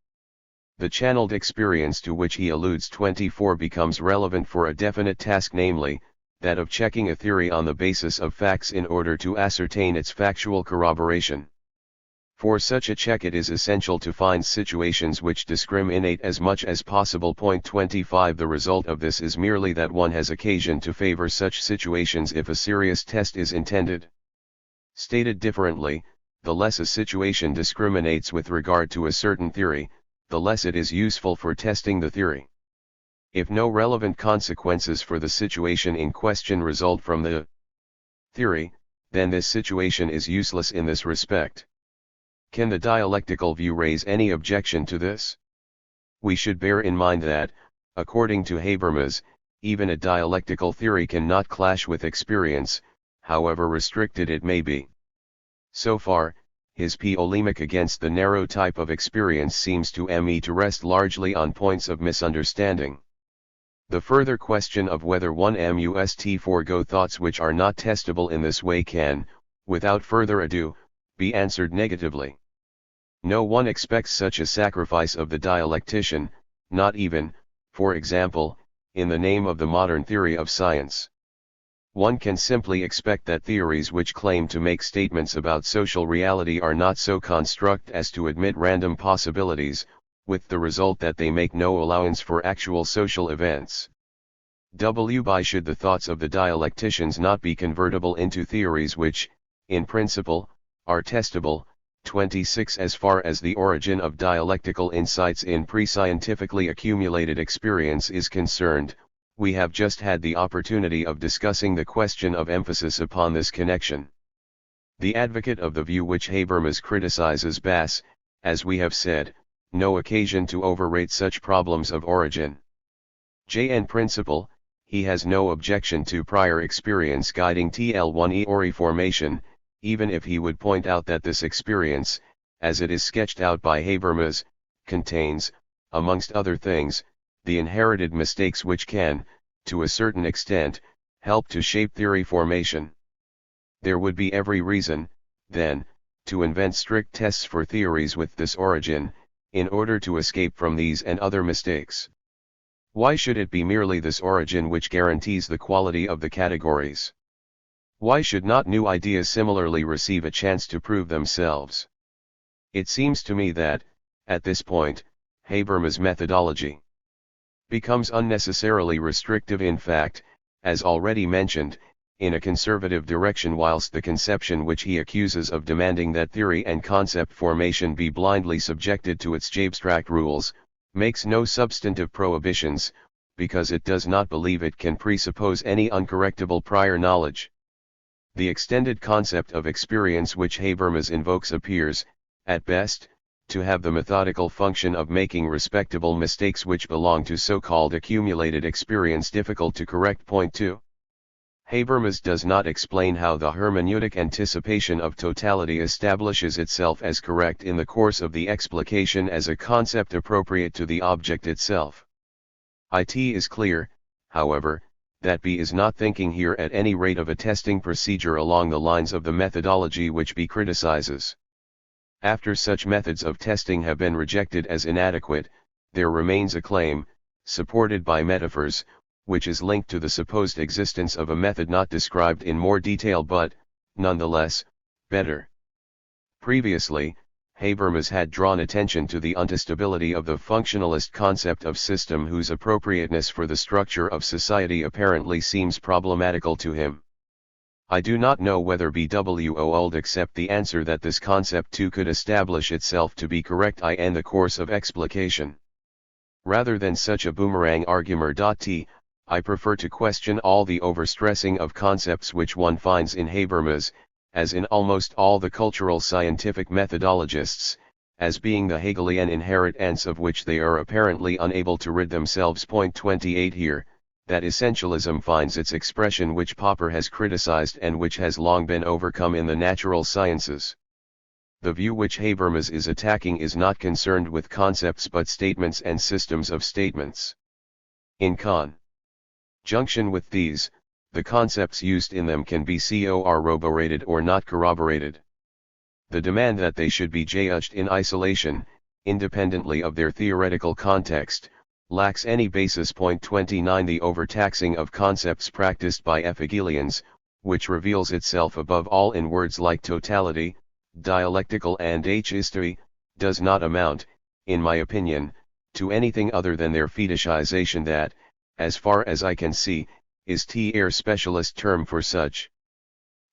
The channeled experience to which he alludes 24 becomes relevant for a definite task, namely, that of checking a theory on the basis of facts in order to ascertain its factual corroboration. For such a check it is essential to find situations which discriminate as much as possible. 25 The result of this is merely that one has occasion to favor such situations if a serious test is intended. Stated differently, the less a situation discriminates with regard to a certain theory, the less it is useful for testing the theory. If no relevant consequences for the situation in question result from the theory, then this situation is useless in this respect. Can the dialectical view raise any objection to this? We should bear in mind that, according to Habermas, even a dialectical theory cannot clash with experience, however restricted it may be. So far, his polemic against the narrow type of experience seems to me to rest largely on points of misunderstanding. The further question of whether one must forego thoughts which are not testable in this way can, without further ado, be answered negatively. No one expects such a sacrifice of the dialectician, not even, for example, in the name of the modern theory of science. One can simply expect that theories which claim to make statements about social reality are not so construct as to admit random possibilities, with the result that they make no allowance for actual social events. Why should the thoughts of the dialecticians not be convertible into theories which, in principle, are testable? 26 As far as the origin of dialectical insights in pre-scientifically accumulated experience is concerned, we have just had the opportunity of discussing the question of emphasis upon this connection. The advocate of the view which Habermas criticizes Bass, as we have said, no occasion to overrate such problems of origin. In principle, he has no objection to prior experience guiding TL1 formation, even if he would point out that this experience, as it is sketched out by Habermas, contains, amongst other things, the inherited mistakes which can, to a certain extent, help to shape theory formation. There would be every reason, then, to invent strict tests for theories with this origin, in order to escape from these and other mistakes. Why should it be merely this origin which guarantees the quality of the categories? Why should not new ideas similarly receive a chance to prove themselves? It seems to me that, at this point, Habermas' methodology becomes unnecessarily restrictive, in fact, as already mentioned, in a conservative direction, whilst the conception which he accuses of demanding that theory and concept formation be blindly subjected to its abstract rules, makes no substantive prohibitions, because it does not believe it can presuppose any uncorrectable prior knowledge. The extended concept of experience which Habermas invokes appears, at best, to have the methodical function of making respectable mistakes which belong to so-called accumulated experience difficult to correct. Point 2. Habermas does not explain how the hermeneutic anticipation of totality establishes itself as correct in the course of the explication as a concept appropriate to the object itself. It is clear, however, that B is not thinking here at any rate of a testing procedure along the lines of the methodology which B criticizes. After such methods of testing have been rejected as inadequate, there remains a claim, supported by metaphors, which is linked to the supposed existence of a method not described in more detail but, nonetheless, better. Previously, Habermas had drawn attention to the untestability of the functionalist concept of system, whose appropriateness for the structure of society apparently seems problematical to him. I do not know whether BWO accept the answer that this concept too could establish itself to be correct in the course of explication. Rather than such a boomerang argument, I prefer to question all the overstressing of concepts which one finds in Habermas, as in almost all the cultural scientific methodologists, as being the Hegelian inheritance of which they are apparently unable to rid themselves. Point 28 Here, that essentialism finds its expression which Popper has criticized and which has long been overcome in the natural sciences. The view which Habermas is attacking is not concerned with concepts but statements and systems of statements. In conjunction with these, the concepts used in them can be corroborated or not corroborated. The demand that they should be judged in isolation, independently of their theoretical context, lacks any basis. 29 The overtaxing of concepts practiced by Hegelians, which reveals itself above all in words like totality, dialectical and history, does not amount, in my opinion, to anything other than their fetishization that, as far as I can see, is TR specialist term for such.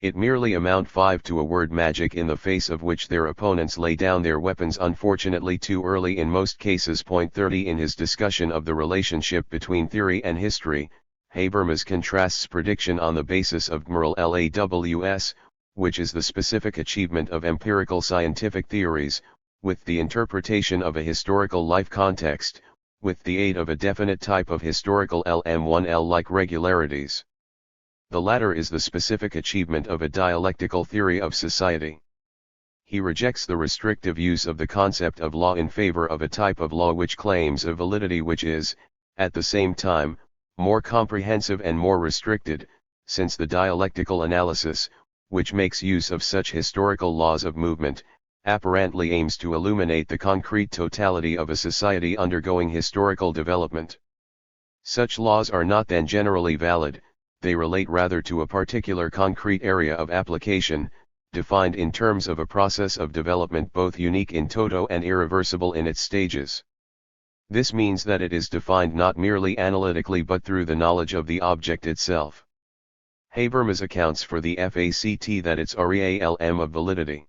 It merely amount 5 to a word magic in the face of which their opponents lay down their weapons unfortunately too early in most cases. 30 In his discussion of the relationship between theory and history, Habermas contrasts prediction on the basis of moral laws, which is the specific achievement of empirical scientific theories, with the interpretation of a historical life context, with the aid of a definite type of historical LM1L-like regularities. The latter is the specific achievement of a dialectical theory of society. He rejects the restrictive use of the concept of law in favor of a type of law which claims a validity which is, at the same time, more comprehensive and more restricted, since the dialectical analysis, which makes use of such historical laws of movement, apparently aims to illuminate the concrete totality of a society undergoing historical development. Such laws are not then generally valid, they relate rather to a particular concrete area of application, defined in terms of a process of development both unique in toto and irreversible in its stages. This means that it is defined not merely analytically but through the knowledge of the object itself. Habermas accounts for the fact that its realm of validity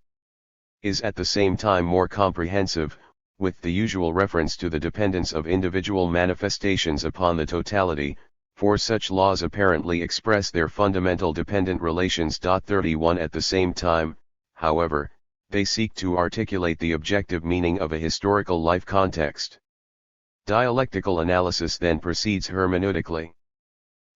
is at the same time more comprehensive, with the usual reference to the dependence of individual manifestations upon the totality, for such laws apparently express their fundamental dependent relations. 31 At the same time, however, they seek to articulate the objective meaning of a historical life context. Dialectical analysis then proceeds hermeneutically.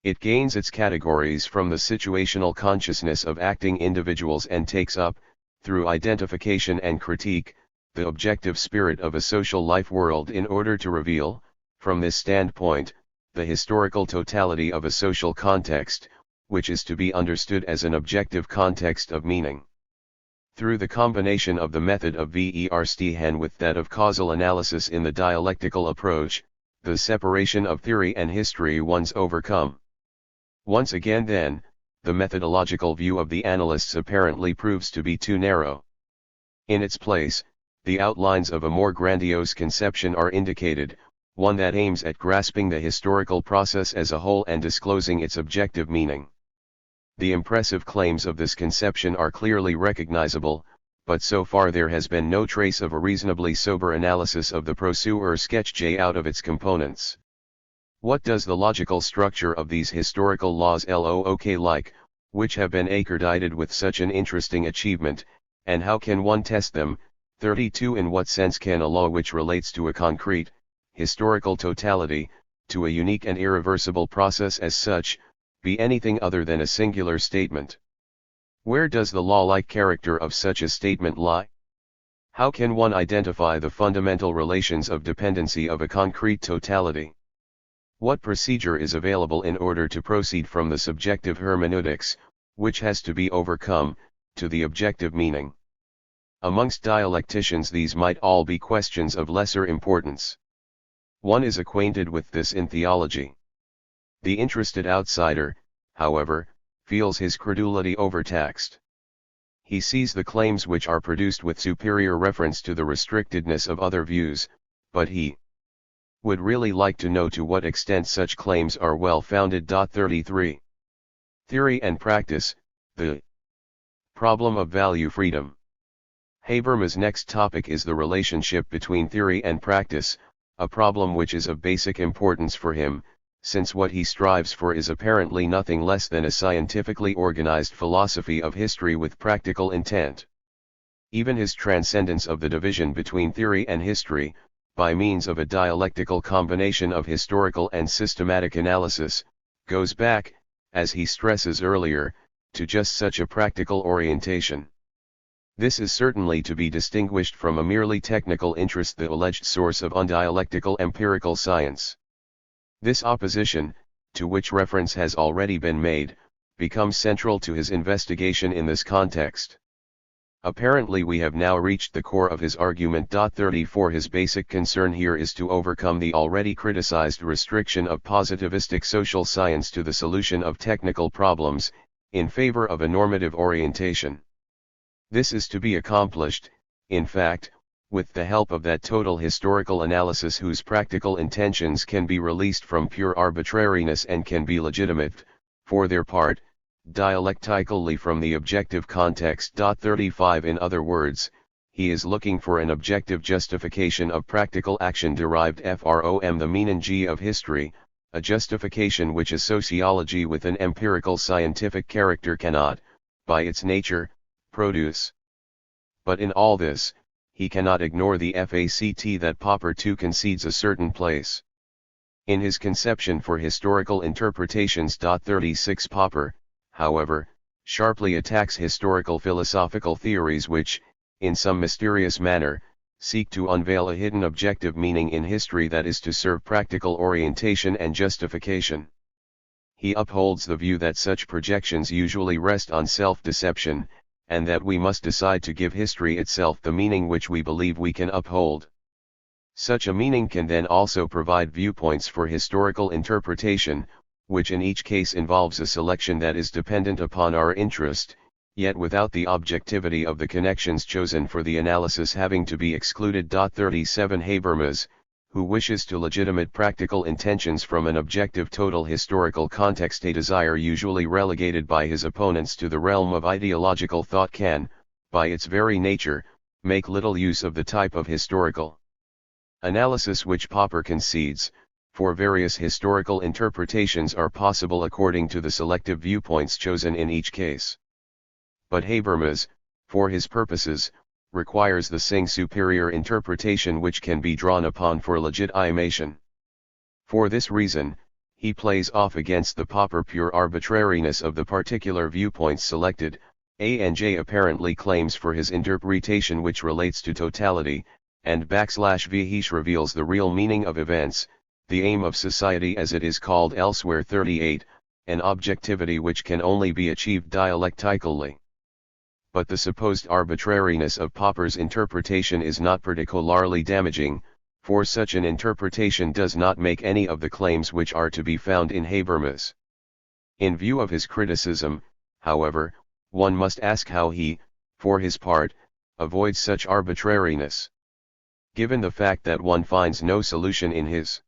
It gains its categories from the situational consciousness of acting individuals and takes up, through identification and critique, the objective spirit of a social life world in order to reveal, from this standpoint, the historical totality of a social context, which is to be understood as an objective context of meaning. Through the combination of the method of Verstehen with that of causal analysis in the dialectical approach, the separation of theory and history once overcome. Once again then, the methodological view of the analysts apparently proves to be too narrow. In its place, the outlines of a more grandiose conception are indicated, one that aims at grasping the historical process as a whole and disclosing its objective meaning. The impressive claims of this conception are clearly recognizable, but so far there has been no trace of a reasonably sober analysis of the Proseur sketch J out of its components. What does the logical structure of these historical laws look like, which have been accredited with such an interesting achievement, and how can one test them? 32 In what sense can a law which relates to a concrete, historical totality, to a unique and irreversible process as such, be anything other than a singular statement? Where does the law-like character of such a statement lie? How can one identify the fundamental relations of dependency of a concrete totality? What procedure is available in order to proceed from the subjective hermeneutics, which has to be overcome, to the objective meaning? Amongst dialecticians these might all be questions of lesser importance. One is acquainted with this in theology. The interested outsider, however, feels his credulity overtaxed. He sees the claims which are produced with superior reference to the restrictedness of other views, but he would really like to know to what extent such claims are well founded. 33 Theory and practice, the problem of value freedom. Habermas' next topic is the relationship between theory and practice, a problem which is of basic importance for him, since what he strives for is apparently nothing less than a scientifically organized philosophy of history with practical intent. Even his transcendence of the division between theory and history, by means of a dialectical combination of historical and systematic analysis, goes back, as he stresses earlier, to just such a practical orientation. This is certainly to be distinguished from a merely technical interest, the alleged source of undialectical empirical science. This opposition, to which reference has already been made, becomes central to his investigation in this context. Apparently we have now reached the core of his argument. 34 His basic concern here is to overcome the already criticized restriction of positivistic social science to the solution of technical problems, in favor of a normative orientation. This is to be accomplished, in fact, with the help of that total historical analysis whose practical intentions can be released from pure arbitrariness and can be legitimate, for their part, dialectically from the objective context. 35 In other words, he is looking for an objective justification of practical action derived from the meaning of history, a justification which a sociology with an empirical scientific character cannot, by its nature, produce. But in all this, he cannot ignore the fact that Popper too concedes a certain place. In his conception for historical interpretations. 36 Popper, however, sharply attacks historical philosophical theories which, in some mysterious manner, seek to unveil a hidden objective meaning in history that is to serve practical orientation and justification. He upholds the view that such projections usually rest on self-deception, and that we must decide to give history itself the meaning which we believe we can uphold. Such a meaning can then also provide viewpoints for historical interpretation, which in each case involves a selection that is dependent upon our interest, yet without the objectivity of the connections chosen for the analysis having to be excluded. 37 Habermas, who wishes to legitimate practical intentions from an objective total historical context, a desire usually relegated by his opponents to the realm of ideological thought, can, by its very nature, make little use of the type of historical analysis which Popper concedes, for various historical interpretations are possible according to the selective viewpoints chosen in each case. But Habermas, for his purposes, requires the same superior interpretation which can be drawn upon for legitimation. For this reason, he plays off against the Popper pure arbitrariness of the particular viewpoints selected. A&J apparently claims for his interpretation which relates to totality, and /Vh reveals the real meaning of events, the aim of society as it is called elsewhere. 38, an objectivity which can only be achieved dialectically. But the supposed arbitrariness of Popper's interpretation is not particularly damaging, for such an interpretation does not make any of the claims which are to be found in Habermas. In view of his criticism, however, one must ask how he, for his part, avoids such arbitrariness. Given the fact that one finds no solution in his